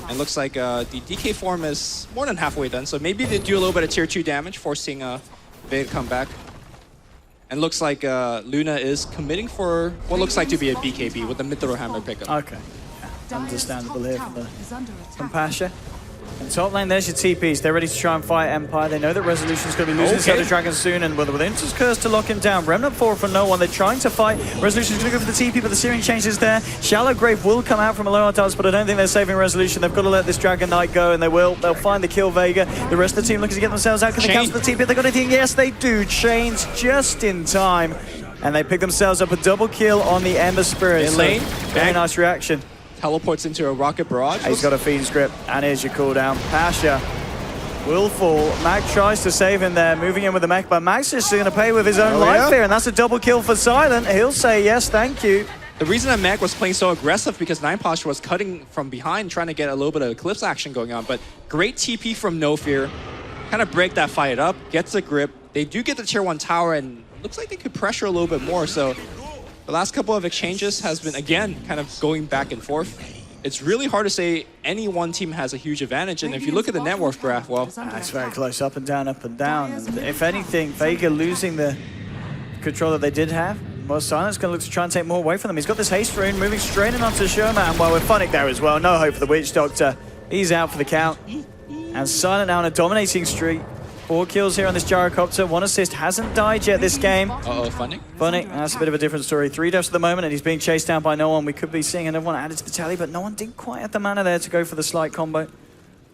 And looks like the DK form is more than halfway done, so maybe they do a little bit of tier 2 damage, forcing Vega to come back. And looks like Luna is committing for what looks like to be a BKB with the mid-throw hammer pickup. Okay. Yeah. Understandable here from Pasha. And top lane, there's your TPs. They're ready to try and fight Empire. They know that Resolution's going to be losing his Elder Dragon soon, and with Winter's Curse to lock him down. Remnant 4 for no one. They're trying to fight. Resolution's going to go for the TP, but the Searing Change is there. Shallow Grave will come out from a low altars, but I don't think they're saving Resolution. They've got to let this Dragon Knight go, and they will. They'll find the kill Vega. The rest of the team looking to get themselves out. Can they cancel the TP? They got anything? Yes, they do. Chains just in time. And they pick themselves up a double kill on the Ember Spirit. In lane. Very nice reaction. Teleports into a Rocket Barrage. He's got a Fiend's Grip, and here's your cooldown. Pasha will fall. Mag tries to save him there, moving in with the mech, but Mag's just going to pay with his own life here, and that's a double kill for Silent. He'll say yes, thank you. The reason that Mag was playing so aggressive because 9posh was cutting from behind, trying to get a little bit of Eclipse action going on, but great TP from No Fear. Kind of break that fight up, gets a grip. They do get the tier 1 tower, and looks like they could pressure a little bit more, so the last couple of exchanges has been, again, kind of going back and forth. It's really hard to say any one team has a huge advantage, and if you look at the net worth graph, well... It's very close, up and down, up and down. And if anything, Vega losing the control that they did have, well, Silent's going to look to try and take more away from them. He's got this haste rune, moving straight in onto Sherman. Well, with Funnick there as well, no hope for the Witch Doctor. He's out for the count. And Silent now on a dominating streak. 4 kills here on this gyrocopter. 1 assist, hasn't died yet this game. Uh-oh, Funny? Funny, that's a bit of a different story. 3 deaths at the moment, and he's being chased down by no one. We could be seeing another one added to the tally, but no one did quite have the mana there to go for the slight combo.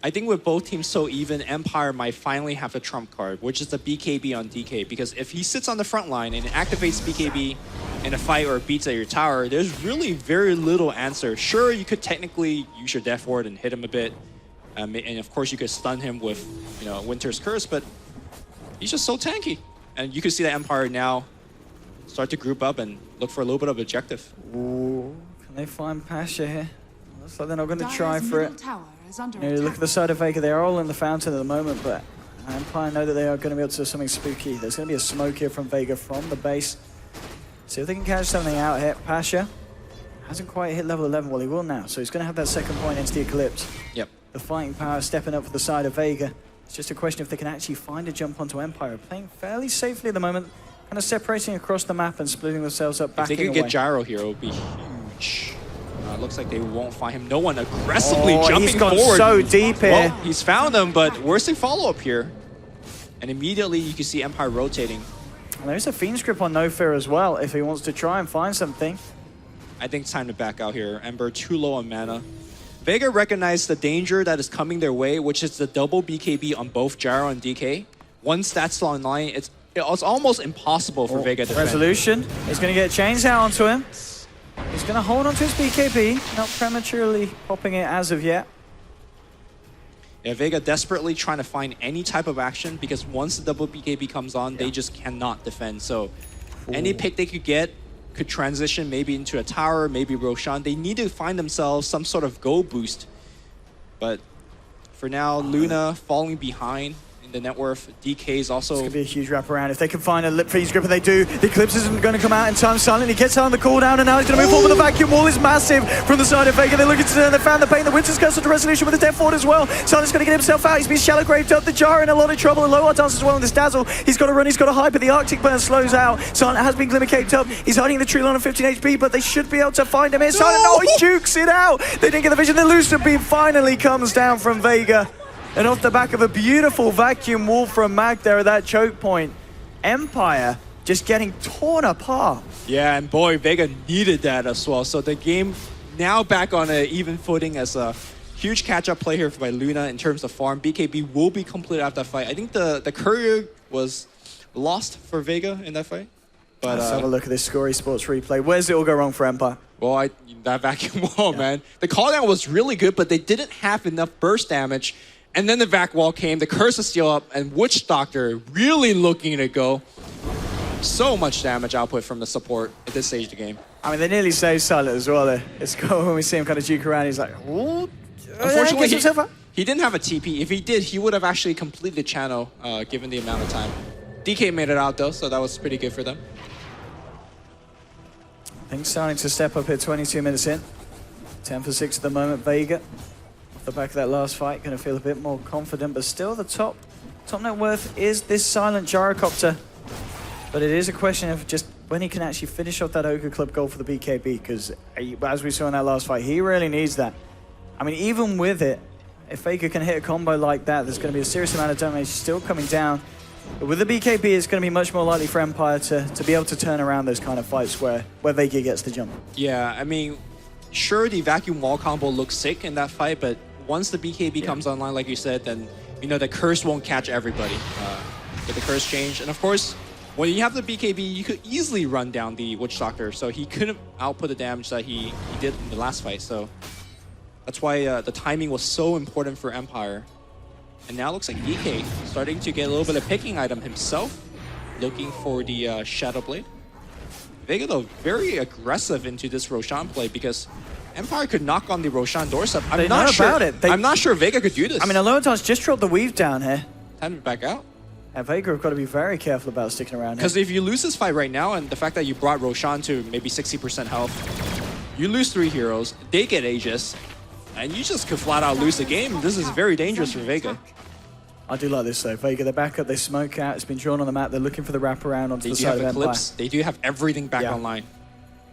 I think with both teams so even, Empire might finally have a trump card, which is the BKB on DK. Because if he sits on the front line and activates BKB in a fight or beats at your tower, there's really very little answer. Sure, you could technically use your Death Ward and hit him a bit. And of course, you could stun him with, Winter's Curse, but he's just so tanky. And you can see that Empire now start to group up and look for a little bit of objective. Ooh, can they find Pasha here? Looks like they're not going to try for it. You look at the side of Vega, they're all in the fountain at the moment, but Empire know that they are going to be able to do something spooky. There's going to be a smoke here from Vega from the base. See if they can catch something out here. Pasha hasn't quite hit level 11. Well, he will now, so he's going to have that second point into the Eclipse. Yep. The fighting power stepping up for the side of Vega. It's just a question if they can actually find a jump onto Empire. Playing fairly safely at the moment, kind of separating across the map and splitting themselves up, backing away. If they could get Gyro here, it would be huge. Looks like they won't find him. No one aggressively jumping he's gone forward. So deep here. Well, he's found them, but where's the follow-up here? And immediately you can see Empire rotating. And there's a Fiend's Grip on No Fear as well, if he wants to try and find something. I think it's time to back out here. Ember too low on mana. Vega recognized the danger that is coming their way, which is the double BKB on both Gyro and DK. Once that's online, it's almost impossible for Vega to defend. Resolution. He's going to get chains out onto him. He's going to hold on to his BKB, not prematurely popping it as of yet. Yeah, Vega desperately trying to find any type of action because once the double BKB comes on, they just cannot defend. So any pick they could get could transition maybe into a tower, maybe Roshan. They need to find themselves some sort of go boost. But for now, Luna falling behind in the net worth. DK is also... It's going to be a huge wraparound. If they can find a lip Fiend's Grip, and they do, the Eclipse isn't going to come out in time. Silent, he gets out on the cooldown, and now he's going to move forward. The vacuum wall is massive from the side of Vega. They're looking to turn. They found the pain. The Winter's Curse to Resolution with the Death Ward as well. Silent's going to get himself out. He's been shallow graved up. The Jar in a lot of trouble. And Low Dance as well in this Dazzle. He's got to run. He's got to hide, but the Arctic Burn slows out. Silent has been Glimmer caped up. He's hiding the tree line on 15 HP, but they should be able to find him here. Silent, no, he jukes it out. They didn't get the vision. The Lucid Beam finally comes down from Vega. And off the back of a beautiful vacuum wall from Mag there at that choke point, Empire just getting torn apart. Yeah, and boy, Vega needed that as well. So the game now back on an even footing as a huge catch-up play here by Luna in terms of farm. BKB will be completed after that fight. I think the courier was lost for Vega in that fight. But let's have a look at this Scory Sports replay. Where's it all go wrong for Empire? Well, that vacuum wall, man. The cooldown was really good, but they didn't have enough burst damage. And then the vac wall came, the Curse is still up, and Witch Doctor really looking to go. So much damage output from the support at this stage of the game. I mean, they nearly saved Silent as well there. It's cool when we see him kind of juke around, he's like, ooh. Unfortunately, he didn't have a TP. If he did, he would have actually completed the channel given the amount of time. DK made it out though, so that was pretty good for them. Things starting to step up here, 22 minutes in. 10 for 6 at the moment, Vega. The back of that last fight, going to feel a bit more confident, but still the top net worth is this Silent Gyrocopter. But it is a question of just when he can actually finish off that Ogre Club goal for the BKB, because as we saw in that last fight, he really needs that. I mean, even with it, if Vega can hit a combo like that, there's going to be a serious amount of damage still coming down. But with the BKB, it's going to be much more likely for Empire to be able to turn around those kind of fights where Vega gets the jump. Yeah, I mean, sure, the vacuum wall combo looks sick in that fight, but once the BKB comes online, like you said, then the Curse won't catch everybody. With the Curse change, and of course, when you have the BKB, you could easily run down the Witch Doctor, so he couldn't output the damage that he did in the last fight. So that's why the timing was so important for Empire. And now it looks like DK starting to get a little bit of picking item himself, looking for the Shadow Blade. Vega though very aggressive into this Roshan play because Empire could knock on the Roshan doorstep. I'm not sure about it. I'm not sure Vega could do this. I mean, Alotan's just dropped the weave down here. Time to back out. And Vega have got to be very careful about sticking around here. Because if you lose this fight right now, and the fact that you brought Roshan to maybe 60% health, you lose 3 heroes, they get Aegis, and you just could flat out lose the game. This is very dangerous for Vega. I do like this though. Vega, they're back up, they smoke out, it's been drawn on the map, they're looking for the wraparound onto the side of Empire. They do have everything back online.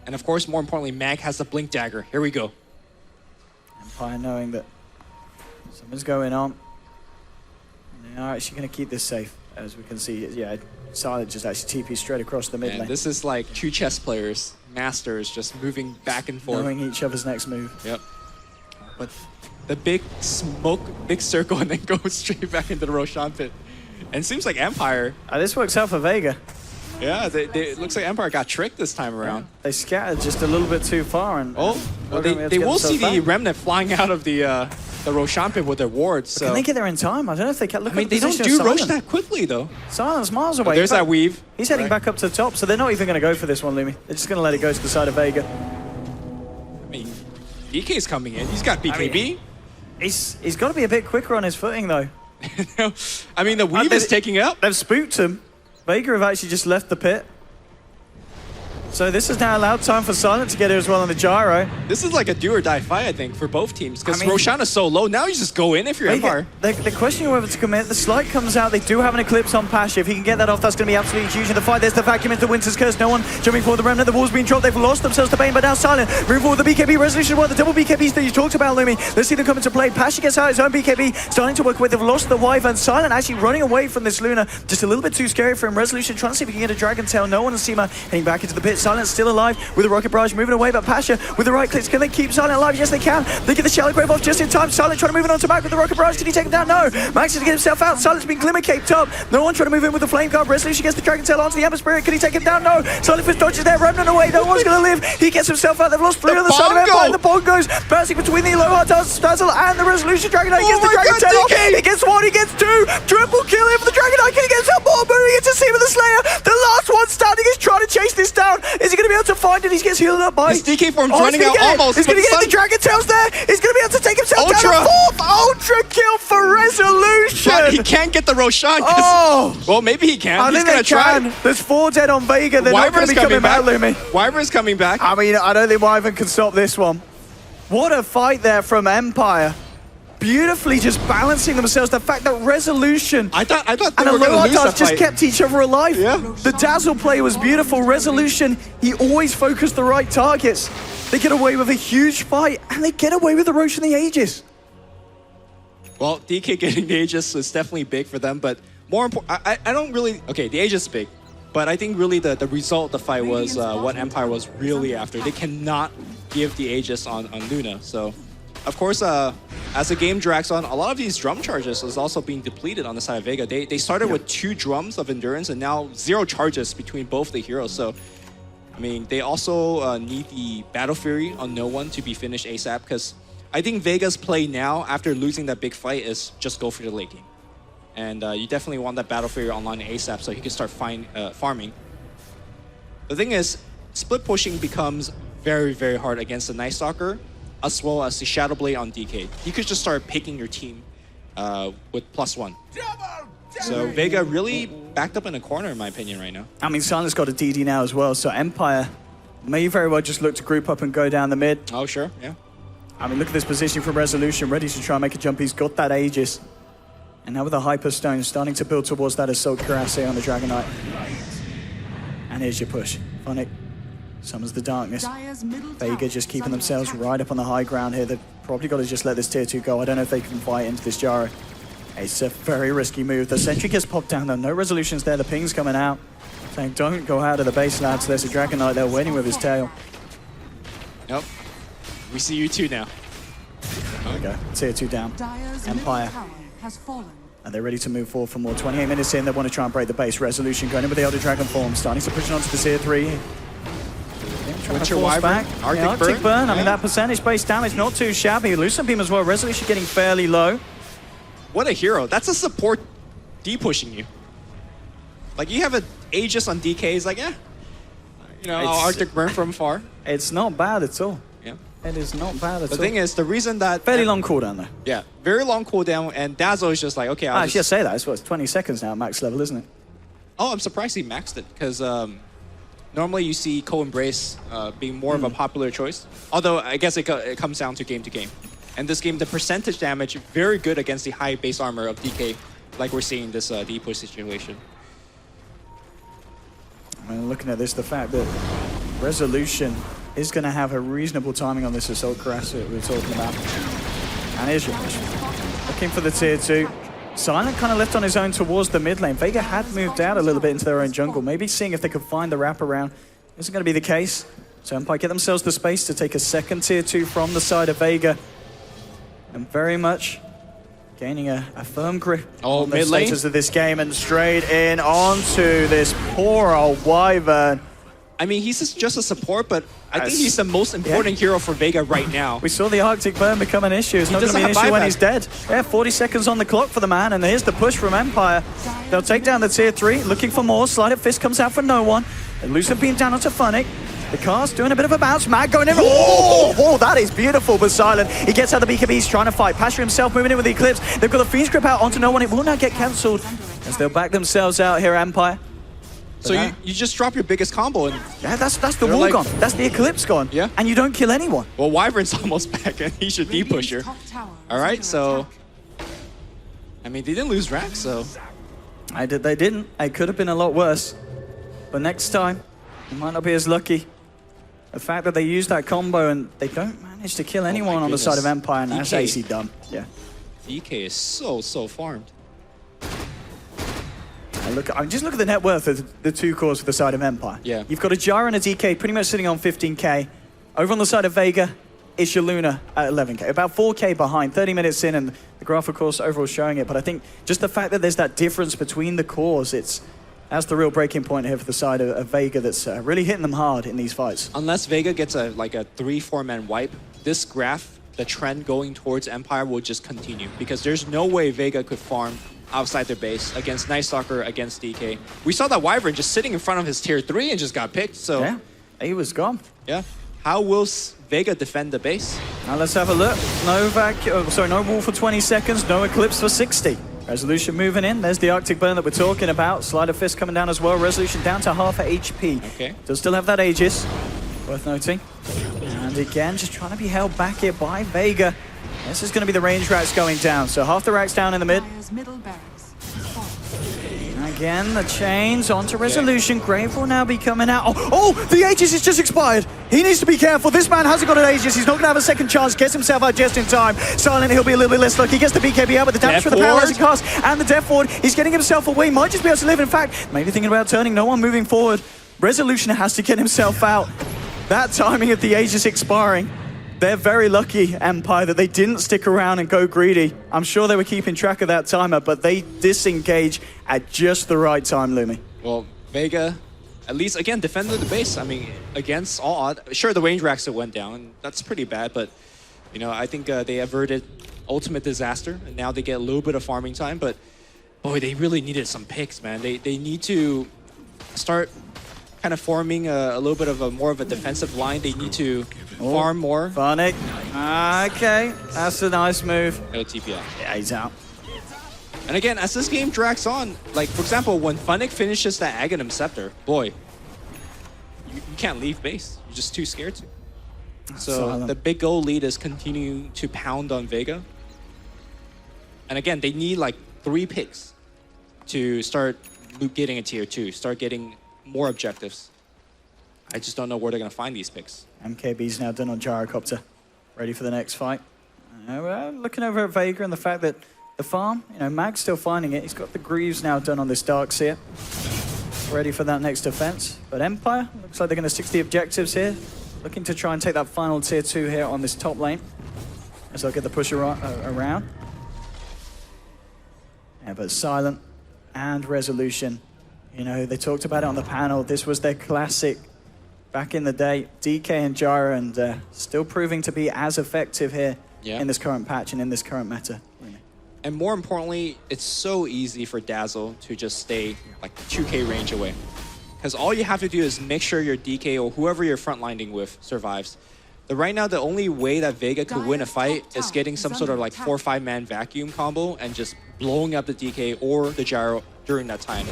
And of course, more importantly, Mag has the Blink Dagger. Here we go. Empire knowing that something's going on. They are actually going to keep this safe, as we can see. Yeah, Silent just actually TP straight across the mid lane. This is like two chess players, masters, just moving back and forth. Knowing each other's next move. Yep. But the big smoke, big circle, and then go straight back into the Roshan pit. And it seems like Empire. This works out for Vega. Yeah, it looks like Empire got tricked this time around. Yeah. They scattered just a little bit too far. And well, they will see the Remnant flying out of the Roshan pit with their wards. So. Can they get there in time? I don't know if they can. Look I mean, they don't do Rosh that quickly, though. Silent's miles away. There's that weave. He's heading back up to the top, so they're not even going to go for this one, Lumi. They're just going to let it go to the side of Vega. I mean, DK's coming in. He's got BKB. I mean, he's got to be a bit quicker on his footing, though. I mean, the weave is taking up. They've spooked him. Vega have actually just left the pit. So this is now allowed time for Silent to get here as well on the gyro. This is like a do or die fight, I think, for both teams. Because Roshan is so low. Now you just go in if you're Empire. They're questioning whether to commit. The slide comes out. They do have an Eclipse on Pasha. If he can get that off, that's going to be absolutely huge in the fight. There's the vacuum into Winter's Curse. No one jumping for the Remnant. The wall's being dropped. They've lost themselves to Bane, but now Silent moving forward with the BKB resolution. Well, the double BKBs that you talked about, Lumi. Let's see them come into play. Pasha gets out his own BKB, starting to work with. They've lost the Wyvern. Silent actually running away from this Luna. Just a little bit too scary for him. Resolution trying to see if he can get a Dragon Tail. No one has seen him heading back into the pit. Silent still alive with the Rocket Barrage moving away, but Pasha with the right clicks. Can they keep Silent alive? Yes, they can. They get the Shallow Grave off just in time. Silent trying to move it onto back with the Rocket Barrage. Can he take him down? No. Max is to get himself out. Silent's been Glimmer caped up. No one trying to move in with the Flame Guard. Resolution gets the Dragon Tail onto the Ember Spirit. Can he take him down? No. Silent Fist dodges there. Remnant away. No one's going to live. He gets himself out. They've lost 3 on the side of Empire. The Bongos bouncing between the Aloha Dazzle and the Resolution Dragon Knight. He gets the Dragon Tail off. He gets 1. He gets 2. Triple kill here for the Dragon Knight. Can he get some more? Moving into Seam of the Slayer. The last one standing is trying to chase this down. Is he going to be able to find it? He gets healed up by... His DK form's running out almost. He's going to get the Dragon Tails there. He's going to be able to take himself down. A 4th Ultra kill for Resolution. But he can't get the Roshan. Well, maybe he can. He's going to try. There's 4 dead on Vega. They're not going to be coming back, Lumi. Wyvern's coming back. I mean, I don't think Wyvern can stop this one. What a fight there from Empire. Beautifully just balancing themselves. The fact that Resolution I thought they and were going to lose that just fight. kept each other alive. Yeah. The Dazzle play was beautiful. Resolution, he always focused the right targets. They get away with a huge fight, and they get away with the Roche and the Aegis. Well, DK getting the Aegis is definitely big for them, but more important, I don't really... Okay, the Aegis is big, but I think really the result of the fight was what Empire was really after. They cannot give the Aegis on Luna, so... Of course, as the game drags on, a lot of these drum charges is also being depleted on the side of Vega. They started with 2 drums of endurance and now 0 charges between both the heroes. So, I mean, they also need the Battle Fury on No One to be finished ASAP, because I think Vega's play now, after losing that big fight, is just go for the late game. And you definitely want that Battle Fury online ASAP so he can start farming. The thing is, split pushing becomes very, very hard against the Night Stalker, as well as the Shadow Blade on DK. You could just start picking your team with +1. So Vega really backed up in a corner, in my opinion, right now. I mean, Silent's got a DD now as well, so Empire may very well just look to group up and go down the mid. Oh, sure, yeah. I mean, look at this position from Resolution, ready to try and make a jump. He's got that Aegis. And now with the Hyper Stone, starting to build towards that Assault Cuirass on the Dragon Knight. And here's your push. Phonic summons the darkness. Vega just keeping themselves right up on the high ground here. They've probably got to just let this tier 2 go. I don't know if they can fight into this gyro. It's a very risky move. The sentry gets popped down though. No resolutions there. The ping's coming out. Saying don't go out of the base, lads. There's a Dragon Knight there waiting with his tail. Nope. We see you 2 now. There we go. Tier 2 down. Empire. And they're ready to move forward for more. 28 minutes in. They want to try and break the base. Resolution going in with the Elder Dragon form. Starting to push it onto the tier 3. What's your Wyvern? Back. Arctic Burn. I mean, that percentage-based damage not too shabby. Lucent Beam as well. Resolution getting fairly low. What a hero. That's a support D-pushing you. Like, you have an Aegis on DK. He's like, yeah. You know, Arctic Burn from far. It's not bad at all. Yeah. It is not bad at all. The thing is, the reason that... Fairly long cooldown, though. Yeah. Very long cooldown, and Dazzle is just like, okay, I should say that. It's 20 seconds now at max level, isn't it? Oh, I'm surprised he maxed it, because... normally you see Co-Embrace being more of a popular choice. Although, I guess it comes down to game. And this game, the percentage damage, very good against the high base armor of DK, like we're seeing this D-push situation. I mean, looking at this, the fact that Resolution is going to have a reasonable timing on this Assault Cuirass that we're talking about. And here's your push. Looking for the tier 2. Silent kind of left on his own towards the mid lane. Vega had moved out a little bit into their own jungle, maybe seeing if they could find the wraparound. Isn't going to be the case. So Empire get themselves the space to take a second tier 2 from the side of Vega. And very much gaining a firm grip on the status of this game, and straight in onto this poor old Wyvern. I mean, he's just a support, but I think he's the most important hero for Vega right now. We saw the Arctic Burn become an issue. It's not going to be an issue when he's dead. Yeah, 40 seconds on the clock for the man, and here's the push from Empire. They'll take down the tier 3, looking for more. Slide of Fist comes out for no one. And Lucent being down onto Funnick. The cast doing a bit of a bounce. Mag going in. Oh, that is beautiful, but Silent. He gets out the BKB. He's trying to fight. Pasha himself moving in with the Eclipse. They've got the Fiend's Grip out onto no one. It will not get cancelled as they'll back themselves out here, Empire. So you just drop your biggest combo, and yeah, that's the wall gone. That's the Eclipse gone. Yeah, and you don't kill anyone. Well, Wyvern's almost back, and he should D-pusher. All right, so I mean, they didn't lose rank, so they didn't. It could have been a lot worse, but next time, they might not be as lucky. The fact that they use that combo and they don't manage to kill anyone on the side of Empire, and that's AC done. Yeah. DK is so farmed. Just look at the net worth of the two cores for the side of Empire. Yeah. You've got a Jara and a DK pretty much sitting on 15k. Over on the side of Vega, it's your Luna at 11k. About 4k behind, 30 minutes in, and the graph, of course, overall showing it. But I think just the fact that there's that difference between the cores, that's the real breaking point here for the side of Vega that's really hitting them hard in these fights. Unless Vega gets a 3-4-man wipe, this graph, the trend going towards Empire will just continue, because there's no way Vega could farm outside their base against Night Stalker, against DK. We saw that Wyvern just sitting in front of his tier 3 and just got picked, so... Yeah, he was gone. Yeah. How will Vega defend the base? Now let's have a look. No wall for 20 seconds, no Eclipse for 60. Resolution moving in. There's the Arctic Burn that we're talking about. Slider Fist coming down as well. Resolution down to half a HP. Okay. Does still have that Aegis. Worth noting. And again, just trying to be held back here by Vega. This is going to be the range racks going down. So half the racks down in the mid. Again, the chains onto Resolution. Grave will now be coming out. Oh, the Aegis is just expired. He needs to be careful. This man hasn't got an Aegis. He's not going to have a second chance. Gets himself out just in time. Silent, he'll be a little bit less lucky. Gets the BKB out with the damage for the paralyzing cast and the Death Ward. He's getting himself away. Might just be able to live. In fact, maybe thinking about turning. No one moving forward. Resolution has to get himself out. That timing of the Aegis expiring. They're very lucky, Empire, that they didn't stick around and go greedy. I'm sure they were keeping track of that timer, but they disengage at just the right time, Lumi. Well, Vega, at least, again, defended the base. I mean, against all odds. Sure, the range racks went down, and that's pretty bad, but, you know, I think they averted ultimate disaster, and now they get a little bit of farming time, but, boy, they really needed some picks, man. They need to start kind of forming a little bit of more of a defensive line. They need to farm more. Funnick. Okay, that's a nice move. No TP out. Yeah, he's out. And again, as this game drags on, like, for example, when Funnick finishes that Aghanim Scepter, boy, you can't leave base. You're just too scared to. So the big goal lead is continuing to pound on Vega. And again, they need like 3 picks to start getting a tier 2, start getting more objectives. I just don't know where they're going to find these picks. MKB's now done on Gyrocopter. Ready for the next fight. We're looking over at Vega and the fact that the farm, you know, Mag's still finding it. He's got the Greaves now done on this Darkseer. Ready for that next defense. But Empire, looks like they're going to stick to the objectives here. Looking to try and take that final tier 2 here on this top lane. As they'll get the push around. Yeah, but Silent and Resolution. You know, they talked about it on the panel. This was their classic back in the day. DK and Jara, and still proving to be as effective here in this current patch and in this current meta. And more importantly, it's so easy for Dazzle to just stay like 2k range away. Because all you have to do is make sure your DK or whoever you're frontlining with survives. But right now, the only way that Vega could win a fight is getting some sort of like 4 or 5 man vacuum combo and just blowing up the DK or the Gyro during that time.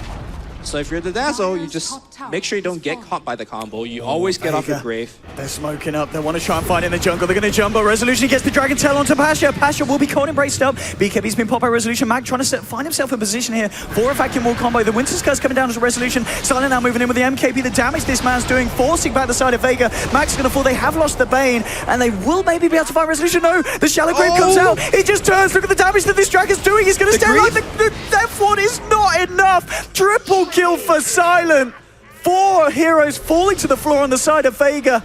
So if you're the Dazzle, you just make sure you don't get caught by the combo. You always get off your Grave. They're smoking up. They want to try and find in the jungle. They're going to jump, but Resolution gets the Dragon Tail onto Pasha. Pasha will be cold embraced up. BKB's been popped by Resolution. Mag trying to find himself in position here for a vacuum wall combo. The Winter's Curse coming down as a Resolution. Silent now moving in with the MKB. The damage this man's doing, forcing back the side of Vega. Mag's going to fall. They have lost the Bane, and they will maybe be able to find Resolution. No, the Shallow Grave comes out. It just turns. Look at the damage that this Dragon's doing. He's going to stay alive. The F1 is not enough. Triple kill for Silent. 4 heroes falling to the floor on the side of Vega.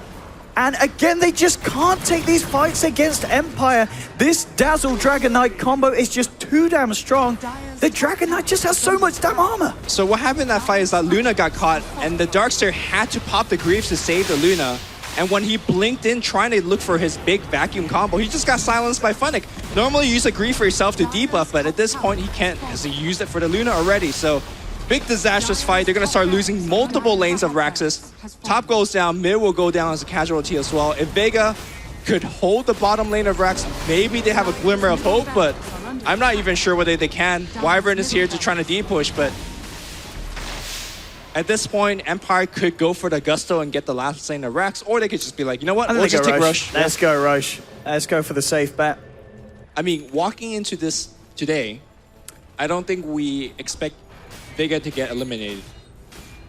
And again, they just can't take these fights against Empire. This Dazzle Dragon Knight combo is just too damn strong. The Dragon Knight just has so much damn armor. So what happened in that fight is that Luna got caught, and the Darkster had to pop the Greaves to save the Luna. And when he blinked in trying to look for his big vacuum combo, he just got silenced by Funnick. Normally you use a Grief for yourself to debuff, but at this point he can't because he used it for the Luna already. So big disastrous fight. They're going to start losing multiple lanes of Raxus. Top goes down, mid will go down as a casualty as well. If Vega could hold the bottom lane of Rax, maybe they have a glimmer of hope, but I'm not even sure whether they can. Wyvern is here to try to D-push, but at this point, Empire could go for the Gusto and get the last lane of Rax, or they could just be like, you know what, we'll just take Roche. Let's go Roche. Let's go for the safe bet. I mean, walking into this today, I don't think we expect Vega to get eliminated.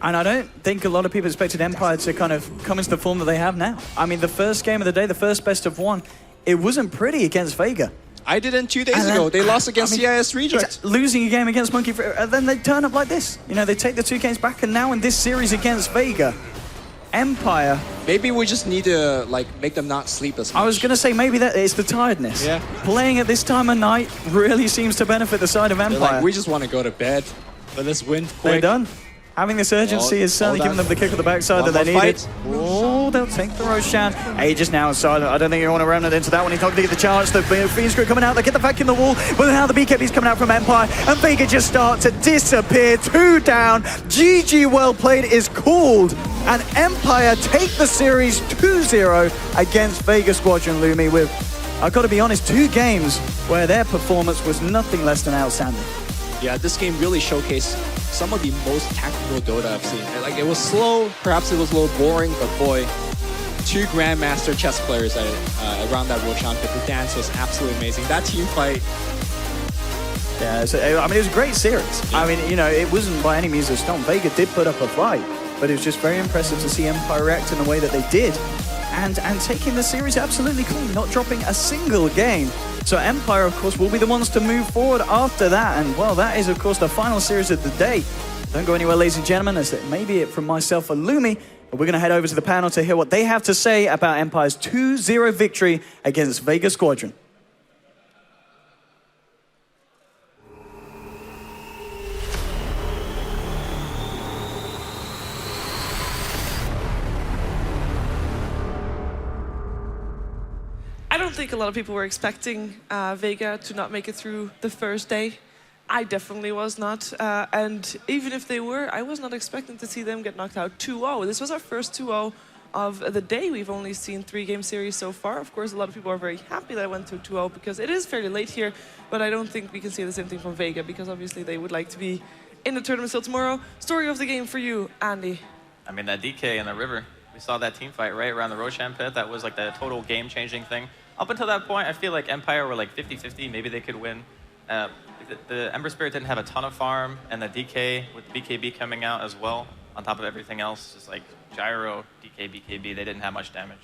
And I don't think a lot of people expected Empire to kind of come into the form that they have now. I mean, the first game of the day, the first best of one, it wasn't pretty against Vega. I didn't 2 days ago. They lost against CIS Reject. Losing a game against Monkey, and then they turn up like this. You know, they take the 2 games back, and now in this series against Vega, Empire. Maybe we just need to like make them not sleep as much. I was going to say maybe that it's the tiredness. Yeah. Playing at this time of night really seems to benefit the side of Empire. They're like, we just want to go to bed. But let's win quick. They're done. Having this urgency is certainly giving them the kick of the backside that they needed. Oh, they'll take the Roshan. Aegis now is Silent. I don't think you want to ram it into that one. He's not going to get the chance. The Fiend Screw coming out. They get the vacuum in the wall. But now the BKB's coming out from Empire. And Vega just start to disappear. 2 down. GG well played is called. And Empire take the series 2-0 against Vega Squadron Lumi with, I've got to be honest, 2 games where their performance was nothing less than outstanding. Yeah, this game really showcased some of the most tactical Dota I've seen. Like, it was slow, perhaps it was a little boring, but boy, 2 Grandmaster chess players around that Roshan pit. The dance was absolutely amazing. That team fight. Yeah, so, I mean, it was a great series. I mean, you know, it wasn't by any means a stomp. Vega did put up a fight, but it was just very impressive to see Empire react in the way that they did. And taking the series absolutely clean, not dropping a single game. So Empire, of course, will be the ones to move forward after that. And, well, that is, of course, the final series of the day. Don't go anywhere, ladies and gentlemen, as it may be it from myself and Lumi. But we're going to head over to the panel to hear what they have to say about Empire's 2-0 victory against Vega Squadron. I don't think a lot of people were expecting Vega to not make it through the first day. I definitely was not. And even if they were, I was not expecting to see them get knocked out 2-0. This was our first 2-0 of the day. We've only seen 3-game series so far. Of course, a lot of people are very happy that I went to 2-0 because it is fairly late here. But I don't think we can say the same thing from Vega because obviously they would like to be in the tournament still tomorrow. Story of the game for you, Andy. I mean, that DK in the river. We saw that team fight right around the Roshan pit. That was like the total game-changing thing. Up until that point, I feel like Empire were like 50-50. Maybe they could win. The Ember Spirit didn't have a ton of farm, and the DK with the BKB coming out as well, on top of everything else, just like Gyro, DK, BKB, they didn't have much damage.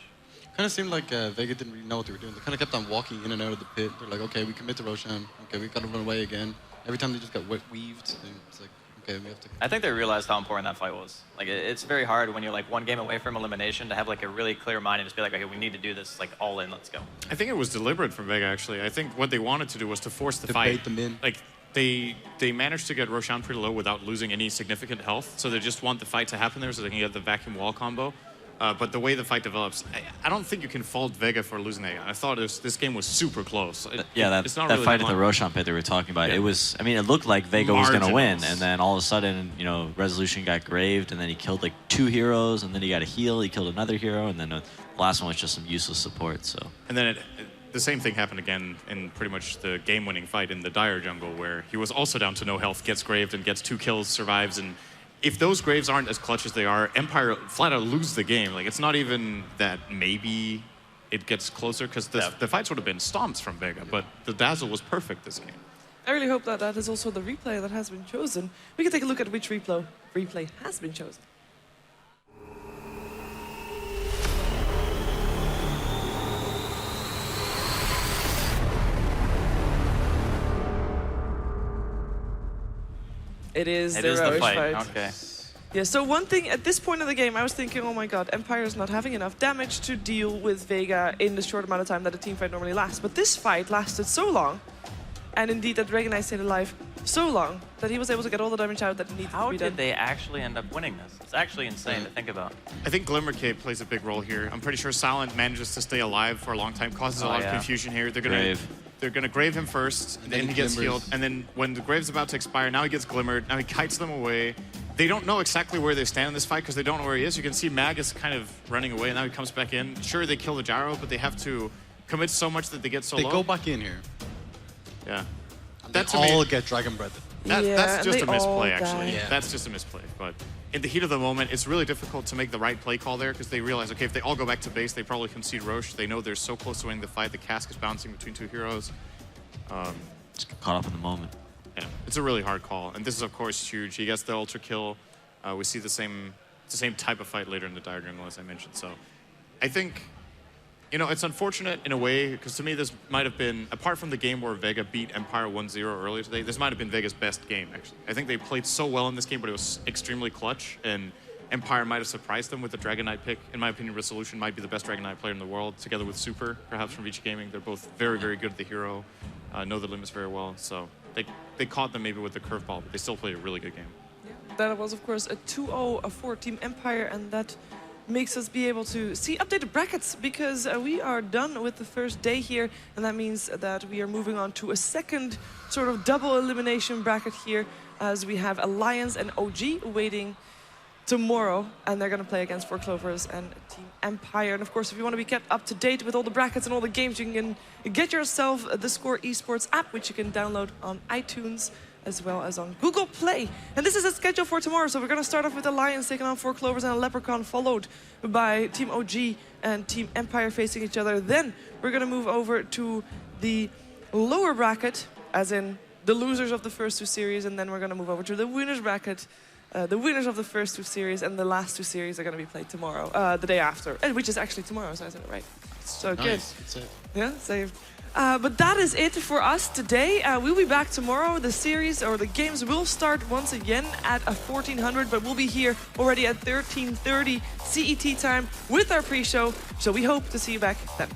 Kind of seemed like Vega didn't really know what they were doing. They kind of kept on walking in and out of the pit. They're like, okay, we commit to Roshan. Okay, we got to run away again. Every time they just got weaved, it's like, okay, we have to. I think they realized how important that fight was. Like, it's very hard when you're like 1 game away from elimination to have like a really clear mind and just be like, okay, we need to do this, like all in, let's go. I think it was deliberate from Vega, actually. I think what they wanted to do was to force the fight. Bait them in. Like, they managed to get Roshan pretty low without losing any significant health, so they just want the fight to happen there so they can get the vacuum wall combo. But the way the fight develops, I don't think you can fault Vega for losing that. I thought this game was super close. Yeah, that really fight at the Roshan pit they were talking about, it was, I mean, it looked like Vega was going to win, and then all of a sudden, you know, Resolution got graved, and then he killed like 2 heroes, and then he got a heal, he killed another hero, and then the last one was just some useless support, so. And then the same thing happened again in pretty much the game-winning fight in the Dire jungle, where he was also down to no health, gets graved, and gets 2 kills, survives, and if those Graves aren't as clutch as they are, Empire flat out lose the game. Like, it's not even that maybe it gets closer, because the fights would have been stomps from Vega, but the Dazzle was perfect this game. I really hope that that is also the replay that has been chosen. We can take a look at which replay has been chosen. It is the Roche fight. Okay. Yeah, so one thing at this point of the game, I was thinking, oh my god, Empire is not having enough damage to deal with Vega in the short amount of time that a team fight normally lasts. But this fight lasted so long, and indeed that Dragon Knight stayed alive so long, that he was able to get all the damage out that needed to be done. How did they actually end up winning this? It's actually insane to think about. I think Glimmer Cape plays a big role here. I'm pretty sure Silent manages to stay alive for a long time, causes a lot of confusion here. They're gonna grave him first, and then he gets healed, and then when the grave's about to expire, now he gets glimmered, now he kites them away. They don't know exactly where they stand in this fight because they don't know where he is. You can see Mag is kind of running away, and now he comes back in. Sure, they kill the gyro, but they have to commit so much that they get so low. They go back in here. Yeah. That's all get Dragon Breath. That's just a misplay, all actually. die. That's just a misplay. But in the heat of the moment, it's really difficult to make the right play call there because they realize, okay, if they all go back to base, they probably concede Roche. They know they're so close to winning the fight. The cask is bouncing between two heroes. Just get caught up in the moment. Yeah, it's a really hard call. And this is, of course, huge. He gets the ultra kill. We see the same type of fight later in the diagram, as I mentioned. So I think, you know, it's unfortunate in a way, because to me this might have been, apart from the game where Vega beat Empire 1-0 earlier today, this might have been Vega's best game, actually. I think they played so well in this game, but it was extremely clutch, and Empire might have surprised them with the Dragon Knight pick. In my opinion, Resolution might be the best Dragon Knight player in the world, together with Super, perhaps from VG Gaming. They're both very, very good at the hero, know the limits very well, so they caught them maybe with the curveball, but they still played a really good game. That was, of course, a 2-0 for Team Empire, and that makes us be able to see updated brackets, because we are done with the first day here, and that means that we are moving on to a second sort of double elimination bracket here, as we have Alliance and OG waiting tomorrow, and they're going to play against 4 Clovers and Team Empire. And of course, if you want to be kept up to date with all the brackets and all the games, you can get yourself the Score Esports app, which you can download on iTunes as well as on Google Play. And this is a schedule for tomorrow. So we're going to start off with Alliance taking on 4 Clovers and a Leprechaun, followed by Team OG and Team Empire facing each other. Then we're going to move over to the lower bracket, as in the losers of the first 2 series, and then we're going to move over to the winners bracket. The winners of the first 2 series, and the last 2 series are going to be played tomorrow, the day after, which is actually tomorrow, so I said it right. So nice. good. It's it. Yeah, saved. But that is it for us today. We'll be back tomorrow. The series, or the games, will start once again at 1400, but we'll be here already at 13:30 CET time with our pre-show. So we hope to see you back then.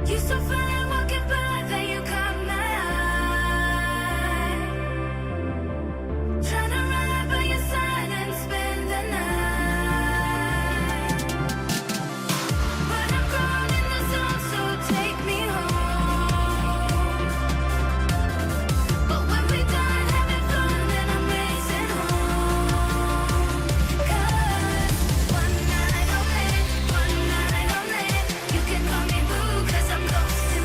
You so fine walking by, then you caught my eye. Tryna ride by your side and spend the night. But I'm grown in the zone, so take me home. But when we done having fun, then I'm racing home. 'Cause one night only, you can call me boo, 'cause I'm lost in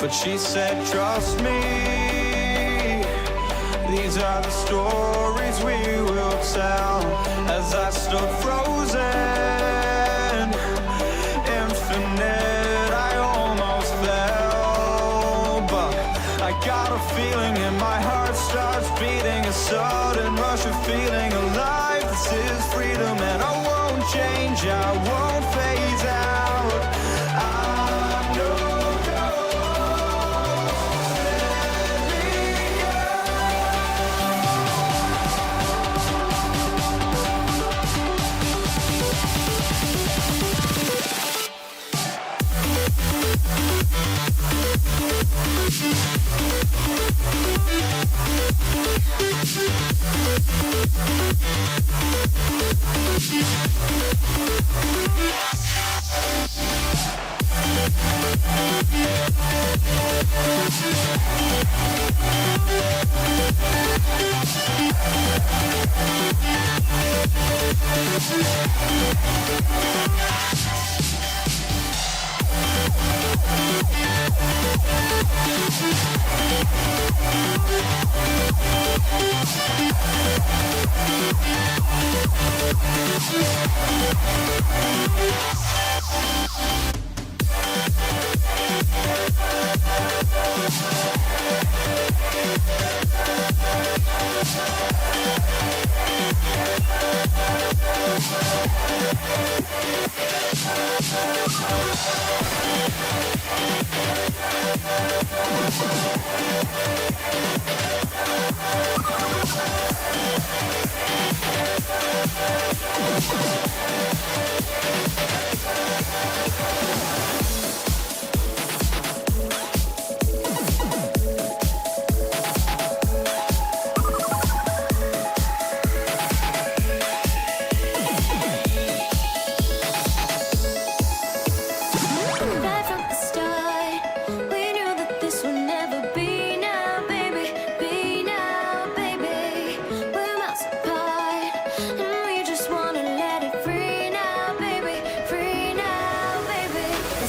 but she said, trust me. These are the stories we will tell. As I stood frozen, infinite, I almost fell. But I got a feeling and my heart starts beating, a sudden rush of feeling alive. This is freedom and I won't change, I won't phase out. I know. Right from the start, we knew that this would never be now, baby. Be now, baby. We're miles apart, and we just wanna let it free now, baby. Free now, baby. The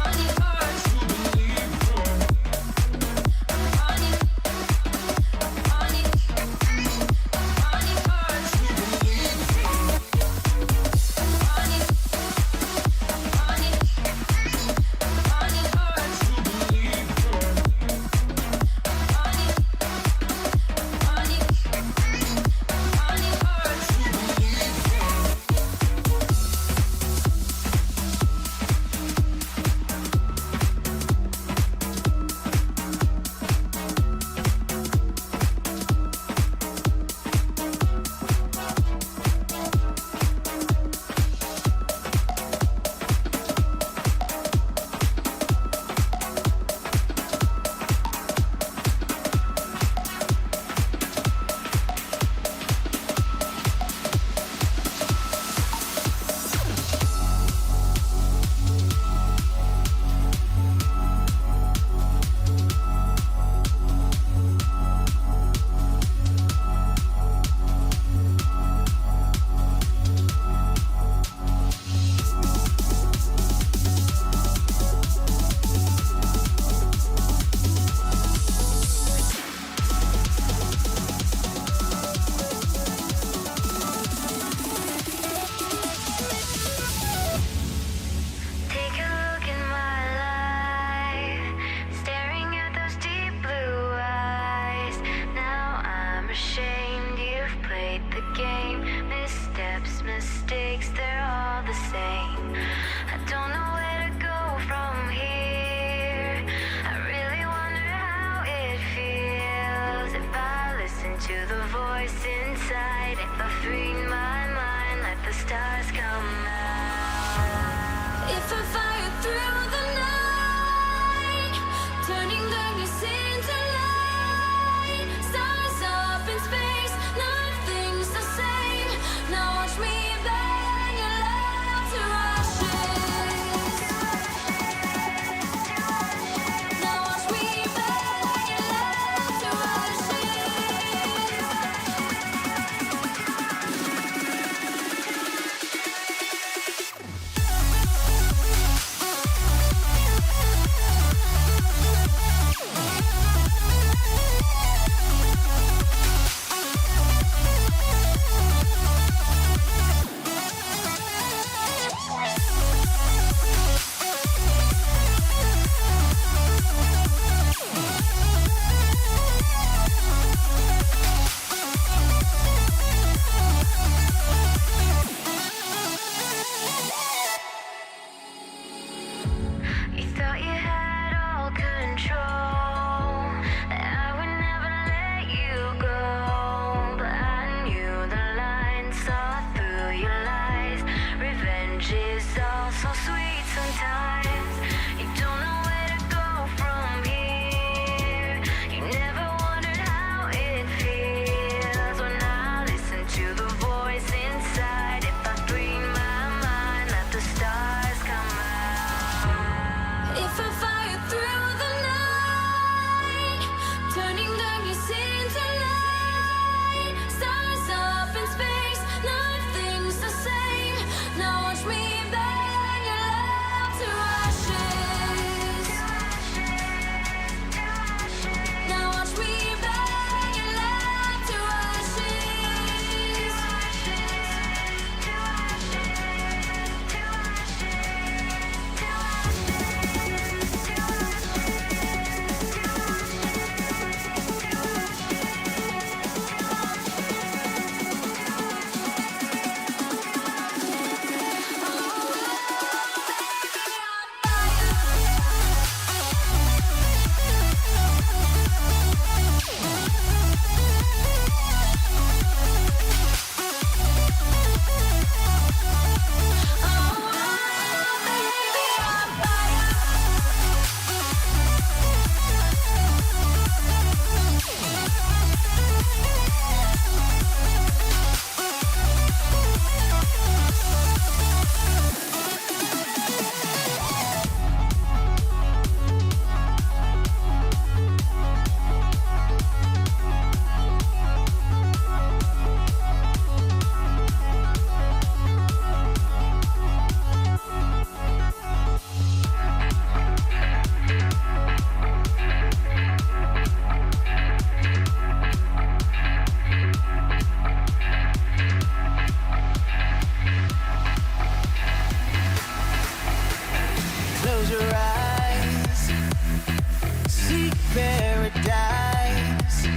paradise.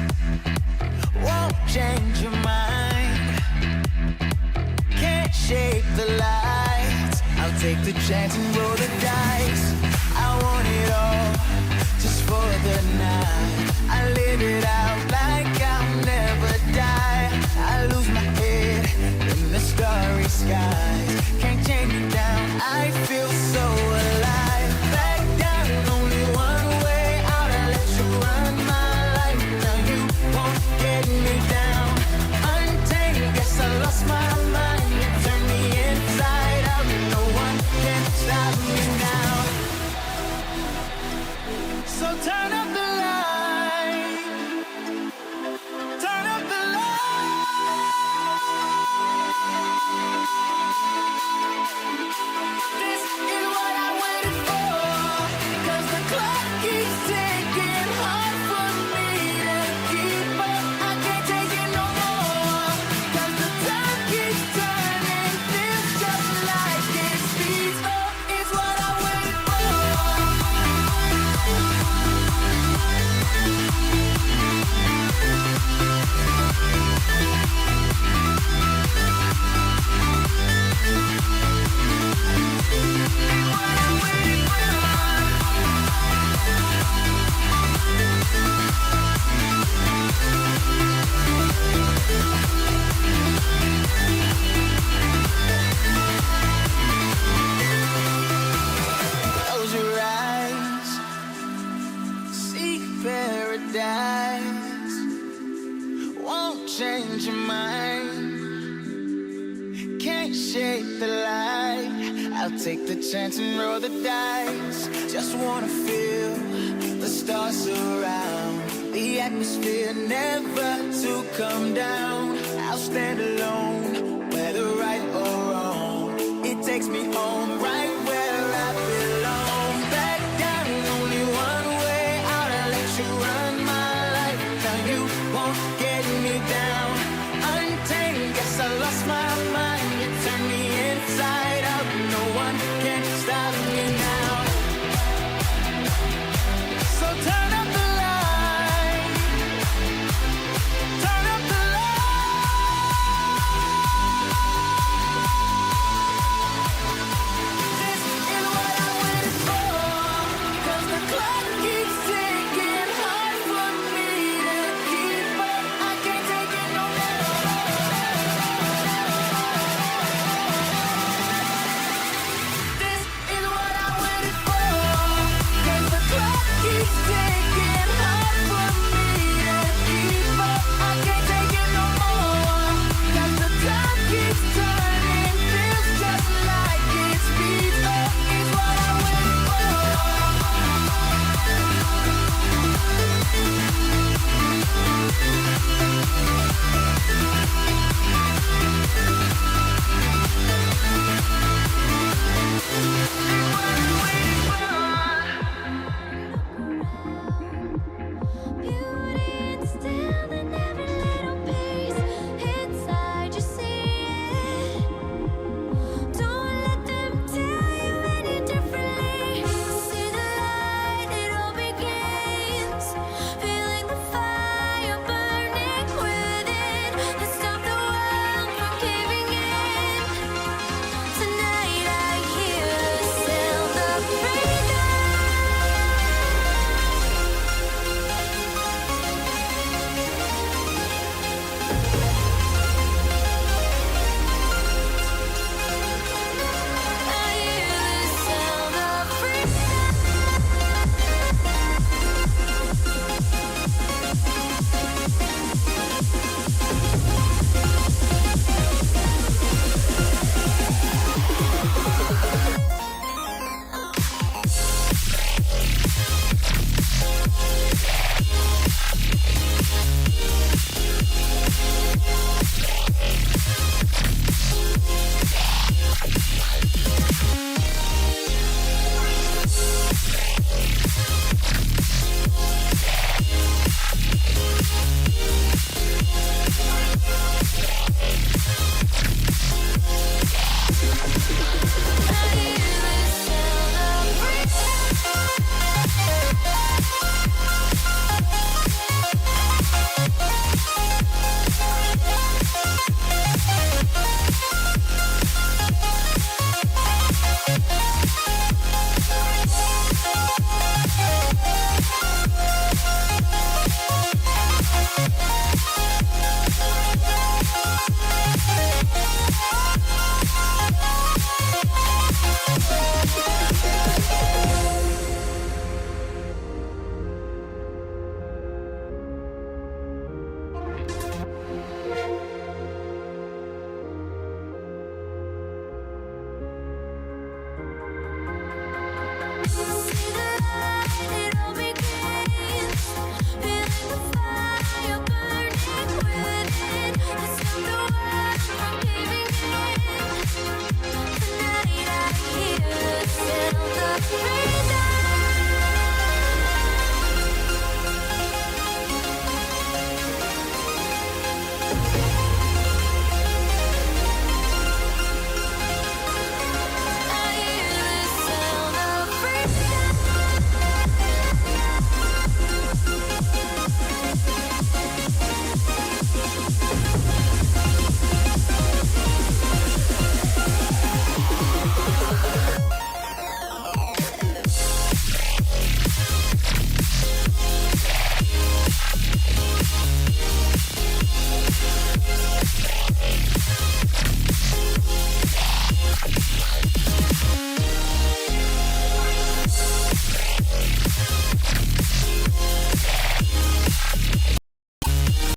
Won't change your mind. Can't shake the lights. I'll take the chance and roll the dice. I want it all, just for the night. I live it out like I'll never die. I lose my head in the starry skies. Can't chain me down, I feel so alive. Back down, only one way out. I let you run my life. Now you won't get me down. Untamed, guess I lost my mind. You turn me inside out. No one can stop me now. So turn up the light. Turn up the light. This is what I waited for. 'Cause the clock keeps ticking, hard for me to keep up. I can't take it no more. 'Cause the time keeps turning, feels just like it speeds up. It's what I waited for. Close your eyes, seek paradise. Won't change your mind. Can't shake the light. I'll take the chance and roll the dice. Just wanna feel the stars surround. The atmosphere never to come down. I'll stand alone, whether right or wrong. It takes me home.